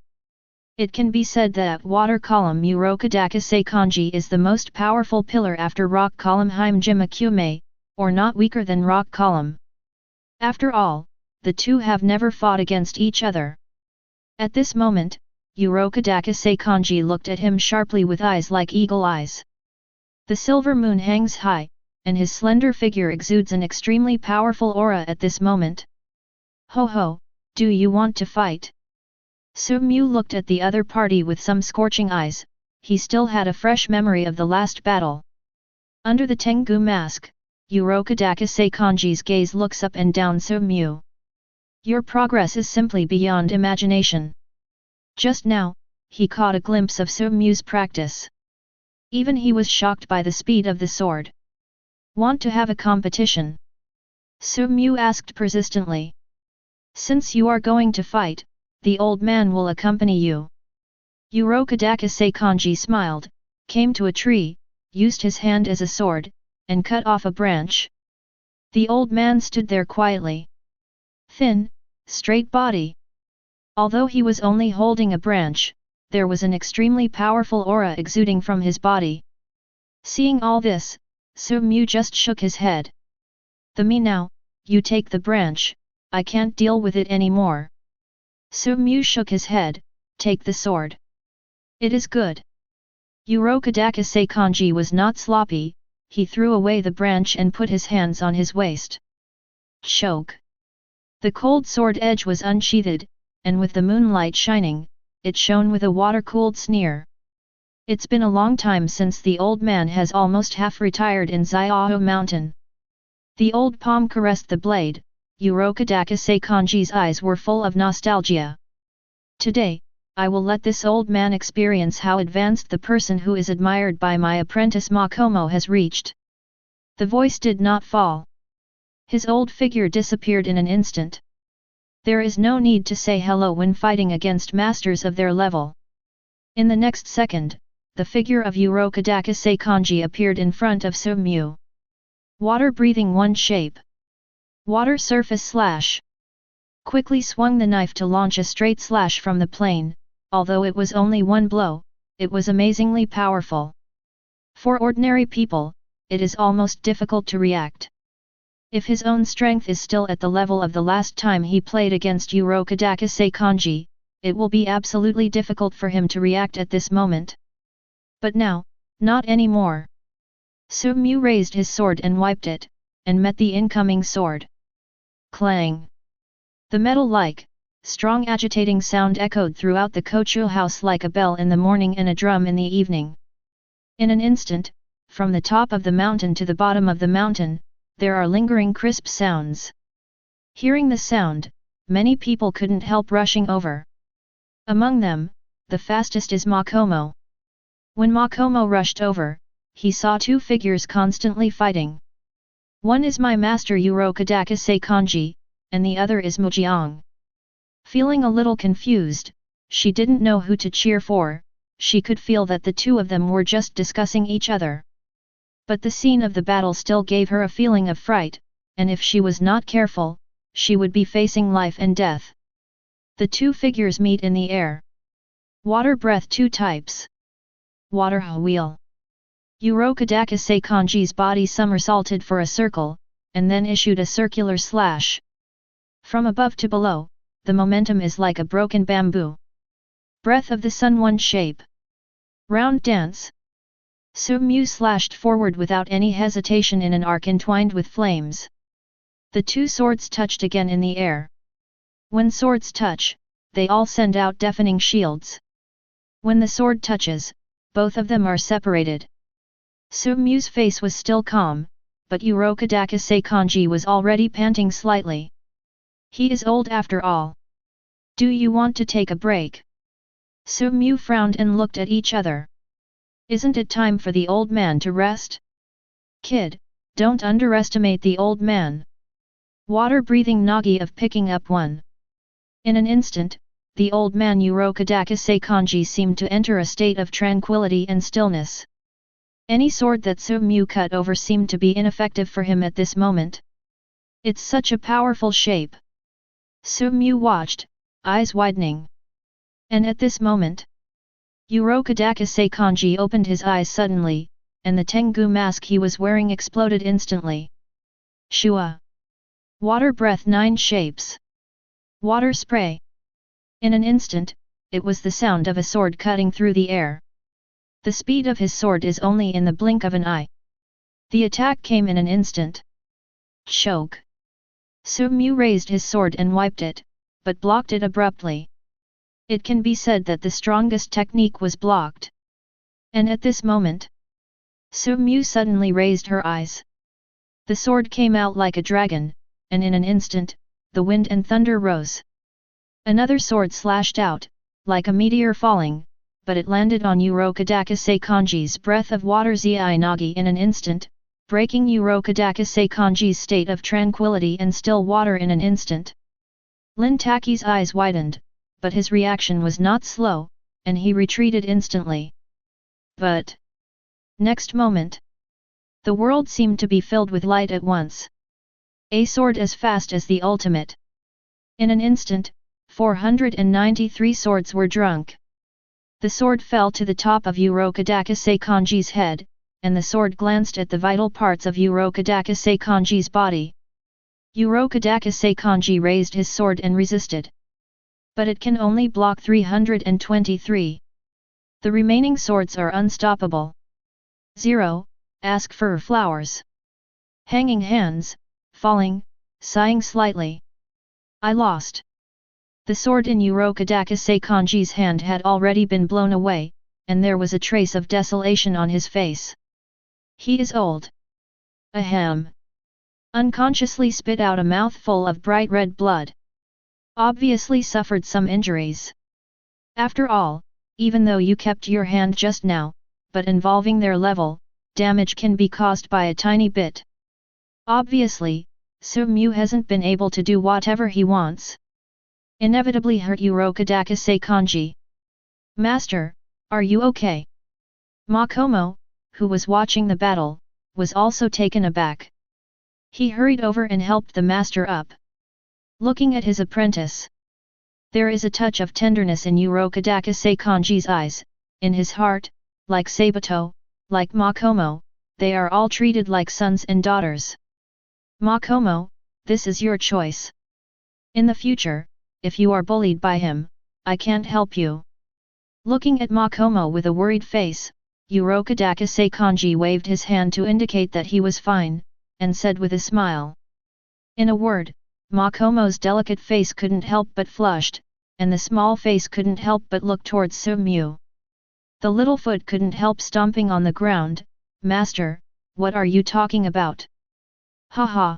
It can be said that water column Urokodaka Seikanji is the most powerful pillar after rock column Hime-jima Kume, or not weaker than rock column. After all, the two have never fought against each other. At this moment, Urokodaka Seikanji looked at him sharply with eyes like eagle eyes. The silver moon hangs high, and his slender figure exudes an extremely powerful aura at this moment. Ho ho, do you want to fight? Su-mu looked at the other party with some scorching eyes, he still had a fresh memory of the last battle. Under the Tengu mask, Urokodaka Seikanji's gaze looks up and down Su-mu. Your progress is simply beyond imagination. Just now, he caught a glimpse of Su-mu's practice. Even he was shocked by the speed of the sword. Want to have a competition? Su-mu asked persistently. Since you are going to fight, the old man will accompany you. Urokodaka Seikanji smiled, came to a tree, used his hand as a sword, and cut off a branch. The old man stood there quietly. Thin, straight body. Although he was only holding a branch, there was an extremely powerful aura exuding from his body. Seeing all this, Su-mu just shook his head. The me now, you take the branch, I can't deal with it anymore. Su-mu shook his head, take the sword. It is good. Urokodaka Seikanji was not sloppy, he threw away the branch and put his hands on his waist. Choke. The cold sword edge was unsheathed, and with the moonlight shining, it shone with a water-cooled sneer. It's been a long time since the old man has almost half retired in Xiao Mountain. The old palm caressed the blade. Urokodakase Kanji's eyes were full of nostalgia. Today, I will let this old man experience how advanced the person who is admired by my apprentice Makomo has reached. The voice did not fall. His old figure disappeared in an instant. There is no need to say hello when fighting against masters of their level. In the next second, the figure of Urokodakase Kanji appeared in front of Tsuyuri. Water breathing one shape. Water surface slash. Quickly swung the knife to launch a straight slash from the plane. Although it was only one blow, it was amazingly powerful. For ordinary people, it is almost difficult to react. If his own strength is still at the level of the last time he played against Urokodakase Kanji, it will be absolutely difficult for him to react at this moment. But now, not anymore. Tsuyuri raised his sword and wiped it, and met the incoming sword. Clang! The metal-like, strong agitating sound echoed throughout the Kochu house like a bell in the morning and a drum in the evening. In an instant, from the top of the mountain to the bottom of the mountain, there are lingering crisp sounds. Hearing the sound, many people couldn't help rushing over. Among them, the fastest is Makomo. When Makomo rushed over, he saw two figures constantly fighting. One is my master Urokodakase Kanji, and the other is Mujiang. Feeling a little confused, she didn't know who to cheer for. She could feel that the two of them were just discussing each other. But the scene of the battle still gave her a feeling of fright, and if she was not careful, she would be facing life and death. The two figures meet in the air. Water breath two types. Water wheel. Urokodakase Kanji's body somersaulted for a circle, and then issued a circular slash. From above to below, the momentum is like a broken bamboo. Breath of the sun one shape. Round dance. Tsuyuri slashed forward without any hesitation in an arc entwined with flames. The two swords touched again in the air. When swords touch, they all send out deafening shields. When the sword touches, both of them are separated. Tsuyuri's face was still calm, but Urokodakase Kanji was already panting slightly. He is old after all. Do you want to take a break? Tsuyuri frowned and looked at each other. Isn't it time for the old man to rest? Kid, don't underestimate the old man. Water-breathing Nagi of picking up one. In an instant, the old man Urokodakase Kanji seemed to enter a state of tranquility and stillness. Any sword that Tsuyuri cut over seemed to be ineffective for him at this moment. It's such a powerful shape. Tsuyuri watched, eyes widening. And at this moment, Urokodakase Kanji opened his eyes suddenly, and the Tengu mask he was wearing exploded instantly. Shua! Water breath 9 shapes. Water spray. In an instant, it was the sound of a sword cutting through the air. The speed of his sword is only in the blink of an eye. The attack came in an instant. Choke! Tsuyuri raised his sword and wiped it, but blocked it abruptly. It can be said that the strongest technique was blocked. And at this moment, Tsuyuri suddenly raised her eyes. The sword came out like a dragon, and in an instant, the wind and thunder rose. Another sword slashed out, like a meteor falling, but it landed on Urokodakase Kanji's breath of water Zei Nagi in an instant, breaking Urokodakase Kanji's state of tranquility and still water in an instant. Lin Taki's eyes widened, but his reaction was not slow, and he retreated instantly. But next moment, the world seemed to be filled with light at once. A sword as fast as the ultimate. In an instant, 493 swords were drunk. The sword fell to the top of Urokodakase Kanji's head, and the sword glanced at the vital parts of Urokodakase Kanji's body. Urokodakase Kanji raised his sword and resisted. But it can only block 323. The remaining swords are unstoppable. 0. Ask for flowers. Hanging hands, falling, sighing slightly. I lost. The sword in Urokodakase Kanji's hand had already been blown away, and there was a trace of desolation on his face. He is old. Ahem. Unconsciously spit out a mouthful of bright red blood. Obviously suffered some injuries. After all, even though you kept your hand just now, but involving their level, damage can be caused by a tiny bit. Obviously, Su-mu hasn't been able to do whatever he wants. Inevitably hurt Urokodakase Kanji. Master, are you okay? Makomo, who was watching the battle, was also taken aback. He hurried over and helped the master up. Looking at his apprentice, there is a touch of tenderness in Urokodakase Kanji's eyes, in his heart, like Sabato, like Makomo, they are all treated like sons and daughters. Makomo, this is your choice. In the future, if you are bullied by him, I can't help you. Looking at Makomo with a worried face, Urokodakase Kanji waved his hand to indicate that he was fine, and said with a smile. In a word, Makomo's delicate face couldn't help but flushed, and the small face couldn't help but look towards Su-mu. The little foot couldn't help stomping on the ground. Master, what are you talking about? Haha.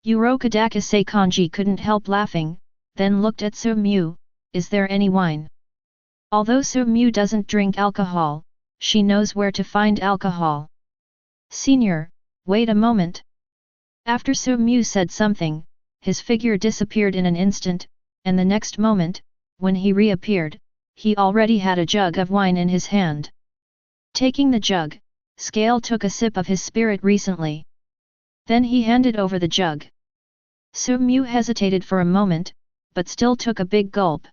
Urokodakase Kanji couldn't help laughing, then looked at Su-mu. Is there any wine? Although Su-mu doesn't drink alcohol, she knows where to find alcohol. Senior, wait a moment. After Su-mu said something, his figure disappeared in an instant, and the next moment, when he reappeared, he already had a jug of wine in his hand. Taking the jug, Scale took a sip of his spirit recently. Then he handed over the jug. Su-mu hesitated for a moment, but still took a big gulp.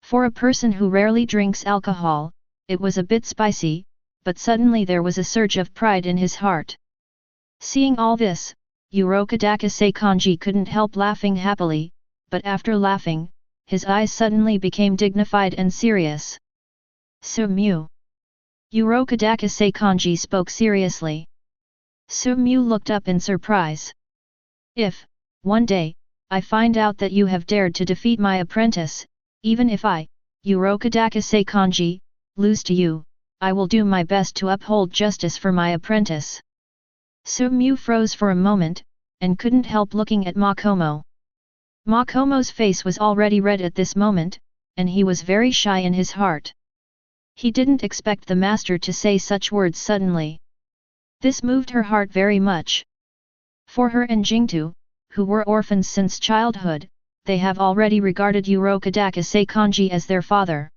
For a person who rarely drinks alcohol, it was a bit spicy, but suddenly there was a surge of pride in his heart. Seeing all this, Urokodakase Kanji couldn't help laughing happily, but after laughing, his eyes suddenly became dignified and serious. Su-mu. Urokodakase Kanji spoke seriously. Su-mu looked up in surprise. If, one day, I find out that you have dared to defeat my apprentice, even if I, Urokodakase Kanji, lose to you, I will do my best to uphold justice for my apprentice. Su-mu froze for a moment, and couldn't help looking at Makomo. Makomo's face was already red at this moment, and he was very shy in his heart. He didn't expect the master to say such words suddenly. This moved her heart very much. For her and Jingtu, who were orphans since childhood, they have already regarded Urokodakase Kanji as their father.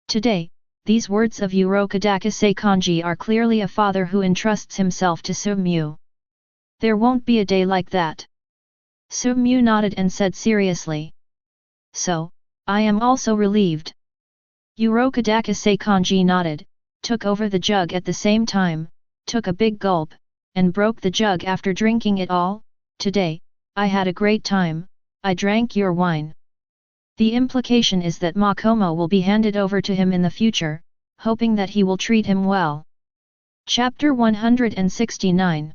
Today, these words of Urokodakase Kanji are clearly a father who entrusts himself to Su-mu. There won't be a day like that. Su-mu nodded and said seriously. So, I am also relieved. Urokodakase Kanji nodded, took over the jug at the same time, took a big gulp, and broke the jug after drinking it all. Today, I had a great time, I drank your wine. The implication is that Makomo will be handed over to him in the future, hoping that he will treat him well. Chapter 169.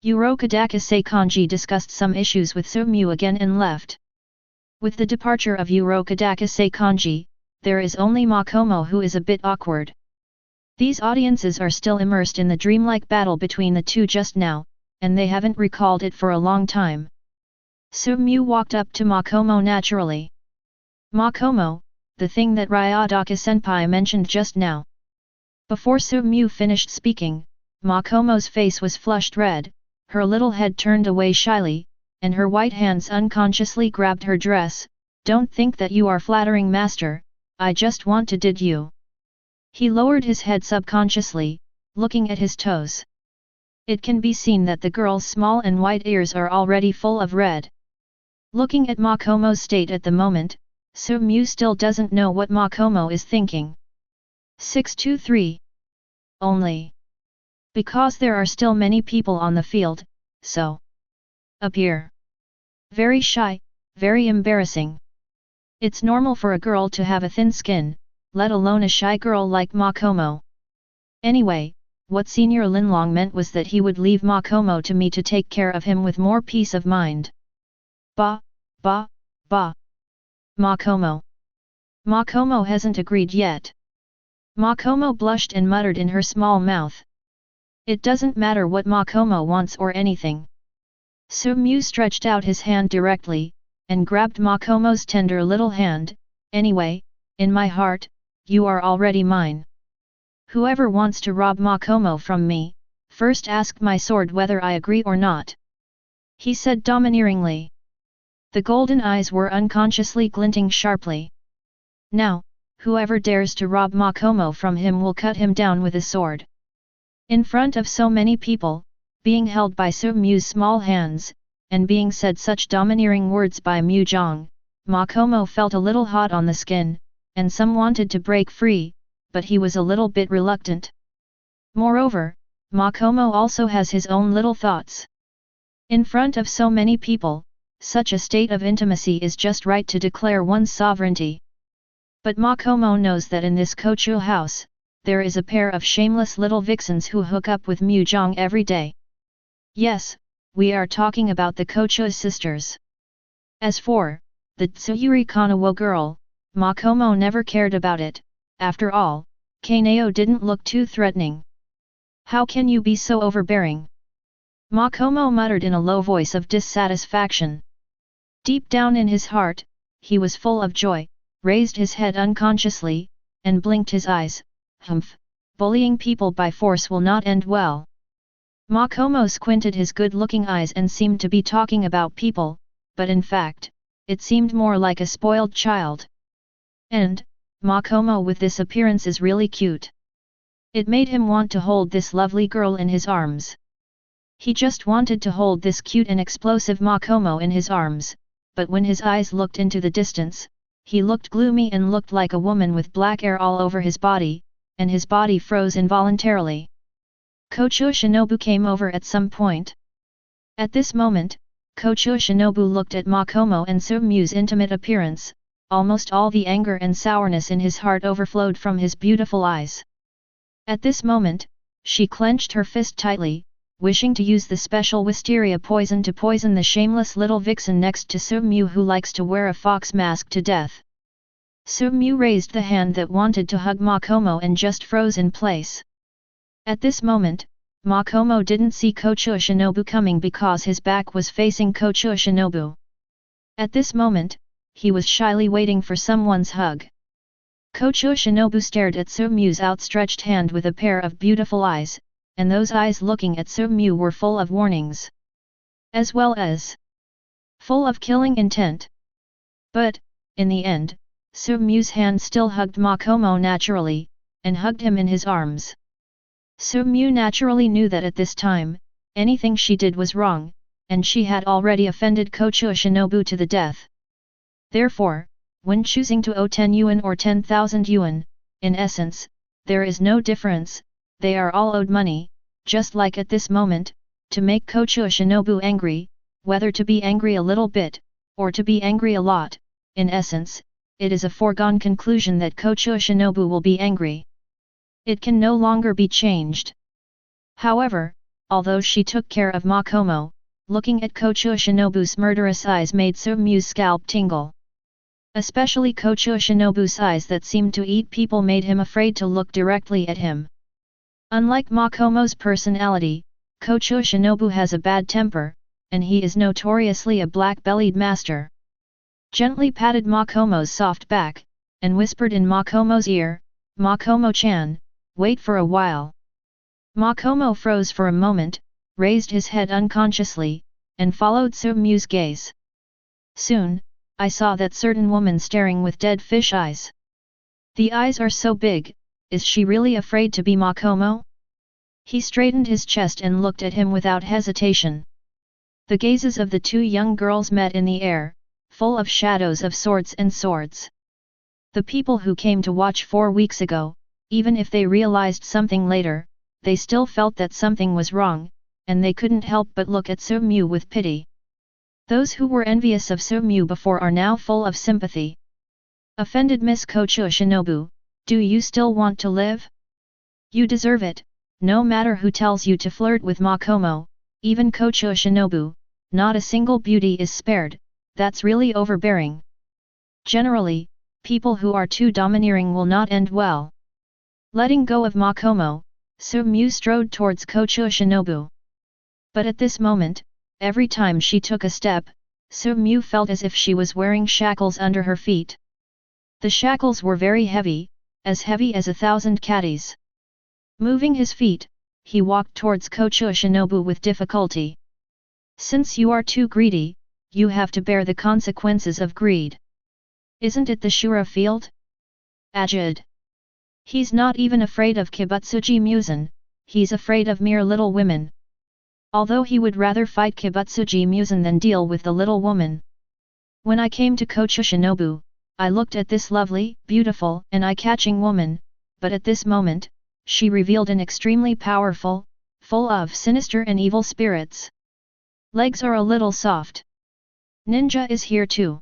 Urokodakase Kanji discussed some issues with Su-mu again and left. With the departure of Urokodakase Kanji, there is only Makomo who is a bit awkward. These audiences are still immersed in the dreamlike battle between the two just now, and they haven't recalled it for a long time. Su-mu walked up to Makomo naturally. Makomo, the thing that Ryodaka-senpai mentioned just now. Before Su-mu finished speaking, Makomo's face was flushed red, her little head turned away shyly, and her white hands unconsciously grabbed her dress. Don't think that you are flattering, master, I just want to did you. He lowered his head subconsciously, looking at his toes. It can be seen that the girl's small and white ears are already full of red. Looking at Makomo's state at the moment, Su-mu still doesn't know what Makomo is thinking. 623. Only. Because there are still many people on the field, so. Appear. Very shy, very embarrassing. It's normal for a girl to have a thin skin, let alone a shy girl like Makomo. Anyway, what Senior Linlong meant was that he would leave Makomo to me to take care of him with more peace of mind. Ba. Makomo. Makomo hasn't agreed yet. Makomo blushed and muttered in her small mouth. It doesn't matter what Makomo wants or anything. Tsuyuri stretched out his hand directly, and grabbed Makomo's tender little hand. Anyway, in my heart, you are already mine. Whoever wants to rob Makomo from me, first ask my sword whether I agree or not. He said domineeringly. The golden eyes were unconsciously glinting sharply. Now, whoever dares to rob Makomo from him will cut him down with a sword. In front of so many people, being held by Tsuyuri's small hands, and being said such domineering words by Muzhong, Makomo felt a little hot on the skin, and some wanted to break free, but he was a little bit reluctant. Moreover, Makomo also has his own little thoughts. In front of so many people, such a state of intimacy is just right to declare one's sovereignty. But Makomo knows that in this Kochu house, there is a pair of shameless little vixens who hook up with Muzhong every day. Yes, we are talking about the Kochu sisters. As for the Tsuyuri Kanawo girl, Makomo never cared about it. After all, Kanao didn't look too threatening. How can you be so overbearing? Makomo muttered in a low voice of dissatisfaction. Deep down in his heart, he was full of joy, raised his head unconsciously, and blinked his eyes. Humph, bullying people by force will not end well. Makomo squinted his good-looking eyes and seemed to be talking about people, but in fact, it seemed more like a spoiled child. And, Makomo with this appearance is really cute. It made him want to hold this lovely girl in his arms. He just wanted to hold this cute and explosive Makomo in his arms, but when his eyes looked into the distance, he looked gloomy and looked like a woman with black hair all over his body, and his body froze involuntarily. Kochu Shinobu came over at some point. At this moment, Kochu Shinobu looked at Makomo and Tsuyuri's intimate appearance. Almost all the anger and sourness in his heart overflowed from his beautiful eyes. At this moment, she clenched her fist tightly, wishing to use the special wisteria poison to poison the shameless little vixen next to Tsuyuri who likes to wear a fox mask to death. Tsuyuri raised the hand that wanted to hug Makomo and just froze in place. At this moment, Makomo didn't see Kochu Shinobu coming because his back was facing Kochu Shinobu. At this moment, he was shyly waiting for someone's hug. Kochu Shinobu stared at Tsuyuri's outstretched hand with a pair of beautiful eyes, and those eyes looking at Tsuyuri were full of warnings. As well as full of killing intent. But, in the end, Tsuyuri's hand still hugged Makomo naturally, and hugged him in his arms. Tsuyuri naturally knew that at this time, anything she did was wrong, and she had already offended Kochu Shinobu to the death. Therefore, when choosing to owe 10 yuan or 10,000 yuan, in essence, there is no difference, they are all owed money, just like at this moment, to make Kochu Shinobu angry, whether to be angry a little bit, or to be angry a lot, in essence, it is a foregone conclusion that Kochu Shinobu will be angry. It can no longer be changed. However, although she took care of Makomo, looking at Kochu Shinobu's murderous eyes made Tsuyuri's scalp tingle. Especially Kochu Shinobu's eyes that seemed to eat people made him afraid to look directly at him. Unlike Makomo's personality, Kochu Shinobu has a bad temper, and he is notoriously a black-bellied master. Gently patted Makomo's soft back, and whispered in Makomo's ear, "Makomo-chan, wait for a while." Makomo froze for a moment, raised his head unconsciously, and followed Tsuyuri's gaze. Soon, I saw that certain woman staring with dead fish eyes. The eyes are so big, is she really afraid to be Makomo? He straightened his chest and looked at him without hesitation. The gazes of the two young girls met in the air, full of shadows of swords and swords. The people who came to watch 4 weeks ago, even if they realized something later, they still felt that something was wrong, and they couldn't help but look at Tsuyuri with pity. Those who were envious of Tsuyuri before are now full of sympathy. Offended Miss Kochu Shinobu, do you still want to live? You deserve it, no matter who tells you to flirt with Makomo, even Kochu Shinobu, not a single beauty is spared, that's really overbearing. Generally, people who are too domineering will not end well. Letting go of Makomo, Su-mu strode towards Kochua Shinobu. But at this moment, every time she took a step, Su-mu felt as if she was wearing shackles under her feet. The shackles were very heavy as 1,000 caddies. Moving his feet, he walked towards Kochua Shinobu with difficulty. Since you are too greedy, you have to bear the consequences of greed. Isn't it the Shura field? Ajid. He's not even afraid of Kibutsuji Muzan, he's afraid of mere little women. Although he would rather fight Kibutsuji Muzan than deal with the little woman. When I came to Kochua Shinobu, I looked at this lovely, beautiful, and eye-catching woman, but at this moment, she revealed an extremely powerful, full of sinister and evil spirits. Legs are a little soft. Ninja is here too.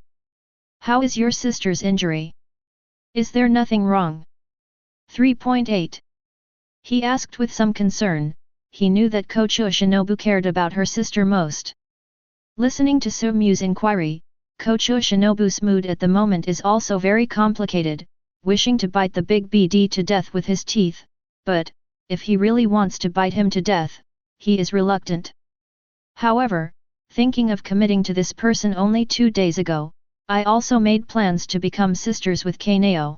How is your sister's injury? Is there nothing wrong? 3.8. He asked with some concern. He knew that Kochua Shinobu cared about her sister most. Listening to Su-mu's inquiry, Kochua Shinobu's mood at the moment is also very complicated, wishing to bite the big BD to death with his teeth, but, if he really wants to bite him to death, he is reluctant. However, thinking of committing to this person only 2 days ago, I also made plans to become sisters with Kanao.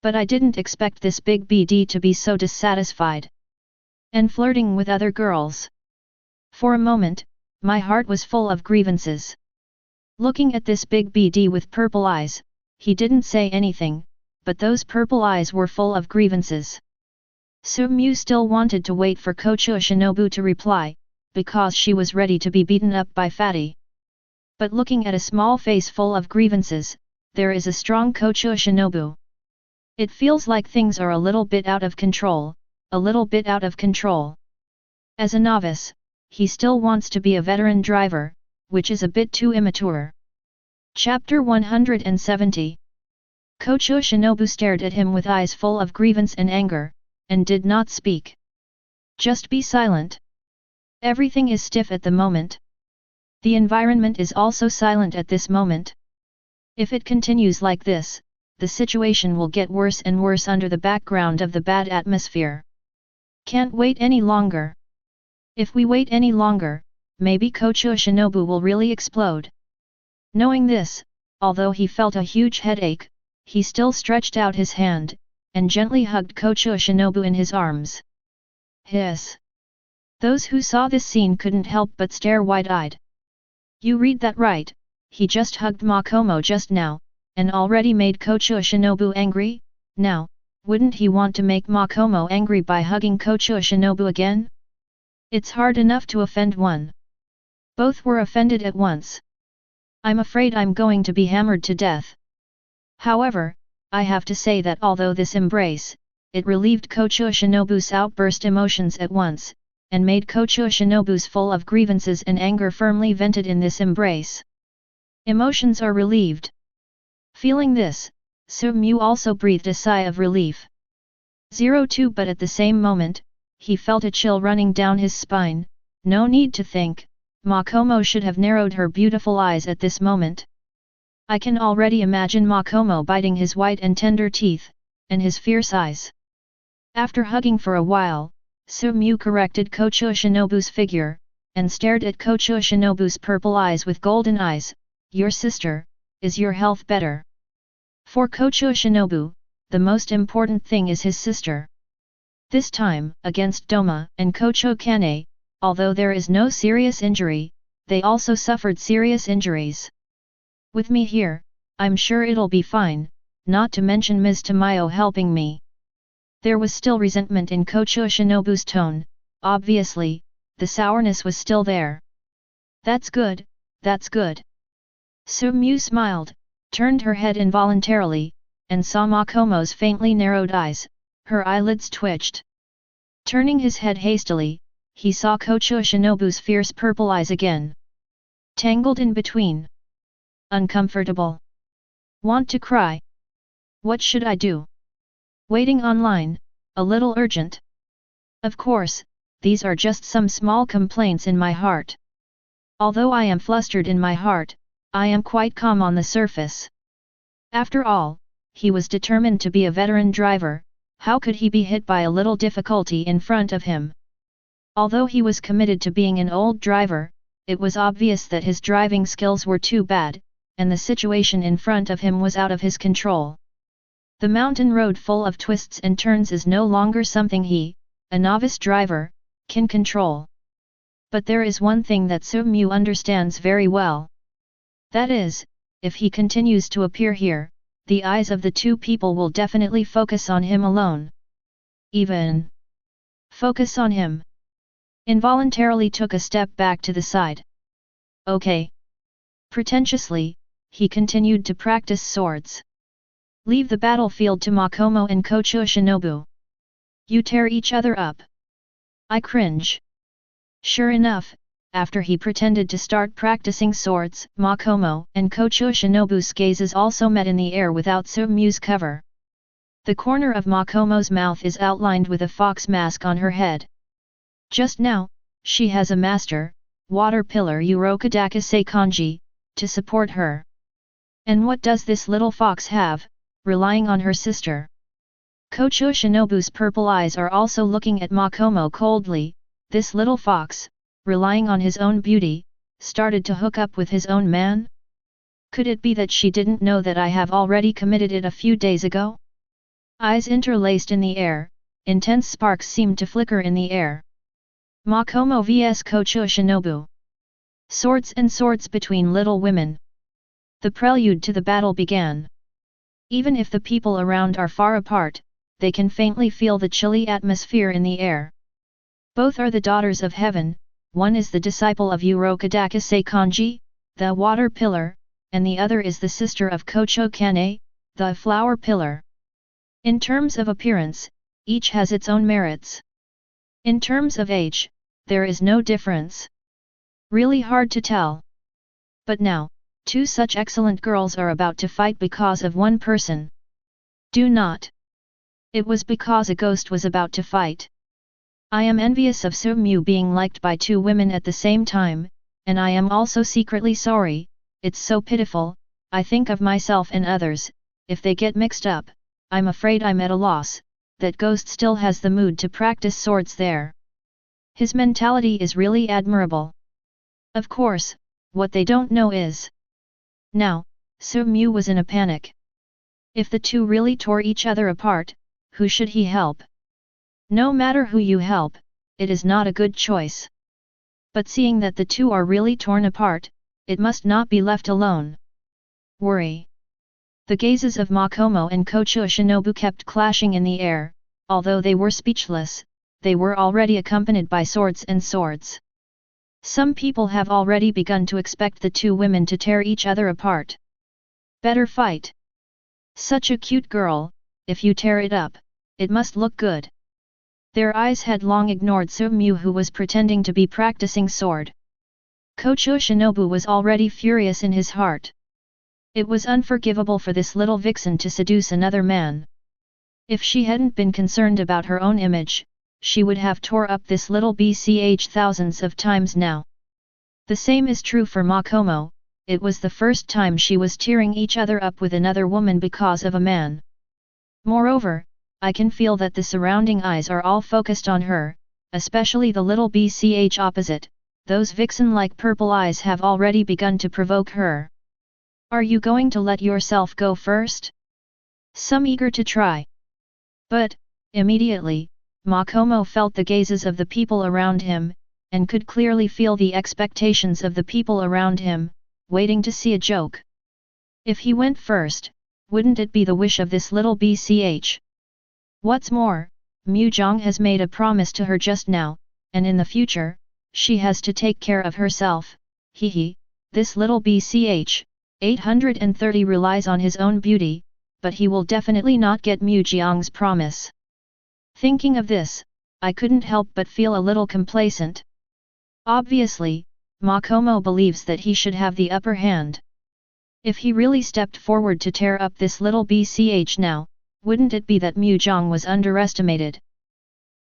But I didn't expect this big BD to be so dissatisfied. And flirting with other girls. For a moment, my heart was full of grievances. Looking at this big BD with purple eyes, he didn't say anything, but those purple eyes were full of grievances. Su-mu still wanted to wait for Kochua Shinobu to reply, because she was ready to be beaten up by Fatty. But looking at a small face full of grievances, there is a strong Kochua Shinobu. It feels like things are a little bit out of control, a little bit out of control. As a novice, he still wants to be a veteran driver, which is a bit too immature. Chapter 170. Kochua Shinobu stared at him with eyes full of grievance and anger, and did not speak. Just be silent. Everything is stiff at the moment. The environment is also silent at this moment. If it continues like this, the situation will get worse and worse under the background of the bad atmosphere. Can't wait any longer. If we wait any longer, maybe Kochua Shinobu will really explode. Knowing this, although he felt a huge headache, he still stretched out his hand, and gently hugged Kochua Shinobu in his arms. Hiss! Those who saw this scene couldn't help but stare wide-eyed. You read that right, he just hugged Makomo just now, and already made Kochua Shinobu angry? Now, wouldn't he want to make Makomo angry by hugging Kochua Shinobu again? It's hard enough to offend one. Both were offended at once. I'm afraid I'm going to be hammered to death. However, I have to say that although this embrace, it relieved Kochua Shinobu's outburst emotions at once, and made Kochua Shinobu's full of grievances and anger firmly vented in this embrace. Emotions are relieved. Feeling this, Su-mu also breathed a sigh of relief. 02 But at the same moment, he felt a chill running down his spine. No need to think, Makomo should have narrowed her beautiful eyes at this moment. I can already imagine Makomo biting his white and tender teeth, and his fierce eyes. After hugging for a while, Su-mu corrected Kochua Shinobu's figure, and stared at Kochua Shinobu's purple eyes with golden eyes. Your sister, is your health better? For Kochua Shinobu, the most important thing is his sister. This time, against Doma and Kocho Kane, although there is no serious injury, they also suffered serious injuries. With me here, I'm sure it'll be fine, not to mention Ms. Tamayo helping me. There was still resentment in Kochua Shinobu's tone, obviously, the sourness was still there. That's good, that's good. Su-mu smiled, turned her head involuntarily, and saw Makomo's faintly narrowed eyes, her eyelids twitched. Turning his head hastily, he saw Kochua Shinobu's fierce purple eyes again. Tangled in between. Uncomfortable. Want to cry? What should I do? Waiting online, a little urgent. Of course, these are just some small complaints in my heart. Although I am flustered in my heart, I am quite calm on the surface. After all, he was determined to be a veteran driver, How could he be hit by a little difficulty in front of him? Although he was committed to being an old driver, it was obvious that his driving skills were too bad, and the situation in front of him was out of his control. The mountain road full of twists and turns is no longer something he, a novice driver, can control. But there is one thing that Soo-mu understands very well. That is, if he continues to appear here, the eyes of the two people will definitely focus on him alone. Even focus on him. Involuntarily took a step back to the side. Okay. Pretentiously, he continued to practice swords. Leave the battlefield to Makomo and Kocho Shinobu. You tear each other up. I cringe. Sure enough, after he pretended to start practicing swords, Makomo and Kocho Shinobu's gazes also met in the air without Soo-mu's cover. The corner of Makomo's mouth is outlined with a fox mask on her head. Just now, she has a master, water pillar Urokodaka Seikanji, to support her. And what does this little fox have, relying on her sister? Kocho Shinobu's purple eyes are also looking at Makomo coldly. This little fox, relying on his own beauty, started to hook up with his own man? Could it be that she didn't know that I have already committed it a few days ago? Eyes interlaced in the air, intense sparks seemed to flicker in the air. Makomo vs Kocho Shinobu. Swords and swords between little women. The prelude to the battle began. Even if the people around are far apart, they can faintly feel the chilly atmosphere in the air. Both are the daughters of heaven, one is the disciple of Urokodaka Seikanji, the water pillar, and the other is the sister of Kocho Kane, the flower pillar. In terms of appearance, each has its own merits. In terms of age, there is no difference. Really hard to tell. But now, two such excellent girls are about to fight because of one person. Do not. It was because a ghost was about to fight. I am envious of Soo-mu being liked by two women at the same time, and I am also secretly sorry. It's so pitiful. I think of myself and others, if they get mixed up, I'm afraid I'm at a loss. That ghost still has the mood to practice swords there. His mentality is really admirable. Of course, what they don't know is. Now, Soo-mu was in a panic. If the two really tore each other apart, who should he help? No matter who you help, it is not a good choice. But seeing that the two are really torn apart, it must not be left alone. Worry. The gazes of Makomo and Kocho Shinobu kept clashing in the air, although they were speechless, they were already accompanied by swords and swords. Some people have already begun to expect the two women to tear each other apart. Better fight. Such a cute girl, if you tear it up, it must look good. Their eyes had long ignored Soo-mu who was pretending to be practicing sword. Kocho Shinobu was already furious in his heart. It was unforgivable for this little vixen to seduce another man. If she hadn't been concerned about her own image, she would have tore up this little BCH thousands of times now. The same is true for Makomo, it was the first time she was tearing each other up with another woman because of a man. Moreover, I can feel that the surrounding eyes are all focused on her, especially the little BCH opposite, those vixen-like purple eyes have already begun to provoke her. Are you going to let yourself go first? Some eager to try. But, immediately, Makomo felt the gazes of the people around him, and could clearly feel the expectations of the people around him, waiting to see a joke. If he went first, wouldn't it be the wish of this little BCH? What's more, Mu-jong has made a promise to her just now, and in the future, she has to take care of herself. This little BCH, 830 relies on his own beauty, but he will definitely not get Mu-jong's promise. Thinking of this, I couldn't help but feel a little complacent. Obviously, Makomo believes that he should have the upper hand. If he really stepped forward to tear up this little BCH now, wouldn't it be that Mu-jong was underestimated?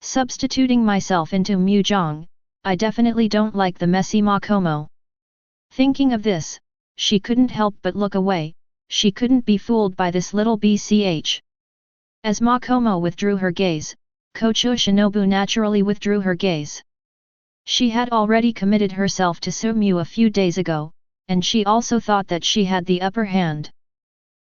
Substituting myself into Mu-jong, I definitely don't like the messy Makomo. Thinking of this, she couldn't help but look away, she couldn't be fooled by this little BCH. As Makomo withdrew her gaze, Kocho Shinobu naturally withdrew her gaze. She had already committed herself to Sumu a few days ago, and she also thought that she had the upper hand.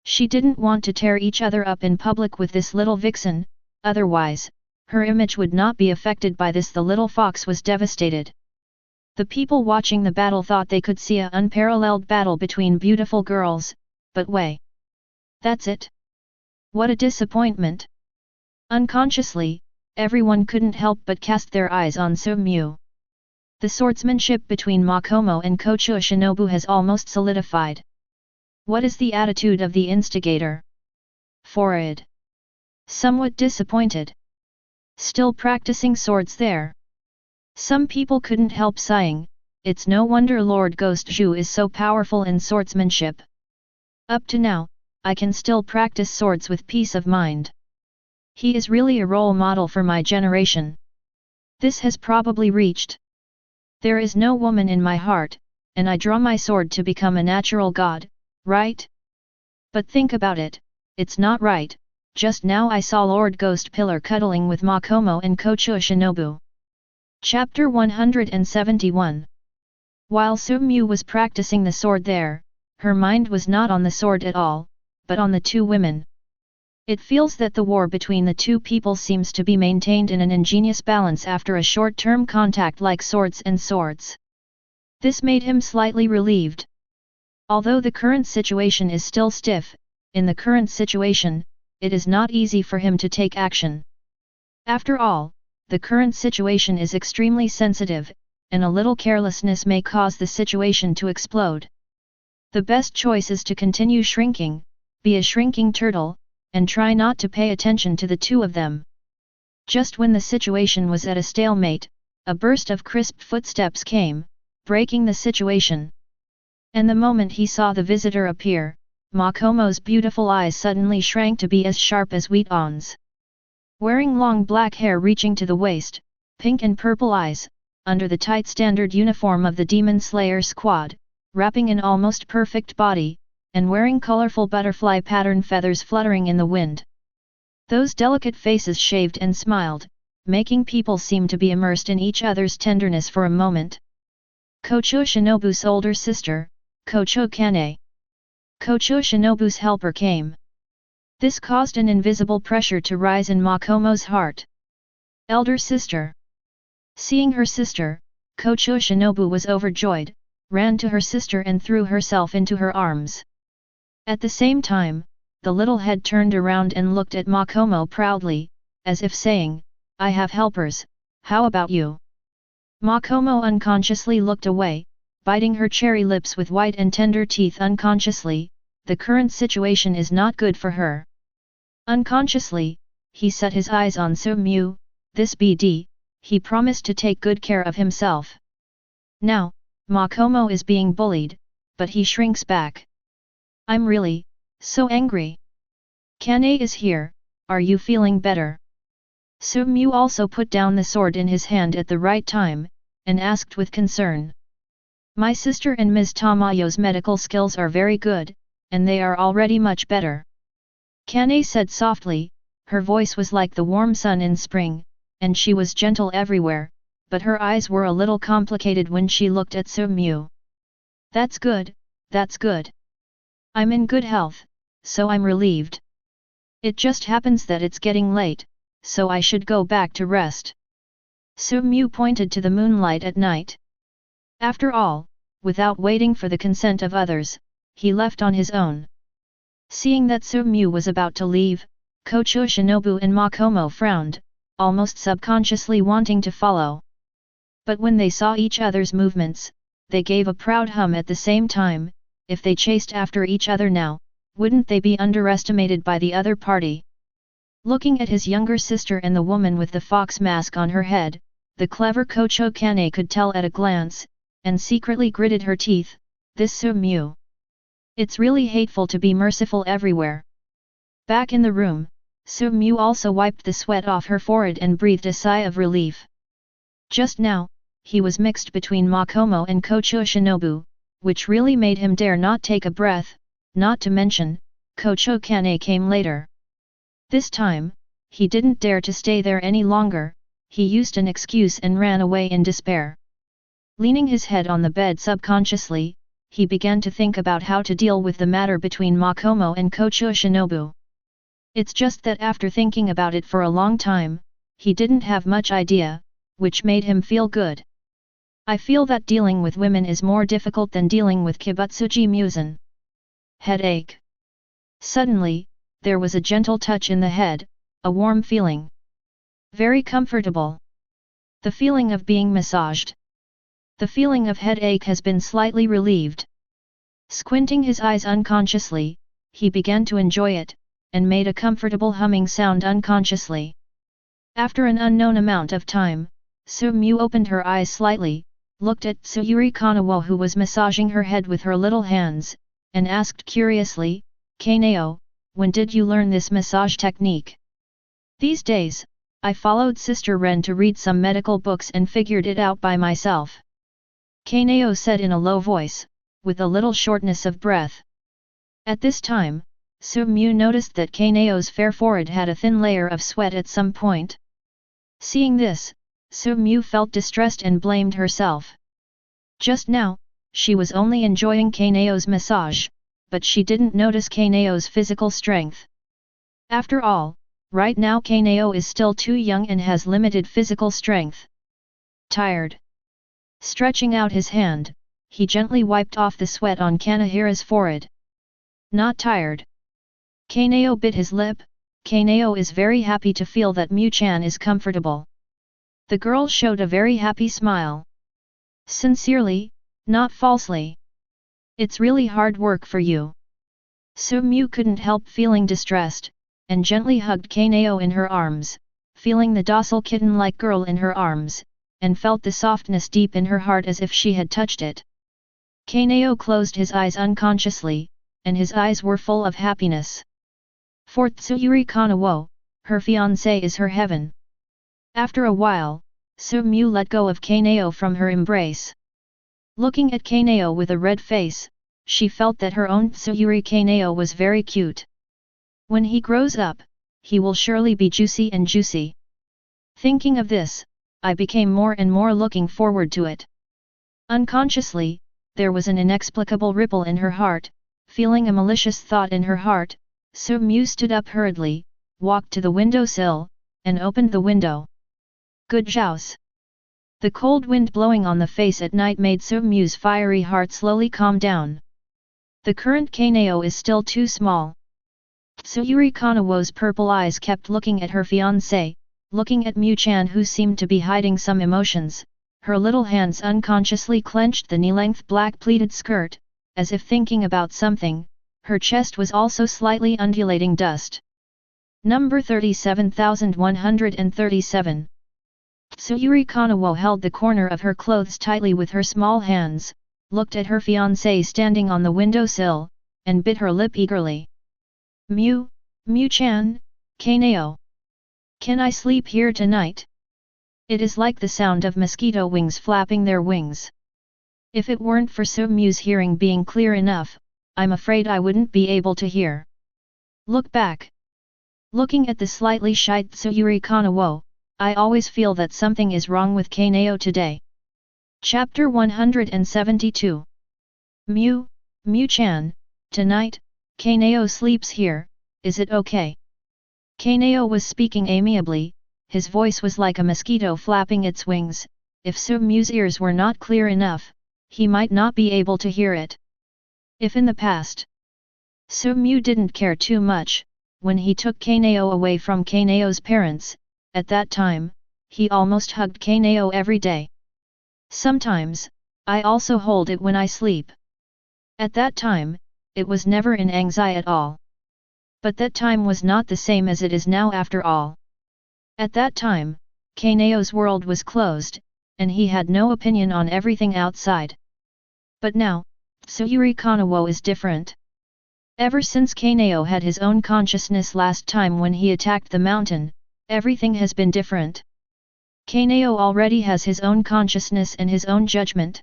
She didn't want to tear each other up in public with this little vixen, otherwise, her image would not be affected by this. The little fox was devastated. The people watching the battle thought they could see an unparalleled battle between beautiful girls, but wait. That's it? What a disappointment! Unconsciously, everyone couldn't help but cast their eyes on Sumu. The swordsmanship between Makomo and Kocho Shinobu has almost solidified. What is the attitude of the instigator? Forward. Somewhat disappointed. Still practicing swords there. Some people couldn't help sighing, it's no wonder Lord Ghost Zhu is so powerful in swordsmanship. Up to now, I can still practice swords with peace of mind. He is really a role model for my generation. This has probably reached. There is no woman in my heart, and I draw my sword to become a natural god, right? But think about it, it's not right. Just now I saw Lord Ghost Pillar cuddling with Makomo and Kocho Shinobu. Chapter 171. While Sumu was practicing the sword there, her mind was not on the sword at all, but on the two women. It feels that the war between the two people seems to be maintained in an ingenious balance after a short-term contact like swords and swords. This made him slightly relieved. Although the current situation is still stiff, in the current situation, it is not easy for him to take action. After all, the current situation is extremely sensitive, and a little carelessness may cause the situation to explode. The best choice is to continue shrinking, be a shrinking turtle, and try not to pay attention to the two of them. Just when the situation was at a stalemate, a burst of crisp footsteps came, breaking the situation. And the moment he saw the visitor appear, Makomo's beautiful eyes suddenly shrank to be as sharp as wheat awns. Wearing long black hair reaching to the waist, pink and purple eyes, under the tight standard uniform of the Demon Slayer squad, wrapping an almost perfect body, and wearing colorful butterfly pattern feathers fluttering in the wind. Those delicate faces shaved and smiled, making people seem to be immersed in each other's tenderness for a moment. Kocho Shinobu's older sister, Kocho Kanawo. Kocho Shinobu's helper came. This caused an invisible pressure to rise in Makomo's heart. Elder sister. Seeing her sister, Kocho Shinobu was overjoyed, ran to her sister and threw herself into her arms. At the same time, the little head turned around and looked at Makomo proudly, as if saying, I have helpers, how about you? Makomo unconsciously looked away, biting her cherry lips with white and tender teeth unconsciously. The current situation is not good for her. Unconsciously, he set his eyes on Sumu, this BD, he promised to take good care of himself. Now, Makomo is being bullied, but he shrinks back. I'm really, so angry. Kanawo is here, are you feeling better? Sumu also put down the sword in his hand at the right time, and asked with concern. My sister and Ms. Tamayo's medical skills are very good, and they are already much better. Kanawo said softly, her voice was like the warm sun in spring, and she was gentle everywhere, but her eyes were a little complicated when she looked at Sumu. That's good, that's good. I'm in good health, so I'm relieved. It just happens that it's getting late, so I should go back to rest. Sumu pointed to the moonlight at night. After all, without waiting for the consent of others, he left on his own. Seeing that Sumu was about to leave, Kocho Shinobu and Makomo frowned, almost subconsciously wanting to follow. But when they saw each other's movements, they gave a proud hum at the same time. If they chased after each other now, wouldn't they be underestimated by the other party? Looking at his younger sister and the woman with the fox mask on her head, the clever Kocho Kanawo could tell at a glance, and secretly gritted her teeth, this Sumu. It's really hateful to be merciful everywhere. Back in the room, Sumu also wiped the sweat off her forehead and breathed a sigh of relief. Just now, he was mixed between Makomo and Kocho Shinobu, which really made him dare not take a breath, not to mention, Kocho Kanawo came later. This time, he didn't dare to stay there any longer, he used an excuse and ran away in despair. Leaning his head on the bed subconsciously, he began to think about how to deal with the matter between Makomo and Kocho Shinobu. It's just that after thinking about it for a long time, he didn't have much idea, which made him feel good. I feel that dealing with women is more difficult than dealing with Kibutsuji Musen. Headache. Suddenly, there was a gentle touch in the head, a warm feeling. Very comfortable. The feeling of being massaged. The feeling of headache has been slightly relieved. Squinting his eyes unconsciously, he began to enjoy it, and made a comfortable humming sound unconsciously. After an unknown amount of time, Su-mu opened her eyes slightly, looked at Tsuyuri Kanawo who was massaging her head with her little hands, and asked curiously, "Kanao, when did you learn this massage technique?" "These days, I followed Sister Ren to read some medical books and figured it out by myself," Kanao said in a low voice, with a little shortness of breath. At this time, Su-mu noticed that Kanao's fair forehead had a thin layer of sweat at some point. Seeing this, Su-mu felt distressed and blamed herself. Just now, she was only enjoying Kanao's massage, but she didn't notice Kanao's physical strength. After all, right now Kanao is still too young and has limited physical strength. Tired. Stretching out his hand, he gently wiped off the sweat on Kanahira's forehead. Not tired. Kanao bit his lip. Kanao is very happy to feel that Mu-chan is comfortable. The girl showed a very happy smile. Sincerely, not falsely. It's really hard work for you. Su-mu couldn't help feeling distressed, and gently hugged Kanao in her arms, feeling the docile kitten-like girl in her arms, and felt the softness deep in her heart as if she had touched it. Kanao closed his eyes unconsciously, and his eyes were full of happiness. For Tsuyuri Kanawo, her fiancé is her heaven. After a while, Su-mu let go of Kanao from her embrace. Looking at Kanao with a red face, she felt that her own Tsuyuri Kanao was very cute. When he grows up, he will surely be juicy and juicy. Thinking of this, I became more and more looking forward to it. Unconsciously, there was an inexplicable ripple in her heart, feeling a malicious thought in her heart. Su-mu stood up hurriedly, walked to the windowsill, and opened the window. Good jouse. The cold wind blowing on the face at night made Su-mu's fiery heart slowly calm down. The current Kanao is still too small. Tsuyuri Kanawo's purple eyes kept looking at her fiancé, looking at Mu-chan who seemed to be hiding some emotions. Her little hands unconsciously clenched the knee-length black pleated skirt, as if thinking about something. Her chest was also slightly undulating dust. Number 37137. Tsuyuri Kanawo held the corner of her clothes tightly with her small hands, looked at her fiancé standing on the windowsill, and bit her lip eagerly. Mu-chan, Kanao. Can I sleep here tonight? It is like the sound of mosquito wings flapping their wings. If it weren't for Su-mu's hearing being clear enough, I'm afraid I wouldn't be able to hear. Look back. Looking at the slightly shy Tsuyuri Kanawo, I always feel that something is wrong with Kanao today. Chapter 172. Mu-chan, tonight, Kanao sleeps here, is it okay? Kanao was speaking amiably, his voice was like a mosquito flapping its wings. If Su-mu's ears were not clear enough, he might not be able to hear it. If in the past, Su-mu didn't care too much, when he took Kanao away from Kanao's parents, at that time, he almost hugged Kanao every day. Sometimes, I also hold it when I sleep. At that time, it was never in anxiety at all. But that time was not the same as it is now after all. At that time, Kanao's world was closed, and he had no opinion on everything outside. But now, Tsuyuri Kanawo is different. Ever since Kanao had his own consciousness last time when he attacked the mountain, everything has been different. Kanao already has his own consciousness and his own judgment.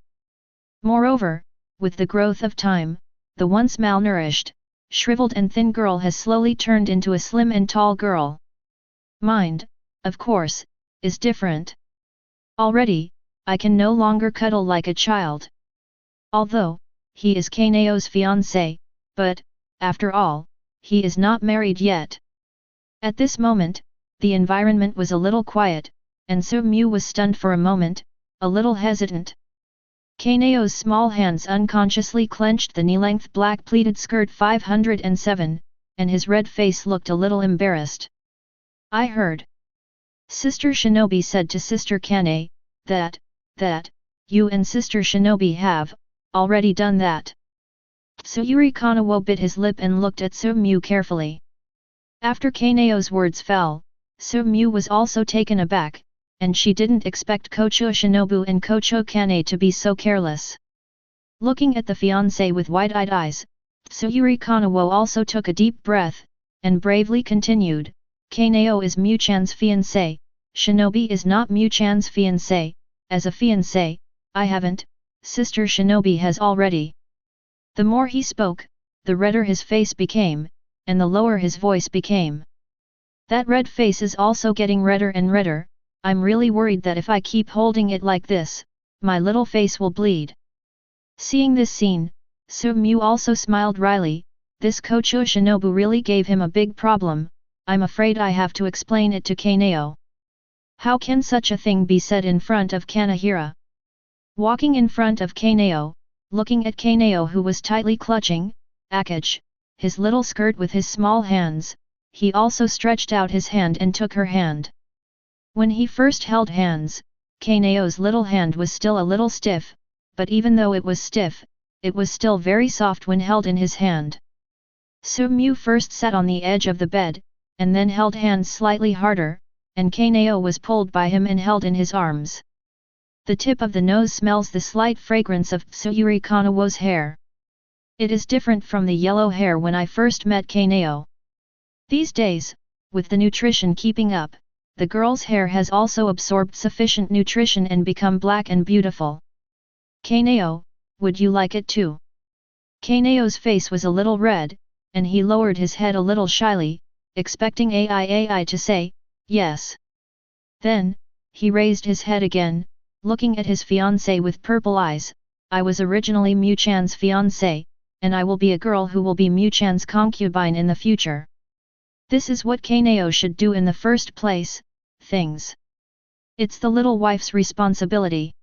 Moreover, with the growth of time, the once malnourished, shriveled and thin girl has slowly turned into a slim and tall girl. Mind, of course, is different. Already, I can no longer cuddle like a child. Although, he is Kanao's fiancé, but, after all, he is not married yet. At this moment, the environment was a little quiet, and Su-mu was stunned for a moment, a little hesitant. Kanao's small hands unconsciously clenched the knee-length black pleated skirt 507, and his red face looked a little embarrassed. I heard. Sister Shinobi said to Sister Kanao, that, you and Sister Shinobi have, already done that. Tsuyuri Kanawo bit his lip and looked at Su-mu carefully. After Kanao's words fell, Su-mu was also taken aback, and she didn't expect Kocho Shinobu and Kocho Kanao to be so careless. Looking at the fiancé with wide-eyed eyes, Tsuyuri Kanawo also took a deep breath, and bravely continued, Kanao is Mu-chan's fiancé, Shinobi is not Mu-chan's fiancé, as a fiancé, I haven't, Sister Shinobi has already. The more he spoke, the redder his face became, and the lower his voice became. That red face is also getting redder and redder, I'm really worried that if I keep holding it like this, my little face will bleed. Seeing this scene, Su-mu also smiled wryly, this Kocho Shinobu really gave him a big problem, I'm afraid I have to explain it to Kanao. How can such a thing be said in front of Kanahira? Walking in front of Kanao, looking at Kanao who was tightly clutching, Akage, his little skirt with his small hands, he also stretched out his hand and took her hand. When he first held hands, Kanao's little hand was still a little stiff, but even though it was stiff, it was still very soft when held in his hand. Su-mu first sat on the edge of the bed, and then held hands slightly harder, and Kanao was pulled by him and held in his arms. The tip of the nose smells the slight fragrance of Tsuyuri Kanawo's hair. It is different from the yellow hair when I first met Kanao. These days, with the nutrition keeping up, the girl's hair has also absorbed sufficient nutrition and become black and beautiful. Kanao, would you like it too? Kanao's face was a little red, and he lowered his head a little shyly, expecting Ai to say, yes. Then, he raised his head again, looking at his fiancé with purple eyes, I was originally Mu-chan's fiancé, and I will be a girl who will be Mu-chan's concubine in the future. This is what Kanao should do in the first place, things. It's the little wife's responsibility.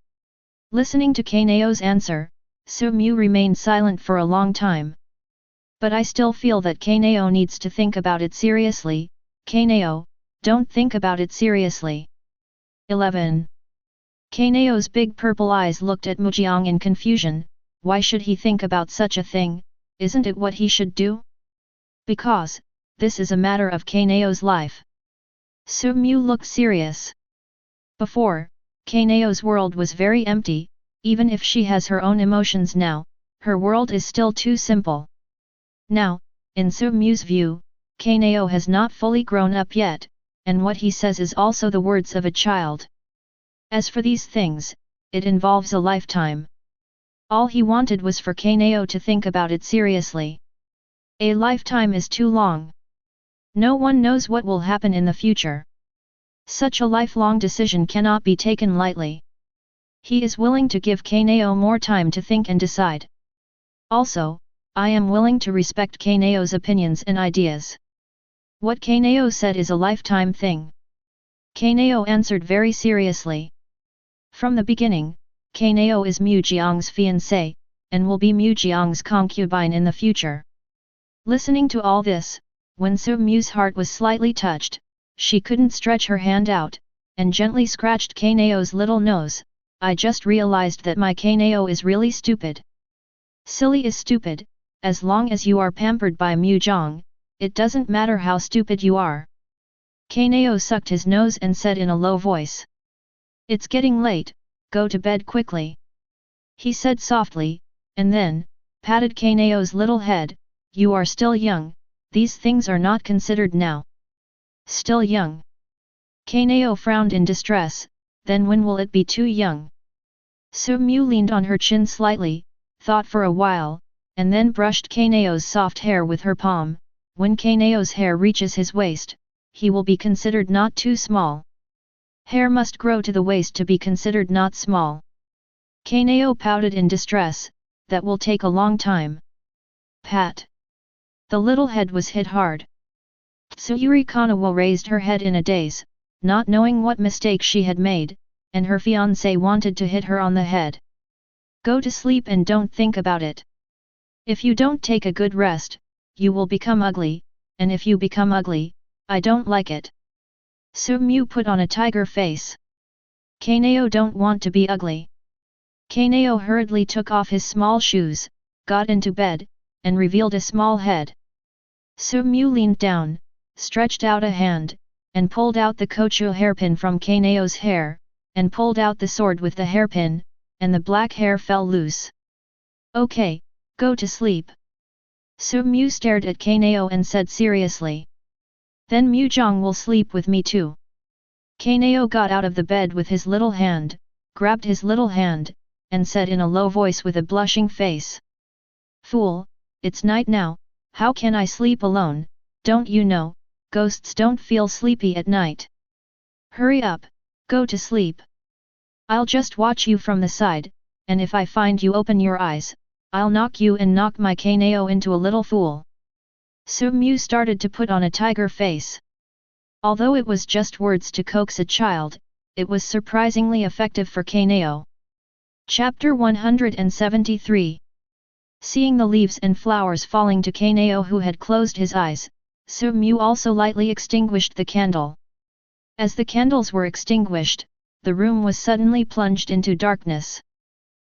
Listening to Kanao's answer, Su-mu remained silent for a long time. But I still feel that Kanao needs to think about it seriously, Kanao, don't think about it seriously. 11. Kanao's big purple eyes looked at Mujiang in confusion, why should he think about such a thing, isn't it what he should do? Because, this is a matter of Kanao's life. Su-mu looked serious. Before, Kanao's world was very empty, even if she has her own emotions now, her world is still too simple. Now, in Su-mu's view, Kanao has not fully grown up yet, and what he says is also the words of a child. As for these things, it involves a lifetime. All he wanted was for Kanao to think about it seriously. A lifetime is too long. No one knows what will happen in the future. Such a lifelong decision cannot be taken lightly. He is willing to give Kanao more time to think and decide. Also, I am willing to respect Kanao's opinions and ideas. What Kanao said is a lifetime thing. Kanao answered very seriously. From the beginning, Kanao is Mujiang's fiancé, and will be Mujiang's concubine in the future. Listening to all this, when Su-mu's heart was slightly touched, she couldn't stretch her hand out, and gently scratched Kanao's little nose. I just realized that my Kanao is really stupid. Silly is stupid, as long as you are pampered by Mujiang, it doesn't matter how stupid you are. Kanao sucked his nose and said in a low voice. It's getting late, go to bed quickly. He said softly, and then, patted Kanao's little head, you are still young, these things are not considered now. Still young. Kanao frowned in distress, then when will it be too young? Su-mu leaned on her chin slightly, thought for a while, and then brushed Kanao's soft hair with her palm. When Kanao's hair reaches his waist, he will be considered not too small. Hair must grow to the waist to be considered not small. Kanao pouted in distress, that will take a long time. Pat. The little head was hit hard. Tsuyuri Kanawo raised her head in a daze, not knowing what mistake she had made, and her fiancé wanted to hit her on the head. Go to sleep and don't think about it. If you don't take a good rest, you will become ugly, and if you become ugly, I don't like it. Su-mu put on a tiger face. Kanao don't want to be ugly. Kanao hurriedly took off his small shoes, got into bed, and revealed a small head. Su-mu leaned down, stretched out a hand, and pulled out the kochu hairpin from Kanao's hair, and pulled out the sword with the hairpin, and the black hair fell loose. Okay, go to sleep. Su-mu stared at Kanao and said seriously. Then Mujong will sleep with me too. Kanao got out of the bed with his little hand, grabbed his little hand, and said in a low voice with a blushing face. Fool, it's night now, how can I sleep alone? Don't you know, ghosts don't feel sleepy at night. Hurry up, go to sleep. I'll just watch you from the side, and if I find you open your eyes, I'll knock you and knock my Kanao into a little fool. Su-mu started to put on a tiger face. Although it was just words to coax a child, it was surprisingly effective for Kanao. Chapter 173. Seeing the leaves and flowers falling to Kanao who had closed his eyes, Su-mu also lightly extinguished the candle. As the candles were extinguished, the room was suddenly plunged into darkness.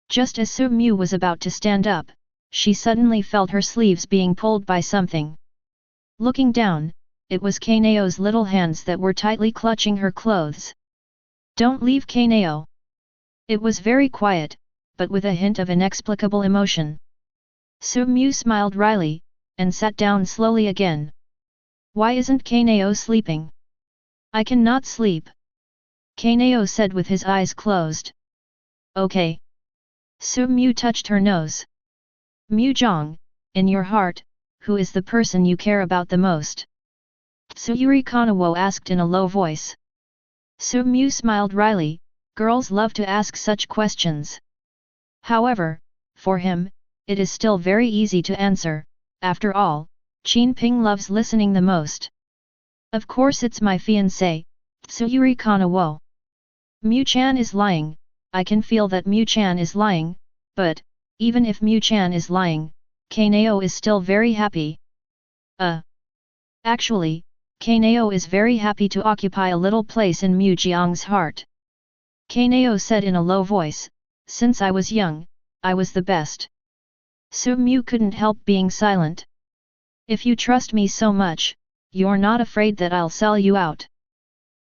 Just as Su-mu was about to stand up, she suddenly felt her sleeves being pulled by something. Looking down, it was Kanao's little hands that were tightly clutching her clothes. Don't leave Kanao. It was very quiet, but with a hint of inexplicable emotion. Su-mu smiled wryly, and sat down slowly again. Why isn't Kanao sleeping? I cannot sleep. Kanao said with his eyes closed. Okay. Su-mu touched her nose. Mujong, in your heart, who is the person you care about the most? Tsuyuri Kanawo asked in a low voice. Su-mu smiled wryly, girls love to ask such questions. However, for him, it is still very easy to answer, after all, Qin Ping loves listening the most. Of course it's my fiancé, Tsuyuri Kanawo. Mu-chan is lying, I can feel that Mu-chan is lying, but, even if Mu-chan is lying, Kanao is still very happy. Actually, Kanao is very happy to occupy a little place in Mu-jiang's heart. Kanao said in a low voice, since I was young, I was the best. Su-mu couldn't help being silent. If you trust me so much, you're not afraid that I'll sell you out.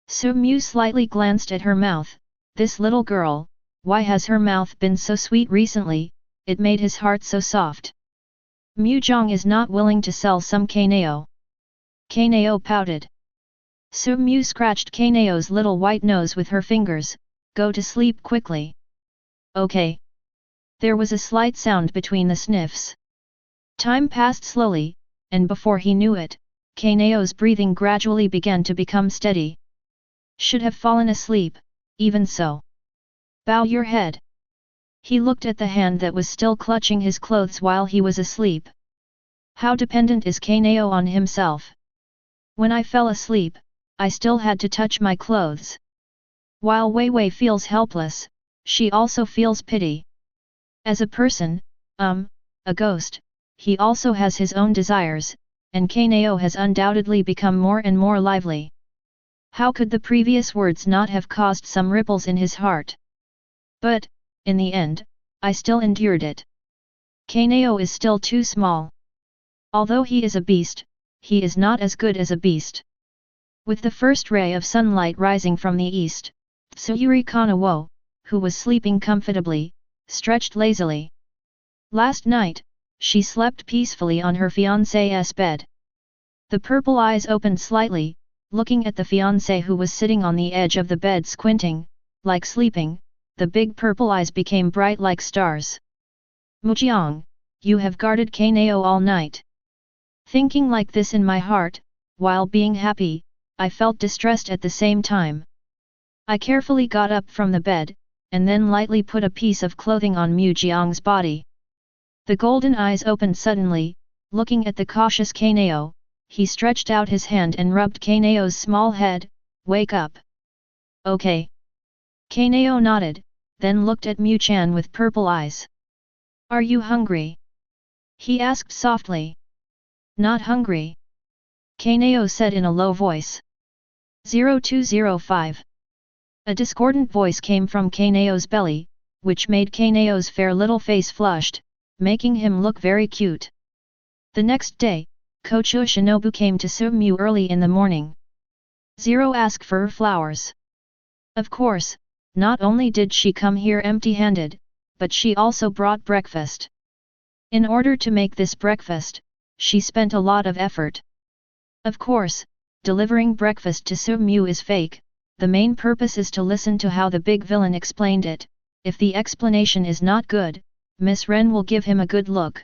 Su-mu slightly glanced at her mouth, this little girl, why has her mouth been so sweet recently, it made his heart so soft. Mujong is not willing to sell some Kanao. Kanao pouted. Su-mu scratched Kanao's little white nose with her fingers, go to sleep quickly. Okay. There was a slight sound between the sniffs. Time passed slowly, and before he knew it, Kanao's breathing gradually began to become steady. Should have fallen asleep, even so. Bow your head. He looked at the hand that was still clutching his clothes while he was asleep. How dependent is Kanao on himself? When I fell asleep, I still had to touch my clothes. While Wei Wei feels helpless, she also feels pity. As a person, a ghost, he also has his own desires, and Kanao has undoubtedly become more and more lively. How could the previous words not have caused some ripples in his heart? But, in the end, I still endured it. Kanao is still too small. Although he is a beast, he is not as good as a beast. With the first ray of sunlight rising from the east, Tsuyuri Kanawo, who was sleeping comfortably, stretched lazily. Last night, she slept peacefully on her fiancé's bed. The purple eyes opened slightly, looking at the fiancé who was sitting on the edge of the bed squinting, like sleeping, the big purple eyes became bright like stars. Mujiang, you have guarded Kanao all night. Thinking like this in my heart, while being happy, I felt distressed at the same time. I carefully got up from the bed, and then lightly put a piece of clothing on Mu Jiang's body. The golden eyes opened suddenly, looking at the cautious Kanao, he stretched out his hand and rubbed Kanao's small head. Wake up. Okay. Kanao nodded, then looked at Mu Chan with purple eyes. Are you hungry? He asked softly. Not hungry. Kanao said in a low voice. 0205. A discordant voice came from Kanao's belly, which made Kanao's fair little face flushed, making him look very cute. The next day, Kochua Shinobu came to Sumyu early in the morning. Ask for flowers. Of course, not only did she come here empty-handed, but she also brought breakfast. In order to make this breakfast, she spent a lot of effort. Of course, delivering breakfast to Sumyu is fake, the main purpose is to listen to how the big villain explained it. If the explanation is not good, Miss Ren will give him a good look.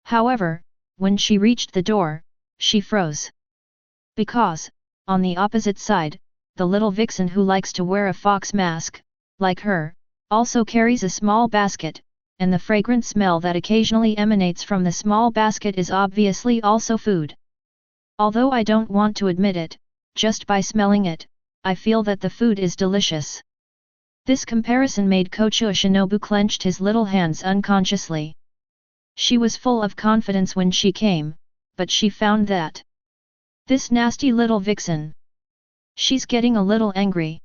However, when she reached the door, she froze. Because, on the opposite side, the little vixen who likes to wear a fox mask, like her, also carries a small basket, and the fragrant smell that occasionally emanates from the small basket is obviously also food. Although I don't want to admit it, just by smelling it, I feel that the food is delicious. This comparison made Kochua Shinobu clenched his little hands unconsciously. She was full of confidence when she came, but she found that this nasty little vixen. She's getting a little angry.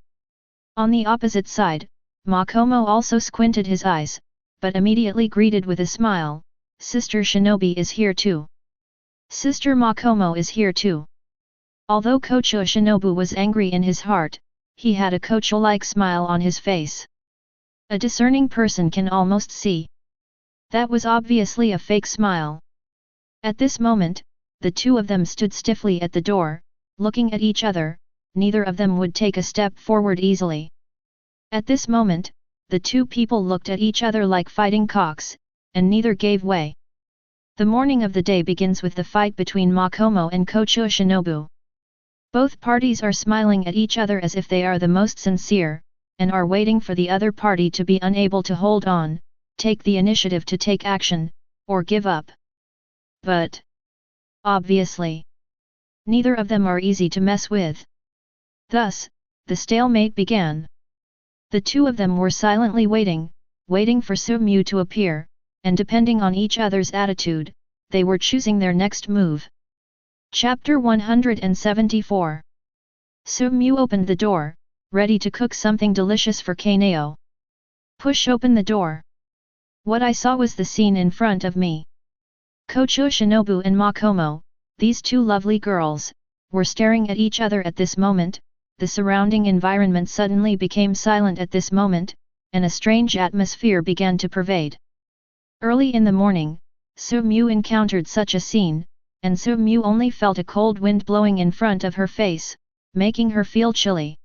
On the opposite side, Makomo also squinted his eyes, but immediately greeted with a smile, Sister Shinobi is here too. Sister Makomo is here too. Although Kochua Shinobu was angry in his heart, he had a Kochua-like smile on his face. A discerning person can almost see. That was obviously a fake smile. At this moment, the two of them stood stiffly at the door, looking at each other, neither of them would take a step forward easily. At this moment, the two people looked at each other like fighting cocks, and neither gave way. The morning of the day begins with the fight between Makomo and Kochua Shinobu. Both parties are smiling at each other as if they are the most sincere, and are waiting for the other party to be unable to hold on, take the initiative to take action, or give up. But obviously, neither of them are easy to mess with. Thus, the stalemate began. The two of them were silently waiting for Sumyu to appear, and depending on each other's attitude, they were choosing their next move. Chapter 174. Sumyu opened the door, ready to cook something delicious for Kanao. Push open the door. What I saw was the scene in front of me. Kochua Shinobu and Makomo, these two lovely girls, were staring at each other at this moment. The surrounding environment suddenly became silent at this moment, and a strange atmosphere began to pervade. Early in the morning, Sumyu encountered such a scene, and Sumyu only felt a cold wind blowing in front of her face, making her feel chilly.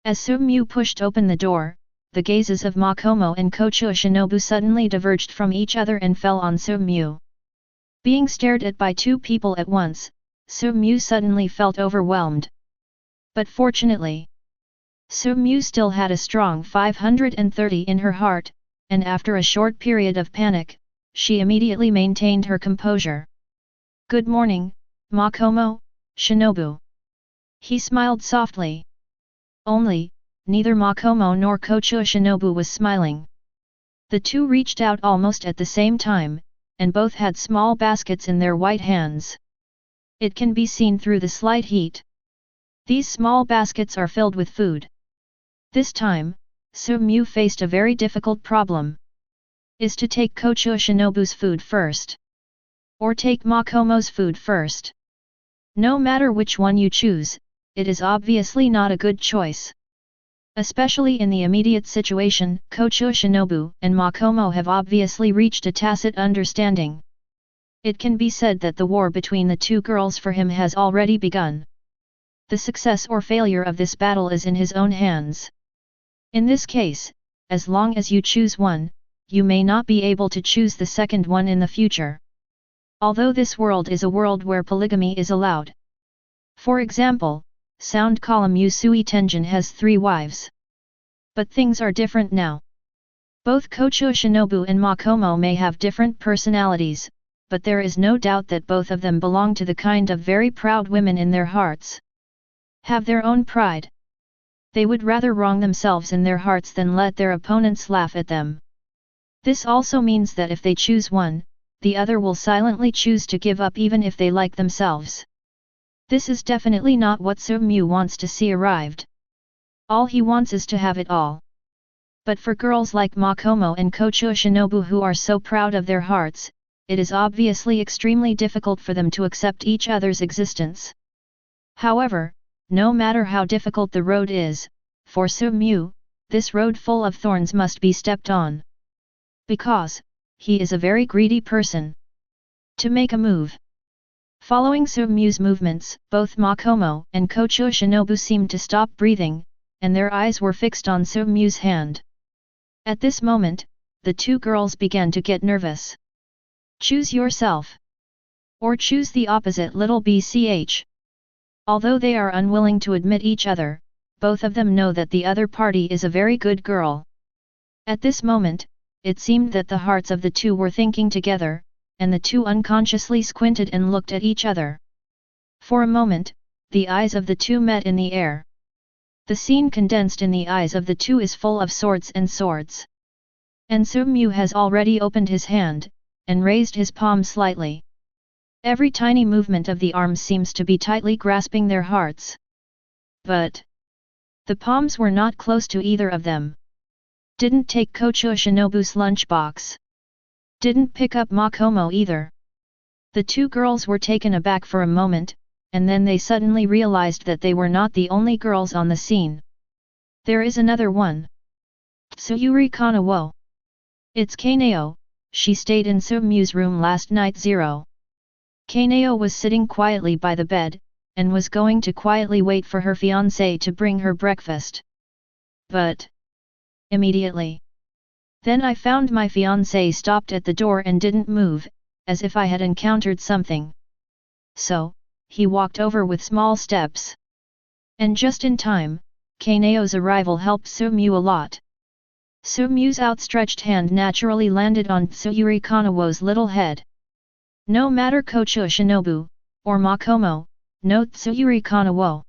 As Sumyu pushed open the door, the gazes of Makomo and Kochua Shinobu suddenly diverged from each other and fell on Sumyu. Being stared at by two people at once, Sumyu suddenly felt overwhelmed. But fortunately, Sumyu still had a strong 530 in her heart, and after a short period of panic, she immediately maintained her composure. Good morning, Makomo, Shinobu. He smiled softly. Only, neither Makomo nor Kochua Shinobu was smiling. The two reached out almost at the same time, and both had small baskets in their white hands. It can be seen through the slight heat. These small baskets are filled with food. This time, Sumyu faced a very difficult problem. Is to take Kochua Shinobu's food first, or take Makomo's food first? No matter which one you choose, it is obviously not a good choice. Especially in the immediate situation, Kochua Shinobu and Makomo have obviously reached a tacit understanding. It can be said that the war between the two girls for him has already begun. The success or failure of this battle is in his own hands. In this case, as long as you choose one, you may not be able to choose the second one in the future. Although this world is a world where polygamy is allowed. For example, sound column Usui Tenjin has 3 wives. But things are different now. Both Kocho Shinobu and Makomo may have different personalities, but there is no doubt that both of them belong to the kind of very proud women in their hearts. Have their own pride. They would rather wrong themselves in their hearts than let their opponents laugh at them. This also means that if they choose one, the other will silently choose to give up even if they like themselves. This is definitely not what Seo-mu wants to see arrived. All he wants is to have it all. But for girls like Makomo and Kocho Shinobu who are so proud of their hearts, it is obviously extremely difficult for them to accept each other's existence. However, no matter how difficult the road is, for Seo-mu, this road full of thorns must be stepped on. Because, he is a very greedy person. To make a move. Following Seo-mu's movements, both Makomo and Kocho Shinobu seemed to stop breathing, and their eyes were fixed on Seo-mu's hand. At this moment, the 2 girls began to get nervous. Choose yourself. Or choose the opposite little bch. Although they are unwilling to admit each other, both of them know that the other party is a very good girl. At this moment, it seemed that the hearts of the 2 were thinking together, and the 2 unconsciously squinted and looked at each other. For a moment, the eyes of the 2 met in the air. The scene condensed in the eyes of the 2 is full of swords and swords. And Seo-mu has already opened his hand, and raised his palm slightly. Every tiny movement of the arms seems to be tightly grasping their hearts. But the palms were not close to either of them. Didn't take Kocho Shinobu's lunchbox. Didn't pick up Makomo either. The 2 girls were taken aback for a moment, and then they suddenly realized that they were not the only girls on the scene. There is another one. Tsuyuri Kanawo. It's Kanao, she stayed in Seo-mu's room last night. Kanao was sitting quietly by the bed, and was going to quietly wait for her fiancé to bring her breakfast. But immediately. Then I found my fiancé stopped at the door and didn't move, as if I had encountered something. So, he walked over with small steps. And just in time, Kanao's arrival helped Seo-mu a lot. Seo-mu's outstretched hand naturally landed on Tsuyuri Kanawo's little head. No matter Kocho Shinobu, or Makomo, no Tsuyuri Kanawo.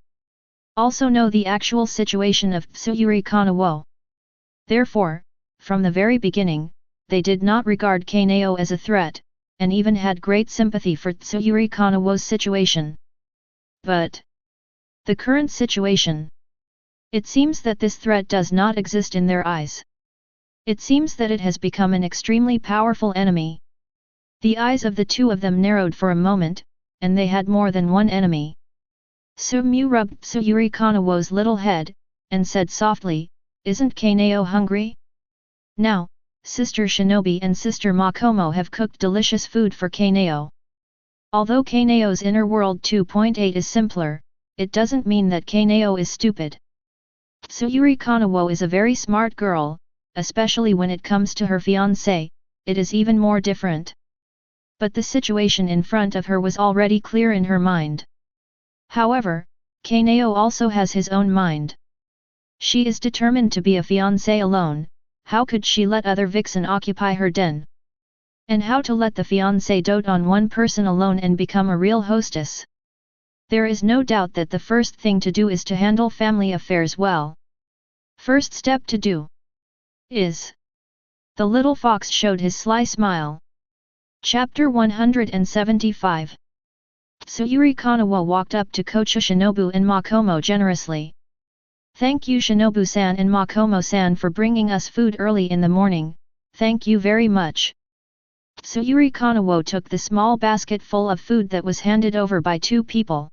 Also know the actual situation of Tsuyuri Kanawo. Therefore, from the very beginning, they did not regard Kanao as a threat, and even had great sympathy for Tsuyuri Kanawo's situation. But the current situation. It seems that this threat does not exist in their eyes. It seems that it has become an extremely powerful enemy. The eyes of the 2 of them narrowed for a moment, and they had more than one enemy. Seo-mu rubbed Tsuyuri Kanawo's little head, and said softly, "Isn't Kanao hungry? Now, Sister Shinobi and Sister Makomo have cooked delicious food for Kanao." Although Kanao's inner world 2.8 is simpler, it doesn't mean that Kanao is stupid. Tsuyuri Kanawo is a very smart girl, especially when it comes to her fiancé, it is even more different. But the situation in front of her was already clear in her mind. However, Kanao also has his own mind. She is determined to be a fiancé alone. How could she let other vixen occupy her den? And how to let the fiancé dote on one person alone and become a real hostess? There is no doubt that the first thing to do is to handle family affairs well. First step to do is. The little fox showed his sly smile. Chapter 175. Tsuyuri Kanawo walked up to Kocho Shinobu and Makomo generously. "Thank you Shinobu-san and Makomo-san for bringing us food early in the morning, thank you very much." Tsuyuri Kanawo took the small basket full of food that was handed over by 2 people.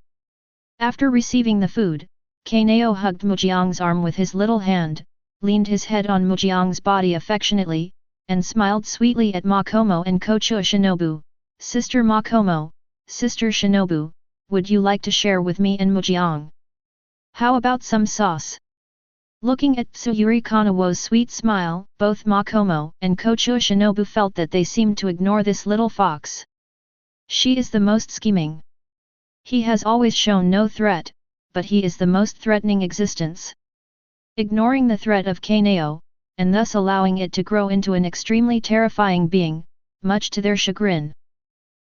After receiving the food, Kanao hugged Mujiang's arm with his little hand, leaned his head on Mujiang's body affectionately, and smiled sweetly at Makomo and Kocho Shinobu. "Sister Makomo, Sister Shinobu, would you like to share with me and Mujiang? How about some sauce?" Looking at Tsuyuri Kanawo's sweet smile, both Makomo and Kocho Shinobu felt that they seemed to ignore this little fox. She is the most scheming. He has always shown no threat, but he is the most threatening existence. Ignoring the threat of Kanao, and thus allowing it to grow into an extremely terrifying being, much to their chagrin.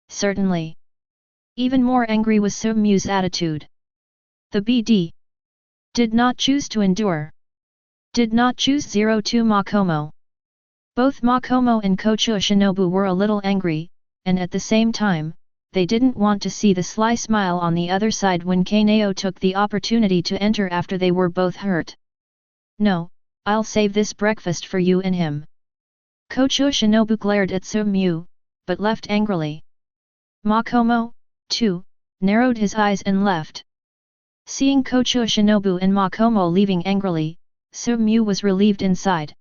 Certainly. Even more angry was Sumyu's attitude. The BD did not choose to endure. Did not choose 02 Makomo. Both Makomo and Kocho Shinobu were a little angry, and at the same time, they didn't want to see the sly smile on the other side when Kanao took the opportunity to enter after they were both hurt. No, I'll save this breakfast for you and him. Kocho Shinobu glared at Sumyu, but left angrily. Makomo, too, narrowed his eyes and left. Seeing Kocho Shinobu and Makomo leaving angrily, Sumyu was relieved inside.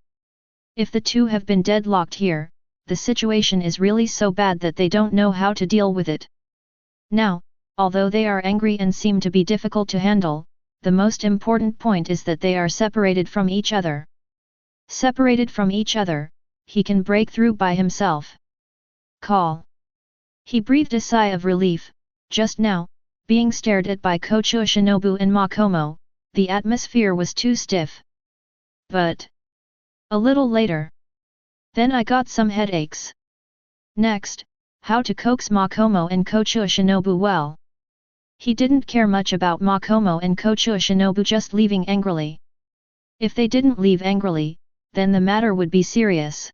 If the two have been deadlocked here, the situation is really so bad that they don't know how to deal with it. Now, although they are angry and seem to be difficult to handle, the most important point is that they are separated from each other. Separated from each other, he can break through by himself. Call. He breathed a sigh of relief. Just now, being stared at by Kocho Shinobu and Makomo, the atmosphere was too stiff. But a little later, then I got some headaches. Next, how to coax Makomo and Kocho Shinobu well. He didn't care much about Makomo and Kocho Shinobu just leaving angrily. If they didn't leave angrily, then the matter would be serious.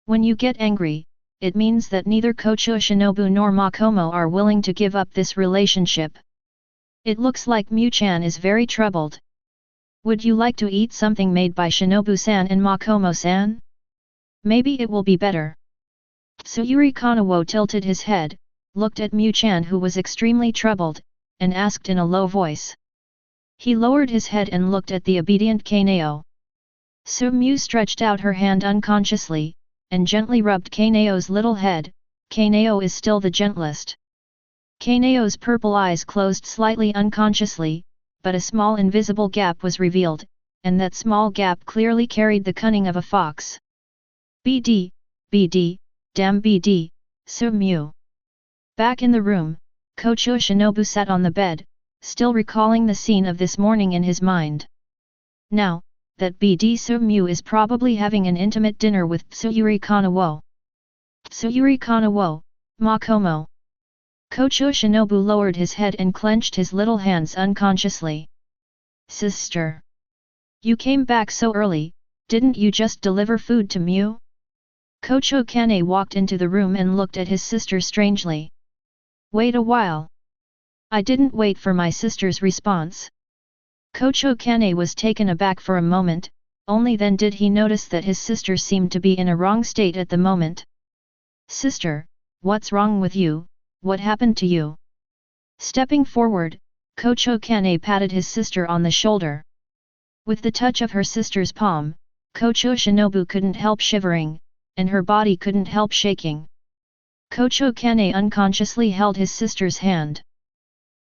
When you get angry, it means that neither Kocho Shinobu nor Makomo are willing to give up this relationship. It looks like Mu-chan is very troubled. Would you like to eat something made by Shinobu-san and Makomo-san? Maybe it will be better. Tsuyuri Kanawo tilted his head, looked at Mu-chan who was extremely troubled, and asked in a low voice. He lowered his head and looked at the obedient Kanao. Sumyu stretched out her hand unconsciously, and gently rubbed Kanao's little head. Kanao is still the gentlest. Kanao's purple eyes closed slightly unconsciously, but a small invisible gap was revealed, and that small gap clearly carried the cunning of a fox. BD, BD, damn BD, Sumyu. Back in the room, Kocho Shinobu sat on the bed, still recalling the scene of this morning in his mind. Now, that BD Sumyu is probably having an intimate dinner with Tsuyuri Kanawo. Tsuyuri Kanawo, Makomo. Kocho Shinobu lowered his head and clenched his little hands unconsciously. Sister. You came back so early, didn't you just deliver food to Mu? Kocho Kane walked into the room and looked at his sister strangely. Wait a while. I didn't wait for my sister's response. Kocho Kane was taken aback for a moment, only then did he notice that his sister seemed to be in a wrong state at the moment. Sister, what's wrong with you? What happened to you? Stepping forward, Kocho Kane patted his sister on the shoulder. With the touch of her sister's palm, Kocho Shinobu couldn't help shivering, and her body couldn't help shaking. Kocho Kane unconsciously held his sister's hand.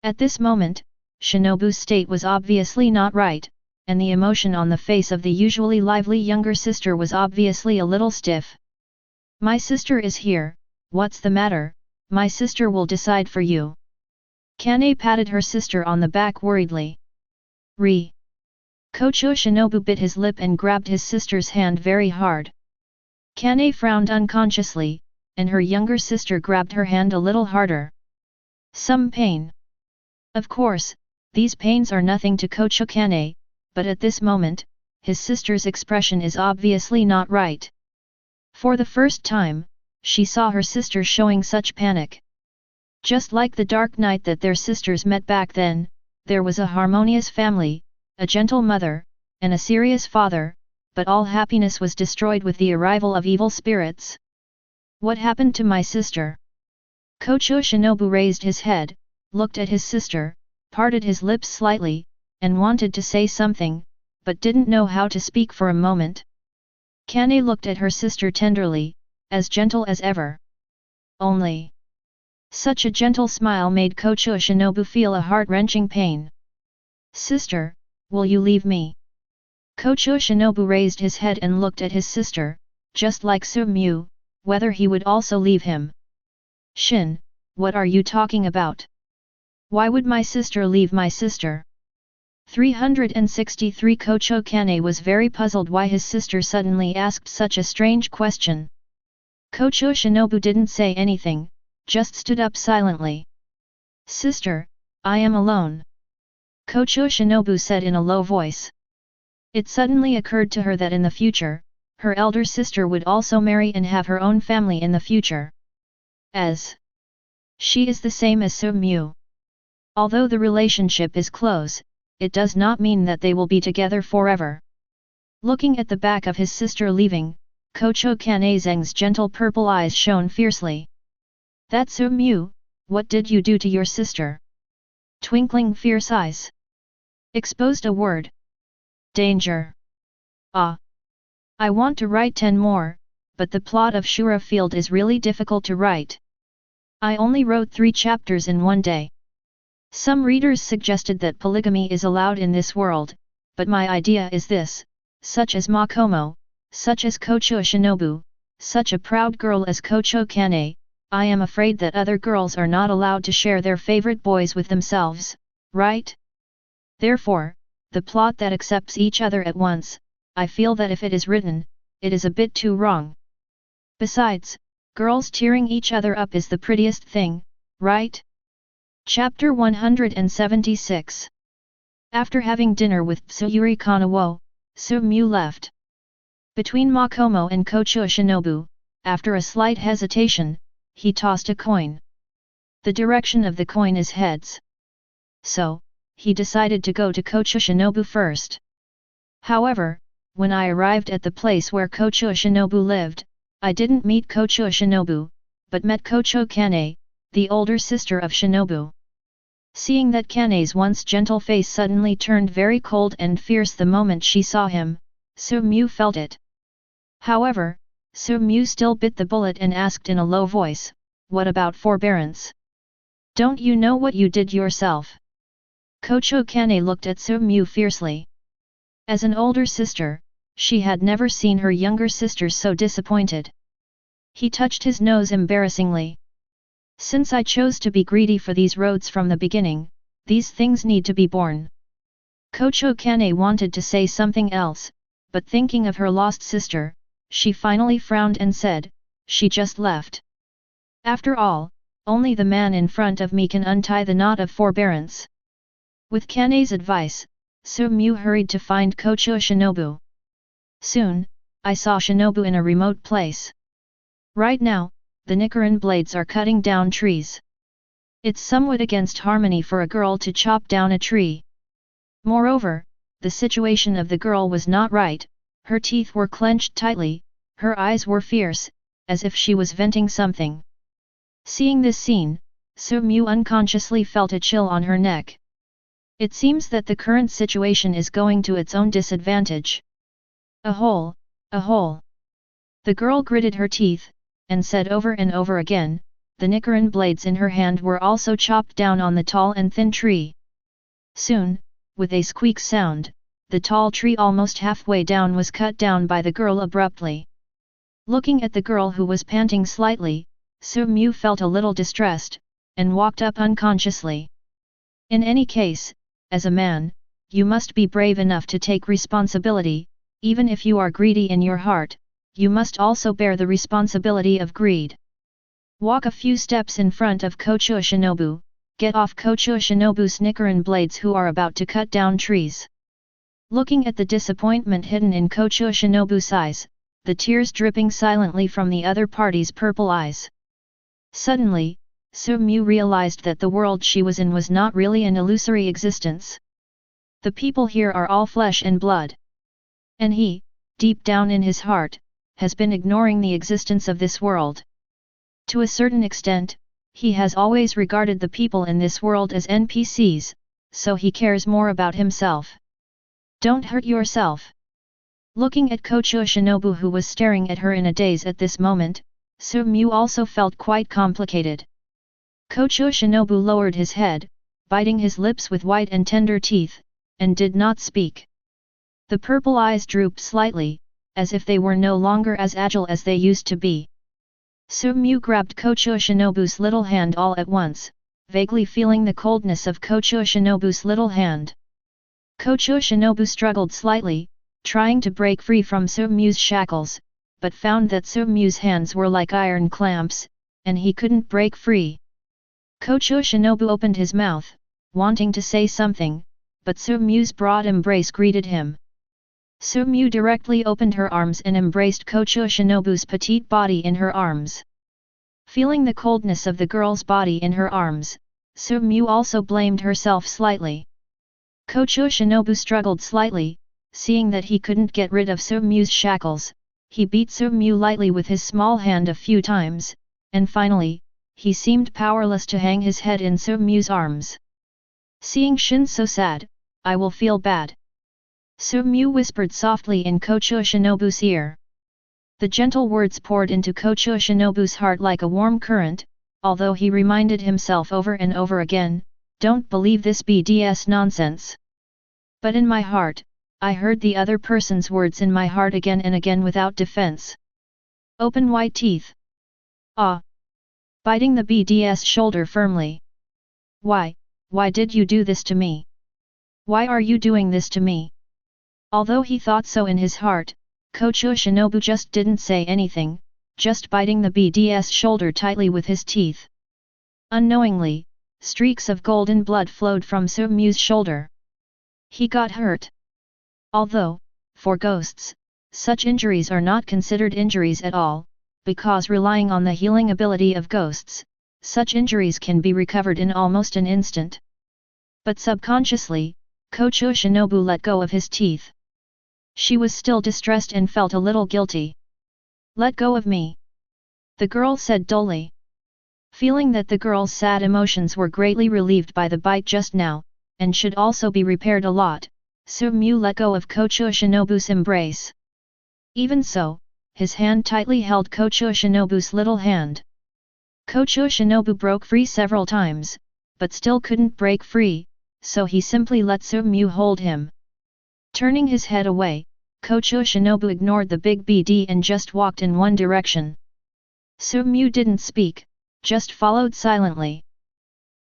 At this moment, Shinobu's state was obviously not right, and the emotion on the face of the usually lively younger sister was obviously a little stiff. My sister is here, what's the matter? My sister will decide for you. Kane patted her sister on the back worriedly. Kocho Shinobu bit his lip and grabbed his sister's hand very hard. Kane frowned unconsciously, and her younger sister grabbed her hand a little harder. Some pain. Of course, these pains are nothing to Kocho Kane, but at this moment, his sister's expression is obviously not right. For the first time, she saw her sister showing such panic. Just like the dark night that their sisters met back then, there was a harmonious family, a gentle mother, and a serious father, but all happiness was destroyed with the arrival of evil spirits. What happened to my sister? Kocho Shinobu raised his head, looked at his sister, parted his lips slightly, and wanted to say something, but didn't know how to speak for a moment. Kane looked at her sister tenderly, as gentle as ever. Only. Such a gentle smile made Kocho Shinobu feel a heart-wrenching pain. Sister, will you leave me? Kocho Shinobu raised his head and looked at his sister, just like Su-mu, whether he would also leave him. Shin, what are you talking about? Why would my sister leave my sister? 363 Kocho Kane was very puzzled why his sister suddenly asked such a strange question. Kocho Shinobu didn't say anything, just stood up silently. Sister, I am alone. Kocho Shinobu said in a low voice. It suddenly occurred to her that in the future, her elder sister would also marry and have her own family in the future. As she is the same as Su-mu. Although the relationship is close, it does not mean that they will be together forever. Looking at the back of his sister leaving, Kocho Kanezeng's gentle purple eyes shone fiercely. That Su-mu, what did you do to your sister? Twinkling fierce eyes exposed a word. Danger. Ah. I want to write 10 more, but the plot of Shura Field is really difficult to write. I only wrote 3 chapters in one day. Some readers suggested that polygamy is allowed in this world, but my idea is this, such as Makomo, such as Kocho Shinobu, such a proud girl as Kocho Kane, I am afraid that other girls are not allowed to share their favorite boys with themselves, right? Therefore, the plot that accepts each other at once, I feel that if it is written, it is a bit too wrong. Besides, girls tearing each other up is the prettiest thing, right? Chapter 176. After having dinner with Tsuyuri Kanawo, Su-mu left. Between Makomo and Kocho Shinobu, after a slight hesitation, he tossed a coin. The direction of the coin is heads. So, he decided to go to Kocho Shinobu first. However, when I arrived at the place where Kocho Shinobu lived, I didn't meet Kocho Shinobu, but met Kocho Kane, the older sister of Shinobu. Seeing that Kane's once gentle face suddenly turned very cold and fierce the moment she saw him, Su-mu felt it. However, Su-mu still bit the bullet and asked in a low voice, what about forbearance? Don't you know what you did yourself? Kocho Kane looked at Su-mu fiercely. As an older sister, she had never seen her younger sisters so disappointed. He touched his nose embarrassingly. Since I chose to be greedy for these roads from the beginning, these things need to be borne. Kocho Kane wanted to say something else, but thinking of her lost sister, she finally frowned and said, she just left. After all, only the man in front of me can untie the knot of forbearance. With Kane's advice, Su-mu hurried to find Kocho Shinobu. Soon, I saw Shinobu in a remote place. Right now, the Nichiren blades are cutting down trees. It's somewhat against harmony for a girl to chop down a tree. Moreover, the situation of the girl was not right, her teeth were clenched tightly, her eyes were fierce, as if she was venting something. Seeing this scene, Su-mu unconsciously felt a chill on her neck. It seems that the current situation is going to its own disadvantage. A hole, a hole. The girl gritted her teeth, and said over and over again, the Nichiren blades in her hand were also chopped down on the tall and thin tree. Soon, with a squeak sound, the tall tree almost halfway down was cut down by the girl abruptly. Looking at the girl who was panting slightly, Su-mu felt a little distressed, and walked up unconsciously. In any case, as a man, you must be brave enough to take responsibility, even if you are greedy in your heart. You must also bear the responsibility of greed. Walk a few steps in front of Kocho Shinobu, get off Kocho Shinobu's Nichiren blades who are about to cut down trees. Looking at the disappointment hidden in Kocho Shinobu's eyes, the tears dripping silently from the other party's purple eyes. Suddenly, Su-mu realized that the world she was in was not really an illusory existence. The people here are all flesh and blood. And he, deep down in his heart, has been ignoring the existence of this world. To a certain extent, he has always regarded the people in this world as NPCs, so he cares more about himself. Don't hurt yourself. Looking at Kocho Shinobu who was staring at her in a daze at this moment, Su-mu also felt quite complicated. Kocho Shinobu lowered his head, biting his lips with white and tender teeth, and did not speak. The purple eyes drooped slightly, as if they were no longer as agile as they used to be. Soo-mu grabbed Kocho Shinobu's little hand all at once, vaguely feeling the coldness of Kocho Shinobu's little hand. Kocho Shinobu struggled slightly, trying to break free from Soo-mu's shackles, but found that Soo-mu's hands were like iron clamps, and he couldn't break free. Kocho Shinobu opened his mouth, wanting to say something, but Soo-mu's broad embrace greeted him. Soo-mu directly opened her arms and embraced Kocho Shinobu's petite body in her arms. Feeling the coldness of the girl's body in her arms, Soo-mu also blamed herself slightly. Kocho Shinobu struggled slightly, seeing that he couldn't get rid of Soo-mu's shackles. He beat Soo-mu lightly with his small hand a few times, and finally, he seemed powerless to hang his head in Soo-mu's arms. Seeing Shin so sad, I will feel bad. Soo-mu whispered softly in Kocho Shinobu's ear. The gentle words poured into Kocho Shinobu's heart like a warm current, although he reminded himself over and over again, "Don't believe this BDS nonsense." But in my heart, I heard the other person's words in my heart again and again without defense. Open white teeth. Ah! Biting the BDS shoulder firmly. Why did you do this to me? Why are you doing this to me? Although he thought so in his heart, Kocho Shinobu just didn't say anything, just biting the BDS shoulder tightly with his teeth. Unknowingly, streaks of golden blood flowed from Soo-mu's shoulder. He got hurt. Although, for ghosts, such injuries are not considered injuries at all, because relying on the healing ability of ghosts, such injuries can be recovered in almost an instant. But subconsciously, Kocho Shinobu let go of his teeth. She was still distressed and felt a little guilty. "Let go of me," the girl said dully. Feeling that the girl's sad emotions were greatly relieved by the bite just now, and should also be repaired a lot, Soo-mu let go of Kocho Shinobu's embrace. Even so, his hand tightly held Kocho Shinobu's little hand. Kocho Shinobu broke free several times, but still couldn't break free, so he simply let Soo-mu hold him. Turning his head away, Kocho Shinobu ignored the big BD and just walked in one direction. Soo-mu didn't speak, just followed silently.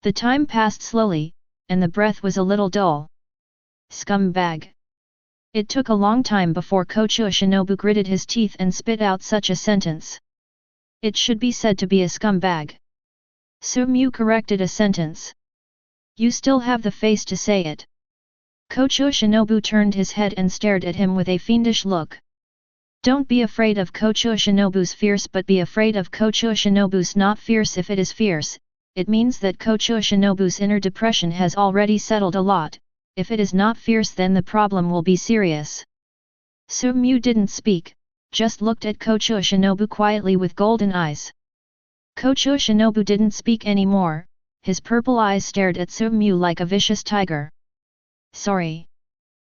The time passed slowly, and the breath was a little dull. Scumbag. It took a long time before Kocho Shinobu gritted his teeth and spit out such a sentence. It should be said to be a scumbag. Soo-mu corrected a sentence. You still have the face to say it. Kocho Shinobu turned his head and stared at him with a fiendish look. Don't be afraid of Kocho Shinobu's fierce, but be afraid of Kocho Shinobu's not fierce. If it is fierce, it means that Kocho Shinobu's inner depression has already settled a lot. If it is not fierce, then the problem will be serious. Soo-mu didn't speak, just looked at Kocho Shinobu quietly with golden eyes. Kocho Shinobu didn't speak anymore, his purple eyes stared at Soo-mu like a vicious tiger. Sorry.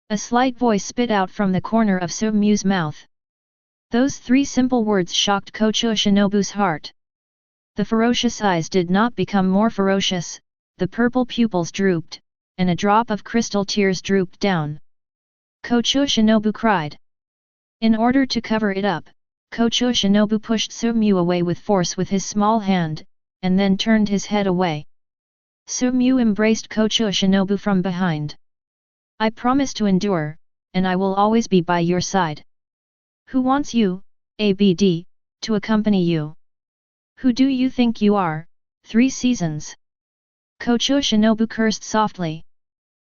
A slight voice spit out from the corner of Soo-mu's mouth. Those three simple words shocked Kocho Shinobu's heart. The ferocious eyes did not become more ferocious, the purple pupils drooped, and a drop of crystal tears drooped down. Kocho Shinobu cried. In order to cover it up, Kocho Shinobu pushed Soo-mu away with force with his small hand, and then turned his head away. Soo-mu embraced Kocho Shinobu from behind. I promise to endure, and I will always be by your side. Who wants you, ABD, to accompany you? Who do you think you are, 3 seasons? Kocho Shinobu cursed softly.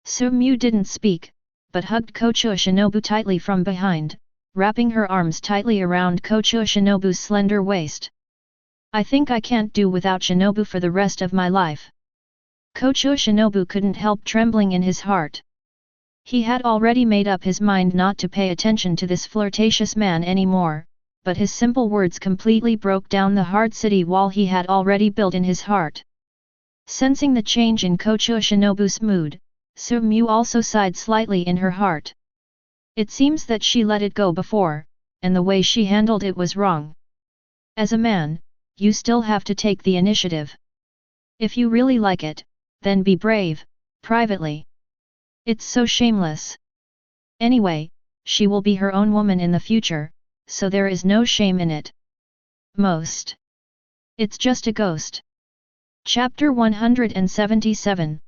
Soo-mu didn't speak, but hugged Kocho Shinobu tightly from behind, wrapping her arms tightly around Kocho Shinobu's slender waist. I think I can't do without Shinobu for the rest of my life. Kocho Shinobu couldn't help trembling in his heart. He had already made up his mind not to pay attention to this flirtatious man anymore, but his simple words completely broke down the hard city wall he had already built in his heart. Sensing the change in Kocho Shinobu's mood, Soo-mu also sighed slightly in her heart. It seems that she let it go before, and the way she handled it was wrong. As a man, you still have to take the initiative. If you really like it, then be brave, privately. It's so shameless. Anyway, she will be her own woman in the future, so there is no shame in it. It's just a ghost. Chapter 177.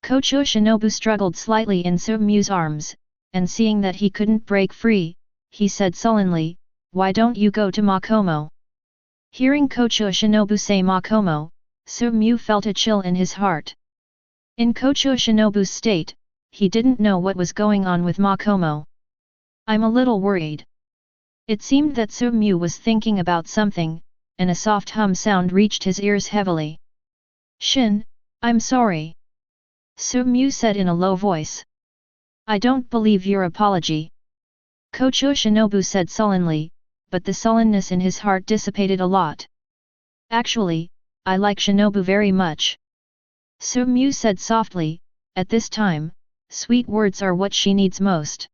Kocho Shinobu struggled slightly in Sumyu's arms, and seeing that he couldn't break free, he said sullenly, "Why don't you go to Makomo?" Hearing Kocho Shinobu say Makomo, Sumyu felt a chill in his heart. In Kocho Shinobu's state, he didn't know what was going on with Makomo. "I'm a little worried." It seemed that Sumyu was thinking about something, and a soft hum sound reached his ears heavily. "Shin, I'm sorry," Sumyu said in a low voice. "I don't believe your apology," Kocho Shinobu said sullenly, but the sullenness in his heart dissipated a lot. "Actually, I like Shinobu very much," Sumyu said softly. At this time, sweet words are what she needs most.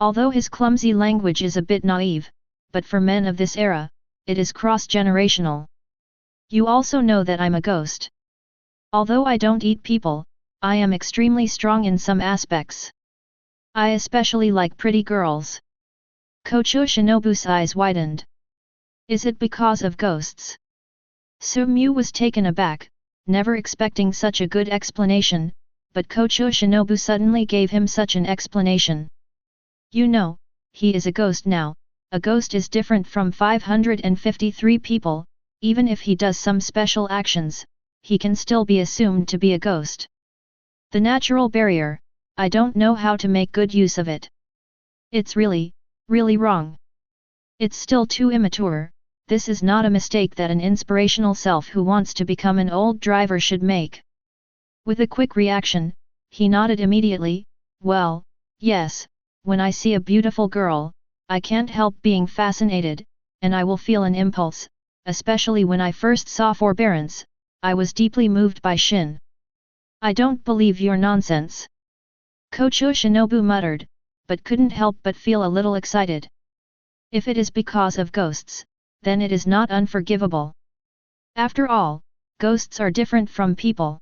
Although his clumsy language is a bit naive, but for men of this era, it is cross-generational. "You also know that I'm a ghost. Although I don't eat people, I am extremely strong in some aspects. I especially like pretty girls." Kocho Shinobu's eyes widened. "Is it because of ghosts?" Sumyu was taken aback, never expecting such a good explanation, but Kocho Shinobu suddenly gave him such an explanation. "You know, he is a ghost now. A ghost is different from 553 people, even if he does some special actions, he can still be assumed to be a ghost. The natural barrier, I don't know how to make good use of it. It's really, really wrong. It's still too immature. This is not a mistake that an inspirational self who wants to become an old driver should make." With a quick reaction, he nodded immediately. "Well, yes, when I see a beautiful girl, I can't help being fascinated, and I will feel an impulse, especially when I first saw forbearance, I was deeply moved by Shin." "I don't believe your nonsense," Kocho Shinobu muttered, but couldn't help but feel a little excited. If it is because of ghosts, then it is not unforgivable. After all, ghosts are different from people.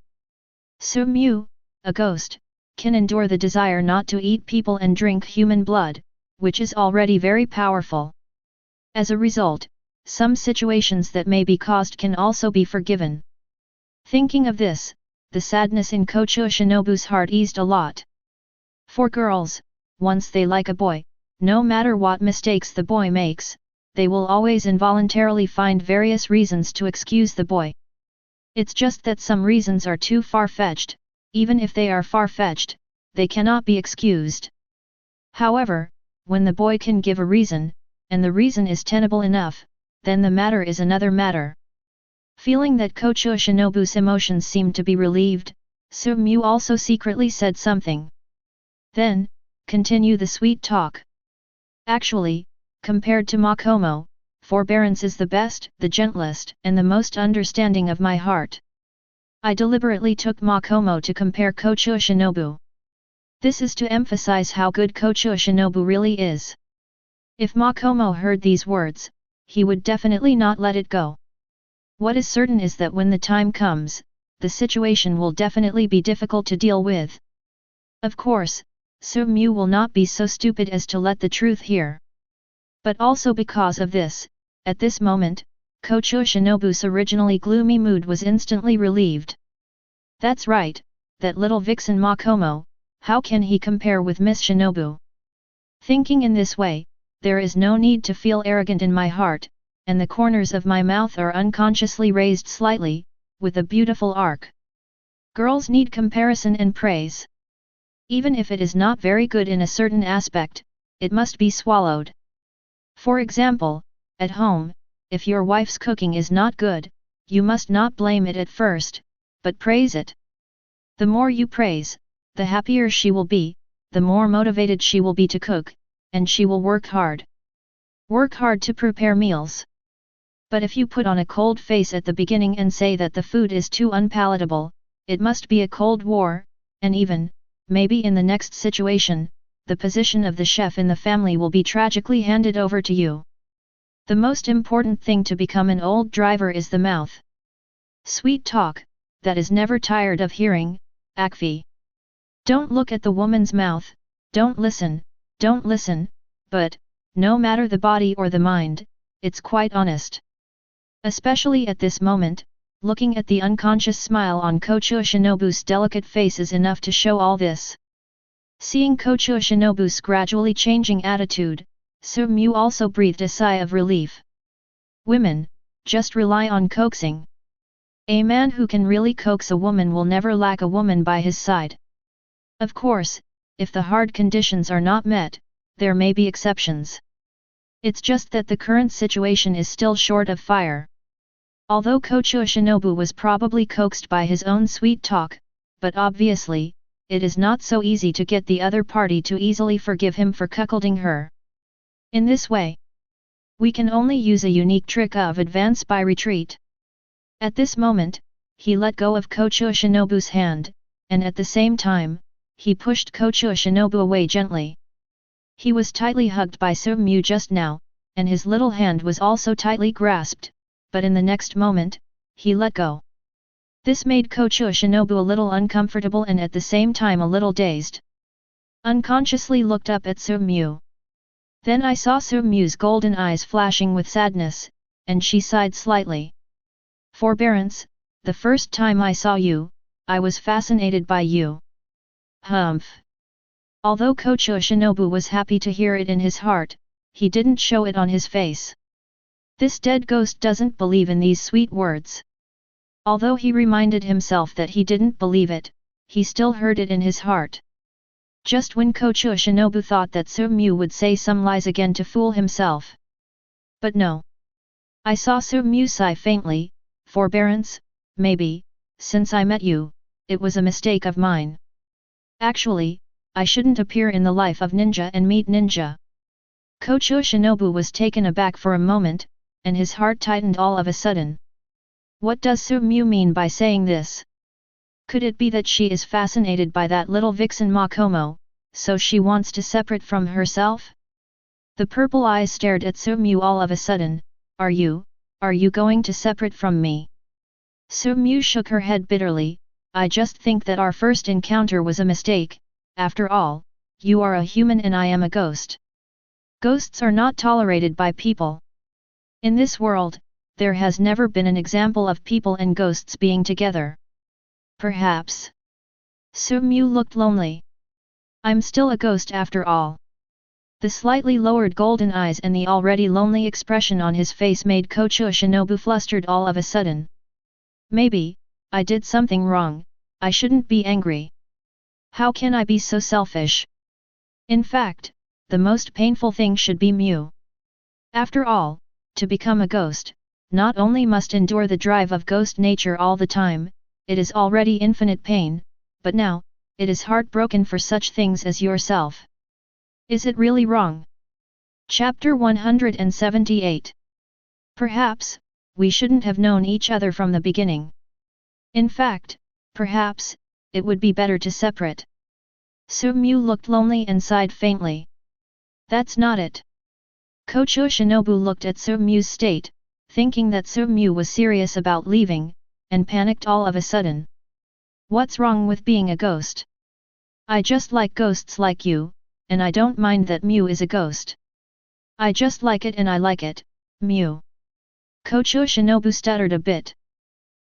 Sumyu, a ghost, can endure the desire not to eat people and drink human blood, which is already very powerful. As a result, some situations that may be caused can also be forgiven. Thinking of this, the sadness in Kocho Shinobu's heart eased a lot. For girls, once they like a boy, no matter what mistakes the boy makes, they will always involuntarily find various reasons to excuse the boy. It's just that some reasons are too far-fetched. Even if they are far-fetched, they cannot be excused. However, when the boy can give a reason, and the reason is tenable enough, then the matter is another matter. Feeling that Kocho Shinobu's emotions seemed to be relieved, Sumyu also secretly said something. Then, continue the sweet talk. "Actually, compared to Makomo, forbearance is the best, the gentlest, and the most understanding of my heart. I deliberately took Makomo to compare Kocho Shinobu. This is to emphasize how good Kocho Shinobu really is." If Makomo heard these words, he would definitely not let it go. What is certain is that when the time comes, the situation will definitely be difficult to deal with. Of course, Sumyu will not be so stupid as to let the truth hear. But also because of this, at this moment, Kocho Shinobu's originally gloomy mood was instantly relieved. That's right, that little vixen Makomo, how can he compare with Miss Shinobu? Thinking in this way, there is no need to feel arrogant in my heart, and the corners of my mouth are unconsciously raised slightly, with a beautiful arc. Girls need comparison and praise. Even if it is not very good in a certain aspect, it must be swallowed. For example, at home, if your wife's cooking is not good, you must not blame it at first, but praise it. The more you praise, the happier she will be, the more motivated she will be to cook, and she will work hard. Work hard to prepare meals. But if you put on a cold face at the beginning and say that the food is too unpalatable, it must be a cold war, and even, maybe in the next situation, the position of the chef in the family will be tragically handed over to you. The most important thing to become an old driver is the mouth. Sweet talk, that is never tired of hearing, Akfi. Don't look at the woman's mouth, don't listen, Don't listen, but, no matter the body or the mind, it's quite honest. Especially at this moment, looking at the unconscious smile on Kocho Shinobu's delicate face is enough to show all this. Seeing Kocho Shinobu's gradually changing attitude, Su-mu also breathed a sigh of relief. Women, just rely on coaxing. A man who can really coax a woman will never lack a woman by his side. Of course, if the hard conditions are not met, there may be exceptions. It's just that the current situation is still short of fire. Although Kocho Shinobu was probably coaxed by his own sweet talk, but obviously, it is not so easy to get the other party to easily forgive him for cuckolding her. In this way, we can only use a unique trick of advance by retreat. At this moment, he let go of Kocho Shinobu's hand, and at the same time, he pushed Kocho Shinobu away gently. He was tightly hugged by Su-mu just now, and his little hand was also tightly grasped, but in the next moment, he let go. This made Kocho Shinobu a little uncomfortable and at the same time a little dazed. Unconsciously looked up at Su-mu. Then I saw Su-mu's golden eyes flashing with sadness, and she sighed slightly. Forbearance, the first time I saw you, I was fascinated by you. Humph. Although Kocho Shinobu was happy to hear it in his heart, he didn't show it on his face. This dead ghost doesn't believe in these sweet words. Although he reminded himself that he didn't believe it, he still heard it in his heart. Just when Kocho Shinobu thought that Su-mu would say some lies again to fool himself. But no. I saw Su-mu sigh faintly. Forbearance, maybe, since I met you, it was a mistake of mine. Actually, I shouldn't appear in the life of ninja and meet ninja. Kocho Shinobu was taken aback for a moment, and his heart tightened all of a sudden. What does Su-mu mean by saying this? Could it be that she is fascinated by that little vixen Makomo, so she wants to separate from herself? The purple eyes stared at Su-mu all of a sudden. Are you going to separate from me? Su-mu shook her head bitterly. I just think that our first encounter was a mistake. After all, you are a human and I am a ghost. Ghosts are not tolerated by people. In this world, there has never been an example of people and ghosts being together. Perhaps. Su-mu looked lonely. I'm still a ghost after all. The slightly lowered golden eyes and the already lonely expression on his face made Kocho Shinobu flustered all of a sudden. Maybe, I did something wrong, I shouldn't be angry. How can I be so selfish? In fact, the most painful thing should be Mu. After all, to become a ghost, not only must endure the drive of ghost nature all the time, it is already infinite pain, but now, it is heartbroken for such things as yourself. Is it really wrong? Chapter 178. Perhaps, we shouldn't have known each other from the beginning. In fact, perhaps, it would be better to separate. Su-mu looked lonely and sighed faintly. That's not it. Kocho Shinobu looked at Su-mu's state, thinking that Su-mu was serious about leaving, and panicked all of a sudden. What's wrong with being a ghost? I just like ghosts like you, and I don't mind that Mu is a ghost. I just like it and I like it, Mu. Kocho Shinobu stuttered a bit.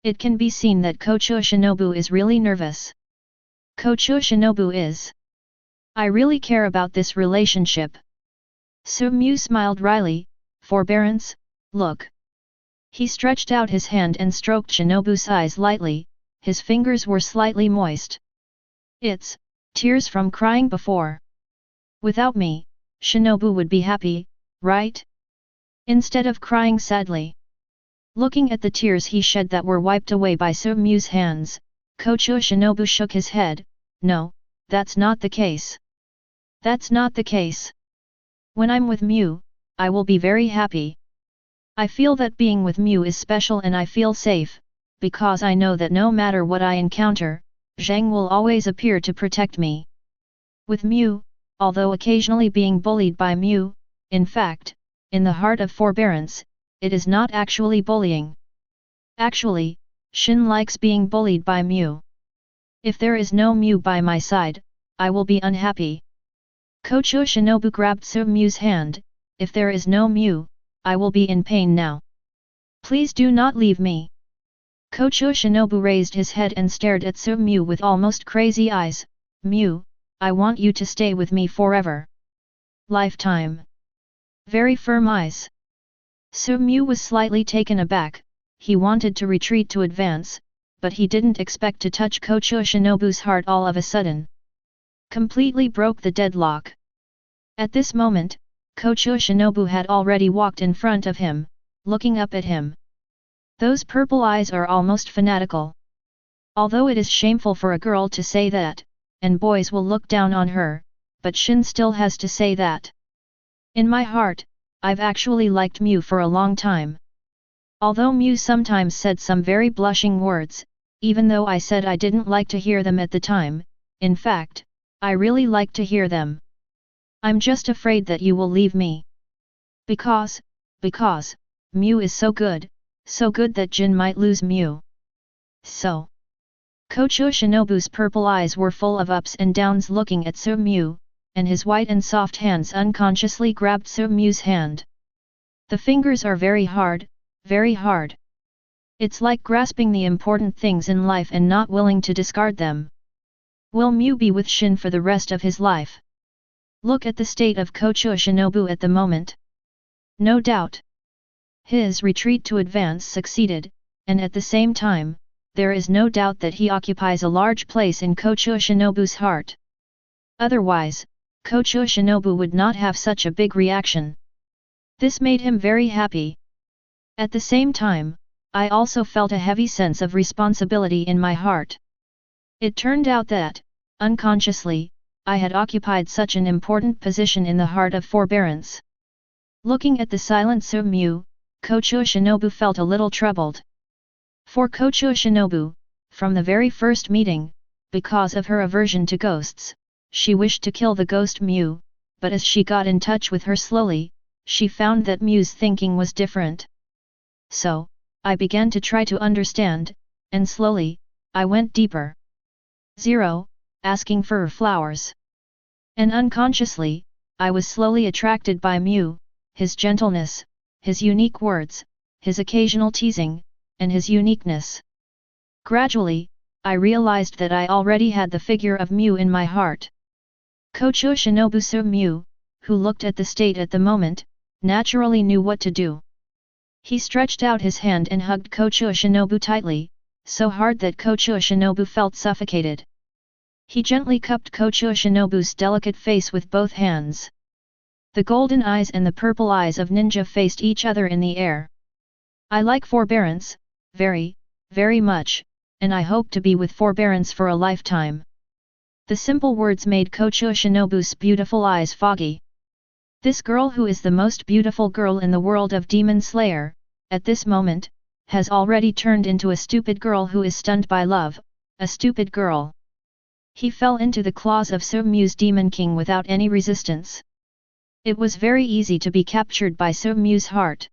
It can be seen that Kocho Shinobu is really nervous. Kocho Shinobu is. I really care about this relationship. Su-mu smiled wryly. Forbearance, look. He stretched out his hand and stroked Shinobu's eyes lightly, his fingers were slightly moist. It's tears from crying before. Without me, Shinobu would be happy, right? Instead of crying sadly. Looking at the tears he shed that were wiped away by Su-mu's hands, Kocho Shinobu shook his head. No, that's not the case. That's not the case. When I'm with Mu, I will be very happy. I feel that being with Mu is special and I feel safe, because I know that no matter what I encounter, Zhang will always appear to protect me. With Mu, although occasionally being bullied by Mu, in fact, in the heart of forbearance, it is not actually bullying. Actually, Shin likes being bullied by Mu. If there is no Mu by my side, I will be unhappy. Kocho Shinobu grabbed Seo-Mu's hand. If there is no Mu, I will be in pain now. Please do not leave me. Kocho Shinobu raised his head and stared at Seo-Mu with almost crazy eyes. Mu, I want you to stay with me forever. Lifetime. Very firm eyes. Seo-Mu was slightly taken aback. He wanted to retreat to advance, but he didn't expect to touch Kocho Shinobu's heart all of a sudden. Completely broke the deadlock. At this moment, Kocho Shinobu had already walked in front of him, looking up at him. Those purple eyes are almost fanatical. Although it is shameful for a girl to say that, and boys will look down on her, but Shin still has to say that. In my heart, I've actually liked Mu for a long time. Although Mu sometimes said some very blushing words, even though I said I didn't like to hear them at the time, in fact, I really like to hear them. I'm just afraid that you will leave me. Because, Mu is so good that Jin might lose Mu. So. Kocho Shinobu's purple eyes were full of ups and downs looking at Seo-Mu, and his white and soft hands unconsciously grabbed Seo-Mu's hand. The fingers are very hard, very hard. It's like grasping the important things in life and not willing to discard them. Will Mu be with Shin for the rest of his life? Look at the state of Kocho Shinobu at the moment. No doubt. His retreat to advance succeeded, and at the same time, there is no doubt that he occupies a large place in Kocho Shinobu's heart. Otherwise, Kocho Shinobu would not have such a big reaction. This made him very happy. At the same time, I also felt a heavy sense of responsibility in my heart. It turned out that, unconsciously, I had occupied such an important position in the heart of forbearance. Looking at the silent Seo-Mu, Kocho Shinobu felt a little troubled. For Kocho Shinobu, from the very first meeting, because of her aversion to ghosts, she wished to kill the ghost Mu, but as she got in touch with her slowly, she found that Mu's thinking was different. So, I began to try to understand, and slowly, I went deeper. 0. Asking for flowers. And unconsciously, I was slowly attracted by Mu, his gentleness, his unique words, his occasional teasing, and his uniqueness. Gradually, I realized that I already had the figure of Mu in my heart. Kocho Shinobu Seo-Mu, who looked at the state at the moment, naturally knew what to do. He stretched out his hand and hugged Kocho Shinobu tightly, so hard that Kocho Shinobu felt suffocated. He gently cupped Kocho Shinobu's delicate face with both hands. The golden eyes and the purple eyes of ninja faced each other in the air. I like forbearance, very, very much, and I hope to be with forbearance for a lifetime. The simple words made Kocho Shinobu's beautiful eyes foggy. This girl, who is the most beautiful girl in the world of Demon Slayer, at this moment, has already turned into a stupid girl who is stunned by love, a stupid girl. He fell into the claws of Seo-Mu's Demon King without any resistance. It was very easy to be captured by Seo-Mu's heart.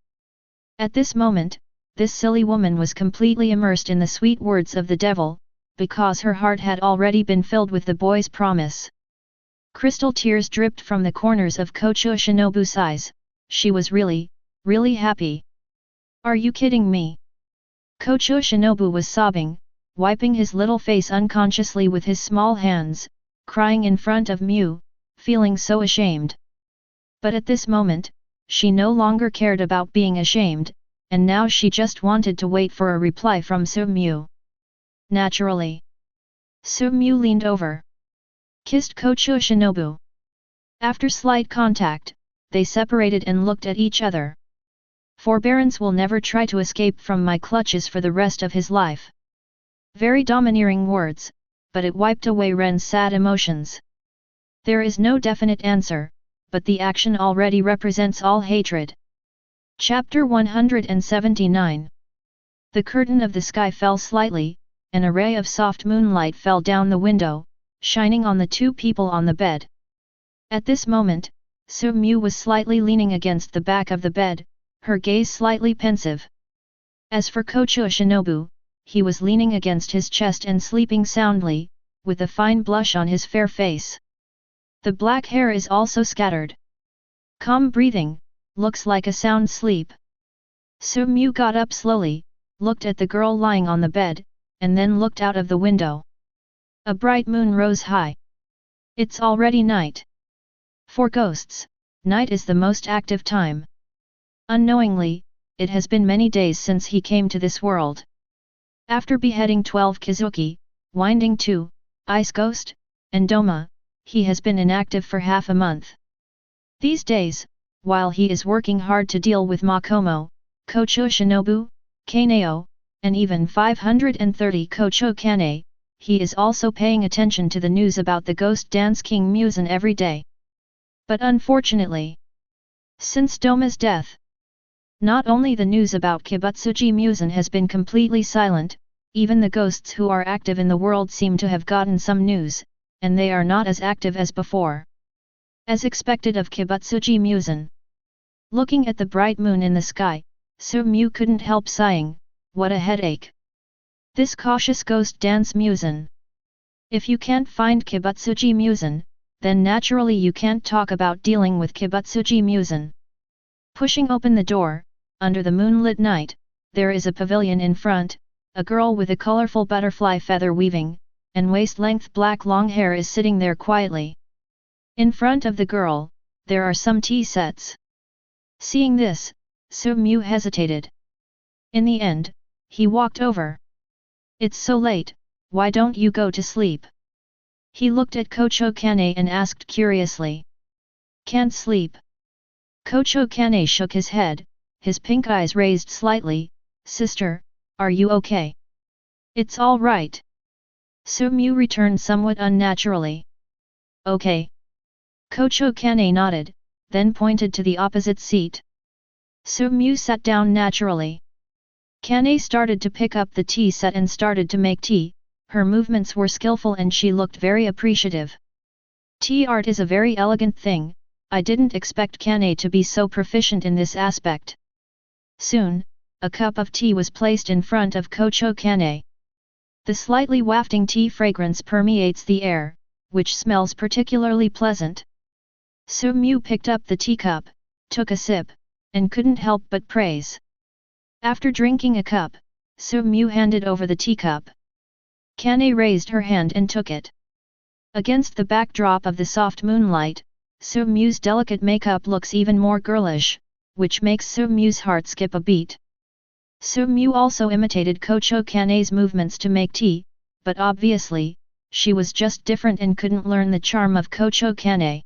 At this moment, this silly woman was completely immersed in the sweet words of the devil, because her heart had already been filled with the boy's promise. Crystal tears dripped from the corners of Kocho Shinobu's eyes. She was really, really happy. Are you kidding me? Kocho Shinobu was sobbing, wiping his little face unconsciously with his small hands, crying in front of Mu, feeling so ashamed. But at this moment, she no longer cared about being ashamed, and now she just wanted to wait for a reply from Seo-Mu. Naturally, Seo-Mu leaned over, kissed Kocho Shinobu. After slight contact, they separated and looked at each other. Forbearance will never try to escape from my clutches for the rest of his life. Very domineering words, but it wiped away Ren's sad emotions. There is no definite answer, but the action already represents all hatred. Chapter 179. The curtain of the sky fell slightly, and a ray of soft moonlight fell down the window, shining on the two people on the bed. At this moment, Seo-Mu was slightly leaning against the back of the bed, her gaze slightly pensive. As for Kocho Shinobu, he was leaning against his chest and sleeping soundly, with a fine blush on his fair face. The black hair is also scattered. Calm breathing, looks like a sound sleep. Su-mu got up slowly, looked at the girl lying on the bed, and then looked out of the window. A bright moon rose high. It's already night. For ghosts, night is the most active time. Unknowingly, it has been many days since he came to this world. After beheading 12 Kizuki, winding 2, Ice Ghost, and Doma, he has been inactive for half a month. These days, while he is working hard to deal with Makomo, Kocho Shinobu, Kanao, and even 530 Kocho Kane, he is also paying attention to the news about the Ghost Dance King Musen every day. But unfortunately, since Doma's death, not only the news about Kibutsuji Musen has been completely silent, even the ghosts who are active in the world seem to have gotten some news, and they are not as active as before. As expected of Kibutsuji Musen. Looking at the bright moon in the sky, Su-mu couldn't help sighing, what a headache. This cautious ghost dance Musen. If you can't find Kibutsuji Musen, then naturally you can't talk about dealing with Kibutsuji Musen. Pushing open the door, under the moonlit night, there is a pavilion in front, a girl with a colorful butterfly feather weaving, and waist-length black long hair is sitting there quietly. In front of the girl, there are some tea sets. Seeing this, Su-mu hesitated. In the end, he walked over. It's so late, why don't you go to sleep? He looked at Kocho Kane and asked curiously. Can't sleep. Kocho Kane shook his head, his pink eyes raised slightly. Sister, are you okay? It's all right. Su-mu returned somewhat unnaturally. Okay. Kocho Kane nodded, then pointed to the opposite seat. Su-mu sat down naturally. Kane started to pick up the tea set and started to make tea. Her movements were skillful and she looked very appreciative. Tea art is a very elegant thing, I didn't expect Kane to be so proficient in this aspect. Soon, a cup of tea was placed in front of Kocho Kane. The slightly wafting tea fragrance permeates the air, which smells particularly pleasant. Su-mu picked up the teacup, took a sip, and couldn't help but praise. After drinking a cup, Su-mu handed over the teacup. Kane raised her hand and took it. Against the backdrop of the soft moonlight, Su-mu's delicate makeup looks even more girlish, which makes Su-mu's heart skip a beat. Su-mu also imitated Kocho Kane's movements to make tea, but obviously, she was just different and couldn't learn the charm of Kocho Kane.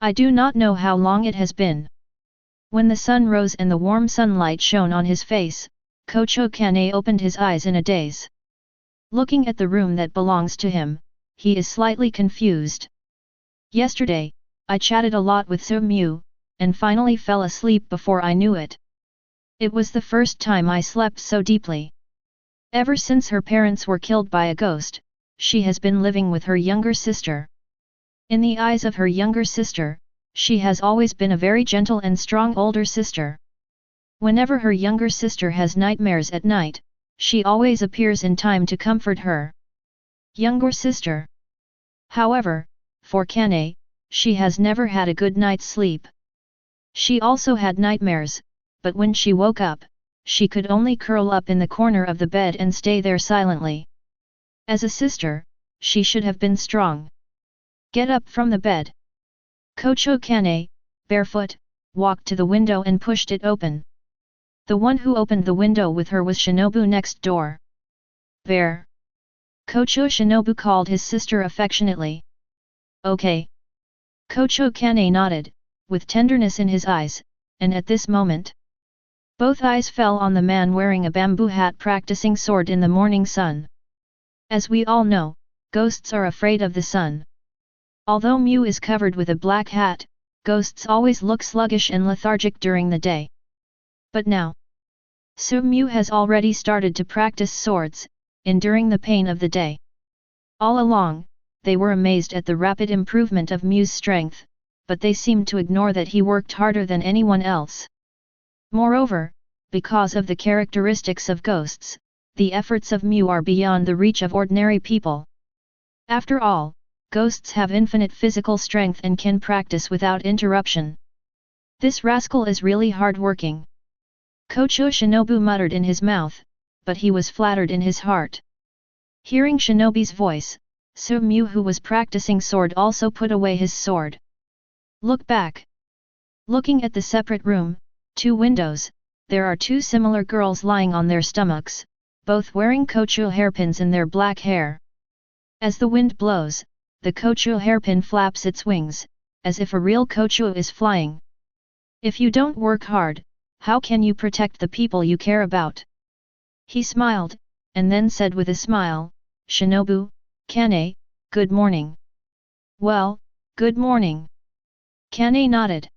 I do not know how long it has been. When the sun rose and the warm sunlight shone on his face, Kocho Kane opened his eyes in a daze. Looking at the room that belongs to him, he is slightly confused. Yesterday, I chatted a lot with Su-mu, and finally fell asleep before I knew it. It was the first time I slept so deeply. Ever since her parents were killed by a ghost, she has been living with her younger sister. In the eyes of her younger sister, she has always been a very gentle and strong older sister. Whenever her younger sister has nightmares at night, she always appears in time to comfort her younger sister. However, for Kane, she has never had a good night's sleep. She also had nightmares, but when she woke up, she could only curl up in the corner of the bed and stay there silently. As a sister, she should have been strong. Get up from the bed. Kocho Kane, barefoot, walked to the window and pushed it open. The one who opened the window with her was Shinobu next door. Bear. Kocho Shinobu called his sister affectionately. Okay. Kocho Kane nodded, with tenderness in his eyes, and at this moment, both eyes fell on the man wearing a bamboo hat practicing sword in the morning sun. As we all know, ghosts are afraid of the sun. Although Mu is covered with a black hat, ghosts always look sluggish and lethargic during the day. But now, Su-mu has already started to practice swords, enduring the pain of the day. All along, they were amazed at the rapid improvement of Mu's strength, but they seemed to ignore that he worked harder than anyone else. Moreover, because of the characteristics of ghosts, the efforts of Mu are beyond the reach of ordinary people. After all, ghosts have infinite physical strength and can practice without interruption. This rascal is really hard-working. Kocho Shinobu muttered in his mouth, but he was flattered in his heart. Hearing Shinobi's voice, Su-mu, who was practicing sword, also put away his sword. Look back. Looking at the separate room, 2 windows, there are 2 similar girls lying on their stomachs, both wearing kochu hairpins in their black hair. As the wind blows, the kochu hairpin flaps its wings, as if a real kochu is flying. If you don't work hard, how can you protect the people you care about? He smiled, and then said with a smile, Shinobu, Kane, good morning. Well, good morning. Kane nodded.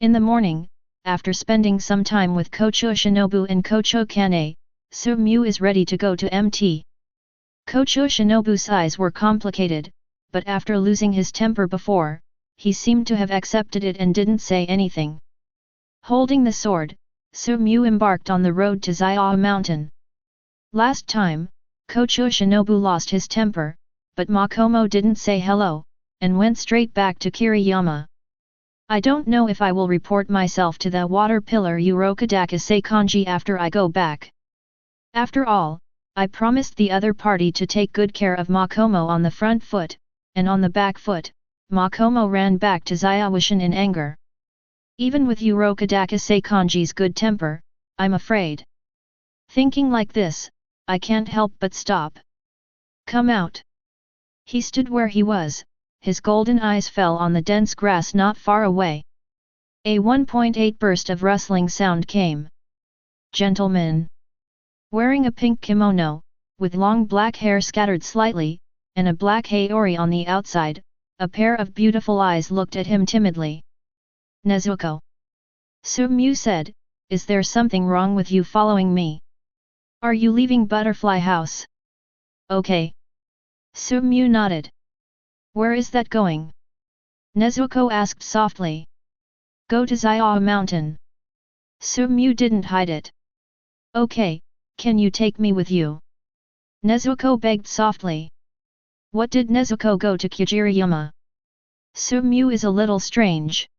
In the morning, after spending some time with Kocho Shinobu and Kocho Kane, Su-mu is ready to go to MT. Kocho Shinobu's eyes were complicated, but after losing his temper before, he seemed to have accepted it and didn't say anything. Holding the sword, Su-mu embarked on the road to Zaya Mountain. Last time, Kocho Shinobu lost his temper, but Makomo didn't say hello, and went straight back to Kiriyama. I don't know if I will report myself to the water pillar Urokadaka Seikanji after I go back. After all, I promised the other party to take good care of Makomo on the front foot, and on the back foot. Makomo ran back to Zayawishin in anger. Even with Urokadaka Seikanji's good temper, I'm afraid. Thinking like this, I can't help but stop. Come out. He stood where he was, his golden eyes fell on the dense grass not far away. A 1.8 burst of rustling sound came. Gentleman. Wearing a pink kimono, with long black hair scattered slightly, and a black haori on the outside, a pair of beautiful eyes looked at him timidly. Nezuko. Su-mu said, is there something wrong with you following me? Are you leaving Butterfly House? Okay. Su-mu nodded. Where is that going? Nezuko asked softly. Go to Zaya Mountain. Su-mu didn't hide it. Okay, can you take me with you? Nezuko begged softly. What did Nezuko go to Kujiriyama? Su-mu is a little strange.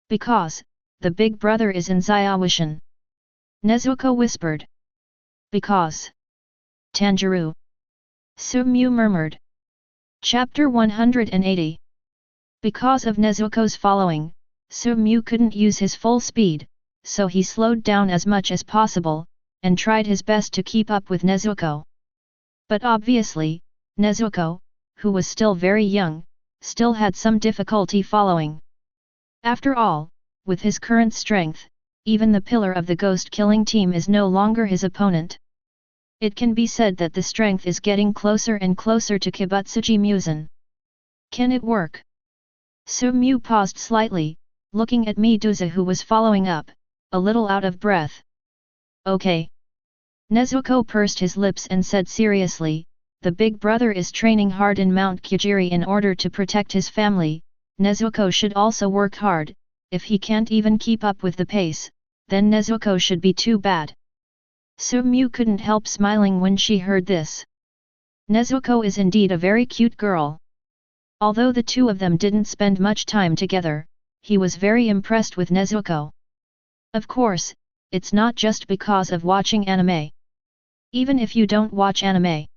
Because, the big brother is in Zayawishin. Nezuko whispered. Because. Tanjiro. Su-mu murmured. Chapter 180. Because of Nezuko's following, Su-mu couldn't use his full speed, so he slowed down as much as possible, and tried his best to keep up with Nezuko. But obviously, Nezuko, who was still very young, still had some difficulty following. After all, with his current strength, even the pillar of the ghost-killing team is no longer his opponent. It can be said that the strength is getting closer and closer to Kibutsuji Musen. Can it work? Su-mu paused slightly, looking at Medusa who was following up, a little out of breath. Okay. Nezuko pursed his lips and said seriously, the big brother is training hard in Mount Kujiri in order to protect his family. Nezuko should also work hard. If he can't even keep up with the pace, then Nezuko should be too bad. Su-mu couldn't help smiling when she heard this. Nezuko is indeed a very cute girl. Although the two of them didn't spend much time together, he was very impressed with Nezuko. Of course, it's not just because of watching anime. Even if you don't watch anime.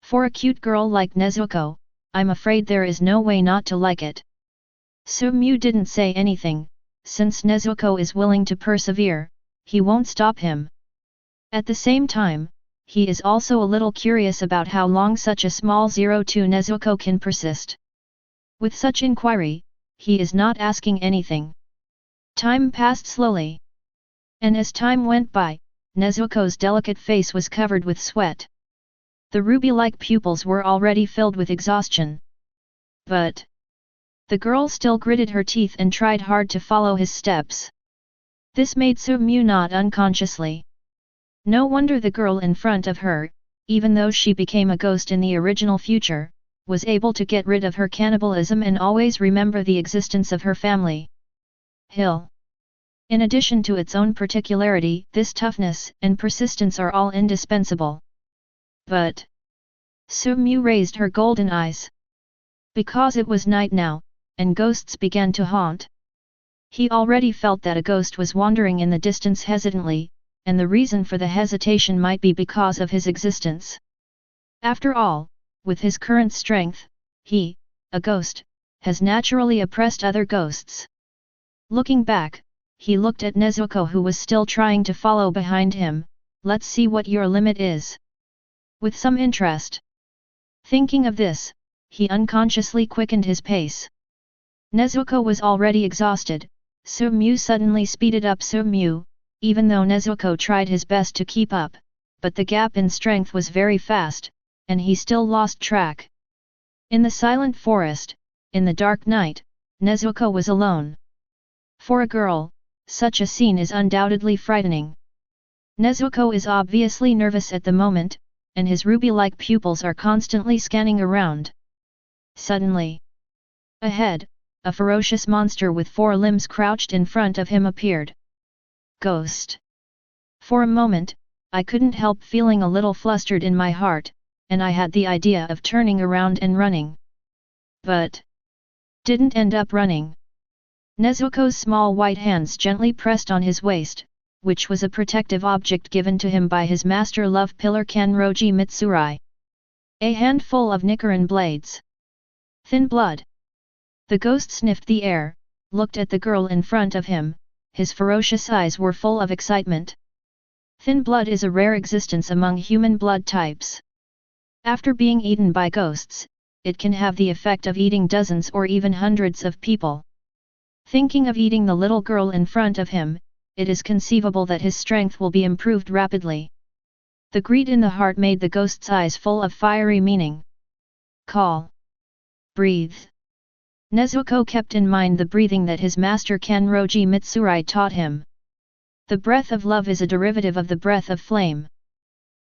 For a cute girl like Nezuko, I'm afraid there is no way not to like it. Su-mu didn't say anything, since Nezuko is willing to persevere, he won't stop him. At the same time, he is also a little curious about how long such a small 02 Nezuko can persist. With such inquiry, he is not asking anything. Time passed slowly. And as time went by, Nezuko's delicate face was covered with sweat. The ruby-like pupils were already filled with exhaustion. But the girl still gritted her teeth and tried hard to follow his steps. This made Su-mu nod unconsciously. No wonder the girl in front of her, even though she became a ghost in the original future, was able to get rid of her cannibalism and always remember the existence of her family. Hill. In addition to its own particularity, this toughness and persistence are all indispensable. But Su-mu raised her golden eyes. Because it was night now, and ghosts began to haunt. He already felt that a ghost was wandering in the distance hesitantly, and the reason for the hesitation might be because of his existence. After all, with his current strength, he, a ghost, has naturally oppressed other ghosts. Looking back, he looked at Nezuko, who was still trying to follow behind him. Let's see what your limit is. With some interest. Thinking of this, he unconsciously quickened his pace. Nezuko was already exhausted, so Mu suddenly speeded up. Even though Nezuko tried his best to keep up, but the gap in strength was very fast, and he still lost track. In the silent forest, in the dark night, Nezuko was alone. For a girl, such a scene is undoubtedly frightening. Nezuko is obviously nervous at the moment, and his ruby-like pupils are constantly scanning around. Suddenly, ahead, a ferocious monster with 4 limbs crouched in front of him appeared. Ghost. For a moment, I couldn't help feeling a little flustered in my heart, and I had the idea of turning around and running. But didn't end up running. Nezuko's small white hands gently pressed on his waist, which was a protective object given to him by his master love pillar Kanroji Mitsuri. A handful of Nichiren blades. Thin blood. The ghost sniffed the air, looked at the girl in front of him, his ferocious eyes were full of excitement. Thin blood is a rare existence among human blood types. After being eaten by ghosts, it can have the effect of eating dozens or even hundreds of people. Thinking of eating the little girl in front of him, it is conceivable that his strength will be improved rapidly. The greed in the heart made the ghost's eyes full of fiery meaning. Call. Breathe. Nezuko kept in mind the breathing that his master Kanroji Mitsuri taught him. The breath of love is a derivative of the breath of flame.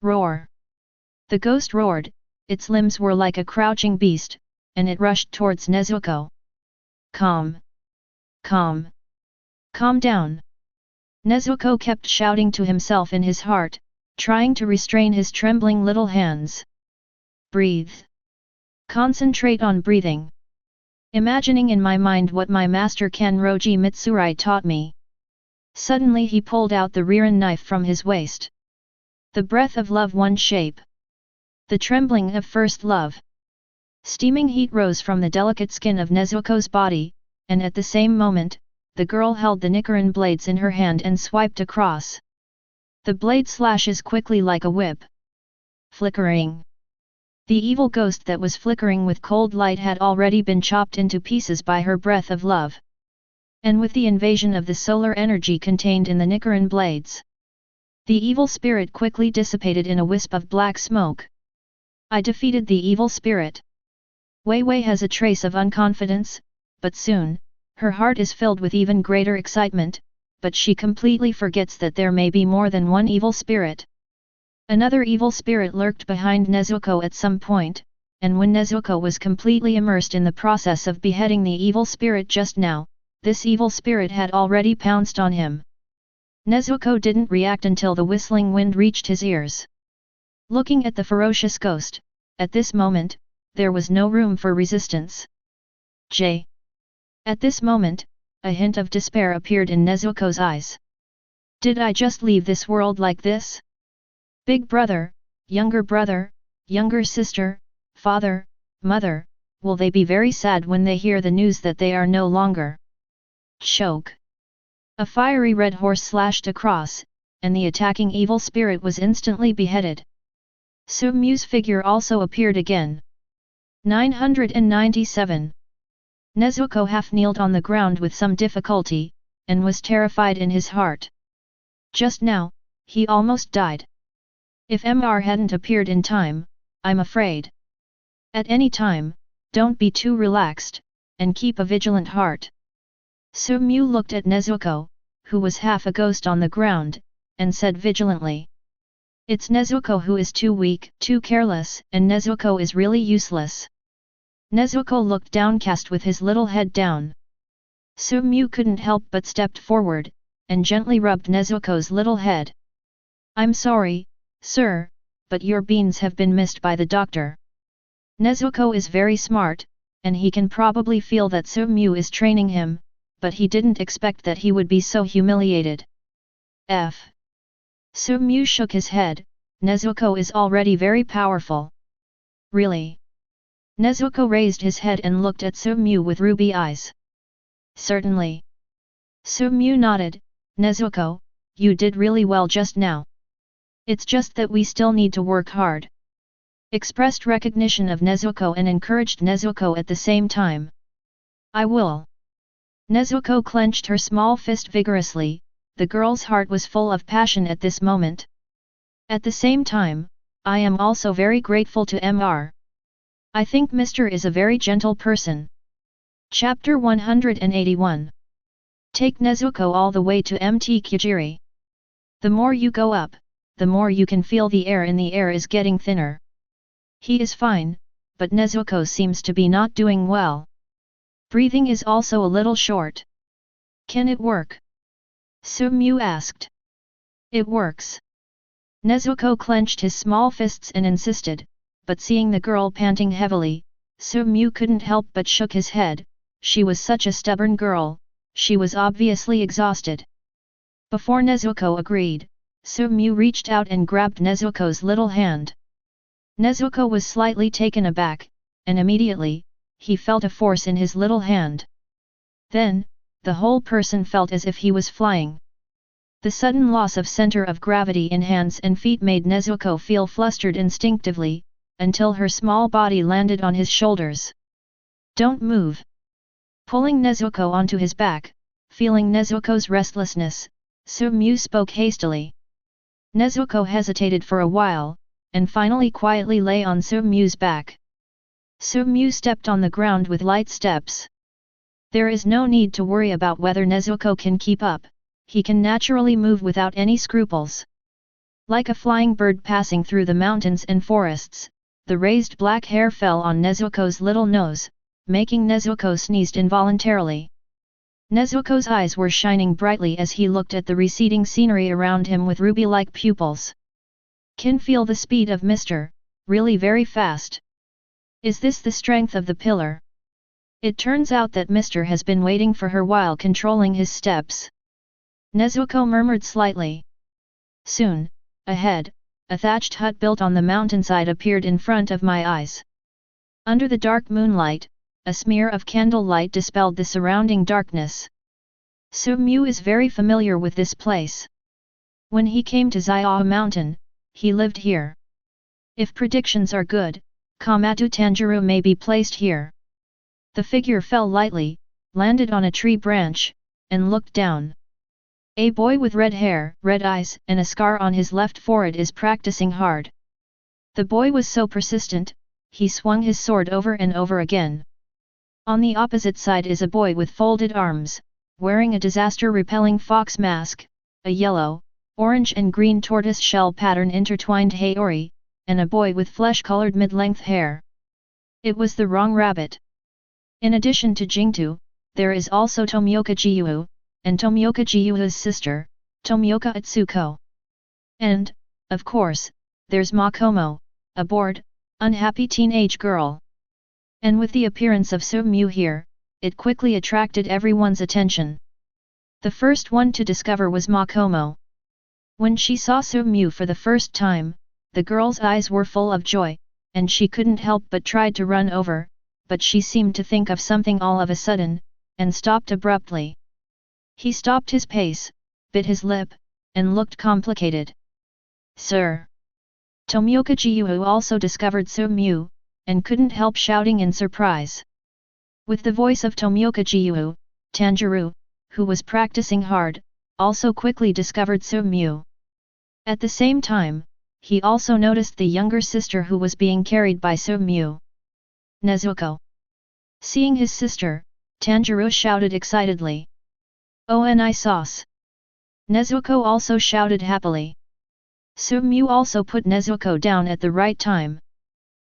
Roar. The ghost roared, its limbs were like a crouching beast, and it rushed towards Nezuko. Calm. Calm. Calm down. Nezuko kept shouting to himself in his heart, trying to restrain his trembling little hands. Breathe. Concentrate on breathing. Imagining in my mind what my master Kanroji Mitsuri taught me. Suddenly he pulled out the rewritten knife from his waist. The breath of love one shape. The trembling of first love. Steaming heat rose from the delicate skin of Nezuko's body, and at the same moment, the girl held the Nichiren blades in her hand and swiped across. The blade slashes quickly like a whip. Flickering. The evil ghost that was flickering with cold light had already been chopped into pieces by her breath of love. And with the invasion of the solar energy contained in the Nichiren blades, the evil spirit quickly dissipated in a wisp of black smoke. I defeated the evil spirit. Wei Wei has a trace of unconfidence, but soon, her heart is filled with even greater excitement, but she completely forgets that there may be more than one evil spirit. Another evil spirit lurked behind Nezuko at some point, and when Nezuko was completely immersed in the process of beheading the evil spirit just now, this evil spirit had already pounced on him. Nezuko didn't react until the whistling wind reached his ears. Looking at the ferocious ghost, at this moment, there was no room for resistance. J. At this moment, a hint of despair appeared in Nezuko's eyes. Did I just leave this world like this? Big brother, younger sister, father, mother, will they be very sad when they hear the news that they are no longer? Choke. A fiery red horse slashed across, and the attacking evil spirit was instantly beheaded. Sumu's figure also appeared again. 997. Nezuko half-kneeled on the ground with some difficulty, and was terrified in his heart. Just now, he almost died. If Mr. hadn't appeared in time, I'm afraid. At any time, don't be too relaxed, and keep a vigilant heart. Sumu looked at Nezuko, who was half a ghost on the ground, and said vigilantly. It's Nezuko who is too weak, too careless, and Nezuko is really useless. Nezuko looked downcast with his little head down. Sumu couldn't help but stepped forward, and gently rubbed Nezuko's little head. I'm sorry, sir, but your beans have been missed by the doctor. Nezuko is very smart, and he can probably feel that Soo-mu is training him, but he didn't expect that he would be so humiliated. Soo-mu shook his head. Nezuko is already very powerful. Really? Nezuko raised his head and looked at Soo-mu with ruby eyes. Certainly. Soo-mu nodded. Nezuko, you did really well just now. It's just that we still need to work hard. Expressed recognition of Nezuko and encouraged Nezuko at the same time. I will. Nezuko clenched her small fist vigorously. The girl's heart was full of passion at this moment. At the same time, I am also very grateful to Mr. I think Mr. is a very gentle person. Chapter 181. Take Nezuko all the way to Mt. Kujiri. The more you go up, the more you can feel the air in the air is getting thinner. He is fine, but Nezuko seems to be not doing well. Breathing is also a little short. Can it work? Soo-mu asked. It works. Nezuko clenched his small fists and insisted, but seeing the girl panting heavily, Soo-mu couldn't help but shook his head. She was such a stubborn girl, she was obviously exhausted. Before Nezuko agreed, Soo-mu reached out and grabbed Nezuko's little hand. Nezuko was slightly taken aback, and immediately, he felt a force in his little hand. Then, the whole person felt as if he was flying. The sudden loss of center of gravity in hands and feet made Nezuko feel flustered instinctively, until her small body landed on his shoulders. Don't move. Pulling Nezuko onto his back, feeling Nezuko's restlessness, Soo-mu spoke hastily. Nezuko hesitated for a while, and finally quietly lay on Soo-mu's back. Soo-mu stepped on the ground with light steps. There is no need to worry about whether Nezuko can keep up, he can naturally move without any scruples. Like a flying bird passing through the mountains and forests, the raised black hair fell on Nezuko's little nose, making Nezuko sneezed involuntarily. Nezuko's eyes were shining brightly as he looked at the receding scenery around him with ruby-like pupils. Can feel the speed of Mr. Really very fast. Is this the strength of the pillar? It turns out that Mr. has been waiting for her while controlling his steps. Nezuko murmured slightly. Soon, ahead, a thatched hut built on the mountainside appeared in front of my eyes. Under the dark moonlight, a smear of candlelight dispelled the surrounding darkness. Soo-mu is very familiar with this place. When he came to Xiao Mountain, he lived here. If predictions are good, Kamatu Tanjiro may be placed here. The figure fell lightly, landed on a tree branch, and looked down. A boy with red hair, red eyes, and a scar on his left forehead is practicing hard. The boy was so persistent, he swung his sword over and over again. On the opposite side is a boy with folded arms, wearing a disaster-repelling fox mask, a yellow, orange and green tortoise-shell pattern intertwined haori, and a boy with flesh-colored mid-length hair. It was the wrong rabbit. In addition to Jingtu, there is also Tomioka Jiyuu, and Tomioka Jiyuu's sister, Tomioka Atsuko. And, of course, there's Makomo, a bored, unhappy teenage girl. And with the appearance of Soo-mu here, it quickly attracted everyone's attention. The first one to discover was Makomo. When she saw Soo-mu for the first time, the girl's eyes were full of joy, and she couldn't help but tried to run over, but she seemed to think of something all of a sudden, and stopped abruptly. He stopped his pace, bit his lip, and looked complicated. Sir! Tomioka Jiyuu also discovered Soo-mu, and couldn't help shouting in surprise. With the voice of Tomioka Jiyuu, Tanjiro, who was practicing hard, also quickly discovered Soo-mu. At the same time, he also noticed the younger sister who was being carried by Soo-mu. Nezuko. Seeing his sister, Tanjiro shouted excitedly. "Oh, sauce!" Nezuko also shouted happily. Soo-mu also put Nezuko down at the right time.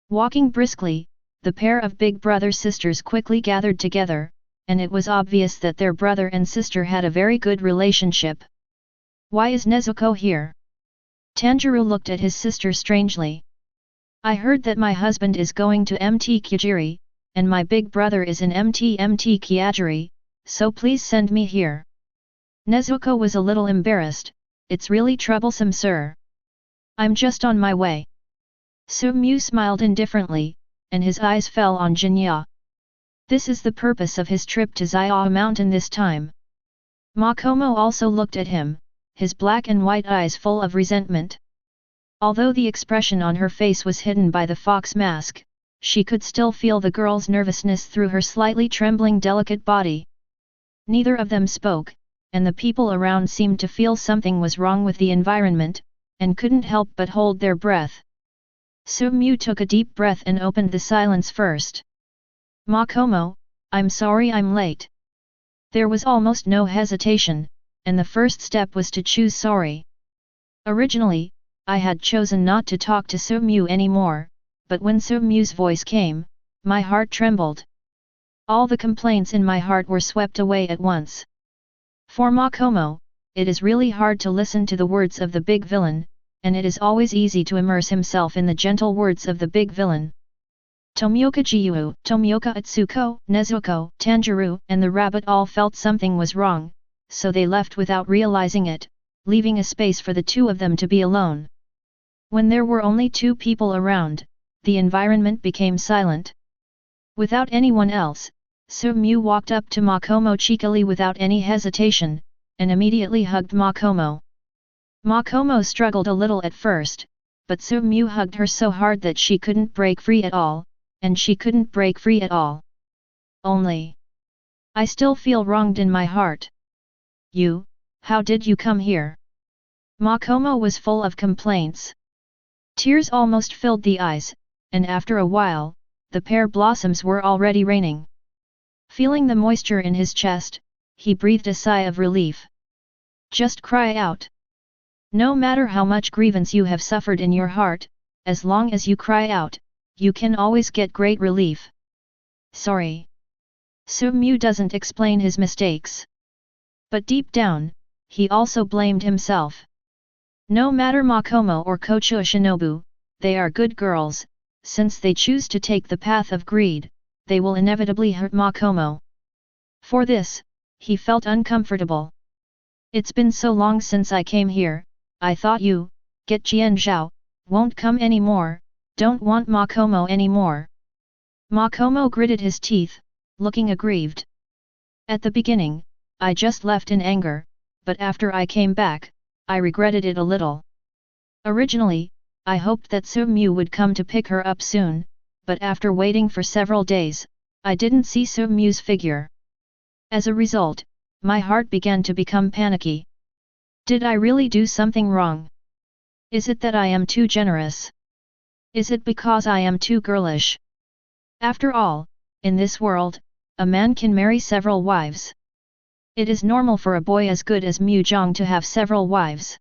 Walking briskly, the pair of big brother-sisters quickly gathered together, and it was obvious that their brother and sister had a very good relationship. Why is Nezuko here? Tanjiro looked at his sister strangely. I heard that my husband is going to Mt. Kujiri, and my big brother is in MT Kiajiri, so please send me here. Nezuko was a little embarrassed. It's really troublesome, sir. I'm just on my way. Su-mu smiled indifferently, and his eyes fell on Jinya. This is the purpose of his trip to Ziao Mountain this time. Makomo also looked at him, his black and white eyes full of resentment. Although the expression on her face was hidden by the fox mask, she could still feel the girl's nervousness through her slightly trembling delicate body. Neither of them spoke, and the people around seemed to feel something was wrong with the environment, and couldn't help but hold their breath. Su-mu took a deep breath and opened the silence first. Makomo, I'm sorry I'm late. There was almost no hesitation, and the first step was to choose sorry. Originally, I had chosen not to talk to Su-mu anymore, but when Su-mu's voice came, my heart trembled. All the complaints in my heart were swept away at once. For Makomo, it is really hard to listen to the words of the big villain, and it is always easy to immerse himself in the gentle words of the big villain. Tomioka Jiyu, Tomioka Atsuko, Nezuko, Tanjiro, and the rabbit all felt something was wrong, so they left without realizing it, leaving a space for the two of them to be alone. When there were only two people around, the environment became silent. Without anyone else, Su-mu walked up to Makomo cheekily without any hesitation, and immediately hugged Makomo. Makomo struggled a little at first, but Su-mu hugged her so hard that she couldn't break free at all, and she couldn't break free at all. Only, I still feel wronged in my heart. You, how did you come here? Makomo was full of complaints. Tears almost filled the eyes, and after a while, the pear blossoms were already raining. Feeling the moisture in his chest, he breathed a sigh of relief. Just cry out. No matter how much grievance you have suffered in your heart, as long as you cry out, you can always get great relief. Sorry. Su-mu doesn't explain his mistakes. But deep down, he also blamed himself. No matter Makomo or Kocho Shinobu, they are good girls, since they choose to take the path of greed, they will inevitably hurt Makomo. For this, he felt uncomfortable. It's been so long since I came here, I thought you, get Jian Zhao, won't come anymore, don't want Makomo anymore. Makomo gritted his teeth, looking aggrieved. At the beginning, I just left in anger, but after I came back, I regretted it a little. Originally, I hoped that Su-mu would come to pick her up soon, but after waiting for several days, I didn't see Su-mu's figure. As a result, my heart began to become panicky. Did I really do something wrong? Is it that I am too generous? Is it because I am too girlish? After all, in this world, a man can marry several wives. It is normal for a boy as good as Mu-jong to have several wives.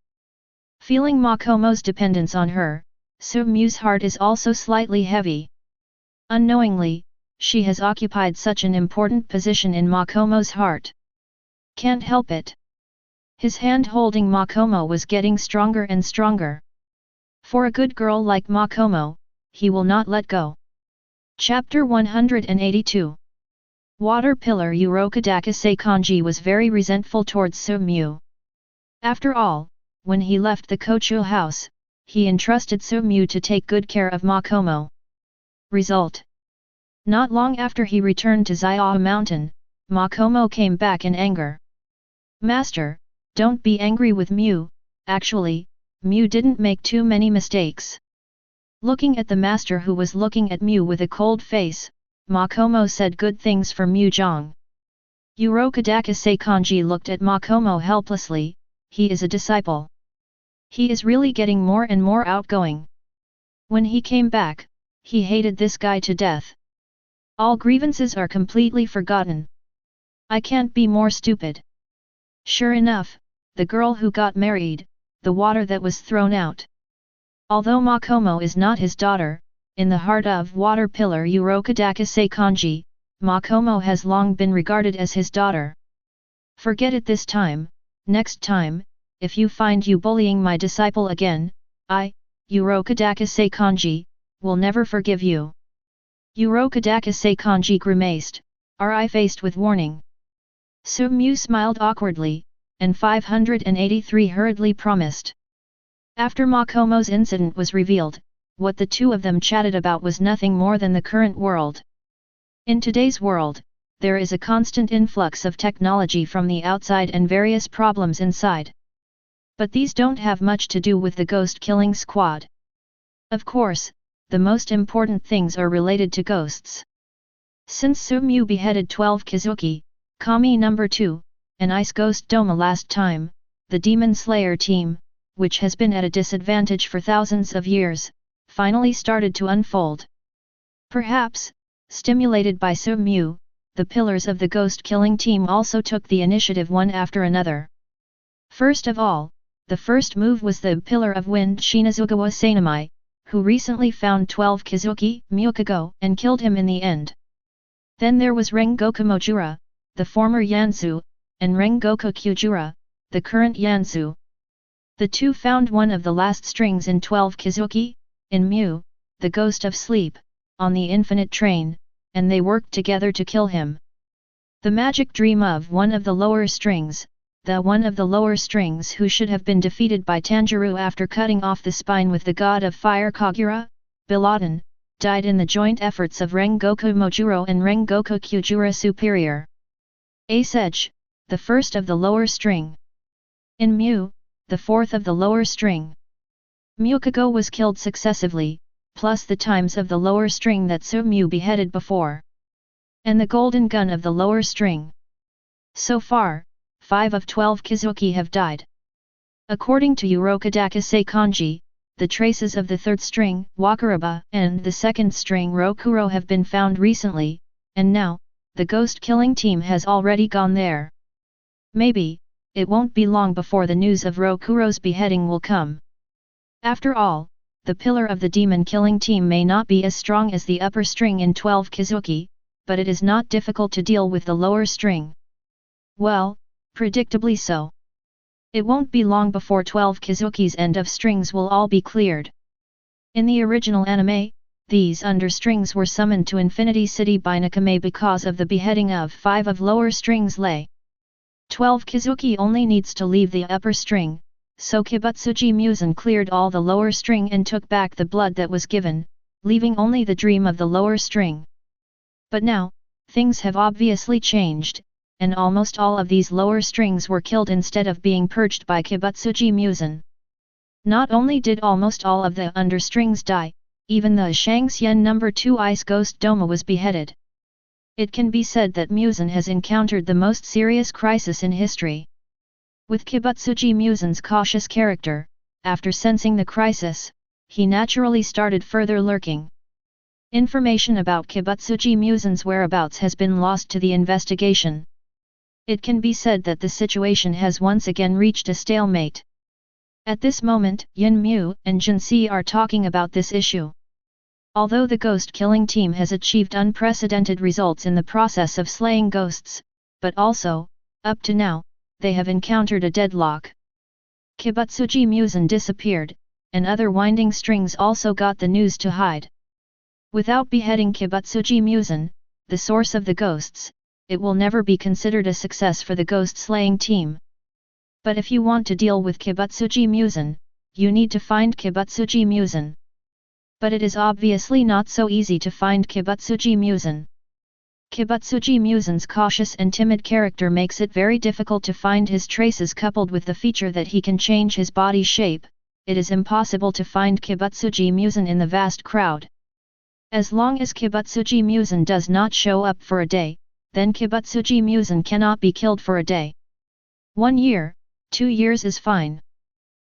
Feeling Makomo's dependence on her, Su-mu's heart is also slightly heavy. Unknowingly, she has occupied such an important position in Makomo's heart. Can't help it. His hand holding Makomo was getting stronger and stronger. For a good girl like Makomo, he will not let go. Chapter 182. Water pillar Urokodaka Seikanji was very resentful towards Su-mu. After all, when he left the Kochu house, he entrusted Su-mu to take good care of Makomo. Result. Not long after he returned to Ziao Mountain, Makomo came back in anger. Master, don't be angry with Mu, actually, Mu didn't make too many mistakes. Looking at the master who was looking at Mu with a cold face, Makomo said good things for Mu-jong. Urokodaka Seikanji looked at Makomo helplessly, he is a disciple. He is really getting more and more outgoing. When he came back, he hated this guy to death. All grievances are completely forgotten. I can't be more stupid. Sure enough, the girl who got married, the water that was thrown out. Although Makomo is not his daughter, in the heart of water pillar Urokodaka Seikanji, Makomo has long been regarded as his daughter. Forget it this time, next time, if you find you bullying my disciple again, I, Urokodaka Seikanji, will never forgive you. Urokodakase Kanji grimaced, "Are I faced with warning?" Su-mu smiled awkwardly, and 583 hurriedly promised. After Makomo's incident was revealed, what the two of them chatted about was nothing more than the current world. In today's world, there is a constant influx of technology from the outside and various problems inside. But these don't have much to do with the ghost-killing squad. Of course, the most important things are related to ghosts. Since Su-mu beheaded 12 Kizuki, Kami number 2, and Ice Ghost Doma last time, the Demon Slayer team, which has been at a disadvantage for thousands of years, finally started to unfold. Perhaps, stimulated by Su-mu, the pillars of the ghost-killing team also took the initiative one after another. First of all, the first move was the Pillar of Wind Shinazugawa Sanamai, who recently found 12 Kizuki, Myukago, and killed him in the end. Then there was Rengoku Mojura, the former Yansu, and Rengoku Kyujura, the current Yansu. The two found one of the last strings in 12 Kizuki, in Mu, the ghost of sleep, on the infinite train, and they worked together to kill him. The magic dream of one of the lower strings, the one of the lower strings who should have been defeated by Tanjiro after cutting off the spine with the god of fire Kagura, Biladen, died in the joint efforts of Rengoku Mojuro and Rengoku Kyujura Superior. Ace Edge, the first of the lower string. In Mu, the fourth of the lower string. Myukago was killed successively, plus the times of the lower string that Su-mu beheaded before. And the golden gun of the lower string. So far, 5 of 12 Kizuki have died. According to Urokodakase Kanji, the traces of the third string, Wakaraba, and the second string Rokuro have been found recently, and now, the ghost-killing team has already gone there. Maybe, it won't be long before the news of Rokuro's beheading will come. After all, the pillar of the demon-killing team may not be as strong as the upper string in 12 Kizuki, but it is not difficult to deal with the lower string. Well, predictably so. It won't be long before 12 Kizuki's end of strings will all be cleared. In the original anime, these understrings were summoned to Infinity City by Nakame because of the beheading of 5 of lower strings lay. 12 Kizuki only needs to leave the upper string, so Kibutsuji Musen cleared all the lower string and took back the blood that was given, leaving only the dream of the lower string. But now, things have obviously changed, and almost all of these lower strings were killed instead of being purged by Kibutsuji Musen. Not only did almost all of the understrings die, even the Shangxian number 2 Ice Ghost Doma was beheaded. It can be said that Musen has encountered the most serious crisis in history. With Kibutsuji Musen's cautious character, after sensing the crisis, he naturally started further lurking. Information about Kibutsuji Musen's whereabouts has been lost to the investigation. It can be said that the situation has once again reached a stalemate. At this moment, Yin Mu and Jinsi are talking about this issue. Although the ghost-killing team has achieved unprecedented results in the process of slaying ghosts, but also, up to now, they have encountered a deadlock. Kibutsuji Musen disappeared, and other winding strings also got the news to hide. Without beheading Kibutsuji Musen, the source of the ghosts, it will never be considered a success for the ghost-slaying team. But if you want to deal with Kibutsuji Musen, you need to find Kibutsuji Musen. But it is obviously not so easy to find Kibutsuji Musen. Kibutsuji Musen's cautious and timid character makes it very difficult to find his traces. Coupled with the feature that he can change his body shape, it is impossible to find Kibutsuji Musen in the vast crowd. As long as Kibutsuji Musen does not show up for a day, then Kibutsuji Musen cannot be killed for a day. 1 year, 2 years is fine.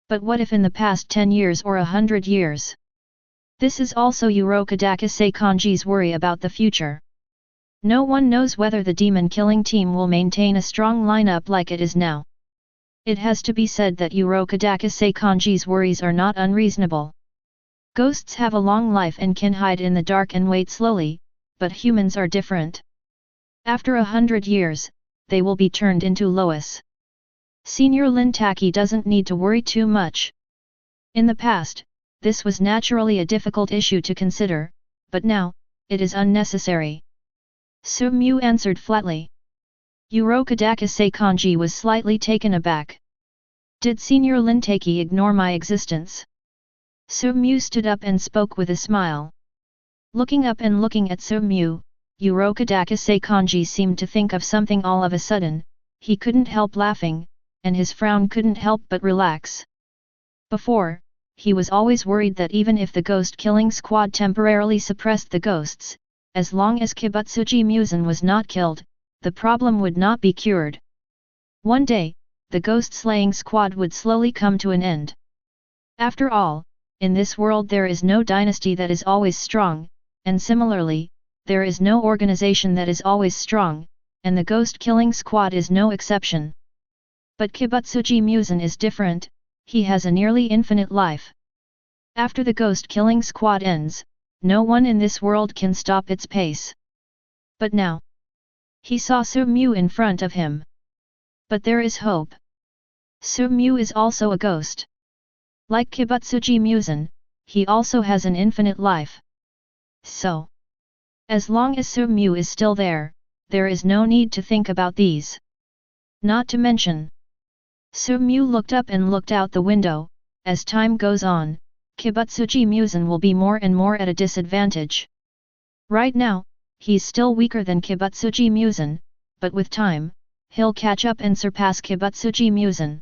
But what if in the past 10 years or 100 years? This is also Urokodakase Kanji's worry about the future. No one knows whether the demon-killing team will maintain a strong lineup like it is now. It has to be said that Urokodakase Kanji's worries are not unreasonable. Ghosts have a long life and can hide in the dark and wait slowly, but humans are different. After 100 years, they will be turned into Lois. Senior Lin Taki doesn't need to worry too much. In the past, this was naturally a difficult issue to consider, but now, it is unnecessary. Sumyu answered flatly. Urokodakase Kanji was slightly taken aback. Did Senior Lintaki ignore my existence? Sumyu stood up and spoke with a smile. Looking up and looking at Sumyu, Urokodakase Kanji seemed to think of something all of a sudden. He couldn't help laughing, and his frown couldn't help but relax. Before, he was always worried that even if the ghost-killing squad temporarily suppressed the ghosts, as long as Kibutsuji Musen was not killed, the problem would not be cured. One day, the ghost-slaying squad would slowly come to an end. After all, in this world there is no dynasty that is always strong, and similarly, there is no organization that is always strong, and the ghost-killing squad is no exception. But Kibutsuji Musen is different, he has a nearly infinite life. After the ghost-killing squad ends, no one in this world can stop its pace. But now, he saw Sumyu in front of him. But there is hope. Sumyu is also a ghost. Like Kibutsuji Musen, he also has an infinite life. So, as long as Sumyu is still there is no need to think about these. Not to mention, Sumyu looked up and looked out the window. As time goes on, Kibutsuji Musen will be more and more at a disadvantage. Right now, he's still weaker than Kibutsuji Musen, but with time, he'll catch up and surpass Kibutsuji Musen.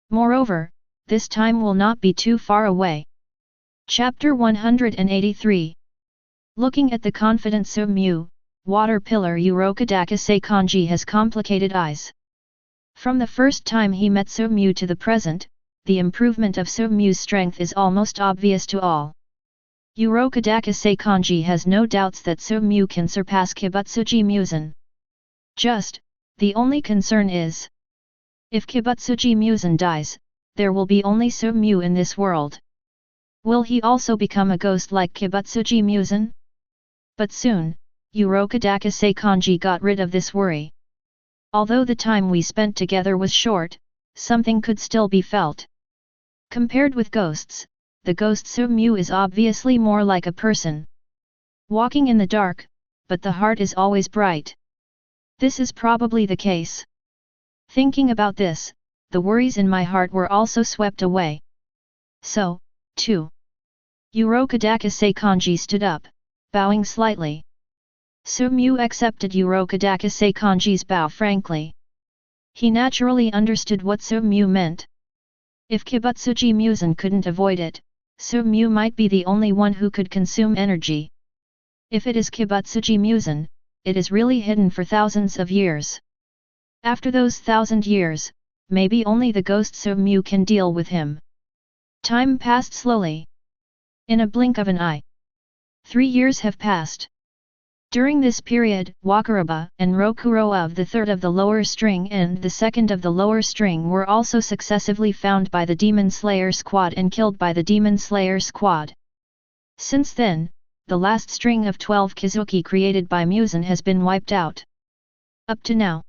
Moreover, this time will not be too far away. Chapter 183. Looking at the confident Sumyu, water pillar Urokodakase Kanji has complicated eyes. From the first time he met Sumyu to the present, the improvement of Sumyu's strength is almost obvious to all. Urokodakase Kanji has no doubts that Sumyu can surpass Kibutsuji Musen. The only concern is, if Kibutsuji Musen dies, there will be only Sumyu in this world. Will he also become a ghost like Kibutsuji Musen? But soon, Urokodakase Kanji got rid of this worry. Although the time we spent together was short, something could still be felt. Compared with ghosts, the ghost Sumyu is obviously more like a person. Walking in the dark, but the heart is always bright. This is probably the case. Thinking about this, the worries in my heart were also swept away. So, too. Urokodakase Kanji stood up, bowing slightly. Sumyu accepted Urokodakase Kanji's bow frankly. He naturally understood what Sumyu meant. If Kibutsuji Musen couldn't avoid it, Sumyu might be the only one who could consume energy. If it is Kibutsuji Musen, it is really hidden for thousands of years. After those 1,000 years, maybe only the ghost Sumyu can deal with him. Time passed slowly. In a blink of an eye. 3 years have passed. During this period, Wakaraba and Rokuro of the third of the lower string and the second of the lower string were also successively found by the Demon Slayer squad and killed by the Demon Slayer squad. Since then, the last string of 12 Kizuki created by Musen has been wiped out. Up to now,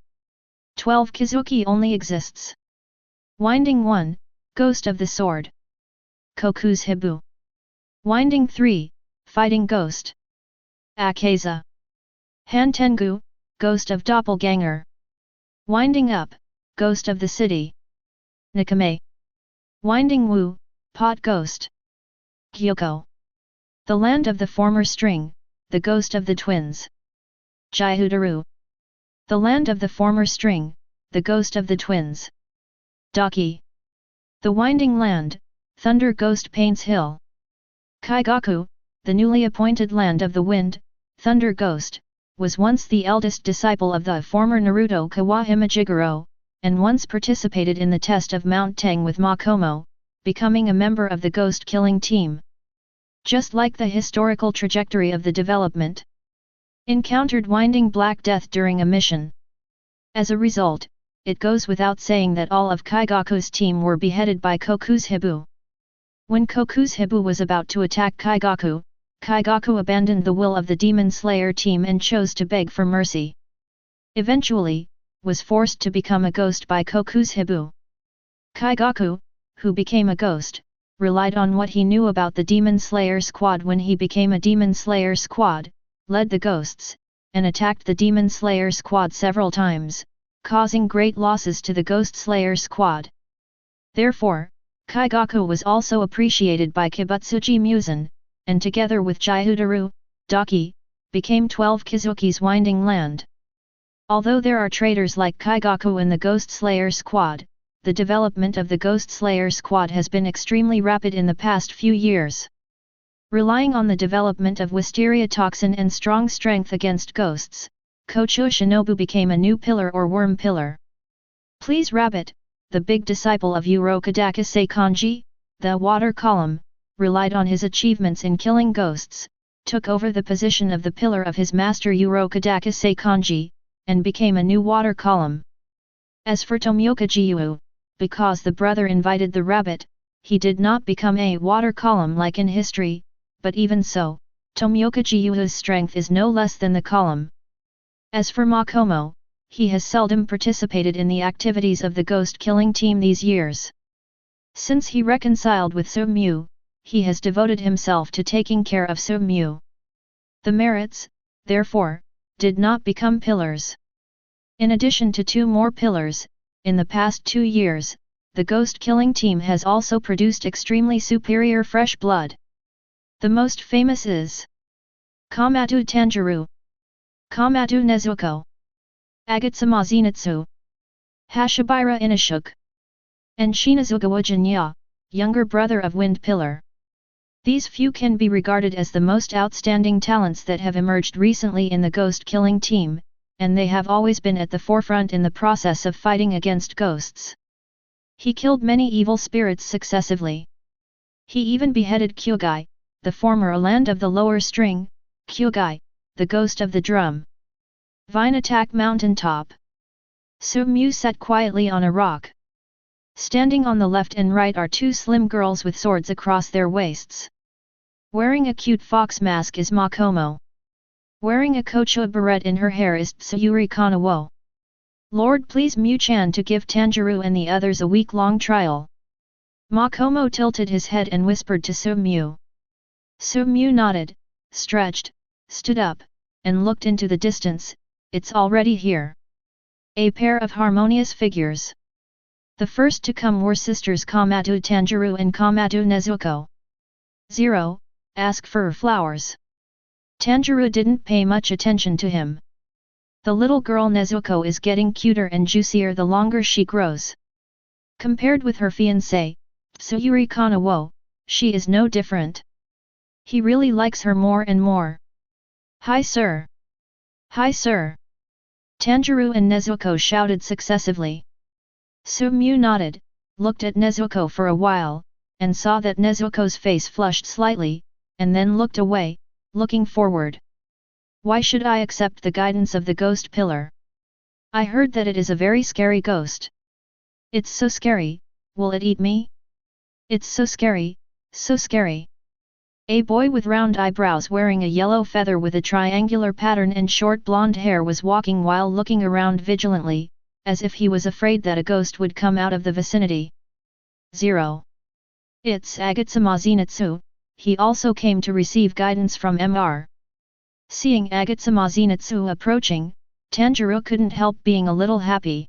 12 Kizuki only exists. Winding 1, Ghost of the Sword. Koku's Hibu. Winding 3, Fighting Ghost. Akaza. Hantengu, Ghost of Doppelganger. Winding Up, Ghost of the City. Nikame. Winding Wu, Pot Ghost. Gyoko. The Land of the Former String, the Ghost of the Twins. Jaihudaru. The Land of the Former String, the Ghost of the Twins. Daki. The Winding Land, Thunder Ghost Paints Hill. Kaigaku, the newly appointed Land of the Wind, Thunder Ghost, was once the eldest disciple of the former Naruto Kawahime Jigoro, and once participated in the test of Mount Tang with Makomo, becoming a member of the ghost-killing team. Just like the historical trajectory of the development. Encountered Winding Black Death during a mission. As a result, it goes without saying that all of Kaigaku's team were beheaded by Koku's Hibu. When Koku's Hibu was about to attack Kaigaku, Kaigaku abandoned the will of the Demon Slayer team and chose to beg for mercy. Eventually, was forced to become a ghost by Koku's Hibu. Kaigaku, who became a ghost, relied on what he knew about the Demon Slayer squad when he became a Demon Slayer squad, led the ghosts, and attacked the Demon Slayer squad several times, causing great losses to the Ghost Slayer squad. Therefore, Kaigaku was also appreciated by Kibutsuji Musen, and together with Gyudaru, Daki, became 12 Kizuki's Winding Land. Although there are traitors like Kaigaku in the Ghost Slayer squad, the development of the Ghost Slayer squad has been extremely rapid in the past few years. Relying on the development of Wisteria toxin and strong strength against ghosts, Kocho Shinobu became a new pillar or worm pillar. Please Rabbit, the big disciple of Urokodaka Seikanji, the water column, relied on his achievements in killing ghosts, took over the position of the pillar of his master Urokodaka Seikanji, and became a new water column. As for Tomioka Jiu, because the brother invited the rabbit, he did not become a water column like in history, but even so, Tomioka Jiu's strength is no less than the column. As for Makomo, he has seldom participated in the activities of the ghost-killing team these years. Since he reconciled with Sumyu, he has devoted himself to taking care of Sumyu. The merits, therefore, did not become pillars. In addition to 2 more pillars, in the past 2 years, the ghost-killing team has also produced extremely superior fresh blood. The most famous is Kamado Tanjiro, Kamado Nezuko, Agatsuma Zenitsu, Hashibira Inashuk, and Shinazugawa Jinya, younger brother of Wind Pillar. These few can be regarded as the most outstanding talents that have emerged recently in the ghost-killing team, and they have always been at the forefront in the process of fighting against ghosts. He killed many evil spirits successively. He even beheaded Kyugai, the former land of the lower string, Kyugai, the ghost of the drum. Vine attack mountain top. Sumyu sat quietly on a rock. Standing on the left and right are 2 slim girls with swords across their waists. Wearing a cute fox mask is Makomo. Wearing a kocho beret in her hair is Tsuyuri Kanawo. Lord, please Mu-chan to give Tanjiro and the others a week-long trial. Makomo tilted his head and whispered to Sumyu. Sumyu nodded, stretched, stood up, and looked into the distance. It's already here. A pair of harmonious figures. The first to come were sisters Kamado Tanjiro and Kamado Nezuko. 0. Ask for flowers. Tanjiro didn't pay much attention to him. The little girl Nezuko is getting cuter and juicier the longer she grows. Compared with her fiancé, Tsuyuri Kanawo, she is no different. He really likes her more and more. Hi sir! Hi sir! Tanjiro and Nezuko shouted successively. Sumyu nodded, looked at Nezuko for a while, and saw that Nezuko's face flushed slightly, and then looked away, looking forward. Why should I accept the guidance of the ghost pillar? I heard that it is a very scary ghost. It's so scary, will it eat me? It's so scary, so scary. A boy with round eyebrows wearing a yellow feather with a triangular pattern and short blonde hair was walking while looking around vigilantly, as if he was afraid that a ghost would come out of the vicinity. 0. It's Agatsuma Zenitsu, he also came to receive guidance from Mr. Seeing Agatsuma Zenitsu approaching, Tanjiro couldn't help being a little happy.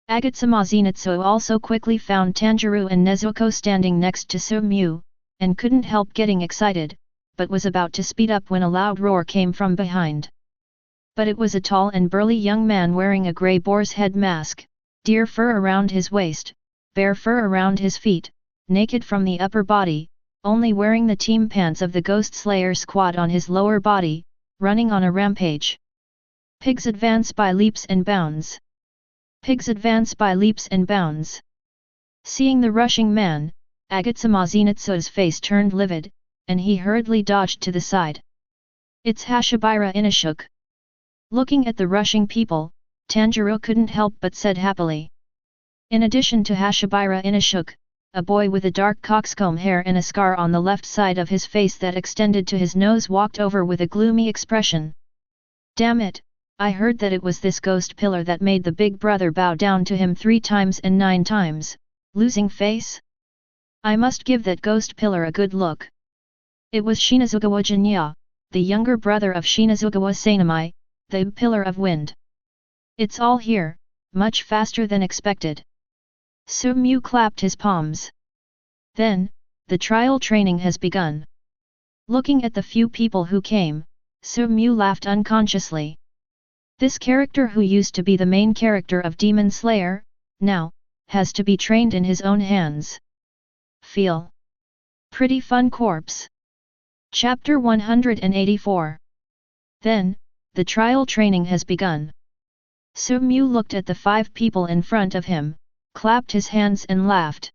Agatsuma Zenitsu also quickly found Tanjiro and Nezuko standing next to Sumyu, and couldn't help getting excited, but was about to speed up when a loud roar came from behind. But it was a tall and burly young man wearing a grey boar's head mask, deer fur around his waist, bear fur around his feet, naked from the upper body, only wearing the team pants of the Ghost Slayer squad on his lower body, running on a rampage. Pigs advance by leaps and bounds. Pigs advance by leaps and bounds. Seeing the rushing man, Agatsuma Zenitsu's face turned livid, and he hurriedly dodged to the side. It's Hashibira Inashuk. Looking at the rushing people, Tanjiro couldn't help but said happily. In addition to Hashibira Inashuk, a boy with a dark coxcomb hair and a scar on the left side of his face that extended to his nose walked over with a gloomy expression. Damn it, I heard that it was this ghost pillar that made the big brother bow down to him 3 times and 9 times, losing face? I must give that ghost pillar a good look. It was Shinazugawa Jinya, the younger brother of Shinazugawa Sanamai, the pillar of wind. It's all here, much faster than expected. Su-mu clapped his palms. Then, the trial training has begun. Looking at the few people who came, Su-mu laughed unconsciously. This character who used to be the main character of Demon Slayer, now, has to be trained in his own hands. Feel. Pretty fun corpse. Chapter 184. Then, the trial training has begun. Su-mu looked at the 5 people in front of him, clapped his hands and laughed.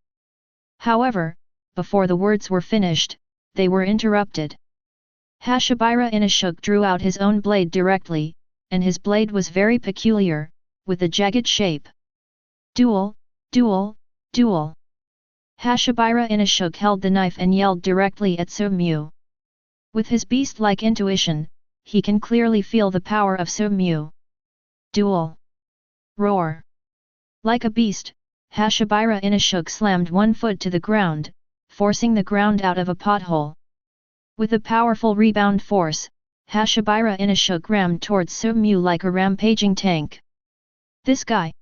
However, before the words were finished, they were interrupted. Hashabira Inashuk drew out his own blade directly, and his blade was very peculiar, with a jagged shape. Duel, duel, duel. Hashabira Inashuk held the knife and yelled directly at Su-mu. With his beast-like intuition, he can clearly feel the power of Su-mu. Duel. Roar. Like a beast, Hashabira Inashuk slammed one foot to the ground, forcing the ground out of a pothole. With a powerful rebound force, Hashabira Inashuk rammed towards Su-mu like a rampaging tank. This guy.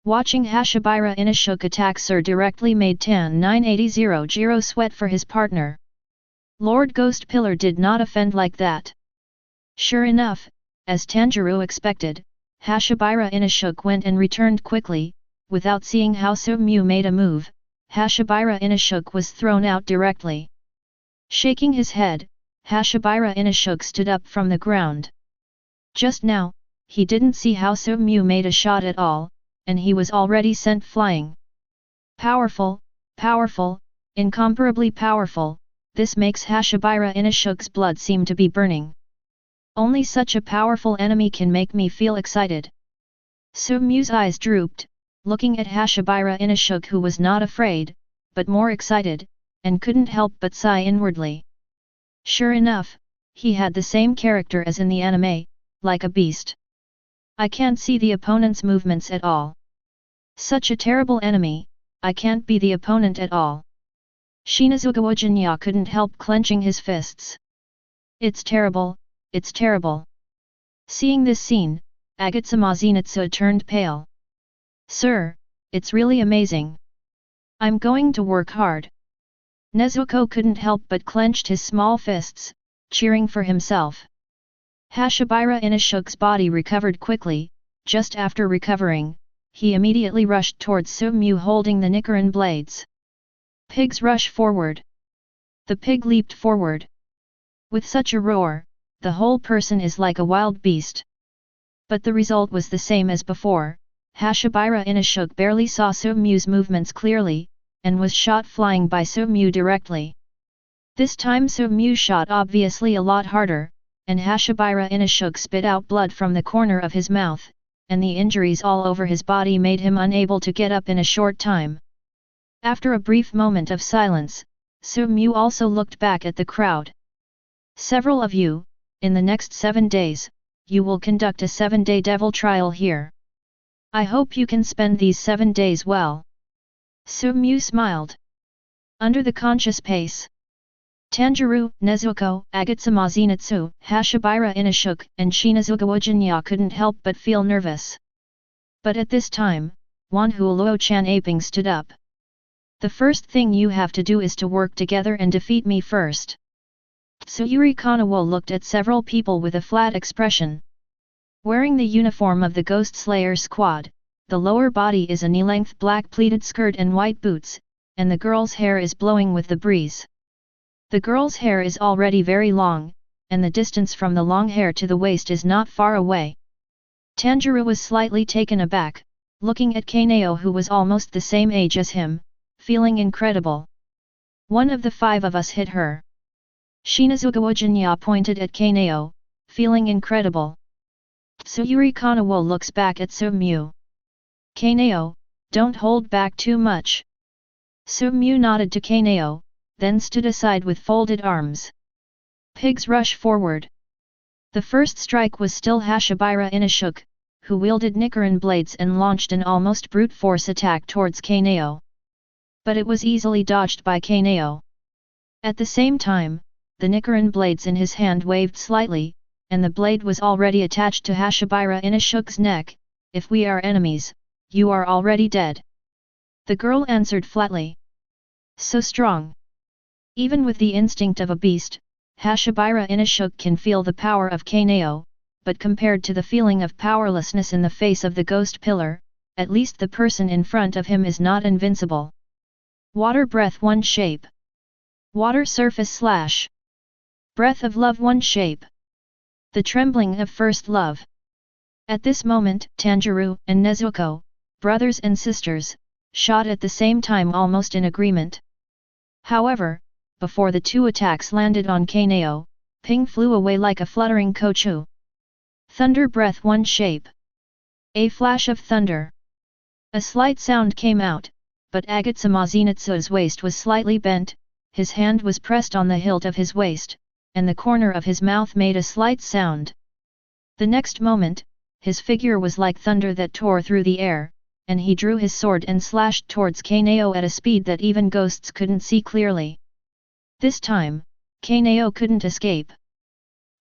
Watching Hashabira Inashuk attack Sir directly made Tan 980 Jiro sweat for his partner. Lord Ghost Pillar did not offend like that. Sure enough, as Tanjiro expected, Hashabira Inashuk went and returned quickly. Without seeing how Su-mu made a move, Hashabira Inashuk was thrown out directly. Shaking his head, Hashabira Inashuk stood up from the ground. Just now, he didn't see how Su-mu made a shot at all, and he was already sent flying. Powerful, powerful, incomparably powerful, this makes Hashabira Inashuk's blood seem to be burning. Only such a powerful enemy can make me feel excited. Su-mu's eyes drooped, looking at Hashabira Inashuk who was not afraid, but more excited, and couldn't help but sigh inwardly. Sure enough, he had the same character as in the anime, like a beast. I can't see the opponent's movements at all. Such a terrible enemy, I can't be the opponent at all. Shinazugawa Jinya couldn't help clenching his fists. It's terrible, it's terrible. Seeing this scene, Agatsuma Zenitsu turned pale. Sir, it's really amazing. I'm going to work hard. Nezuko couldn't help but clenched his small fists, cheering for himself. Hashabira Inashuk's body recovered quickly. Just after recovering, he immediately rushed towards Su-mu holding the Nichiren blades. Pigs rush forward. The pig leaped forward. With such a roar, the whole person is like a wild beast. But the result was the same as before. Hashabira Inashuk barely saw Su-mu's movements clearly, and was shot flying by Su-mu directly. This time Su-mu shot obviously a lot harder, and Hashabira Inashuk spit out blood from the corner of his mouth, and the injuries all over his body made him unable to get up in a short time. After a brief moment of silence, Su-mu also looked back at the crowd. Several of you, in the next 7 days, you will conduct a 7-day devil trial here. I hope you can spend these 7 days well. Su-mu smiled. Under the conscious pace, Tanjiro, Nezuko, Agatsuma Zenitsu, Hashabira Inashuk, and Shinazugawa Jinya couldn't help but feel nervous. But at this time, Wanhu-Luo-chan Aping stood up. The first thing you have to do is to work together and defeat me first. Tsuyuri Kanawo looked at several people with a flat expression. Wearing the uniform of the Ghost Slayer squad, the lower body is a knee-length black pleated skirt and white boots, and the girl's hair is blowing with the breeze. The girl's hair is already very long, and the distance from the long hair to the waist is not far away. Tanjiro was slightly taken aback, looking at Kanao who was almost the same age as him, feeling incredible. One of the 5 of us hit her. Shinazugawa Jinya pointed at Kanao, feeling incredible. Tsuyuri Kanawo looks back at Su-mu. Kanao, don't hold back too much. Su-mu nodded to Kanao, then stood aside with folded arms. Pigs rush forward. The first strike was still Hashabira Inashuk, who wielded Nichiren blades and launched an almost brute force attack towards Kanao. But it was easily dodged by Kanao. At the same time, the Nichiren blades in his hand waved slightly, and the blade was already attached to Hashabira Inashuk's neck. If we are enemies, you are already dead. The girl answered flatly. So strong. Even with the instinct of a beast, Hashabira Inashuk can feel the power of Kanao, but compared to the feeling of powerlessness in the face of the ghost pillar, at least the person in front of him is not invincible. Water breath one shape. Water surface slash. Breath of love one shape. The trembling of first love. At this moment, Tanjiro and Nezuko, brothers and sisters, shot at the same time almost in agreement. However, before the two attacks landed on Kanao, Ping flew away like a fluttering kochu. Thunder breath one shape. A flash of thunder. A slight sound came out, but Agatsa Mazinatsu's waist was slightly bent, his hand was pressed on the hilt of his waist, and the corner of his mouth made a slight sound. The next moment, his figure was like thunder that tore through the air, and he drew his sword and slashed towards Kanao at a speed that even ghosts couldn't see clearly. This time, Kanao couldn't escape.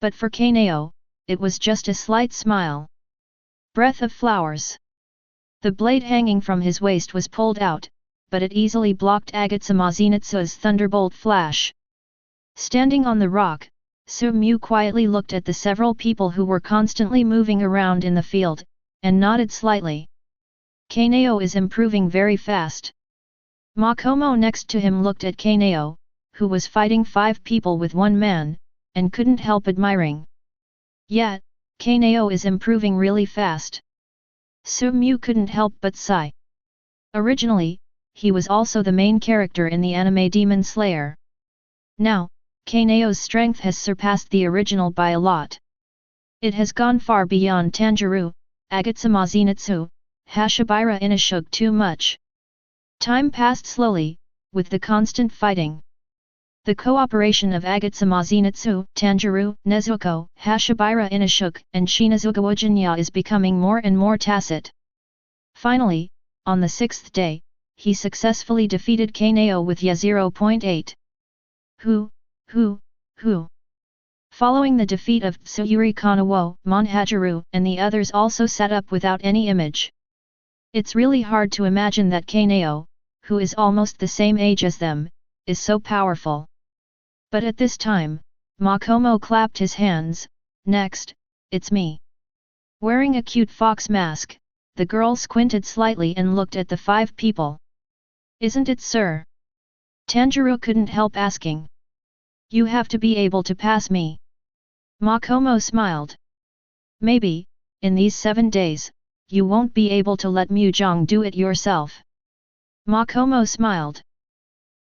But for Kanao, it was just a slight smile. Breath of flowers. The blade hanging from his waist was pulled out, but it easily blocked Agatsa Mazinatsu's thunderbolt flash. Standing on the rock, Su-mu quietly looked at the several people who were constantly moving around in the field, and nodded slightly. Kanao is improving very fast. Makomo next to him looked at Kanao, who was fighting 5 people with 1 man, and couldn't help admiring. Yet, Kanao is improving really fast. Su-mu couldn't help but sigh. Originally, he was also the main character in the anime Demon Slayer. Now, Kanao's strength has surpassed the original by a lot. It has gone far beyond Tanjiro, Agatsa Mazinatsu, Hashabira Inashuk too much. Time passed slowly, with the constant fighting. The cooperation of Agatsa Mazinatsu, Tanjiro, Nezuko, Hashabira Inashuk, and Shinazugawa Jinya is becoming more and more tacit. Finally, on the 6th day, he successfully defeated Kanao with Ya 0.8. Who? Following the defeat of Tsuyuri Kanawo, Monhajiru, and the others also sat up without any image. It's really hard to imagine that Kanao, who is almost the same age as them, is so powerful. But at this time, Makomo clapped his hands. Next, it's me. Wearing a cute fox mask, the girl squinted slightly and looked at the 5 people. Isn't it, sir? Tanjiro couldn't help asking. You have to be able to pass me. Makomo smiled. Maybe, in these 7 days, you won't be able to let Mujong do it yourself. Makomo smiled.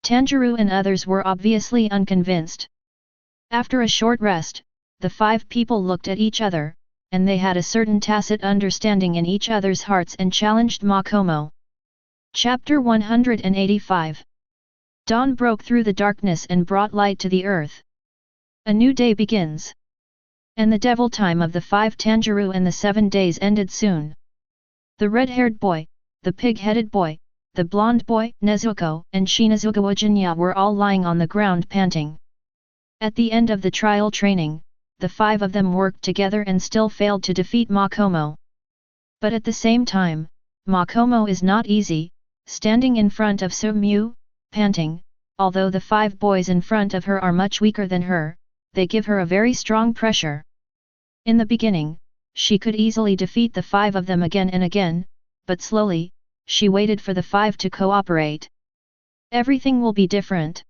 Tanjiro and others were obviously unconvinced. After a short rest, the 5 people looked at each other, and they had a certain tacit understanding in each other's hearts and challenged Makomo. Chapter 185. Dawn broke through the darkness and brought light to the earth. A new day begins. And the devil time of the 5 Tanjiro and the 7 days ended soon. The red-haired boy, the pig-headed boy, the blonde boy, Nezuko, and Shinazugawa Jinya were all lying on the ground panting. At the end of the trial training, the 5 of them worked together and still failed to defeat Makomo. But at the same time, Makomo is not easy, standing in front of Su-mu, panting. Although the 5 boys in front of her are much weaker than her, they give her a very strong pressure. In the beginning, she could easily defeat the 5 of them again and again, but slowly, she waited for the 5 to cooperate. Everything will be different.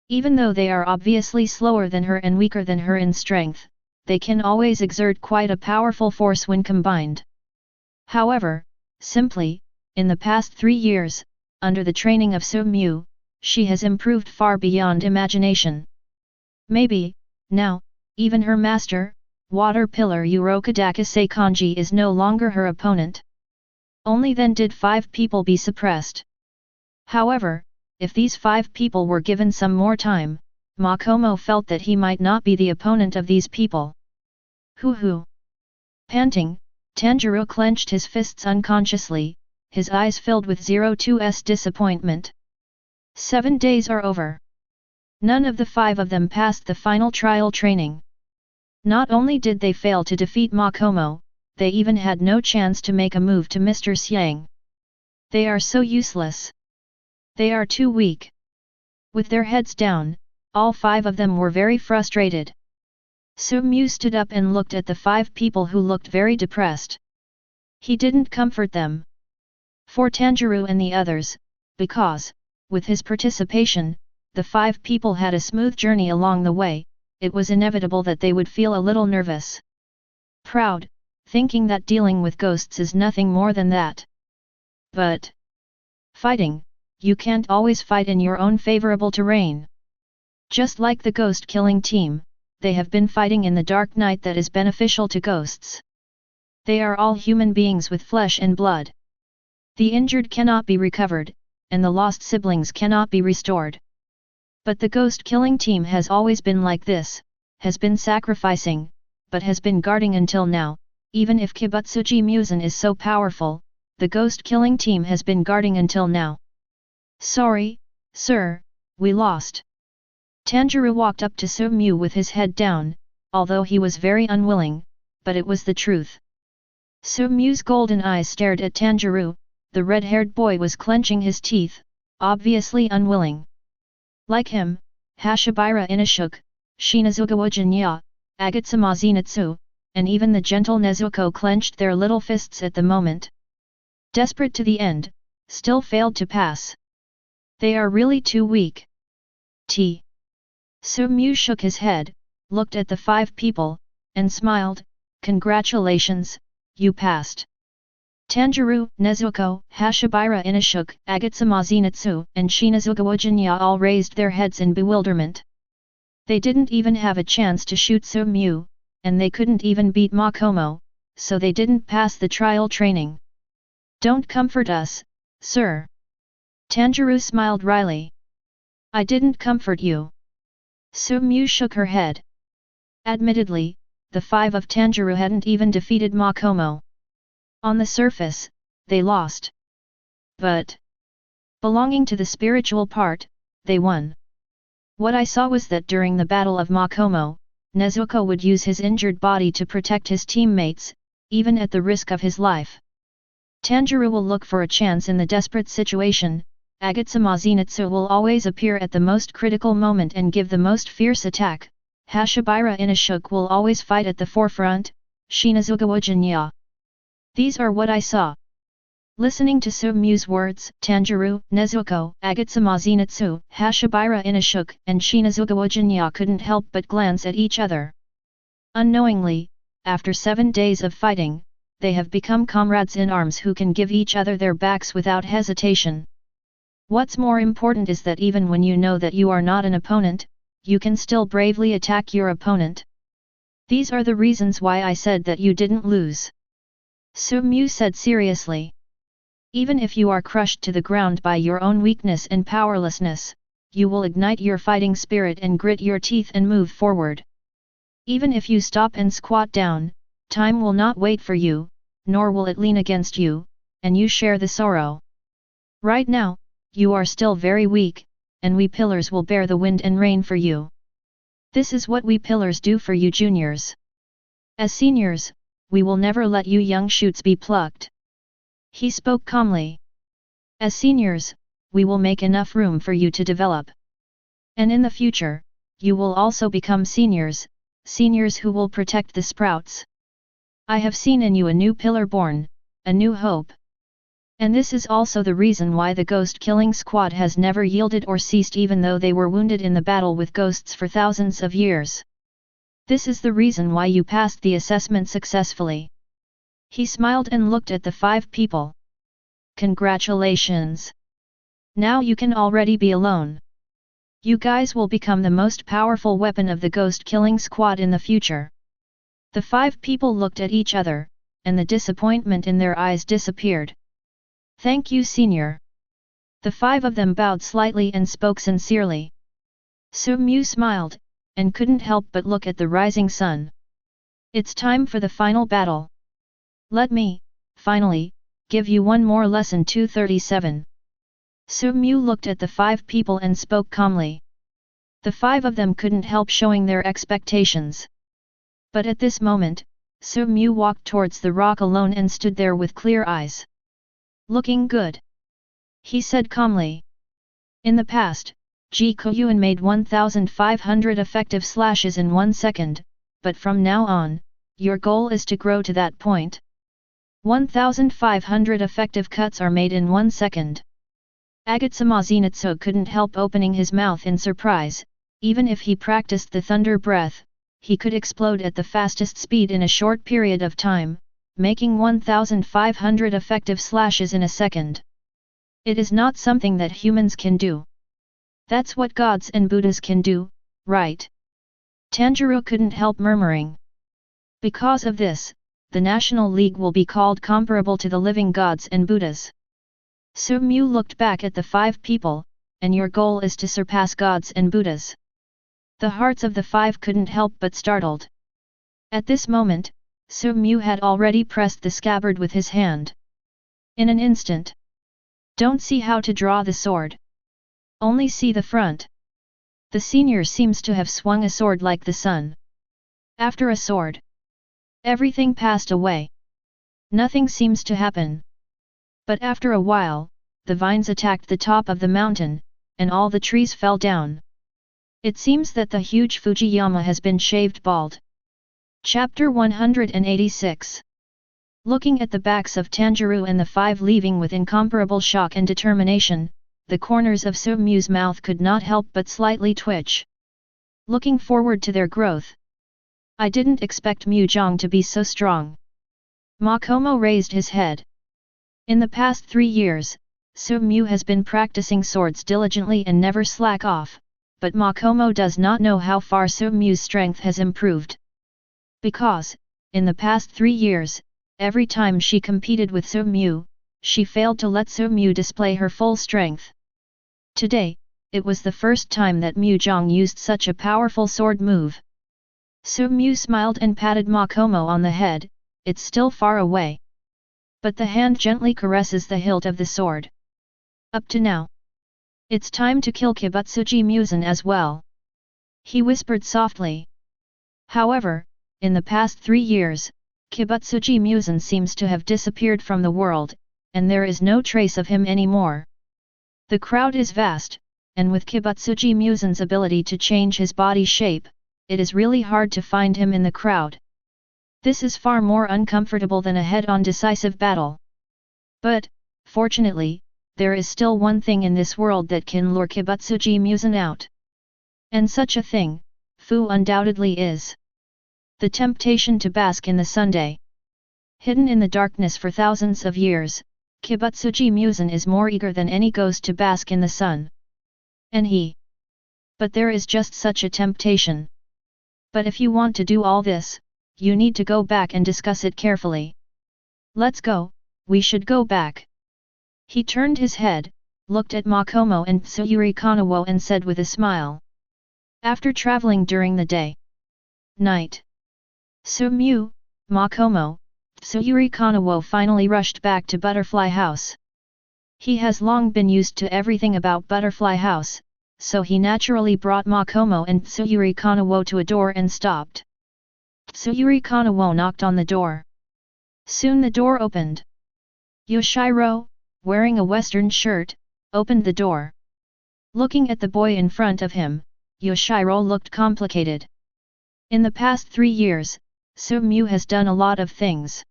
Even though they are obviously slower than her and weaker than her in strength, they can always exert quite a powerful force when combined. However, simply, in the past 3 years, under the training of Su-mu, she has improved far beyond imagination. Maybe, now, even her master, Water Pillar Urokadaka Seikanji is no longer her opponent. Only then did 5 people be suppressed. However, if these 5 people were given some more time, Makomo felt that he might not be the opponent of these people. Hoo. Panting, Tanjiro clenched his fists unconsciously, his eyes filled with 02's disappointment. 7 days are over. None of the 5 of them passed the final trial training. Not only did they fail to defeat Makomo, they even had no chance to make a move to Mr. Xiang. They are so useless. They are too weak. With their heads down, all 5 of them were very frustrated. Su Mu stood up and looked at the 5 people who looked very depressed. He didn't comfort them. For Tanjiro and the others, because, with his participation, the 5 people had a smooth journey along the way, it was inevitable that they would feel a little nervous. Proud, thinking that dealing with ghosts is nothing more than that. But fighting, you can't always fight in your own favorable terrain. Just like the ghost-killing team, they have been fighting in the dark night that is beneficial to ghosts. They are all human beings with flesh and blood. The injured cannot be recovered, and the lost siblings cannot be restored. But the ghost-killing team has always been like this, has been sacrificing, but has been guarding until now. Even if Kibutsuji Musen is so powerful, the ghost-killing team has been guarding until now. Sorry, sir, we lost. Tanjiro walked up to Su Mu with his head down, although he was very unwilling, but it was the truth. Su Mu's golden eyes stared at Tanjiro. The red-haired boy was clenching his teeth, obviously unwilling. Like him, Hashabira Inashuk, Shinazugawa Jinya, Agatsuma Zenitsu, and even the gentle Nezuko clenched their little fists at the moment. Desperate to the end, still failed to pass. They are really too weak. Su Mu shook his head, looked at the 5 people, and smiled. Congratulations, you passed. Tanjiro, Nezuko, Hashabira Inashuk, Agatsuma Zenitsu, and Shinazugawa Jinya all raised their heads in bewilderment. They didn't even have a chance to shoot Su Mu, and they couldn't even beat Makomo, so they didn't pass the trial training. Don't comfort us, sir. Tanjiro smiled wryly. I didn't comfort you. Su Mu shook her head. Admittedly, the 5 of Tanjiro hadn't even defeated Makomo. On the surface, they lost. But belonging to the spiritual part, they won. What I saw was that during the battle of Makomo, Nezuko would use his injured body to protect his teammates, even at the risk of his life. Tanjiro will look for a chance in the desperate situation. Agatsuma Zenitsu will always appear at the most critical moment and give the most fierce attack. Hashabira Inashuk will always fight at the forefront. Shinazugawa Jinya. These are what I saw. Listening to Su Mu's words, Tanjiro, Nezuko, Agatsuma Zenitsu, Hashabira Inashuk, and Shinazugawa Jinya couldn't help but glance at each other. Unknowingly, after 7 days of fighting, they have become comrades in arms who can give each other their backs without hesitation. What's more important is that even when you know that you are not an opponent, you can still bravely attack your opponent. These are the reasons why I said that you didn't lose. Su Mu said seriously. Even if you are crushed to the ground by your own weakness and powerlessness, you will ignite your fighting spirit and grit your teeth and move forward. Even if you stop and squat down, time will not wait for you, nor will it lean against you, and you share the sorrow. Right now, you are still very weak, and we pillars will bear the wind and rain for you. This is what we pillars do for you juniors. As seniors, we will never let you young shoots be plucked. He spoke calmly. As seniors, we will make enough room for you to develop. And in the future, you will also become seniors, seniors who will protect the sprouts. I have seen in you a new pillar born, a new hope. And this is also the reason why the ghost-killing squad has never yielded or ceased even though they were wounded in the battle with ghosts for thousands of years. This is the reason why you passed the assessment successfully. He smiled and looked at the 5 people. Congratulations! Now you can already be alone. You guys will become the most powerful weapon of the ghost-killing squad in the future. The 5 people looked at each other, and the disappointment in their eyes disappeared. Thank you, senior. The 5 of them bowed slightly and spoke sincerely. Su Mu smiled, and couldn't help but look at the rising sun. It's time for the final battle. Let me, finally, give you one more lesson. 237. Su Mu looked at the 5 people and spoke calmly. The 5 of them couldn't help showing their expectations. But at this moment, Su-mu walked towards the rock alone and stood there with clear eyes. Looking good, he said calmly. In the past, Ji Koyuan made 1,500 effective slashes in 1 second, but from now on, your goal is to grow to that point. 1,500 effective cuts are made in 1 second. Agatsuma Zenitsu couldn't help opening his mouth in surprise. Even if he practiced the thunder breath, he could explode at the fastest speed in a short period of time, making 1,500 effective slashes in a second. It is not something that humans can do. That's what gods and Buddhas can do, right? Tanjiro couldn't help murmuring. Because of this, the National League will be called comparable to the living gods and Buddhas. Su-mu looked back at the 5 people, and your goal is to surpass gods and Buddhas. The hearts of the 5 couldn't help but startled. At this moment, Su-mu had already pressed the scabbard with his hand. In an instant. Don't see how to draw the sword. Only see the front. The senior seems to have swung a sword like the sun. After a sword, everything passed away. Nothing seems to happen. But after a while, the vines attacked the top of the mountain, and all the trees fell down. It seems that the huge Fujiyama has been shaved bald. Chapter 186. Looking at the backs of Tanjiro and the 5 leaving with incomparable shock and determination, the corners of Su-mu's mouth could not help but slightly twitch. Looking forward to their growth. I didn't expect Muzhong to be so strong. Makomo raised his head. In the past 3 years, Su-mu has been practicing swords diligently and never slack off, but Makomo does not know how far Su-mu's strength has improved. Because, in the past 3 years, every time she competed with Su-mu, she failed to let Su-mu display her full strength. Today, it was the first time that Muzhong used such a powerful sword move. Su-mu smiled and patted Makomo on the head. It's still far away. But the hand gently caresses the hilt of the sword. Up to now. It's time to kill Kibutsuji Muzan as well. He whispered softly. However, in the past 3 years, Kibutsuji Muzan seems to have disappeared from the world, and there is no trace of him anymore. The crowd is vast, and with Kibutsuji Muzan's ability to change his body shape, it is really hard to find him in the crowd. This is far more uncomfortable than a head-on decisive battle. But, fortunately, there is still one thing in this world that can lure Kibutsuji Muzan out. And such a thing, Fu undoubtedly is. The temptation to bask in the Sunday. Hidden in the darkness for thousands of years, Kibutsuji Muzan is more eager than any ghost to bask in the sun. And he. But there is just such a temptation. But if you want to do all this, you need to go back and discuss it carefully. Let's go, we should go back. He turned his head, looked at Makomo and Tsuyuri Kanawo and said with a smile. After traveling during the day, night, Su-mu, Makomo, Tsuyuri Kanawo finally rushed back to Butterfly House. He has long been used to everything about Butterfly House, so he naturally brought Makomo and Tsuyuri Kanawo to a door and stopped. Tsuyuri Kanawo knocked on the door. Soon the door opened. Yoshiro, wearing a western shirt, opened the door. Looking at the boy in front of him, Yoshiro looked complicated. In the past 3 years, Su-mu has done a lot of things.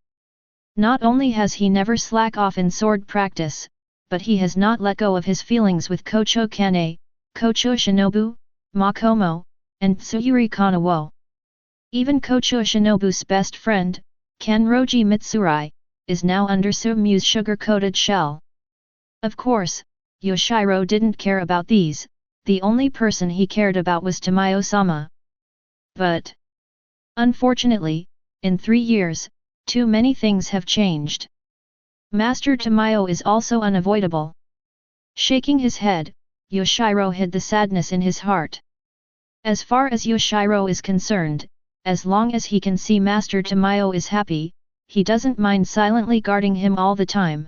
Not only has he never slack off in sword practice, but he has not let go of his feelings with Kocho Kane, Kocho Shinobu, Makomo, and Tsuyuri Kanawo. Even Kocho Shinobu's best friend, Kanroji Mitsurai, is now under Su-mu's sugar-coated shell. Of course, Yoshiro didn't care about these, the only person he cared about was Tamayo-sama. But, unfortunately, in 3 years, too many things have changed. Master Tamayo is also unavoidable. Shaking his head, Yoshiro hid the sadness in his heart. As far as Yoshiro is concerned, as long as he can see Master Tamayo is happy, he doesn't mind silently guarding him all the time.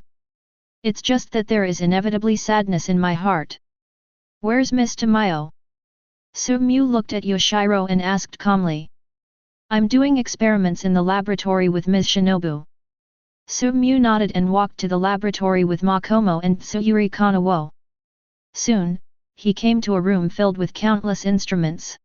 It's just that there is inevitably sadness in my heart. Where's Miss Tamayo? Sumyu looked at Yoshiro and asked calmly. I'm doing experiments in the laboratory with Ms. Shinobu. Sumyu nodded and walked to the laboratory with Makomo and Tsuyuri Kanawo. Soon, he came to a room filled with countless instruments.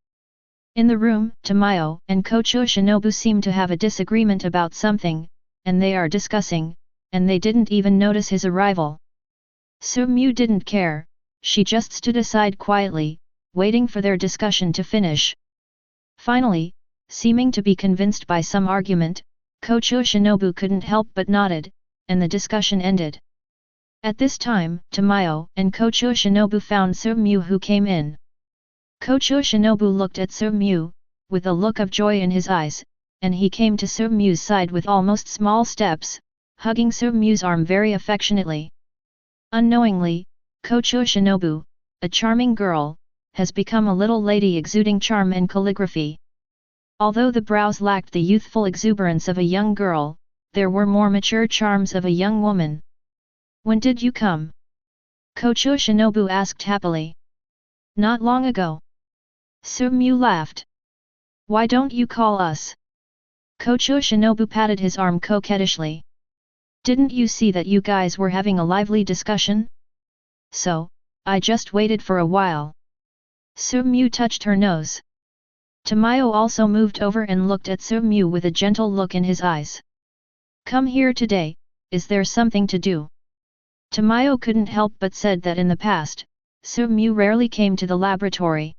In the room, Tamayo and Kocho Shinobu seem to have a disagreement about something, and they are discussing, and they didn't even notice his arrival. Sumyu didn't care, she just stood aside quietly, waiting for their discussion to finish. Finally, seeming to be convinced by some argument, Kocho Shinobu couldn't help but nodded, and the discussion ended. At this time, Tamayo and Kocho Shinobu found Sumyu who came in. Kocho Shinobu looked at Sumyu, with a look of joy in his eyes, and he came to Sumyu's side with almost small steps, hugging Sumyu's arm very affectionately. Unknowingly, Kocho Shinobu, a charming girl, has become a little lady exuding charm and calligraphy. Although the brows lacked the youthful exuberance of a young girl, there were more mature charms of a young woman. When did you come? Kocho Shinobu asked happily. Not long ago. Sumyu laughed. Why don't you call us? Kocho Shinobu patted his arm coquettishly. Didn't you see that you guys were having a lively discussion? So, I just waited for a while. Sumyu touched her nose. Tamayo also moved over and looked at Sumyu with a gentle look in his eyes. Come here today, is there something to do? Tamayo couldn't help but said that in the past, Sumyu rarely came to the laboratory.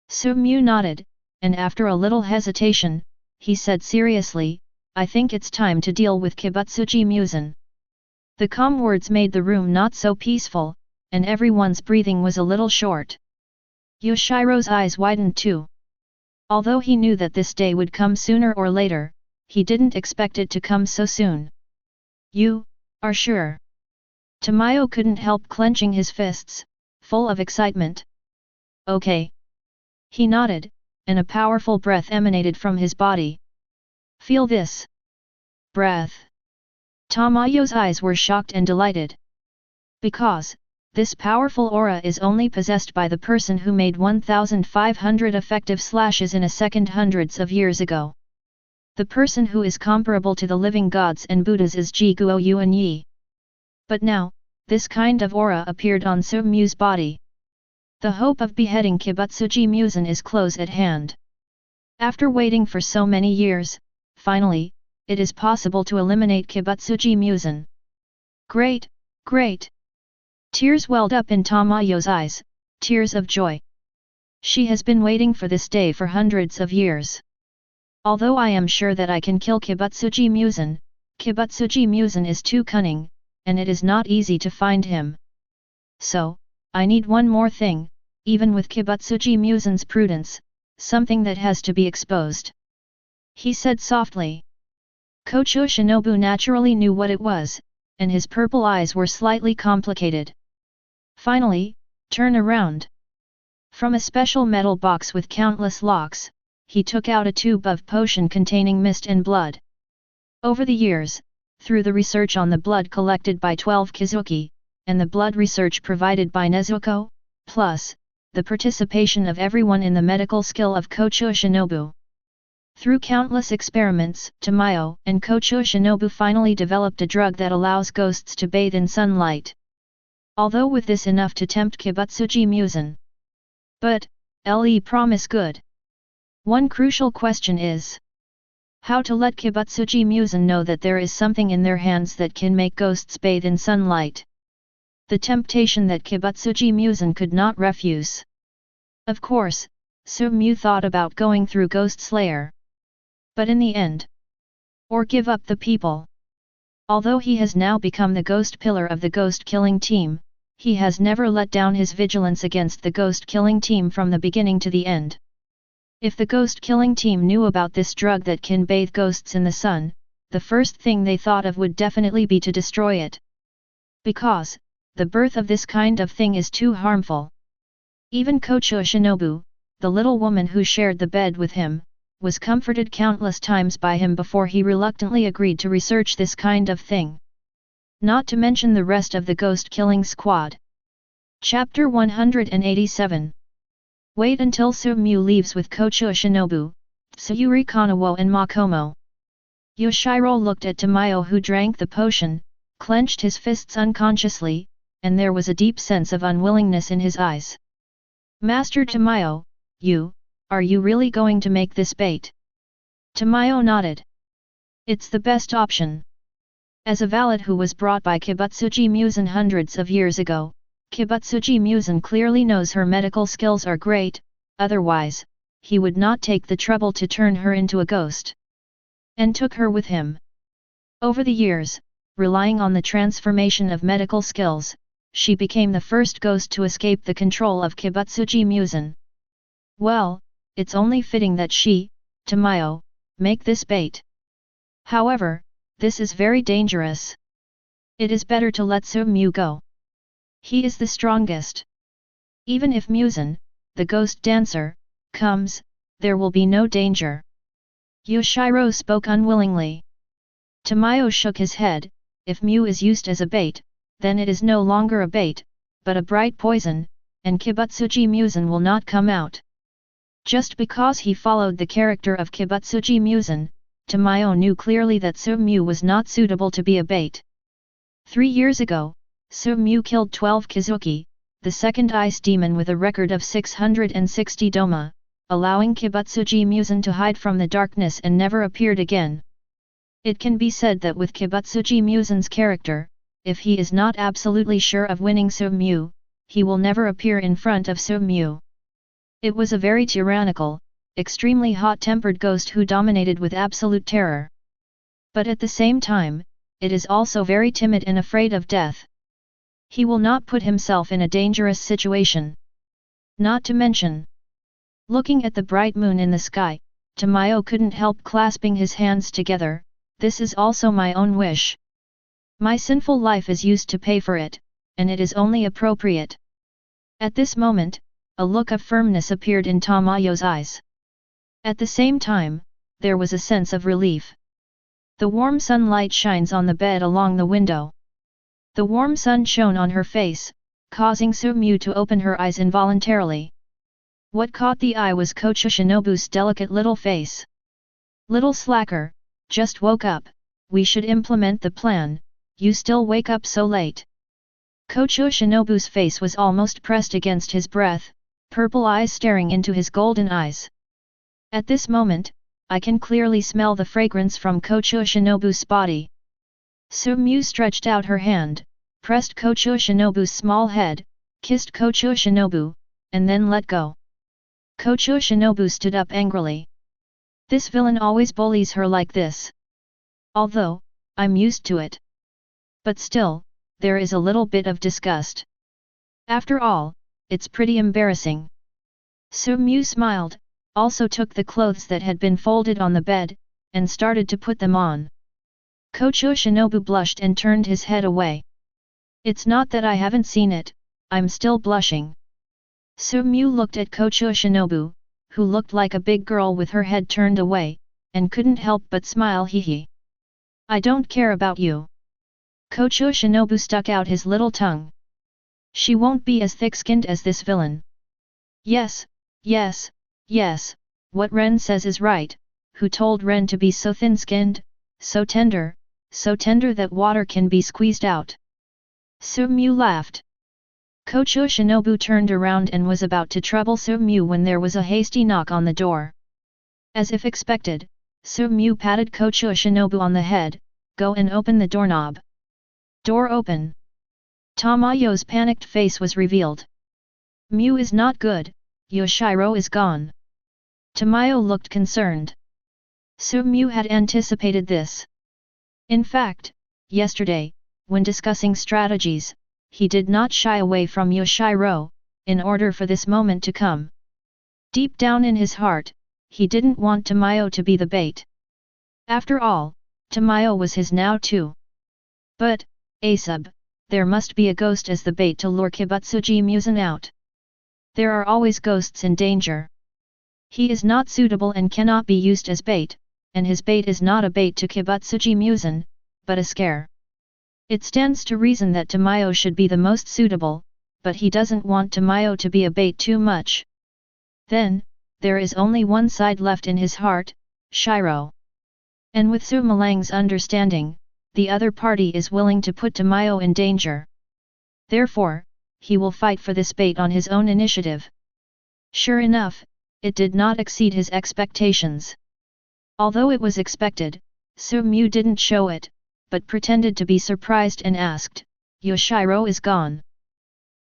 Sumyu nodded, and after a little hesitation, he said seriously, I think it's time to deal with Kibutsuji Musen. The calm words made the room not so peaceful, and everyone's breathing was a little short. Yoshiro's eyes widened too. Although he knew that this day would come sooner or later, he didn't expect it to come so soon. You are sure? Tamayo couldn't help clenching his fists, full of excitement. Okay. He nodded, and a powerful breath emanated from his body. Feel this. Breath. Tamayo's eyes were shocked and delighted. Because, this powerful aura is only possessed by the person who made 1,500 effective slashes in a second hundreds of years ago. The person who is comparable to the living gods and Buddhas is Jiguo Yuan Yi. But now, this kind of aura appeared on Sumyu's body. The hope of beheading Kibutsuji Musen is close at hand. After waiting for so many years, finally, it is possible to eliminate Kibutsuji Musen. Great, great! Tears welled up in Tamayo's eyes, tears of joy. She has been waiting for this day for hundreds of years. Although I am sure that I can kill Kibutsuji Musen is too cunning, and it is not easy to find him. So, I need one more thing, even with Kibutsuji Musen's prudence, something that has to be exposed. He said softly. Kocho Shinobu naturally knew what it was, and his purple eyes were slightly complicated. Finally, turn around. From a special metal box with countless locks, he took out a tube of potion containing mist and blood. Over the years, through the research on the blood collected by 12 Kizuki, and the blood research provided by Nezuko, plus, the participation of everyone in the medical skill of Kocho Shinobu. Through countless experiments, Tamayo and Kocho Shinobu finally developed a drug that allows ghosts to bathe in sunlight. Although with this enough to tempt Kibutsuji Musen. But, le promise good. One crucial question is how to let Kibutsuji Musen know that there is something in their hands that can make ghosts bathe in sunlight. The temptation that Kibutsuji Musen could not refuse. Of course, Sumyu thought about going through Ghost Slayer. But in the end, or give up the people. Although he has now become the ghost pillar of the ghost killing team, he has never let down his vigilance against the ghost killing team from the beginning to the end. If the ghost killing team knew about this drug that can bathe ghosts in the sun, the first thing they thought of would definitely be to destroy it. Because, the birth of this kind of thing is too harmful. Even Kocho Shinobu, the little woman who shared the bed with him, was comforted countless times by him before he reluctantly agreed to research this kind of thing. Not to mention the rest of the ghost killing squad. Chapter 187 Wait until Sumyu leaves with Kocho Shinobu, Tsuyuri Kanawo and Makomo. Yoshiro looked at Tamayo, who drank the potion, clenched his fists unconsciously, and there was a deep sense of unwillingness in his eyes. Master Tamayo, are you really going to make this bait? Tamayo nodded. It's the best option. As a valet who was brought by Kibutsuji Muzan hundreds of years ago, Kibutsuji Muzan clearly knows her medical skills are great, otherwise, he would not take the trouble to turn her into a ghost. And took her with him. Over the years, relying on the transformation of medical skills, she became the first ghost to escape the control of Kibutsuji Muzan. Well, it's only fitting that she, Tamayo, make this bait. However, this is very dangerous. It is better to let Sumyu go. He is the strongest. Even if Muzan, the ghost dancer, comes, there will be no danger. Yoshiro spoke unwillingly. Tamayo shook his head. If Mu is used as a bait, then it is no longer a bait, but a bright poison, and Kibutsuji Muzan will not come out. Just because he followed the character of Kibutsuji Muzan, Tamayo knew clearly that Sumyu was not suitable to be a bait. 3 years ago, Sumyu killed 12 Kizuki, the second ice demon with a record of 660 doma, allowing Kibutsuji Muzan to hide from the darkness and never appeared again. It can be said that with Kibutsuji Muzan's character, if he is not absolutely sure of winning Sumyu, he will never appear in front of Sumyu. It was a very tyrannical, extremely hot-tempered ghost who dominated with absolute terror. But at the same time, it is also very timid and afraid of death. He will not put himself in a dangerous situation. Not to mention, looking at the bright moon in the sky, Tamayo couldn't help clasping his hands together. This is also my own wish. My sinful life is used to pay for it, and it is only appropriate. At this moment, a look of firmness appeared in Tamayo's eyes. At the same time, there was a sense of relief. The warm sunlight shines on the bed along the window. The warm sun shone on her face, causing Sumyu to open her eyes involuntarily. What caught the eye was Kocho Shinobu's delicate little face. Little slacker, just woke up, we should implement the plan, you still wake up so late. Kocho Shinobu's face was almost pressed against his breath, purple eyes staring into his golden eyes. At this moment, I can clearly smell the fragrance from Kocho Shinobu's body. Sumyu stretched out her hand, pressed Kocho Shinobu's small head, kissed Kocho Shinobu, and then let go. Kocho Shinobu stood up angrily. This villain always bullies her like this. Although, I'm used to it. But still, there is a little bit of disgust. After all, it's pretty embarrassing. Sumyu smiled, also took the clothes that had been folded on the bed, and started to put them on. Kocho Shinobu blushed and turned his head away. It's not that I haven't seen it, I'm still blushing. Sumyu looked at Kocho Shinobu, who looked like a big girl with her head turned away, and couldn't help but smile. Hee. I don't care about you. Kocho Shinobu stuck out his little tongue. She won't be as thick-skinned as this villain. Yes, what Ren says is right. Who told Ren to be so thin-skinned, so tender that water can be squeezed out? Sumyu laughed. Kocho Shinobu turned around and was about to trouble Sumyu when there was a hasty knock on the door. As if expected, Sumyu patted Kocho Shinobu on the head. Go and open the doorknob. Door open. Tamayo's panicked face was revealed. Mu is not good, Yoshiro is gone. Tamayo looked concerned. Sumyu had anticipated this. In fact, yesterday, when discussing strategies, he did not shy away from Yoshiro, in order for this moment to come. Deep down in his heart, he didn't want Tamayo to be the bait. After all, Tamayo was his now too. But, Asub, there must be a ghost as the bait to lure Kibutsuji Muzan out. There are always ghosts in danger. He is not suitable and cannot be used as bait, and his bait is not a bait to Kibutsuji Muzan, but a scare. It stands to reason that Tamayo should be the most suitable, but he doesn't want Tamayo to be a bait too much. Then, there is only one side left in his heart, Shiro. And with Su Malang's understanding, the other party is willing to put Tamayo in danger. Therefore, he will fight for this bait on his own initiative. Sure enough, it did not exceed his expectations. Although it was expected, Su Mu didn't show it, but pretended to be surprised and asked, "Yoshiro is gone?"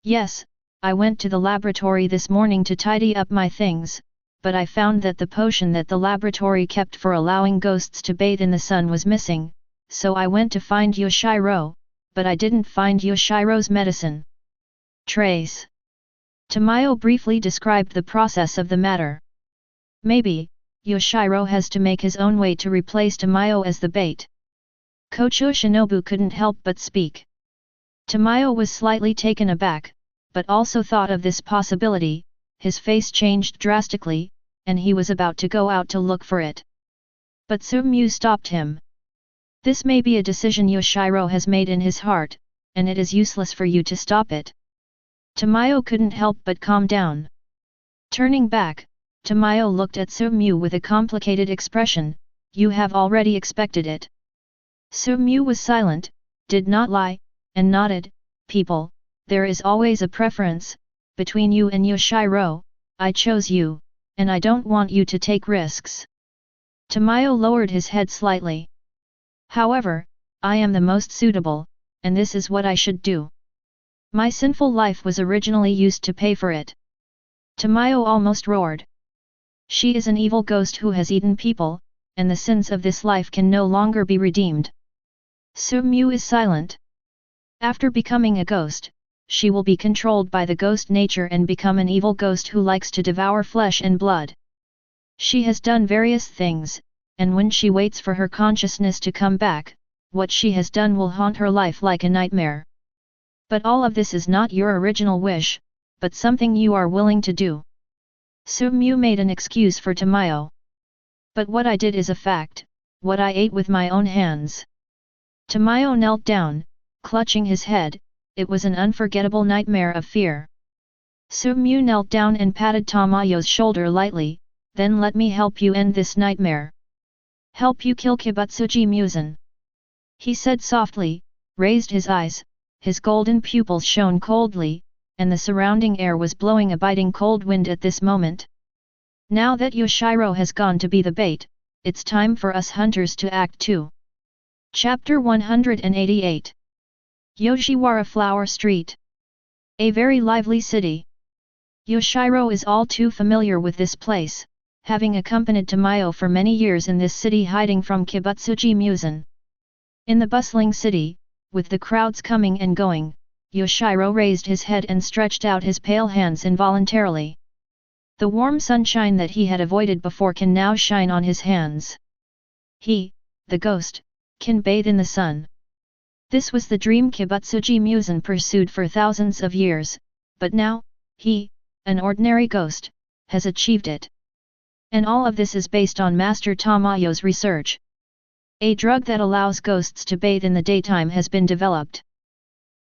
"Yes, I went to the laboratory this morning to tidy up my things, but I found that the potion that the laboratory kept for allowing ghosts to bathe in the sun was missing, so I went to find Yoshiro, but I didn't find Yoshiro's medicine." Trace. Tamayo briefly described the process of the matter. Maybe, Yoshiro has to make his own way to replace Tamayo as the bait. Kocho Shinobu couldn't help but speak. Tamayo was slightly taken aback, but also thought of this possibility. His face changed drastically, and he was about to go out to look for it. But Su Mu stopped him. "This may be a decision Yoshiro has made in his heart, and it is useless for you to stop it." Tamayo couldn't help but calm down. Turning back, Tamayo looked at Su Mu with a complicated expression. "You have already expected it." Su Mu was silent, did not lie, and nodded. "People, there is always a preference. Between you and Yoshiro, I chose you, and I don't want you to take risks." Tamayo lowered his head slightly. "However, I am the most suitable, and this is what I should do. My sinful life was originally used to pay for it." Tamayo almost roared. "She is an evil ghost who has eaten people, and the sins of this life can no longer be redeemed." Su Mu is silent. After becoming a ghost, she will be controlled by the ghost nature and become an evil ghost who likes to devour flesh and blood. She has done various things, and when she waits for her consciousness to come back, what she has done will haunt her life like a nightmare. But all of this is not your original wish, but something you are willing to do. Su Mu made an excuse for Tamayo. "But what I did is a fact, what I ate with my own hands." Tamayo knelt down, clutching his head. It was an unforgettable nightmare of fear. Su Mu knelt down and patted Tamayo's shoulder lightly. "Then let me help you end this nightmare. Help you kill Kibutsuji Musen," he said softly, raised his eyes, his golden pupils shone coldly, and the surrounding air was blowing a biting cold wind at this moment. "Now that Yoshiro has gone to be the bait, it's time for us hunters to act too." Chapter 188. Yoshiwara Flower Street. A very lively city. Yoshiro is all too familiar with this place, having accompanied Tamayo for many years in this city hiding from Kibutsuji Musen. In the bustling city, with the crowds coming and going, Yoshiro raised his head and stretched out his pale hands involuntarily. The warm sunshine that he had avoided before can now shine on his hands. He, the ghost, can bathe in the sun. This was the dream Kibutsuji Musen pursued for thousands of years, but now, he, an ordinary ghost, has achieved it. And all of this is based on Master Tamayo's research. A drug that allows ghosts to bathe in the daytime has been developed.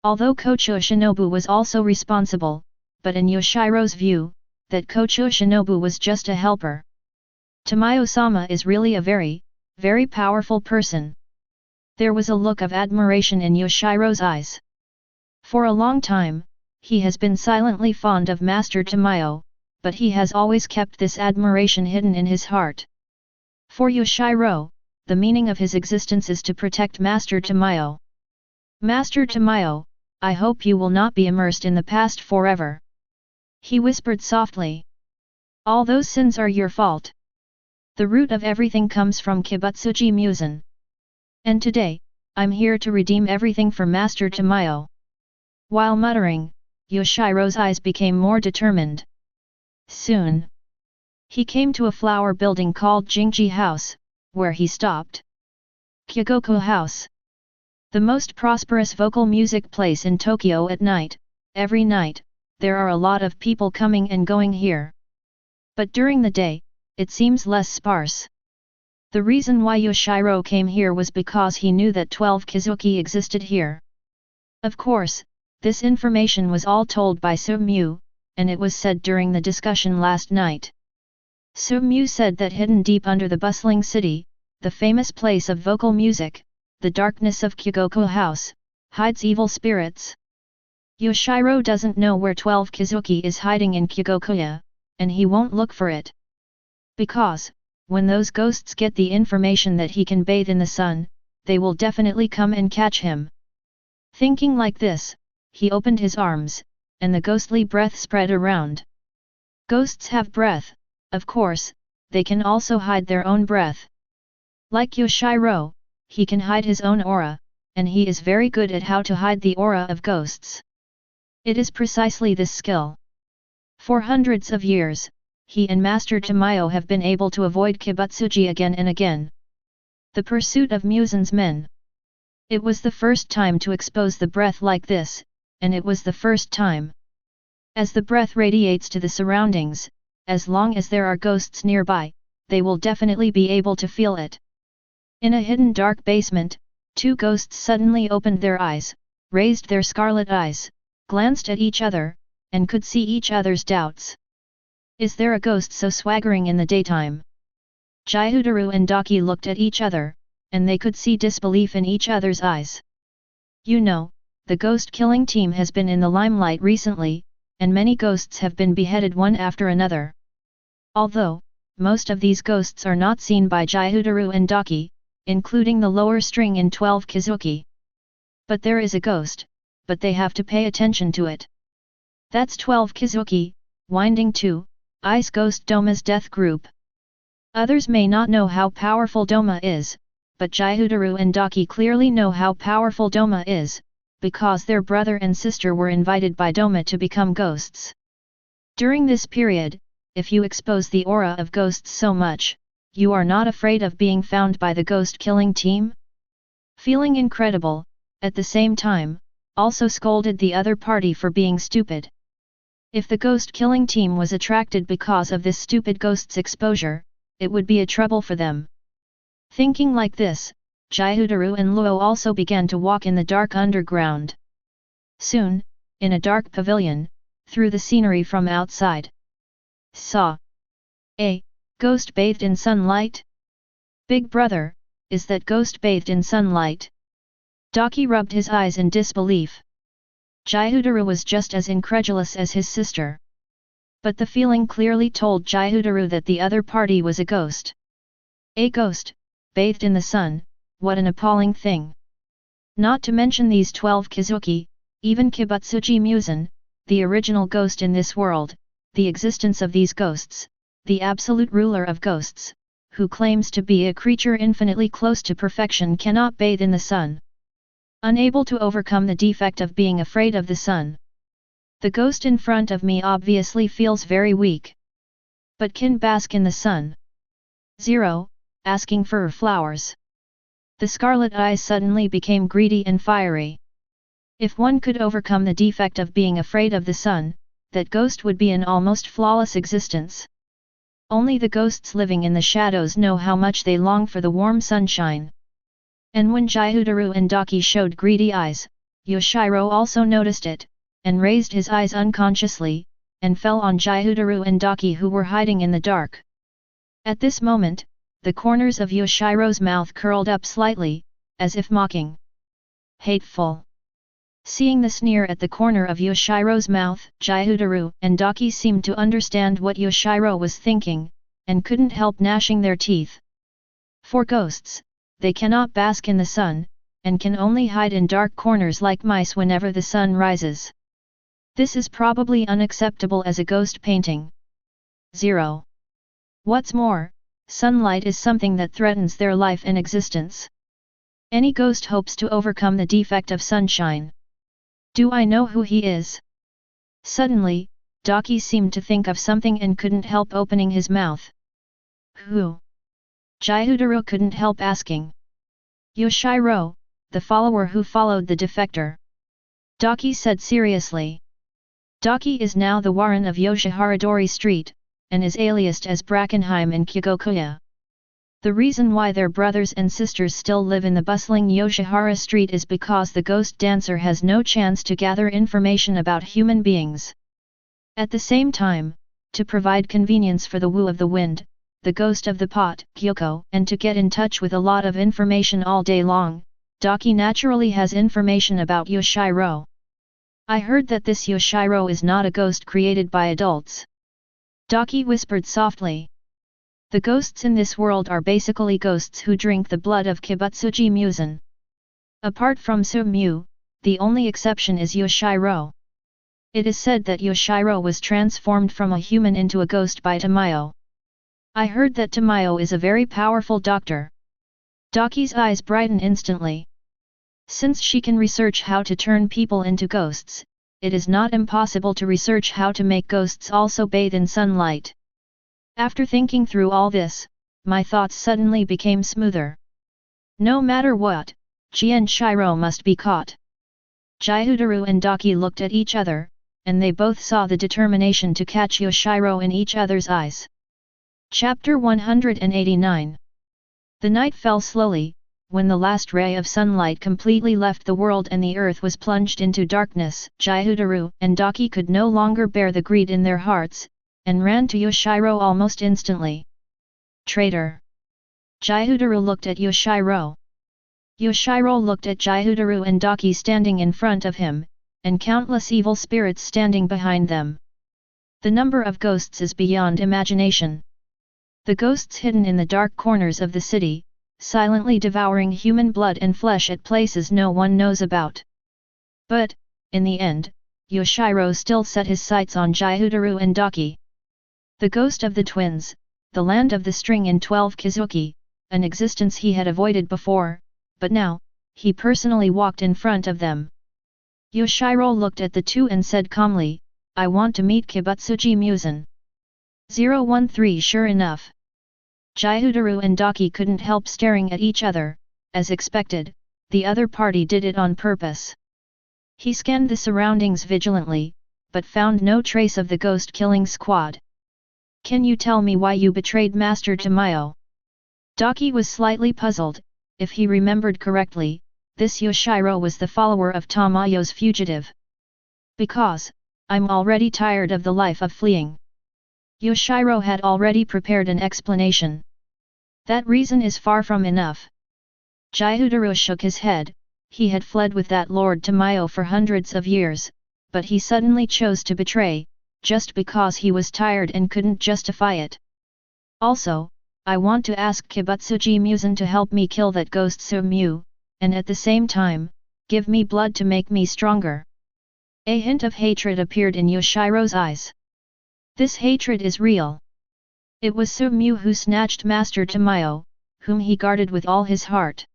Although Kocho Shinobu was also responsible, but in Yoshiro's view, that Kocho Shinobu was just a helper. Tamayo-sama is really a very, very powerful person. There was a look of admiration in Yoshiro's eyes. For a long time, he has been silently fond of Master Tamayo, but he has always kept this admiration hidden in his heart. For Yoshiro, the meaning of his existence is to protect Master Tamayo. "Master Tamayo, I hope you will not be immersed in the past forever," he whispered softly. "All those sins are your fault. The root of everything comes from Kibutsuji Musen. And today, I'm here to redeem everything for Master Tamayo." While muttering, Yoshiro's eyes became more determined. Soon, he came to a flower building called Jingji House, where he stopped. Kyogoku House. The most prosperous vocal music place in Tokyo at night. Every night, there are a lot of people coming and going here. But during the day, it seems less sparse. The reason why Yoshiro came here was because he knew that 12 Kizuki existed here. Of course, this information was all told by Su Mu, and it was said during the discussion last night. Su-mu said that hidden deep under the bustling city, the famous place of vocal music, the darkness of Kyogoku House, hides evil spirits. Yoshiro doesn't know where 12 Kizuki is hiding in Kyogokuya, and he won't look for it. Because, when those ghosts get the information that he can bathe in the sun, they will definitely come and catch him. Thinking like this, he opened his arms, and the ghostly breath spread around. Ghosts have breath, of course, they can also hide their own breath. Like Yoshiro, he can hide his own aura, and he is very good at how to hide the aura of ghosts. It is precisely this skill. For hundreds of years, he and Master Tamayo have been able to avoid Kibutsuji again and again. The pursuit of Musen's men. It was the first time to expose the breath like this, and it was the first time. As the breath radiates to the surroundings, as long as there are ghosts nearby, they will definitely be able to feel it. In a hidden dark basement, two ghosts suddenly opened their eyes, raised their scarlet eyes, glanced at each other, and could see each other's doubts. Is there a ghost so swaggering in the daytime? Gyudaru and Daki looked at each other, and they could see disbelief in each other's eyes. You know, the ghost-killing team has been in the limelight recently, and many ghosts have been beheaded one after another. Although, most of these ghosts are not seen by Gyudaru and Daki, including the lower string in 12 Kizuki. But there is a ghost, but they have to pay attention to it. That's 12 Kizuki, winding 2, Ice Ghost Doma's death group. Others may not know how powerful Doma is, but Gyudaru and Daki clearly know how powerful Doma is, because their brother and sister were invited by Doma to become ghosts. During this period, if you expose the aura of ghosts so much, you are not afraid of being found by the ghost-killing team? Feeling incredible, at the same time, also scolded the other party for being stupid. If the ghost-killing team was attracted because of this stupid ghost's exposure, it would be a trouble for them. Thinking like this, Gyudaru and Luo also began to walk in the dark underground. Soon, in a dark pavilion, through the scenery from outside, saw a ghost bathed in sunlight? Big brother, is that ghost bathed in sunlight? Daki rubbed his eyes in disbelief. Gyudaru was just as incredulous as his sister. But the feeling clearly told Gyudaru that the other party was a ghost. A ghost, bathed in the sun, what an appalling thing. Not to mention these 12 Kizuki, even Kibutsuji Musen, the original ghost in this world, the existence of these ghosts, the absolute ruler of ghosts, who claims to be a creature infinitely close to perfection cannot bathe in the sun. Unable to overcome the defect of being afraid of the sun. The ghost in front of me obviously feels very weak. But can bask in the sun. 0. Asking for flowers. The scarlet eyes suddenly became greedy and fiery. If one could overcome the defect of being afraid of the sun, that ghost would be an almost flawless existence. Only the ghosts living in the shadows know how much they long for the warm sunshine. And when Gyudaru and Daki showed greedy eyes, Yoshiro also noticed it, and raised his eyes unconsciously, and fell on Gyudaru and Daki who were hiding in the dark. At this moment, the corners of Yoshiro's mouth curled up slightly, as if mocking. Hateful. Seeing the sneer at the corner of Yoshiro's mouth, Gyudaru and Daki seemed to understand what Yoshiro was thinking, and couldn't help gnashing their teeth. For ghosts, they cannot bask in the sun, and can only hide in dark corners like mice whenever the sun rises. This is probably unacceptable as a ghost painting. 0. What's more, sunlight is something that threatens their life and existence. Any ghost hopes to overcome the defect of sunshine. Do I know who he is? Suddenly, Daki seemed to think of something and couldn't help opening his mouth. Who? Gyudaru couldn't help asking. Yoshiro, the follower who followed the defector. Daki said seriously. Daki is now the Warren of Yoshiharadori Street, and is aliased as Brackenheim in Kyogokuya. The reason why their brothers and sisters still live in the bustling Yoshihara Street is because the ghost dancer has no chance to gather information about human beings. At the same time, to provide convenience for the Wu of the Wind, the ghost of the pot, Kyoko, and to get in touch with a lot of information all day long. Daki naturally has information about Yoshiro. I heard that this Yoshiro is not a ghost created by adults. Daki whispered softly. The ghosts in this world are basically ghosts who drink the blood of Kibutsuji Musen. Apart from Su-mu, the only exception is Yoshiro. It is said that Yoshiro was transformed from a human into a ghost by Tamayo. I heard that Tamayo is a very powerful doctor. Daki's eyes brighten instantly. Since she can research how to turn people into ghosts, it is not impossible to research how to make ghosts also bathe in sunlight. After thinking through all this, my thoughts suddenly became smoother. No matter what, Shiro must be caught. Gyudaru and Daki looked at each other, and they both saw the determination to catch Yoshiro in each other's eyes. Chapter 189. The night fell slowly, when the last ray of sunlight completely left the world and the earth was plunged into darkness. Gyudaru and Daki could no longer bear the greed in their hearts, and ran to Yoshiro almost instantly. Traitor! Gyudaru looked at Yoshiro. Yoshiro looked at Gyudaru and Daki standing in front of him, and countless evil spirits standing behind them. The number of ghosts is beyond imagination. The ghosts hidden in the dark corners of the city, silently devouring human blood and flesh at places no one knows about. But, in the end, Yoshiro still set his sights on Gyudaru and Daki. The ghost of the twins, the land of the string in 12 Kizuki, an existence he had avoided before, but now, he personally walked in front of them. Yoshiro looked at the two and said calmly, I want to meet Kibutsuji Musen. 013. Sure enough. Gyudaru and Daki couldn't help staring at each other. As expected, the other party did it on purpose. He scanned the surroundings vigilantly, but found no trace of the ghost-killing squad. Can you tell me why you betrayed Master Tamayo? Daki was slightly puzzled. If he remembered correctly, this Yoshiro was the follower of Tamayo's fugitive. Because, I'm already tired of the life of fleeing. Yoshiro had already prepared an explanation. That reason is far from enough. Gyudaru shook his head. He had fled with that Lord Tamayo for hundreds of years, but he suddenly chose to betray, just because he was tired and couldn't justify it. Also, I want to ask Kibutsuji Musen to help me kill that ghost Su-mu, and at the same time, give me blood to make me stronger. A hint of hatred appeared in Yoshiro's eyes. This hatred is real. It was Su-mu who snatched Master Tamayo, whom he guarded with all his heart.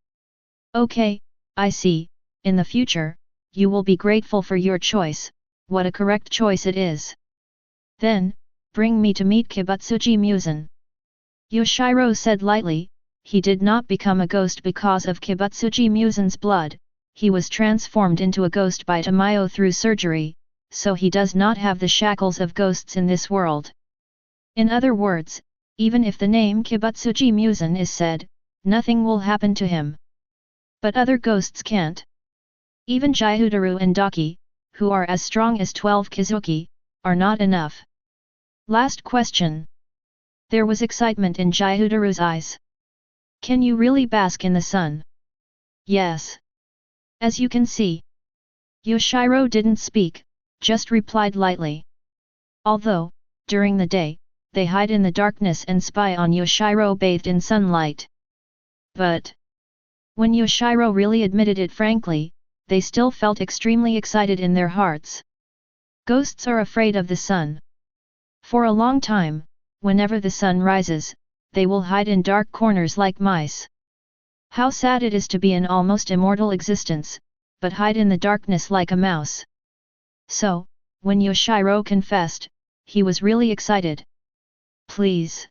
Okay, I see, in the future, you will be grateful for your choice. What a correct choice it is. Then, bring me to meet Kibutsuji Musen. Yoshiro said lightly. He did not become a ghost because of Kibutsuji Musen's blood, he was transformed into a ghost by Tamayo through surgery, so he does not have the shackles of ghosts in this world. In other words, even if the name Kibutsuji Musen is said, nothing will happen to him. But other ghosts can't. Even Gyudaru and Daki, who are as strong as 12 Kizuki, are not enough. Last question. There was excitement in Gyudaru's eyes. Can you really bask in the sun? Yes. As you can see. Yoshiro didn't speak, just replied lightly. Although, during the day, they hide in the darkness and spy on Yoshiro bathed in sunlight. But, when Yoshiro really admitted it frankly, they still felt extremely excited in their hearts. Ghosts are afraid of the sun. For a long time, whenever the sun rises, they will hide in dark corners like mice. How sad it is to be an almost immortal existence, but hide in the darkness like a mouse. So, when Yoshiro confessed, he was really excited. Please.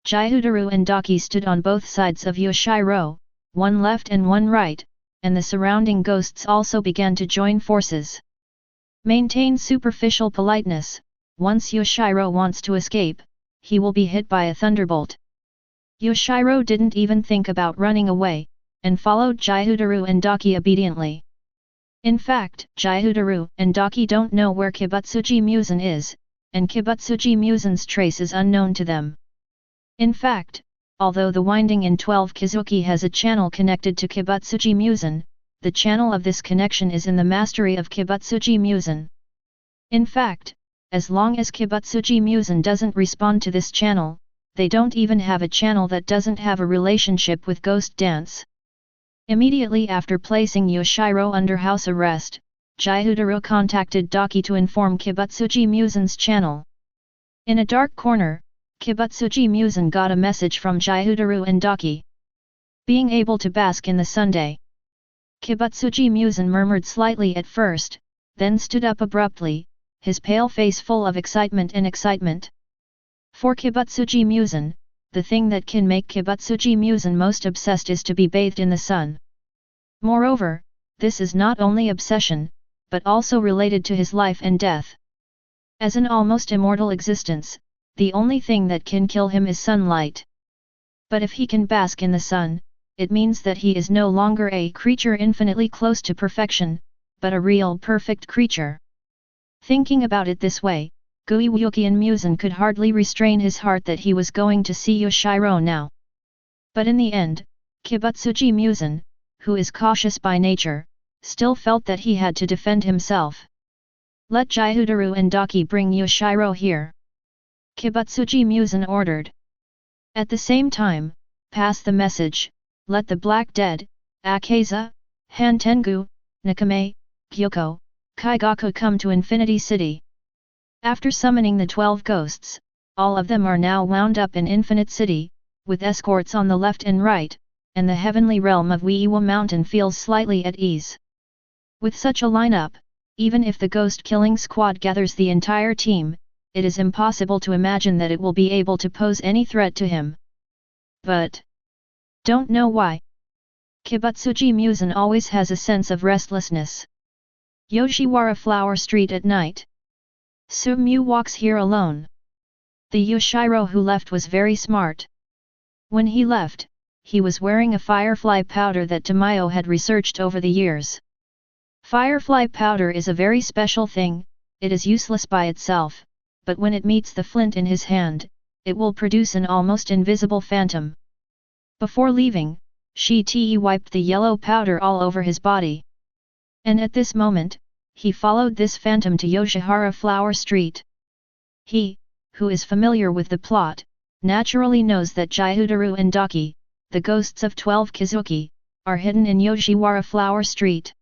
Gyudaru and Daki stood on both sides of Yoshiro, one left and one right, and the surrounding ghosts also began to join forces. Maintain superficial politeness. Once Yoshiro wants to escape, he will be hit by a thunderbolt. Yoshiro didn't even think about running away, and followed Gyudaru and Daki obediently. In fact, Gyudaru and Daki don't know where Kibutsuji Musen is, and Kibutsuji Musen's trace is unknown to them. In fact, although the winding in 12 Kizuki has a channel connected to Kibutsuji Musen, the channel of this connection is in the mastery of Kibutsuji Musen. In fact, as long as Kibutsuji Musen doesn't respond to this channel, they don't even have a channel that doesn't have a relationship with ghost dance. Immediately after placing Yoshiro under house arrest, Jihutaro contacted Daki to inform Kibutsuji Musen's channel. In a dark corner, Kibutsuji Musen got a message from Jihutaro and Daki. Being able to bask in the Sunday. Kibutsuji Musen murmured slightly at first, then stood up abruptly, his pale face full of excitement and excitement. For Kibutsuji Musen, the thing that can make Kibutsuji Musen most obsessed is to be bathed in the sun. Moreover, this is not only obsession, but also related to his life and death. As an almost immortal existence, the only thing that can kill him is sunlight. But if he can bask in the sun, it means that he is no longer a creature infinitely close to perfection, but a real perfect creature. Thinking about it this way, Guiwukian Musen could hardly restrain his heart that he was going to see Yoshiro now. But in the end, Kibutsuji Musen, who is cautious by nature, still felt that he had to defend himself. Let Jihutaro and Daki bring Yoshiro here. Kibutsuji Musen ordered. At the same time, pass the message, let the Black Dead, Akaza, Hantengu, Nakame, Gyoko, Kaigaku come to Infinity City. After summoning the 12 ghosts, all of them are now wound up in Infinite City, with escorts on the left and right, and the heavenly realm of Weiwa Mountain feels slightly at ease. With such a lineup, even if the ghost-killing squad gathers the entire team, it is impossible to imagine that it will be able to pose any threat to him. But don't know why. Kibutsuji Musen always has a sense of restlessness. Yoshiwara Flower Street at night. Sumu walks here alone. The Yoshiro who left was very smart. When he left, he was wearing a firefly powder that Tamayo had researched over the years. Firefly powder is a very special thing, it is useless by itself, but when it meets the flint in his hand, it will produce an almost invisible phantom. Before leaving, Shi-Te wiped the yellow powder all over his body. And at this moment, he followed this phantom to Yoshihara Flower Street. He, who is familiar with the plot, naturally knows that Jihutaro and Daki, the ghosts of 12 Kizuki, are hidden in Yoshiwara Flower Street.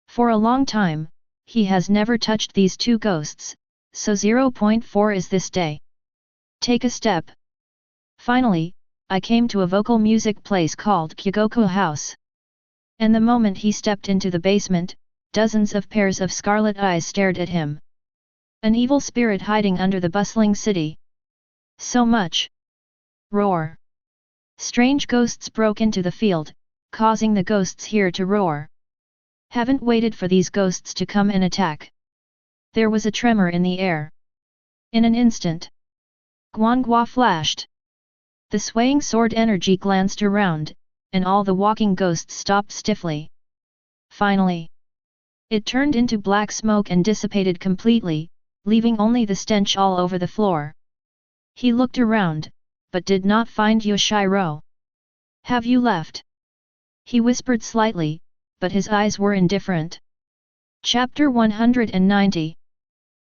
For a long time, he has never touched these two ghosts, so 0.4 is this day. Take a step. Finally, I came to a vocal music place called Kyogoku House. And the moment he stepped into the basement, dozens of pairs of scarlet eyes stared at him. An evil spirit hiding under the bustling city. So much. Roar. Strange ghosts broke into the field, causing the ghosts here to roar. Haven't waited for these ghosts to come and attack. There was a tremor in the air. In an instant, Guangua flashed. The swaying sword energy glanced around, and all the walking ghosts stopped stiffly. Finally, it turned into black smoke and dissipated completely, leaving only the stench all over the floor. He looked around, but did not find Yoshiro. Have you left? He whispered slightly, but his eyes were indifferent. Chapter 190.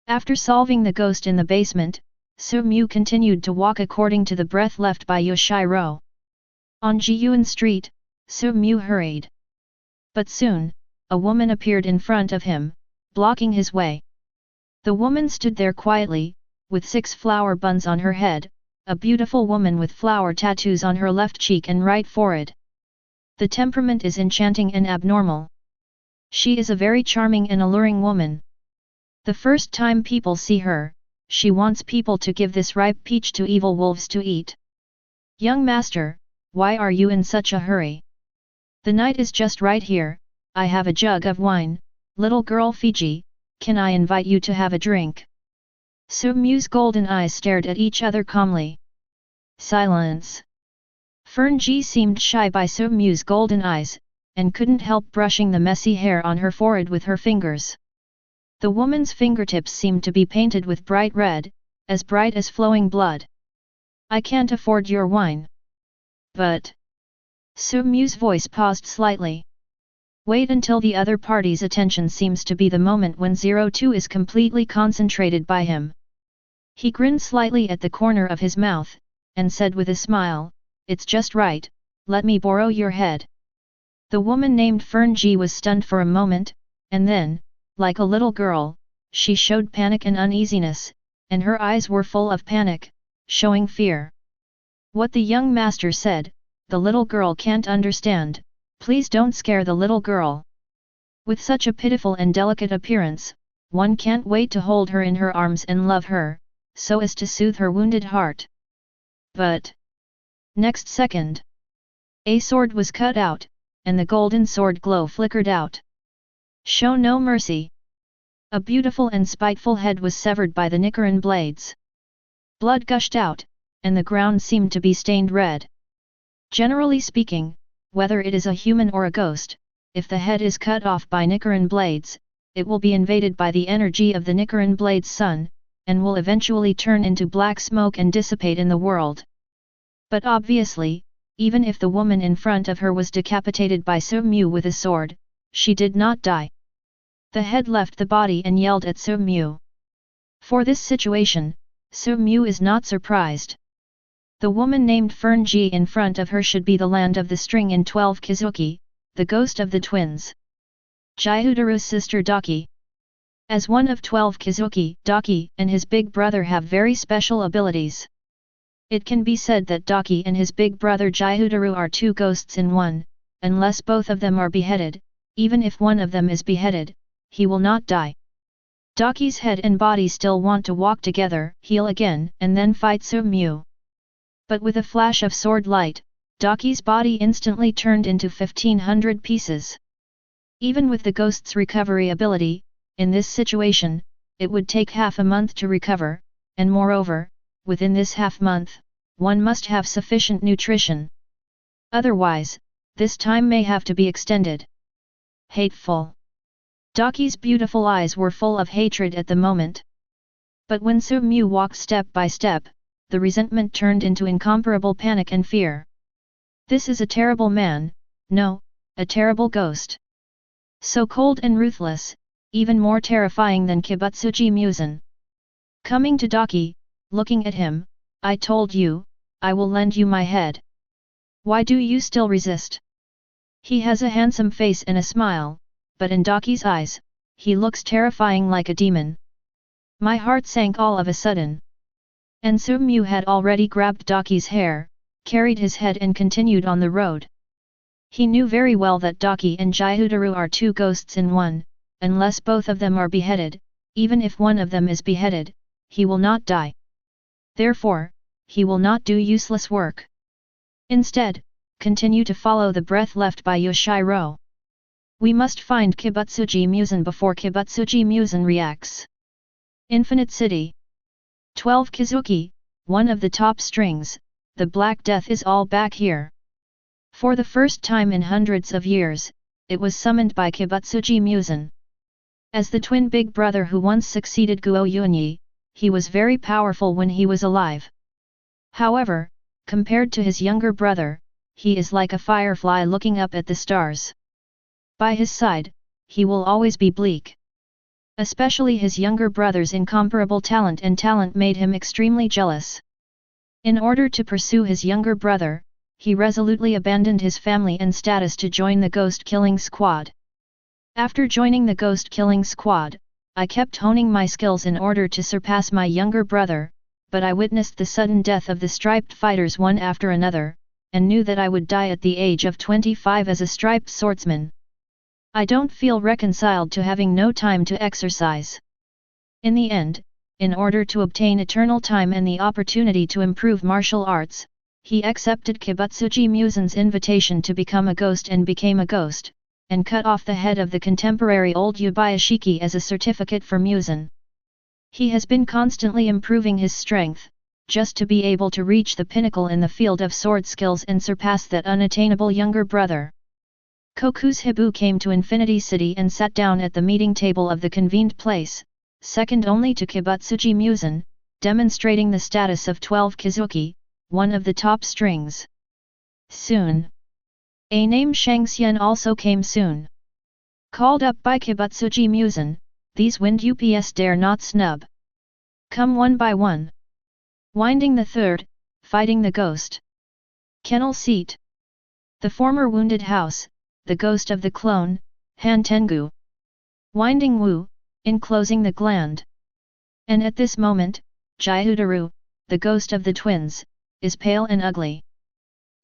After solving the ghost in the basement, Sumu continued to walk according to the breath left by Yoshiro. On Jiyuan Street, Sumu hurried. But soon, a woman appeared in front of him, blocking his way. The woman stood there quietly, with 6 flower buns on her head, a beautiful woman with flower tattoos on her left cheek and right forehead. The temperament is enchanting and abnormal. She is a very charming and alluring woman. The first time people see her, she wants people to give this ripe peach to evil wolves to eat. Young master, why are you in such a hurry? The night is just right here, I have a jug of wine, little girl Fiji, can I invite you to have a drink? Sumu's golden eyes stared at each other calmly. Silence. Fernji seemed shy by Sumu's golden eyes, and couldn't help brushing the messy hair on her forehead with her fingers. The woman's fingertips seemed to be painted with bright red, as bright as flowing blood. I can't afford your wine. But... Sumyu's voice paused slightly. Wait until the other party's attention seems to be the moment when 02 is completely concentrated by him. He grinned slightly at the corner of his mouth, and said with a smile, "It's just right, let me borrow your head." The woman named Fernji was stunned for a moment, and then, like a little girl, she showed panic and uneasiness, and her eyes were full of panic, showing fear. What the young master said, the little girl can't understand, please don't scare the little girl. With such a pitiful and delicate appearance, one can't wait to hold her in her arms and love her, so as to soothe her wounded heart. But... next second, a sword was cut out, and the golden sword glow flickered out. Show no mercy. A beautiful and spiteful head was severed by the Nichiren blades. Blood gushed out, and the ground seemed to be stained red. Generally speaking, whether it is a human or a ghost, if the head is cut off by Nichiren blades, it will be invaded by the energy of the Nichiren blades sun, and will eventually turn into black smoke and dissipate in the world. But obviously, even if the woman in front of her was decapitated by Sumyu with a sword, she did not die. The head left the body and yelled at Sumyu. For this situation, Sumyu is not surprised. The woman named Fernji in front of her should be the land of the string in 12 Kizuki, the ghost of the twins. Gyudaru's sister Daki. As one of 12 Kizuki, Daki and his big brother have very special abilities. It can be said that Daki and his big brother Gyudaru are two ghosts in one, unless both of them are beheaded. Even if one of them is beheaded, he will not die. Daki's head and body still want to walk together, heal again, and then fight Sumyu. But with a flash of sword light, Daki's body instantly turned into 1500 pieces. Even with the ghost's recovery ability, in this situation, it would take half a month to recover, and moreover, within this half-month, one must have sufficient nutrition. Otherwise, this time may have to be extended. Hateful. Daki's beautiful eyes were full of hatred at the moment. But when Sumyu walked step by step, the resentment turned into incomparable panic and fear. This is a terrible man, no, a terrible ghost. So cold and ruthless, even more terrifying than Kibutsuji Muzan. Coming to Daki, looking at him, "I told you, I will lend you my head. Why do you still resist?" He has a handsome face and a smile, but in Daki's eyes, he looks terrifying like a demon. My heart sank all of a sudden. And Sumyu had already grabbed Daki's hair, carried his head and continued on the road. He knew very well that Daki and Gyudaru are two ghosts in one, unless both of them are beheaded, even if one of them is beheaded, he will not die. Therefore, he will not do useless work. Instead, continue to follow the breath left by Yoshiro. We must find Kibutsuji Muzan before Kibutsuji Muzan reacts. Infinite City. 12 Kizuki, one of the top strings, the Black Death is all back here. For the first time in hundreds of years, it was summoned by Kibutsuji Muzan. As the twin big brother who once succeeded Guo Yunyi, he was very powerful when he was alive. However, compared to his younger brother, he is like a firefly looking up at the stars. By his side, he will always be bleak. Especially his younger brother's incomparable talent made him extremely jealous. In order to pursue his younger brother, he resolutely abandoned his family and status to join the ghost-killing squad. After joining the ghost-killing squad, I kept honing my skills in order to surpass my younger brother, but I witnessed the sudden death of the striped fighters one after another, and knew that I would die at the age of 25 as a striped swordsman. I don't feel reconciled to having no time to exercise. In the end, in order to obtain eternal time and the opportunity to improve martial arts, he accepted Kibutsuji Muzan's invitation to become a ghost and became a ghost, and cut off the head of the contemporary old Yubayashiki as a certificate for Muzan. He has been constantly improving his strength, just to be able to reach the pinnacle in the field of sword skills and surpass that unattainable younger brother. Koku's Hibu came to Infinity City and sat down at the meeting table of the convened place, second only to Kibutsuji Musen, demonstrating the status of 12 Kizuki, one of the top strings. Soon. A name Shangxian also came soon. Called up by Kibutsuji Musen, these wind ups dare not snub. Come one by one. Winding the third, fighting the ghost. Kennel seat. The former wounded house, the ghost of the clone, Han Tengu. Winding Wu, enclosing the gland. And at this moment, Jihutaru, the ghost of the twins, is pale and ugly.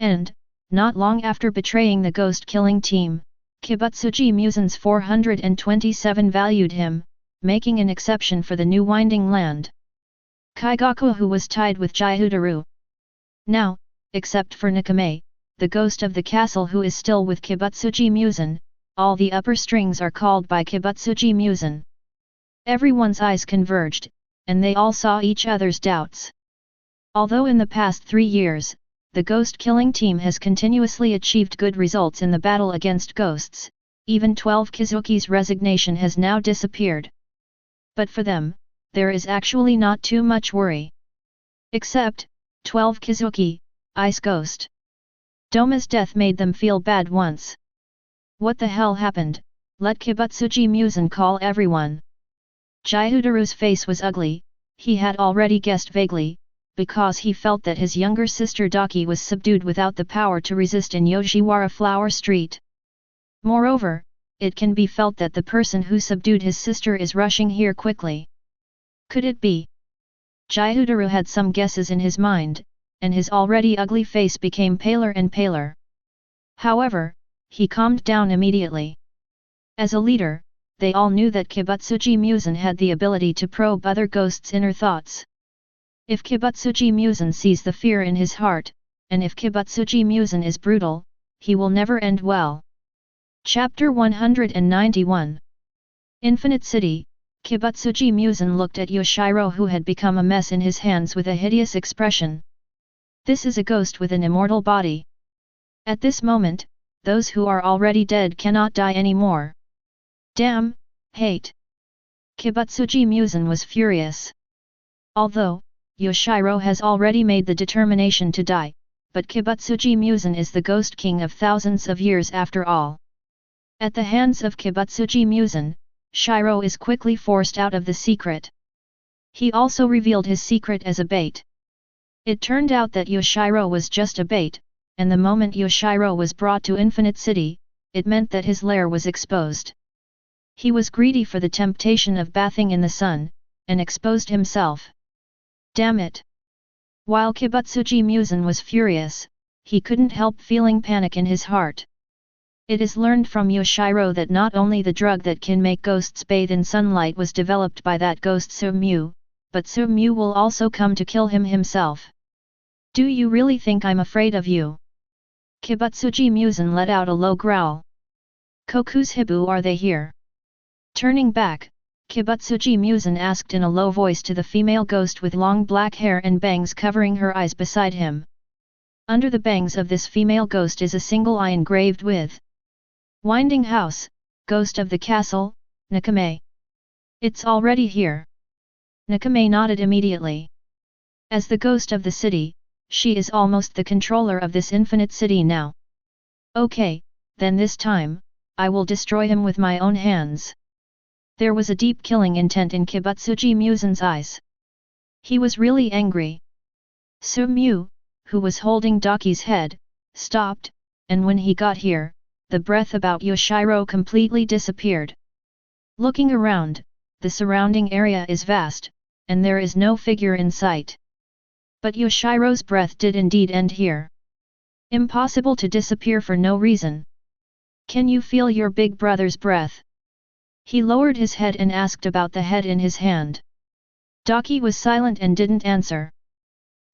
And, not long after betraying the ghost-killing team, Kibutsuji Musen's 427 valued him, making an exception for the new winding land. Kaigaku who was tied with Jihutaru. Now, except for Nakame, the ghost of the castle who is still with Kibutsuji Musen, all the upper strings are called by Kibutsuji Musen. Everyone's eyes converged, and they all saw each other's doubts. Although in the past 3 years, the ghost-killing team has continuously achieved good results in the battle against ghosts, even 12 Kizuki's resignation has now disappeared. But for them, there is actually not too much worry. Except, 12 Kizuki, Ice Ghost. Doma's death made them feel bad once. What the hell happened? Let Kibutsuji Musen call everyone. Jihutaru's face was ugly, he had already guessed vaguely, because he felt that his younger sister Daki was subdued without the power to resist in Yoshiwara Flower Street. Moreover, it can be felt that the person who subdued his sister is rushing here quickly. Could it be? Jihutaru had some guesses in his mind, and his already ugly face became paler and paler. However, he calmed down immediately. As a leader, they all knew that Kibutsuji Musen had the ability to probe other ghosts' inner thoughts. If Kibutsuji Musen sees the fear in his heart, and if Kibutsuji Musen is brutal, he will never end well. Chapter 191. Infinite City. Kibutsuji Musen looked at Yoshiro who had become a mess in his hands with a hideous expression. This is a ghost with an immortal body. At this moment, those who are already dead cannot die anymore. Damn, hate. Kibutsuji Musen was furious. Although, Yoshiro has already made the determination to die, but Kibutsuji Musen is the ghost king of thousands of years after all. At the hands of Kibutsuji Musen, Shiro is quickly forced out of the secret. He also revealed his secret as a bait. It turned out that Yoshiro was just a bait, and the moment Yoshiro was brought to Infinite City, it meant that his lair was exposed. He was greedy for the temptation of bathing in the sun, and exposed himself. Damn it! While Kibutsuji Musen was furious, he couldn't help feeling panic in his heart. It is learned from Yoshiro that not only the drug that can make ghosts bathe in sunlight was developed by that ghost Tsumu, but Tsumu will also come to kill him himself. Do you really think I'm afraid of you? Kibutsuji Musen let out a low growl. Koku's Hibu, are they here? Turning back, Kibutsuji Musen asked in a low voice to the female ghost with long black hair and bangs covering her eyes beside him. Under the bangs of this female ghost is a single eye engraved with Winding House, Ghost of the Castle, Nakame. It's already here. Nakame nodded immediately. As the ghost of the city, she is almost the controller of this infinite city now. Okay, then this time, I will destroy him with my own hands. There was a deep killing intent in Kibutsuji Musen's eyes. He was really angry. Tsumu, who was holding Daki's head, stopped, and when he got here, the breath about Yoshiro completely disappeared. Looking around, the surrounding area is vast, and there is no figure in sight. But Yoshiro's breath did indeed end here. Impossible to disappear for no reason. Can you feel your big brother's breath? He lowered his head and asked about the head in his hand. Daki was silent and didn't answer.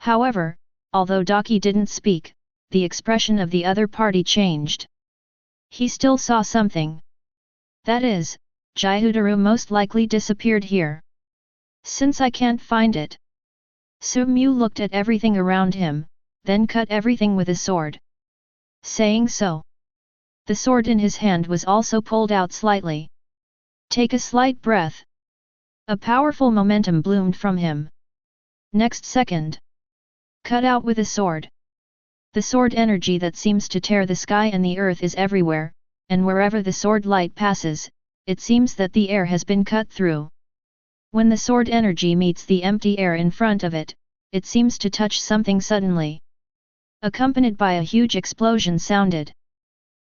However, although Daki didn't speak, the expression of the other party changed. He still saw something. That is, Jihutaru most likely disappeared here. Since I can't find it. Tsumu looked at everything around him, then cut everything with a sword. Saying so. The sword in his hand was also pulled out slightly. Take a slight breath. A powerful momentum bloomed from him. Next second. Cut out with a sword. The sword energy that seems to tear the sky and the earth is everywhere, and wherever the sword light passes, it seems that the air has been cut through. When the sword energy meets the empty air in front of it, it seems to touch something suddenly. Accompanied by a huge explosion sounded.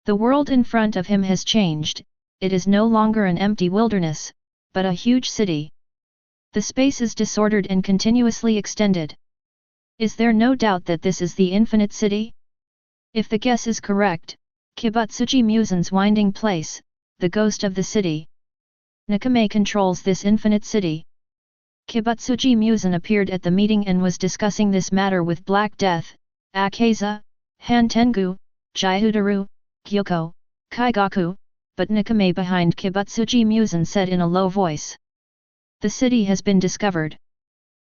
The world in front of him has changed, it is no longer an empty wilderness, but a huge city. The space is disordered and continuously extended. Is there no doubt that this is the infinite city? If the guess is correct, Kibutsuji Musen's winding place, the ghost of the city. Nakame controls this infinite city. Kibutsuji Musen appeared at the meeting and was discussing this matter with Black Death, Akaza, Hantengu, Gyudaru, Gyoko, Kaigaku, but Nakame behind Kibutsuji Musen said in a low voice. The city has been discovered.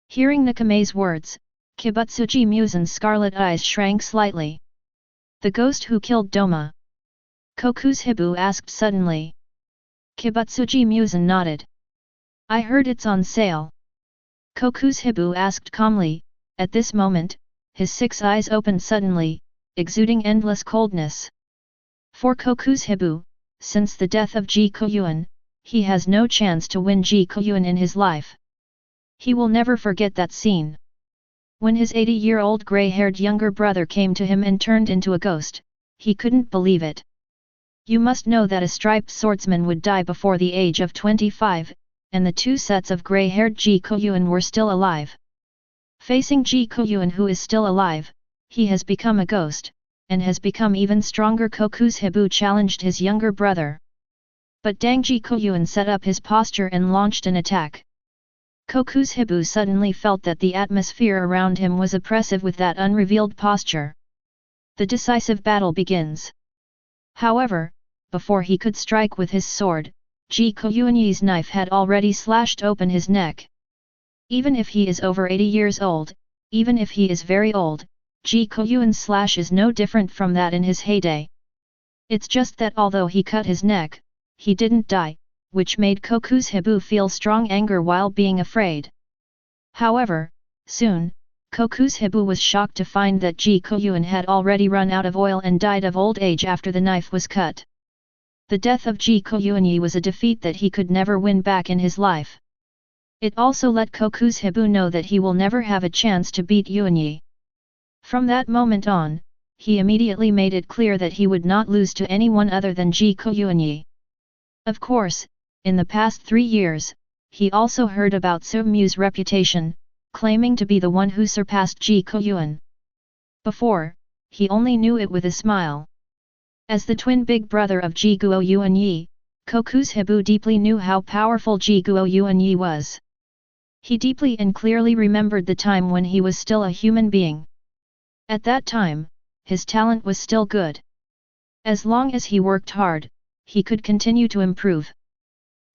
Hearing Nakame's words, Kibutsuji Musen's scarlet eyes shrank slightly. The ghost who killed Doma? Koku's-hibu asked suddenly. Kibutsuji Musen nodded. I heard it's on sale. Koku's-hibu asked calmly. At this moment, his 6 eyes opened suddenly, exuding endless coldness. For Koku's-hibu, since the death of Ji Koyuan, he has no chance to win Ji Koyuan in his life. He will never forget that scene. When his 80-year-old grey-haired younger brother came to him and turned into a ghost, he couldn't believe it. You must know that a striped swordsman would die before the age of 25, and the 2 sets of grey-haired Ji Koyuan were still alive. Facing Ji Koyuan who is still alive, he has become a ghost, and has become even stronger. Koku's-hibu challenged his younger brother. But Dang Ji Koyuan set up his posture and launched an attack. Koku's-hibu suddenly felt that the atmosphere around him was oppressive with that unrevealed posture. The decisive battle begins. However, before he could strike with his sword, Ji Koyuan's knife had already slashed open his neck. Even if he is over 80 years old, even if he is very old, Ji Koyuan's slash is no different from that in his heyday. It's just that although he cut his neck, he didn't die, which made Koku's-hibu feel strong anger while being afraid. However, soon, Koku's-hibu was shocked to find that Ji Koyuan had already run out of oil and died of old age after the knife was cut. The death of Ji Koyuan was a defeat that he could never win back in his life. It also let Koku's-hibu know that he will never have a chance to beat Yuanyi. From that moment on, he immediately made it clear that he would not lose to anyone other than Ji Koyuan. Of course, in the past 3 years, he also heard about Sumu's reputation, claiming to be the one who surpassed Ji Koyuan. Before, he only knew it with a smile. As the twin big brother of Ji Guoyuan, Koku's-hibu deeply knew how powerful Ji Guoyuan was. He deeply and clearly remembered the time when he was still a human being. At that time, his talent was still good. As long as he worked hard, he could continue to improve.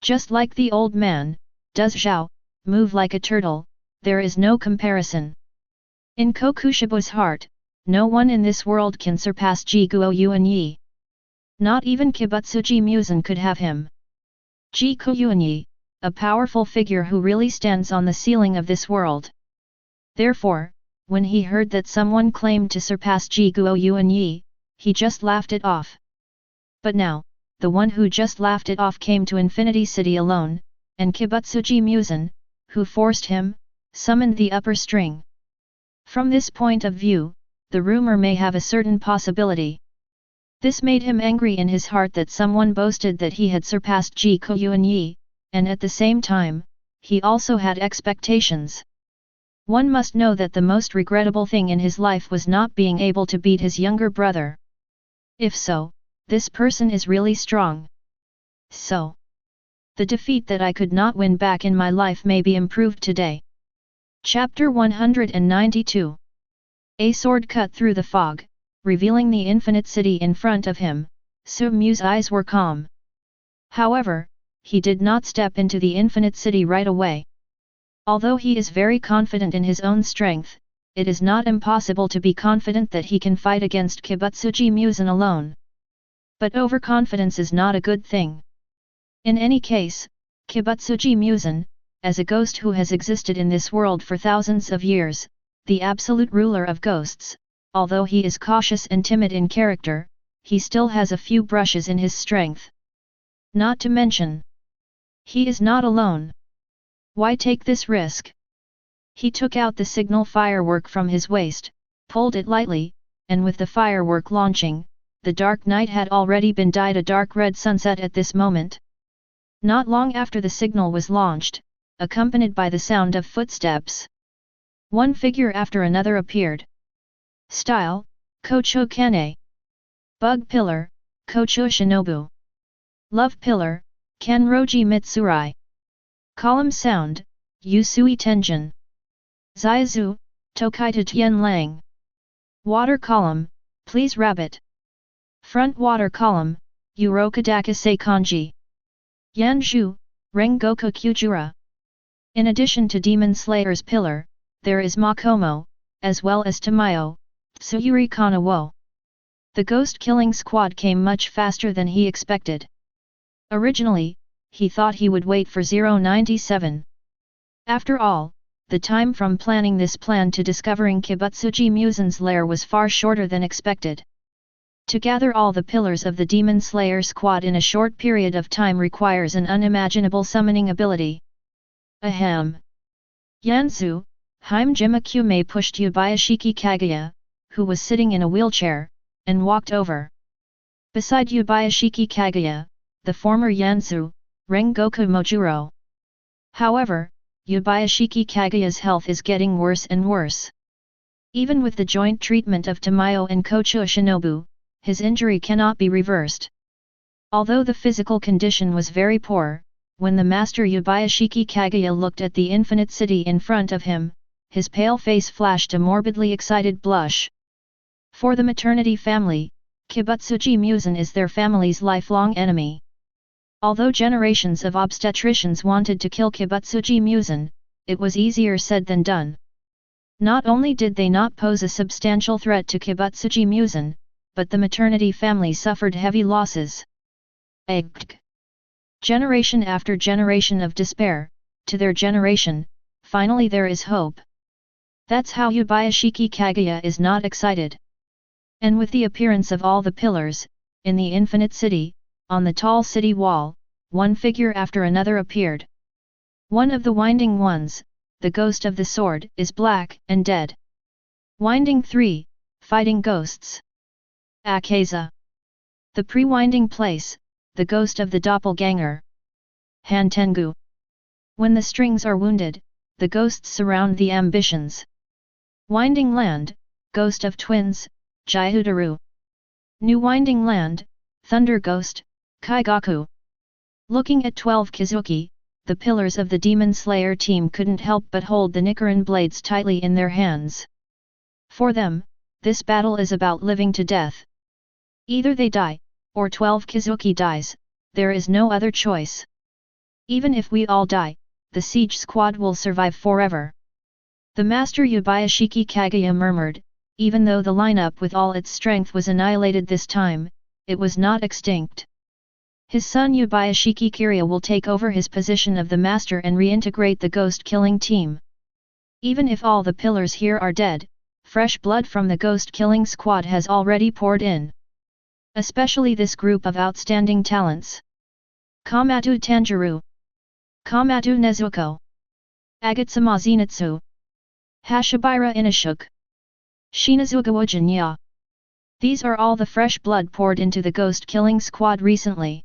Just like the old man, does Zhao, move like a turtle, there is no comparison. In Kokushibu's heart, no one in this world can surpass Ji Guoyuan. Not even Kibutsuji Musen could have him. Ji Koyuan, a powerful figure who really stands on the ceiling of this world. Therefore, when he heard that someone claimed to surpass Ji Guoyuan, he just laughed it off. But now, the one who just laughed it off came to Infinity City alone, and Kibutsuji Musen, who forced him, summoned the upper string. From this point of view, the rumor may have a certain possibility. This made him angry in his heart that someone boasted that he had surpassed Ji Koyuan, and at the same time, he also had expectations. One must know that the most regrettable thing in his life was not being able to beat his younger brother. If so, this person is really strong. So, the defeat that I could not win back in my life may be improved today. Chapter 192. A sword cut through the fog, revealing the infinite city in front of him. Sumu's eyes were calm. However, he did not step into the infinite city right away. Although he is very confident in his own strength, it is not impossible to be confident that he can fight against Kibutsuji Musen alone. But overconfidence is not a good thing. In any case, Kibutsuji Musen, as a ghost who has existed in this world for thousands of years, the absolute ruler of ghosts, although he is cautious and timid in character, he still has a few brushes in his strength. Not to mention, he is not alone. Why take this risk? He took out the signal firework from his waist, pulled it lightly, and with the firework launching, the dark night had already been dyed a dark red sunset at this moment. Not long after the signal was launched, accompanied by the sound of footsteps, one figure after another appeared. Style, Kocho Kane. Bug Pillar, Kocho Shinobu. Love Pillar, Kanroji Mitsurai. Column Sound, Usui Tenjin. Zaizu, Tokaita Tien Lang. Water Column, Please Rabbit. Front Water Column, Urokadakase Kanji. Yanzhu, Rengoku Kyujura. In addition to Demon Slayer's pillar, there is Makomo, as well as Tamayo, Tsuyuri Kanawo. The ghost-killing squad came much faster than he expected. Originally, he thought he would wait for 097. After all, the time from planning this plan to discovering Kibutsuji Musen's lair was far shorter than expected. To gather all the pillars of the Demon Slayer squad in a short period of time requires an unimaginable summoning ability. Ahem. Yanzu, Haim Jimakume pushed Yubayashiki Kaguya, who was sitting in a wheelchair, and walked over. Beside Yubayashiki Kaguya, the former Yanzu, Rengoku Mojuro. However, Yubayashiki Kaguya's health is getting worse and worse. Even with the joint treatment of Tamayo and Kocho Shinobu, his injury cannot be reversed. Although the physical condition was very poor, when the master Yubayashiki Kaguya looked at the infinite city in front of him, his pale face flashed a morbidly excited blush. For the maternity family, Kibutsuji Musen is their family's lifelong enemy. Although generations of obstetricians wanted to kill Kibutsuji Musen, it was easier said than done. Not only did they not pose a substantial threat to Kibutsuji Musen, but the maternity family suffered heavy losses. Egg. Generation after generation of despair, to their generation, finally there is hope. That's how Yubayashiki Kaguya is not excited. And with the appearance of all the pillars, in the infinite city, on the tall city wall, one figure after another appeared. One of the winding ones, the ghost of the sword, is black and dead. Winding 3, fighting ghosts. Akaza. The pre-winding place, the ghost of the doppelganger. Hantengu. When the strings are wounded, the ghosts surround the ambitions. Winding land, ghost of twins, Jaiudaru. New winding land, thunder ghost, Kaigaku. Looking at 12 Kizuki, the pillars of the Demon Slayer team couldn't help but hold the Nichiren blades tightly in their hands. For them, this battle is about living to death. Either they die, or 12 Kizuki dies, there is no other choice. Even if we all die, the siege squad will survive forever. The master Yubayashiki Kaguya murmured, even though the lineup with all its strength was annihilated this time, it was not extinct. His son Yubayashiki Kiryu will take over his position of the master and reintegrate the ghost-killing team. Even if all the pillars here are dead, fresh blood from the ghost-killing squad has already poured in. Especially this group of outstanding talents. Kamatu Tanjiro. Kamatu Nezuko. Agatsuma Zenitsu. Hashabira Inashuk. Shinazugawa Jinya. These are all the fresh blood poured into the ghost-killing squad recently.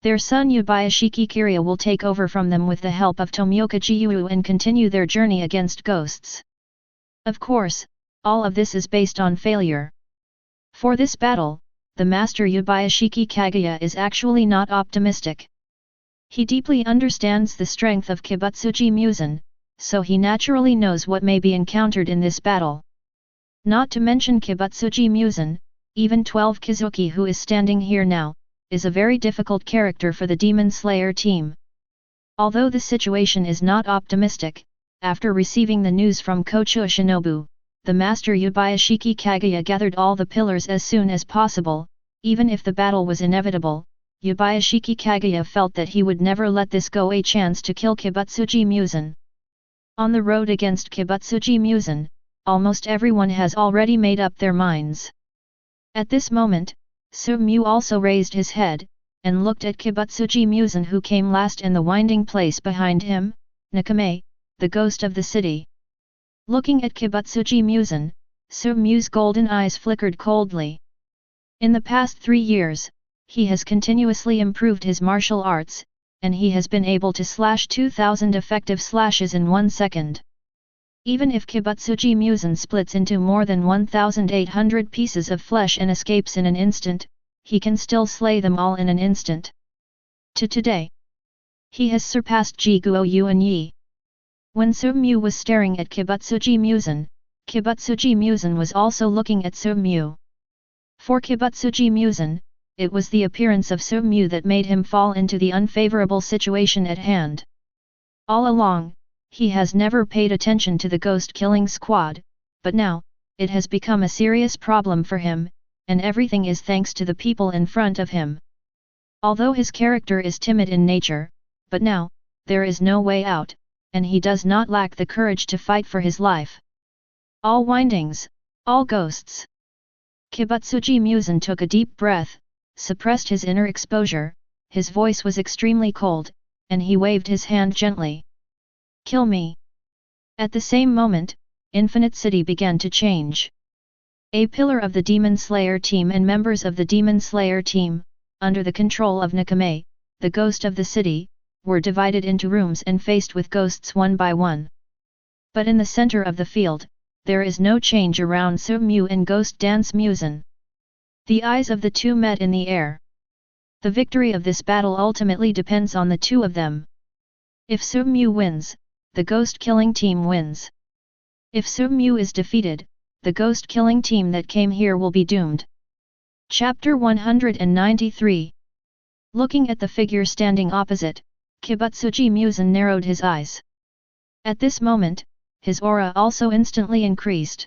Their son Yubayashiki Kiryu will take over from them with the help of Tomioka Jiyuu and continue their journey against ghosts. Of course, all of this is based on failure. For this battle, the master Yubayashiki Kaguya is actually not optimistic. He deeply understands the strength of Kibutsuji Musen, so he naturally knows what may be encountered in this battle. Not to mention Kibutsuji Musen, even 12 Kizuki who is standing here now, is a very difficult character for the Demon Slayer team. Although the situation is not optimistic, after receiving the news from Kocho Shinobu, the master Yubayashiki Kaguya gathered all the pillars as soon as possible, Even if the battle was inevitable, Yabayashiki Kaguya felt that he would never let this go a chance to kill Kibutsuji Musen. On the road against Kibutsuji Musen, almost everyone has already made up their minds. At this moment, Su-mu also raised his head, and looked at Kibutsuji Musen who came last in the winding place behind him, Nakame, the ghost of the city. Looking at Kibutsuji Musen, Su-mu's golden eyes flickered coldly. In the past 3 years, he has continuously improved his martial arts, and he has been able to slash 2,000 effective slashes in 1 second. Even if Kibutsuji Musen splits into more than 1,800 pieces of flesh and escapes in an instant, he can still slay them all in an instant. Today, he has surpassed Jiguo Yuan Yi. When Su-mu was staring at Kibutsuji Musen was also looking at Su-mu. For Kibutsuji Musen, it was the appearance of Su-mu that made him fall into the unfavorable situation at hand. All along, he has never paid attention to the ghost-killing squad, but now, it has become a serious problem for him, and everything is thanks to the people in front of him. Although his character is timid in nature, but now, there is no way out, and he does not lack the courage to fight for his life. All windings, all ghosts. Kibutsuji Musen took a deep breath, suppressed his inner exposure, his voice was extremely cold, and he waved his hand gently. Kill me. At the same moment, Infinite City began to change. A pillar of the Demon Slayer team and members of the Demon Slayer team, under the control of Nakame, the ghost of the city, were divided into rooms and faced with ghosts one by one. But in the center of the field, there is no change around Su-mu and Ghost Dance Musen. The eyes of the two met in the air. The victory of this battle ultimately depends on the two of them. If Su-mu wins, the ghost-killing team wins. If Su-mu is defeated, the ghost-killing team that came here will be doomed. Chapter 193. Looking at the figure standing opposite, Kibutsuji Musen narrowed his eyes. At this moment, his aura also instantly increased.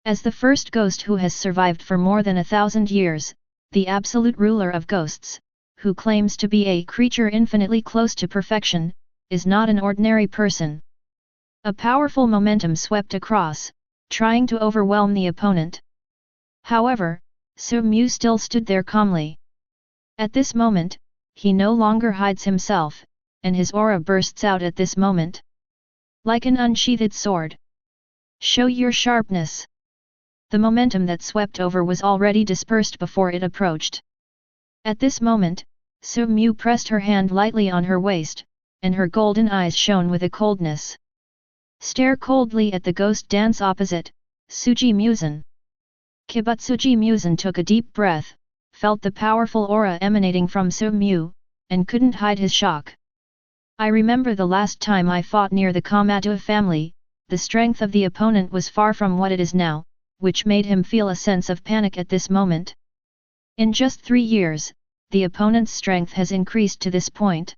As the first ghost who has survived for more than 1,000 years, the absolute ruler of ghosts, who claims to be a creature infinitely close to perfection, is not an ordinary person. A powerful momentum swept across, trying to overwhelm the opponent. However, Su-mu still stood there calmly. At this moment, he no longer hides himself, and his aura bursts out at this moment. Like an unsheathed sword. Show your sharpness. The momentum that swept over was already dispersed before it approached. At this moment, Su-mu pressed her hand lightly on her waist, and her golden eyes shone with a coldness. Stare coldly at the ghost dance opposite, Suji Musen. Kibutsuji Musen took a deep breath, felt the powerful aura emanating from Su-mu, and couldn't hide his shock. I remember the last time I fought near the Komatsu family, the strength of the opponent was far from what it is now, which made him feel a sense of panic at this moment. In just 3 years, the opponent's strength has increased to this point.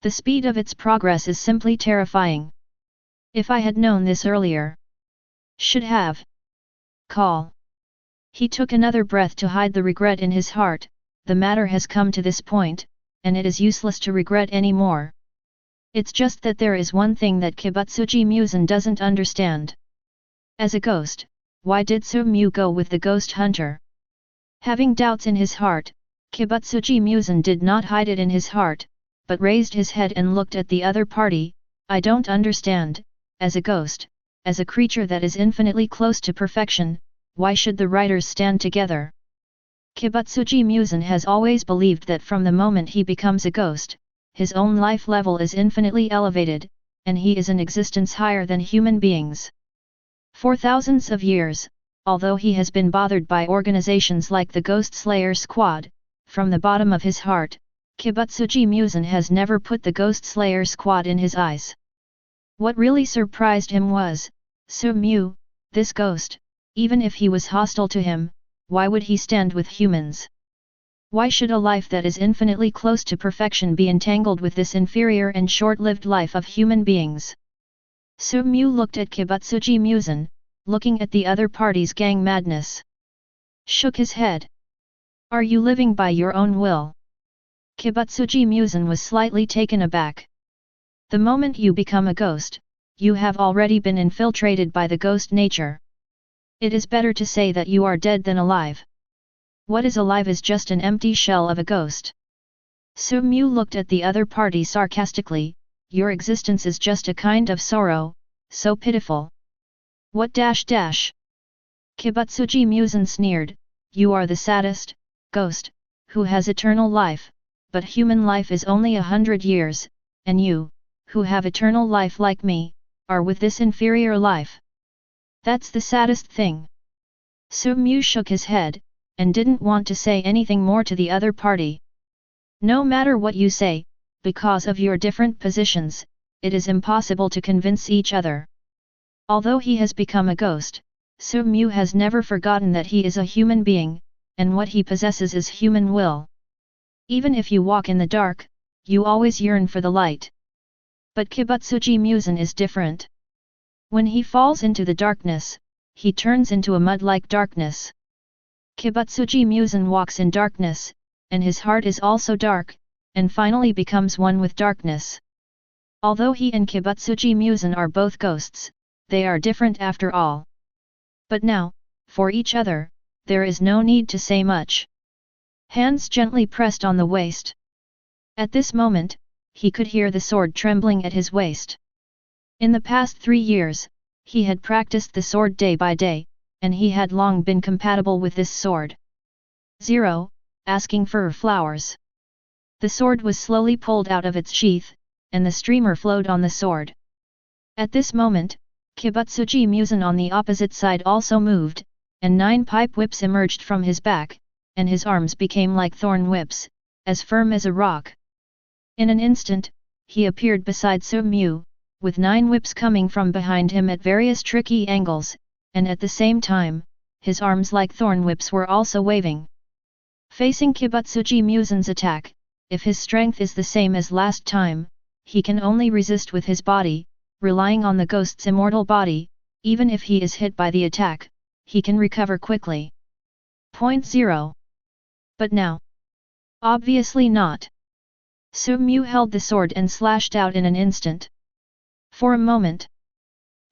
The speed of its progress is simply terrifying. If I had known this earlier. Should have. Call. He took another breath to hide the regret in his heart. The matter has come to this point, and it is useless to regret any more. It's just that there is one thing that Kibutsuji Musen doesn't understand. As a ghost, why did Su-mu go with the ghost hunter? Having doubts in his heart, Kibutsuji Musen did not hide it in his heart, but raised his head and looked at the other party. I don't understand. As a ghost, as a creature that is infinitely close to perfection, why should the riders stand together? Kibutsuji Musen has always believed that from the moment he becomes a ghost, his own life level is infinitely elevated, and he is an existence higher than human beings. For thousands of years, although he has been bothered by organizations like the Ghost Slayer Squad, from the bottom of his heart, Kibutsuji Musen has never put the Ghost Slayer Squad in his eyes. What really surprised him was, Su-mu, this ghost, even if he was hostile to him, why would he stand with humans? Why should a life that is infinitely close to perfection be entangled with this inferior and short-lived life of human beings? Su-mu looked at Kibutsuji Musen, looking at the other party's gang madness. Shook his head. Are you living by your own will? Kibutsuji Musen was slightly taken aback. The moment you become a ghost, you have already been infiltrated by the ghost nature. It is better to say that you are dead than alive. What is alive is just an empty shell of a ghost. Su-mu looked at the other party sarcastically. Your existence is just a kind of sorrow, so pitiful. What dash dash? Kibutsuji Musen sneered, you are the saddest, ghost, who has eternal life, but human life is only 100 years, and you, who have eternal life like me, are with this inferior life. That's the saddest thing. Su-mu shook his head, and didn't want to say anything more to the other party. No matter what you say, because of your different positions, it is impossible to convince each other. Although he has become a ghost, Su-mu has never forgotten that he is a human being, and what he possesses is human will. Even if you walk in the dark, you always yearn for the light. But Kibutsuji Musen is different. When he falls into the darkness, he turns into a mud-like darkness. Kibutsuji Musen walks in darkness, and his heart is also dark, and finally becomes one with darkness. Although he and Kibutsuji Musen are both ghosts, they are different after all. But now, for each other, there is no need to say much. Hands gently pressed on the waist. At this moment, he could hear the sword trembling at his waist. In the past 3 years, he had practiced the sword day by day, and he had long been compatible with this sword. 0. Asking for flowers. The sword was slowly pulled out of its sheath, and the streamer flowed on the sword. At this moment, Kibutsuji Musen on the opposite side also moved, and 9 pipe whips emerged from his back, and his arms became like thorn whips, as firm as a rock. In an instant, he appeared beside Su-mu, with 9 whips coming from behind him at various tricky angles, and at the same time, his arms like thorn whips were also waving. Facing Kibutsuji Musen's attack, if his strength is the same as last time, he can only resist with his body, relying on the ghost's immortal body. Even if he is hit by the attack, he can recover quickly. 0. But now? Obviously not. Su-mu held the sword and slashed out in an instant. For a moment,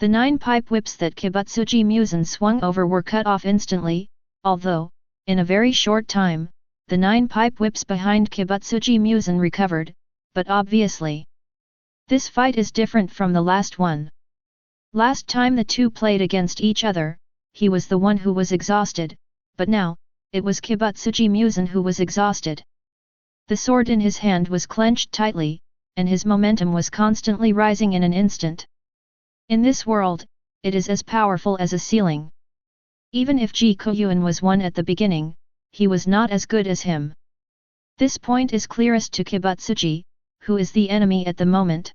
the 9 pipe whips that Kibutsuji Musen swung over were cut off instantly, although, in a very short time, the 9 pipe whips behind Kibutsuji Musen recovered, but obviously, this fight is different from the last one. Last time the two played against each other, he was the one who was exhausted, but now, it was Kibutsuji Musen who was exhausted. The sword in his hand was clenched tightly, and his momentum was constantly rising in an instant. In this world, it is as powerful as a ceiling. Even if Ji Koyuan was one at the beginning, he was not as good as him. This point is clearest to Kibutsuji, who is the enemy at the moment.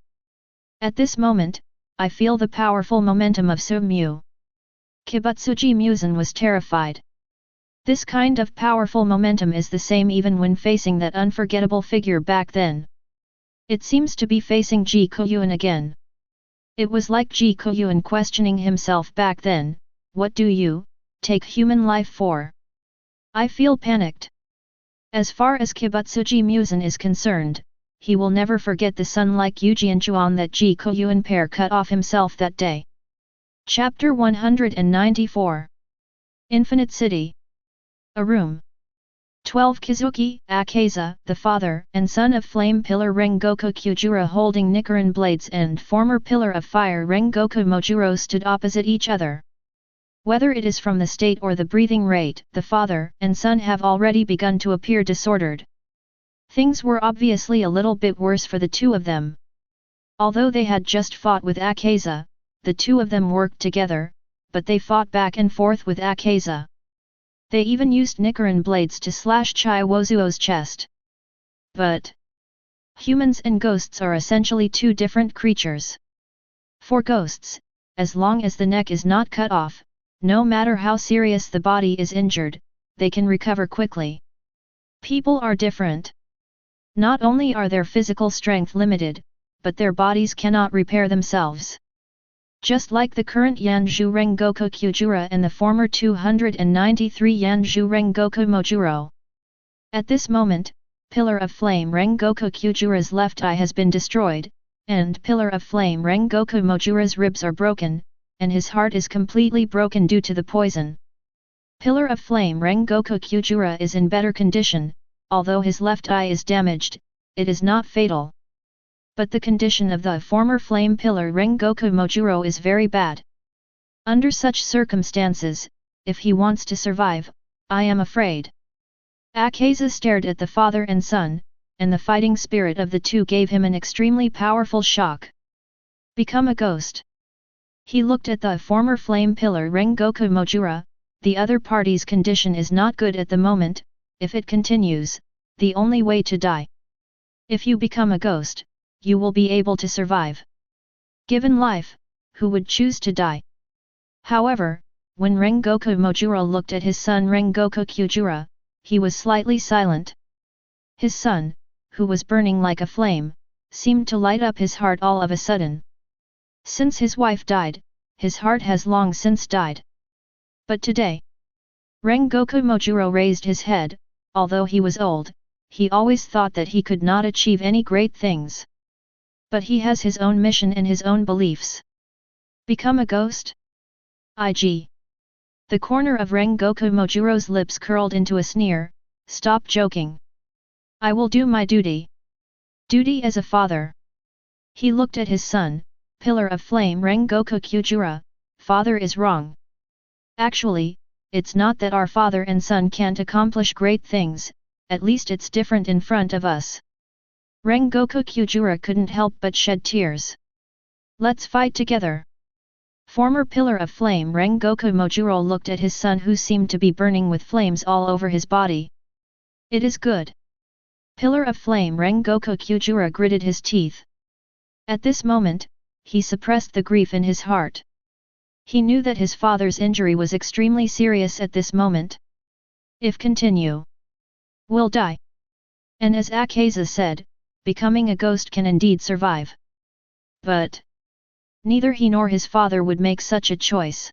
At this moment, I feel the powerful momentum of Su-mu. Kibutsuji Musen was terrified. This kind of powerful momentum is the same even when facing that unforgettable figure back then. It seems to be facing Ji Koyuan again. It was like Ji Koyuan questioning himself back then, what do you take human life for? I feel panicked. As far as Kibutsuji Musen is concerned, he will never forget the sun-like Yujianchuan that Ji Koyuan pair cut off himself that day. Chapter 194. Infinite City. A room. 12 Kizuki, Akaza, the father and son of Flame Pillar Rengoku Kyujuro holding Nichiren blades and former Pillar of Fire Rengoku Mojuro stood opposite each other. Whether it is from the state or the breathing rate, the father and son have already begun to appear disordered. Things were obviously a little bit worse for the two of them. Although they had just fought with Akaza, the two of them worked together, but they fought back and forth with Akaza. They even used Nichiren blades to slash Chiwozuo's chest. But humans and ghosts are essentially two different creatures. For ghosts, as long as the neck is not cut off, no matter how serious the body is injured, they can recover quickly. People are different. Not only are their physical strength limited, but their bodies cannot repair themselves. Just like the current Yanzhu Rengoku Kyujuro and the former 293 Yanzhu Rengoku Mojuro. At this moment, Pillar of Flame Rengoku Kyujura's left eye has been destroyed, and Pillar of Flame Rengoku Mojura's ribs are broken, and his heart is completely broken due to the poison. Pillar of Flame Rengoku Kyujura is in better condition, although his left eye is damaged, it is not fatal. But the condition of the former Flame Pillar Rengoku Mojuro is very bad. Under such circumstances, if he wants to survive, I am afraid. Akaza stared at the father and son, and the fighting spirit of the two gave him an extremely powerful shock. Become a ghost. He looked at the former Flame Pillar Rengoku Mojura. The other party's condition is not good at the moment. If it continues, the only way to die. If you become a ghost, you will be able to survive. Given life, who would choose to die? However, when Rengoku Mojuro looked at his son Rengoku Kyujura, he was slightly silent. His son, who was burning like a flame, seemed to light up his heart all of a sudden. Since his wife died, his heart has long since died. But today, Rengoku Mojuro raised his head. Although he was old, he always thought that he could not achieve any great things. But he has his own mission and his own beliefs. Become a ghost? IG. The corner of Rengoku Mojuro's lips curled into a sneer. Stop joking. I will do my duty. Duty as a father. He looked at his son, Pillar of Flame Rengoku Kyujura. Father is wrong. Actually, it's not that our father and son can't accomplish great things, at least it's different in front of us. Rengoku Kyujura couldn't help but shed tears. Let's fight together. Former Pillar of Flame Rengoku Mojuro looked at his son who seemed to be burning with flames all over his body. It is good. Pillar of Flame Rengoku Kyujura gritted his teeth. At this moment, he suppressed the grief in his heart. He knew that his father's injury was extremely serious at this moment. If continue, will die. And as Akaza said, becoming a ghost can indeed survive. But neither he nor his father would make such a choice.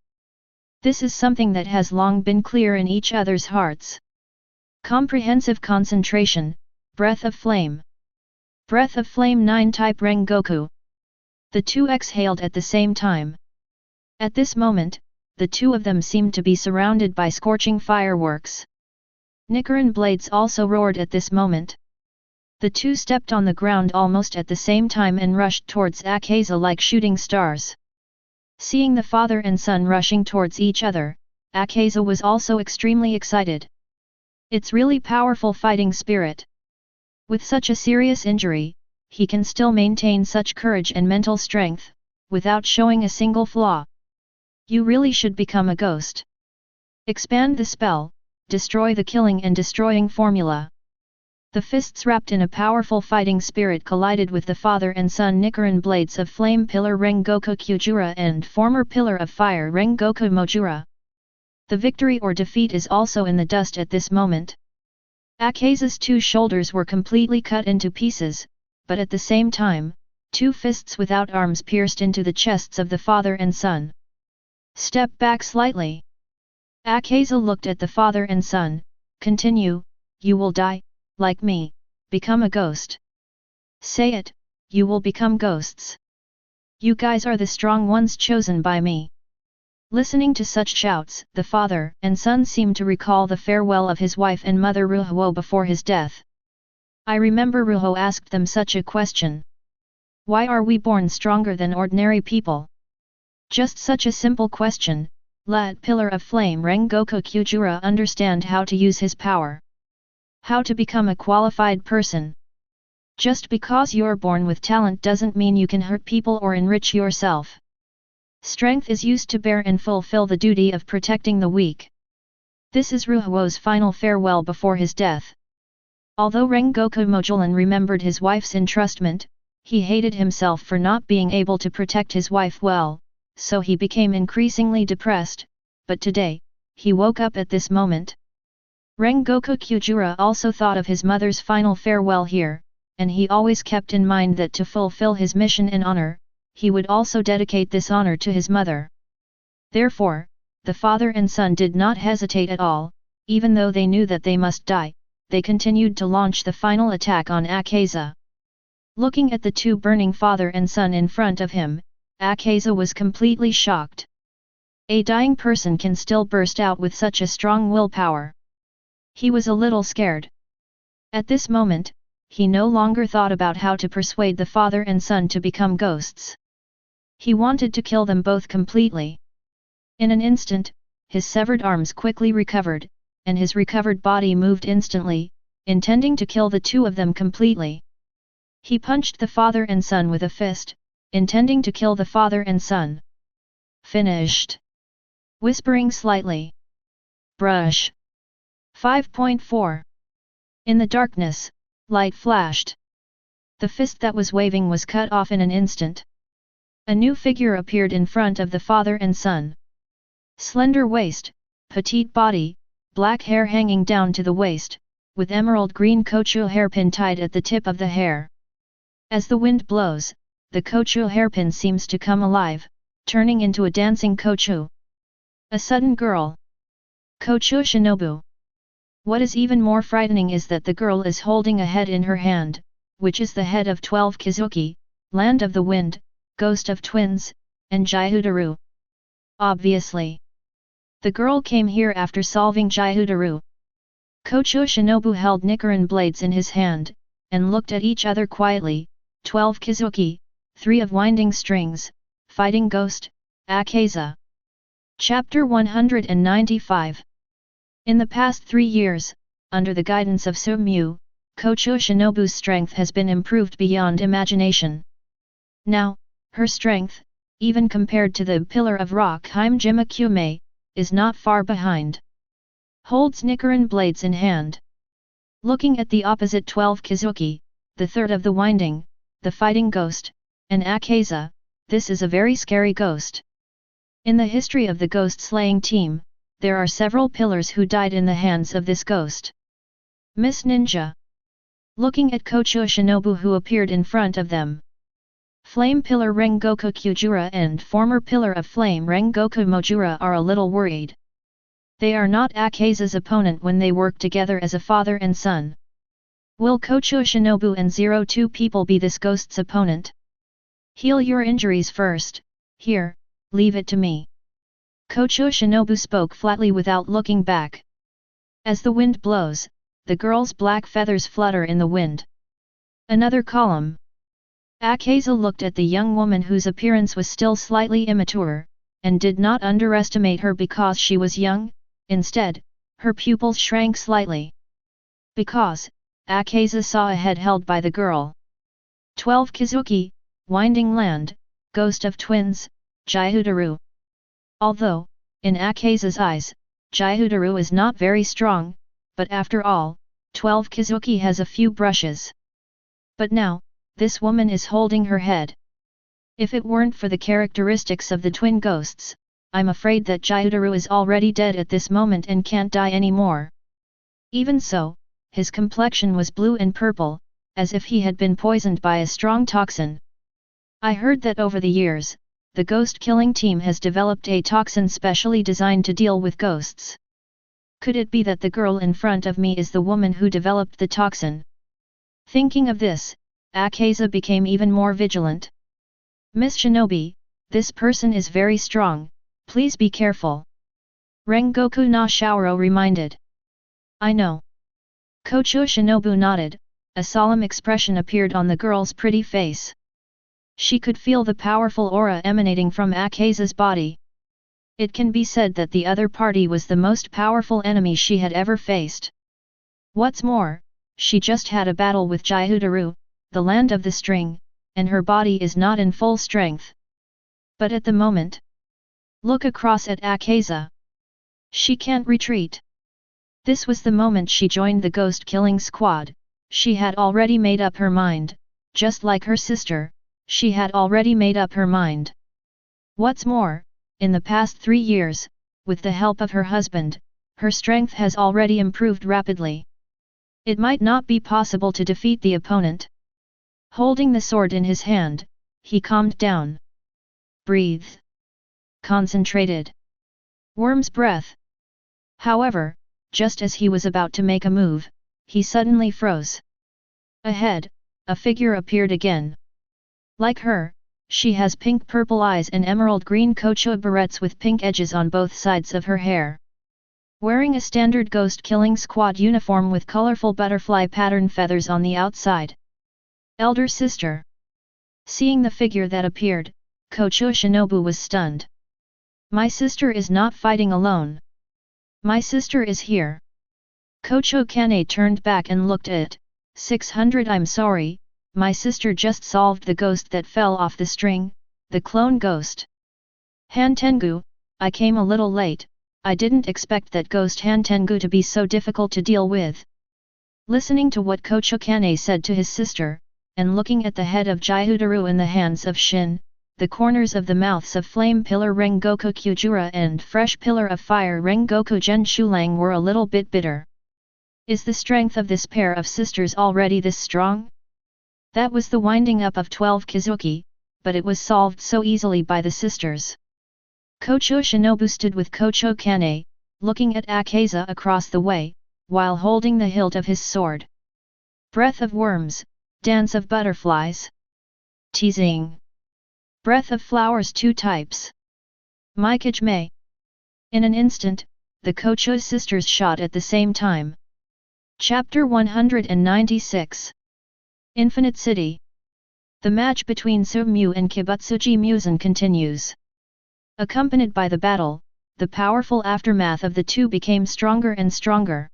This is something that has long been clear in each other's hearts. Comprehensive concentration, Breath of Flame. Breath of Flame 9 Type Rengoku. The two exhaled at the same time. At this moment, the two of them seemed to be surrounded by scorching fireworks. Nichiren blades also roared at this moment. The two stepped on the ground almost at the same time and rushed towards Akaza like shooting stars. Seeing the father and son rushing towards each other, Akaza was also extremely excited. It's really powerful fighting spirit. With such a serious injury, he can still maintain such courage and mental strength, without showing a single flaw. You really should become a ghost. Expand the spell, destroy the killing and destroying formula. The fists wrapped in a powerful fighting spirit collided with the father and son Nichiren blades of Flame Pillar Rengoku Kyujura and former Pillar of Fire Rengoku Mojura. The victory or defeat is also in the dust at this moment. Akaza's two shoulders were completely cut into pieces, but at the same time, two fists without arms pierced into the chests of the father and son. Step back slightly. Akaza looked at the father and son. Continue, you will die, like me, become a ghost. Say it, you will become ghosts. You guys are the strong ones chosen by me. Listening to such shouts, the father and son seemed to recall the farewell of his wife and mother Ruho before his death. I remember Ruho asked them such a question. Why are we born stronger than ordinary people? Just such a simple question. Let Pillar of Flame Rengoku Kyujura understand how to use his power. How to become a qualified person. Just because you're born with talent doesn't mean you can hurt people or enrich yourself. Strength is used to bear and fulfill the duty of protecting the weak. This is Ruho's final farewell before his death. Although Rengoku Mojulan remembered his wife's entrustment, he hated himself for not being able to protect his wife well, so he became increasingly depressed, but today, he woke up at this moment. Rengoku Kyujura also thought of his mother's final farewell here, and he always kept in mind that to fulfill his mission and honor, he would also dedicate this honor to his mother. Therefore, the father and son did not hesitate at all, even though they knew that they must die, they continued to launch the final attack on Akaza. Looking at the two burning father and son in front of him, Akaza was completely shocked. A dying person can still burst out with such a strong willpower. He was a little scared. At this moment, he no longer thought about how to persuade the father and son to become ghosts. He wanted to kill them both completely. In an instant, his severed arms quickly recovered, and his recovered body moved instantly, intending to kill the two of them completely. He punched the father and son with a fist, intending to kill the father and son. Finished. Whispering slightly. Brush. 5.4. In the darkness, light flashed. The fist that was waving was cut off in an instant. A new figure appeared in front of the father and son. Slender waist, petite body, black hair hanging down to the waist, with emerald green kochu hairpin tied at the tip of the hair. As the wind blows, the kochu hairpin seems to come alive, turning into a dancing kochu. A sudden girl. Kochu Shinobu. What is even more frightening is that the girl is holding a head in her hand, which is the head of 12 Kizuki, Land of the Wind, Ghost of Twins, and Jaihudaru. Obviously. The girl came here after solving Jaihudaru. Kochu Shinobu held Nichiren blades in his hand, and looked at each other quietly. 12 Kizuki, 3 of Winding Strings, Fighting Ghost, Akaza. Chapter 195. In the past 3 years, under the guidance of Sumyu, Kochu Shinobu's strength has been improved beyond imagination. Now, her strength, even compared to the Pillar of Rock Hime-jima Kume, is not far behind. Holds Nichiren blades in hand. Looking at the opposite 12 Kizuki, the third of the Winding, the Fighting Ghost, and Akaza, this is a very scary ghost. In the history of the ghost-slaying team, there are several pillars who died in the hands of this ghost. Miss Ninja. Looking at Kochu Shinobu who appeared in front of them. Flame Pillar Rengoku Kyujura and former Pillar of Flame Rengoku Mojura are a little worried. They are not Akaza's opponent when they work together as a father and son. Will Kochu Shinobu and 02 people be this ghost's opponent? Heal your injuries first, here, leave it to me. Kochu Shinobu spoke flatly without looking back. As the wind blows, the girl's black feathers flutter in the wind. Another column. Akaza looked at the young woman whose appearance was still slightly immature, and did not underestimate her because she was young. Instead, her pupils shrank slightly. Because, Akaza saw a head held by the girl. 12 Kizuki, Winding Land, Ghost of Twins, Jaihudaru. Although, in Akaza's eyes, Jaihudaru is not very strong, but after all, 12 Kizuki has a few brushes. But now, this woman is holding her head. If it weren't for the characteristics of the twin ghosts, I'm afraid that Jaihudaru is already dead at this moment and can't die anymore. Even so, his complexion was blue and purple, as if he had been poisoned by a strong toxin. I heard that over the years, the ghost-killing team has developed a toxin specially designed to deal with ghosts. Could it be that the girl in front of me is the woman who developed the toxin? Thinking of this, Akaza became even more vigilant. Miss Shinobi, this person is very strong, please be careful. Rengoku no Shaoro reminded. I know. Kochu Shinobu nodded, a solemn expression appeared on the girl's pretty face. She could feel the powerful aura emanating from Akaza's body. It can be said that the other party was the most powerful enemy she had ever faced. What's more, she just had a battle with Jaihudaru, the Land of the String, and her body is not in full strength. But at the moment, look across at Akaza. She can't retreat. This was the moment she joined the ghost-killing squad. She had already made up her mind, just like her sister. She had already made up her mind. What's more, in the past 3 years, with the help of her husband, her strength has already improved rapidly. It might not be possible to defeat the opponent. Holding the sword in his hand, he calmed down. Breathe. Concentrated. Worm's breath. However, just as he was about to make a move, he suddenly froze. Ahead, a figure appeared again. Like her, she has pink-purple eyes and emerald-green kocho barrettes with pink edges on both sides of her hair. Wearing a standard ghost-killing squad uniform with colorful butterfly pattern feathers on the outside. Elder sister. Seeing the figure that appeared, Kocho Shinobu was stunned. My sister is not fighting alone. My sister is here. Kocho Kane turned back and looked at it. 600 I'm sorry, my sister just solved the ghost that fell off the string, the clone ghost. Han Tengu, I came a little late, I didn't expect that ghost Han Tengu to be so difficult to deal with. Listening to what Kocho Kane said to his sister, and looking at the head of Jihutaru in the hands of Shin, the corners of the mouths of Flame Pillar Rengoku Kyujura and Fresh Pillar of Fire Rengoku Gen Shulang were a little bit bitter. Is the strength of this pair of sisters already this strong? That was the winding up of 12 Kizuki, but it was solved so easily by the sisters. Kocho Shinobu stood with Kocho Kane, looking at Akaza across the way, while holding the hilt of his sword. Breath of worms, dance of butterflies. Teasing. Breath of flowers 2 types. Maikage. In an instant, the Kocho sisters shot at the same time. Chapter 196. Infinite City. The match between Tsuyu and Kibutsuji Musen continues. Accompanied by the battle, the powerful aftermath of the two became stronger and stronger.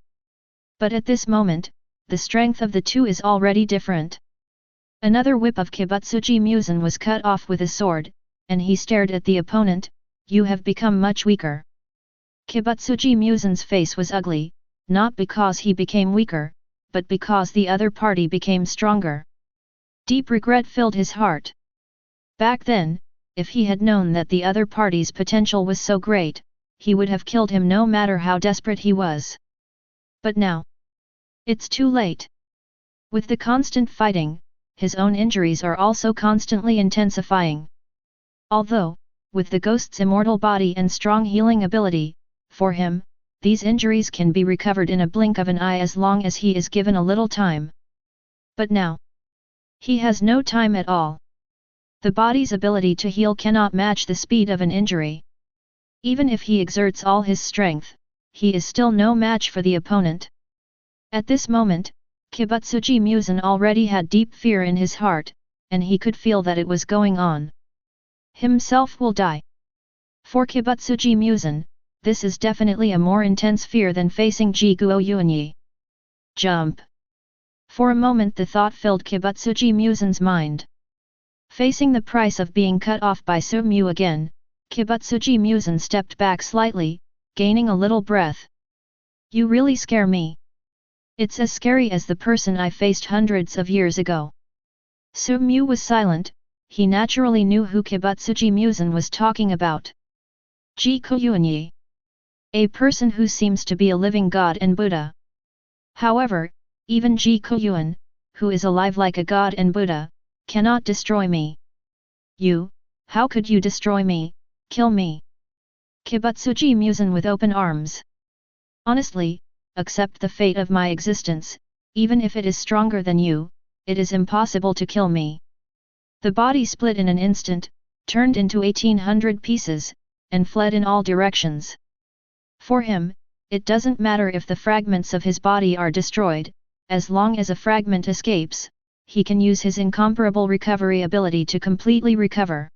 But at this moment, the strength of the two is already different. Another whip of Kibutsuji Musen was cut off with a sword, and he stared at the opponent. You have become much weaker. Kibutsuji Musen's face was ugly, not because he became weaker, but because the other party became stronger. Deep regret filled his heart. Back then, if he had known that the other party's potential was so great, he would have killed him no matter how desperate he was. But now, it's too late. With the constant fighting, his own injuries are also constantly intensifying. Although, with the ghost's immortal body and strong healing ability, for him, these injuries can be recovered in a blink of an eye as long as he is given a little time. But now, he has no time at all. The body's ability to heal cannot match the speed of an injury. Even if he exerts all his strength, he is still no match for the opponent. At this moment, Kibutsuji Musen already had deep fear in his heart, and he could feel that it was going on. Himself will die. For Kibutsuji Musen, this is definitely a more intense fear than facing Jiguo Yuanyi. Jump! For a moment the thought filled Kibutsuji Musen's mind. Facing the price of being cut off by Tsuyu again, Kibutsuji Musen stepped back slightly, gaining a little breath. You really scare me. It's as scary as the person I faced hundreds of years ago. Tsuyu was silent, he naturally knew who Kibutsuji Musen was talking about. Jiguo Yuanyi. A person who seems to be a living god and Buddha. However, even Jiguo Yuan, who is alive like a god and Buddha, cannot destroy me. You, how could you destroy me, kill me? Kibutsuji Musen with open arms. Honestly, accept the fate of my existence, even if it is stronger than you, it is impossible to kill me. The body split in an instant, turned into 1800 pieces, and fled in all directions. For him, it doesn't matter if the fragments of his body are destroyed, as long as a fragment escapes, he can use his incomparable recovery ability to completely recover.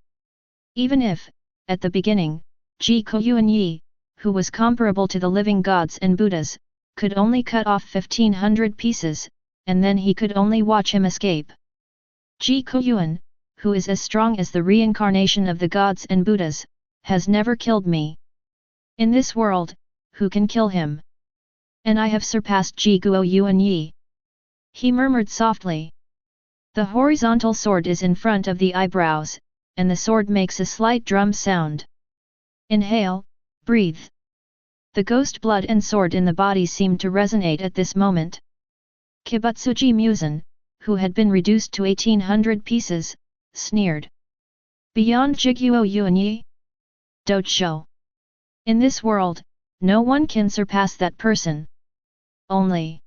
Even if, at the beginning, Jiguo Yuanyi, who was comparable to the living gods and Buddhas, could only cut off 1500 pieces, and then he could only watch him escape. Jiguo Yuan, who is as strong as the reincarnation of the gods and Buddhas, has never killed me. In this world, who can kill him? And I have surpassed Jiguo Yuanyi. He murmured softly. The horizontal sword is in front of the eyebrows, and the sword makes a slight drum sound. Inhale, breathe. The ghost blood and sword in the body seemed to resonate at this moment. Kibutsuji Musen, who had been reduced to 1800 pieces, sneered. Beyond Jiguo Yuanyi? Dojo. In this world, no one can surpass that person. Only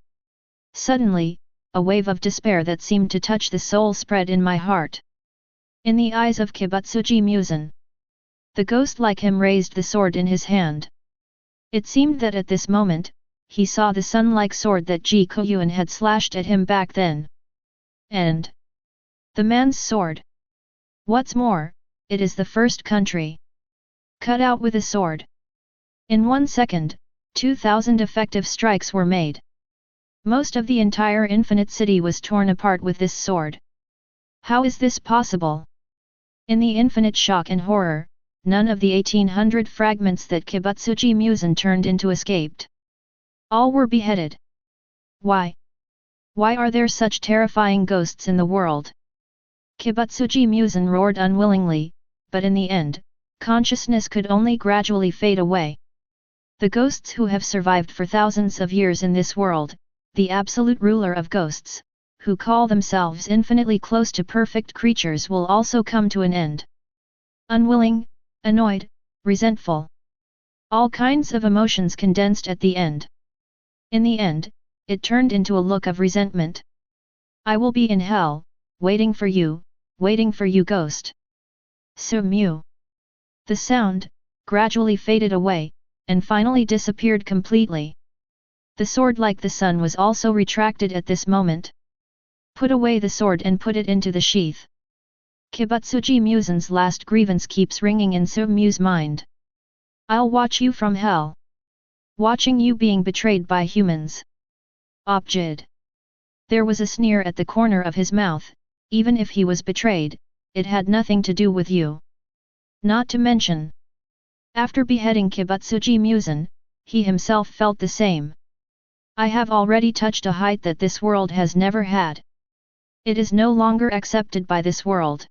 Suddenly, a wave of despair that seemed to touch the soul spread in my heart. In the eyes of Kibutsuji Musen, the ghost like him raised the sword in his hand. It seemed that at this moment, he saw the sun-like sword that Ji Koyuan had slashed at him back then. And the man's sword. What's more, it is the first country cut out with a sword. In 1 second, 2,000 effective strikes were made. Most of the entire infinite city was torn apart with this sword. How is this possible? In the infinite shock and horror, none of the 1800 fragments that Kibutsuji Musen turned into escaped. All were beheaded. Why? Why are there such terrifying ghosts in the world? Kibutsuji Musen roared unwillingly, but in the end, consciousness could only gradually fade away. The ghosts who have survived for thousands of years in this world, the absolute ruler of ghosts, who call themselves infinitely close to perfect creatures, will also come to an end. Unwilling, annoyed, resentful. All kinds of emotions condensed at the end. In the end, it turned into a look of resentment. I will be in hell, waiting for you, ghost. Su-mu. The sound, gradually faded away, and finally disappeared completely. The sword like the sun was also retracted at this moment. Put away the sword and put it into the sheath. Kibutsuji Musen's last grievance keeps ringing in Su-mu's mind. I'll watch you from hell. Watching you being betrayed by humans. Objid. There was a sneer at the corner of his mouth. Even if he was betrayed, it had nothing to do with you. Not to mention, after beheading Kibutsuji Musen, he himself felt the same. I have already touched a height that this world has never had. It is no longer accepted by this world.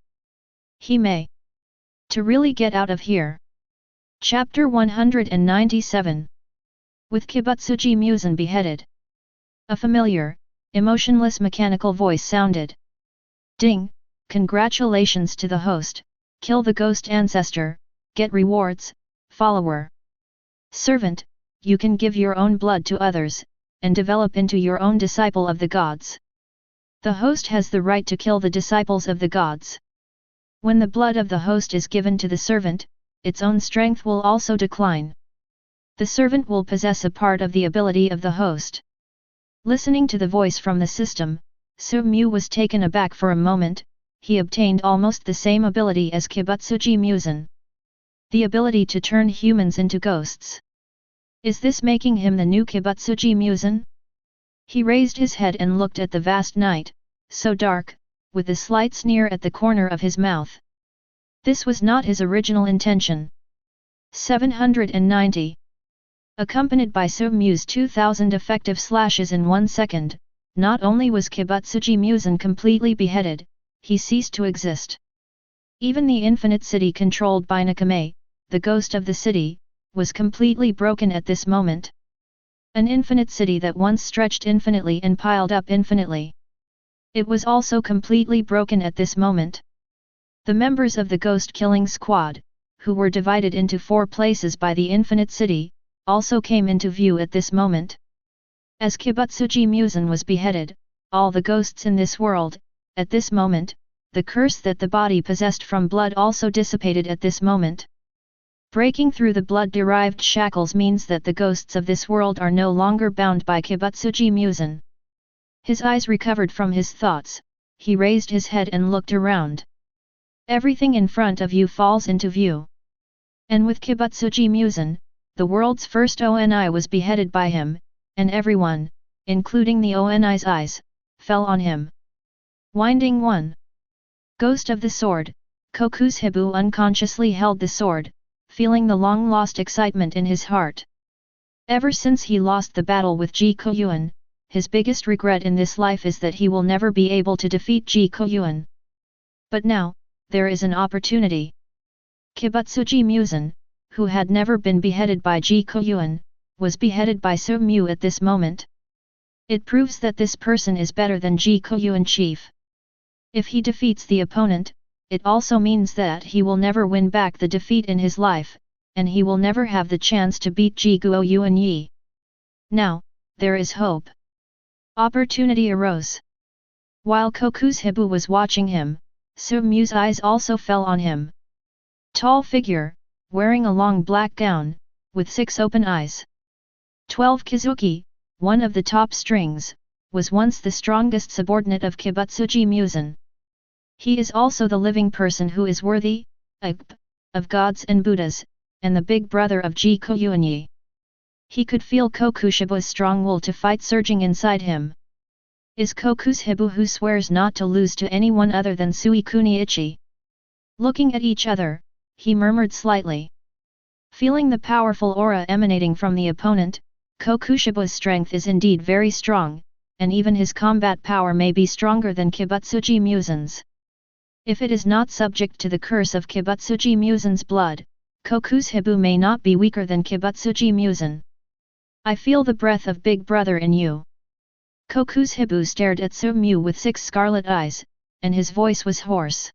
He may. To really get out of here. Chapter 197. With Kibutsuji Musen beheaded, a familiar, emotionless mechanical voice sounded. Ding! Congratulations to the host, kill the ghost ancestor, get rewards, follower. Servant, you can give your own blood to others, and develop into your own disciple of the gods. The host has the right to kill the disciples of the gods. When the blood of the host is given to the servant, its own strength will also decline. The servant will possess a part of the ability of the host. Listening to the voice from the system, Su-mu was taken aback for a moment. He obtained almost the same ability as Kibutsuji Musen. The ability to turn humans into ghosts. Is this making him the new Kibutsuji Musen? He raised his head and looked at the vast night, so dark, with a slight sneer at the corner of his mouth. This was not his original intention. 790. Accompanied by Su-mu's 2,000 effective slashes in 1 second, not only was Kibutsuji Musen completely beheaded, he ceased to exist. Even the infinite city controlled by Nakame, the ghost of the city, was completely broken at this moment. An infinite city that once stretched infinitely and piled up infinitely. It was also completely broken at this moment. The members of the ghost-killing squad, who were divided into 4 places by the infinite city, also came into view at this moment. As Kibutsuji Musen was beheaded, all the ghosts in this world, at this moment, the curse that the body possessed from blood also dissipated at this moment. Breaking through the blood-derived shackles means that the ghosts of this world are no longer bound by Kibutsuji Musen. His eyes recovered from his thoughts, he raised his head and looked around. Everything in front of you falls into view. And with Kibutsuji Musen, the world's first ONI was beheaded by him, and everyone, including the ONI's eyes, fell on him. Winding 1. Ghost of the Sword, Koku's-hibu unconsciously held the sword, feeling the long-lost excitement in his heart. Ever since he lost the battle with Ji Koyuan, his biggest regret in this life is that he will never be able to defeat Ji Koyuan. But now, there is an opportunity. Kibutsuji Musen, who had never been beheaded by Ji Koyuan, was beheaded by Su-mu at this moment. It proves that this person is better than Ji Koyuan chief. If he defeats the opponent, it also means that he will never win back the defeat in his life, and he will never have the chance to beat Ji Guoyuan Yi. Now, there is hope. Opportunity arose. While Kokushibou was watching him, Sumyu's eyes also fell on him. Tall figure, wearing a long black gown, with 6 open eyes. 12 Kizuki, one of the top strings, was once the strongest subordinate of Kibutsuji Musen. He is also the living person who is worthy, of gods and Buddhas, and the big brother of Ji Koyuanyi. He could feel Kokushibou's strong will to fight surging inside him. Is Kokushibou who swears not to lose to anyone other than Sui Kuniichi. Looking at each other, he murmured slightly. Feeling the powerful aura emanating from the opponent, Kokushibou's strength is indeed very strong, and even his combat power may be stronger than Kibutsuji Musen's. If it is not subject to the curse of Kibutsuji Musen's blood, Kokushibou may not be weaker than Kibutsuji Musen. I feel the breath of Big Brother in you. Kokushibou stared at Sumyu with 6 scarlet eyes, and his voice was hoarse.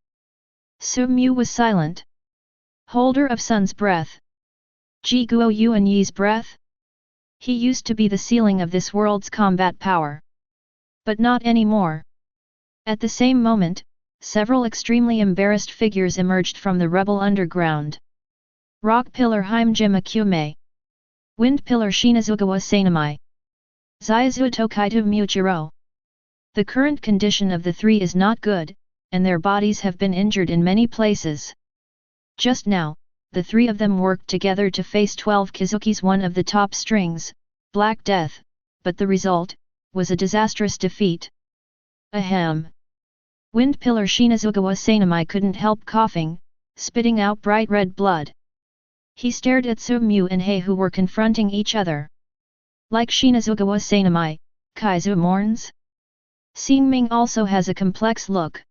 Sumyu was silent. Holder of Sun's breath. Ji Guo Yuanyi's breath? He used to be the ceiling of this world's combat power. But not anymore. At the same moment, several extremely embarrassed figures emerged from the rebel underground. Rock Pillar Himejima Kume. Wind Pillar Shinazugawa Sanamai. Zaizu Tokaitu Muchiro. The current condition of the 3 is not good, and their bodies have been injured in many places. Just now, the 3 of them worked together to face 12 Kizukis, one of the top strings, Black Death, but the result was a disastrous defeat. Ahem. Wind Pillar Shinazugawa Sanamai couldn't help coughing, spitting out bright red blood. He stared at Sumyu and Hei, who were confronting each other. Like Shinazugawa Sanamai, Kaizu mourns? Xingming also has a complex look.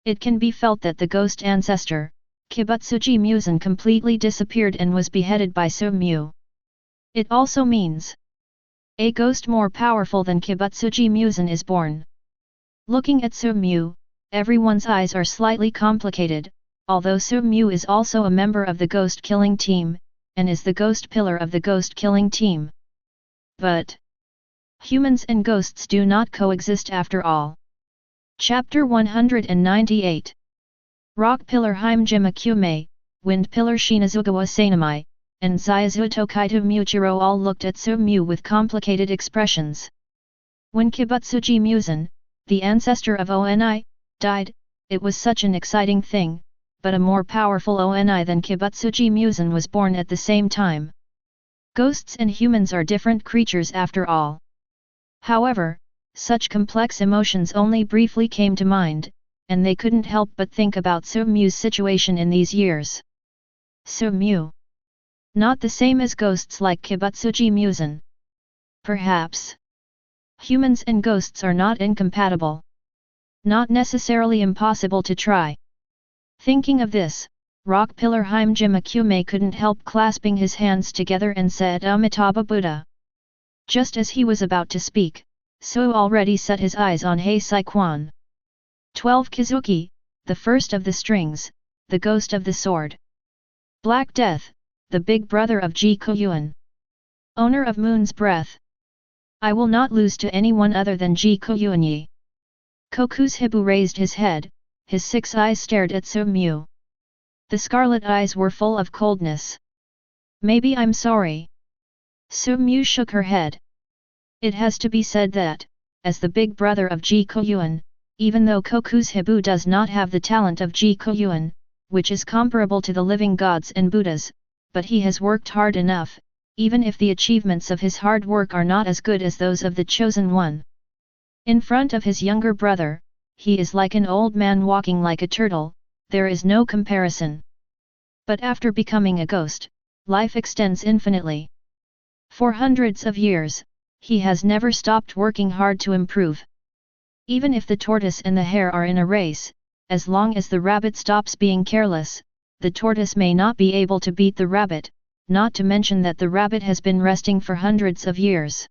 It can be felt that the ghost ancestor, Kibutsuji Musen, completely disappeared and was beheaded by Sumyu. It also means a ghost more powerful than Kibutsuji Musen is born. Looking at Sumyu, everyone's eyes are slightly complicated, although Sumyu is also a member of the ghost killing team, and is the ghost pillar of the ghost killing team. But humans and ghosts do not coexist after all. Chapter 198. Rock Pillar Himejima Kume, Wind Pillar Shinazugawa Sanamai, and Zaizu Tokaitu Muchiro all looked at Sumyu with complicated expressions. When Kibutsuji Musen, the ancestor of Oni, died, it was such an exciting thing, but a more powerful Oni than Kibutsuji Musen was born at the same time. Ghosts and humans are different creatures after all. However, such complex emotions only briefly came to mind, and they couldn't help but think about Sumyu's situation in these years. Sumyu. Not the same as ghosts like Kibutsuji Musen. Perhaps. Humans and ghosts are not incompatible. Not necessarily impossible to try. Thinking of this, Rock Pillar Himejima Kume couldn't help clasping his hands together and said Amitabha Buddha. Just as he was about to speak, So already set his eyes on Hei Saikwan. 12 Kizuki, the first of the strings, the ghost of the sword. Black Death, the big brother of Ji Koyuan. Owner of Moon's Breath. I will not lose to anyone other than Ji Koyuanyi. Kokushibou raised his head, his 6 eyes stared at Sumyu. The scarlet eyes were full of coldness. Maybe I'm sorry. Sumyu shook her head. It has to be said that, as the big brother of Ji Koyuan, even though Kokushibou does not have the talent of Ji Koyuan, which is comparable to the living gods and Buddhas, but he has worked hard enough, even if the achievements of his hard work are not as good as those of the chosen one. In front of his younger brother, he is like an old man walking like a turtle, there is no comparison. But after becoming a ghost, life extends infinitely. For hundreds of years, he has never stopped working hard to improve. Even if the tortoise and the hare are in a race, as long as the rabbit stops being careless, the tortoise may not be able to beat the rabbit, not to mention that the rabbit has been resting for hundreds of years.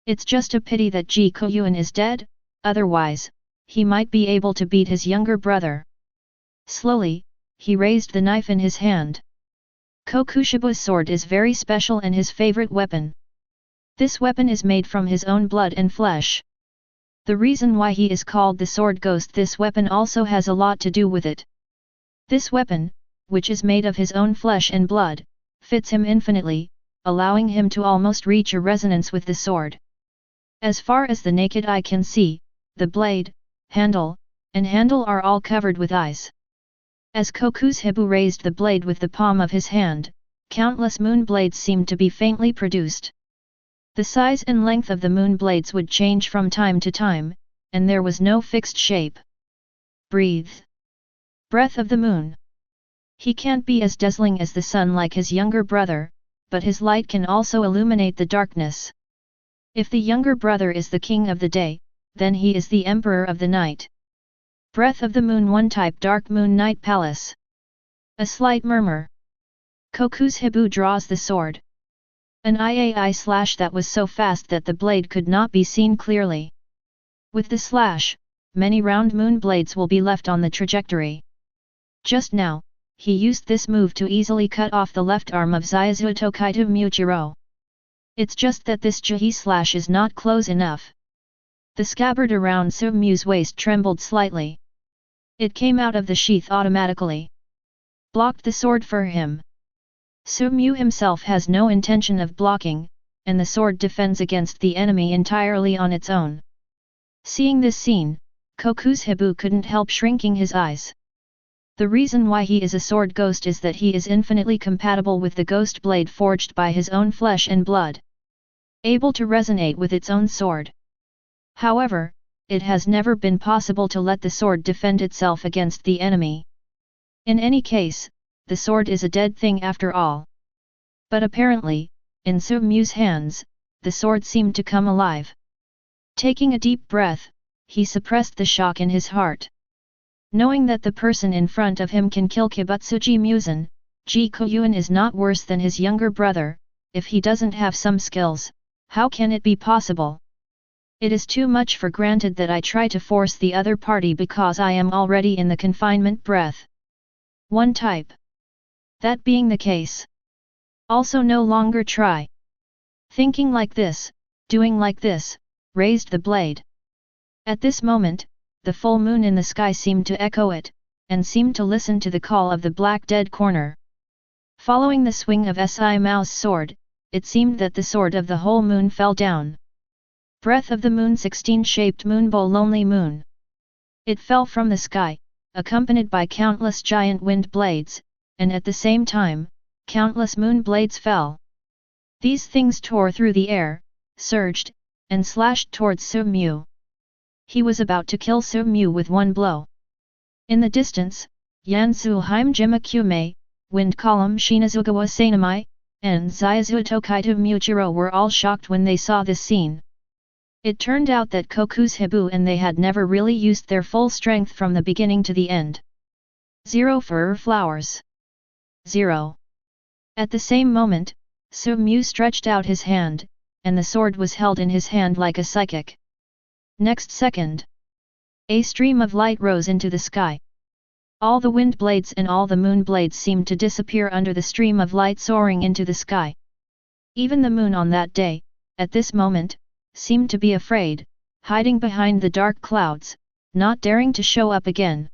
It's just a pity that Ji Koyuan is dead, otherwise, he might be able to beat his younger brother. Slowly, he raised the knife in his hand. Kokushibou's sword is very special and his favorite weapon. This weapon is made from his own blood and flesh. The reason why he is called the sword ghost, this weapon also has a lot to do with it. This weapon, which is made of his own flesh and blood, fits him infinitely, allowing him to almost reach a resonance with the sword. As far as the naked eye can see, the blade, handle, and handle are all covered with eyes. As Kokusebu raised the blade with the palm of his hand, countless moon blades seemed to be faintly produced. The size and length of the moon blades would change from time to time, and there was no fixed shape. Breathe. Breath of the moon. He can't be as dazzling as the sun like his younger brother, but his light can also illuminate the darkness. If the younger brother is the king of the day, then he is the emperor of the night. Breath of the moon, one type, dark moon night palace. A slight murmur. Kokusebu draws the sword. An iai slash that was so fast that the blade could not be seen clearly. With the slash, many round moon blades will be left on the trajectory. Just now, he used this move to easily cut off the left arm of Zaizu Tokaitu Muchiro. It's just that this Jahi slash is not close enough. The scabbard around Sumyu's waist trembled slightly. It came out of the sheath automatically. Blocked the sword for him. Sumyu himself has no intention of blocking, and the sword defends against the enemy entirely on its own. Seeing this scene, Kokusebu couldn't help shrinking his eyes. The reason why he is a sword ghost is that he is infinitely compatible with the ghost blade forged by his own flesh and blood. Able to resonate with its own sword. However, it has never been possible to let the sword defend itself against the enemy. In any case, the sword is a dead thing after all. But apparently, in Sumyu's hands, the sword seemed to come alive. Taking a deep breath, he suppressed the shock in his heart. Knowing that the person in front of him can kill Kibutsuji Muzan, Ji Koyuan is not worse than his younger brother. If he doesn't have some skills, how can it be possible? It is too much for granted that I try to force the other party because I am already in the confinement breath. One type. That being the case. Also no longer try. Thinking like this, doing like this, raised the blade. At this moment, the full moon in the sky seemed to echo it, and seemed to listen to the call of the black dead corner. Following the swing of Si Mao's sword, it seemed that the sword of the whole moon fell down. Breath of the moon, 16-shaped moonbow, lonely moon. It fell from the sky, accompanied by countless giant wind blades, and at the same time, countless moon blades fell. These things tore through the air, surged, and slashed towards Sumyu. He was about to kill Sumyu with one blow. In the distance, Yansu Haim Jima Kume, Wind Column Shinazugawa Sanamai, and Zaizu Tokaitu Muchiro were all shocked when they saw this scene. It turned out that Kokusebu and they had never really used their full strength from the beginning to the end. 0 fur flowers. 0. At the same moment, Sumyu stretched out his hand, and the sword was held in his hand like a psychic. Next second, a stream of light rose into the sky. All the wind blades and all the moon blades seemed to disappear under the stream of light soaring into the sky. Even the moon on that day, at this moment, seemed to be afraid, hiding behind the dark clouds, not daring to show up again.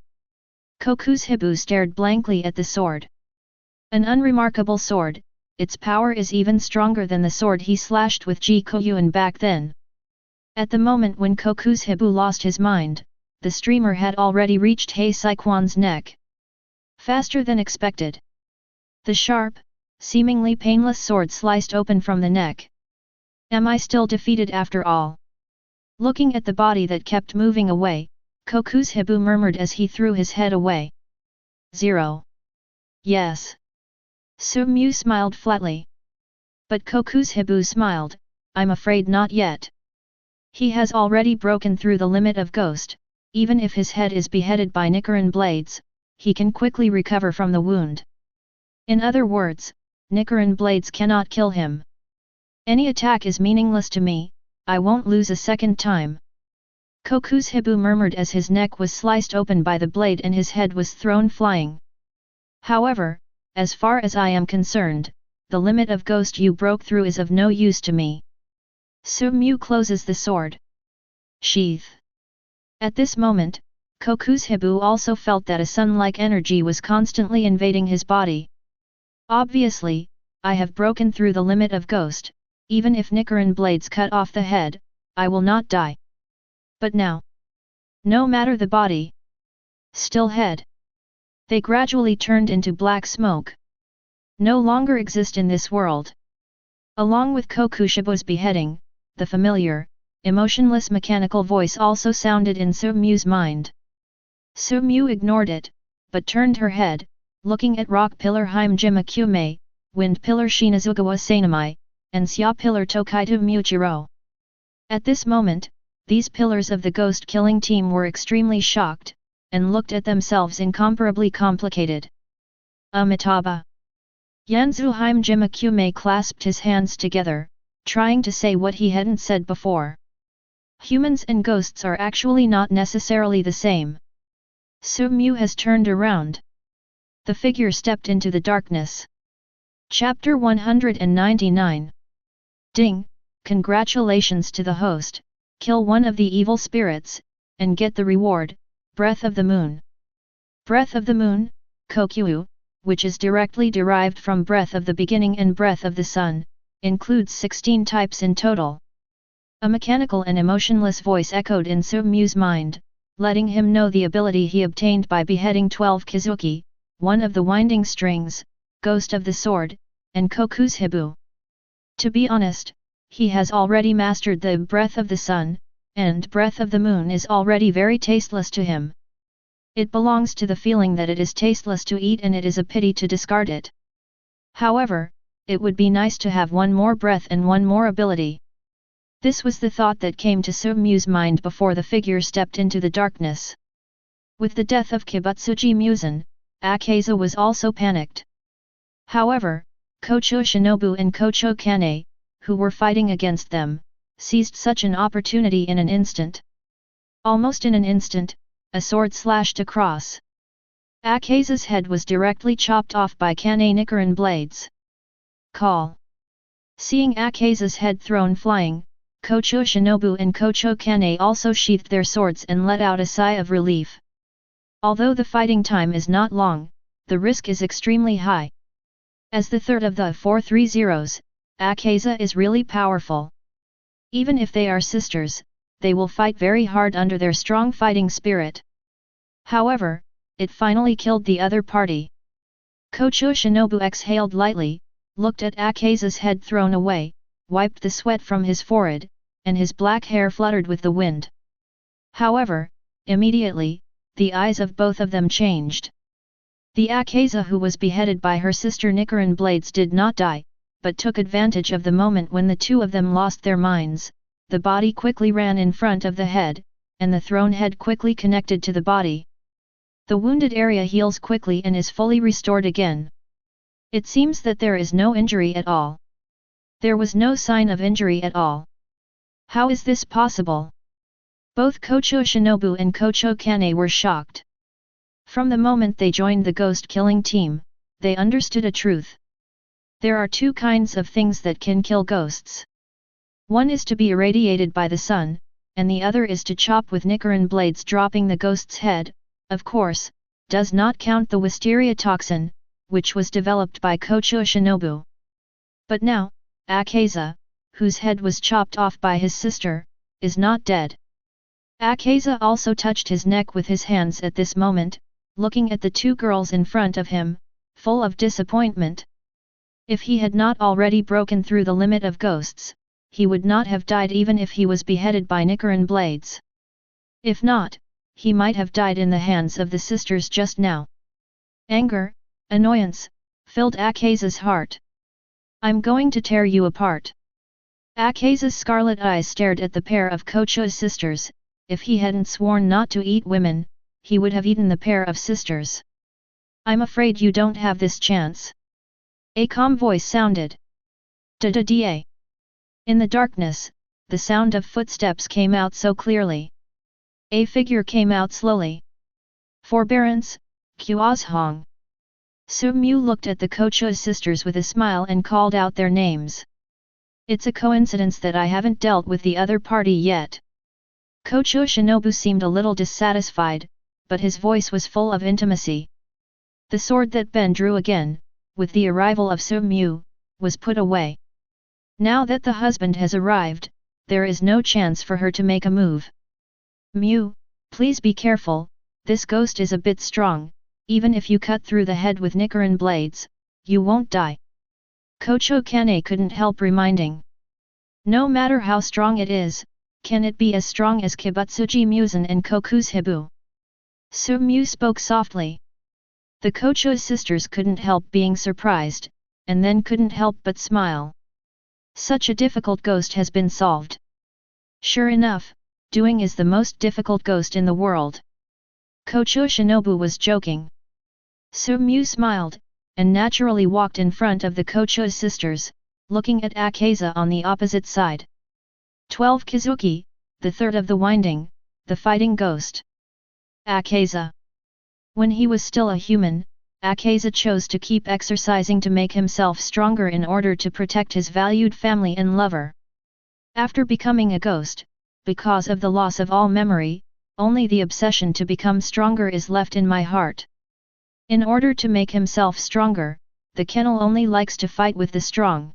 Kokusebu stared blankly at the sword. An unremarkable sword, its power is even stronger than the sword he slashed with Ji Koyuan back then. At the moment when Kokusebu lost his mind, the streamer had already reached Hei Saikwan's neck. Faster than expected. The sharp, seemingly painless sword sliced open from the neck. Am I still defeated after all? Looking at the body that kept moving away, Kokusebu murmured as he threw his head away. 0. Yes. Sumyu smiled flatly. But Kokusebu smiled, I'm afraid not yet. He has already broken through the limit of ghost, even if his head is beheaded by Nichiren blades, he can quickly recover from the wound. In other words, Nichiren blades cannot kill him. Any attack is meaningless to me, I won't lose a second time. Kokusebu murmured as his neck was sliced open by the blade and his head was thrown flying. However, as far as I am concerned, the limit of ghost you broke through is of no use to me. Sumyu closes the sword. Sheath. At this moment, Koku's also felt that a sun-like energy was constantly invading his body. Obviously, I have broken through the limit of ghost, even if Nichiren blades cut off the head, I will not die. But now, no matter the body, still head. They gradually turned into black smoke. No longer exist in this world. Along with Kokushibo's beheading, the familiar, emotionless mechanical voice also sounded in Tsuyuri's mind. Tsuyuri ignored it, but turned her head, looking at rock pillar Himejima Kume, wind pillar Shinazugawa Sanamai, and Xia pillar Tokaitu Muchiro. At this moment, these pillars of the ghost-killing team were extremely shocked, and looked at themselves incomparably complicated. Amitabha. Yanzu Himejima Kume clasped his hands together, trying to say what he hadn't said before. Humans and ghosts are actually not necessarily the same. Tsuyuri has turned around. The figure stepped into the darkness. Chapter 199. Ding! Congratulations to the host, kill one of the evil spirits, and get the reward, Breath of the Moon. Breath of the Moon, Kokyu, which is directly derived from Breath of the Beginning and Breath of the Sun, includes 16 types in total. A mechanical and emotionless voice echoed in Tsuyuri's mind, letting him know the ability he obtained by beheading 12 Kizuki, one of the winding strings, Ghost of the Sword, and Koku's Hibu. To be honest, he has already mastered the Breath of the Sun, and Breath of the Moon is already very tasteless to him. It belongs to the feeling that it is tasteless to eat and it is a pity to discard it. However, it would be nice to have one more breath and one more ability. This was the thought that came to Tsuyuri's mind before the figure stepped into the darkness. With the death of Kibutsuji Muzan, Akaza was also panicked. However, Kocho Shinobu and Kocho Kane, who were fighting against them, seized such an opportunity in an instant. Almost in an instant, a sword slashed across. Akaza's head was directly chopped off by Kane Nichiren blades. Call. Seeing Akaza's head thrown flying, Kocho Shinobu and Kocho Kane also sheathed their swords and let out a sigh of relief. Although the fighting time is not long, the risk is extremely high. As the third of the 430s, Akaza is really powerful. Even if they are sisters, they will fight very hard under their strong fighting spirit. However, it finally killed the other party. Kocho Shinobu exhaled lightly, looked at Akaza's head thrown away, wiped the sweat from his forehead, and his black hair fluttered with the wind. However, immediately, the eyes of both of them changed. The Akaza who was beheaded by her sister Nichiren blades did not die, but took advantage of the moment when the two of them lost their minds. The body quickly ran in front of the head, and the thrown head quickly connected to the body. The wounded area heals quickly and is fully restored again. It seems that there is no injury at all. There was no sign of injury at all. How is this possible? Both Kocho Shinobu and Kocho Kane were shocked. From the moment they joined the ghost-killing team, they understood a truth. There are two kinds of things that can kill ghosts. One is to be irradiated by the sun, and the other is to chop with Nichiren blades dropping the ghost's head, of course, does not count the wisteria toxin, which was developed by Kocho Shinobu. But now, Akaza, whose head was chopped off by his sister, is not dead. Akaza also touched his neck with his hands at this moment, looking at the two girls in front of him, full of disappointment. If he had not already broken through the limit of ghosts, he would not have died even if he was beheaded by Nichiren blades. If not, he might have died in the hands of the sisters just now. Anger, annoyance, filled Akaza's heart. I'm going to tear you apart. Akaza's scarlet eyes stared at the pair of Kocho's sisters. If he hadn't sworn not to eat women, he would have eaten the pair of sisters. I'm afraid you don't have this chance. A calm voice sounded. Da-da-da. In the darkness, the sound of footsteps came out so clearly. A figure came out slowly. Forbearance, Kuozhong. Tsuyuri looked at the Kocho's sisters with a smile and called out their names. It's a coincidence that I haven't dealt with the other party yet. Kocho Shinobu seemed a little dissatisfied, but his voice was full of intimacy. The sword that Ben drew again, with the arrival of Su-mu, was put away. Now that the husband has arrived, there is no chance for her to make a move. Mu, please be careful, this ghost is a bit strong, even if you cut through the head with Nichiren blades, you won't die. Kocho Kane couldn't help reminding. No matter how strong it is, can it be as strong as Kibutsuji Muzan and Koku's Hibu? Su-mu spoke softly. The Kocho sisters couldn't help being surprised, and then couldn't help but smile. Such a difficult ghost has been solved. Sure enough, Doing is the most difficult ghost in the world. Kocho Shinobu was joking. Su-mu smiled, and naturally walked in front of the Kocho sisters, looking at Akaza on the opposite side. 12 Kizuki, the third of the winding, the fighting ghost. Akaza. When he was still a human, Akaza chose to keep exercising to make himself stronger in order to protect his valued family and lover. After becoming a ghost, because of the loss of all memory, only the obsession to become stronger is left in my heart. In order to make himself stronger, the kennel only likes to fight with the strong.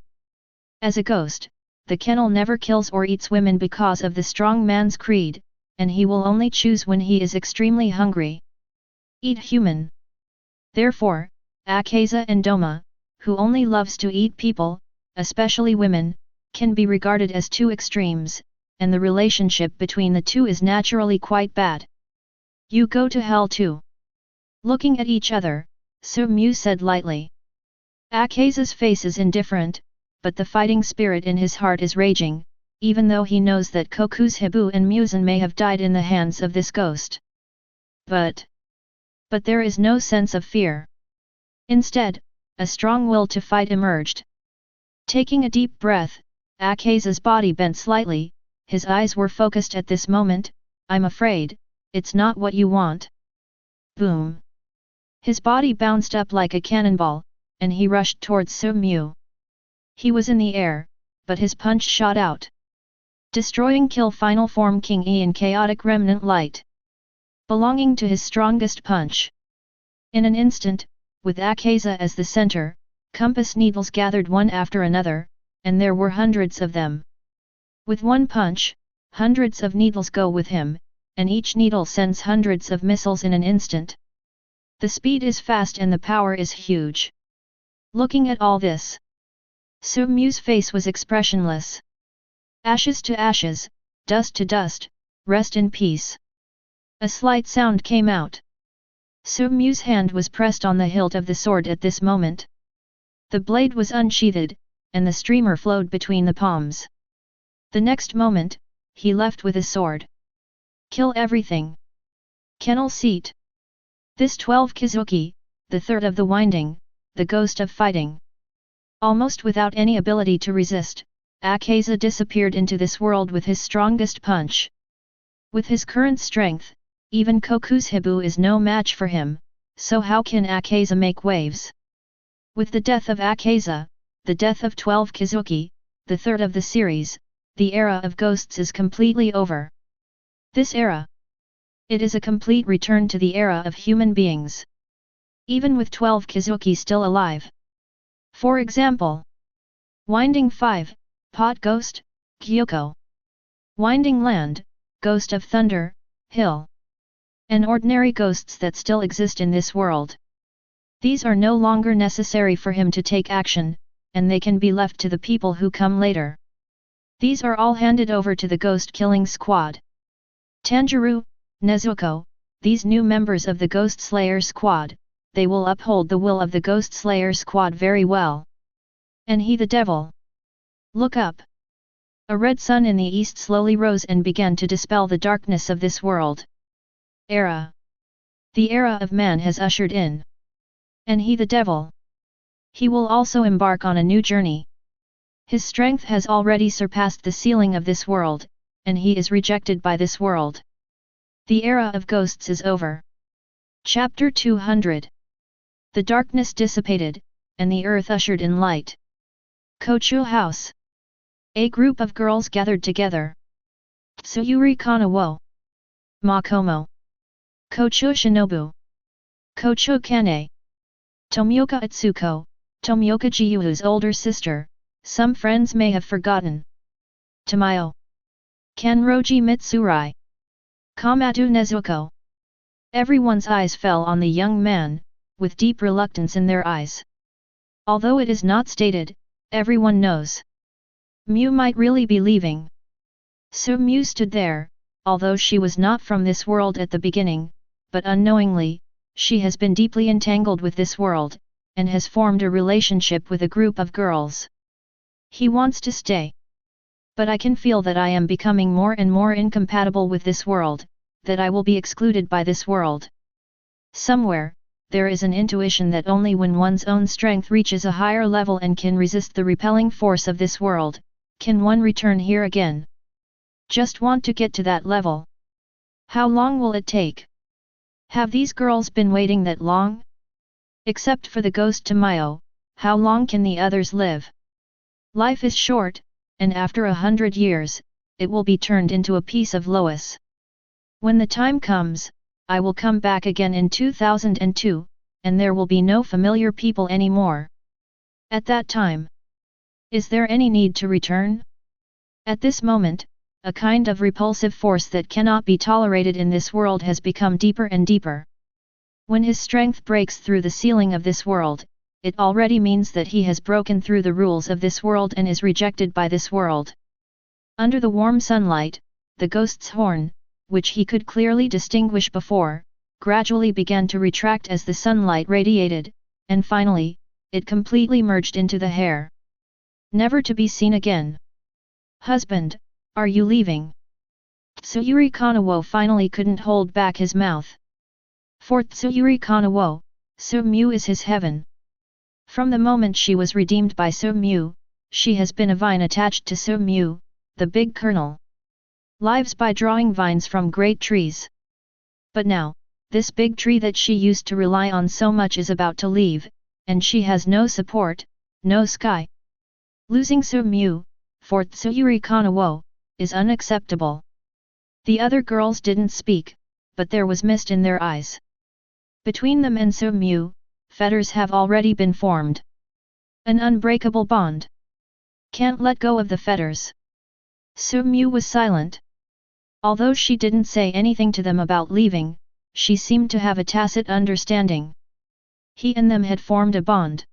As a ghost, the kennel never kills or eats women because of the strong man's creed, and he will only choose when he is extremely hungry. Eat human. Therefore, Akaza and Doma, who only loves to eat people, especially women, can be regarded as two extremes, and the relationship between the two is naturally quite bad. You go to hell too. Looking at each other, Su-mu said lightly. Akaza's face is indifferent, but the fighting spirit in his heart is raging, even though he knows that Koku's Hibu and Muzan may have died in the hands of this ghost. But there is no sense of fear. Instead, a strong will to fight emerged. Taking a deep breath, Akaza's body bent slightly, his eyes were focused at this moment. I'm afraid, it's not what you want. Boom! His body bounced up like a cannonball, and he rushed towards Su-mu. He was in the air, but his punch shot out. Destroying Kill Final Form King E in Chaotic Remnant Light. Belonging to his strongest punch. In an instant, with Akaza as the center, compass needles gathered one after another, and there were hundreds of them. With one punch, hundreds of needles go with him, and each needle sends hundreds of missiles in an instant. The speed is fast and the power is huge. Looking at all this, Su-mu's face was expressionless. Ashes to ashes, dust to dust, rest in peace. A slight sound came out. Su-mu's hand was pressed on the hilt of the sword at this moment. The blade was unsheathed, and the streamer flowed between the palms. The next moment, he left with his sword. Kill everything. Kennel seat. This 12 Kizuki, the third of the winding, the ghost of fighting. Almost without any ability to resist, Akaza disappeared into this world with his strongest punch. With his current strength, even Koku's Hibu is no match for him, so how can Akaza make waves? With the death of Akaza, the death of 12 Kizuki, the third of the series, the era of ghosts is completely over. This era. It is a complete return to the era of human beings. Even with 12 Kizuki still alive. For example, Winding 5, Pot Ghost, Kyoko. Winding Land, Ghost of Thunder, Hill. And ordinary ghosts that still exist in this world. These are no longer necessary for him to take action, and they can be left to the people who come later. These are all handed over to the ghost-killing squad. Tanjiro, Nezuko, these new members of the Ghost Slayer squad, they will uphold the will of the Ghost Slayer squad very well. And he the devil. Look up. A red sun in the east slowly rose and began to dispel the darkness of this world. Era. The era of man has ushered in. And he the devil. He will also embark on a new journey. His strength has already surpassed the ceiling of this world, and he is rejected by this world. The era of ghosts is over. Chapter 200. The darkness dissipated, and the earth ushered in light. Kochu House. A group of girls gathered together. Tsuyuri Kanawo. Makomo. Kocho Shinobu. Kocho Kane. Tomioka Atsuko, Tomioka Jiyuu's older sister, some friends may have forgotten. Tamayo. Kanroji Mitsurai. Kamatu Nezuko. Everyone's eyes fell on the young man, with deep reluctance in their eyes. Although it is not stated, everyone knows. Mew might really be leaving. So Mew stood there, although she was not from this world at the beginning, but unknowingly, she has been deeply entangled with this world, and has formed a relationship with a group of girls. He wants to stay. But I can feel that I am becoming more and more incompatible with this world, that I will be excluded by this world. Somewhere, there is an intuition that only when one's own strength reaches a higher level and can resist the repelling force of this world, can one return here again. Just want to get to that level. How long will it take? Have these girls been waiting that long? Except for the ghost Tamayo, how long can the others live? Life is short, and after 100 years, it will be turned into a piece of loess. When the time comes, I will come back again in 2002, and there will be no familiar people anymore. At that time, is there any need to return? At this moment, a kind of repulsive force that cannot be tolerated in this world has become deeper and deeper. When his strength breaks through the ceiling of this world, it already means that he has broken through the rules of this world and is rejected by this world. Under the warm sunlight, the ghost's horn, which he could clearly distinguish before, gradually began to retract as the sunlight radiated, and finally, it completely merged into the hair. Never to be seen again. Husband, are you leaving? Tsuyuri Kanawo finally couldn't hold back his mouth. For Tsuyuri Kanawo, Su-mu is his heaven. From the moment she was redeemed by Su-mu, she has been a vine attached to Su-mu, the big kernel. Lives by drawing vines from great trees. But now, this big tree that she used to rely on so much is about to leave, and she has no support, no sky. Losing Su-mu, for Tsuyuri Kanawo, is unacceptable. The other girls didn't speak, but there was mist in their eyes. Between them and Su-mu, fetters have already been formed. An unbreakable bond. Can't let go of the fetters. Su-mu was silent. Although she didn't say anything to them about leaving, she seemed to have a tacit understanding. He and them had formed a bond.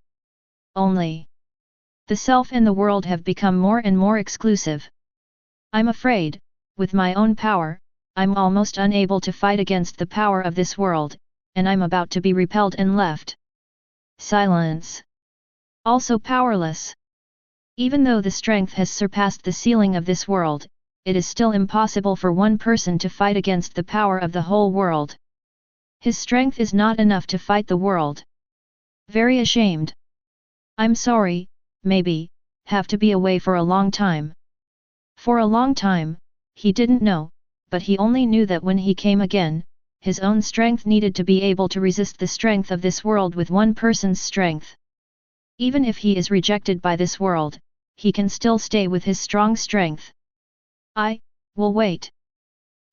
Only the self and the world have become more and more exclusive. I'm afraid, with my own power, I'm almost unable to fight against the power of this world, and I'm about to be repelled and left. Silence. Also powerless. Even though the strength has surpassed the ceiling of this world, it is still impossible for one person to fight against the power of the whole world. His strength is not enough to fight the world. Very ashamed. I'm sorry, maybe, have to be away for a long time. For a long time, he didn't know, but he only knew that when he came again, his own strength needed to be able to resist the strength of this world with one person's strength. Even if he is rejected by this world, he can still stay with his strong strength. I will wait.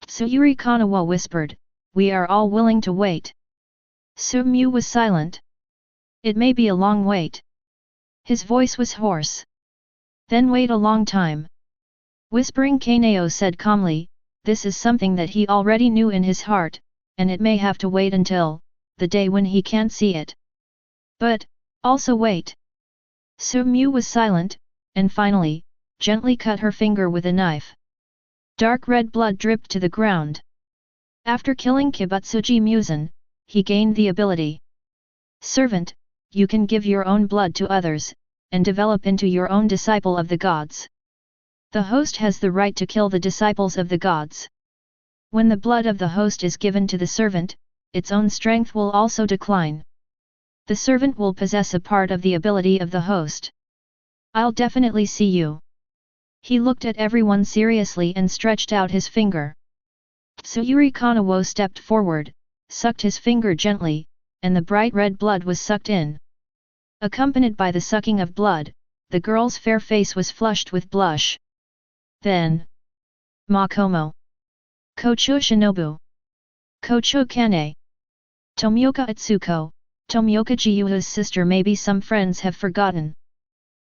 Tsuyuri Kanawo whispered, we are all willing to wait. Su-mu was silent. It may be a long wait. His voice was hoarse. Then wait a long time. Whispering Kanao said calmly, this is something that he already knew in his heart, and it may have to wait until the day when he can't see it. But, also wait. Su-mu was silent, and finally, gently cut her finger with a knife. Dark red blood dripped to the ground. After killing Kibutsuji Muzan, he gained the ability. Servant, you can give your own blood to others, and develop into your own disciple of the gods. The host has the right to kill the disciples of the gods. When the blood of the host is given to the servant, its own strength will also decline. The servant will possess a part of the ability of the host. I'll definitely see you. He looked at everyone seriously and stretched out his finger. Tsuyuri Kanawo stepped forward, sucked his finger gently, and the bright red blood was sucked in. Accompanied by the sucking of blood, the girl's fair face was flushed with blush. Then, Makomo. Kocho Shinobu. Kocho Kane. Tomioka Atsuko, Tomioka Jiyuha's sister. Maybe some friends have forgotten.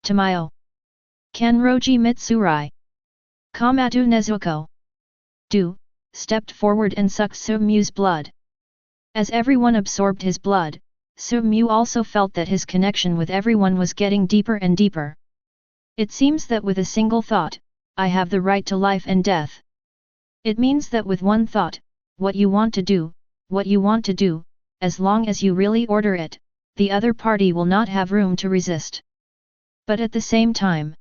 Tamayo. Kanroji Mitsurai. Kamatu Nezuko. Du, stepped forward and sucked Su-Mu's blood. As everyone absorbed his blood, Su-Mu also felt that his connection with everyone was getting deeper and deeper. It seems that with a single thought, I have the right to life and death. It means that with one thought, what you want to do, as long as you really order it, the other party will not have room to resist. But at the same time,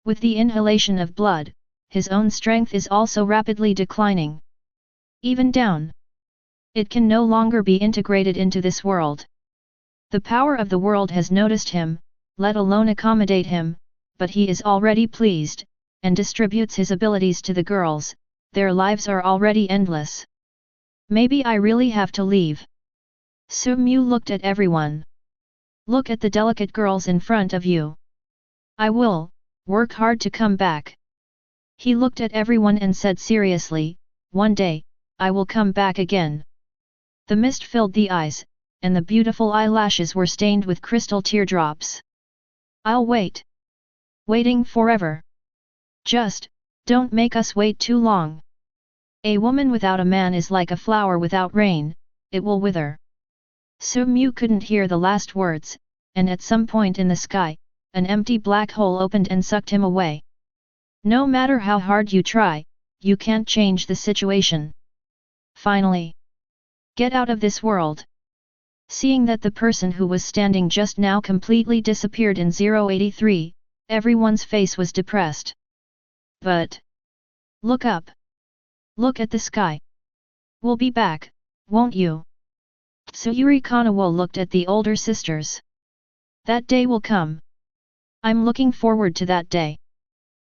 with the inhalation of blood, his own strength is also rapidly declining. Even down. It can no longer be integrated into this world. The power of the world has noticed him, let alone accommodate him, but he is already pleased, and distributes his abilities to the girls. Their lives are already endless. Maybe I really have to leave. Su-Mu looked at everyone. Look at the delicate girls in front of you. I will work hard to come back. He looked at everyone and said seriously, one day, I will come back again. The mist filled the eyes, and the beautiful eyelashes were stained with crystal teardrops. I'll wait. Waiting forever. Just, don't make us wait too long. A woman without a man is like a flower without rain, it will wither. Su-Mu couldn't hear the last words, and at some point in the sky, an empty black hole opened and sucked him away. No matter how hard you try, you can't change the situation. Finally. Get out of this world. Seeing that the person who was standing just now completely disappeared in 083, everyone's face was depressed. But look up. Look at the sky. We'll be back, won't you? Tsuyuri Kanawo looked at the older sisters. That day will come. I'm looking forward to that day.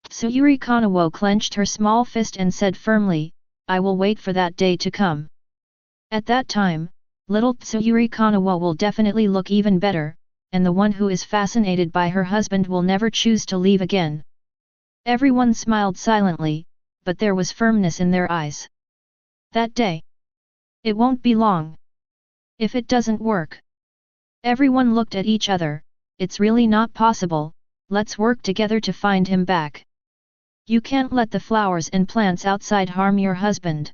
Tsuyuri Kanawo clenched her small fist and said firmly, I will wait for that day to come. At that time, little Tsuyuri Kanawo will definitely look even better, and the one who is fascinated by her husband will never choose to leave again. Everyone smiled silently, but there was firmness in their eyes. That day. It won't be long. If it doesn't work. Everyone looked at each other, it's really not possible, let's work together to find him back. You can't let the flowers and plants outside harm your husband.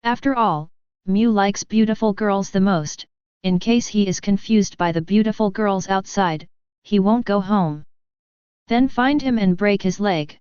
After all, Mu likes beautiful girls the most, in case he is confused by the beautiful girls outside, he won't go home. Then find him and break his leg.